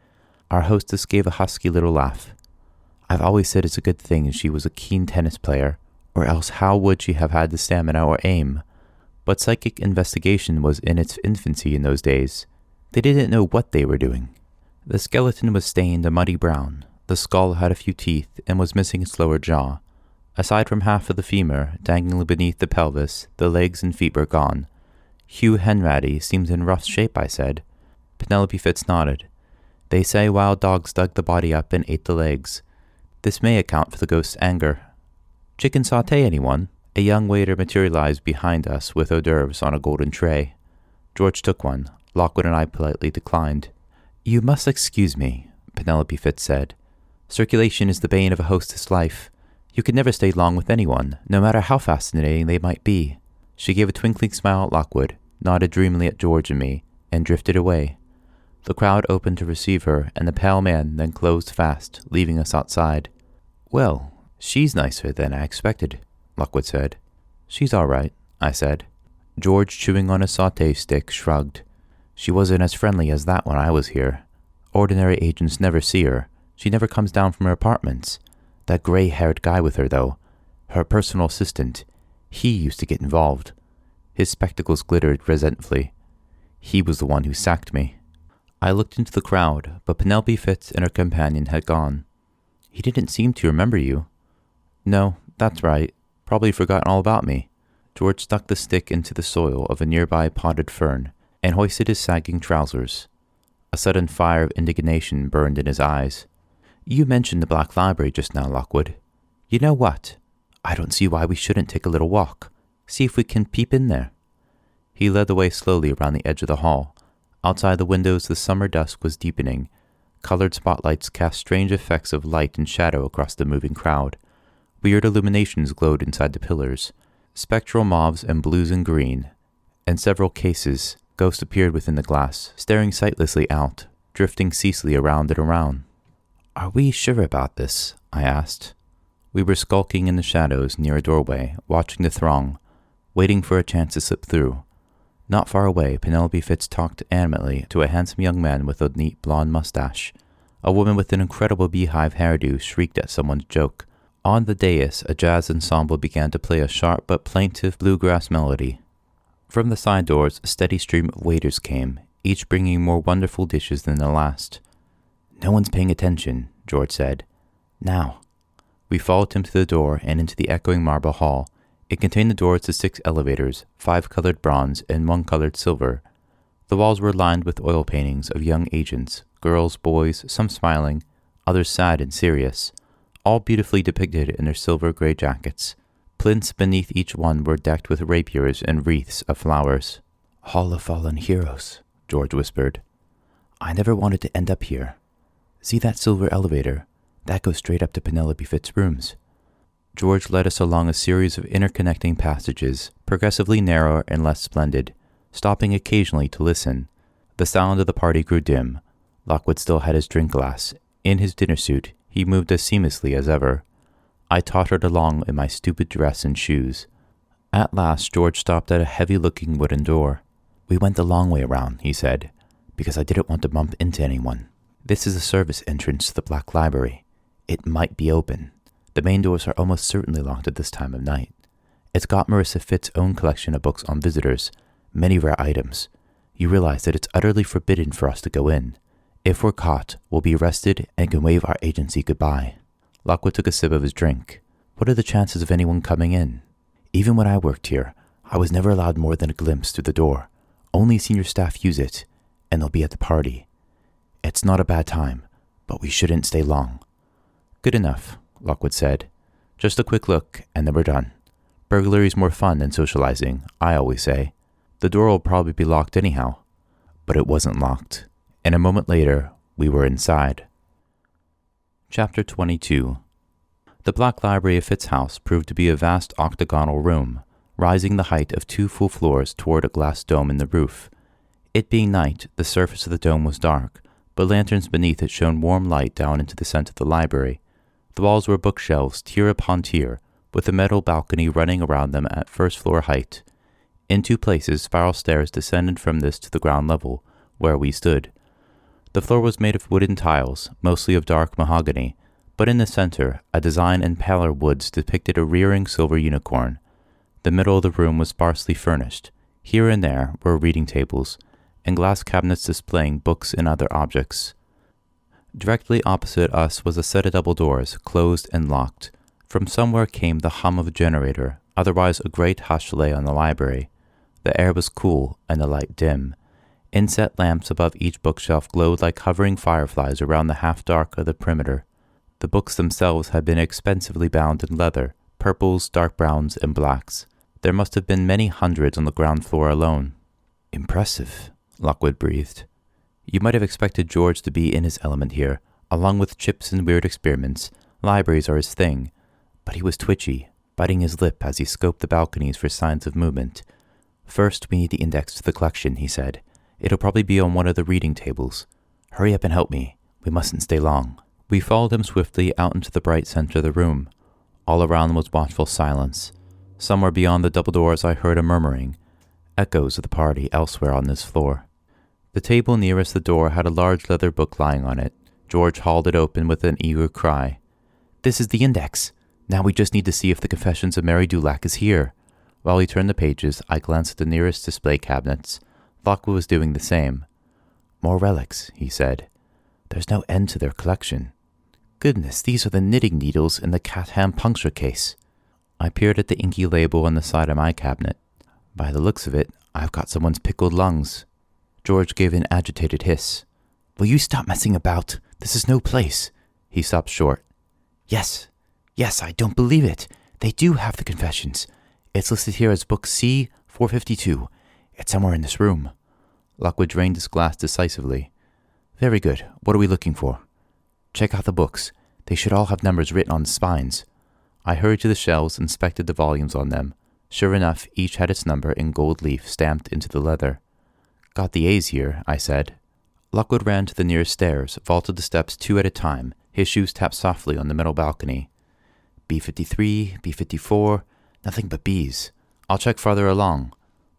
Our hostess gave a husky little laugh. "I've always said it's a good thing she was a keen tennis player, or else how would she have had the stamina or aim? But psychic investigation was in its infancy in those days. They didn't know what they were doing." The skeleton was stained a muddy brown. The skull had a few teeth and was missing its lower jaw. Aside from half of the femur dangling beneath the pelvis, the legs and feet were gone. Hugh Henratty seemed in rough shape, I said. Penelope Fitz nodded. They say wild dogs dug the body up and ate the legs. This may account for the ghost's anger. Chicken sauté, anyone? A young waiter materialized behind us with hors d'oeuvres on a golden tray. George took one. Lockwood and I politely declined. You must excuse me, Penelope Fitz said. Circulation is the bane of a hostess' life. You can never stay long with anyone, no matter how fascinating they might be. She gave a twinkling smile at Lockwood, nodded dreamily at George and me, and drifted away. The crowd opened to receive her, and the pale man then closed fast, leaving us outside. Well, she's nicer than I expected, Lockwood said. She's all right, I said. George, chewing on a sauté stick, shrugged. She wasn't as friendly as that when I was here. Ordinary agents never see her. She never comes down from her apartments. That gray-haired guy with her, though, her personal assistant, he used to get involved. His spectacles glittered resentfully. He was the one who sacked me. I looked into the crowd, but Penelope Fitz and her companion had gone. He didn't seem to remember you. No, that's right. Probably forgotten all about me. George stuck the stick into the soil of a nearby potted fern and hoisted his sagging trousers. A sudden fire of indignation burned in his eyes. You mentioned the Black Library just now, Lockwood. You know what? I don't see why we shouldn't take a little walk. See if we can peep in there. He led the way slowly around the edge of the hall. Outside the windows, the summer dusk was deepening. Colored spotlights cast strange effects of light and shadow across the moving crowd. Weird illuminations glowed inside the pillars. Spectral mauves and blues and green. In several cases, ghosts appeared within the glass, staring sightlessly out, drifting ceaselessly around and around. Are we sure about this? I asked. We were skulking in the shadows near a doorway, watching the throng, waiting for a chance to slip through. Not far away, Penelope Fitz talked animately to a handsome young man with a neat blonde mustache. A woman with an incredible beehive hairdo shrieked at someone's joke. On the dais, a jazz ensemble began to play a sharp but plaintive bluegrass melody. From the side doors, a steady stream of waiters came, each bringing more wonderful dishes than the last. No one's paying attention, George said. Now. We followed him to the door and into the echoing marble hall. It contained the doors to 6 elevators, 5 colored bronze and 1 colored silver. The walls were lined with oil paintings of young agents, girls, boys, some smiling, others sad and serious, all beautifully depicted in their silver-gray jackets. Plinths beneath each one were decked with rapiers and wreaths of flowers. Hall of Fallen Heroes, George whispered. I never wanted to end up here. See that silver elevator? That goes straight up to Penelope Fitz's rooms. George led us along a series of interconnecting passages, progressively narrower and less splendid, stopping occasionally to listen. The sound of the party grew dim. Lockwood still had his drink glass. In his dinner suit, he moved as seamlessly as ever. I tottered along in my stupid dress and shoes. At last, George stopped at a heavy-looking wooden door. We went the long way around, he said, because I didn't want to bump into anyone. This is a service entrance to the Black Library. It might be open. The main doors are almost certainly locked at this time of night. It's got Marissa Fitz's own collection of books on visitors, many rare items. You realize that it's utterly forbidden for us to go in. If we're caught, we'll be arrested and can wave our agency goodbye. Lockwood took a sip of his drink. What are the chances of anyone coming in? Even when I worked here, I was never allowed more than a glimpse through the door. Only senior staff use it, and they'll be at the party. It's not a bad time, but we shouldn't stay long. Good enough, Lockwood said. Just a quick look, and then we're done. Burglary's more fun than socializing, I always say. The door will probably be locked anyhow. But it wasn't locked, and a moment later, we were inside. Chapter 22. The Black Library of Fitz's house proved to be a vast octagonal room, rising the height of 2 full floors toward a glass dome in the roof. It being night, the surface of the dome was dark, but lanterns beneath it shone warm light down into the center of the library. The walls were bookshelves, tier upon tier, with a metal balcony running around them at first-floor height. In 2 places, spiral stairs descended from this to the ground level, where we stood. The floor was made of wooden tiles, mostly of dark mahogany, but in the center, a design in paler woods depicted a rearing silver unicorn. The middle of the room was sparsely furnished. Here and there were reading tables, and glass cabinets displaying books and other objects. Directly opposite us was a set of double doors, closed and locked. From somewhere came the hum of a generator, otherwise a great hush lay on the library. The air was cool and the light dim. Inset lamps above each bookshelf glowed like hovering fireflies around the half-dark of the perimeter. The books themselves had been expensively bound in leather, purples, dark browns, and blacks. There must have been many hundreds on the ground floor alone. Impressive, Lockwood breathed. You might have expected George to be in his element here, along with chips and weird experiments. Libraries are his thing. But he was twitchy, biting his lip as he scoped the balconies for signs of movement. First, we need the index to the collection, he said. It'll probably be on one of the reading tables. Hurry up and help me. We mustn't stay long. We followed him swiftly out into the bright center of the room. All around was watchful silence. Somewhere beyond the double doors I heard a murmuring, echoes of the party elsewhere on this floor. The table nearest the door had a large leather book lying on it. George hauled it open with an eager cry. This is the index. Now we just need to see if the Confessions of Mary Dulac is here. While he turned the pages, I glanced at the nearest display cabinets. Lockwood was doing the same. More relics, he said. There's no end to their collection. Goodness, these are the knitting needles in the cat-ham puncture case. I peered at the inky label on the side of my cabinet. By the looks of it, I've got someone's pickled lungs. George gave an agitated hiss. Will you stop messing about? This is no place. He stopped short. Yes, I don't believe it. They do have the Confessions. It's listed here as book C-452. It's somewhere in this room. Lockwood drained his glass decisively. Very good. What are we looking for? Check out the books. They should all have numbers written on the spines. I hurried to the shelves, inspected the volumes on them. Sure enough, each had its number in gold leaf stamped into the leather. Got the A's here, I said. Lockwood ran to the nearest stairs, vaulted the steps 2 at a time. His shoes tapped softly on the middle balcony. B-53, B-54, nothing but B's. I'll check farther along.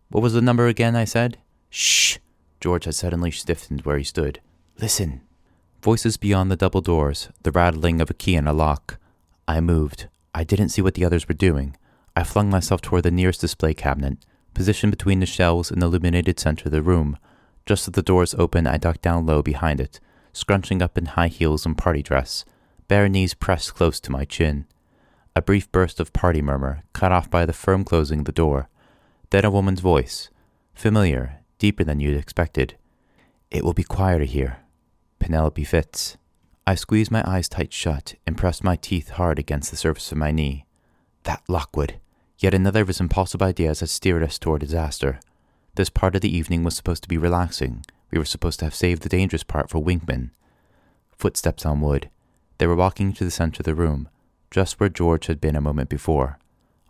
What was the number again, I said? Shh! George had suddenly stiffened where he stood. Listen. Voices beyond the double doors, the rattling of a key in a lock. I moved. I didn't see what the others were doing. I flung myself toward the nearest display cabinet, positioned between the shelves in the illuminated center of the room. Just as the doors opened, I ducked down low behind it, scrunching up in high heels and party dress, bare knees pressed close to my chin. A brief burst of party murmur, cut off by the firm closing of the door. Then a woman's voice, familiar, deeper than you'd expected. It will be quieter here. Penelope Fitz. I squeezed my eyes tight shut and pressed my teeth hard against the surface of my knee. That Lockwood. Yet another of his impulsive ideas had steered us toward disaster. This part of the evening was supposed to be relaxing. We were supposed to have saved the dangerous part for Winkman. Footsteps on wood. They were walking to the center of the room, just where George had been a moment before.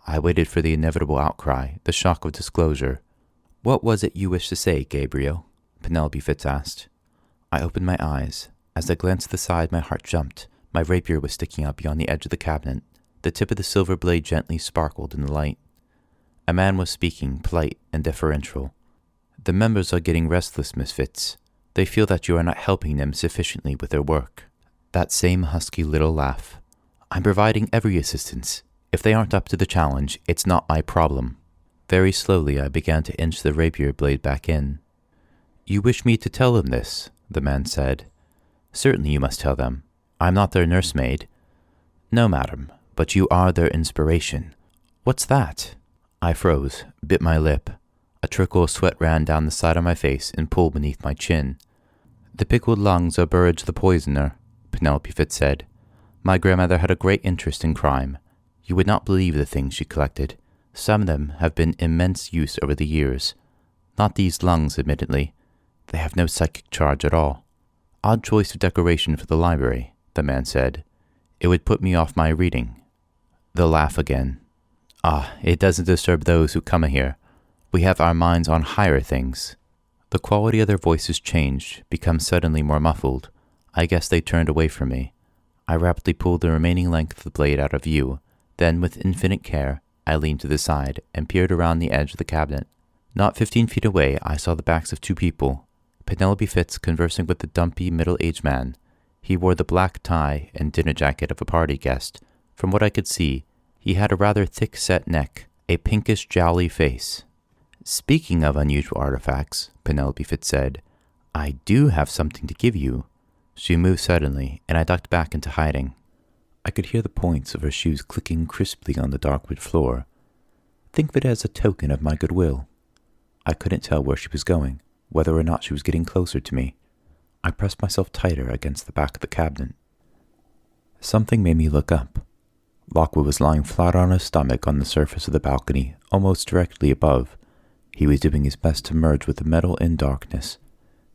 I waited for the inevitable outcry, the shock of disclosure. What was it you wished to say, Gabriel? Penelope Fitz asked. I opened my eyes. As I glanced to the side, my heart jumped. My rapier was sticking out beyond the edge of the cabinet. The tip of the silver blade gently sparkled in the light. A man was speaking, polite and deferential. The members are getting restless, Miss Fitz. They feel that you are not helping them sufficiently with their work. That same husky little laugh. I'm providing every assistance. If they aren't up to the challenge, it's not my problem. Very slowly, I began to inch the rapier blade back in. You wish me to tell them this, the man said. Certainly you must tell them. I'm not their nursemaid. No, madam, but you are their inspiration. What's that? I froze, bit my lip. A trickle of sweat ran down the side of my face and pooled beneath my chin. The pickled lungs of Burridge the poisoner, Penelope Fitz said. My grandmother had a great interest in crime. You would not believe the things she collected. Some of them have been immense use over the years. Not these lungs, admittedly. They have no psychic charge at all. Odd choice of decoration for the library, the man said. It would put me off my reading. The laugh again. Ah, it doesn't disturb those who come here. We have our minds on higher things. The quality of their voices changed, become suddenly more muffled. I guess they turned away from me. I rapidly pulled the remaining length of the blade out of view. Then, with infinite care, I leaned to the side and peered around the edge of the cabinet. Not 15 feet away, I saw the backs of 2 people. Penelope Fitz conversing with the dumpy, middle-aged man. He wore the black tie and dinner jacket of a party guest. From what I could see, he had a rather thick-set neck, a pinkish, jowly face. Speaking of unusual artifacts, Penelope Fitz said, I do have something to give you. She moved suddenly, and I ducked back into hiding. I could hear the points of her shoes clicking crisply on the dark wood floor. Think of it as a token of my goodwill. I couldn't tell where she was going, whether or not she was getting closer to me. I pressed myself tighter against the back of the cabinet. Something made me look up. Lockwood was lying flat on his stomach on the surface of the balcony, almost directly above. He was doing his best to merge with the metal in darkness.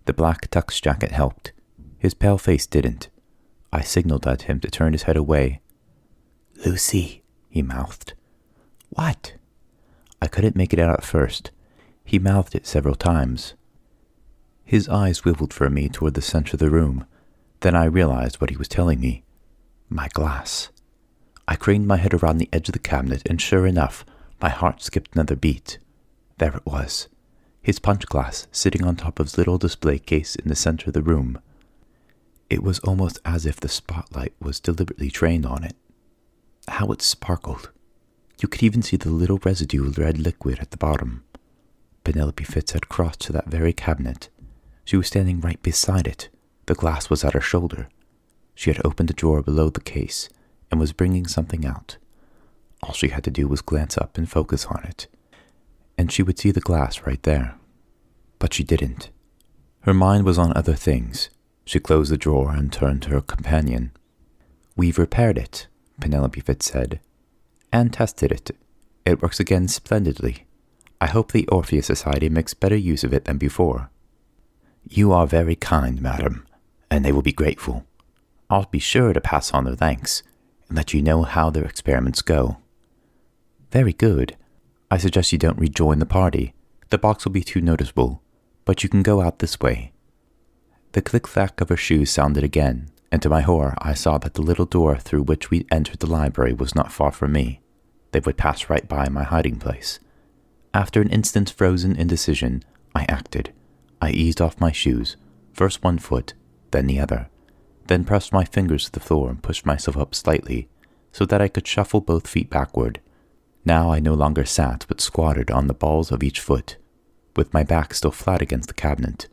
The black tux jacket helped. His pale face didn't. I signaled at him to turn his head away. "Lucy," he mouthed. "What?" I couldn't make it out at first. He mouthed it several times. His eyes swiveled for me toward the center of the room. Then I realized what he was telling me. My glass. I craned my head around the edge of the cabinet, and sure enough, my heart skipped another beat. There it was. His punch glass sitting on top of his little display case in the center of the room. It was almost as if the spotlight was deliberately trained on it. How it sparkled. You could even see the little residue of red liquid at the bottom. Penelope Fitz had crossed to that very cabinet. She was standing right beside it. The glass was at her shoulder. She had opened a drawer below the case and was bringing something out. All she had to do was glance up and focus on it, and she would see the glass right there. But she didn't. Her mind was on other things. She closed the drawer and turned to her companion. "We've repaired it," Penelope Fitz said, "and tested it. It works again splendidly. I hope the Orpheus Society makes better use of it than before." "You are very kind, madam, and they will be grateful. I'll be sure to pass on their thanks and let you know how their experiments go." "Very good. I suggest you don't rejoin the party. The box will be too noticeable, but you can go out this way." The click-clack of her shoes sounded again, and to my horror I saw that the little door through which we entered the library was not far from me. They would pass right by my hiding place. After an instant's frozen indecision, I acted. I eased off my shoes, first one foot, then the other, then pressed my fingers to the floor and pushed myself up slightly, so that I could shuffle both feet backward. Now I no longer sat, but squatted on the balls of each foot, with my back still flat against the cabinet.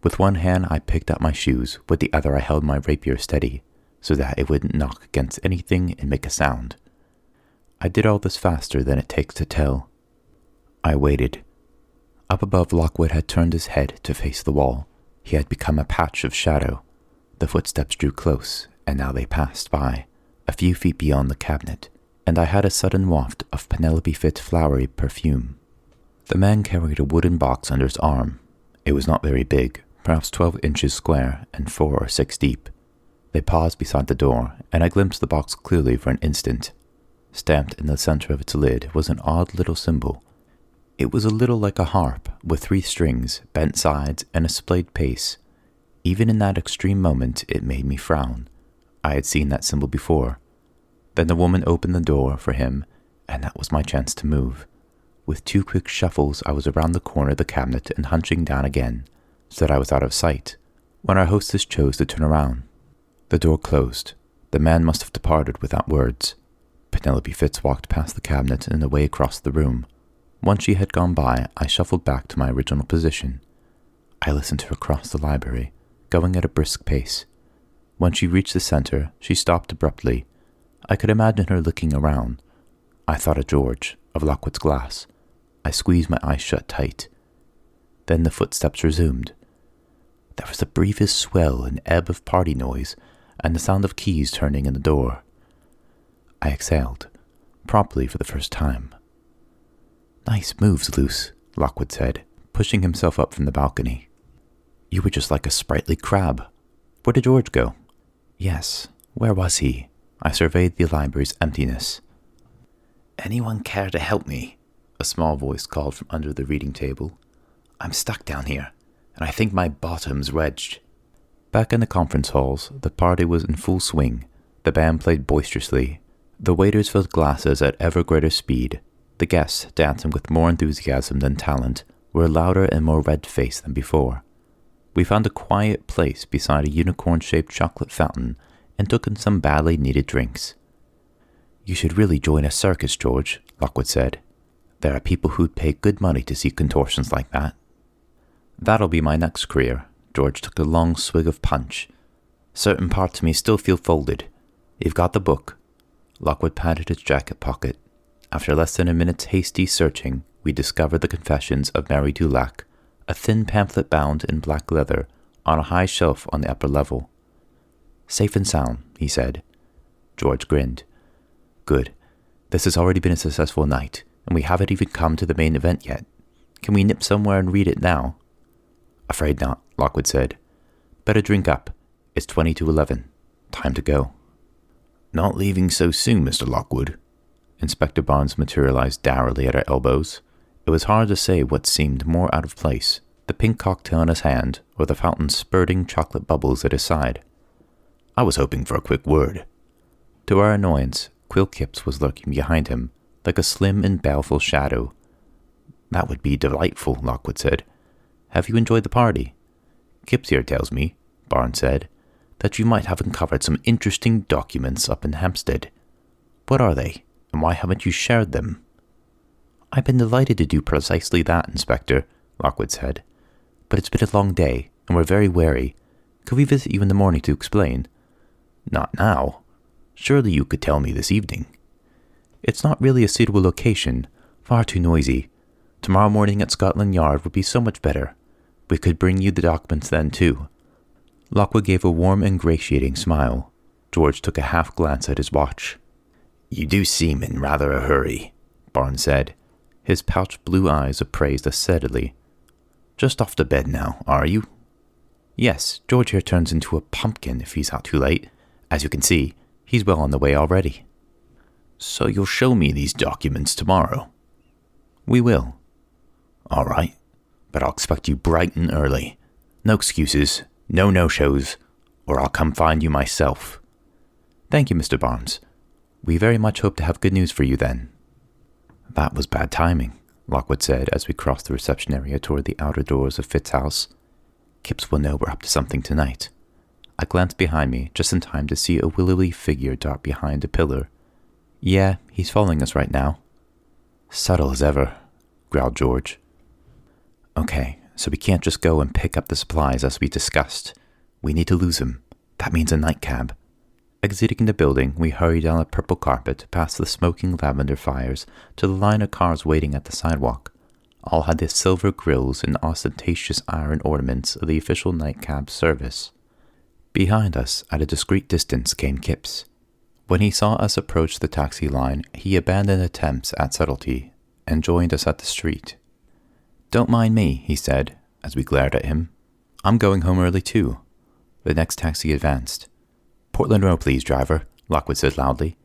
With one hand I picked up my shoes, with the other I held my rapier steady, so that it wouldn't knock against anything and make a sound. I did all this faster than it takes to tell. I waited. Up above, Lockwood had turned his head to face the wall. He had become a patch of shadow. The footsteps drew close, and now they passed by, a few feet beyond the cabinet, and I had a sudden waft of Penelope Fitz flowery perfume. The man carried a wooden box under his arm. It was not very big, perhaps 12 inches square and 4 or 6 deep. They paused beside the door, and I glimpsed the box clearly for an instant. Stamped in the center of its lid was an odd little symbol. It was a little like a harp, with 3 strings, bent sides, and a splayed pace. Even in that extreme moment, it made me frown. I had seen that symbol before. Then the woman opened the door for him, and that was my chance to move. With 2 quick shuffles, I was around the corner of the cabinet and hunching down again, so that I was out of sight, when our hostess chose to turn around. The door closed. The man must have departed without words. Penelope Fitz walked past the cabinet and away across the room. Once she had gone by, I shuffled back to my original position. I listened to her cross the library, going at a brisk pace. When she reached the center, she stopped abruptly. I could imagine her looking around. I thought of George, of Lockwood's glass. I squeezed my eyes shut tight. Then the footsteps resumed. There was the briefest swell and ebb of party noise, and the sound of keys turning in the door. I exhaled, properly for the first time. "Nice moves, Luce," Lockwood said, pushing himself up from the balcony. "You were just like a sprightly crab. Where did George go?" "Yes, where was he?" I surveyed the library's emptiness. "Anyone care to help me?" a small voice called from under the reading table. "I'm stuck down here, and I think my bottom's wedged." Back in the conference halls, the party was in full swing. The band played boisterously. The waiters filled glasses at ever greater speed. The guests, dancing with more enthusiasm than talent, were louder and more red-faced than before. We found a quiet place beside a unicorn-shaped chocolate fountain and took in some badly needed drinks. "You should really join a circus, George," Lockwood said. "There are people who'd pay good money to see contortions like that." "That'll be my next career." George took a long swig of punch. Certain parts of me still feel folded. You've got the book. Lockwood patted his jacket pocket. After less than a minute's hasty searching, we discovered the Confessions of Mary Dulac, a thin pamphlet bound in black leather, on a high shelf on the upper level. Safe and sound, he said. George grinned. Good. This has already been a successful night, and we haven't even come to the main event yet. Can we nip somewhere and read it now? Afraid not, Lockwood said. Better drink up. It's 20 to 11. Time to go. Not leaving so soon, Mr. Lockwood. Inspector Barnes materialized dourly at our elbows. It was hard to say what seemed more out of place, the pink cocktail in his hand or the fountain spurting chocolate bubbles at his side. I was hoping for a quick word. To our annoyance, Quill Kipps was lurking behind him, like a slim and baleful shadow. That would be delightful, Lockwood said. Have you enjoyed the party? Kipps here tells me, Barnes said, that you might have uncovered some interesting documents up in Hampstead. What are they, and why haven't you shared them? I've been delighted to do precisely that, Inspector, Lockwood said. But it's been a long day, and we're very wary. Could we visit you in the morning to explain? Not now. Surely you could tell me this evening. It's not really a suitable location. Far too noisy. Tomorrow morning at Scotland Yard would be so much better. We could bring you the documents then, too. Lockwood gave a warm, ingratiating smile. George took a half glance at his watch. You do seem in rather a hurry, Barnes said. His pouched blue eyes appraised us steadily. Just off to bed now, are you? Yes, George here turns into a pumpkin if he's out too late. As you can see, he's well on the way already. So you'll show me these documents tomorrow? We will. All right, but I'll expect you bright and early. No excuses, no no-shows, or I'll come find you myself. Thank you, Mr. Barnes. We very much hope to have good news for you then. That was bad timing, Lockwood said as we crossed the reception area toward the outer doors of Fitz's house. Kipps will know we're up to something tonight. I glanced behind me just in time to see a willowy figure dart behind a pillar. Yeah, he's following us right now. Subtle as ever, growled George. Okay, so we can't just go and pick up the supplies as we discussed. We need to lose him. That means a nightcab. Exiting the building, we hurried down the purple carpet past the smoking lavender fires to the line of cars waiting at the sidewalk. All had the silver grills and ostentatious iron ornaments of the official nightcab service. Behind us, at a discreet distance, came Kipps. When he saw us approach the taxi line, he abandoned attempts at subtlety and joined us at the street. Don't mind me, he said, as we glared at him. I'm going home early too. The next taxi advanced. Portland Row, please, driver, Lockwood said loudly.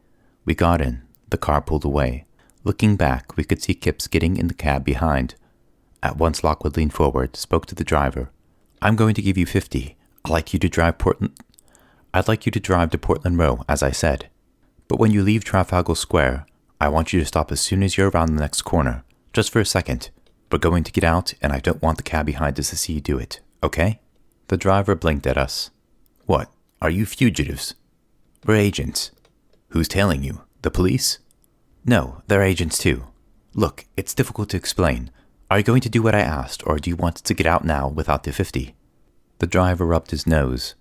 We got in. The car pulled away. Looking back, we could see Kipps getting in the cab behind. At once, Lockwood leaned forward, spoke to the driver. I'm going to give you 50. I'd like you to drive to Portland Row, as I said. But when you leave Trafalgar Square, I want you to stop as soon as you're around the next corner. Just for a second. We're going to get out, and I don't want the cab behind us to see you do it, okay? The driver blinked at us. What? Are you fugitives? We're agents. Who's tailing you? The police? No, they're agents too. Look, it's difficult to explain. Are you going to do what I asked, or do you want to get out now without the 50? The driver rubbed his nose.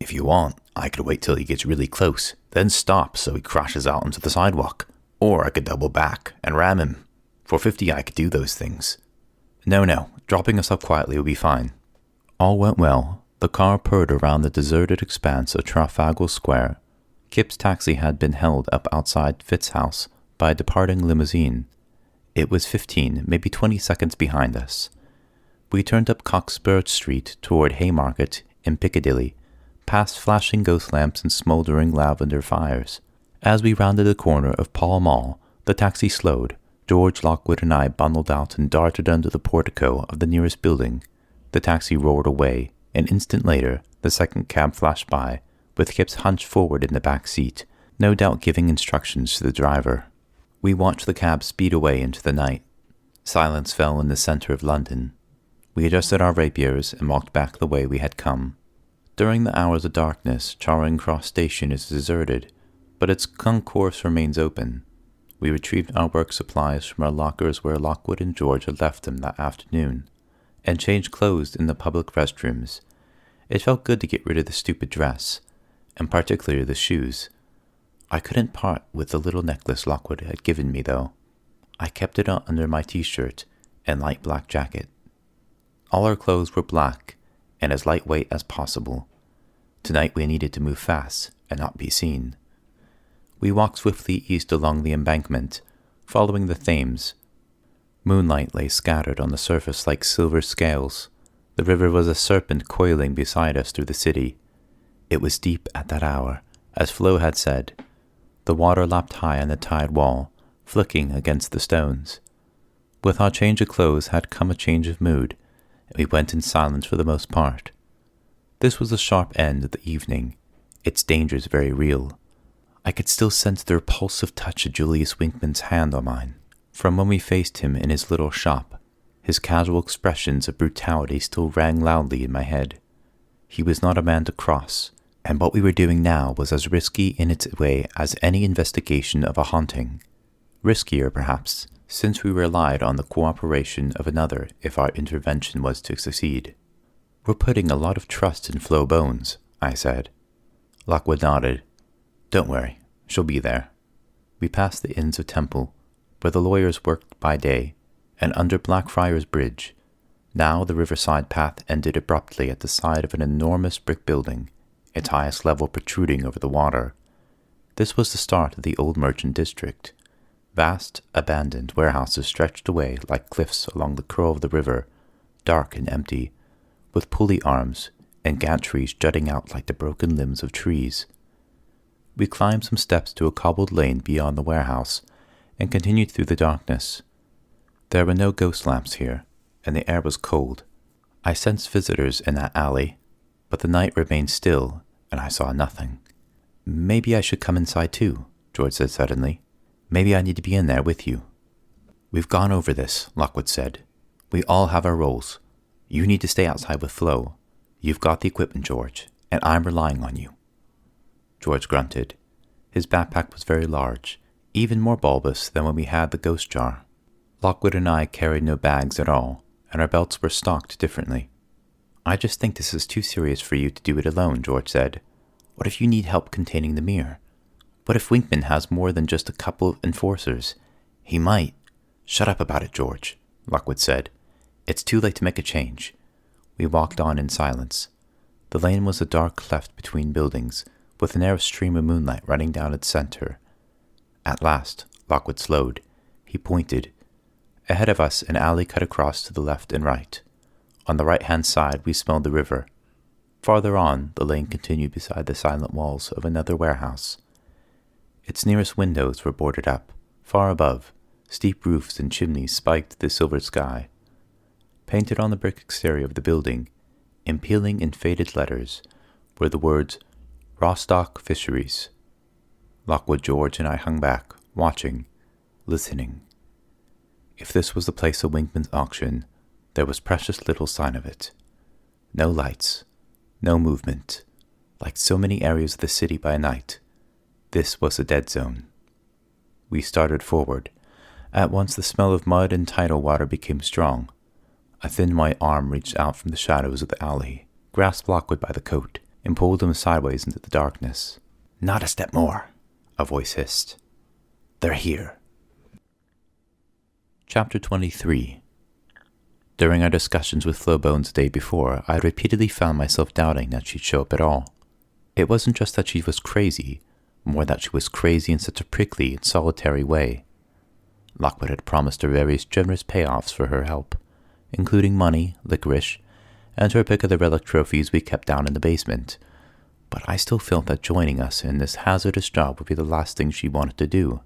If you want, I could wait till he gets really close, then stop so he crashes out onto the sidewalk. Or I could double back and ram him. For 50 I could do those things. No, dropping us off quietly will be fine. All went well. The car purred around the deserted expanse of Trafalgar Square. Kip's taxi had been held up outside Fitz's house by a departing limousine. It was 15, maybe 20 seconds behind us. We turned up Cockspur Street toward Haymarket in Piccadilly, past flashing ghost lamps and smoldering lavender fires. As we rounded the corner of Pall Mall, the taxi slowed. George, Lockwood, and I bundled out and darted under the portico of the nearest building. The taxi roared away. An instant later, the second cab flashed by, with Kipps hunched forward in the back seat, no doubt giving instructions to the driver. We watched the cab speed away into the night. Silence fell in the center of London. We adjusted our rapiers and walked back the way we had come. During the hours of darkness, Charing Cross Station is deserted, but its concourse remains open. We retrieved our work supplies from our lockers where Lockwood and George had left them that afternoon, and changed clothes in the public restrooms. It felt good to get rid of the stupid dress, and particularly the shoes. I couldn't part with the little necklace Lockwood had given me, though. I kept it under my t-shirt and light black jacket. All our clothes were black and as lightweight as possible. Tonight we needed to move fast and not be seen. We walked swiftly east along the embankment, following the Thames. Moonlight lay scattered on the surface like silver scales. The river was a serpent coiling beside us through the city. It was deep at that hour, as Flo had said. The water lapped high on the tide wall, flicking against the stones. With our change of clothes had come a change of mood, and we went in silence for the most part. This was the sharp end of the evening, its dangers very real. I could still sense the repulsive touch of Julius Winkman's hand on mine. From when we faced him in his little shop, his casual expressions of brutality still rang loudly in my head. He was not a man to cross, and what we were doing now was as risky in its way as any investigation of a haunting. Riskier, perhaps, since we relied on the cooperation of another if our intervention was to succeed. "We're putting a lot of trust in Flo Bones," I said. Lockwood nodded. "Don't worry, she'll be there." We passed the Inns of Temple, where the lawyers worked by day, and under Blackfriars Bridge. Now the riverside path ended abruptly at the side of an enormous brick building, its highest level protruding over the water. This was the start of the old merchant district. Vast, abandoned warehouses stretched away like cliffs along the curl of the river, dark and empty, with pulley arms and gantries jutting out like the broken limbs of trees. We climbed some steps to a cobbled lane beyond the warehouse and continued through the darkness. There were no ghost lamps here, and the air was cold. I sensed visitors in that alley, but the night remained still, and I saw nothing. "Maybe I should come inside too," George said suddenly. "Maybe I need to be in there with you." "We've gone over this," Lockwood said. "We all have our roles. You need to stay outside with Flo. You've got the equipment, George, and I'm relying on you." George grunted. His backpack was very large, even more bulbous than when we had the ghost jar. Lockwood and I carried no bags at all, and our belts were stocked differently. "I just think this is too serious for you to do it alone," George said. "What if you need help containing the mirror? What if Winkman has more than just a couple of enforcers? He might—" "Shut up about it, George," Lockwood said. "It's too late to make a change." We walked on in silence. The lane was a dark cleft between buildings, with a narrow stream of moonlight running down its center. At last, Lockwood slowed. He pointed. Ahead of us, an alley cut across to the left and right. On the right-hand side, we smelled the river. Farther on, the lane continued beside the silent walls of another warehouse. Its nearest windows were boarded up. Far above, steep roofs and chimneys spiked the silver sky. Painted on the brick exterior of the building, impelling in faded letters, were the words, "Rostock Fisheries." Lockwood, George, and I hung back, watching, listening. If this was the place of Winkman's auction, there was precious little sign of it. No lights, no movement. Like so many areas of the city by night, this was a dead zone. We started forward. At once the smell of mud and tidal water became strong. A thin white arm reached out from the shadows of the alley, grasped Lockwood by the coat, and pulled him sideways into the darkness. "Not a step more," a voice hissed. "They're here." Chapter 23. During our discussions with Flo Bones the day before, I had repeatedly found myself doubting that she'd show up at all. It wasn't just that she was crazy, more that she was crazy in such a prickly and solitary way. Lockwood had promised her various generous payoffs for her help, including money, licorice, and her pick of the relic trophies we kept down in the basement, but I still felt that joining us in this hazardous job would be the last thing she wanted to do.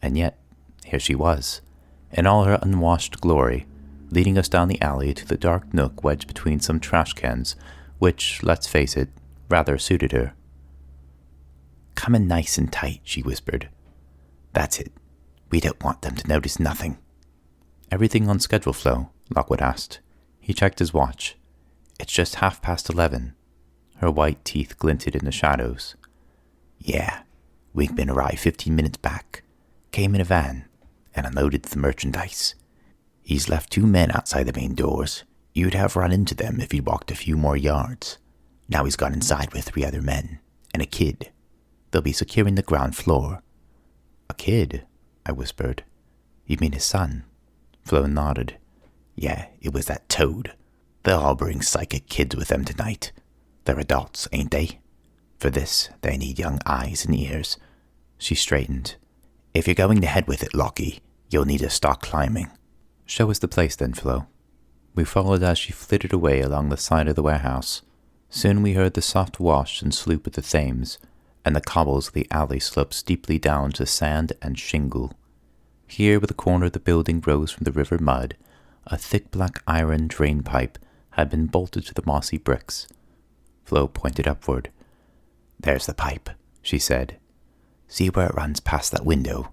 And yet, here she was, in all her unwashed glory, leading us down the alley to the dark nook wedged between some trash cans, which, let's face it, rather suited her. "Come in nice and tight," she whispered. "That's it. We don't want them to notice nothing." "Everything on schedule, Flo?" Lockwood asked. He checked his watch. "It's just 11:30. Her white teeth glinted in the shadows. "Yeah, Winkman arrived 15 minutes back. Came in a van and unloaded the merchandise. He's left 2 men outside the main doors. You'd have run into them if he'd walked a few more yards. Now he's gone inside with 3 other men and a kid. They'll be securing the ground floor." "A kid?" I whispered. "You mean his son?" Flo nodded. "Yeah, it was that toad. They'll all bring psychic kids with them tonight. They're adults, ain't they? For this, they need young eyes and ears." She straightened. "If you're going to head with it, Lockie, you'll need to start climbing." "Show us the place then, Flo." We followed as she flitted away along the side of the warehouse. Soon we heard the soft wash and sloop of the Thames, and the cobbles of the alley sloped steeply down to sand and shingle. Here, where the corner of the building rose from the river mud, a thick black iron drain pipe had been bolted to the mossy bricks. Flo pointed upward. "There's the pipe," she said. "See where it runs past that window?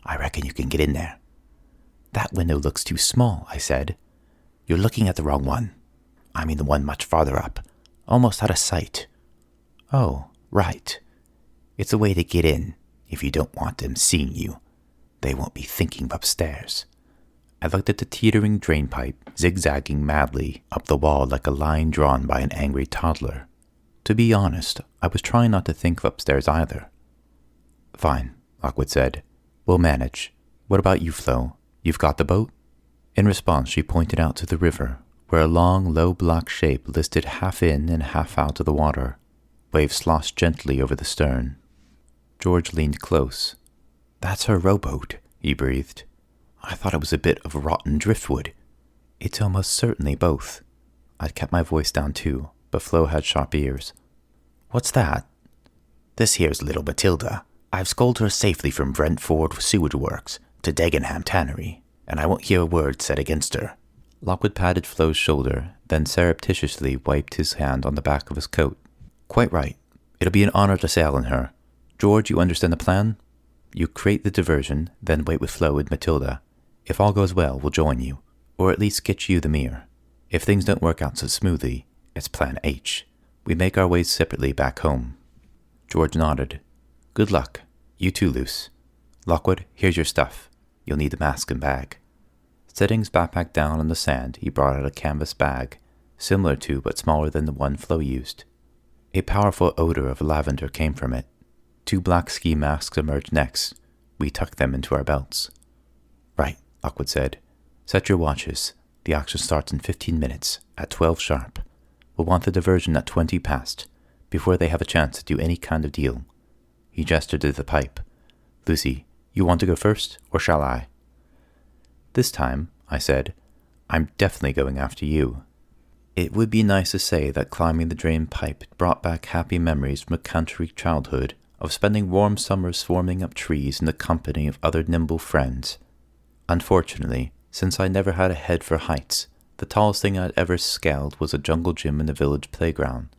I reckon you can get in there." "That window looks too small," I said. "You're looking at the wrong one. I mean the one much farther up, almost out of sight." "Oh, right. It's a way to get in if you don't want them seeing you. They won't be thinking of upstairs." I looked at the teetering drain pipe, zigzagging madly up the wall like a line drawn by an angry toddler. To be honest, I was trying not to think of upstairs either. "Fine," Lockwood said. "We'll manage. What about you, Flo? You've got the boat?" In response, she pointed out to the river, where a long, low black shape listed half in and half out of the water. Waves sloshed gently over the stern. George leaned close. "That's her rowboat," he breathed. "I thought it was a bit of rotten driftwood." "It's almost certainly both." I'd kept my voice down too, but Flo had sharp ears. "What's that?" "This here's little Matilda. I've sculled her safely from Brentford Sewage Works to Dagenham Tannery, and I won't hear a word said against her." Lockwood patted Flo's shoulder, then surreptitiously wiped his hand on the back of his coat. "Quite right. It'll be an honor to sail in her. George, you understand the plan? You create the diversion, then wait with Flo and Matilda. If all goes well, we'll join you, or at least get you the mirror. If things don't work out so smoothly, it's Plan H. We make our ways separately back home." George nodded. "Good luck. You too, Luce. Lockwood, here's your stuff. You'll need the mask and bag." Setting his backpack down on the sand, he brought out a canvas bag, similar to but smaller than the one Flo used. A powerful odor of lavender came from it. 2 black ski masks emerged next. We tucked them into our belts. "Right," Lockwood said. "Set your watches. The action starts in 15 minutes, at 12 sharp. We'll want the diversion at 20 past, before they have a chance to do any kind of deal." He gestured to the pipe. "Lucy, you want to go first, or shall I?" "This time," I said, "I'm definitely going after you." It would be nice to say that climbing the drain pipe brought back happy memories from a country childhood of spending warm summers swarming up trees in the company of other nimble friends. Unfortunately, since I never had a head for heights, the tallest thing I'd ever scaled was a jungle gym in the village playground,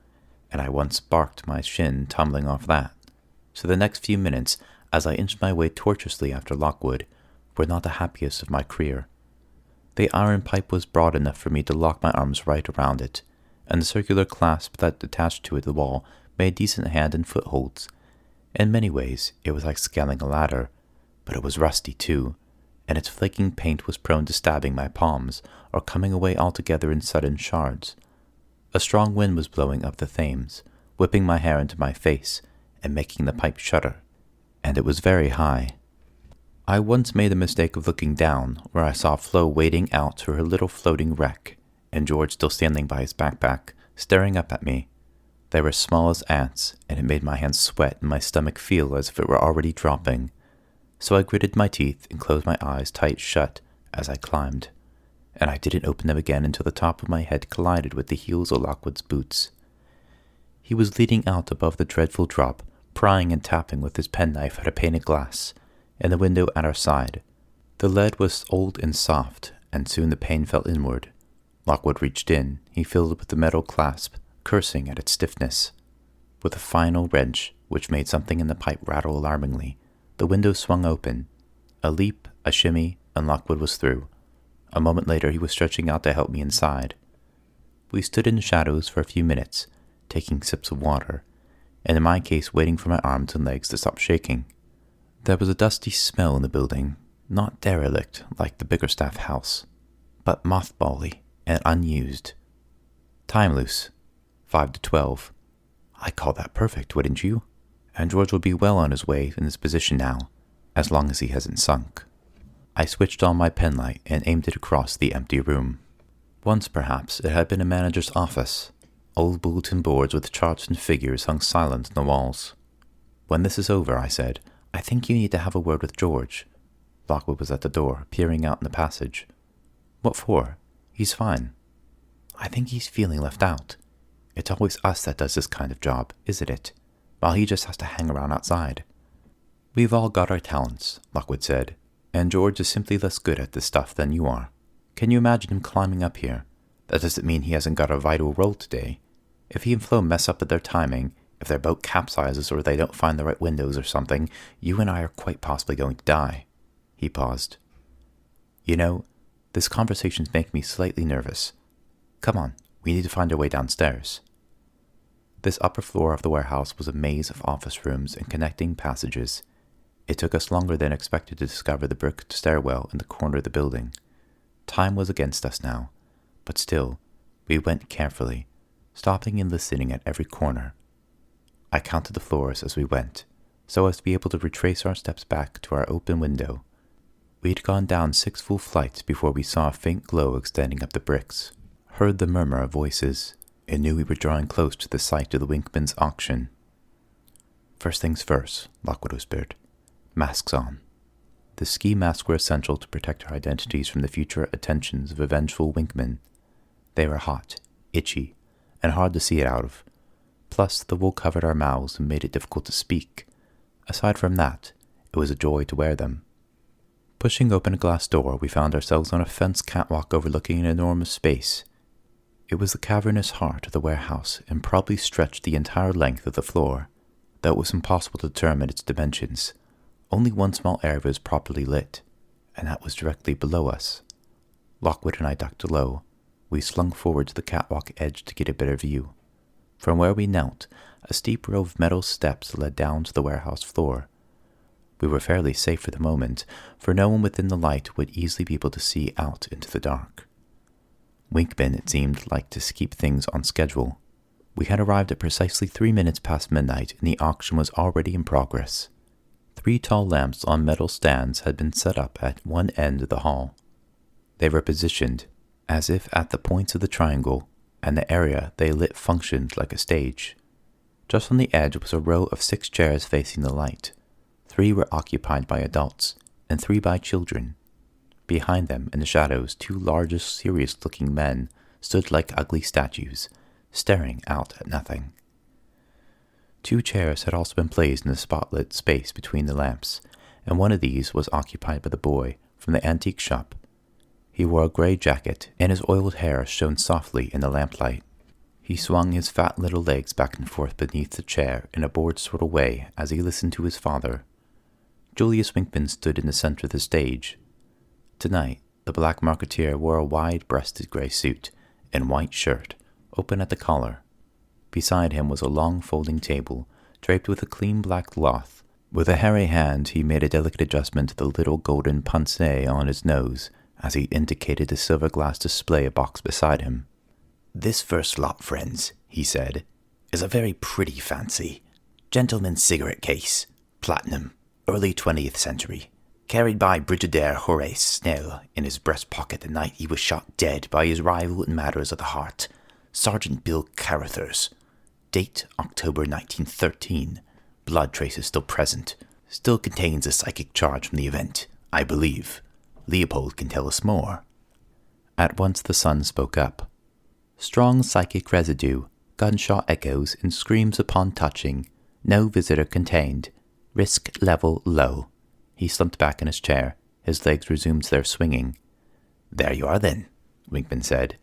and I once barked my shin tumbling off that. So the next few minutes, as I inched my way tortuously after Lockwood, were not the happiest of my career. The iron pipe was broad enough for me to lock my arms right around it, and the circular clasp that attached to it the wall made decent hand and footholds. In many ways, it was like scaling a ladder, but it was rusty too, and its flaking paint was prone to stabbing my palms or coming away altogether in sudden shards. A strong wind was blowing up the Thames, whipping my hair into my face and making the pipe shudder, and it was very high. I once made the mistake of looking down, where I saw Flo wading out to her little floating wreck, and George still standing by his backpack, staring up at me. They were small as ants, and it made my hands sweat and my stomach feel as if it were already dropping. So I gritted my teeth and closed my eyes tight shut as I climbed, and I didn't open them again until the top of my head collided with the heels of Lockwood's boots. He was leaning out above the dreadful drop, prying and tapping with his penknife at a pane of glass in the window at our side. The lead was old and soft, and soon the pane fell inward. Lockwood reached in. He filled it with the metal clasp, cursing at its stiffness. With a final wrench, which made something in the pipe rattle alarmingly, the window swung open. A leap, a shimmy, and Lockwood was through. A moment later he was stretching out to help me inside. We stood in the shadows for a few minutes, taking sips of water, and in my case waiting for my arms and legs to stop shaking. There was a dusty smell in the building, not derelict like the Bickerstaff house, but mothbally and unused. Time, Luce. 5 to 12. I call that perfect, wouldn't you? And George will be well on his way in his position now, as long as he hasn't sunk. I switched on my penlight and aimed it across the empty room. Once, perhaps, it had been a manager's office. Old bulletin boards with charts and figures hung silent on the walls. When this is over, I said, I think you need to have a word with George. Lockwood was at the door, peering out in the passage. What for? He's fine. I think he's feeling left out. It's always us that does this kind of job, isn't it? While he just has to hang around outside. We've all got our talents, Lockwood said, and George is simply less good at this stuff than you are. Can you imagine him climbing up here? That doesn't mean he hasn't got a vital role today. If he and Flo mess up at their timing, if their boat capsizes or they don't find the right windows or something, you and I are quite possibly going to die. He paused. You know, this conversation's making me slightly nervous. Come on, we need to find our way downstairs. This upper floor of the warehouse was a maze of office rooms and connecting passages. It took us longer than expected to discover the brick stairwell in the corner of the building. Time was against us now, but still, we went carefully, stopping and listening at every corner. I counted the floors as we went, so as to be able to retrace our steps back to our open window. We'd gone down 6 full flights before we saw a faint glow extending up the bricks, heard the murmur of voices, and knew we were drawing close to the site of the Winkman's auction. First things first, Lockwood whispered. Masks on. The ski masks were essential to protect our identities from the future attentions of a vengeful Winkman. They were hot, itchy, and hard to see it out of. Plus, the wool covered our mouths and made it difficult to speak. Aside from that, it was a joy to wear them. Pushing open a glass door, we found ourselves on a fenced catwalk overlooking an enormous space. It was the cavernous heart of the warehouse and probably stretched the entire length of the floor, though it was impossible to determine its dimensions. Only one small area was properly lit, and that was directly below us. Lockwood and I ducked low. We slung forward to the catwalk edge to get a better view. From where we knelt, a steep row of metal steps led down to the warehouse floor. We were fairly safe for the moment, for no one within the light would easily be able to see out into the dark. Winkman, it seemed, liked to keep things on schedule. We had arrived at precisely 3 minutes past midnight, and the auction was already in progress. 3 tall lamps on metal stands had been set up at one end of the hall. They were positioned, as if at the points of the triangle, and the area they lit functioned like a stage. Just on the edge was a row of 6 chairs facing the light. 3 were occupied by adults, and 3 by children. Behind them, in the shadows, 2 large, serious-looking men stood like ugly statues, staring out at nothing. 2 chairs had also been placed in the spotlit space between the lamps, and one of these was occupied by the boy from the antique shop. He wore a gray jacket, and his oiled hair shone softly in the lamplight. He swung his fat little legs back and forth beneath the chair in a bored sort of way as he listened to his father. Julius Winkman stood in the center of the stage. Tonight, the black marketeer wore a wide-breasted gray suit and white shirt, open at the collar. Beside him was a long folding table, draped with a clean black cloth. With a hairy hand, he made a delicate adjustment to the little golden pince-nez on his nose as he indicated the silver glass display box beside him. This first lot, friends, he said, is a very pretty fancy. Gentleman's cigarette case, platinum, early 20th century. Carried by Brigadier Horace Snell in his breast pocket the night he was shot dead by his rival in matters of the heart, Sergeant Bill Carruthers. Date October 1913. Blood traces still present. Still contains a psychic charge from the event, I believe. Leopold can tell us more. At once the son spoke up. Strong psychic residue, gunshot echoes and screams upon touching. No visitor contained. Risk level low. He slumped back in his chair. His legs resumed their swinging. There you are then, Winkman said.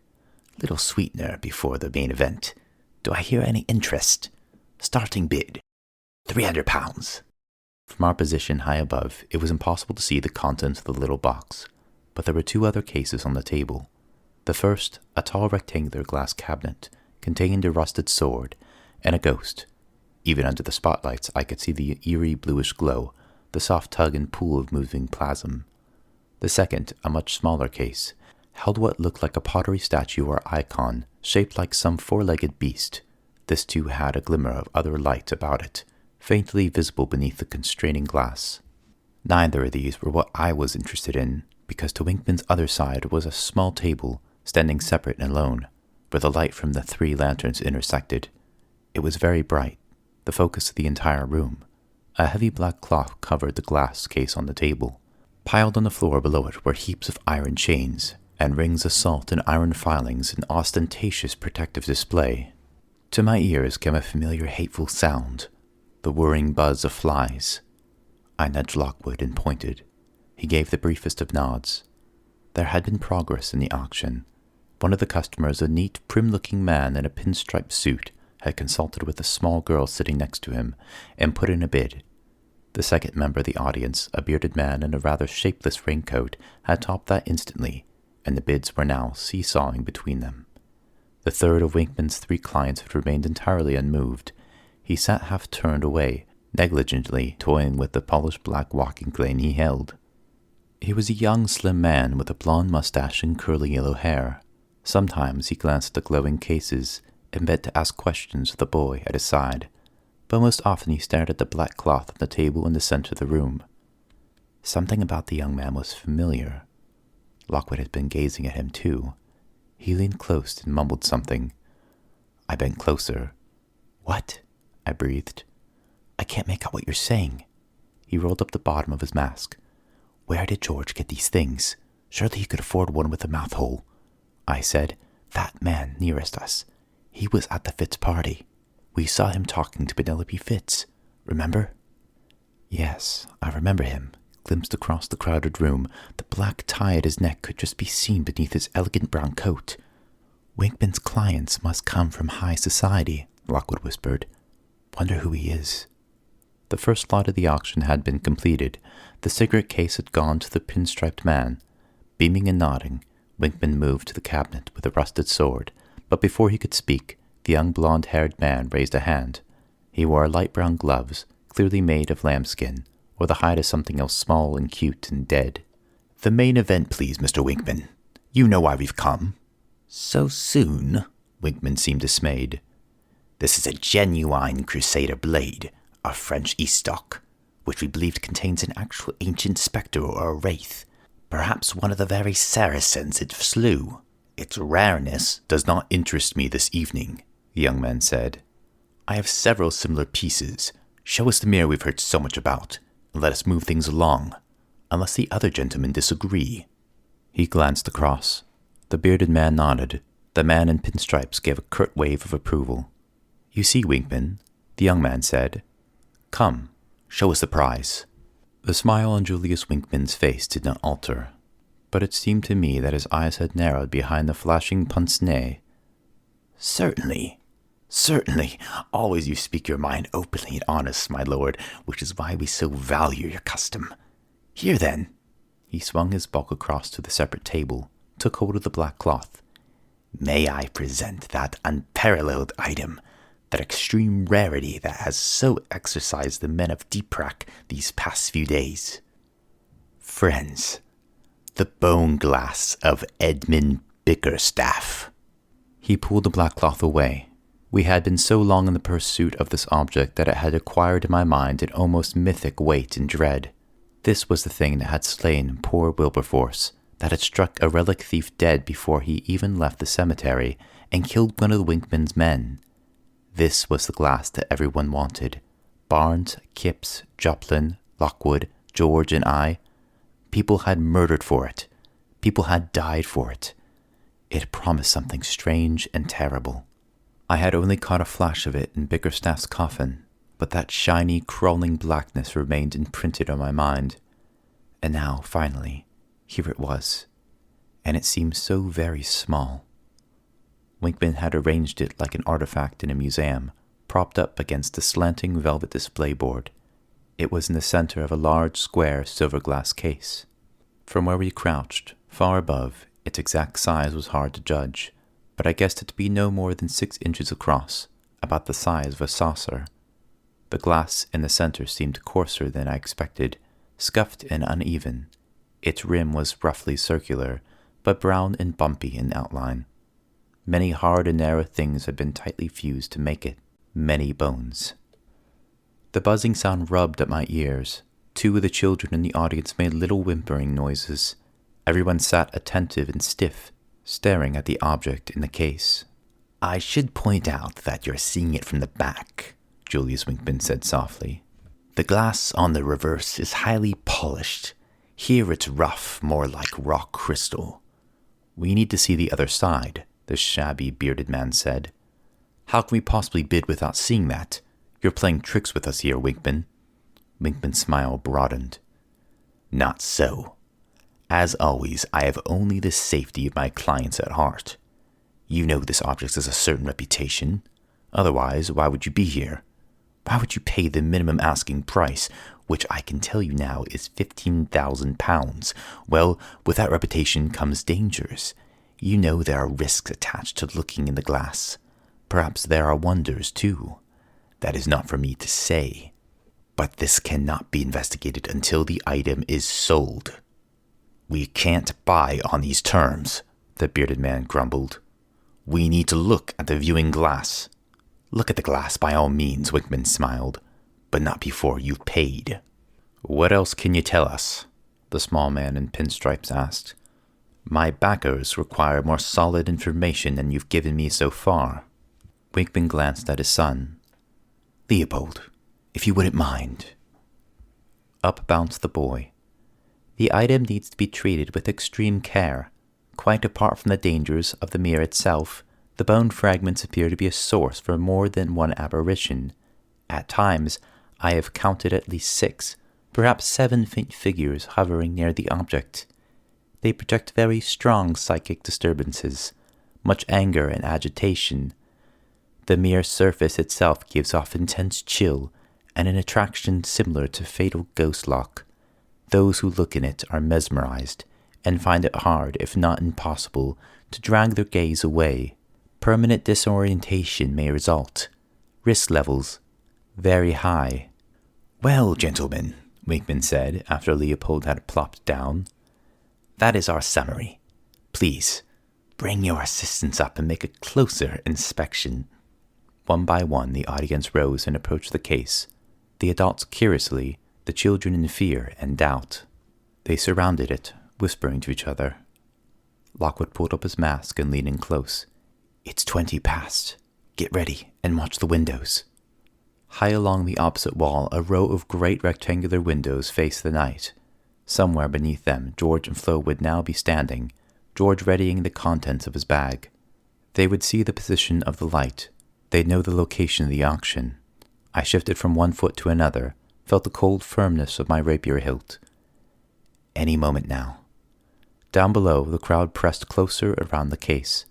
Little sweetener before the main event. Do I hear any interest? Starting bid. £300. From our position high above, it was impossible to see the contents of the little box, but there were 2 other cases on the table. The first, a tall rectangular glass cabinet, contained a rusted sword and a ghost. Even under the spotlights, I could see the eerie bluish glow, the soft tug and pull of moving plasm. The second, a much smaller case, held what looked like a pottery statue or icon, shaped like some 4-legged beast. This too had a glimmer of other light about it, faintly visible beneath the constraining glass. Neither of these were what I was interested in, because to Winkman's other side was a small table, standing separate and alone, where the light from the 3 lanterns intersected. It was very bright, the focus of the entire room. A heavy black cloth covered the glass case on the table. Piled on the floor below it were heaps of iron chains, and rings of salt and iron filings in ostentatious protective display. To my ears came a familiar hateful sound, the whirring buzz of flies. I nudged Lockwood and pointed. He gave the briefest of nods. There had been progress in the auction. One of the customers, a neat, prim-looking man in a pinstripe suit, had consulted with a small girl sitting next to him and put in a bid. The second member of the audience, a bearded man in a rather shapeless raincoat, had topped that instantly, and the bids were now seesawing between them. The third of Winkman's 3 clients had remained entirely unmoved. He sat half-turned away, negligently toying with the polished black walking cane he held. He was a young, slim man with a blond mustache and curly yellow hair. Sometimes he glanced at the glowing cases and bent to ask questions of the boy at his side, but most often he stared at the black cloth on the table in the center of the room. Something about the young man was familiar. Lockwood had been gazing at him too. He leaned close and mumbled something. I bent closer. "What?" I breathed. "I can't make out what you're saying." He rolled up the bottom of his mask. "Where did George get these things? Surely he could afford one with a mouth hole." I said, "That man nearest us. He was at the Fitz party. We saw him talking to Penelope Fitz. Remember?" Yes, I remember him, glimpsed across the crowded room. The black tie at his neck could just be seen beneath his elegant brown coat. "Winkman's clients must come from high society," Lockwood whispered. "Wonder who he is." The first lot of the auction had been completed. The cigarette case had gone to the pinstriped man. Beaming and nodding, Winkman moved to the cabinet with a rusted sword, but before he could speak, the young blonde-haired man raised a hand. He wore light brown gloves, clearly made of lambskin, or the hide of something else small and cute and dead. "The main event, please, Mr. Winkman. You know why we've come." "So soon?" Winkman seemed dismayed. "This is a genuine Crusader blade, a French Estoc, which we believe contains an actual ancient spectre or a wraith, perhaps one of the very Saracens it slew. Its rareness does not interest me this evening," the young man said. "I have several similar pieces. Show us the mirror we've heard so much about, and let us move things along, unless the other gentlemen disagree." He glanced across. The bearded man nodded. The man in pinstripes gave a curt wave of approval. "You see, Winkman," the young man said. "Come, show us the prize." The smile on Julius Winkman's face did not alter, but it seemed to me that his eyes had narrowed behind the flashing pince-nez. "Certainly, certainly. Always you speak your mind openly and honest, my lord, which is why we so value your custom. Here then." He swung his bulk across to the separate table, took hold of the black cloth. "May I present that unparalleled item, that extreme rarity that has so exercised the men of Deeprack these past few days? Friends, the bone glass of Edmund Bickerstaff." He pulled the black cloth away. We had been so long in the pursuit of this object that it had acquired in my mind an almost mythic weight and dread. This was the thing that had slain poor Wilberforce, that had struck a relic thief dead before he even left the cemetery, and killed one of the Winkman's men. This was the glass that everyone wanted. Barnes, Kipps, Joplin, Lockwood, George, and I. People had murdered for it. People had died for it. It promised something strange and terrible. I had only caught a flash of it in Bickerstaff's coffin, but that shiny, crawling blackness remained imprinted on my mind. And now, finally, here it was, and it seemed so very small. Winkman had arranged it like an artifact in a museum, propped up against a slanting velvet display board. It was in the center of a large, square, silver glass case. From where we crouched, far above, its exact size was hard to judge, but I guessed it to be no more than 6 inches across, about the size of a saucer. The glass in the center seemed coarser than I expected, scuffed and uneven. Its rim was roughly circular, but brown and bumpy in outline. Many hard and narrow things had been tightly fused to make it. Many bones. The buzzing sound rubbed at my ears. 2 of the children in the audience made little whimpering noises. Everyone sat attentive and stiff, staring at the object in the case. I should point out that you're seeing it from the back, Julius Winkman said softly. The glass on the reverse is highly polished. Here it's rough, more like rock crystal. We need to see the other side, the shabby bearded man said. How can we possibly bid without seeing that? You're playing tricks with us here, Winkman. Winkman's smile broadened. Not so. As always, I have only the safety of my clients at heart. You know this object has a certain reputation. Otherwise, why would you be here? Why would you pay the minimum asking price, which I can tell you now is £15,000? Well, with that reputation comes dangers. You know there are risks attached to looking in the glass. Perhaps there are wonders, too. That is not for me to say. But this cannot be investigated until the item is sold. We can't buy on these terms, the bearded man grumbled. We need to look at the viewing glass. Look at the glass by all means, Winkman smiled, but not before you've paid. What else can you tell us? The small man in pinstripes asked. My backers require more solid information than you've given me so far. Winkman glanced at his son. Leopold, if you wouldn't mind. Up bounced the boy. The item needs to be treated with extreme care. Quite apart from the dangers of the mirror itself, the bone fragments appear to be a source for more than one apparition. At times, I have counted at least 6, perhaps 7 faint figures hovering near the object. They project very strong psychic disturbances, much anger and agitation. The mere surface itself gives off intense chill and an attraction similar to fatal ghost lock. Those who look in it are mesmerized and find it hard, if not impossible, to drag their gaze away. Permanent disorientation may result. Risk levels very high. Well, gentlemen, Winkman said after Leopold had plopped down, that is our summary. Please, bring your assistants up and make a closer inspection. One by one, the audience rose and approached the case, the adults curiously, the children in fear and doubt. They surrounded it, whispering to each other. Lockwood pulled up his mask and leaned in close. It's 20 past. Get ready and watch the windows. High along the opposite wall, a row of great rectangular windows faced the night. Somewhere beneath them, George and Flo would now be standing, George readying the contents of his bag. They would see the position of the light. They'd know the location of the auction. I shifted from one foot to another, felt the cold firmness of my rapier hilt. Any moment now. Down below, the crowd pressed closer around the case.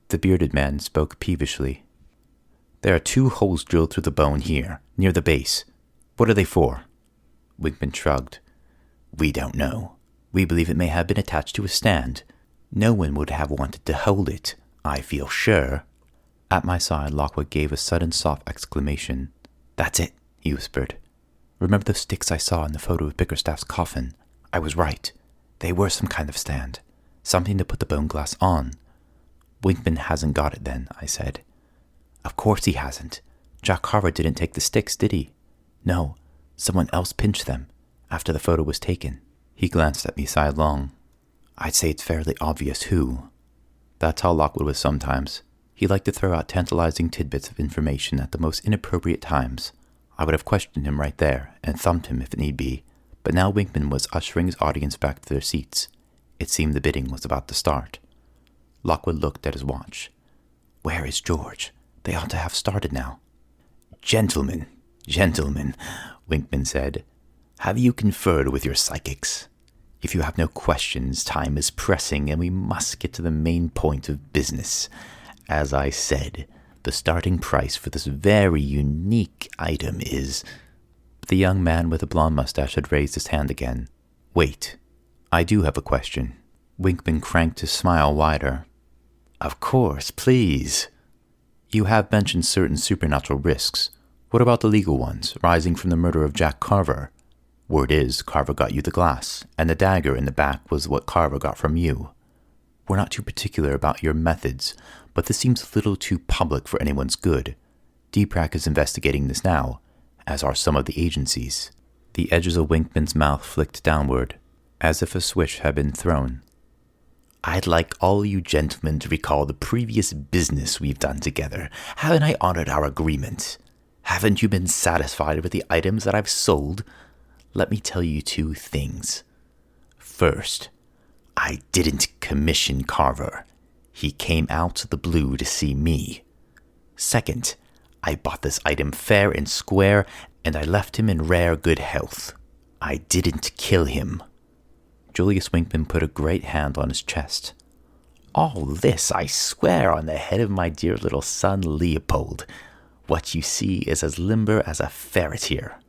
The bearded man spoke peevishly. There are 2 holes drilled through the bone here, near the base. What are they for? Winkman shrugged. We don't know. We believe it may have been attached to a stand. No one would have wanted to hold it, I feel sure. At my side, Lockwood gave a sudden soft exclamation. That's it, he whispered. Remember those sticks I saw in the photo of Bickerstaff's coffin? I was right. They were some kind of stand. Something to put the bone glass on. Winkman hasn't got it then, I said. Of course he hasn't. Jack Carver didn't take the sticks, did he? No, someone else pinched them after the photo was taken. He glanced at me sidelong. I'd say it's fairly obvious who. That's how Lockwood was sometimes. He liked to throw out tantalizing tidbits of information at the most inappropriate times. I would have questioned him right there and thumped him if need be, but now Winkman was ushering his audience back to their seats. It seemed the bidding was about to start. Lockwood looked at his watch. Where is George? They ought to have started now. Gentlemen, Winkman said, have you conferred with your psychics? If you have no questions, time is pressing and we must get to the main point of business. As I said, the starting price for this very unique item is... The young man with the blonde mustache had raised his hand again. Wait, I do have a question. Winkman cranked his smile wider. Of course, please. You have mentioned certain supernatural risks. What about the legal ones, rising from the murder of Jack Carver? Word is, Carver got you the glass, and the dagger in the back was what Carver got from you. we're not too particular about your methods, but this seems a little too public for anyone's good. DPRAC is investigating this now, as are some of the agencies." The edges of Winkman's mouth flicked downward, as if a switch had been thrown. "I'd like all you gentlemen to recall the previous business we've done together. Haven't I honored our agreement? Haven't you been satisfied with the items that I've sold? Let me tell you 2 things. First, I didn't commission Carver. He came out of the blue to see me. Second, I bought this item fair and square, and I left him in rare good health. I didn't kill him." Julius Winkman put a great hand on his chest. "All this I swear on the head of my dear little son Leopold. What you see is as limber as a ferret here.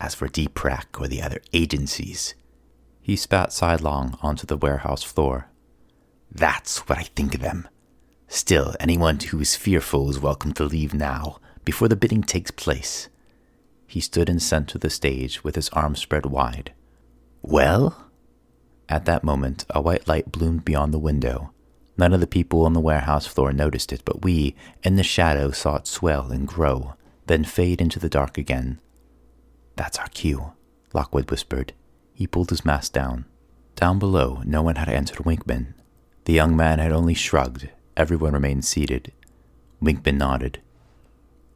As for DPRAC or the other agencies," he spat sidelong onto the warehouse floor, "that's what I think of them. Still, anyone who is fearful is welcome to leave now, before the bidding takes place." He stood in the center of the stage with his arms spread wide. "Well?" At that moment, a white light bloomed beyond the window. None of the people on the warehouse floor noticed it, but we, in the shadow, saw it swell and grow, then fade into the dark again. "That's our cue," Lockwood whispered. He pulled his mask down. Down below, no one had answered Winkman. The young man had only shrugged. Everyone remained seated. Winkman nodded.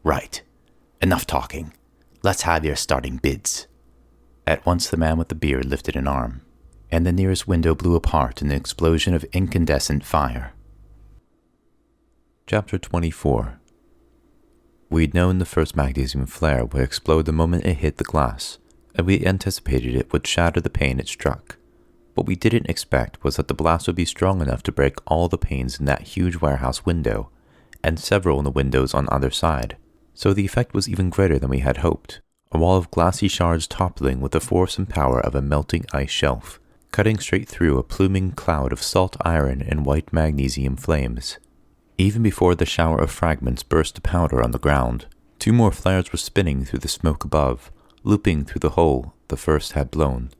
"Right. Enough talking. Let's have your starting bids." At once the man with the beard lifted an arm, and the nearest window blew apart in an explosion of incandescent fire. Chapter 24. We'd known the first magnesium flare would explode the moment it hit the glass, and we anticipated it would shatter the pane it struck. What we didn't expect was that the blast would be strong enough to break all the panes in that huge warehouse window, and several in the windows on either side. So the effect was even greater than we had hoped, a wall of glassy shards toppling with the force and power of a melting ice shelf, cutting straight through a pluming cloud of salt iron and white magnesium flames. Even before the shower of fragments burst to powder on the ground, 2 more flares were spinning through the smoke above, looping through the hole the first had blown.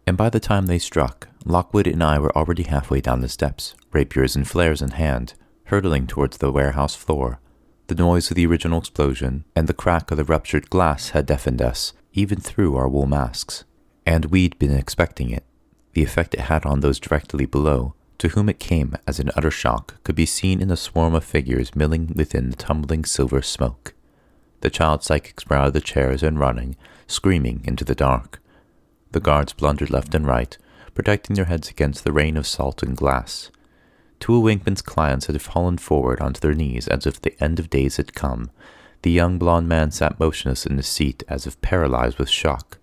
And by the time they struck, Lockwood and I were already halfway down the steps, rapiers and flares in hand, hurtling towards the warehouse floor. The noise of the original explosion and the crack of the ruptured glass had deafened us, even through our wool masks. And we'd been expecting it. The effect it had on those directly below, to whom it came as an utter shock, could be seen in the swarm of figures milling within the tumbling silver smoke. The child psychics were out of the chairs and running, screaming into the dark. The guards blundered left and right, protecting their heads against the rain of salt and glass. 2 of Winkman's clients had fallen forward onto their knees as if the end of days had come. The young blond man sat motionless in his seat as if paralyzed with shock.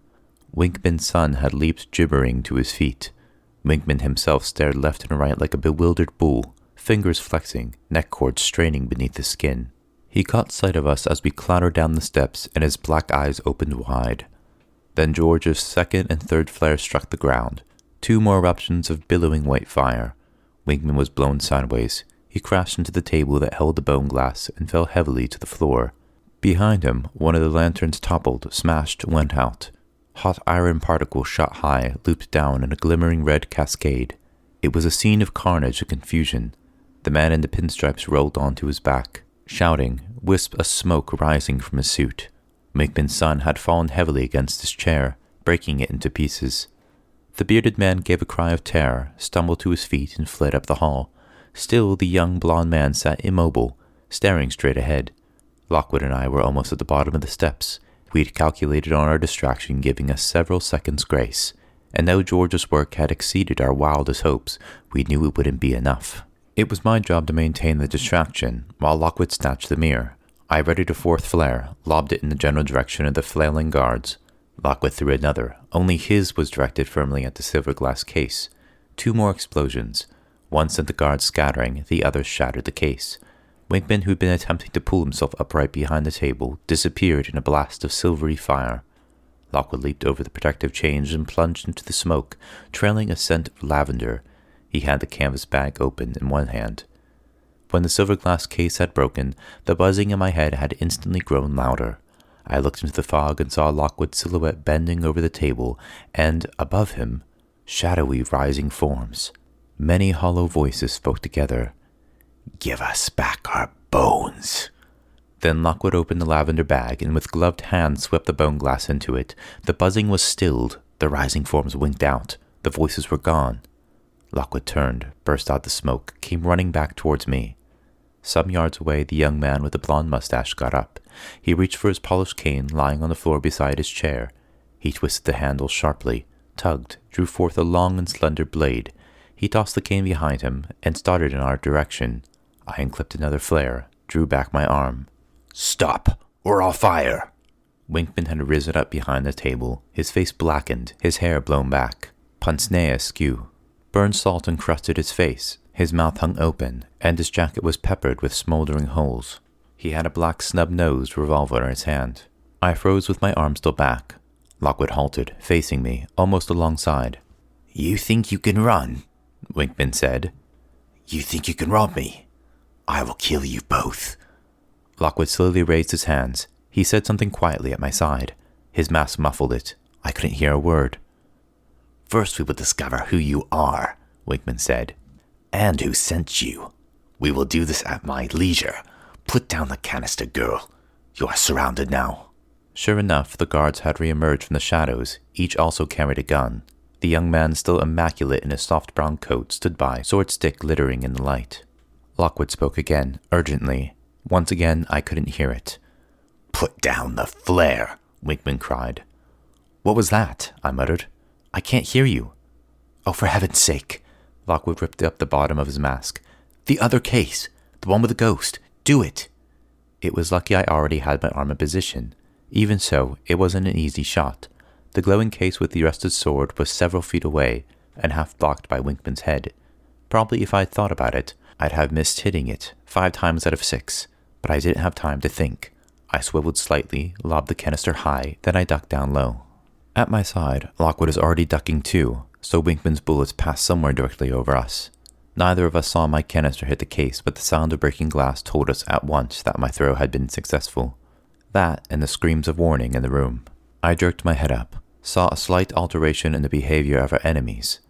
Winkman's son had leaped gibbering to his feet. Winkman himself stared left and right like a bewildered bull, fingers flexing, neck cords straining beneath his skin. He caught sight of us as we clattered down the steps, and his black eyes opened wide. Then George's second and third flares struck the ground, 2 more eruptions of billowing white fire. Winkman was blown sideways. He crashed into the table that held the bone glass and fell heavily to the floor. Behind him, one of the lanterns toppled, smashed, went out. Hot iron particles shot high, looped down in a glimmering red cascade. It was a scene of carnage and confusion. The man in the pinstripes rolled onto his back, shouting, wisps of smoke rising from his suit. Winkman's son had fallen heavily against his chair, breaking it into pieces. The bearded man gave a cry of terror, stumbled to his feet, and fled up the hall. Still the young blond man sat immobile, staring straight ahead. Lockwood and I were almost at the bottom of the steps. We'd calculated on our distraction giving us several seconds' grace, and though George's work had exceeded our wildest hopes, we knew it wouldn't be enough. It was my job to maintain the distraction, while Lockwood snatched the mirror. I readied a 4th flare, lobbed it in the general direction of the flailing guards. Lockwood threw another, only his was directed firmly at the silver glass case. 2 more explosions. One sent the guards scattering, the other shattered the case. Winkman, who'd been attempting to pull himself upright behind the table, disappeared in a blast of silvery fire. Lockwood leaped over the protective chains and plunged into the smoke, trailing a scent of lavender. He had the canvas bag open in one hand. When the silver glass case had broken, the buzzing in my head had instantly grown louder. I looked into the fog and saw Lockwood's silhouette bending over the table, and, above him, shadowy rising forms. Many hollow voices spoke together. "Give us back our bones." Then Lockwood opened the lavender bag and with gloved hands swept the bone glass into it. The buzzing was stilled, the rising forms winked out, the voices were gone. Lockwood turned, burst out the smoke, came running back towards me. Some yards away, the young man with the blonde mustache got up. He reached for his polished cane lying on the floor beside his chair. He twisted the handle sharply, tugged, drew forth a long and slender blade. He tossed the cane behind him and started in our direction. I unclipped another flare, drew back my arm. "Stop, or I'll fire." Winkman had risen up behind the table, his face blackened, his hair blown back, pince-nez askew. Burned salt encrusted his face, his mouth hung open, and his jacket was peppered with smoldering holes. He had a black snub-nosed revolver in his hand. I froze with my arm still back. Lockwood halted, facing me, almost alongside. "You think you can run?" Winkman said. "You think you can rob me? I will kill you both." Lockwood slowly raised his hands. He said something quietly at my side. His mask muffled it. I couldn't hear a word. "First we will discover who you are," Winkman said, "and who sent you. We will do this at my leisure. Put down the canister, girl. You are surrounded now." Sure enough, the guards had re-emerged from the shadows. Each also carried a gun. The young man, still immaculate in his soft brown coat, stood by, sword stick glittering in the light. Lockwood spoke again, urgently. Once again, I couldn't hear it. "Put down the flare," Winkman cried. "What was that?" I muttered. "I can't hear you." "Oh, for heaven's sake." Lockwood ripped up the bottom of his mask. "The other case, the one with the ghost. Do it." It was lucky I already had my arm in position. Even so, it wasn't an easy shot. The glowing case with the rusted sword was several feet away, and half blocked by Winkman's head. Probably if I'd thought about it, I'd have missed hitting it 5 times out of 6, but I didn't have time to think. I swiveled slightly, lobbed the canister high, then I ducked down low. At my side, Lockwood is already ducking too, so Winkman's bullets passed somewhere directly over us. Neither of us saw my canister hit the case, but the sound of breaking glass told us at once that my throw had been successful. That and the screams of warning in the room. I jerked my head up, saw a slight alteration in the behavior of our enemies.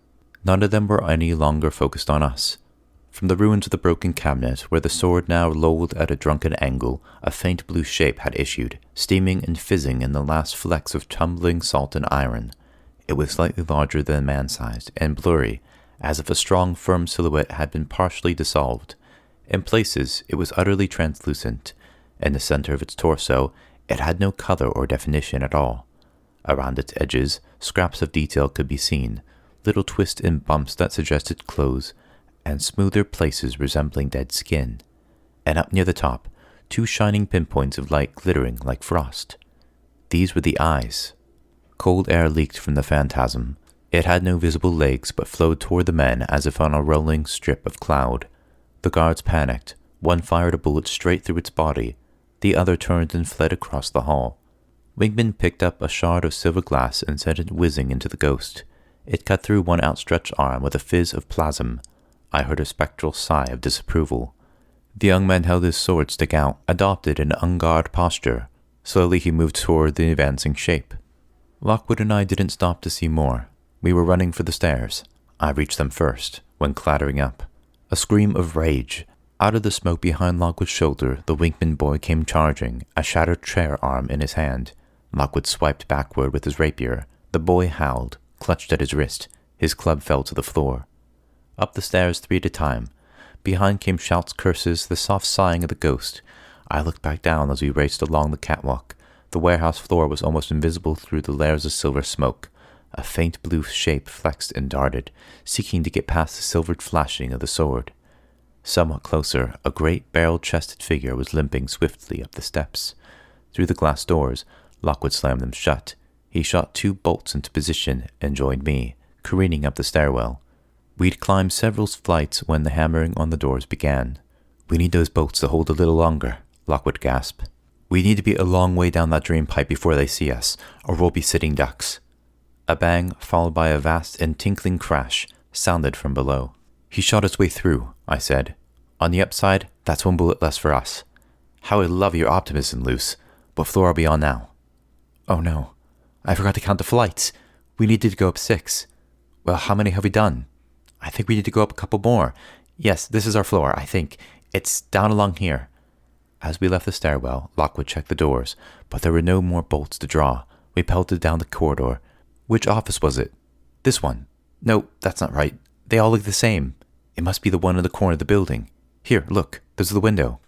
None of them were any longer focused on us. From the ruins of the broken cabinet, where the sword now lolled at a drunken angle, a faint blue shape had issued, steaming and fizzing in the last flecks of tumbling salt and iron. It was slightly larger than man-sized, and blurry, as if a strong, firm silhouette had been partially dissolved. In places, it was utterly translucent. In the center of its torso, it had no color or definition at all. Around its edges, scraps of detail could be seen, little twists and bumps that suggested clothes, and smoother places resembling dead skin. And up near the top, 2 shining pinpoints of light glittering like frost. These were the eyes. Cold air leaked from the phantasm. It had no visible legs, but flowed toward the men as if on a rolling strip of cloud. The guards panicked. One fired a bullet straight through its body. The other turned and fled across the hall. Winkman picked up a shard of silver glass and sent it whizzing into the ghost. It cut through one outstretched arm with a fizz of plasm. I heard a spectral sigh of disapproval. The young man held his sword stick out, adopted an unguarded posture. Slowly he moved toward the advancing shape. Lockwood and I didn't stop to see more. We were running for the stairs. I reached them first, went clattering up. A scream of rage. Out of the smoke behind Lockwood's shoulder, the Winkman boy came charging, a shattered chair arm in his hand. Lockwood swiped backward with his rapier. The boy howled, clutched at his wrist. His club fell to the floor. Up the stairs 3 at a time. Behind came shouts, curses, the soft sighing of the ghost. I looked back down as we raced along the catwalk. The warehouse floor was almost invisible through the layers of silver smoke. A faint blue shape flexed and darted, seeking to get past the silvered flashing of the sword. Somewhat closer, a great barrel-chested figure was limping swiftly up the steps. Through the glass doors, Lockwood slammed them shut. He shot 2 bolts into position and joined me, careening up the stairwell. We'd climbed several flights when the hammering on the doors began. "We need those bolts to hold a little longer," Lockwood gasped. "We need to be a long way down that drain pipe before they see us, or we'll be sitting ducks." A bang, followed by a vast and tinkling crash, sounded from below. "He shot his way through," I said. "On the upside, that's 1 bullet less for us." "How I love your optimism, Luce. What floor are we on now?" "Oh no, I forgot to count the flights. We needed to go up 6. Well, how many have we done?" I think we need to go up a couple more. Yes, this is our floor, I think. It's down along here. As we left the stairwell, Lockwood checked the doors, but there were no more bolts to draw. We pelted down the corridor. Which office was it? This one. No, that's not right. They all look the same. It must be the one in the corner of the building. Here, look, there's the window.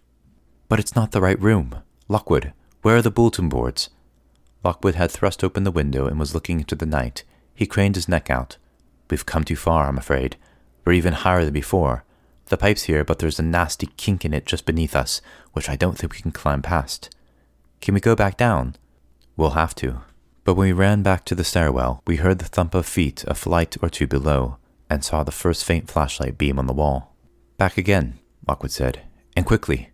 But it's not the right room. Lockwood, where are the bulletin boards? Lockwood had thrust open the window and was looking into the night. He craned his neck out. We've come too far, I'm afraid. We're even higher than before. The pipe's here, but there's a nasty kink in it just beneath us, which I don't think we can climb past. Can we go back down? We'll have to. But when we ran back to the stairwell, we heard the thump of feet a flight or two below, and saw the first faint flashlight beam on the wall. Back again, Lockwood said, and quickly.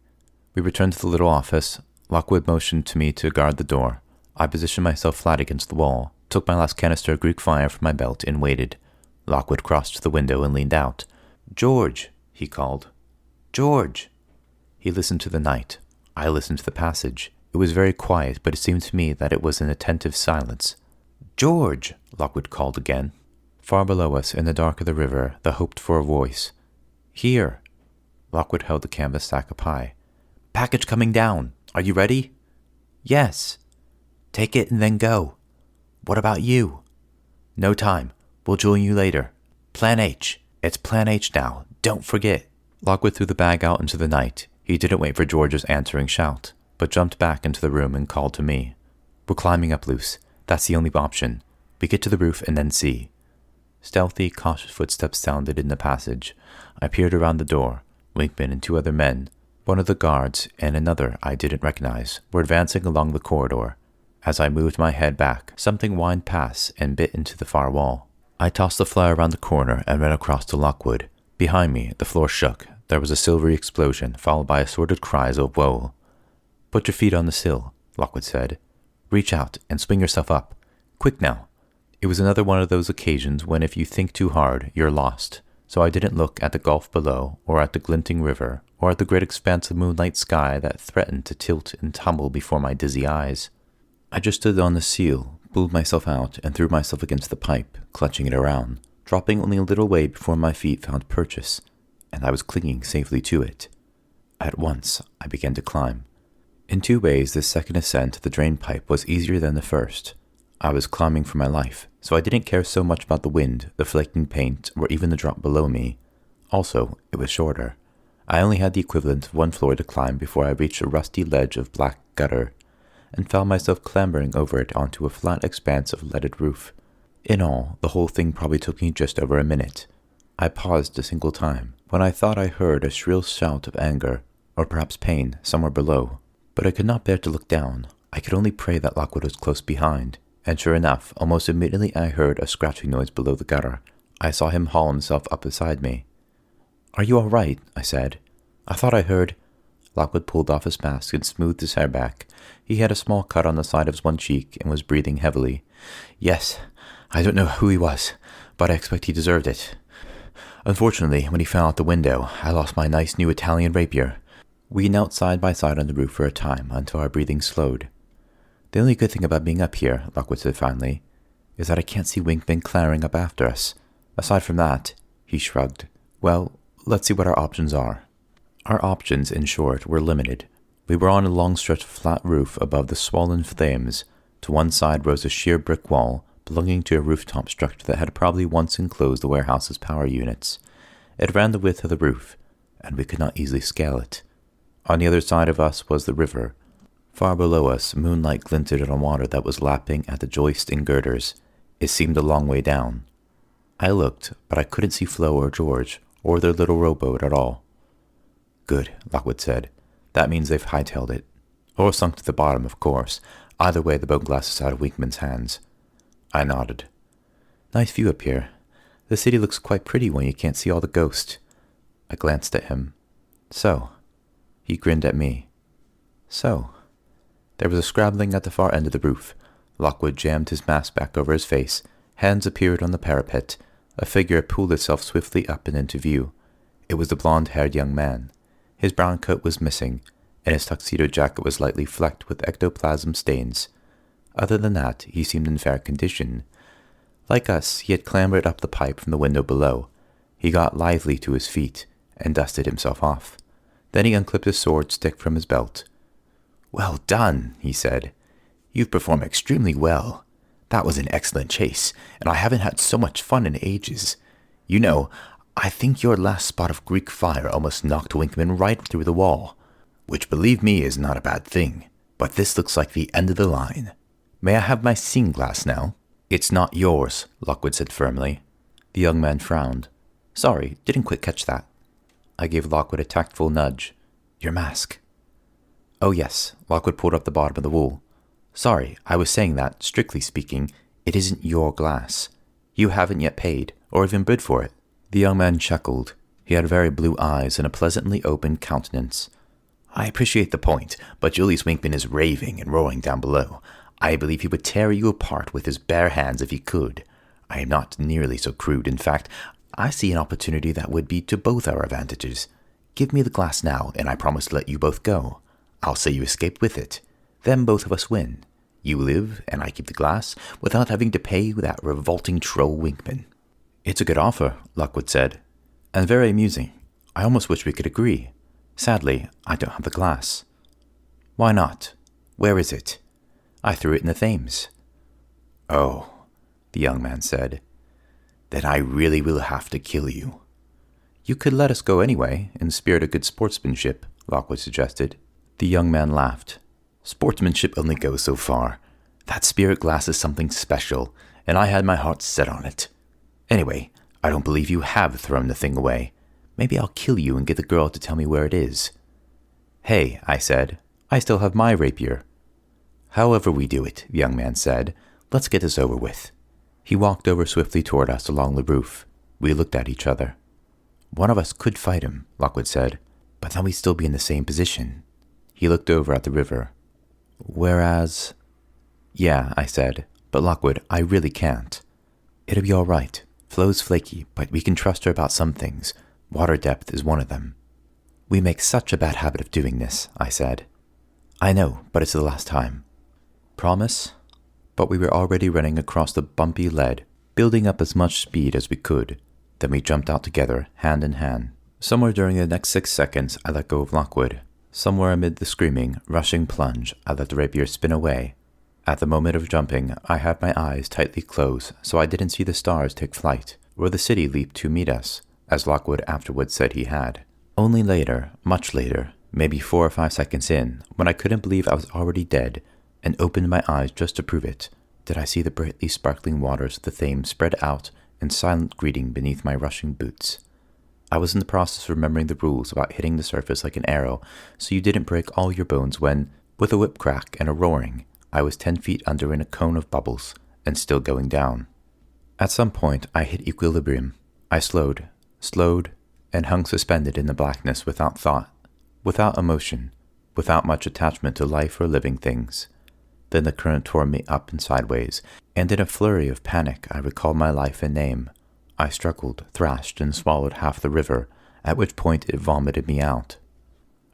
We returned to the little office. Lockwood motioned to me to guard the door. I positioned myself flat against the wall, took my last canister of Greek fire from my belt, and waited. Lockwood crossed to the window and leaned out. George, he called. George! He listened to the night. I listened to the passage. It was very quiet, but it seemed to me that it was an attentive silence. George! Lockwood called again. Far below us, in the dark of the river, the hoped-for voice. Here! Lockwood held the canvas sack up high. Package coming down. Are you ready? Yes. Take it and then go. What about you? No time. We'll join you later. Plan H. It's Plan H now. Don't forget. Lockwood threw the bag out into the night. He didn't wait for George's answering shout, but jumped back into the room and called to me. We're climbing up, Luce. That's the only option. We get to the roof and then see. Stealthy, cautious footsteps sounded in the passage. I peered around the door. Winkman and two other men, one of the guards and another I didn't recognize, were advancing along the corridor. As I moved my head back, something whined past and bit into the far wall. I tossed the flare around the corner and ran across to Lockwood. Behind me, the floor shook. There was a silvery explosion, followed by assorted cries of woe. Put your feet on the sill, Lockwood said. Reach out and swing yourself up. Quick now. It was another one of those occasions when if you think too hard, you're lost. So I didn't look at the gulf below, or at the glinting river, or at the great expanse of moonlight sky that threatened to tilt and tumble before my dizzy eyes. I just stood on the sill, pulled myself out, and threw myself against the pipe, clutching it around, dropping only a little way before my feet found purchase, and I was clinging safely to it. At once, I began to climb. In two ways, this second ascent to the drain pipe was easier than the first. I was climbing for my life, so I didn't care so much about the wind, the flaking paint, or even the drop below me. Also, it was shorter. I only had the equivalent of one floor to climb before I reached a rusty ledge of black gutter, and found myself clambering over it onto a flat expanse of leaded roof. In all, the whole thing probably took me just over a minute. I paused a single time, when I thought I heard a shrill shout of anger, or perhaps pain, somewhere below. But I could not bear to look down. I could only pray that Lockwood was close behind. And sure enough, almost immediately I heard a scratching noise below the gutter. I saw him haul himself up beside me. Are you all right? I said. I thought I heard... Lockwood pulled off his mask and smoothed his hair back. He had a small cut on the side of his one cheek and was breathing heavily. Yes, I don't know who he was, but I expect he deserved it. Unfortunately, when he fell out the window, I lost my nice new Italian rapier. We knelt side by side on the roof for a time until our breathing slowed. The only good thing about being up here, Lockwood said finally, is that I can't see Winkman clattering up after us. Aside from that, he shrugged. Well, let's see what our options are. Our options, in short, were limited. We were on a long stretch of flat roof above the swollen flames. To one side rose a sheer brick wall, belonging to a rooftop structure that had probably once enclosed the warehouse's power units. It ran the width of the roof, and we could not easily scale it. On the other side of us was the river. Far below us, moonlight glinted on water that was lapping at the joists and girders. It seemed a long way down. I looked, but I couldn't see Flo or George, or their little rowboat at all. Good, Lockwood said. That means they've hightailed it. Or sunk to the bottom, of course. Either way, the boat glass is out of Winkman's hands. I nodded. Nice view up here. The city looks quite pretty when you can't see all the ghosts. I glanced at him. So. He grinned at me. So. There was a scrabbling at the far end of the roof. Lockwood jammed his mask back over his face. Hands appeared on the parapet. A figure pulled itself swiftly up and into view. It was the blond-haired young man. His brown coat was missing, and his tuxedo jacket was lightly flecked with ectoplasm stains. Other than that, he seemed in fair condition. Like us, he had clambered up the pipe from the window below. He got lively to his feet and dusted himself off. Then he unclipped his sword stick from his belt. "Well done," he said. "You've performed extremely well. That was an excellent chase, and I haven't had so much fun in ages. You know, I think your last spot of Greek fire almost knocked Winkman right through the wall, which, believe me, is not a bad thing. But this looks like the end of the line. May I have my seeing glass now?" "It's not yours," Lockwood said firmly. The young man frowned. "Sorry, didn't quite catch that." I gave Lockwood a tactful nudge. "Your mask." "Oh yes," Lockwood pulled up the bottom of the wool. "Sorry, I was saying that, strictly speaking, it isn't your glass. You haven't yet paid, or even bid for it." The young man chuckled. He had very blue eyes and a pleasantly open countenance. "I appreciate the point, but Julius Winkman is raving and roaring down below. I believe he would tear you apart with his bare hands if he could. I am not nearly so crude. In fact, I see an opportunity that would be to both our advantages. Give me the glass now, and I promise to let you both go. I'll say you escaped with it. Then both of us win. You live, and I keep the glass, without having to pay that revolting troll Winkman." "It's a good offer," Lockwood said, "and very amusing. I almost wish we could agree. Sadly, I don't have the glass." "Why not? Where is it?" "I threw it in the Thames." "Oh," the young man said, "then I really will have to kill you." "You could let us go anyway, in the spirit of good sportsmanship," Lockwood suggested. The young man laughed. "Sportsmanship only goes so far. That spirit glass is something special, and I had my heart set on it. Anyway, I don't believe you have thrown the thing away. Maybe I'll kill you and get the girl to tell me where it is." "Hey," I said, "I still have my rapier." "However we do it," the young man said, "let's get this over with." He walked over swiftly toward us along the roof. We looked at each other. "One of us could fight him," Lockwood said, "but then we'd still be in the same position." He looked over at the river. "Whereas—" "Yeah," I said, "but Lockwood, I really can't." "It'll be all right. Flo's flaky, but we can trust her about some things. Water depth is one of them." "We make such a bad habit of doing this," I said. "I know, but it's the last time." "Promise?" But we were already running across the bumpy lead, building up as much speed as we could. Then we jumped out together, hand in hand. Somewhere during the next 6 seconds, I let go of Lockwood. Somewhere amid the screaming, rushing plunge, I let the rapier spin away. At the moment of jumping, I had my eyes tightly closed, so I didn't see the stars take flight, or the city leap to meet us, as Lockwood afterwards said he had. Only later, much later, maybe 4 or 5 seconds in, when I couldn't believe I was already dead, and opened my eyes just to prove it, did I see the brightly sparkling waters of the Thames spread out in silent greeting beneath my rushing boots. I was in the process of remembering the rules about hitting the surface like an arrow, so you didn't break all your bones when, with a whip crack and a roaring, I was 10 feet under in a cone of bubbles, and still going down. At some point, I hit equilibrium. I slowed, and hung suspended in the blackness without thought, without emotion, without much attachment to life or living things. Then the current tore me up and sideways, and in a flurry of panic I recalled my life and name. I struggled, thrashed, and swallowed half the river, at which point it vomited me out.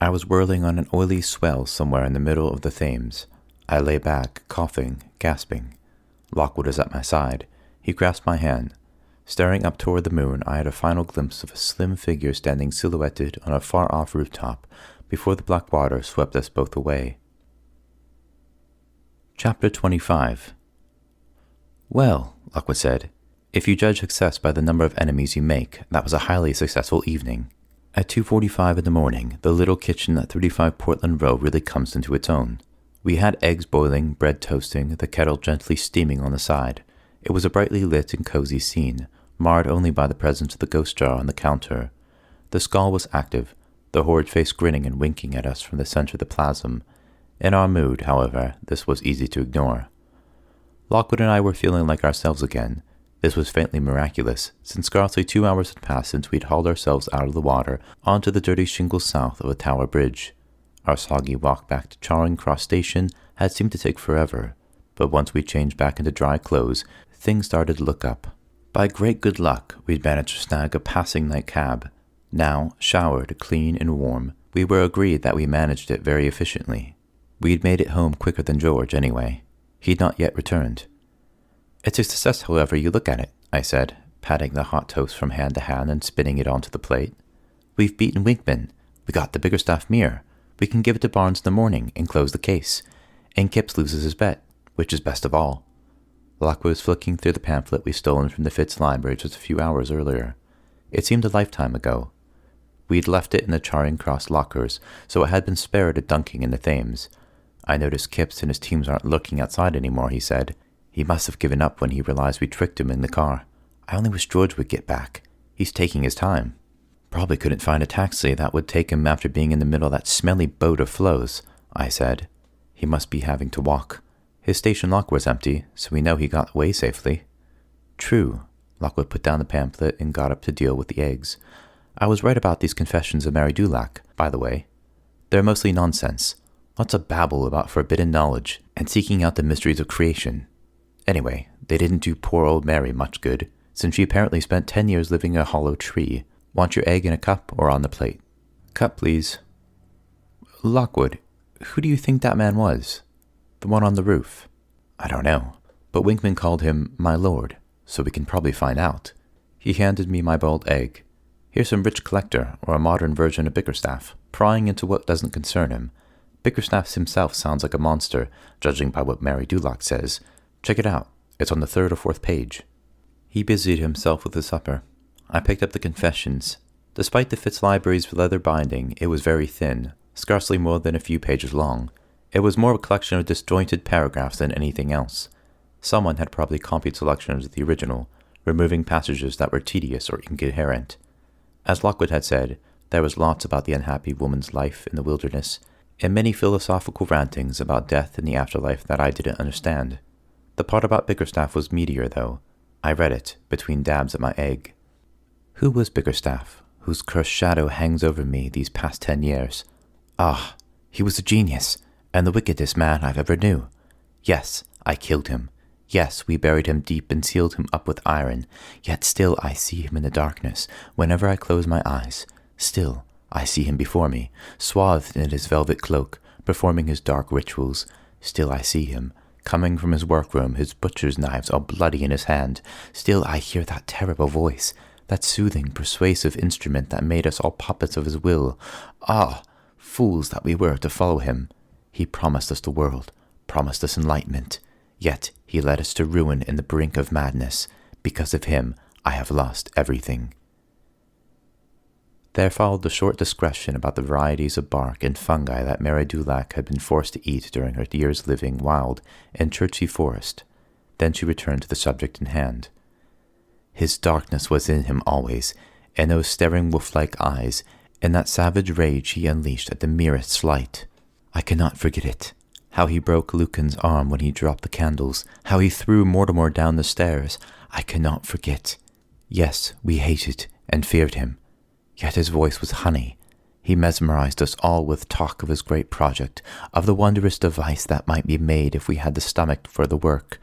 I was whirling on an oily swell somewhere in the middle of the Thames. I lay back, coughing, gasping. Lockwood was at my side. He grasped my hand. Staring up toward the moon, I had a final glimpse of a slim figure standing silhouetted on a far-off rooftop before the black water swept us both away. Chapter 25. "Well," Lockwood said, "if you judge success by the number of enemies you make, that was a highly successful evening." At 2:45 in the morning, the little kitchen at 35 Portland Row really comes into its own. We had eggs boiling, bread toasting, the kettle gently steaming on the side. It was a brightly lit and cozy scene, marred only by the presence of the ghost jar on the counter. The skull was active, the horrid face grinning and winking at us from the center of the plasm. In our mood, however, this was easy to ignore. Lockwood and I were feeling like ourselves again. This was faintly miraculous, since scarcely 2 hours had passed since we'd hauled ourselves out of the water onto the dirty shingles south of a tower bridge. Our soggy walk back to Charing Cross Station had seemed to take forever, but once we changed back into dry clothes, things started to look up. By great good luck, we'd managed to snag a passing night cab. Now, showered, clean, and warm, we were agreed that we managed it very efficiently. We'd made it home quicker than George, anyway. He'd not yet returned. "It's a success however you look at it," I said, patting the hot toast from hand to hand and spinning it onto the plate. "We've beaten Winkman. We got the Bickerstaff mirror. We can give it to Barnes in the morning and close the case. And Kipps loses his bet, which is best of all." Lockwood was flicking through the pamphlet we'd stolen from the Fitz library just a few hours earlier. It seemed a lifetime ago. We'd left it in the Charing Cross lockers, so it had been spared a dunking in the Thames. "I noticed Kipps and his teams aren't looking outside anymore," he said. "He must have given up when he realized we tricked him in the car. I only wish George would get back. He's taking his time. Probably couldn't find a taxi that would take him after being in the middle of that smelly boat of Flo's," I said. "He must be having to walk. His station lock was empty, so we know he got away safely." "True." Lockwood put down the pamphlet and got up to deal with the eggs. "I was right about these confessions of Mary Dulac, by the way. They're mostly nonsense. Lots of babble about forbidden knowledge and seeking out the mysteries of creation. Anyway, they didn't do poor old Mary much good, since she apparently spent 10 years living in a hollow tree. Want your egg in a cup or on the plate?" "Cup, please." "Lockwood, who do you think that man was? The one on the roof?" "I don't know, but Winkman called him my lord, so we can probably find out." He handed me my boiled egg. "Here's some rich collector, or a modern version of Bickerstaff, prying into what doesn't concern him. Bickerstaff himself sounds like a monster, judging by what Mary Dulac says. Check it out. It's on the 3rd or 4th page." He busied himself with his supper. I picked up the confessions. Despite the Fitz Library's leather binding, it was very thin, scarcely more than a few pages long. It was more a collection of disjointed paragraphs than anything else. Someone had probably copied selections of the original, removing passages that were tedious or incoherent. As Lockwood had said, there was lots about the unhappy woman's life in the wilderness, and many philosophical rantings about death and the afterlife that I didn't understand. The part about Bickerstaff was meatier, though. I read it, between dabs at my egg. "Who was Bickerstaff, whose cursed shadow hangs over me these past 10 years? Ah, he was a genius, and the wickedest man I've ever knew. Yes, I killed him. Yes, we buried him deep and sealed him up with iron. Yet still I see him in the darkness, whenever I close my eyes. Still I see him before me, swathed in his velvet cloak, performing his dark rituals. Still I see him, coming from his workroom, his butcher's knives all bloody in his hand. Still I hear that terrible voice, that soothing, persuasive instrument that made us all puppets of his will. Ah, fools that we were to follow him. He promised us the world, promised us enlightenment. Yet he led us to ruin in the brink of madness. Because of him, I have lost everything." There followed the short discussion about the varieties of bark and fungi that Mary Dulac had been forced to eat during her years living wild in Chertsey Forest. Then she returned to the subject in hand. "His darkness was in him always, and those staring wolf-like eyes, and that savage rage he unleashed at the merest slight. I cannot forget it. How he broke Lucan's arm when he dropped the candles, how he threw Mortimer down the stairs, I cannot forget. Yes, we hated and feared him. Yet his voice was honey. He mesmerized us all with talk of his great project, of the wondrous device that might be made if we had the stomach for the work.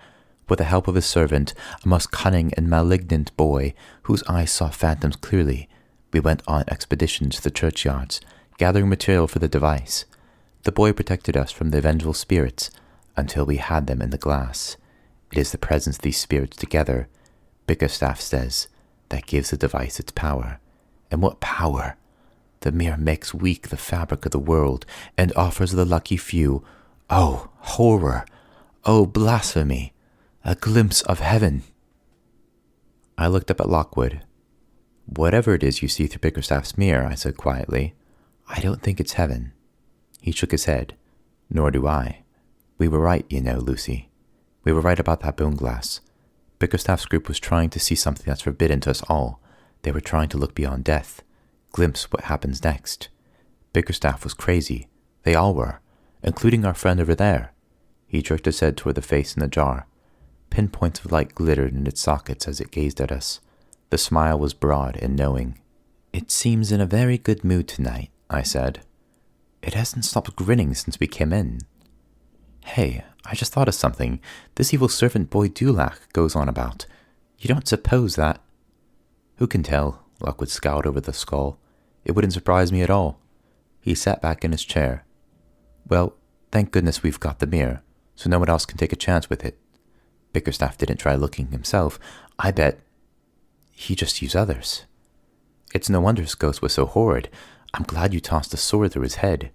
With the help of his servant, a most cunning and malignant boy, whose eyes saw phantoms clearly, we went on expeditions to the churchyards, gathering material for the device. The boy protected us from the vengeful spirits, until we had them in the glass. It is the presence of these spirits together, Bickerstaff says, that gives the device its power. And what power! The mirror makes weak the fabric of the world, and offers the lucky few, oh, horror! Oh, blasphemy! A glimpse of heaven!" I looked up at Lockwood. "Whatever it is you see through Bickerstaff's mirror," I said quietly, "I don't think it's heaven." He shook his head. "Nor do I. We were right, you know, Lucy. We were right about that bone glass. Bickerstaff's group was trying to see something that's forbidden to us all. They were trying to look beyond death, glimpse what happens next. Bickerstaff was crazy. They all were, including our friend over there." He jerked his head toward the face in the jar. Pinpoints of light glittered in its sockets as it gazed at us. The smile was broad and knowing. "It seems in a very good mood tonight," I said. "It hasn't stopped grinning since we came in." "Hey, I just thought of something this evil servant boy Dulac goes on about. You don't suppose that—" "Who can tell?" Lockwood scowled over the skull. "It wouldn't surprise me at all." He sat back in his chair. "Well, thank goodness we've got the mirror, so no one else can take a chance with it. Bickerstaff didn't try looking himself. I bet—" He just used others. It's no wonder his ghost was so horrid. I'm glad you tossed a sword through his head.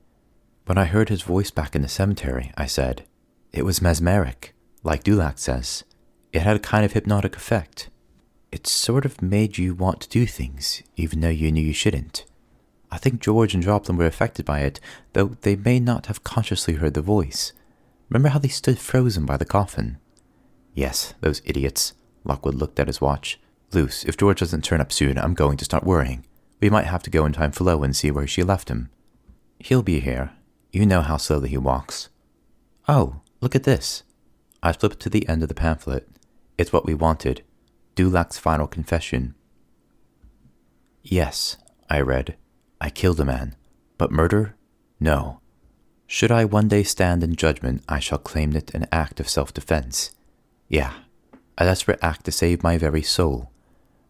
When I heard his voice back in the cemetery, I said, it was mesmeric, like Dulac says. It had a kind of hypnotic effect. It sort of made you want to do things, even though you knew you shouldn't. I think George and Joplin were affected by it, though they may not have consciously heard the voice. Remember how they stood frozen by the coffin? Yes, those idiots. Lockwood looked at his watch. Luce, if George doesn't turn up soon, I'm going to start worrying. We might have to go in time for Lo and see where she left him. He'll be here. You know how slowly he walks. Oh, look at this. I flipped to the end of the pamphlet. It's what we wanted. Dulac's final confession. Yes, I read. I killed a man. But murder? No. Should I one day stand in judgment, I shall claim it an act of self-defense. Yeah, a desperate act to save my very soul.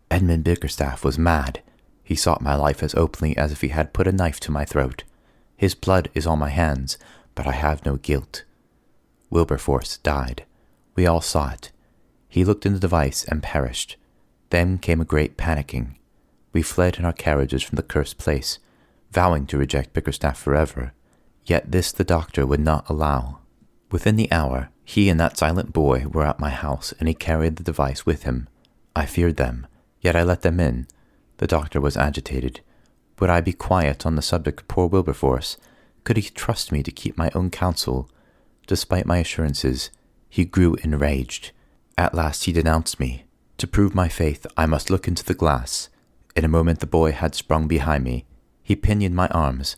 Edmund Bickerstaff was mad. He sought my life as openly as if he had put a knife to my throat. His blood is on my hands, but I have no guilt. Wilberforce died. We all saw it. He looked in the device and perished. Then came a great panicking. We fled in our carriages from the cursed place, vowing to reject Bickerstaff forever. Yet this the doctor would not allow. Within the hour, he and that silent boy were at my house, and he carried the device with him. I feared them, yet I let them in. The doctor was agitated. Would I be quiet on the subject of poor Wilberforce? Could he trust me to keep my own counsel? Despite my assurances, he grew enraged. At last he denounced me. To prove my faith, I must look into the glass. In a moment the boy had sprung behind me. He pinioned my arms.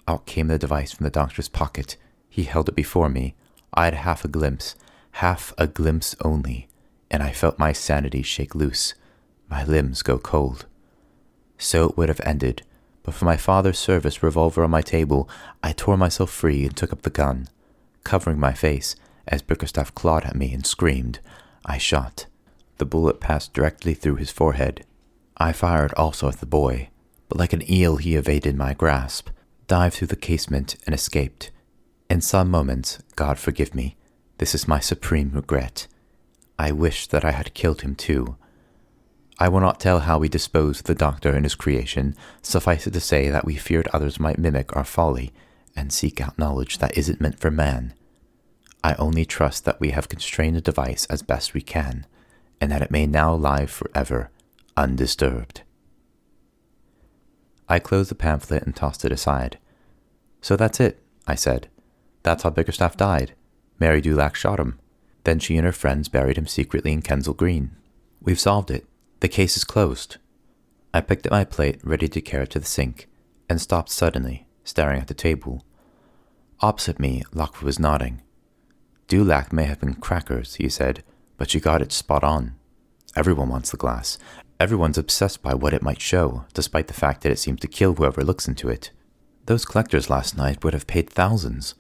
Out came the device from the doctor's pocket. He held it before me. I had half a glimpse only, and I felt my sanity shake loose, my limbs go cold. So it would have ended, but for my father's service revolver on my table, I tore myself free and took up the gun. Covering my face, as Bickerstaff clawed at me and screamed, I shot. The bullet passed directly through his forehead. I fired also at the boy, but like an eel he evaded my grasp, dived through the casement, and escaped. In some moments, God forgive me, this is my supreme regret. I wish that I had killed him too. I will not tell how we disposed of the doctor and his creation. Suffice it to say that we feared others might mimic our folly and seek out knowledge that isn't meant for man. I only trust that we have constrained the device as best we can, and that it may now lie forever undisturbed. I closed the pamphlet and tossed it aside. So that's it, I said. That's how Bickerstaff died. Mary Dulac shot him. Then she and her friends buried him secretly in Kensal Green. We've solved it. The case is closed. I picked up my plate, ready to carry it to the sink, and stopped suddenly, staring at the table. Opposite me, Lockwood was nodding. Dulac may have been crackers, he said, but she got it spot on. Everyone wants the glass. Everyone's obsessed by what it might show, despite the fact that it seems to kill whoever looks into it. Those collectors last night would have paid thousands.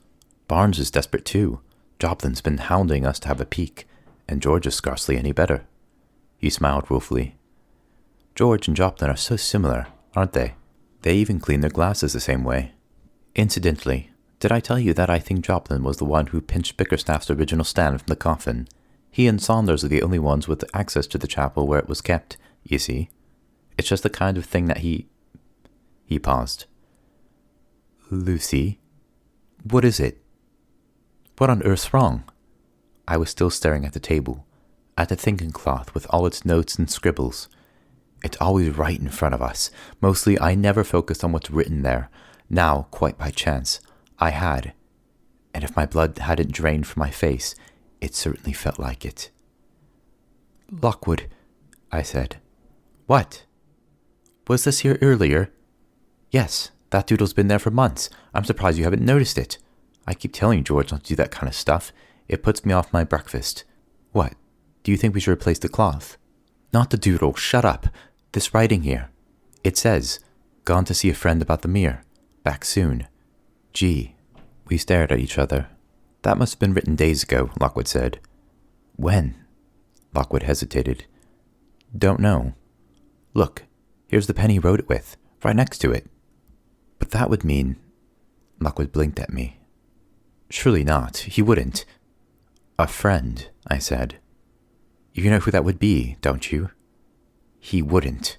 Barnes is desperate too. Joplin's been hounding us to have a peek, and George is scarcely any better. He smiled ruefully. George and Joplin are so similar, aren't they? They even clean their glasses the same way. Incidentally, did I tell you that I think Joplin was the one who pinched Bickerstaff's original stand from the coffin? He and Saunders are the only ones with access to the chapel where it was kept, you see. It's just the kind of thing that he paused. Lucy? What is it? What on earth's wrong? I was still staring at the table, at the thinking cloth with all its notes and scribbles. It's always right in front of us. Mostly I never focused on what's written there. Now, quite by chance, I had. And if my blood hadn't drained from my face, it certainly felt like it. Lockwood, I said. What? Was this here earlier? Yes, that doodle's been there for months. I'm surprised you haven't noticed it. I keep telling George not to do that kind of stuff. It puts me off my breakfast. What? Do you think we should replace the cloth? Not the doodle, shut up. This writing here. It says, gone to see a friend about the mirror. Back soon. Gee. We stared at each other. That must have been written days ago, Lockwood said. When? Lockwood hesitated. Don't know. Look, here's the pen he wrote it with, right next to it. But that would mean... Lockwood blinked at me. Surely not. He wouldn't. A friend, I said. You know who that would be, don't you? He wouldn't.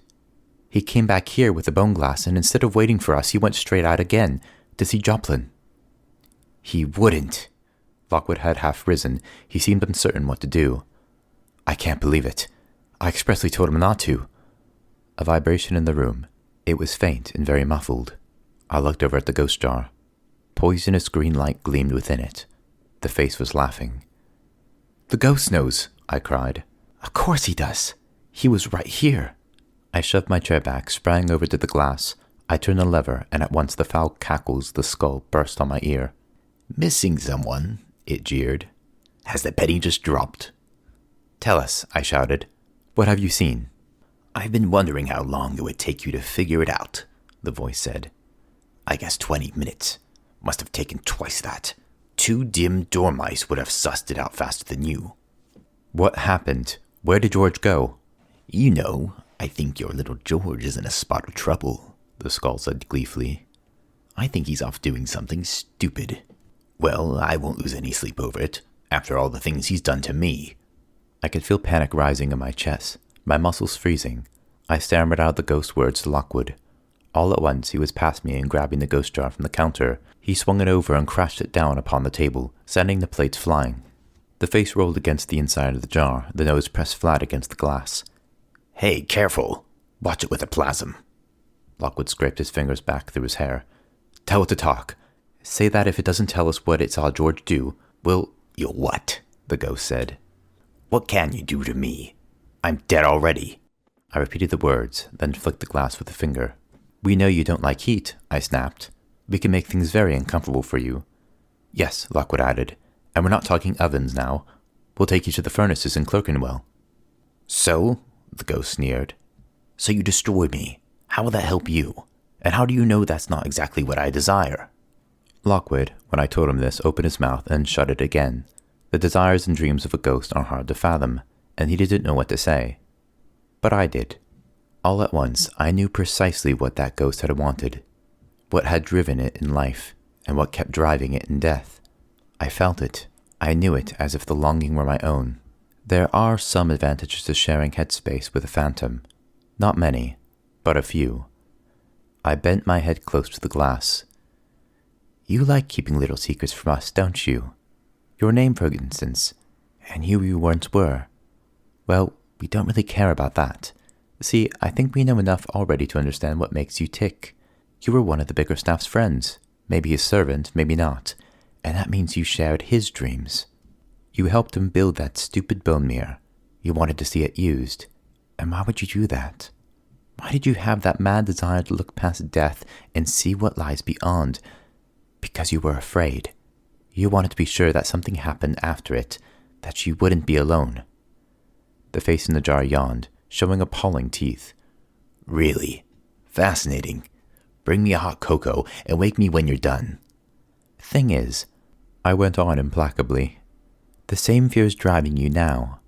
He came back here with the bone glass, and instead of waiting for us, he went straight out again to see Joplin. He wouldn't. Lockwood had half risen. He seemed uncertain what to do. I can't believe it. I expressly told him not to. A vibration in the room. It was faint and very muffled. I looked over at the ghost jar. Poisonous green light gleamed within it. The face was laughing. The ghost knows, I cried. Of course he does. He was right here. I shoved my chair back, sprang over to the glass. I turned the lever, and at once the foul cackles of the skull burst on my ear. Missing someone? It jeered. Has the penny just dropped? Tell us, I shouted. What have you seen? I've been wondering how long it would take you to figure it out, the voice said. I guess 20 minutes. Must have taken twice that. 2 dim dormice would have sussed it out faster than you. What happened? Where did George go? You know, I think your little George is in a spot of trouble, the skull said gleefully. I think he's off doing something stupid. Well, I won't lose any sleep over it, after all the things he's done to me. I could feel panic rising in my chest, my muscles freezing. I stammered out the ghost words to Lockwood. All at once he was past me and grabbing the ghost jar from the counter. He swung it over and crashed it down upon the table, sending the plates flying. The face rolled against the inside of the jar, the nose pressed flat against the glass. Hey, careful. Watch it with a plasm. Lockwood scraped his fingers back through his hair. Tell it to talk. Say that if it doesn't tell us what it saw George do, You'll what? The ghost said. What can you do to me? I'm dead already. I repeated the words, then flicked the glass with a finger. We know you don't like heat, I snapped. We can make things very uncomfortable for you. Yes, Lockwood added, and we're not talking ovens now. We'll take you to the furnaces in Clerkenwell. So? The ghost sneered. So you destroy me. How will that help you? And how do you know that's not exactly what I desire? Lockwood, when I told him this, opened his mouth and shut it again. The desires and dreams of a ghost are hard to fathom, and he didn't know what to say. But I did. All at once, I knew precisely what that ghost had wanted, what had driven it in life, and what kept driving it in death. I felt it. I knew it as if the longing were my own. There are some advantages to sharing headspace with a phantom. Not many, but a few. I bent my head close to the glass. You like keeping little secrets from us, don't you? Your name, for instance, and who you once were. Well, we don't really care about that. See, I think we know enough already to understand what makes you tick. You were one of the Bickerstaff's friends, maybe his servant, maybe not, and that means you shared his dreams. You helped him build that stupid bone mirror. You wanted to see it used. And why would you do that? Why did you have that mad desire to look past death and see what lies beyond? Because you were afraid. You wanted to be sure that something happened after it, that you wouldn't be alone. The face in the jar yawned, showing appalling teeth. Really? Fascinating. Bring me a hot cocoa and wake me when you're done. Thing is, I went on implacably, the same fear's driving you now.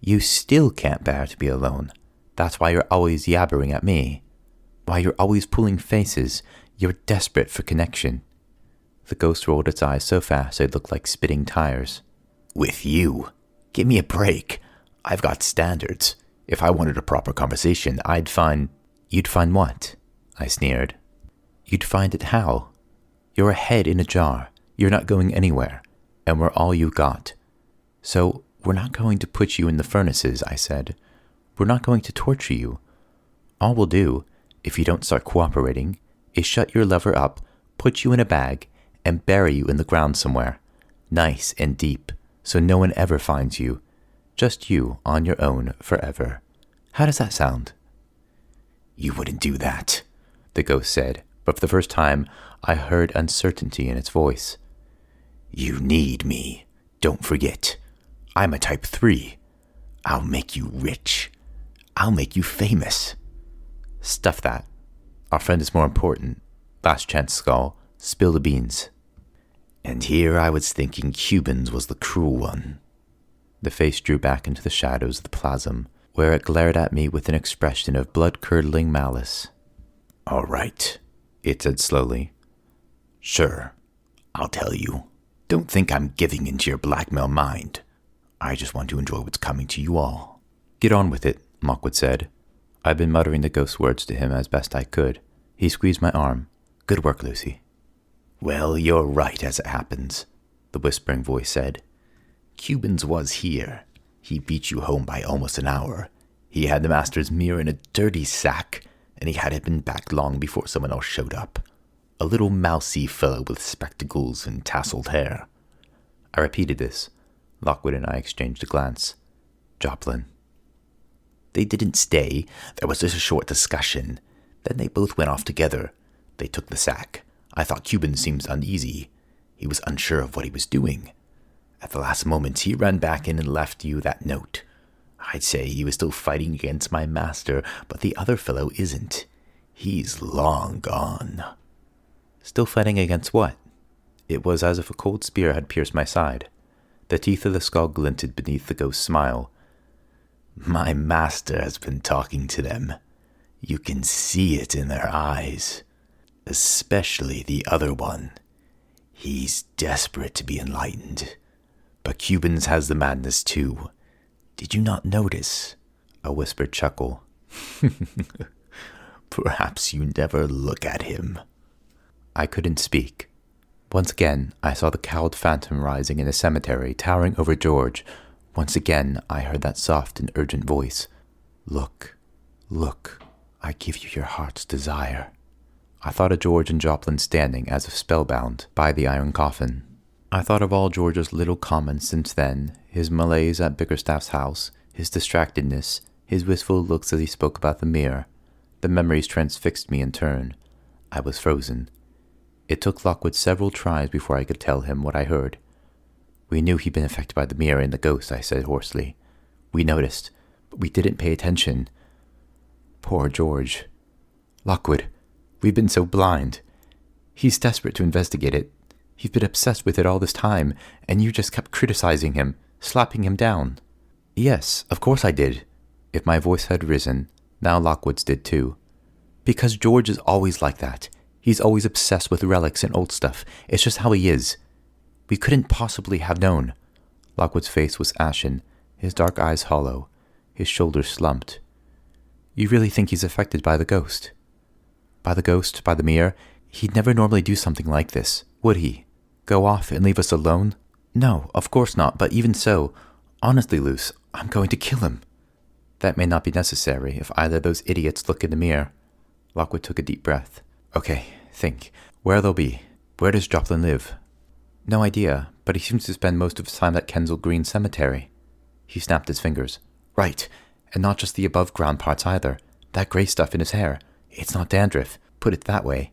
You still can't bear to be alone. That's why you're always yabbering at me. Why you're always pulling faces. You're desperate for connection. The ghost rolled its eyes so fast they looked like spitting tires. With you? Give me a break. I've got standards. If I wanted a proper conversation, I'd find... You'd find what? I sneered. You'd find it how? You're a head in a jar. You're not going anywhere. And we're all you got. So, we're not going to put you in the furnaces, I said. We're not going to torture you. All we'll do, if you don't start cooperating, is shut your lover up, put you in a bag, and bury you in the ground somewhere. Nice and deep, so no one ever finds you. Just you on your own forever. How does that sound? You wouldn't do that, the ghost said, but for the first time, I heard uncertainty in its voice. You need me. Don't forget. I'm a type 3. I'll make you rich. I'll make you famous. Stuff that. Our friend is more important. Last chance, Skull. Spill the beans. And here I was thinking Cubans was the cruel one. The face drew back into the shadows of the plasm, where it glared at me with an expression of blood-curdling malice. All right, it said slowly. Sure, I'll tell you. Don't think I'm giving into your blackmail mind. I just want to enjoy what's coming to you all. Get on with it, Lockwood said. I'd been muttering the ghost words to him as best I could. He squeezed my arm. Good work, Lucy. Well, you're right as it happens, the whispering voice said. Cubans was here. He beat you home by almost an hour. He had the master's mirror in a dirty sack, and he hadn't been back long before someone else showed up. A little mousy fellow with spectacles and tousled hair. I repeated this. Lockwood and I exchanged a glance. Joplin. They didn't stay. There was just a short discussion. Then they both went off together. They took the sack. I thought Cuban seemed uneasy. He was unsure of what he was doing. At the last moment, he ran back in and left you that note. I'd say he was still fighting against my master, but the other fellow isn't. He's long gone. Still fighting against what? It was as if a cold spear had pierced my side. The teeth of the skull glinted beneath the ghost's smile. My master has been talking to them. You can see it in their eyes. Especially the other one. He's desperate to be enlightened. But Cubans has the madness too. Did you not notice? A whispered chuckle. Perhaps you never look at him. I couldn't speak. Once again, I saw the cowled phantom rising in the cemetery, towering over George. Once again, I heard that soft and urgent voice. Look, look, I give you your heart's desire. I thought of George and Joplin standing, as if spellbound, by the iron coffin. I thought of all George's little comments since then, his malaise at Bickerstaff's house, his distractedness, his wistful looks as he spoke about the mirror. The memories transfixed me in turn. I was frozen. It took Lockwood several tries before I could tell him what I heard. We knew he'd been affected by the mirror and the ghost, I said hoarsely. We noticed, but we didn't pay attention. Poor George. Lockwood, we've been so blind. He's desperate to investigate it. He's been obsessed with it all this time, and you just kept criticizing him, slapping him down. Yes, of course I did. If my voice had risen, now Lockwood's did too. Because George is always like that. He's always obsessed with relics and old stuff. It's just how he is. We couldn't possibly have known. Lockwood's face was ashen, his dark eyes hollow, his shoulders slumped. You really think he's affected by the ghost? By the ghost, by the mirror? He'd never normally do something like this, would he? Go off and leave us alone? No, of course not, but even so, honestly, Luce, I'm going to kill him. That may not be necessary if either of those idiots look in the mirror. Lockwood took a deep breath. Okay, think. Where they'll be. Where does Joplin live? No idea, but he seems to spend most of his time at Kensal Green Cemetery. He snapped his fingers. Right, and not just the above-ground parts either. That grey stuff in his hair. It's not dandruff, put it that way.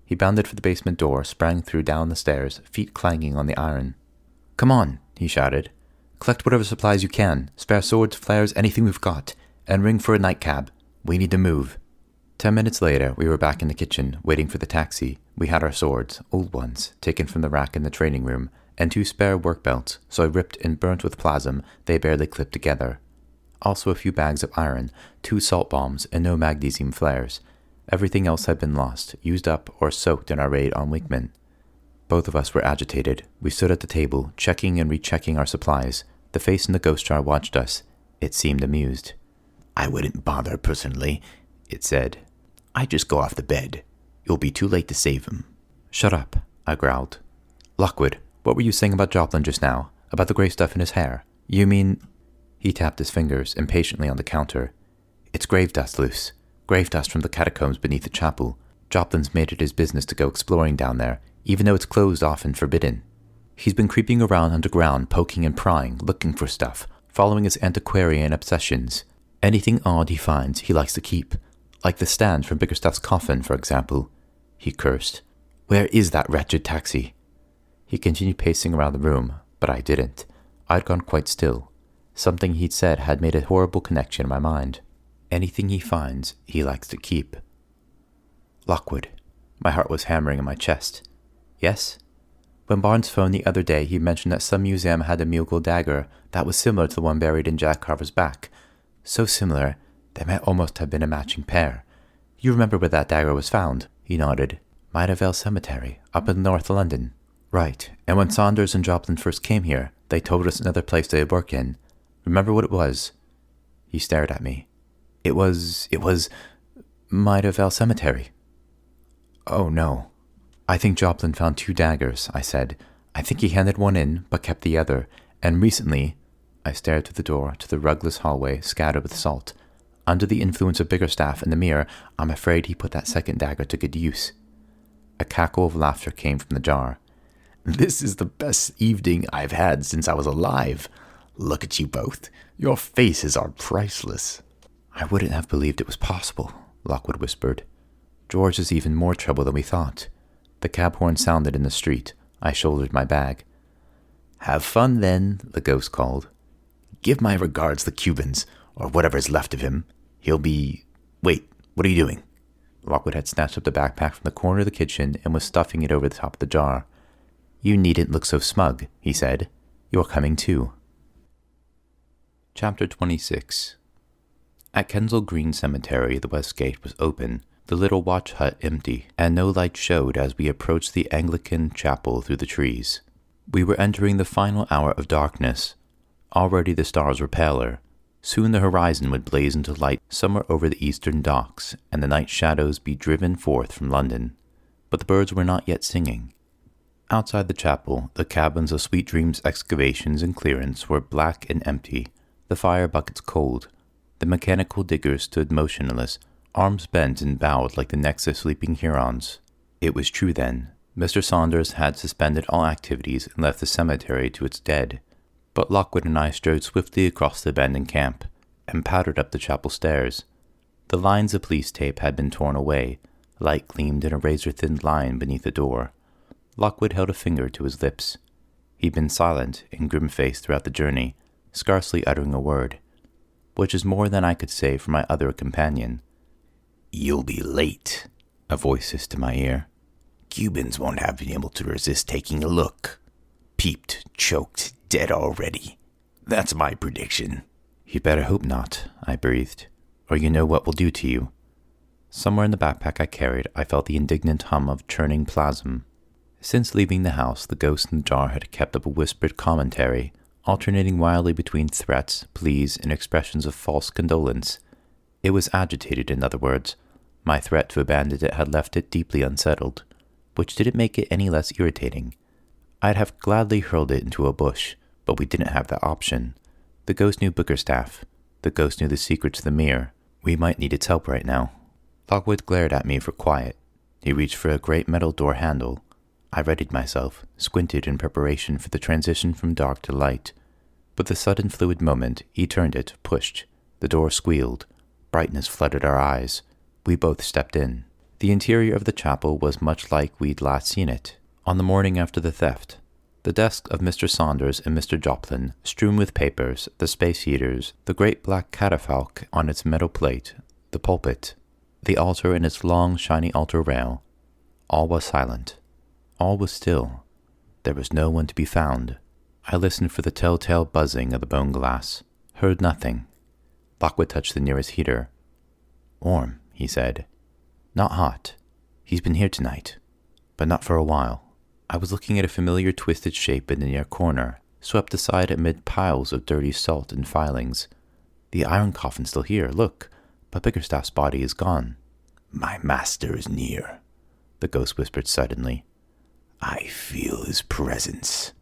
He bounded for the basement door, sprang through down the stairs, feet clanging on the iron. Come on, he shouted. Collect whatever supplies you can, spare swords, flares, anything we've got, and ring for a night cab. We need to move. 10 minutes later, we were back in the kitchen, waiting for the taxi. We had our swords, old ones, taken from the rack in the training room, and 2 spare work belts, so ripped and burnt with plasm, they barely clipped together. Also a few bags of iron, 2 salt bombs, and no magnesium flares. Everything else had been lost, used up, or soaked in our raid on Winkman. Both of us were agitated. We stood at the table, checking and rechecking our supplies. The face in the ghost jar watched us. It seemed amused. I wouldn't bother personally, it said. I'd just go off the bed. You'll be too late to save him. Shut up, I growled. Lockwood, what were you saying about Joplin just now? About the grey stuff in his hair? You mean... He tapped his fingers impatiently on the counter. It's grave dust, Luce. Grave dust from the catacombs beneath the chapel. Joplin's made it his business to go exploring down there, even though it's closed off and forbidden. He's been creeping around underground, poking and prying, looking for stuff, following his antiquarian obsessions. Anything odd he finds, he likes to keep. Like the stand from Bickerstaff's coffin, for example. He cursed. Where is that wretched taxi? He continued pacing around the room, but I didn't. I'd gone quite still. Something he'd said had made a horrible connection in my mind. Anything he finds, he likes to keep. Lockwood. My heart was hammering in my chest. Yes? When Barnes phoned the other day, he mentioned that some museum had a Mughal dagger that was similar to the one buried in Jack Carver's back. So similar, they might almost have been a matching pair. You remember where that dagger was found? He nodded. Maida Vale Cemetery, up in North London. Right, and when Saunders and Joplin first came here, they told us another place they'd work in. Remember what it was? He stared at me. It was Maida Vale Cemetery. Oh no. I think Joplin found 2 daggers, I said. I think he handed one in, but kept the other. And recently, I stared through the door to the rugless hallway scattered with salt. Under the influence of Bickerstaff and the mirror, I'm afraid he put that second dagger to good use. A cackle of laughter came from the jar. This is the best evening I've had since I was alive. Look at you both. Your faces are priceless. I wouldn't have believed it was possible, Lockwood whispered. George is even more trouble than we thought. The cab horn sounded in the street. I shouldered my bag. Have fun, then, the ghost called. Give my regards to Cubans, or whatever's left of him. He'll be... Wait, what are you doing? Lockwood had snatched up the backpack from the corner of the kitchen and was stuffing it over the top of the jar. You needn't look so smug, he said. You're coming too. Chapter 26. At Kensal Green Cemetery, the west gate was open, the little watch hut empty, and no light showed as we approached the Anglican chapel through the trees. We were entering the final hour of darkness. Already the stars were paler. Soon the horizon would blaze into light somewhere over the eastern docks, and the night shadows be driven forth from London. But the birds were not yet singing. Outside the chapel, the cabins of Sweet Dreams excavations and clearance were black and empty, the fire buckets cold. The mechanical diggers stood motionless, arms bent and bowed like the necks of sleeping Hurons. It was true then. Mr. Saunders had suspended all activities and left the cemetery to its dead. But Lockwood and I strode swiftly across the abandoned camp, and powdered up the chapel stairs. The lines of police tape had been torn away. Light gleamed in a razor-thin line beneath the door. Lockwood held a finger to his lips. He'd been silent and grim-faced throughout the journey, scarcely uttering a word, which is more than I could say for my other companion. You'll be late, a voice hissed to my ear. Cubans won't have been able to resist taking a look. Peeped, choked, dead already. That's my prediction. You'd better hope not, I breathed, or you know what we'll do to you. Somewhere in the backpack I carried, I felt the indignant hum of churning plasm. Since leaving the house, the ghost in the jar had kept up a whispered commentary, alternating wildly between threats, pleas, and expressions of false condolence. It was agitated, in other words. My threat to abandon it had left it deeply unsettled, which didn't make it any less irritating. I'd have gladly hurled it into a bush, but we didn't have that option. The ghost knew Bickerstaff. The ghost knew the secrets of the mirror. We might need its help right now. Lockwood glared at me for quiet. He reached for a great metal door handle. I readied myself, squinted in preparation for the transition from dark to light. With the sudden fluid moment, he turned it, pushed. The door squealed. Brightness flooded our eyes. We both stepped in. The interior of the chapel was much like we'd last seen it, on the morning after the theft. The desk of Mr. Saunders and Mr. Joplin, strewn with papers, the space heaters, the great black catafalque on its metal plate, the pulpit, the altar and its long, shiny altar rail. All was silent. All was still. There was no one to be found. I listened for the telltale buzzing of the bone glass. Heard nothing. Lockwood touched the nearest heater. Warm, he said. Not hot. He's been here tonight, but not for a while. I was looking at a familiar twisted shape in the near corner, swept aside amid piles of dirty salt and filings. The iron coffin's still here, look, but Bickerstaff's body is gone. My master is near, the ghost whispered suddenly. I feel his presence.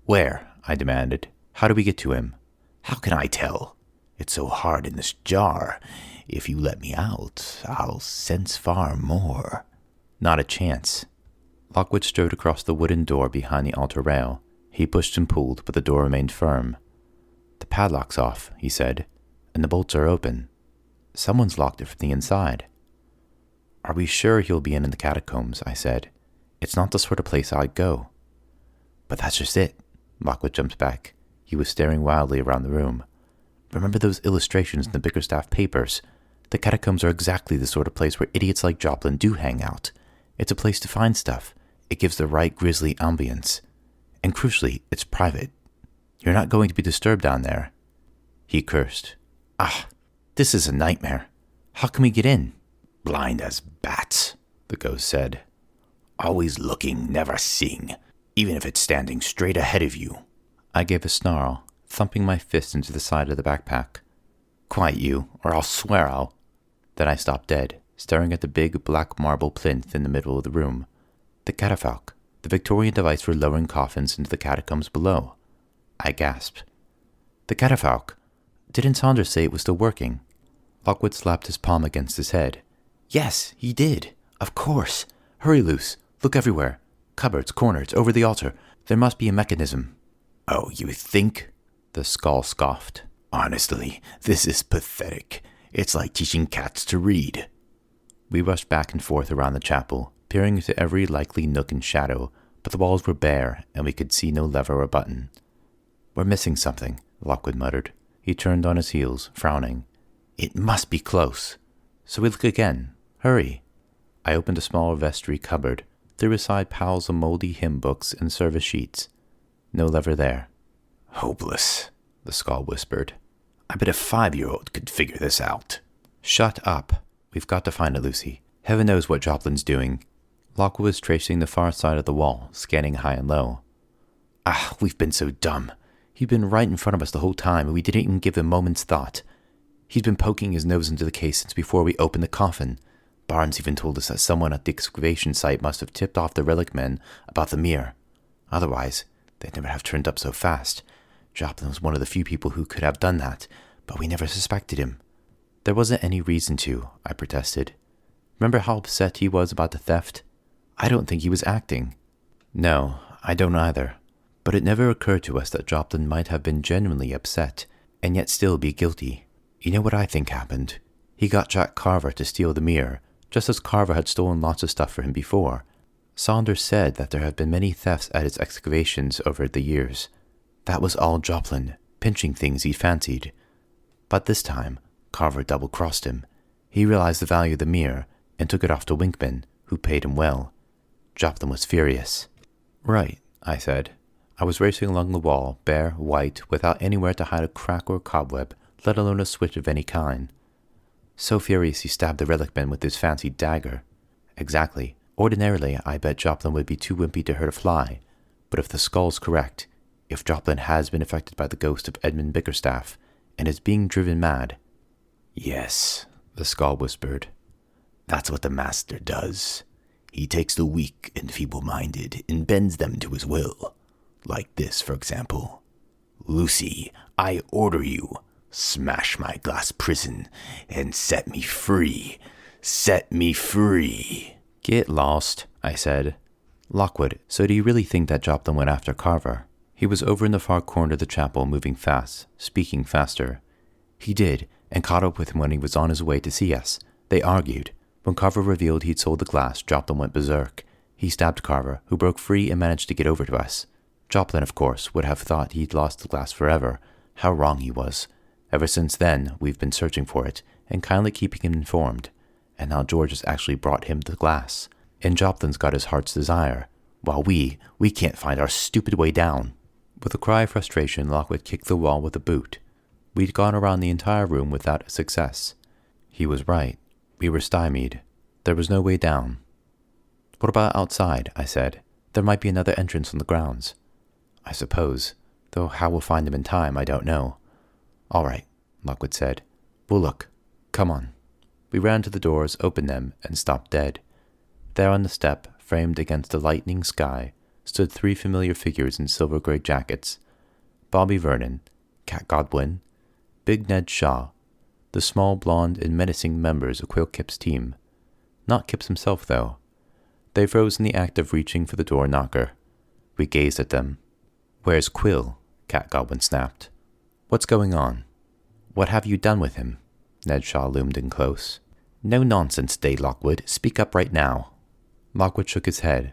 Where? I demanded. How do we get to him? How can I tell? It's so hard in this jar. If you let me out, I'll sense far more. Not a chance. Lockwood strode across the wooden door behind the altar rail. He pushed and pulled, but the door remained firm. The padlock's off, he said, and the bolts are open. Someone's locked it from the inside. Are we sure he'll be in the catacombs? I said. It's not the sort of place I'd go. But that's just it. Lockwood jumped back. He was staring wildly around the room. Remember those illustrations in the Bickerstaff papers? The catacombs are exactly the sort of place where idiots like Joplin do hang out. It's a place to find stuff. It gives the right grisly ambience. And crucially, it's private. You're not going to be disturbed down there. He cursed. This is a nightmare. How can we get in? Blind as bats, the ghost said. Always looking, never seeing, even if it's standing straight ahead of you. I gave a snarl, thumping my fist into the side of the backpack. Quiet you, or I'll swear I'll... Then I stopped dead, staring at the big black marble plinth in the middle of the room. The catafalque, the Victorian device for lowering coffins into the catacombs below. I gasped. The catafalque? Didn't Saunders say it was still working? Lockwood slapped his palm against his head. Yes, he did. Of course. Hurry, Luce. Look everywhere. Cupboards, corners, over the altar. There must be a mechanism. Oh, you think? The skull scoffed. Honestly, this is pathetic. It's like teaching cats to read. We rushed back and forth around the chapel, peering into every likely nook and shadow, but the walls were bare, and we could see no lever or button. We're missing something, Lockwood muttered. He turned on his heels, frowning. It must be close. So we look again. Hurry. I opened a small vestry cupboard, threw aside piles of moldy hymn books and service sheets. No lever there. Hopeless, the skull whispered. I bet a 5-year-old could figure this out. Shut up. We've got to find it, Lucy. Heaven knows what Joplin's doing. Lockwood was tracing the far side of the wall, scanning high and low. We've been so dumb. He'd been right in front of us the whole time, and we didn't even give a moment's thought. He'd been poking his nose into the case since before we opened the coffin. Barnes even told us that someone at the excavation site must have tipped off the relic men about the mirror. Otherwise, they'd never have turned up so fast. Joplin was one of the few people who could have done that, but we never suspected him. There wasn't any reason to, I protested. Remember how upset he was about the theft? I don't think he was acting. No, I don't either. But it never occurred to us that Joplin might have been genuinely upset, and yet still be guilty. You know what I think happened? He got Jack Carver to steal the mirror, just as Carver had stolen lots of stuff for him before. Saunders said that there have been many thefts at its excavations over the years. That was all Joplin, pinching things he fancied. But this time, Carver double-crossed him. He realized the value of the mirror and took it off to Winkman, who paid him well. Joplin was furious. Right, I said. I was racing along the wall, bare, white, without anywhere to hide a crack or cobweb, let alone a switch of any kind. So furious he stabbed the relic man with his fancy dagger. Exactly. Ordinarily, I bet Joplin would be too wimpy to hurt a fly. But if the skull's correct, if Joplin has been affected by the ghost of Edmund Bickerstaff, and is being driven mad... Yes, the skull whispered. That's what the master does. He takes the weak and feeble-minded and bends them to his will. Like this, for example. Lucy, I order you, smash my glass prison and set me free. Set me free. Get lost, I said. Lockwood, so do you really think that Joplin went after Carver? He was over in the far corner of the chapel, moving fast, speaking faster. He did, and caught up with him when he was on his way to see us. They argued. When Carver revealed he'd sold the glass, Joplin went berserk. He stabbed Carver, who broke free and managed to get over to us. Joplin, of course, would have thought he'd lost the glass forever. How wrong he was. Ever since then, we've been searching for it, and kindly keeping him informed. And now George has actually brought him the glass. And Joplin's got his heart's desire, while we can't find our stupid way down. With a cry of frustration, Lockwood kicked the wall with a boot. We'd gone around the entire room without success. He was right. We were stymied. There was no way down. What about outside? I said. There might be another entrance on the grounds. I suppose, though how we'll find him in time, I don't know. All right, Lockwood said. We'll look. Come on. We ran to the doors, opened them, and stopped dead. There on the step, framed against the lightning sky, stood 3 familiar figures in silver-gray jackets. Bobby Vernon, Cat Godwin, Big Ned Shaw, the small, blonde, and menacing members of Quill Kip's team. Not Kip's himself, though. They froze in the act of reaching for the door knocker. We gazed at them. Where's Quill? Cat Godwin snapped. What's going on? What have you done with him? Ned Shaw loomed in close. No nonsense, Dave Lockwood. Speak up right now. Lockwood shook his head.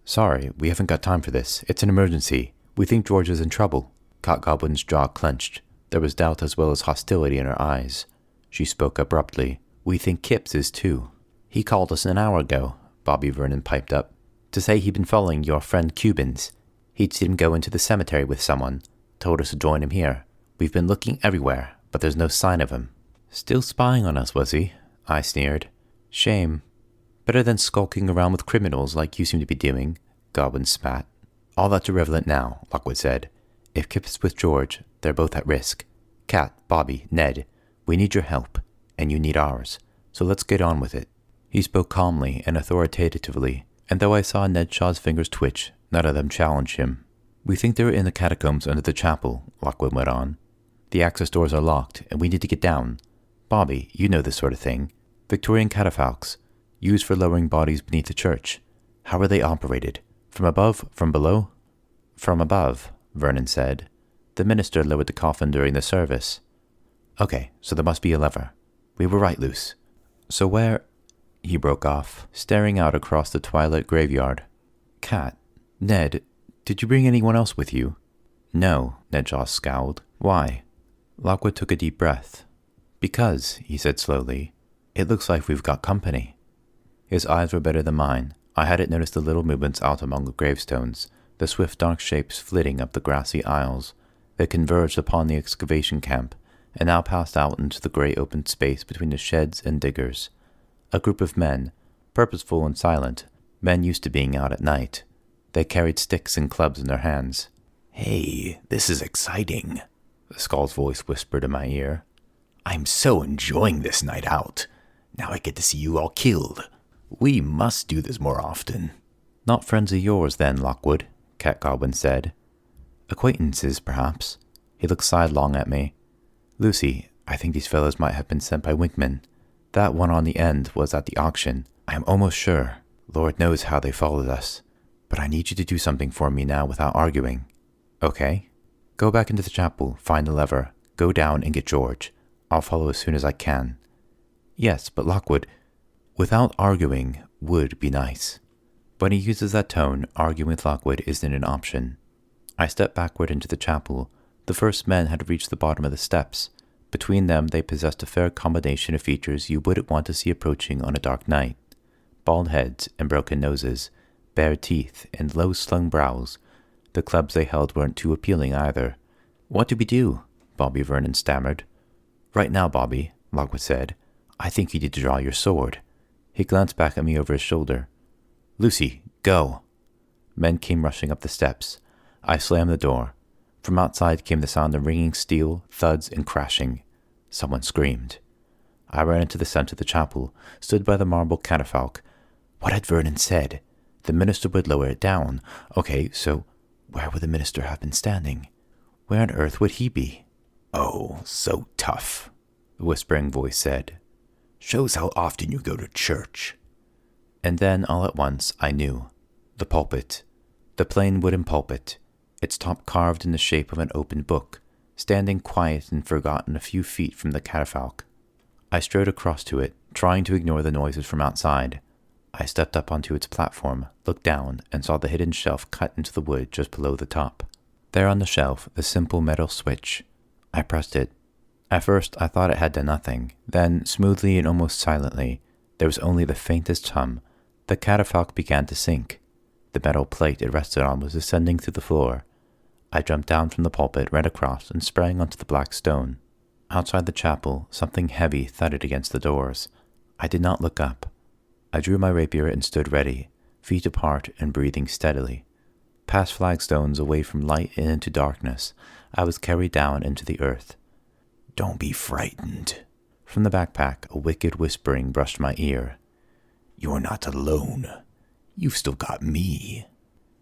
Sorry, we haven't got time for this. It's an emergency. We think George is in trouble. Cat Godwin's jaw clenched. There was doubt as well as hostility in her eyes. She spoke abruptly. We think Kip's is too. He called us an hour ago, Bobby Vernon piped up, to say he'd been following your friend Cuban's. He'd seen him go into the cemetery with someone. Told us to join him here. We've been looking everywhere, but there's no sign of him. Still spying on us, was he? I sneered. Shame. Better than skulking around with criminals like you seem to be doing, Godwin spat. All that's irrelevant now, Lockwood said. If Kip's with George, they're both at risk. Cat, Bobby, Ned, We need your help, and you need ours, so let's get on with it. He spoke calmly and authoritatively, and though I saw Ned Shaw's fingers twitch, none of them challenged him. We think they're in the catacombs under the chapel, Lockwood went on. The access doors are locked, and we need to get down. Bobby, you know this sort of thing. Victorian catafalques, used for lowering bodies beneath the church. How are they operated? From above? From below? From above, Vernon said. The minister lowered the coffin during the service. Okay, so there must be a lever. We were right, Luce. So where... He broke off, staring out across the twilight graveyard. Cat, Ned, did you bring anyone else with you? No, Ned Shaw scowled. Why? Lockwood took a deep breath. Because, he said slowly, it looks like we've got company. His eyes were better than mine. I hadn't noticed the little movements out among the gravestones, the swift dark shapes flitting up the grassy aisles. They converged upon the excavation camp, and now passed out into the grey open space between the sheds and diggers. A group of men, purposeful and silent, men used to being out at night. They carried sticks and clubs in their hands. Hey, this is exciting, the Skull's voice whispered in my ear. I'm so enjoying this night out. Now I get to see you all killed. We must do this more often. Not friends of yours, then, Lockwood, Cat Godwin said. Acquaintances, perhaps. He looked sidelong at me. Lucy, I think these fellows might have been sent by Winkman. That one on the end was at the auction. I am almost sure. Lord knows how they followed us. But I need you to do something for me now without arguing. Okay? Go back into the chapel, find the lever, go down and get George. I'll follow as soon as I can. Yes, but Lockwood, without arguing would be nice. When he uses that tone, arguing with Lockwood isn't an option. I stepped backward into the chapel. The first men had reached the bottom of the steps. Between them, they possessed a fair combination of features you wouldn't want to see approaching on a dark night. Bald heads and broken noses, bare teeth and low-slung brows. The clubs they held weren't too appealing either. What do we do? Bobby Vernon stammered. Right now, Bobby, Lockwood said, I think you need to draw your sword. He glanced back at me over his shoulder. Lucy, go. Men came rushing up the steps. I slammed the door. From outside came the sound of ringing steel, thuds, and crashing. Someone screamed. I ran into the center of the chapel, stood by the marble catafalque. What had Vernon said? The minister would lower it down. Okay, so where would the minister have been standing? Where on earth would he be? Oh, so tough, the whispering voice said. Shows how often you go to church. And then, all at once, I knew. The pulpit. The plain wooden pulpit. Its top carved in the shape of an open book, standing quiet and forgotten a few feet from the catafalque. I strode across to it, trying to ignore the noises from outside. I stepped up onto its platform, looked down, and saw the hidden shelf cut into the wood just below the top. There on the shelf, the simple metal switch. I pressed it. At first, I thought it had done nothing. Then, smoothly and almost silently, there was only the faintest hum. The catafalque began to sink. The metal plate it rested on was ascending through the floor. I jumped down from the pulpit, ran across, and sprang onto the black stone. Outside the chapel, something heavy thudded against the doors. I did not look up. I drew my rapier and stood ready, feet apart and breathing steadily. Past flagstones, away from light and into darkness, I was carried down into the earth. Don't be frightened. From the backpack, a wicked whispering brushed my ear. You're not alone. You've still got me.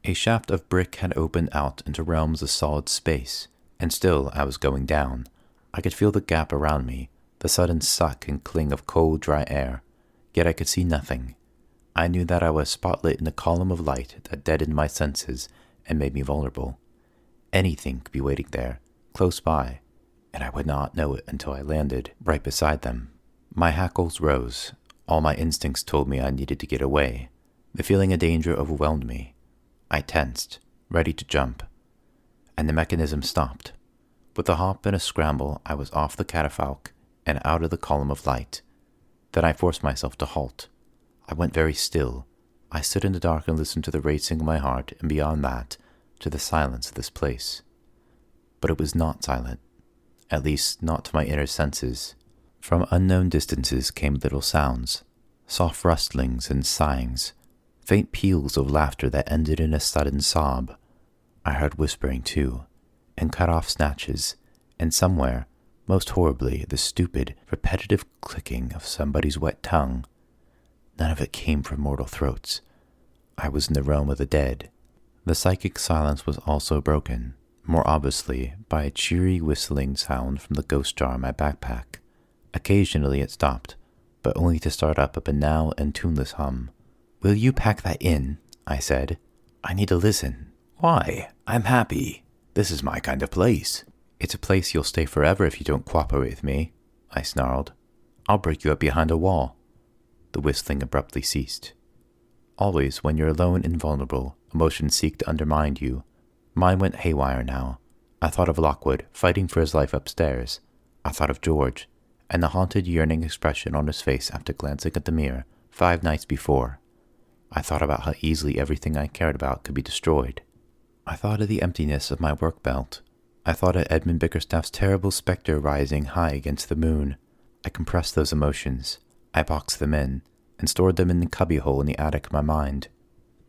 A shaft of brick had opened out into realms of solid space, and still I was going down. I could feel the gap around me, the sudden suck and cling of cold, dry air, yet I could see nothing. I knew that I was spotlit in a column of light that deadened my senses and made me vulnerable. Anything could be waiting there, close by, and I would not know it until I landed right beside them. My hackles rose. All my instincts told me I needed to get away. The feeling of danger overwhelmed me. I tensed, ready to jump, and the mechanism stopped. With a hop and a scramble, I was off the catafalque and out of the column of light. Then I forced myself to halt. I went very still. I stood in the dark and listened to the racing of my heart, and beyond that, to the silence of this place. But it was not silent, at least not to my inner senses. From unknown distances came little sounds, soft rustlings and sighings, faint peals of laughter that ended in a sudden sob. I heard whispering too, and cut-off snatches, and somewhere, Most horribly, the stupid, repetitive clicking of somebody's wet tongue. None of it came from mortal throats. I was in the realm of the dead. The psychic silence was also broken, more obviously, by a cheery whistling sound from the ghost jar in my backpack. Occasionally it stopped, but only to start up a banal and tuneless hum. "Will you pack that in?" I said. "I need to listen." "Why? I'm happy. This is my kind of place." "It's a place you'll stay forever if you don't cooperate with me," I snarled. "I'll break you up behind a wall." The whistling abruptly ceased. Always, when you're alone and vulnerable, emotions seek to undermine you. Mine went haywire now. I thought of Lockwood, fighting for his life upstairs. I thought of George, and the haunted, yearning expression on his face after glancing at the mirror 5 nights before. I thought about how easily everything I cared about could be destroyed. I thought of the emptiness of my work belt. I thought of Edmund Bickerstaff's terrible specter rising high against the moon. I compressed those emotions. I boxed them in, and stored them in the cubbyhole in the attic of my mind.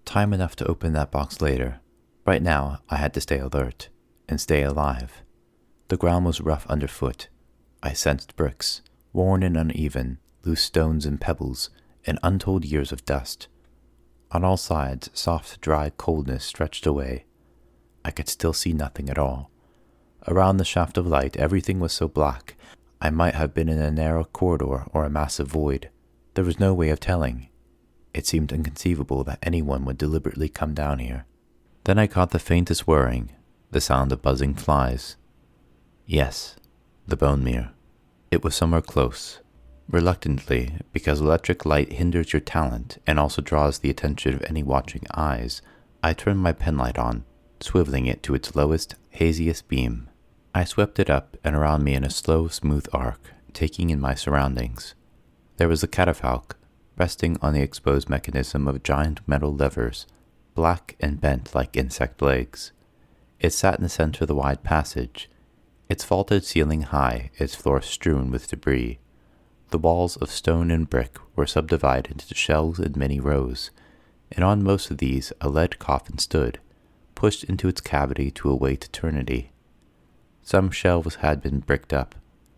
Time enough to open that box later. Right now, I had to stay alert, and stay alive. The ground was rough underfoot. I sensed bricks, worn and uneven, loose stones and pebbles, and untold years of dust. On all sides, soft, dry coldness stretched away. I could still see nothing at all. Around the shaft of light, everything was so black, I might have been in a narrow corridor or a massive void. There was no way of telling. It seemed inconceivable that anyone would deliberately come down here. Then I caught the faintest whirring, the sound of buzzing flies. Yes, the bone mirror. It was somewhere close. Reluctantly, because electric light hinders your talent and also draws the attention of any watching eyes, I turned my penlight on, swiveling it to its lowest, haziest beam. I swept it up and around me in a slow, smooth arc, taking in my surroundings. There was a catafalque, resting on the exposed mechanism of giant metal levers, black and bent like insect legs. It sat in the center of the wide passage, its vaulted ceiling high, its floor strewn with debris. The walls of stone and brick were subdivided into shelves in many rows, and on most of these a lead coffin stood, pushed into its cavity to await eternity. Some shelves had been bricked up,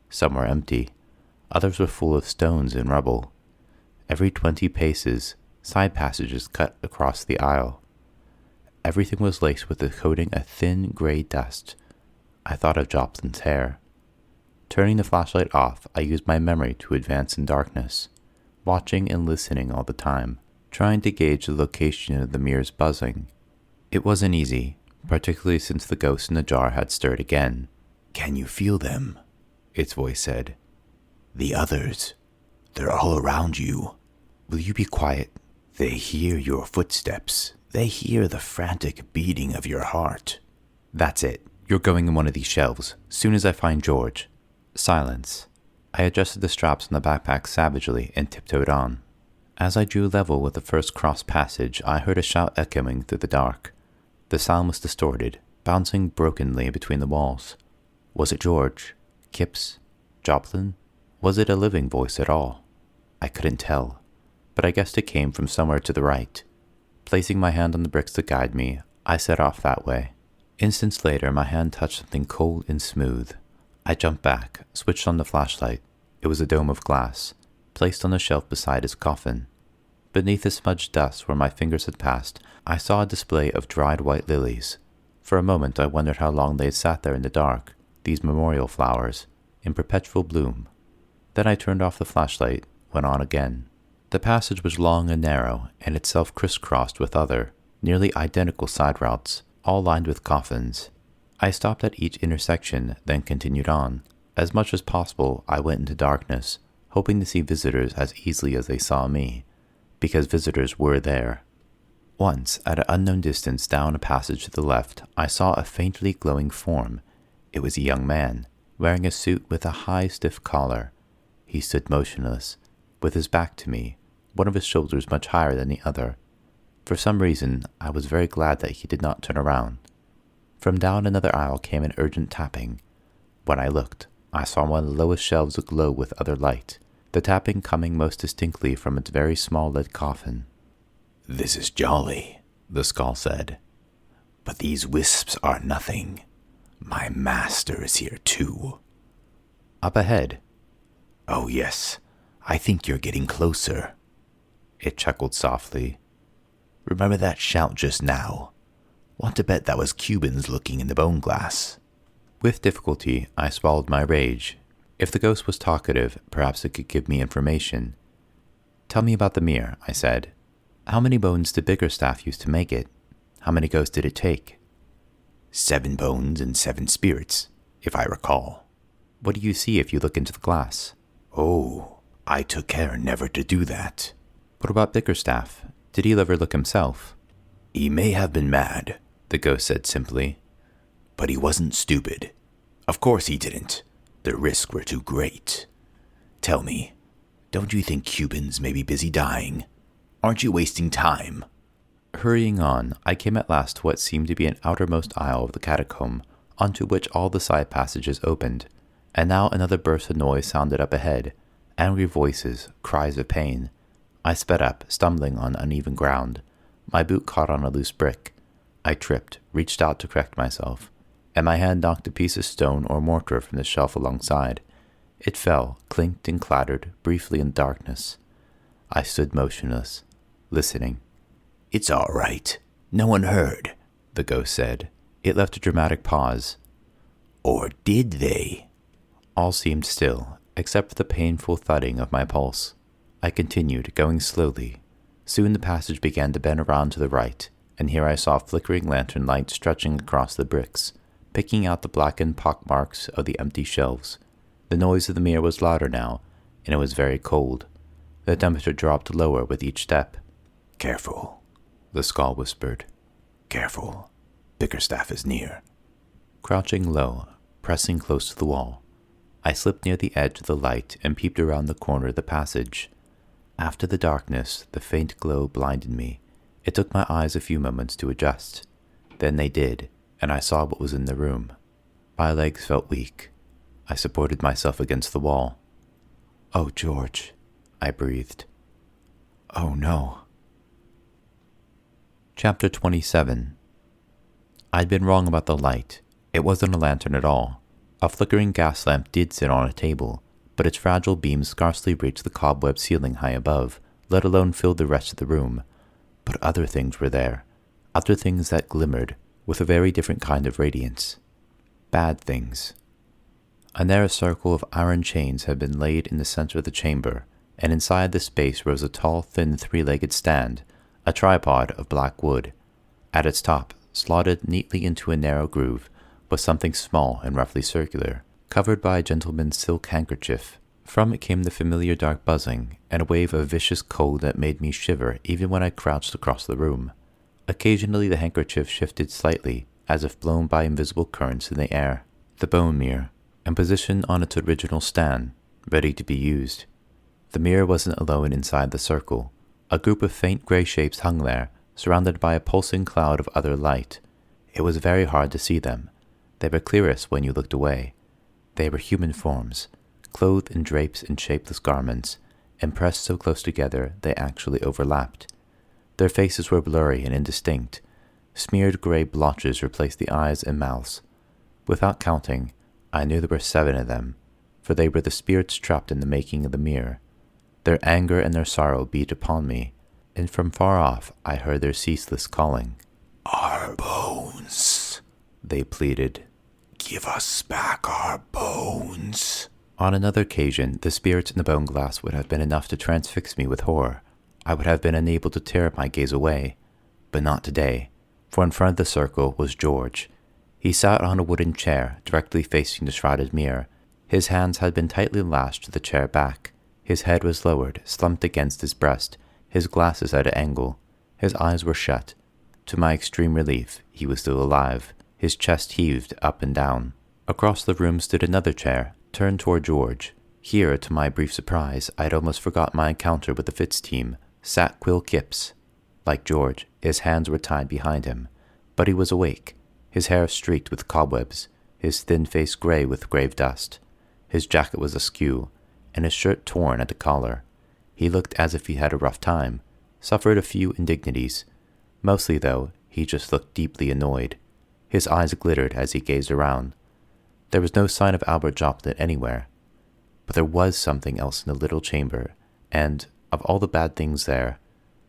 some were empty, others were full of stones and rubble. Every 20 paces, side passages cut across the aisle. Everything was laced with a coating of thin gray dust. I thought of Joplin's hair. Turning the flashlight off, I used my memory to advance in darkness, watching and listening all the time, trying to gauge the location of the mirror's buzzing. It wasn't easy, particularly since the ghost in the jar had stirred again. "Can you feel them?" Its voice said. "The others. They're all around you. Will you be quiet?" They hear your footsteps. They hear the frantic beating of your heart." "That's it. You're going in one of these shelves, soon as I find George." Silence. I adjusted the straps on the backpack savagely and tiptoed on. As I drew level with the first cross passage, I heard a shout echoing through the dark. The sound was distorted, bouncing brokenly between the walls. Was it George? Kipps? Joplin? Was it a living voice at all? I couldn't tell, but I guessed it came from somewhere to the right. Placing my hand on the bricks to guide me, I set off that way. Instants later, my hand touched something cold and smooth. I jumped back, switched on the flashlight. It was a dome of glass, placed on the shelf beside his coffin. Beneath the smudged dust where my fingers had passed, I saw a display of dried white lilies. For a moment I wondered how long they had sat there in the dark, these memorial flowers, in perpetual bloom. Then I turned off the flashlight, went on again. The passage was long and narrow, and itself crisscrossed with other, nearly identical side routes, all lined with coffins. I stopped at each intersection, then continued on. As much as possible, I went into darkness, hoping to see visitors as easily as they saw me, because visitors were there. Once, at an unknown distance down a passage to the left, I saw a faintly glowing form. It was a young man, wearing a suit with a high, stiff collar. He stood motionless, with his back to me, one of his shoulders much higher than the other. For some reason, I was very glad that he did not turn around. From down another aisle came an urgent tapping. When I looked, I saw one of the lowest shelves aglow with other light, the tapping coming most distinctly from its very small lead coffin. "This is jolly," the skull said. "But these wisps are nothing. My master is here too." Up ahead. Oh, yes. I think you're getting closer. It chuckled softly. Remember that shout just now? Want to bet that was Cubans looking in the bone glass. With difficulty, I swallowed my rage. If the ghost was talkative, perhaps it could give me information. Tell me about the mirror, I said. How many bones did Bickerstaff use to make it? How many ghosts did it take? 7 bones and 7 spirits, if I recall. What do you see if you look into the glass? Oh, I took care never to do that. What about Bickerstaff? Did he ever look himself? He may have been mad, The ghost said simply. But he wasn't stupid. Of course he didn't. The risks were too great. Tell me, don't you think Cubans may be busy dying? Aren't you wasting time? Hurrying on, I came at last to what seemed to be an outermost aisle of the catacomb, onto which all the side passages opened, and now another burst of noise sounded up ahead, angry voices, cries of pain. I sped up, stumbling on uneven ground. My boot caught on a loose brick. I tripped, reached out to correct myself, and my hand knocked a piece of stone or mortar from the shelf alongside. It fell, clinked and clattered, briefly in darkness. I stood motionless, listening. It's all right. No one heard, the ghost said. It left a dramatic pause. Or did they? All seemed still, except for the painful thudding of my pulse. I continued, going slowly. Soon the passage began to bend around to the right, and here I saw flickering lantern light stretching across the bricks, picking out the blackened pockmarks of the empty shelves. The noise of the mirror was louder now, and it was very cold. The temperature dropped lower with each step. Careful, the skull whispered. Careful. Bickerstaff is near. Crouching low, pressing close to the wall, I slipped near the edge of the light and peeped around the corner of the passage. After the darkness, the faint glow blinded me. It took my eyes a few moments to adjust. Then they did, and I saw what was in the room. My legs felt weak. I supported myself against the wall. "Oh, George," I breathed. "Oh, no." Chapter 27. I'd been wrong about the light. It wasn't a lantern at all. A flickering gas lamp did sit on a table, but its fragile beams scarcely reached the cobweb ceiling high above, let alone filled the rest of the room. But other things were there, other things that glimmered with a very different kind of radiance. Bad things. A narrow circle of iron chains had been laid in the center of the chamber, and inside the space rose a tall, thin, three-legged stand, a tripod of black wood. At its top, slotted neatly into a narrow groove, was something small and roughly circular, covered by a gentleman's silk handkerchief. From it came the familiar dark buzzing, and a wave of vicious cold that made me shiver even when I crouched across the room. Occasionally the handkerchief shifted slightly, as if blown by invisible currents in the air. The bone mirror, and positioned on its original stand, ready to be used. The mirror wasn't alone inside the circle. A group of faint gray shapes hung there, surrounded by a pulsing cloud of other light. It was very hard to see them. They were clearest when you looked away. They were human forms, clothed in drapes and shapeless garments, and pressed so close together they actually overlapped. Their faces were blurry and indistinct. Smeared gray blotches replaced the eyes and mouths. Without counting, I knew there were 7 of them, for they were the spirits trapped in the making of the mirror. Their anger and their sorrow beat upon me, and from far off I heard their ceaseless calling. "Our bones," they pleaded. "Give us back our bones." On another occasion, the spirits in the bone glass would have been enough to transfix me with horror. I would have been unable to tear my gaze away. But not today, for in front of the circle was George. He sat on a wooden chair, directly facing the shrouded mirror. His hands had been tightly lashed to the chair back. His head was lowered, slumped against his breast, his glasses at an angle. His eyes were shut. To my extreme relief, he was still alive. His chest heaved up and down. Across the room stood another chair, turned toward George. Here, to my brief surprise, I had almost forgot my encounter with the Fitz team, sat Quill Kipps. Like George, his hands were tied behind him, but he was awake, his hair streaked with cobwebs, his thin face gray with grave dust. His jacket was askew, and his shirt torn at the collar. He looked as if he had a rough time, suffered a few indignities. Mostly, though, he just looked deeply annoyed. His eyes glittered as he gazed around. There was no sign of Albert Joplin anywhere. But there was something else in the little chamber, and, of all the bad things there,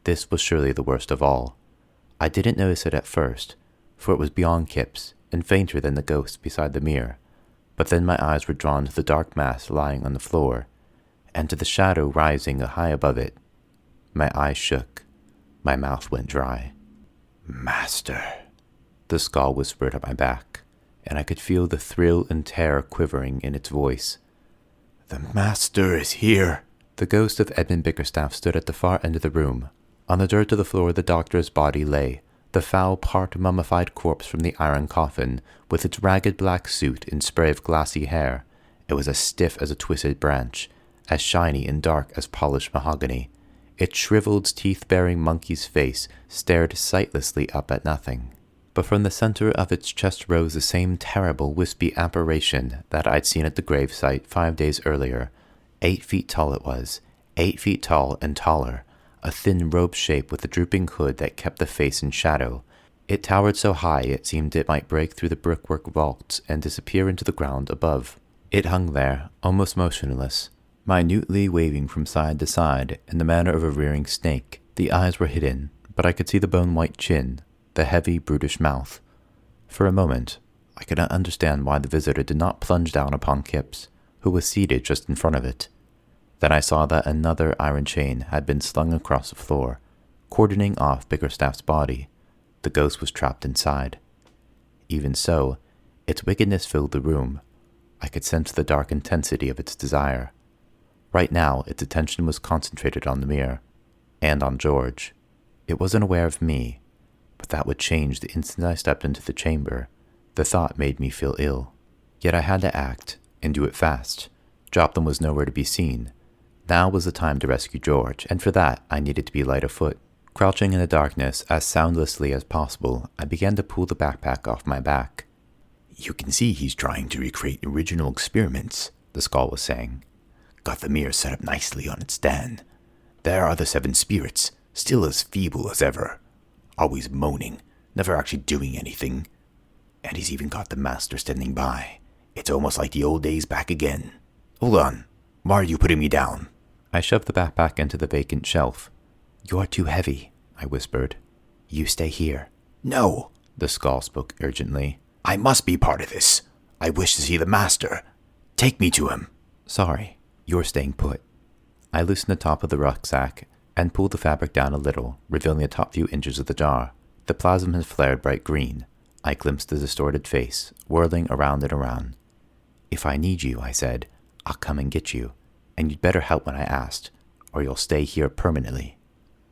this was surely the worst of all. I didn't notice it at first, for it was beyond Kip's, and fainter than the ghost beside the mirror. But then my eyes were drawn to the dark mass lying on the floor, and to the shadow rising high above it. My eyes shook. My mouth went dry. "Master," the skull whispered at my back, and I could feel the thrill and terror quivering in its voice. "The Master is here." The ghost of Edmund Bickerstaff stood at the far end of the room. On the dirt of the floor the doctor's body lay, the foul part-mummified corpse from the iron coffin, with its ragged black suit and spray of glassy hair. It was as stiff as a twisted branch, as shiny and dark as polished mahogany. Its shriveled, teeth-bearing monkey's face stared sightlessly up at nothing. But from the center of its chest rose the same terrible, wispy apparition that I'd seen at the gravesite 5 days earlier. 8 feet tall it was, 8 feet tall and taller, a thin robe shape with a drooping hood that kept the face in shadow. It towered so high it seemed it might break through the brickwork vaults and disappear into the ground above. It hung there, almost motionless, minutely waving from side to side in the manner of a rearing snake. The eyes were hidden, but I could see the bone-white chin, the heavy, brutish mouth. For a moment, I could not understand why the visitor did not plunge down upon Kipps, who was seated just in front of it. Then I saw that another iron chain had been slung across the floor, cordoning off Bickerstaff's body. The ghost was trapped inside. Even so, its wickedness filled the room. I could sense the dark intensity of its desire. Right now, its attention was concentrated on the mirror, and on George. It wasn't aware of me, but that would change the instant I stepped into the chamber. The thought made me feel ill. Yet I had to act, and do it fast. Joplin was nowhere to be seen. Now was the time to rescue George, and for that I needed to be light of foot. Crouching in the darkness as soundlessly as possible, I began to pull the backpack off my back. "You can see he's trying to recreate original experiments," the skull was saying. "Got the mirror set up nicely on its stand. There are the 7 spirits, still as feeble as ever. Always moaning, never actually doing anything. And he's even got the Master standing by. It's almost like the old days back again. Hold on, why are you putting me down?" I shoved the backpack into the vacant shelf. "You're too heavy," I whispered. "You stay here." "No," the skull spoke urgently. "I must be part of this. I wish to see the Master. Take me to him." "Sorry, you're staying put." I loosened the top of the rucksack and pulled the fabric down a little, revealing the top few inches of the jar. The plasm had flared bright green. I glimpsed the distorted face, whirling around and around. "If I need you," I said, "I'll come and get you. And you'd better help when I asked, or you'll stay here permanently."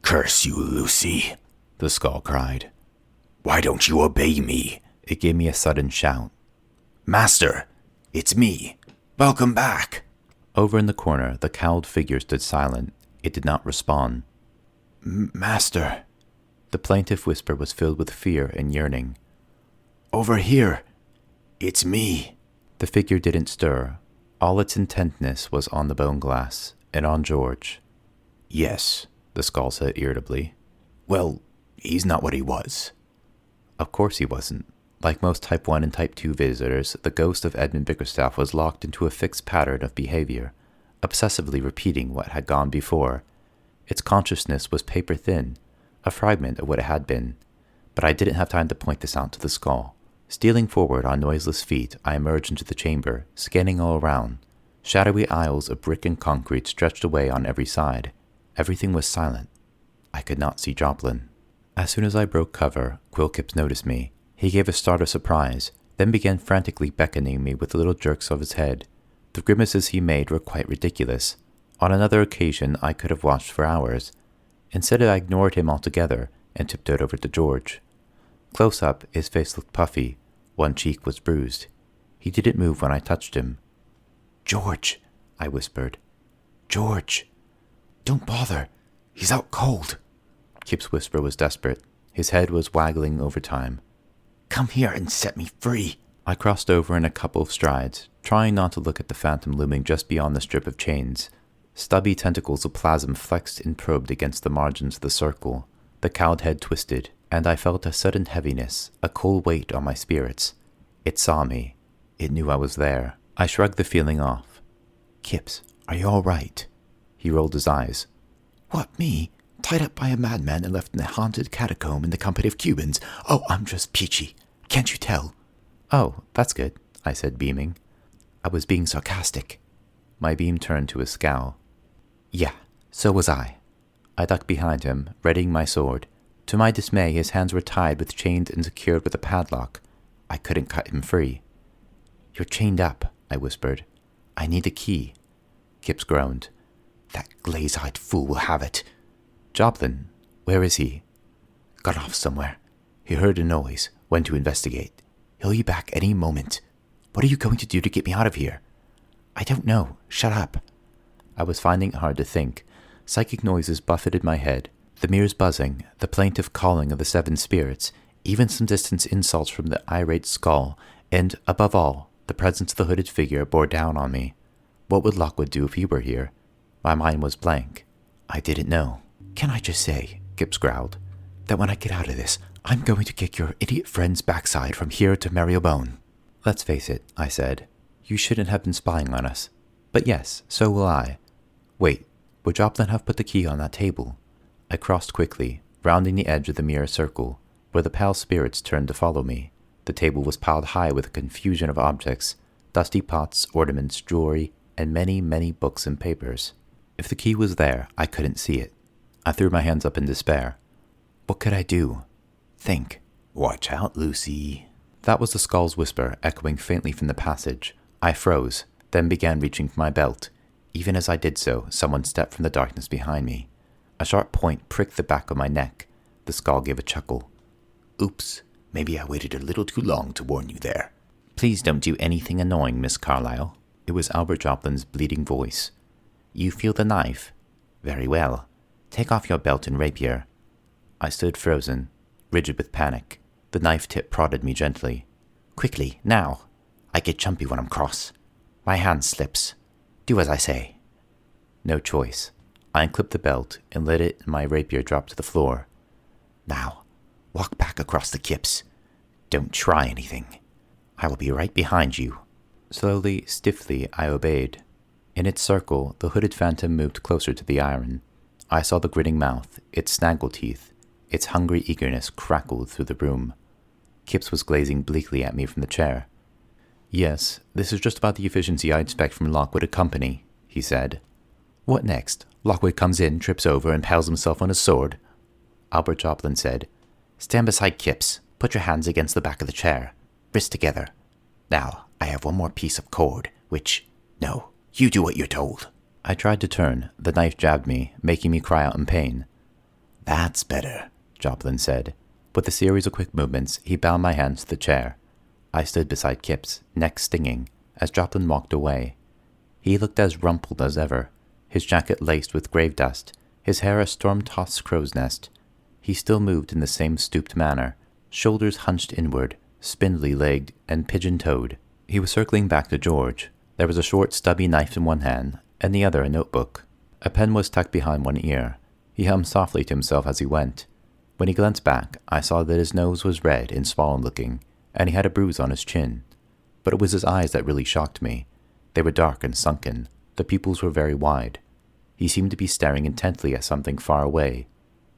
"Curse you, Lucy," the skull cried. "Why don't you obey me?" It gave me a sudden shout. "Master, it's me. Welcome back." Over in the corner, the cowled figure stood silent. It did not respond. "Master." The plaintive whisper was filled with fear and yearning. "Over here. It's me." The figure didn't stir. All its intentness was on the bone glass, and on George. "Yes," the skull said irritably. "Well, he's not what he was." Of course he wasn't. Like most Type 1 and Type 2 visitors, the ghost of Edmund Bickerstaff was locked into a fixed pattern of behavior, obsessively repeating what had gone before. Its consciousness was paper-thin, a fragment of what it had been. But I didn't have time to point this out to the skull. Stealing forward on noiseless feet, I emerged into the chamber, scanning all around. Shadowy aisles of brick and concrete stretched away on every side. Everything was silent. I could not see Joplin. As soon as I broke cover, Quill Kipps noticed me. He gave a start of surprise, then began frantically beckoning me with little jerks of his head. The grimaces he made were quite ridiculous. On another occasion, I could have watched for hours. Instead, I ignored him altogether and tiptoed over to George. Close up, his face looked puffy. One cheek was bruised. He didn't move when I touched him. "George," I whispered. "George, don't bother. He's out cold." Kip's whisper was desperate. His head was waggling over time. "Come here and set me free." I crossed over in a couple of strides, trying not to look at the phantom looming just beyond the strip of chains. Stubby tentacles of plasm flexed and probed against the margins of the circle. The cowled head twisted, and I felt a sudden heaviness, a cold weight on my spirits. It saw me. It knew I was there. I shrugged the feeling off. Kipps, are you all right? He rolled his eyes. What, me? Tied up by a madman and left in a haunted catacomb in the company of Cubans? Oh, I'm just peachy. Can't you tell? Oh, that's good, I said, beaming. I was being sarcastic. My beam turned to a scowl. Yeah, so was I. I ducked behind him, readying my sword. To my dismay, his hands were tied with chains and secured with a padlock. I couldn't cut him free. You're chained up, I whispered. I need a key. Kipps groaned. That glaze-eyed fool will have it. Joplin, where is he? Got off somewhere. He heard a noise, went to investigate. He'll be back any moment. What are you going to do to get me out of here? I don't know. Shut up. I was finding it hard to think. Psychic noises buffeted my head. The mirrors buzzing, the plaintive calling of the seven spirits, even some distant insults from the irate skull, and, above all, the presence of the hooded figure bore down on me. What would Lockwood do if he were here? My mind was blank. I didn't know. Can I just say, Kipps growled, that when I get out of this, I'm going to kick your idiot friend's backside from here to Marylebone. Let's face it, I said. You shouldn't have been spying on us. But yes, so will I. Wait, would Joplin have put the key on that table? I crossed quickly, rounding the edge of the mirror circle, where the pale spirits turned to follow me. The table was piled high with a confusion of objects, dusty pots, ornaments, jewelry, and many, many books and papers. If the key was there, I couldn't see it. I threw my hands up in despair. What could I do? Think. Watch out, Lucy. That was the skull's whisper, echoing faintly from the passage. I froze, then began reaching for my belt. Even as I did so, someone stepped from the darkness behind me. A sharp point pricked the back of my neck. The skull gave a chuckle. Oops, maybe I waited a little too long to warn you there. Please don't do anything annoying, Miss Carlyle. It was Albert Joplin's bleeding voice. You feel the knife? Very well. Take off your belt and rapier. I stood frozen, rigid with panic. The knife tip prodded me gently. Quickly, now. I get jumpy when I'm cross. My hand slips. Do as I say. No choice. I unclipped the belt and let it and my rapier drop to the floor. Now, walk back across the Kipps. Don't try anything. I will be right behind you. Slowly, stiffly, I obeyed. In its circle, the hooded phantom moved closer to the iron. I saw the grinning mouth, its snaggle teeth, its hungry eagerness crackled through the room. Kipps was gazing bleakly at me from the chair. Yes, this is just about the efficiency I expect from Lockwood & Company, he said. What next? Lockwood comes in, trips over, and impales himself on his sword? Albert Joplin said, Stand beside Kipps. Put your hands against the back of the chair. Wrists together. Now, I have one more piece of cord, which... No, you do what you're told. I tried to turn. The knife jabbed me, making me cry out in pain. That's better, Joplin said. With a series of quick movements, he bound my hands to the chair. I stood beside Kipps, neck stinging, as Joplin walked away. He looked as rumpled as ever, his jacket laced with grave dust, his hair a storm-tossed crow's nest. He still moved in the same stooped manner, shoulders hunched inward, spindly-legged and pigeon-toed. He was circling back to George. There was a short, stubby knife in one hand, and the other a notebook. A pen was tucked behind one ear. He hummed softly to himself as he went. When he glanced back, I saw that his nose was red and swollen-looking, and he had a bruise on his chin. But it was his eyes that really shocked me. They were dark and sunken. The pupils were very wide. He seemed to be staring intently at something far away.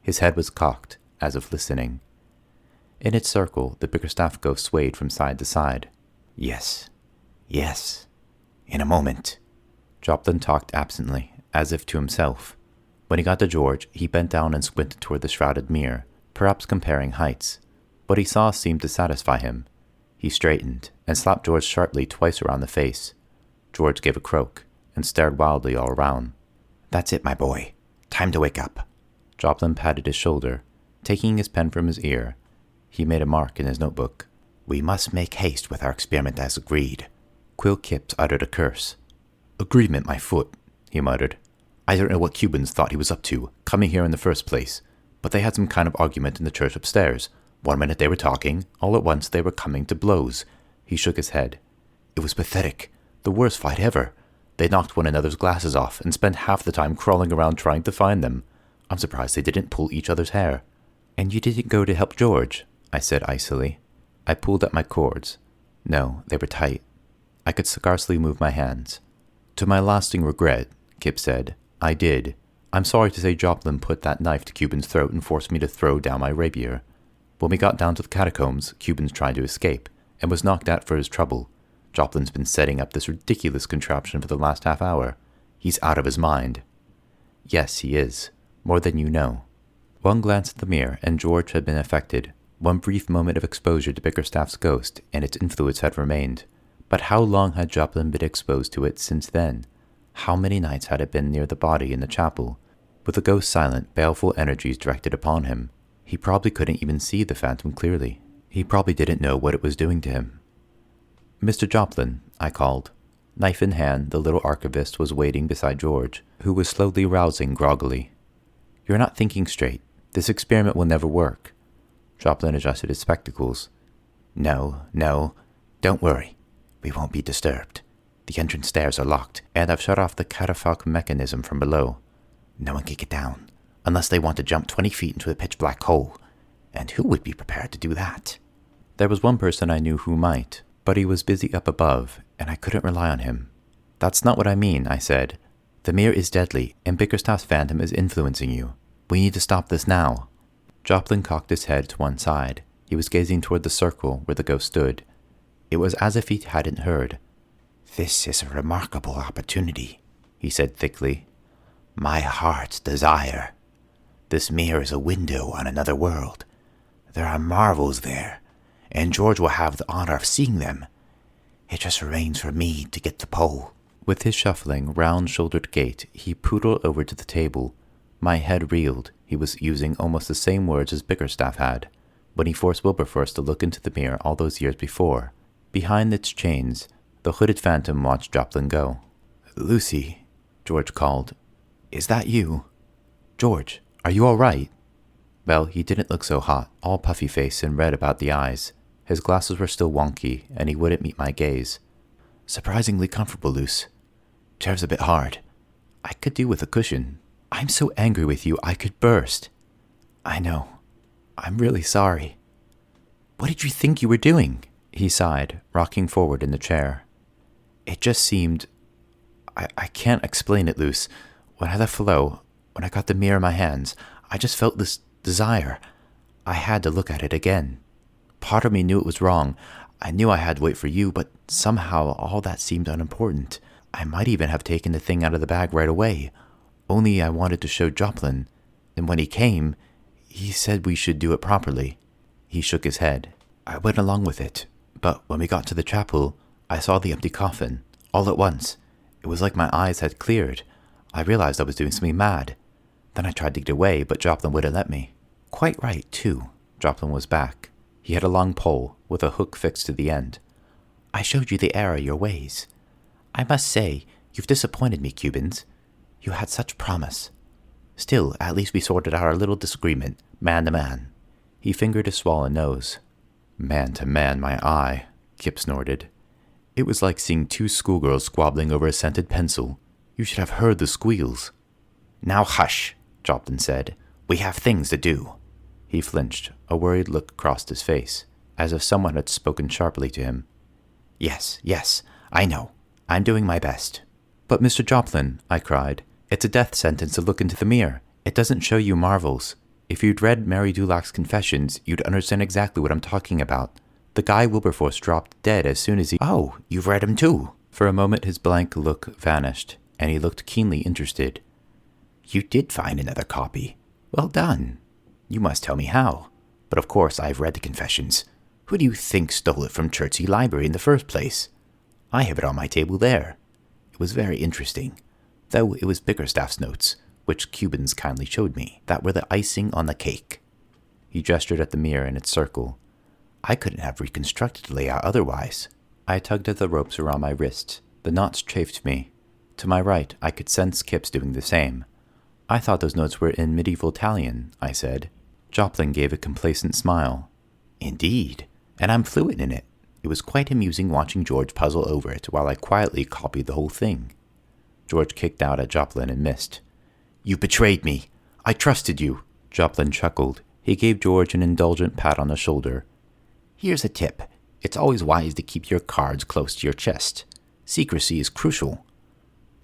His head was cocked, as if listening. In its circle, the Bickerstaff ghost swayed from side to side. Yes. In a moment. Joplin talked absently, as if to himself. When he got to George, he bent down and squinted toward the shrouded mirror, perhaps comparing heights. What he saw seemed to satisfy him. He straightened and slapped George sharply twice around the face. George gave a croak and stared wildly all around. That's it, my boy. Time to wake up. Joplin patted his shoulder, taking his pen from his ear. He made a mark in his notebook. We must make haste with our experiment as agreed. Quill Kipps uttered a curse. Agreement, my foot, he muttered. I don't know what Cubans thought he was up to, coming here in the first place, but they had some kind of argument in the church upstairs. One minute they were talking, all at once they were coming to blows. He shook his head. It was pathetic. The worst fight ever. They knocked one another's glasses off and spent half the time crawling around trying to find them. I'm surprised they didn't pull each other's hair. And you didn't go to help George? I said icily. I pulled at my cords. No, they were tight. I could scarcely move my hands. To my lasting regret, Kip said, I did. I'm sorry to say Joplin put that knife to Cuban's throat and forced me to throw down my rapier. When we got down to the catacombs, Cuban's tried to escape, and was knocked out for his trouble. Joplin's been setting up this ridiculous contraption for the last half hour. He's out of his mind. Yes, he is. More than you know. One glance at the mirror, and George had been affected. One brief moment of exposure to Bickerstaff's ghost, and its influence had remained. But how long had Joplin been exposed to it since then? How many nights had it been near the body in the chapel? With the ghost's silent, baleful energies directed upon him, he probably couldn't even see the phantom clearly. He probably didn't know what it was doing to him. Mr. Joplin, I called. Knife in hand, the little archivist was waiting beside George, who was slowly rousing groggily. You're not thinking straight. This experiment will never work. Joplin adjusted his spectacles. No, don't worry. We won't be disturbed. The entrance stairs are locked, and I've shut off the catafalque mechanism from below. No one can get down, unless they want to jump 20 feet into a pitch-black hole. And who would be prepared to do that? There was one person I knew who might, but he was busy up above, and I couldn't rely on him. That's not what I mean, I said. The mirror is deadly, and Bickerstaff's phantom is influencing you. We need to stop this now. Joplin cocked his head to one side. He was gazing toward the circle where the ghost stood. It was as if he hadn't heard. This is a remarkable opportunity, he said thickly. My heart's desire. This mirror is a window on another world. There are marvels there, and George will have the honor of seeing them. It just remains for me to get the pole. With his shuffling, round-shouldered gait, he poodled over to the table. My head reeled. He was using almost the same words as Bickerstaff had, when he forced Wilberforce to look into the mirror all those years before. Behind its chains, the hooded phantom watched Joplin go. Lucy, George called. Is that you? George, are you all right? Well, he didn't look so hot, all puffy-faced and red about the eyes. His glasses were still wonky, and he wouldn't meet my gaze. Surprisingly comfortable, Luce. Chair's a bit hard. I could do with a cushion. I'm so angry with you, I could burst. I know. I'm really sorry. What did you think you were doing? He sighed, rocking forward in the chair. It just seemed... I can't explain it, Luce. When I left Flo, when I got the mirror in my hands, I just felt this desire. I had to look at it again. Part of me knew it was wrong. I knew I had to wait for you, but somehow all that seemed unimportant. I might even have taken the thing out of the bag right away. Only I wanted to show Joplin. And when he came, he said we should do it properly. He shook his head. I went along with it. But when we got to the chapel, I saw the empty coffin. All at once. It was like my eyes had cleared. I realized I was doing something mad. Then I tried to get away, but Joplin wouldn't let me. Quite right, too. Joplin was back. He had a long pole, with a hook fixed to the end. I showed you the error of your ways. I must say, you've disappointed me, Cubans. You had such promise. Still, at least we sorted out our little disagreement, man to man. He fingered his swollen nose. Man to man, my eye, Kip snorted. It was like seeing two schoolgirls squabbling over a scented pencil. You should have heard the squeals. Now hush, Joplin said. We have things to do. He flinched. A worried look crossed his face, as if someone had spoken sharply to him. Yes, I know. I'm doing my best. But Mr. Joplin, I cried, it's a death sentence to look into the mirror. It doesn't show you marvels. If you'd read Mary Dulac's confessions, you'd understand exactly what I'm talking about. The guy Wilberforce dropped dead as soon as he... Oh, you've read him too. For a moment his blank look vanished, and he looked keenly interested. You did find another copy. Well done. You must tell me how. But of course I've read the confessions. Who do you think stole it from Chertsey Library in the first place? I have it on my table there. It was very interesting, though it was Bickerstaff's notes, which Cubans kindly showed me, that were the icing on the cake. He gestured at the mirror in its circle. I couldn't have reconstructed the layout otherwise. I tugged at the ropes around my wrists. The knots chafed me. To my right, I could sense Kip's doing the same. I thought those notes were in medieval Italian, I said. Joplin gave a complacent smile. Indeed, and I'm fluent in it. It was quite amusing watching George puzzle over it while I quietly copied the whole thing. George kicked out at Joplin and missed. You betrayed me. I trusted you. Joplin chuckled. He gave George an indulgent pat on the shoulder. Here's a tip. It's always wise to keep your cards close to your chest. Secrecy is crucial.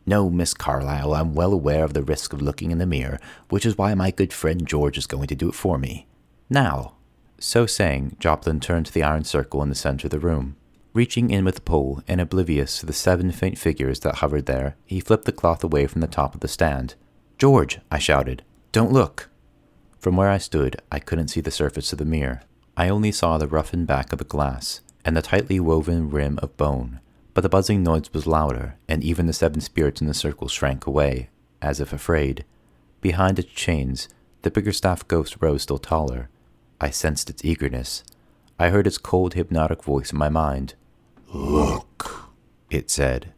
No, Miss Carlyle, I'm well aware of the risk of looking in the mirror, which is why my good friend George is going to do it for me. Now." So saying, Joplin turned to the iron circle in the center of the room. Reaching in with the pole and oblivious to the 7 faint figures that hovered there, he flipped the cloth away from the top of the stand. "George," I shouted, "don't look." From where I stood, I couldn't see the surface of the mirror. I only saw the roughened back of the glass and the tightly woven rim of bone, but the buzzing noise was louder, and even the 7 spirits in the circle shrank away, as if afraid. Behind its chains, the Bickerstaff ghost rose still taller. I sensed its eagerness. I heard its cold, hypnotic voice in my mind. "Look," it said.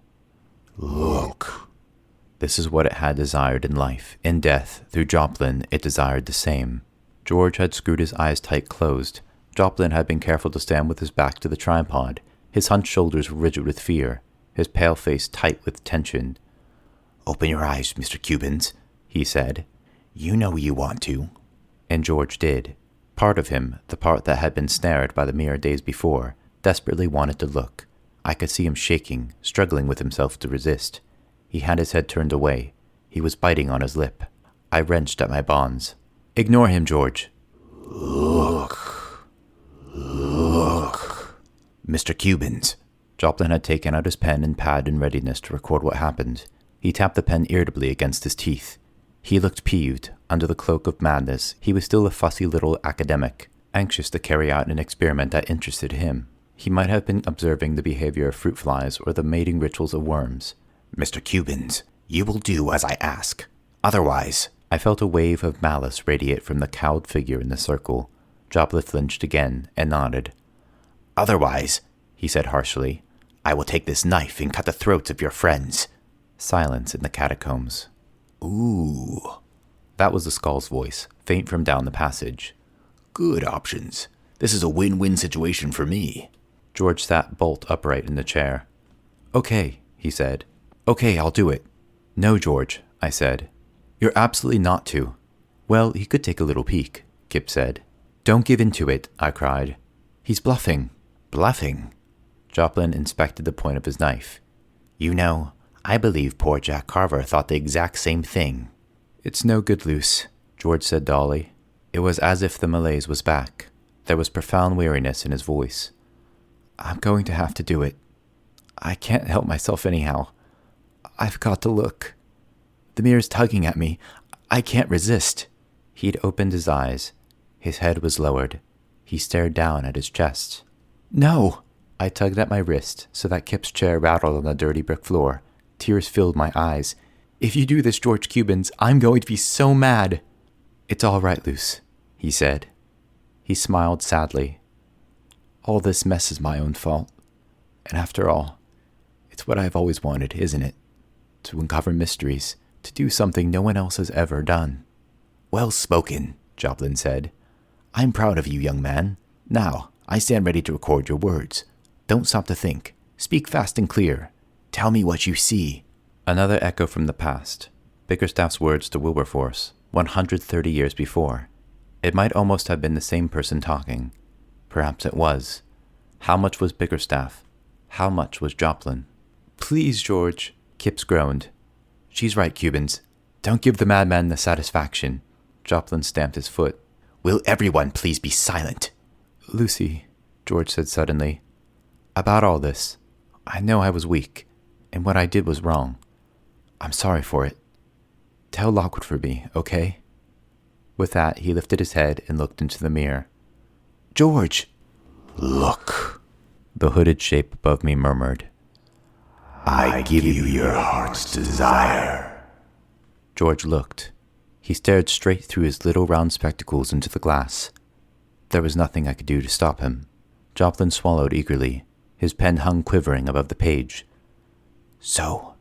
"Look." This is what it had desired in life. In death, through Joplin, it desired the same. George had screwed his eyes tight closed. Joplin had been careful to stand with his back to the tripod. His hunched shoulders were rigid with fear, his pale face tight with tension. "Open your eyes, Mr. Cubans," he said. "You know you want to." And George did. Part of him, the part that had been snared by the mirror days before, desperately wanted to look. I could see him shaking, struggling with himself to resist. He had his head turned away. He was biting on his lip. I wrenched at my bonds. "Ignore him, George." "Look. Look." "Mr. Cubans." Joplin had taken out his pen and pad in readiness to record what happened. He tapped the pen irritably against his teeth. He looked peeved. Under the cloak of madness, he was still a fussy little academic, anxious to carry out an experiment that interested him. He might have been observing the behavior of fruit flies or the mating rituals of worms. "Mr. Cubans, you will do as I ask. Otherwise..." I felt a wave of malice radiate from the cowed figure in the circle. Joplin flinched again and nodded. "Otherwise," he said harshly, "I will take this knife and cut the throats of your friends." Silence in the catacombs. "Ooh." That was the skull's voice, faint from down the passage. "Good options. This is a win-win situation for me." George sat bolt upright in the chair. "Okay," he said. "Okay, I'll do it." "No, George," I said. "You're absolutely not to." "Well, he could take a little peek," Kip said. "Don't give in to it," I cried. "He's bluffing." "Bluffing?" Joplin inspected the point of his knife. "You know, I believe poor Jack Carver thought the exact same thing." "It's no good, Luce," George said dully. It was as if the malaise was back. There was profound weariness in his voice. "I'm going to have to do it. I can't help myself anyhow. I've got to look. The mirror's tugging at me. I can't resist." He'd opened his eyes. His head was lowered. He stared down at his chest. "No!" I tugged at my wrist so that Kip's chair rattled on the dirty brick floor. Tears filled my eyes. "If you do this, George Cubans, I'm going to be so mad." "It's all right, Luce," he said. He smiled sadly. "All this mess is my own fault. And after all, it's what I've always wanted, isn't it? To uncover mysteries, to do something no one else has ever done." "Well spoken," Joplin said. "I'm proud of you, young man. Now, I stand ready to record your words. Don't stop to think. Speak fast and clear. Tell me what you see." Another echo from the past. Bickerstaff's words to Wilberforce, 130 years before. It might almost have been the same person talking. Perhaps it was. How much was Bickerstaff? How much was Joplin? "Please, George," Kipps groaned. "She's right, Cubans. Don't give the madman the satisfaction." Joplin stamped his foot. "Will everyone please be silent?" "Lucy," George said suddenly, "about all this, I know I was weak, and what I did was wrong. I'm sorry for it. Tell Lockwood for me, okay?" With that, he lifted his head and looked into the mirror. "George!" "Look," the hooded shape above me murmured. "I give you your heart's desire." George looked. He stared straight through his little round spectacles into the glass. There was nothing I could do to stop him. Joplin swallowed eagerly. His pen hung quivering above the page. "So,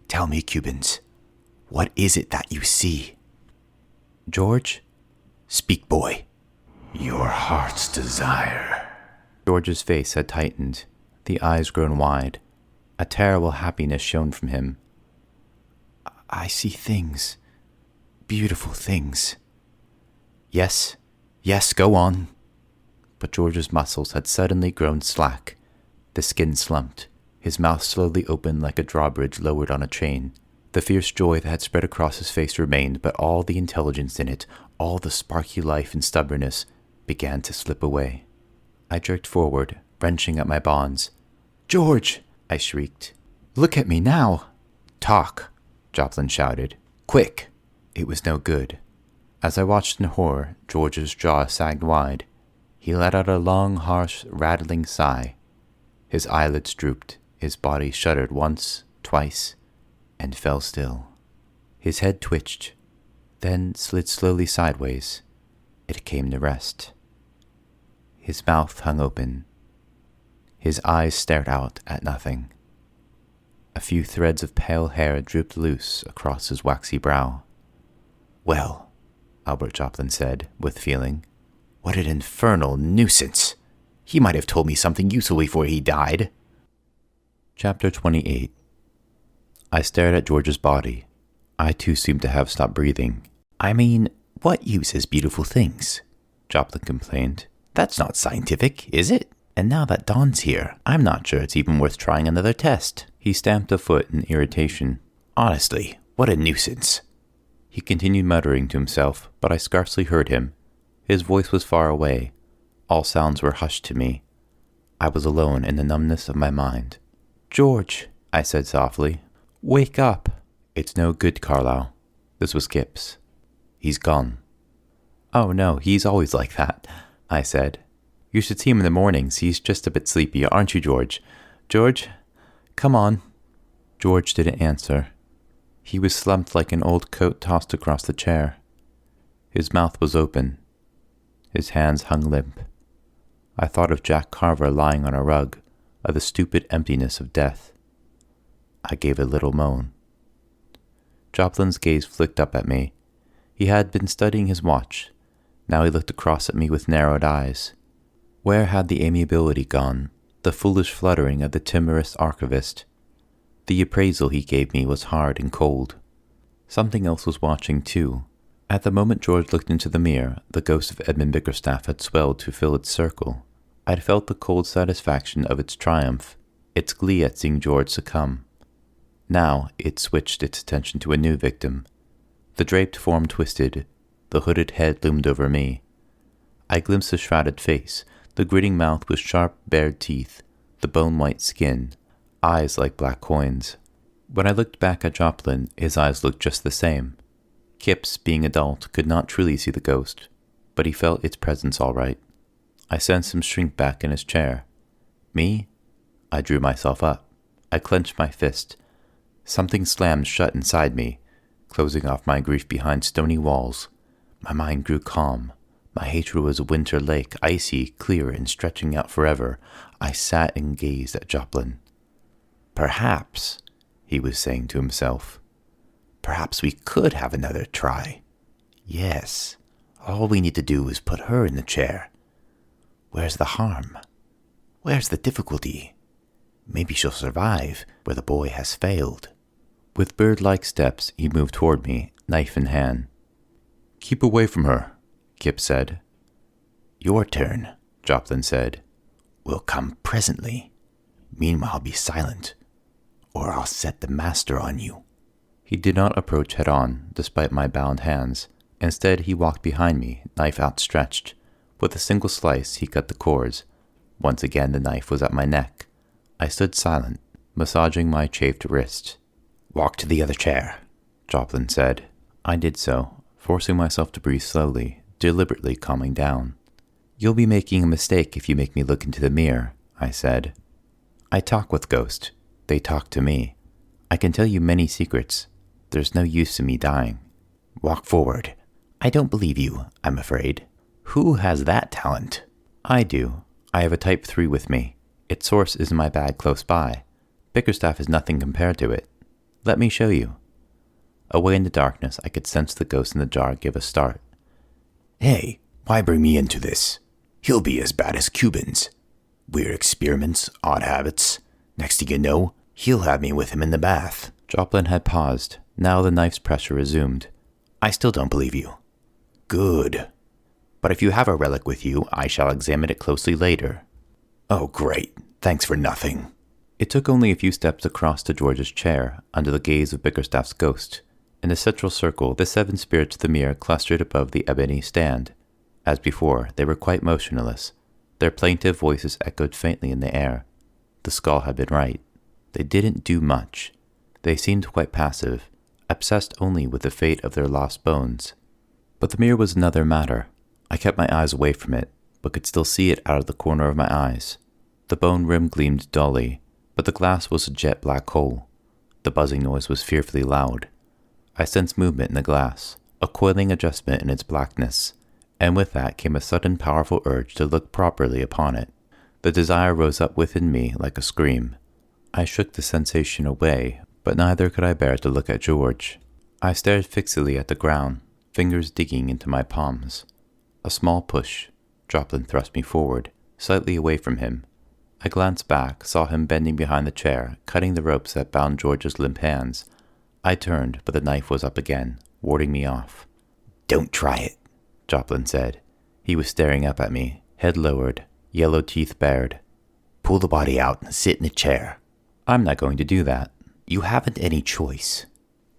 tell me, Cubans, what is it that you see?" "George?" "Speak, boy." "Your heart's desire." George's face had tightened, the eyes grown wide. A terrible happiness shone from him. "I see things. Beautiful things." Yes, go on." But George's muscles had suddenly grown slack. The skin slumped. His mouth slowly opened like a drawbridge lowered on a chain. The fierce joy that had spread across his face remained, but all the intelligence in it, all the sparky life and stubbornness, began to slip away. I jerked forward, wrenching at my bonds. "George!" I shrieked. "Look at me now!" "Talk!" Joplin shouted. "Quick!" It was no good. As I watched in horror, George's jaw sagged wide. He let out a long, harsh, rattling sigh. His eyelids drooped, his body shuddered once, twice, and fell still. His head twitched, then slid slowly sideways. It came to rest. His mouth hung open. His eyes stared out at nothing. A few threads of pale hair drooped loose across his waxy brow. "Well," Albert Joplin said, with feeling, "what an infernal nuisance! He might have told me something useful before he died." Chapter 28. I stared at George's body. I too seemed to have stopped breathing. "I mean, what use is beautiful things?" Joplin complained. "That's not scientific, is it? And now that Dawn's here, I'm not sure it's even worth trying another test." He stamped a foot in irritation. "Honestly, what a nuisance." He continued muttering to himself, but I scarcely heard him. His voice was far away. All sounds were hushed to me. I was alone in the numbness of my mind. "George," I said softly, "wake up." "It's no good, Carlyle." This was Kip's. "He's gone." "Oh no, he's always like that," I said. "You should see him in the mornings. He's just a bit sleepy, aren't you, George? George, come on." George didn't answer. He was slumped like an old coat tossed across the chair. His mouth was open. His hands hung limp. I thought of Jack Carver lying on a rug, of the stupid emptiness of death. I gave a little moan. Joplin's gaze flicked up at me. He had been studying his watch. Now he looked across at me with narrowed eyes. Where had the amiability gone, the foolish fluttering of the timorous archivist? The appraisal he gave me was hard and cold. Something else was watching, too. At the moment George looked into the mirror, the ghost of Edmund Bickerstaff had swelled to fill its circle. I'd felt the cold satisfaction of its triumph, its glee at seeing George succumb. Now it switched its attention to a new victim. The draped form twisted, the hooded head loomed over me. I glimpsed the shrouded face, the gritting mouth with sharp, bared teeth, the bone-white skin, eyes like black coins. When I looked back at Joplin, his eyes looked just the same. Kipps, being adult, could not truly see the ghost, but he felt its presence all right. I sensed him shrink back in his chair. Me? I drew myself up. I clenched my fist. Something slammed shut inside me, closing off my grief behind stony walls. My mind grew calm. My hatred was a winter lake, icy, clear, and stretching out forever. I sat and gazed at Joplin. "Perhaps," he was saying to himself, "perhaps we could have another try. Yes, all we need to do is put her in the chair. Where's the harm? Where's the difficulty? Maybe she'll survive where the boy has failed." With bird-like steps, he moved toward me, knife in hand. "Keep away from her," Kip said. "Your turn," Joplin said. "Will come presently. Meanwhile, be silent, or I'll set the master on you." He did not approach head-on, despite my bound hands. Instead, he walked behind me, knife outstretched. With a single slice, he cut the cords. Once again, the knife was at my neck. I stood silent, massaging my chafed wrist. "Walk to the other chair," Joplin said. I did so, forcing myself to breathe slowly, deliberately calming down. "You'll be making a mistake if you make me look into the mirror," I said. "I talk with ghosts. They talk to me. I can tell you many secrets. There's no use in me dying." "Walk forward. I don't believe you, I'm afraid." "Who has that talent?" "I do. I have a Type 3 with me. Its source is in my bag close by. Bickerstaff is nothing compared to it. Let me show you." Away in the darkness, I could sense the ghost in the jar give a start. "Hey, why bring me into this? He'll be as bad as Cubans. Weird experiments, odd habits. Next thing you know, he'll have me with him in the bath." Joplin had paused. Now the knife's pressure resumed. "I still don't believe you." "Good. But if you have a relic with you, I shall examine it closely later." "Oh, great. Thanks for nothing." It took only a few steps across to George's chair, under the gaze of Bickerstaff's ghost. In a central circle, the 7 spirits of the mirror clustered above the ebony stand. As before, they were quite motionless. Their plaintive voices echoed faintly in the air. The skull had been right. They didn't do much. They seemed quite passive, obsessed only with the fate of their lost bones. But the mirror was another matter. I kept my eyes away from it, but could still see it out of the corner of my eyes. The bone rim gleamed dully, but the glass was a jet black hole. The buzzing noise was fearfully loud. I sensed movement in the glass, a coiling adjustment in its blackness, and with that came a sudden powerful urge to look properly upon it. The desire rose up within me like a scream. I shook the sensation away, but neither could I bear to look at George. I stared fixedly at the ground, fingers digging into my palms. A small push. Joplin thrust me forward, slightly away from him. I glanced back, saw him bending behind the chair, cutting the ropes that bound George's limp hands. I turned, but the knife was up again, warding me off. "Don't try it," Joplin said. He was staring up at me, head lowered, yellow teeth bared. "Pull the body out and sit in a chair." I'm not going to do that. "You haven't any choice."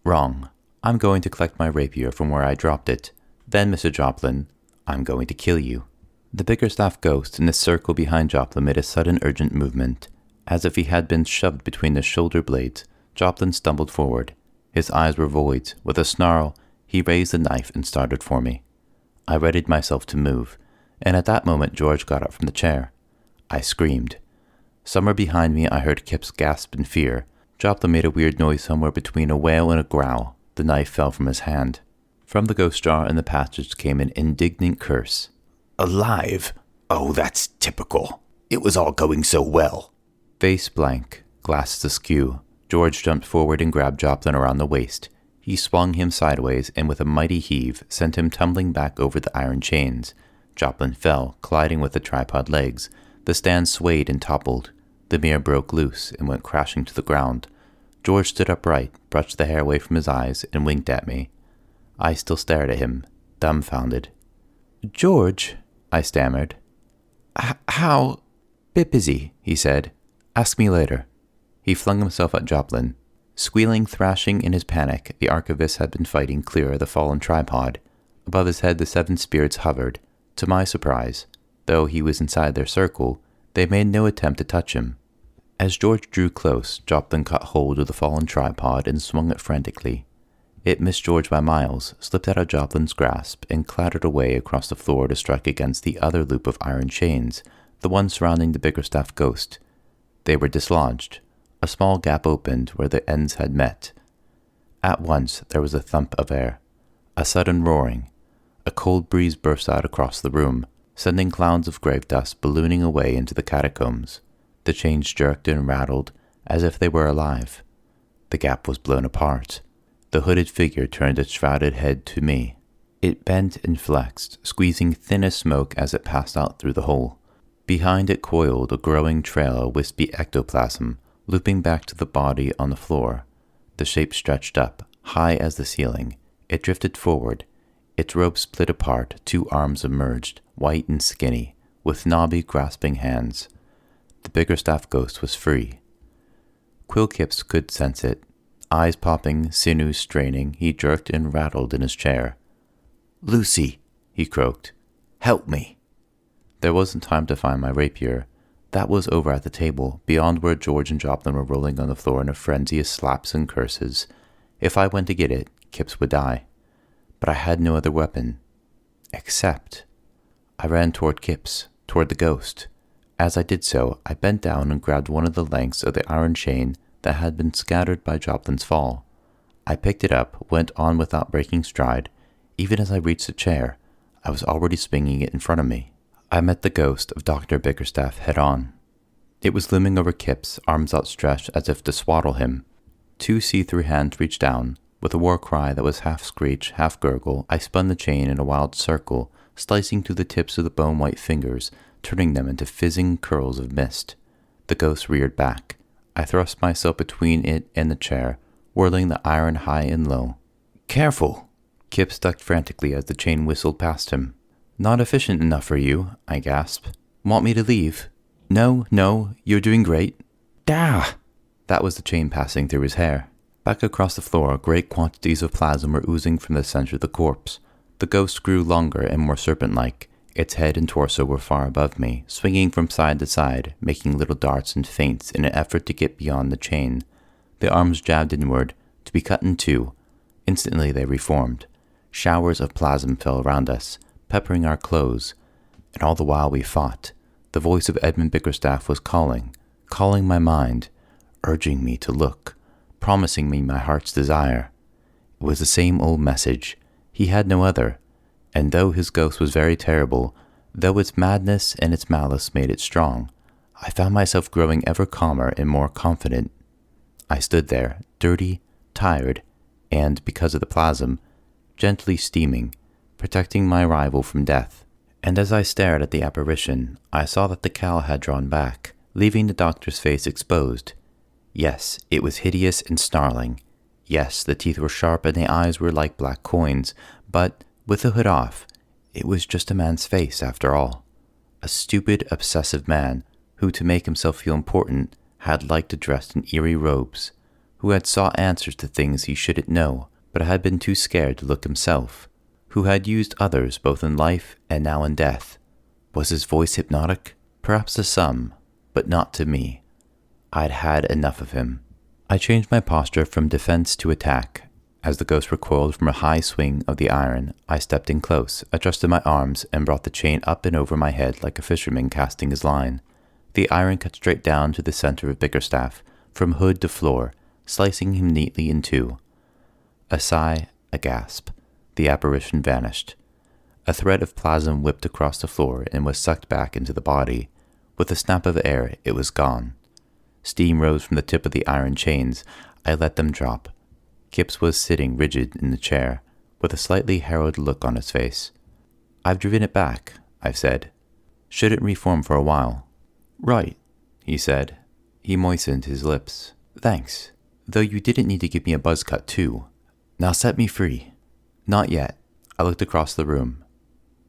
Wrong. I'm going to collect my rapier from where I dropped it. Then, Mr. Joplin, I'm going to kill you. The Bickerstaff ghost in the circle behind Joplin made a sudden urgent movement. As if he had been shoved between the shoulder blades, Joplin stumbled forward. His eyes were voids. With a snarl, he raised the knife and started for me. I readied myself to move, and at that moment George got up from the chair. I screamed. Somewhere behind me I heard Kip's gasp in fear. Joplin made a weird noise somewhere between a wail and a growl. The knife fell from his hand. From the ghost jar in the passage came an indignant curse. "Alive? Oh, that's typical. It was all going so well." Face blank, glasses askew, George jumped forward and grabbed Joplin around the waist. He swung him sideways and with a mighty heave sent him tumbling back over the iron chains. Joplin fell, colliding with the tripod legs. The stand swayed and toppled. The mirror broke loose and went crashing to the ground. George stood upright, brushed the hair away from his eyes, and winked at me. I still stared at him, dumbfounded. "George," I stammered. "How?" "Bit busy," he said. "Ask me later." He flung himself at Joplin. Squealing, thrashing in his panic, the archivist had been fighting clear of the fallen tripod. Above his head the 7 spirits hovered. To my surprise, though he was inside their circle, they made no attempt to touch him. As George drew close, Joplin caught hold of the fallen tripod and swung it frantically. It missed George by miles, slipped out of Joplin's grasp, and clattered away across the floor to strike against the other loop of iron chains, the one surrounding the Bickerstaff ghost. They were dislodged. A small gap opened where the ends had met. At once there was a thump of air, a sudden roaring. A cold breeze burst out across the room, sending clouds of grave dust ballooning away into the catacombs. The chains jerked and rattled as if they were alive. The gap was blown apart. The hooded figure turned its shrouded head to me. It bent and flexed, squeezing thin as smoke as it passed out through the hole. Behind it coiled a growing trail of wispy ectoplasm, looping back to the body on the floor. The shape stretched up, high as the ceiling. It drifted forward. Its robe split apart, 2 arms emerged, white and skinny, with knobby, grasping hands. The Bickerstaff ghost was free. Quill Kipps could sense it. Eyes popping, sinews straining, he jerked and rattled in his chair. "Lucy," he croaked, "help me." There wasn't time to find my rapier. That was over at the table, beyond where George and Joplin were rolling on the floor in a frenzy of slaps and curses. If I went to get it, Kipps would die. But I had no other weapon. Except... I ran toward Kipps, toward the ghost. As I did so, I bent down and grabbed one of the lengths of the iron chain that had been scattered by Joplin's fall. I picked it up, went on without breaking stride. Even as I reached the chair, I was already swinging it in front of me. I met the ghost of Dr. Bickerstaff head on. It was looming over Kipps, arms outstretched as if to swaddle him. 2 see-through hands reached down. With a war cry that was half screech, half gurgle, I spun the chain in a wild circle, slicing through the tips of the bone-white fingers, turning them into fizzing curls of mist. The ghost reared back. I thrust myself between it and the chair, whirling the iron high and low. "Careful!" Kipps ducked frantically as the chain whistled past him. "Not efficient enough for you," I gasped. "Want me to leave?" No, you're doing great." "Gah!" That was the chain passing through his hair. Back across the floor, great quantities of plasm were oozing from the center of the corpse. The ghost grew longer and more serpent-like. Its head and torso were far above me, swinging from side to side, making little darts and feints in an effort to get beyond the chain. The arms jabbed inward, to be cut in two. Instantly they reformed. Showers of plasm fell around us, peppering our clothes. And all the while we fought. The voice of Edmund Bickerstaff was calling my mind, urging me to look, promising me my heart's desire. It was the same old message. He had no other. And though his ghost was very terrible, though its madness and its malice made it strong, I found myself growing ever calmer and more confident. I stood there, dirty, tired, and, because of the plasm, gently steaming, protecting my rival from death. And as I stared at the apparition, I saw that the cowl had drawn back, leaving the doctor's face exposed. Yes, it was hideous and snarling. Yes, the teeth were sharp and the eyes were like black coins, but, with the hood off, it was just a man's face after all. A stupid, obsessive man, who to make himself feel important, had liked to dress in eerie robes, who had sought answers to things he shouldn't know, but had been too scared to look himself, who had used others both in life and now in death. Was his voice hypnotic? Perhaps to some, but not to me. I'd had enough of him. I changed my posture from defense to attack. As the ghost recoiled from a high swing of the iron, I stepped in close, adjusted my arms, and brought the chain up and over my head like a fisherman casting his line. The iron cut straight down to the center of Bickerstaff, from hood to floor, slicing him neatly in two. A sigh, a gasp. The apparition vanished. A thread of plasm whipped across the floor and was sucked back into the body. With a snap of air, it was gone. Steam rose from the tip of the iron chains. I let them drop. Kipps was sitting rigid in the chair, with a slightly harrowed look on his face. "I've driven it back," I've said. "Shouldn't reform for a while." "Right," he said. He moistened his lips. "Thanks. Though you didn't need to give me a buzz cut, too. Now set me free." "Not yet." I looked across the room.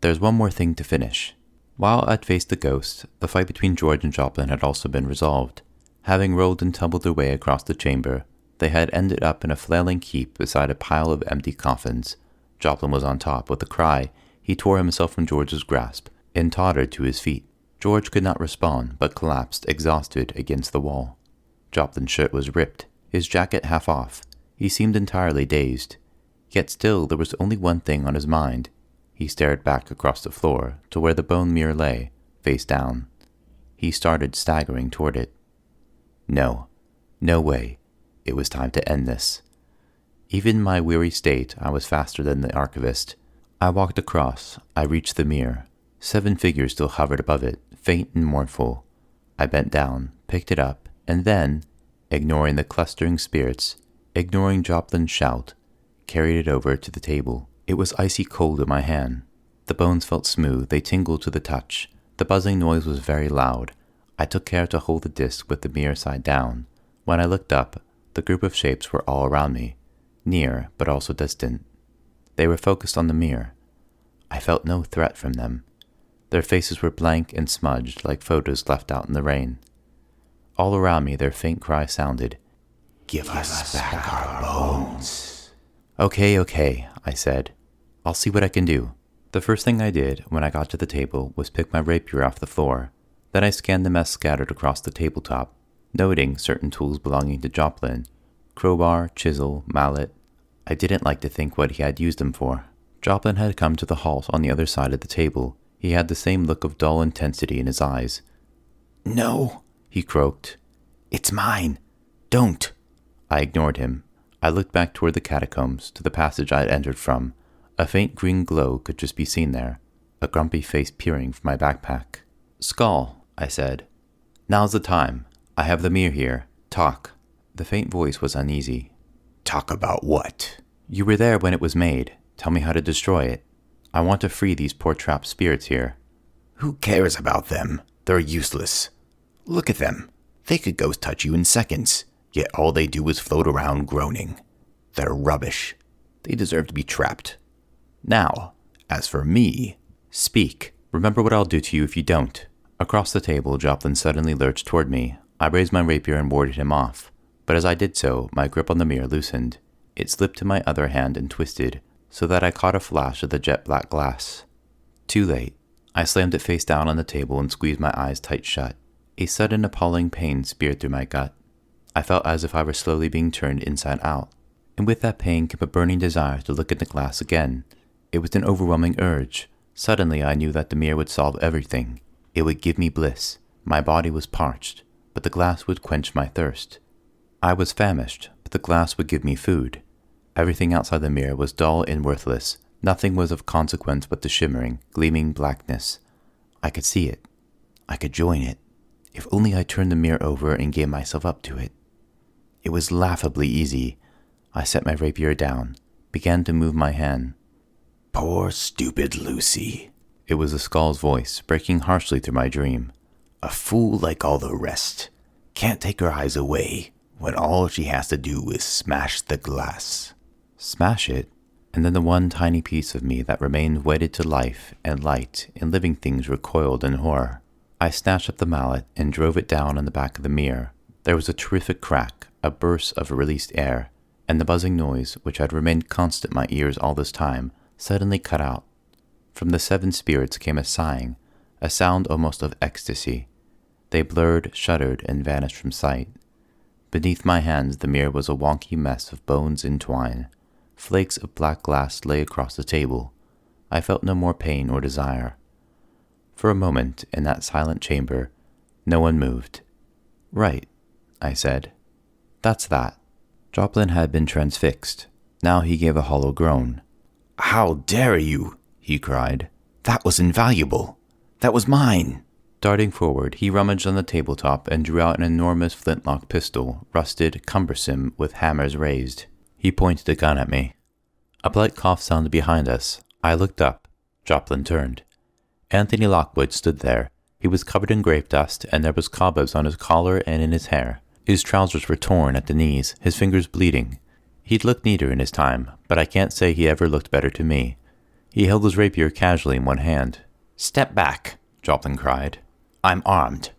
"There's one more thing to finish." While I'd faced the ghost, the fight between George and Joplin had also been resolved. Having rolled and tumbled their way across the chamber, they had ended up in a flailing heap beside a pile of empty coffins. Joplin was on top. With a cry, he tore himself from George's grasp and tottered to his feet. George could not respond, but collapsed, exhausted, against the wall. Joplin's shirt was ripped, his jacket half off. He seemed entirely dazed. Yet still there was only one thing on his mind. He stared back across the floor to where the bone mirror lay, face down. He started staggering toward it. No way. It was time to end this. Even in my weary state, I was faster than the archivist. I walked across. I reached the mirror. 7 figures still hovered above it, faint and mournful. I bent down, picked it up, and then, ignoring the clustering spirits, ignoring Joplin's shout, carried it over to the table. It was icy cold in my hand. The bones felt smooth. They tingled to the touch. The buzzing noise was very loud. I took care to hold the disc with the mirror side down. When I looked up, the group of shapes were all around me, near but also distant. They were focused on the mirror. I felt no threat from them. Their faces were blank and smudged like photos left out in the rain. All around me their faint cry sounded, "Give us back our bones." Okay, I said. "I'll see what I can do." The first thing I did when I got to the table was pick my rapier off the floor. Then I scanned the mess scattered across the tabletop, noting certain tools belonging to Joplin: crowbar, chisel, mallet. I didn't like to think what he had used them for. Joplin had come to the halt on the other side of the table. He had the same look of dull intensity in his eyes. "No," he croaked. "It's mine. Don't." I ignored him. I looked back toward the catacombs, to the passage I had entered from. A faint green glow could just be seen there, a grumpy face peering from my backpack. "Skull," I said. "Now's the time. I have the mirror here. Talk." The faint voice was uneasy. "Talk about what?" "You were there when it was made. Tell me how to destroy it. I want to free these poor trapped spirits here." "Who cares about them? They're useless. Look at them. They could ghost touch you in seconds, yet all they do is float around groaning. They're rubbish. They deserve to be trapped. Now, as for me..." "Speak. Remember what I'll do to you if you don't." Across the table, Joplin suddenly lurched toward me. I raised my rapier and warded him off, but as I did so, my grip on the mirror loosened. It slipped to my other hand and twisted, so that I caught a flash of the jet black glass. Too late. I slammed it face down on the table and squeezed my eyes tight shut. A sudden appalling pain speared through my gut. I felt as if I were slowly being turned inside out, and with that pain came a burning desire to look at the glass again. It was an overwhelming urge. Suddenly I knew that the mirror would solve everything. It would give me bliss. My body was parched, but the glass would quench my thirst. I was famished, but the glass would give me food. Everything outside the mirror was dull and worthless. Nothing was of consequence but the shimmering, gleaming blackness. I could see it. I could join it. If only I turned the mirror over and gave myself up to it. It was laughably easy. I set my rapier down, began to move my hand. Poor stupid Lucy. It was the skull's voice, breaking harshly through my dream. A fool like all the rest. Can't take her eyes away when all she has to do is smash the glass. Smash it? And then the one tiny piece of me that remained wedded to life and light and living things recoiled in horror. I snatched up the mallet and drove it down on the back of the mirror. There was a terrific crack, a burst of released air, and the buzzing noise, which had remained constant in my ears all this time, suddenly cut out. From the 7 spirits came a sighing, a sound almost of ecstasy. They blurred, shuddered, and vanished from sight. Beneath my hands the mirror was a wonky mess of bones and twine. Flakes of black glass lay across the table. I felt no more pain or desire. For a moment, in that silent chamber, no one moved. "Right," I said. "That's that." Joplin had been transfixed. Now he gave a hollow groan. "How dare you!" he cried. "That was invaluable. That was mine." Darting forward, he rummaged on the tabletop and drew out an enormous flintlock pistol, rusted, cumbersome, with hammers raised. He pointed a gun at me. A blight cough sounded behind us. I looked up. Joplin turned. Anthony Lockwood stood there. He was covered in grape dust, and there was cobwebs on his collar and in his hair. His trousers were torn at the knees, his fingers bleeding. He'd looked neater in his time, but I can't say he ever looked better to me. He held his rapier casually in one hand. "Step back," Joplin cried. "I'm armed."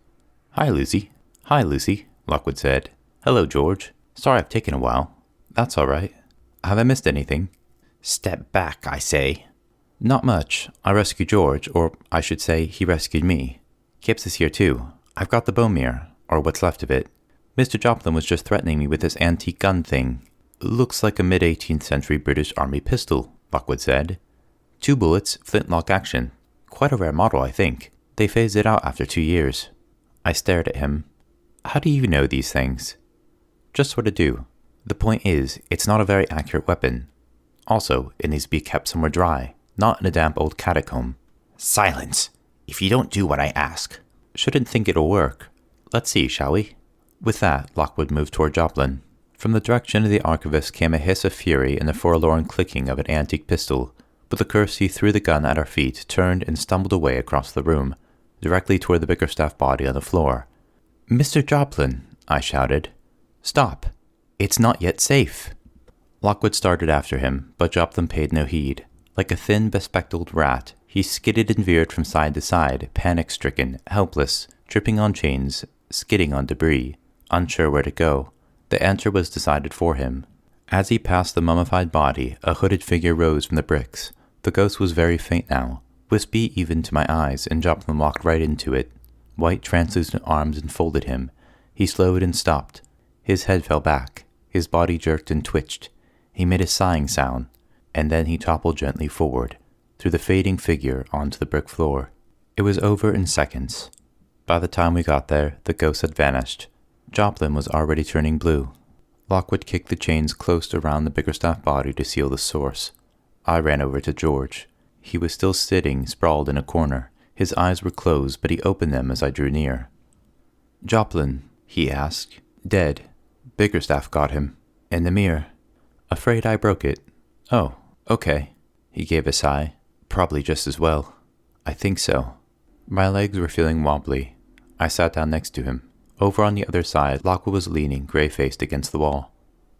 "Hi, Lucy." "Hi, Lucy," Lockwood said. "Hello, George. Sorry I've taken a while." "That's all right. Have I missed anything?" "Step back, I say." "Not much. I rescued George, or I should say he rescued me. Kipps is here too. I've got the bone mirror, or what's left of it. Mr. Joplin was just threatening me with this antique gun thing. Looks like a mid-18th century British Army pistol," Lockwood said. 2 bullets, flintlock action. Quite a rare model, I think. They phased it out after 2 years. I stared at him. "How do you know these things?" "Just sort of do. The point is, it's not a very accurate weapon. Also, it needs to be kept somewhere dry, not in a damp old catacomb." "Silence, if you don't do what I ask." "Shouldn't think it'll work. Let's see, shall we?" With that, Lockwood moved toward Joplin. From the direction of the archivist came a hiss of fury and the forlorn clicking of an antique pistol, but the Kersey threw the gun at our feet, turned, and stumbled away across the room, directly toward the Bickerstaff body on the floor. "Mr. Joplin," I shouted. "Stop. It's not yet safe." Lockwood started after him, but Joplin paid no heed. Like a thin, bespectacled rat, he skidded and veered from side to side, panic-stricken, helpless, tripping on chains, skidding on debris, unsure where to go. The answer was decided for him. As he passed the mummified body, a hooded figure rose from the bricks. The ghost was very faint now, wispy even to my eyes, and Joplin walked right into it. White, translucent arms enfolded him. He slowed and stopped. His head fell back. His body jerked and twitched. He made a sighing sound, and then he toppled gently forward, through the fading figure onto the brick floor. It was over in seconds. By the time we got there, the ghost had vanished. Joplin was already turning blue. Lockwood kicked the chains close around the Bickerstaff body to seal the source. I ran over to George. He was still sitting, sprawled in a corner. His eyes were closed, but he opened them as I drew near. "Joplin," he asked. "Dead. Bickerstaff got him. In the mirror. Afraid I broke it." "Oh, okay." He gave a sigh. "Probably just as well." "I think so." My legs were feeling wobbly. I sat down next to him. Over on the other side, Lockwood was leaning, grey-faced against the wall.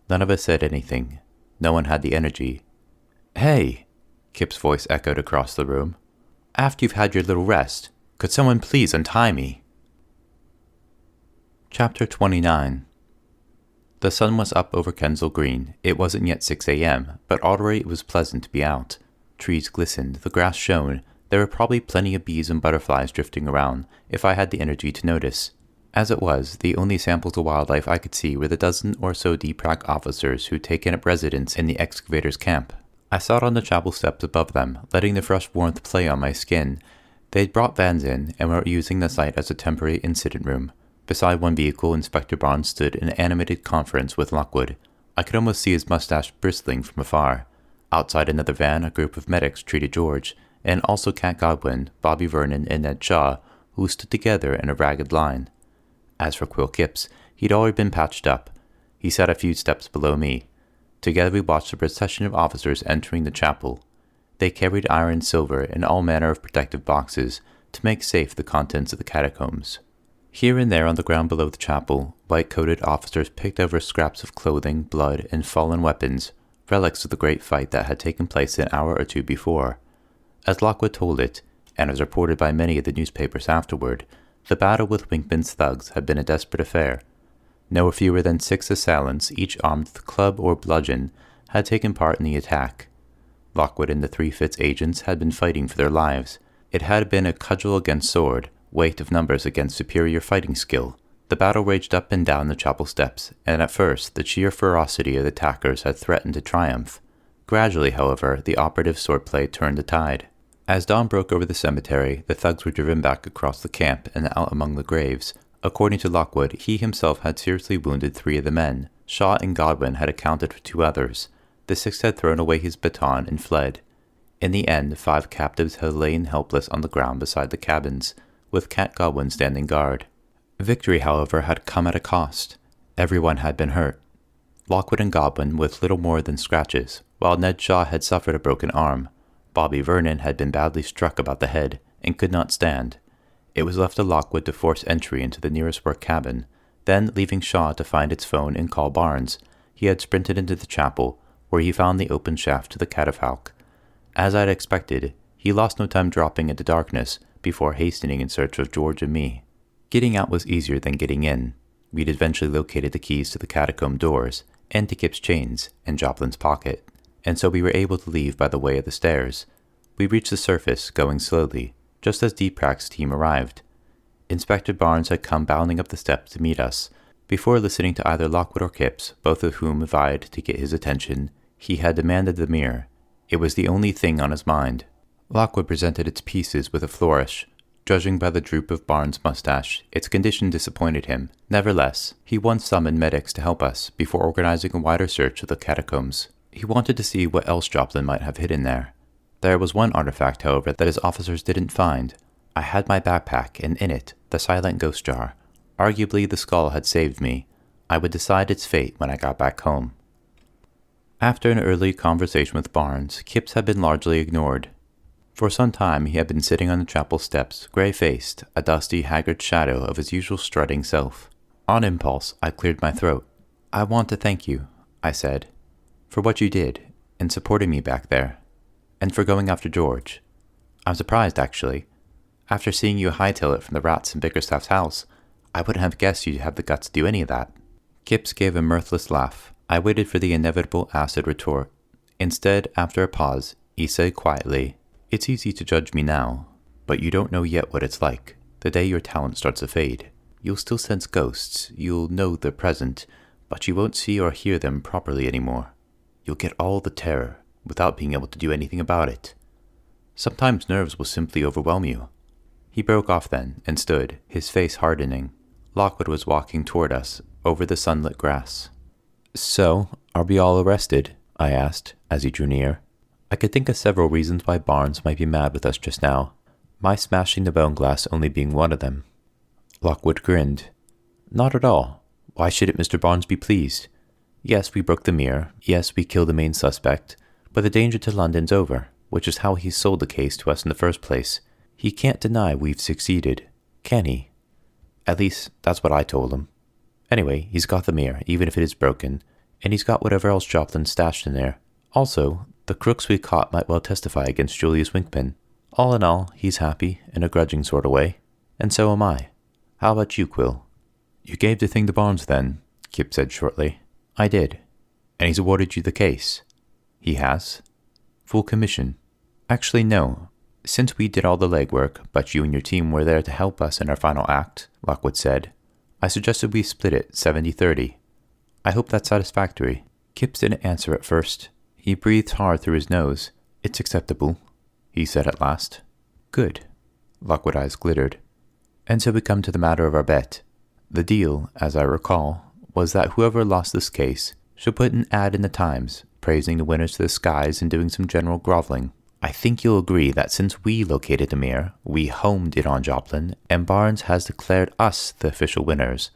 None of us said anything. No one had the energy. "Hey!" Kip's voice echoed across the room. "After you've had your little rest, could someone please untie me?" Chapter 29. The sun was up over Kensal Green. It wasn't yet 6 a.m., but already it was pleasant to be out. Trees glistened, the grass shone. There were probably plenty of bees and butterflies drifting around, if I had the energy to notice. As it was, the only samples of wildlife I could see were the dozen or so DPRAC officers who'd taken up residence in the excavator's camp. I sat on the chapel steps above them, letting the fresh warmth play on my skin. They'd brought vans in and were using the site as a temporary incident room. Beside one vehicle, Inspector Barnes stood in an animated conference with Lockwood. I could almost see his mustache bristling from afar. Outside another van, a group of medics treated George, and also Cat Godwin, Bobby Vernon, and Ned Shaw, who stood together in a ragged line. As for Quill Kipps, he'd already been patched up. He sat a few steps below me. Together we watched a procession of officers entering the chapel. They carried iron and silver and all manner of protective boxes to make safe the contents of the catacombs. Here and there on the ground below the chapel, white-coated officers picked over scraps of clothing, blood, and fallen weapons, relics of the great fight that had taken place an hour or two before. As Lockwood told it, and as reported by many of the newspapers afterward, the battle with Winkman's thugs had been a desperate affair. No fewer than 6 assailants, each armed with club or bludgeon, had taken part in the attack. Lockwood and the 3 Fitz agents had been fighting for their lives. It had been a cudgel against sword, weight of numbers against superior fighting skill. The battle raged up and down the chapel steps, and at first the sheer ferocity of the attackers had threatened to triumph. Gradually, however, the operative swordplay turned the tide. As dawn broke over the cemetery, the thugs were driven back across the camp and out among the graves. According to Lockwood, he himself had seriously wounded 3 of the men. Shaw and Godwin had accounted for 2 others. The 6th had thrown away his baton and fled. In the end, 5 captives had lain helpless on the ground beside the cabins, with Cat Godwin standing guard. Victory, however, had come at a cost. Everyone had been hurt. Lockwood and Godwin with little more than scratches, while Ned Shaw had suffered a broken arm. Bobby Vernon had been badly struck about the head and could not stand. It was left to Lockwood to force entry into the nearest work cabin. Then, leaving Shaw to find its phone and call Barnes, he had sprinted into the chapel, where he found the open shaft to the catafalque. As I had expected, he lost no time dropping into darkness before hastening in search of George and me. Getting out was easier than getting in. We'd eventually located the keys to the catacomb doors, and to Kip's chains, in Joplin's pocket, and so we were able to leave by the way of the stairs. We reached the surface, going slowly, just as DPRAC's team arrived. Inspector Barnes had come bounding up the steps to meet us. Before listening to either Lockwood or Kipps, both of whom vied to get his attention, he had demanded the mirror. It was the only thing on his mind. Lockwood presented its pieces with a flourish. Judging by the droop of Barnes' mustache, its condition disappointed him. Nevertheless, he once summoned medics to help us before organizing a wider search of the catacombs. He wanted to see what else Joplin might have hidden there. There was one artifact, however, that his officers didn't find. I had my backpack, and in it, the silent ghost jar. Arguably, the skull had saved me. I would decide its fate when I got back home. After an early conversation with Barnes, Kipps had been largely ignored. For some time he had been sitting on the chapel steps, grey-faced, a dusty, haggard shadow of his usual strutting self. On impulse, I cleared my throat. "I want to thank you," I said, "for what you did, in supporting me back there, and for going after George. I'm surprised, actually. After seeing you hightail it from the rats in Bickerstaff's house, I wouldn't have guessed you'd have the guts to do any of that." Kipps gave a mirthless laugh. I waited for the inevitable acid retort. Instead, after a pause, he said quietly, "It's easy to judge me now, but you don't know yet what it's like. The day your talent starts to fade, you'll still sense ghosts, you'll know they're present, but you won't see or hear them properly anymore. You'll get all the terror, without being able to do anything about it. Sometimes nerves will simply overwhelm you." He broke off then, and stood, his face hardening. Lockwood was walking toward us, over the sunlit grass. "So, are we all arrested?" I asked, as he drew near. I could think of several reasons why Barnes might be mad with us just now, my smashing the bone glass only being one of them. Lockwood grinned. "Not at all. Why shouldn't Mr. Barnes be pleased? Yes, we broke the mirror. Yes, we killed the main suspect. But the danger to London's over, which is how he sold the case to us in the first place. He can't deny we've succeeded, can he? At least, that's what I told him. Anyway, he's got the mirror, even if it is broken, and he's got whatever else Joplin stashed in there. Also, the crooks we caught might well testify against Julius Winkman. All in all, he's happy, in a grudging sort of way. And so am I. How about you, Quill?" You gave the thing to Barnes then, Kip said shortly. I did. And he's awarded you the case. He has? Full commission. Actually, no. Since we did all the legwork, but you and your team were there to help us in our final act, Lockwood said, I suggested we split it 70-30. I hope that's satisfactory. Kip didn't answer at first. He breathed hard through his nose. It's acceptable, he said at last. Good. Lockwood's eyes glittered. And so we come to the matter of our bet. The deal, as I recall, was that whoever lost this case should put an ad in the Times, praising the winners to the skies and doing some general groveling. I think you'll agree that since we located the mirror, we homed it on Joplin, and Barnes has declared us the official winners.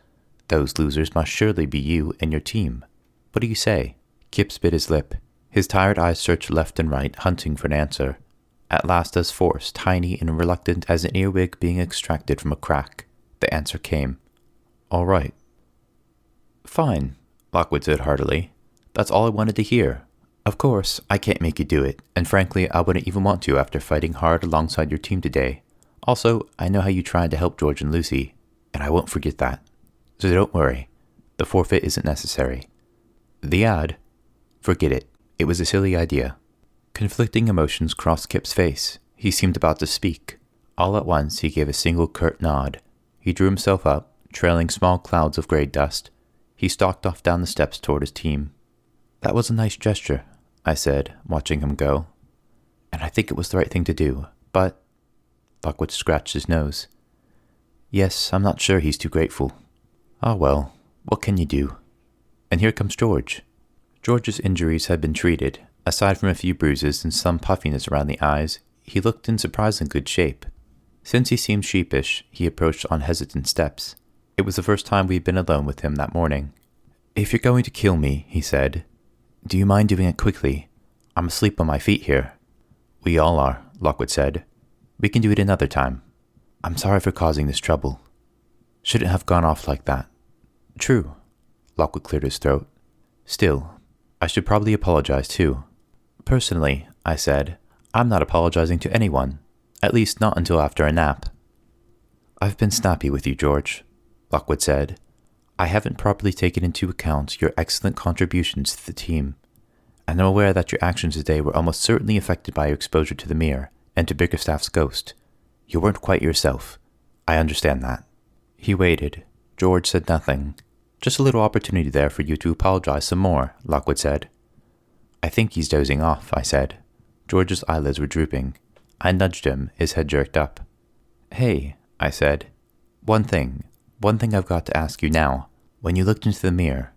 Those losers must surely be you and your team. What do you say? Kip bit his lip. His tired eyes searched left and right, hunting for an answer. At last, as forced, tiny and reluctant as an earwig being extracted from a crack, the answer came. All right. Fine, Lockwood said heartily. That's all I wanted to hear. Of course, I can't make you do it, and frankly, I wouldn't even want to after fighting hard alongside your team today. Also, I know how you tried to help George and Lucy, and I won't forget that. So don't worry. The forfeit isn't necessary. The ad? Forget it. It was a silly idea. Conflicting emotions crossed Kip's face. He seemed about to speak. All at once, he gave a single curt nod. He drew himself up, trailing small clouds of gray dust. He stalked off down the steps toward his team. That was a nice gesture, I said, watching him go. And I think it was the right thing to do, but... Lockwood scratched his nose. Yes, I'm not sure he's too grateful. Ah well, what can you do? And here comes George. George's injuries had been treated. Aside from a few bruises and some puffiness around the eyes, he looked in surprisingly good shape. Since he seemed sheepish, he approached on hesitant steps. It was the first time we had been alone with him that morning. If you're going to kill me, he said, do you mind doing it quickly? I'm asleep on my feet here. We all are, Lockwood said. We can do it another time. I'm sorry for causing this trouble. Shouldn't have gone off like that. True. Lockwood cleared his throat. Still, I should probably apologize too. Personally, I said, I'm not apologizing to anyone. At least not until after a nap. I've been snappy with you, George, Lockwood said. I haven't properly taken into account your excellent contributions to the team. And I'm aware that your actions today were almost certainly affected by your exposure to the mirror and to Bickerstaff's ghost. You weren't quite yourself. I understand that. He waited. George said nothing. Just a little opportunity there for you to apologize some more, Lockwood said. I think he's dozing off, I said. George's eyelids were drooping. I nudged him, his head jerked up. Hey, I said. One thing I've got to ask you now. When you looked into the mirror...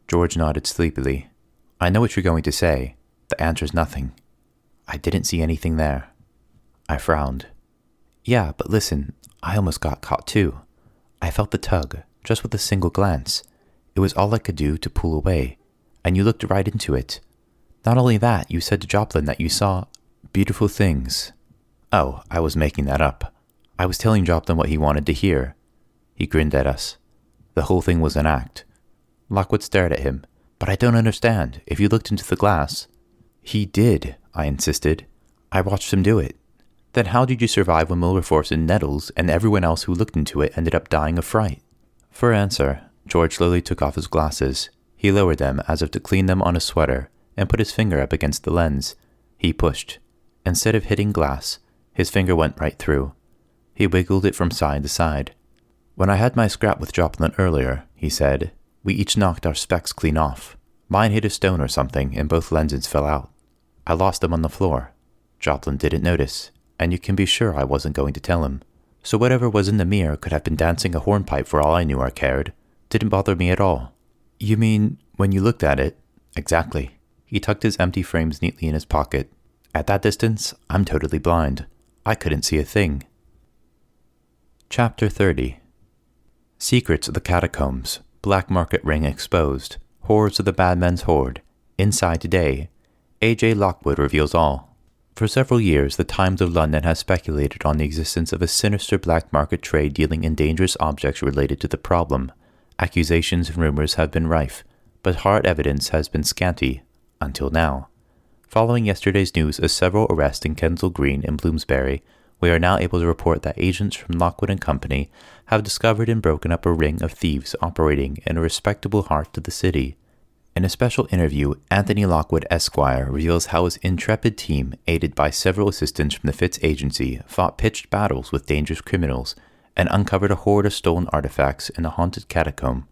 George nodded sleepily. I know what you're going to say. The answer's nothing. I didn't see anything there. I frowned. Yeah, but listen, I almost got caught too. I felt the tug, just with a single glance. It was all I could do to pull away, and you looked right into it. Not only that, you said to Joplin that you saw beautiful things. Oh, I was making that up. I was telling Joplin what he wanted to hear. He grinned at us. The whole thing was an act. Lockwood stared at him. But I don't understand. If you looked into the glass... He did, I insisted. I watched him do it. Then how did you survive when Wilberforce and Nettles and everyone else who looked into it ended up dying of fright? For answer, George slowly took off his glasses. He lowered them as if to clean them on his sweater and put his finger up against the lens. He pushed. Instead of hitting glass, his finger went right through. He wiggled it from side to side. When I had my scrap with Joplin earlier, he said, we each knocked our specs clean off. Mine hit a stone or something and both lenses fell out. I lost them on the floor. Joplin didn't notice, and you can be sure I wasn't going to tell him. So whatever was in the mirror could have been dancing a hornpipe for all I knew or cared. Didn't bother me at all. You mean, when you looked at it? Exactly. He tucked his empty frames neatly in his pocket. At that distance, I'm totally blind. I couldn't see a thing. Chapter 30. Secrets of the Catacombs. Black market ring exposed. Horrors of the Badmen's Horde. Inside Today. A.J. Lockwood reveals all. For several years, the Times of London has speculated on the existence of a sinister black market trade dealing in dangerous objects related to the problem. Accusations and rumors have been rife, but hard evidence has been scanty, until now. Following yesterday's news of several arrests in Kensal Green and Bloomsbury, We are now able to report that agents from Lockwood and Company have discovered and broken up a ring of thieves operating in a respectable heart of the city. In a special interview, Anthony Lockwood Esquire reveals how his intrepid team, aided by several assistants from the Fitz Agency, fought pitched battles with dangerous criminals and uncovered a hoard of stolen artifacts in a haunted catacomb.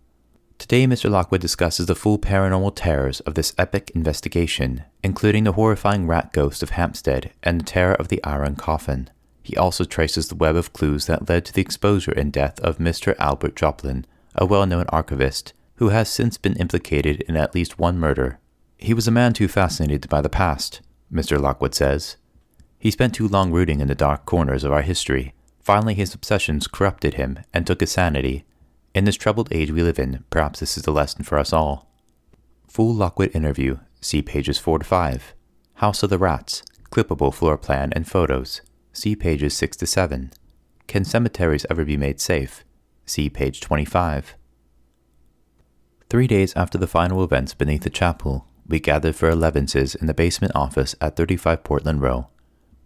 Today, Mr. Lockwood discusses the full paranormal terrors of this epic investigation, including the horrifying rat ghost of Hampstead and the terror of the iron coffin. He also traces the web of clues that led to the exposure and death of Mr. Albert Joplin, a well-known archivist, who has since been implicated in at least one murder. He was a man too fascinated by the past, Mr. Lockwood says. He spent too long rooting in the dark corners of our history. Finally, his obsessions corrupted him and took his sanity. In this troubled age we live in, perhaps this is a lesson for us all. Full Lockwood interview, see pages 4 to 5. House of the Rats, clippable floor plan and photos, see pages 6 to 7. Can cemeteries ever be made safe? See page 25. 3 days after the final events beneath the chapel, we gathered for elevenses in the basement office at 35 Portland Row.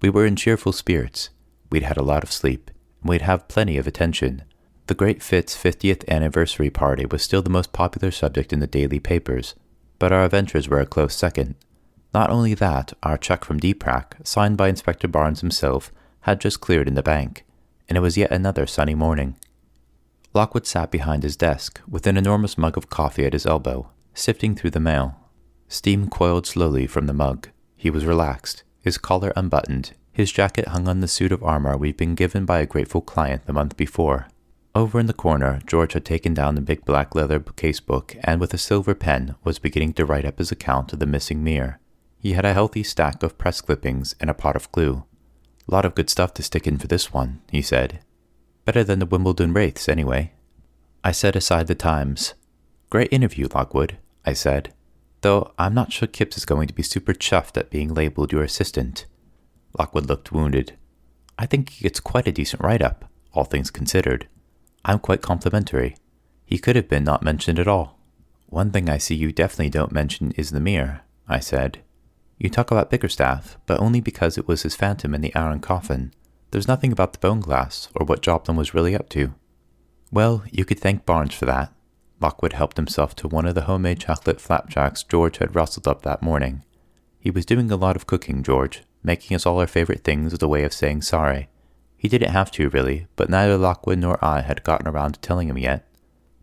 We were in cheerful spirits. We'd had a lot of sleep, and we'd have plenty of attention. The Great Fitz 50th anniversary party was still the most popular subject in the daily papers, but our adventures were a close second. Not only that, our check from DPRAC, signed by Inspector Barnes himself, had just cleared in the bank, and it was yet another sunny morning. Lockwood sat behind his desk, with an enormous mug of coffee at his elbow, sifting through the mail. Steam coiled slowly from the mug. He was relaxed, his collar unbuttoned, his jacket hung on the suit of armor we'd been given by a grateful client the month before. Over in the corner, George had taken down the big black leather casebook and with a silver pen was beginning to write up his account of the missing mirror. He had a healthy stack of press clippings and a pot of glue. "A lot of good stuff to stick in for this one," he said. "Better than the Wimbledon Wraiths, anyway." I set aside the Times. "Great interview, Lockwood," I said, "though I'm not sure Kipps is going to be super chuffed at being labeled your assistant." Lockwood looked wounded. "I think he gets quite a decent write-up, all things considered. I'm quite complimentary. He could have been not mentioned at all." "One thing I see you definitely don't mention is the mirror," I said. "You talk about Bickerstaff, but only because it was his phantom in the iron coffin. There's nothing about the bone glass or what Joplin was really up to." "Well, you could thank Barnes for that." Lockwood helped himself to one of the homemade chocolate flapjacks George had rustled up that morning. "He was doing a lot of cooking, George, making us all our favorite things as a way of saying sorry. He didn't have to, really, but neither Lockwood nor I had gotten around to telling him yet.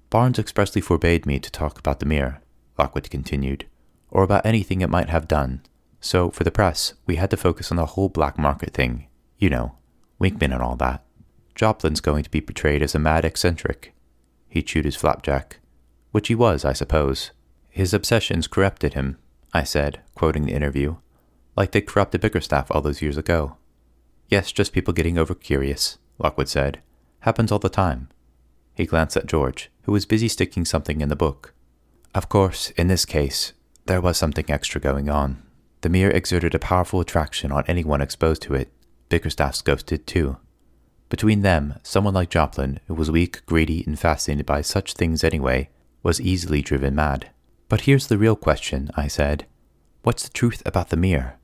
Barnes expressly forbade me to talk about the mirror," Lockwood continued, "or about anything it might have done. So, for the press, we had to focus on the whole black market thing. You know, Winkman and all that. Joplin's going to be portrayed as a mad eccentric." He chewed his flapjack. "Which he was, I suppose. His obsessions corrupted him," I said, quoting the interview, "like they corrupted Bickerstaff all those years ago." "Yes, just people getting over-curious," Lockwood said. "Happens all the time." He glanced at George, who was busy sticking something in the book. "Of course, in this case, there was something extra going on. The mirror exerted a powerful attraction on anyone exposed to it. Bickerstaff's ghost did too. Between them, someone like Joplin, who was weak, greedy, and fascinated by such things anyway, was easily driven mad." "But here's the real question," I said. "What's the truth about the mirror?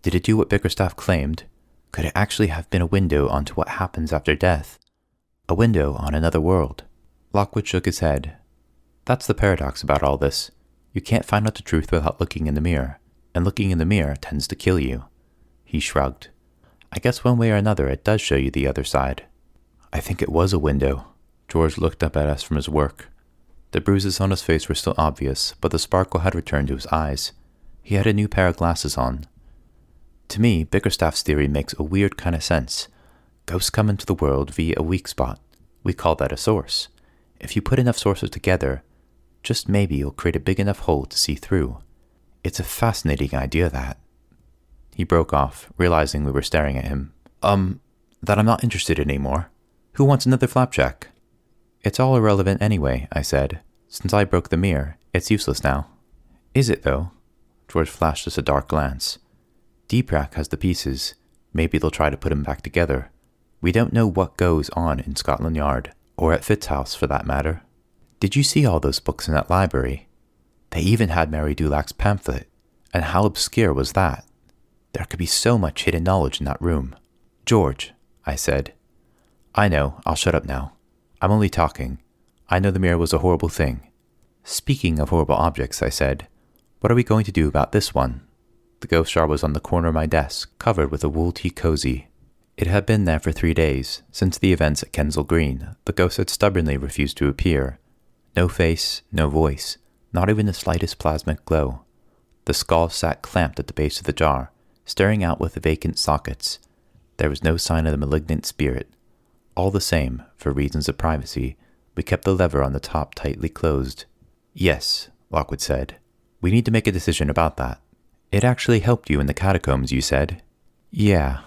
Did it do what Bickerstaff claimed? Could it actually have been a window onto what happens after death? A window on another world?" Lockwood shook his head. "That's the paradox about all this. You can't find out the truth without looking in the mirror, and looking in the mirror tends to kill you." He shrugged. "I guess one way or another it does show you the other side." "I think it was a window." George looked up at us from his work. The bruises on his face were still obvious, but the sparkle had returned to his eyes. He had a new pair of glasses on. "To me, Bickerstaff's theory makes a weird kind of sense. Ghosts come into the world via a weak spot. We call that a source. If you put enough sources together, just maybe you'll create a big enough hole to see through. It's a fascinating idea, that." He broke off, realizing we were staring at him. That I'm not interested anymore. Who wants another flapjack?" "It's all irrelevant anyway," I said. "Since I broke the mirror, it's useless now." "Is it, though?" George flashed us a dark glance. "DPRAC has the pieces. Maybe they'll try to put them back together. We don't know what goes on in Scotland Yard, or at Fitz House for that matter. Did you see all those books in that library? They even had Mary Dulac's pamphlet, and how obscure was that? There could be so much hidden knowledge in that room." "George," I said. I know, I'll shut up now. I'm only talking. I know the mirror was a horrible thing. Speaking of horrible objects, I said, what are we going to do about this one? The ghost jar was on the corner of my desk, covered with a wool tea cozy. It had been there for 3 days. Since the events at Kensal Green, the ghost had stubbornly refused to appear. No face, no voice, not even the slightest plasmic glow. The skull sat clamped at the base of the jar, staring out with the vacant sockets. There was no sign of the malignant spirit. All the same, for reasons of privacy, we kept the lever on the top tightly closed. Yes, Lockwood said. We need to make a decision about that. It actually helped you in the catacombs, you said. Yeah.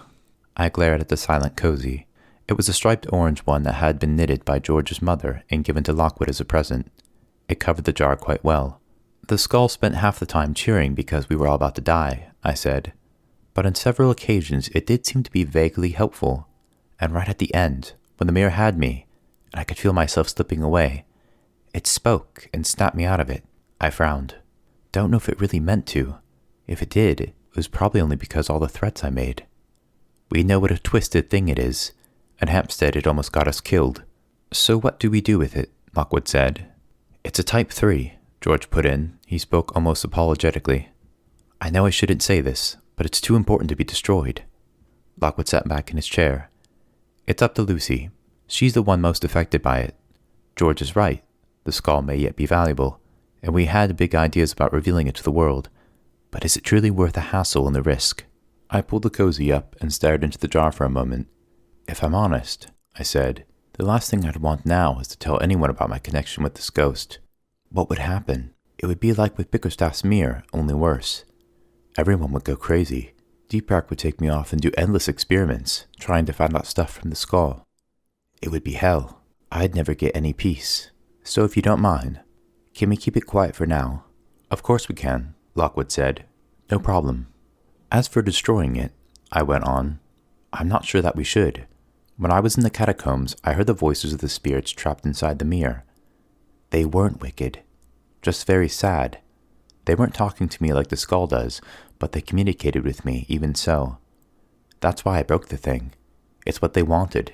I glared at the silent cozy. It was a striped orange one that had been knitted by George's mother and given to Lockwood as a present. It covered the jar quite well. The skull spent half the time cheering because we were all about to die, I said. But on several occasions it did seem to be vaguely helpful. And right at the end, when the mirror had me, and I could feel myself slipping away, it spoke and snapped me out of it. I frowned. Don't know if it really meant to. If it did, it was probably only because all the threats I made. We know what a twisted thing it is, and Hampstead it almost got us killed. So what do we do with it? Lockwood said. It's a Type 3, George put in. He spoke almost apologetically. I know I shouldn't say this, but it's too important to be destroyed. Lockwood sat back in his chair. It's up to Lucy. She's the one most affected by it. George is right. The skull may yet be valuable, and we had big ideas about revealing it to the world. But is it truly worth the hassle and the risk? I pulled the cozy up and stared into the jar for a moment. If I'm honest, I said, the last thing I'd want now is to tell anyone about my connection with this ghost. What would happen? It would be like with Bickerstaff's mirror, only worse. Everyone would go crazy. Deepak would take me off and do endless experiments, trying to find out stuff from the skull. It would be hell. I'd never get any peace. So if you don't mind, can we keep it quiet for now? Of course we can, Lockwood said. No problem. As for destroying it, I went on, I'm not sure that we should. When I was in the catacombs, I heard the voices of the spirits trapped inside the mirror. They weren't wicked, just very sad. They weren't talking to me like the skull does, but they communicated with me even so. That's why I broke the thing. It's what they wanted.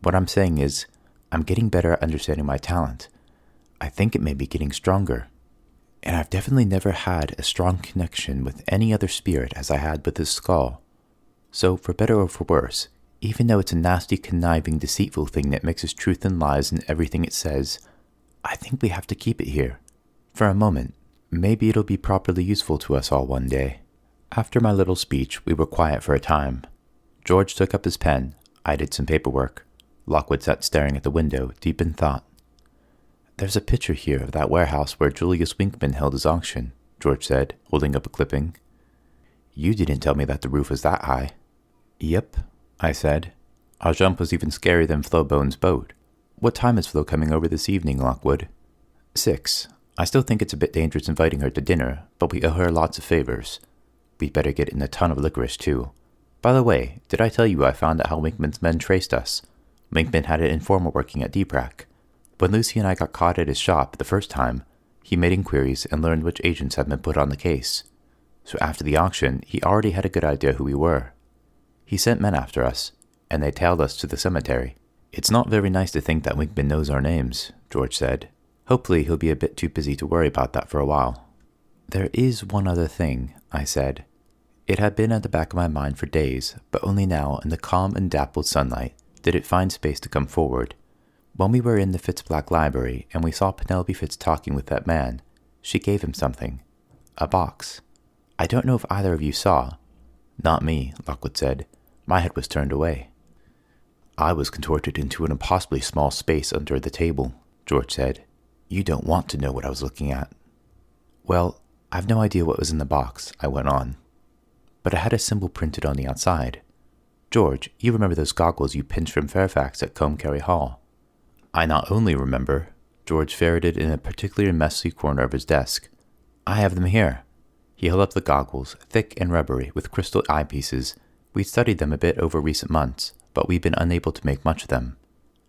What I'm saying is, I'm getting better at understanding my talent. I think it may be getting stronger. And I've definitely never had a strong connection with any other spirit as I had with this skull. So, for better or for worse, even though it's a nasty, conniving, deceitful thing that mixes truth and lies in everything it says, I think we have to keep it here. For a moment. Maybe it'll be properly useful to us all one day. After my little speech, we were quiet for a time. George took up his pen. I did some paperwork. Lockwood sat staring at the window, deep in thought. There's a picture here of that warehouse where Julius Winkman held his auction, George said, holding up a clipping. You didn't tell me that the roof was that high. Yep, I said. Our jump was even scarier than Flobone's boat. What time is Flo coming over this evening, Lockwood? 6. I still think it's a bit dangerous inviting her to dinner, but we owe her lots of favors. We'd better get in a ton of licorice, too. By the way, did I tell you I found out how Winkman's men traced us? Winkman had an informer working at Deepak. When Lucy and I got caught at his shop the first time, he made inquiries and learned which agents had been put on the case. So after the auction, he already had a good idea who we were. He sent men after us, and they tailed us to the cemetery. It's not very nice to think that Winkman knows our names, George said. Hopefully he'll be a bit too busy to worry about that for a while. There is one other thing, I said. It had been at the back of my mind for days, but only now, in the calm and dappled sunlight, did it find space to come forward. When we were in the Fitzblack library and we saw Penelope Fitz talking with that man, she gave him something. A box. I don't know if either of you saw. Not me, Lockwood said. My head was turned away. I was contorted into an impossibly small space under the table, George said. You don't want to know what I was looking at. Well, I've no idea what was in the box, I went on. But it had a symbol printed on the outside. George, you remember those goggles you pinched from Fairfax at Combe Hall? I not only remember, George ferreted in a particularly messy corner of his desk. I have them here. He held up the goggles, thick and rubbery, with crystal eyepieces. We'd studied them a bit over recent months, but we'd been unable to make much of them.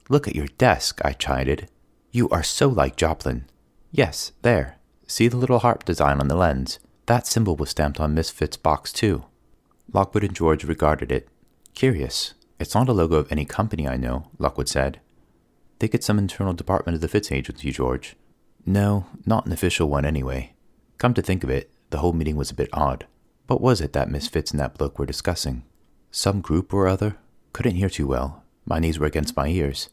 Look at your desk, I chided. You are so like Joplin. Yes, there. See the little harp design on the lens? That symbol was stamped on Miss Fitz's box, too. Lockwood and George regarded it. Curious. It's not a logo of any company I know, Lockwood said. Think it's some internal department of the Fitz agency, George. No, not an official one anyway. Come to think of it, the whole meeting was a bit odd. What was it that Miss Fitz and that bloke were discussing? Some group or other? Couldn't hear too well. My knees were against my ears.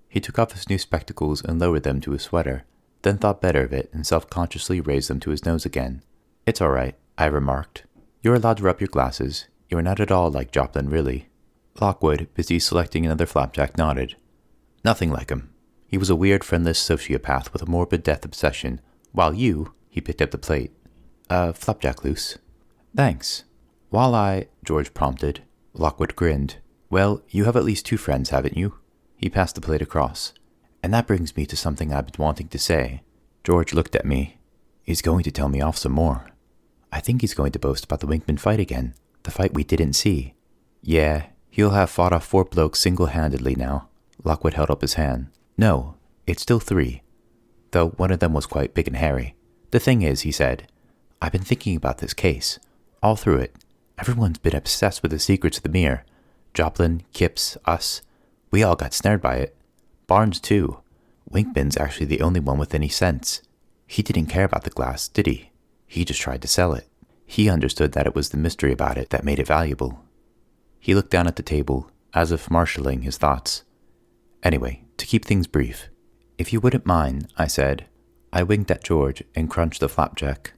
He took off his new spectacles and lowered them to his sweater, then thought better of it and self-consciously raised them to his nose again. It's all right, I remarked. You're allowed to rub your glasses. You're not at all like Joplin, really. Lockwood, busy selecting another flapjack, nodded. Nothing like him. He was a weird, friendless sociopath with a morbid death obsession, while you, he picked up the plate. Flapjack loose. Thanks. George prompted. Lockwood grinned. Well, you have at least 2 friends, haven't you? He passed the plate across. And that brings me to something I've been wanting to say. George looked at me. He's going to tell me off some more. I think he's going to boast about the Winkman fight again, the fight we didn't see. Yeah, he'll have fought off 4 blokes single-handedly now. Lockwood held up his hand. No, it's still 3. Though one of them was quite big and hairy. The thing is, he said, I've been thinking about this case. All through it. Everyone's been obsessed with the secrets of the mirror. Joplin, Kipps, us. We all got snared by it. Barnes, too. Winkman's actually the only one with any sense. He didn't care about the glass, did he? He just tried to sell it. He understood that it was the mystery about it that made it valuable. He looked down at the table, as if marshalling his thoughts. Anyway, to keep things brief. If you wouldn't mind, I said. I winked at George and crunched the flapjack.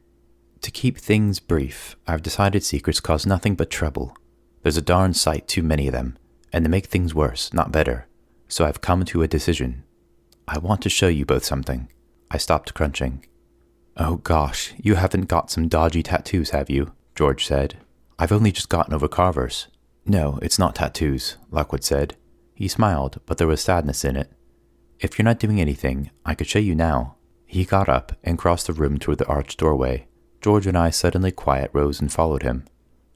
To keep things brief, I've decided secrets cause nothing but trouble. There's a darn sight too many of them, and they make things worse, not better. So I've come to a decision. I want to show you both something. I stopped crunching. Oh gosh, you haven't got some dodgy tattoos, have you? George said. I've only just gotten over Carver's. No, it's not tattoos, Lockwood said. He smiled, but there was sadness in it. If you're not doing anything, I could show you now. He got up and crossed the room toward the arched doorway. George and I, suddenly quiet, rose and followed him.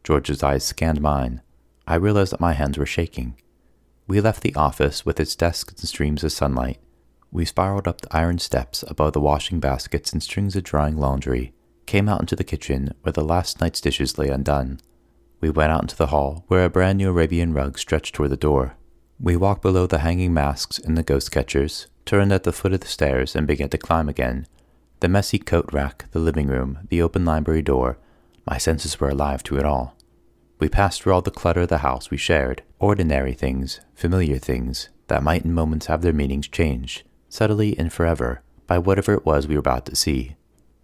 George's eyes scanned mine. I realized that my hands were shaking. We left the office with its desks and streams of sunlight. We spiraled up the iron steps above the washing baskets and strings of drying laundry, came out into the kitchen where the last night's dishes lay undone. We went out into the hall where a brand new Arabian rug stretched toward the door. We walked below the hanging masks and the ghost catchers, turned at the foot of the stairs and began to climb again. The messy coat rack, the living room, the open library door, my senses were alive to it all. We passed through all the clutter of the house we shared, ordinary things, familiar things, that might in moments have their meanings changed, subtly and forever, by whatever it was we were about to see.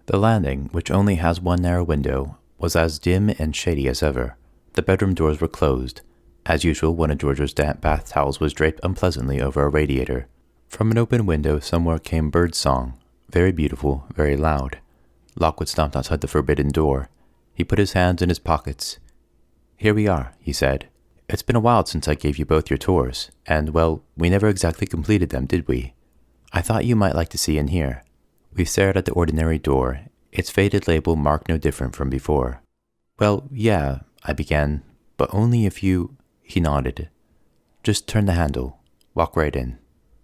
The landing, which only has one narrow window, was as dim and shady as ever. The bedroom doors were closed. As usual, one of George's damp bath towels was draped unpleasantly over a radiator. From an open window somewhere came bird song, very beautiful, very loud. Lockwood stomped outside the forbidden door. He put his hands in his pockets. Here we are, he said. It's been a while since I gave you both your tours, and, well, we never exactly completed them, did we? I thought you might like to see in here. We stared at the ordinary door, its faded label marked no different from before. Well, yeah, I began, but only if you... He nodded. Just turn the handle. Walk right in.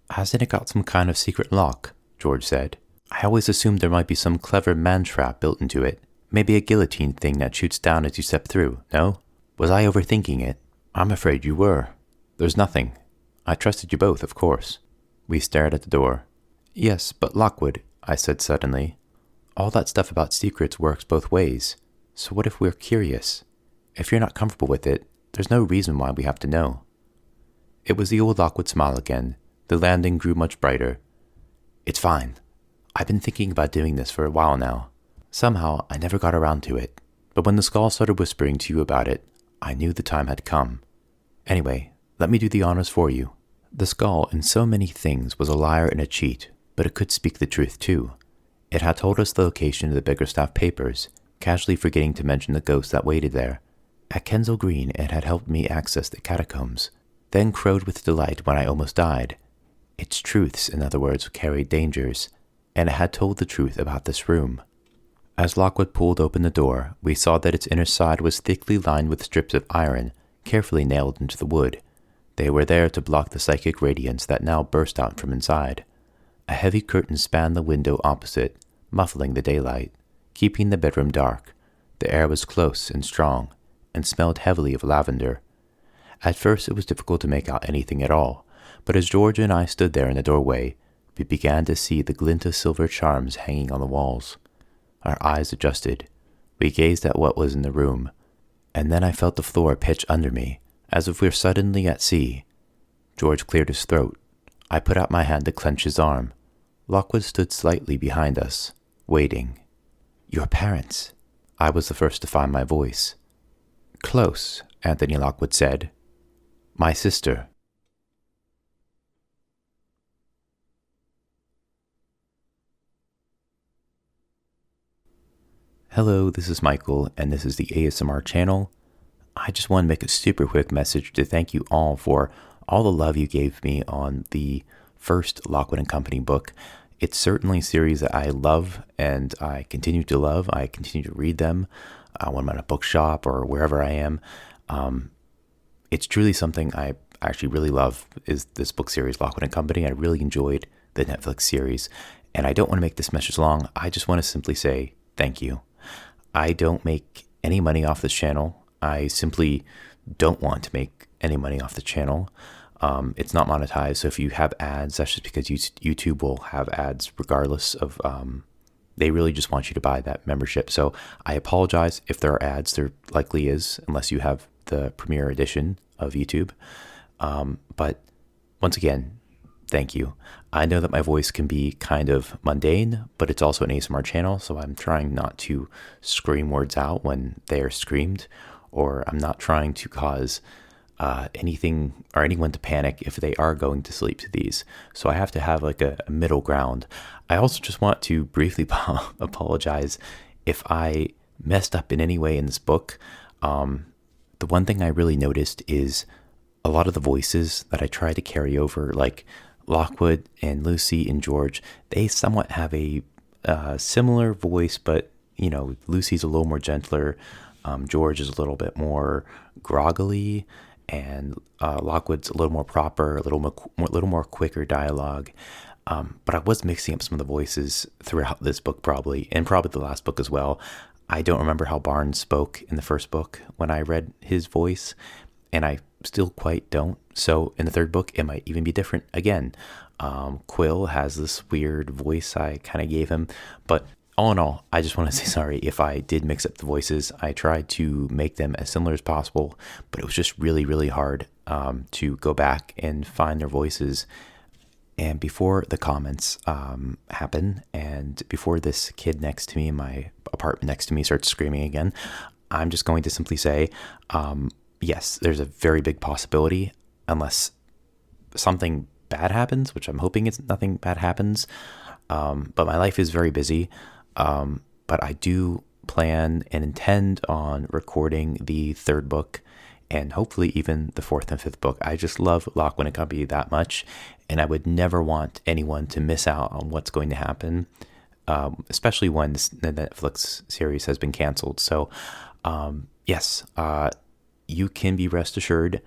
Hasn't it got some kind of secret lock? George said. I always assumed there might be some clever man-trap built into it. Maybe a guillotine thing that shoots down as you step through, no? Was I overthinking it? I'm afraid you were. There's nothing. I trusted you both, of course. We stared at the door. Yes, but Lockwood, I said suddenly. All that stuff about secrets works both ways. So what if we're curious? If you're not comfortable with it, there's no reason why we have to know. It was the old Lockwood smile again. The landing grew much brighter. It's fine. I've been thinking about doing this for a while now. Somehow, I never got around to it. But when the skull started whispering to you about it, I knew the time had come. Anyway, let me do the honors for you. The skull, in so many things, was a liar and a cheat, but it could speak the truth too. It had told us the location of the Bickerstaff papers, casually forgetting to mention the ghost that waited there. At Kensal Green, it had helped me access the catacombs, then crowed with delight when I almost died. Its truths, in other words, carried dangers, and it had told the truth about this room. As Lockwood pulled open the door, we saw that its inner side was thickly lined with strips of iron, carefully nailed into the wood. They were there to block the psychic radiance that now burst out from inside. A heavy curtain spanned the window opposite, muffling the daylight, keeping the bedroom dark. The air was close and strong, and smelled heavily of lavender. At first, it was difficult to make out anything at all, but as George and I stood there in the doorway, we began to see the glint of silver charms hanging on the walls. Our eyes adjusted. We gazed at what was in the room, and then I felt the floor pitch under me, as if we were suddenly at sea. George cleared his throat. I put out my hand to clench his arm. Lockwood stood slightly behind us, waiting. "Your parents." I was the first to find my voice. "Close," Anthony Lockwood said. "My sister." Hello, this is Michael, and this is the ASMR channel. I just want to make a super quick message to thank you all for all the love you gave me on the first Lockwood and Company book. It's certainly a series that I love and I continue to love. I continue to read them when I'm at a bookshop or wherever I am. It's truly something I actually really love is this book series, Lockwood and Company. I really enjoyed the Netflix series, and I don't want to make this message long. I just want to simply say thank you. I don't make any money off this channel. I simply don't want to make any money off the channel. It's not monetized, so if you have ads, that's just because YouTube will have ads regardless of, they really just want you to buy that membership. So I apologize if there are ads. There likely is, unless you have the Premier Edition of YouTube. But once again, thank you. I know that my voice can be kind of mundane, but it's also an ASMR channel, so I'm trying not to scream words out when they are screamed, or I'm not trying to cause anything or anyone to panic if they are going to sleep to these. So I have to have like a middle ground. I also just want to briefly apologize if I messed up in any way in this book. The one thing I really noticed is a lot of the voices that I try to carry over, like Lockwood and Lucy and George, they somewhat have a similar voice, but you know, Lucy's a little more gentler. George is a little bit more groggily, and Lockwood's a little more proper, a little more quicker dialogue. But I was mixing up some of the voices throughout this book, probably, and probably the last book as well. I don't remember how Barnes spoke in the first book when I read his voice, and I still quite don't. So in the third book, it might even be different again. Quill has this weird voice I kind of gave him, but all in all, I just want to say sorry if I did mix up the voices. I tried to make them as similar as possible, but it was just really, really hard to go back and find their voices. And before the comments happen, and before this kid next to me in my apartment next to me starts screaming again, I'm just going to simply say, yes, there's a very big possibility, unless something bad happens, which I'm hoping nothing bad happens. But my life is very busy. But I do plan and intend on recording the third book and hopefully even the fourth and fifth book. I just love Lockwood and Company that much, and I would never want anyone to miss out on what's going to happen, especially when the Netflix series has been canceled. So, yes, you can be rest assured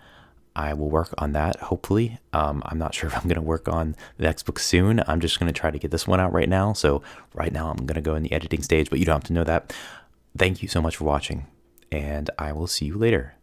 I will work on that, hopefully. I'm not sure if I'm going to work on the next book soon. I'm just going to try to get this one out right now. So right now I'm going to go in the editing stage, but you don't have to know that. Thank you so much for watching, and I will see you later.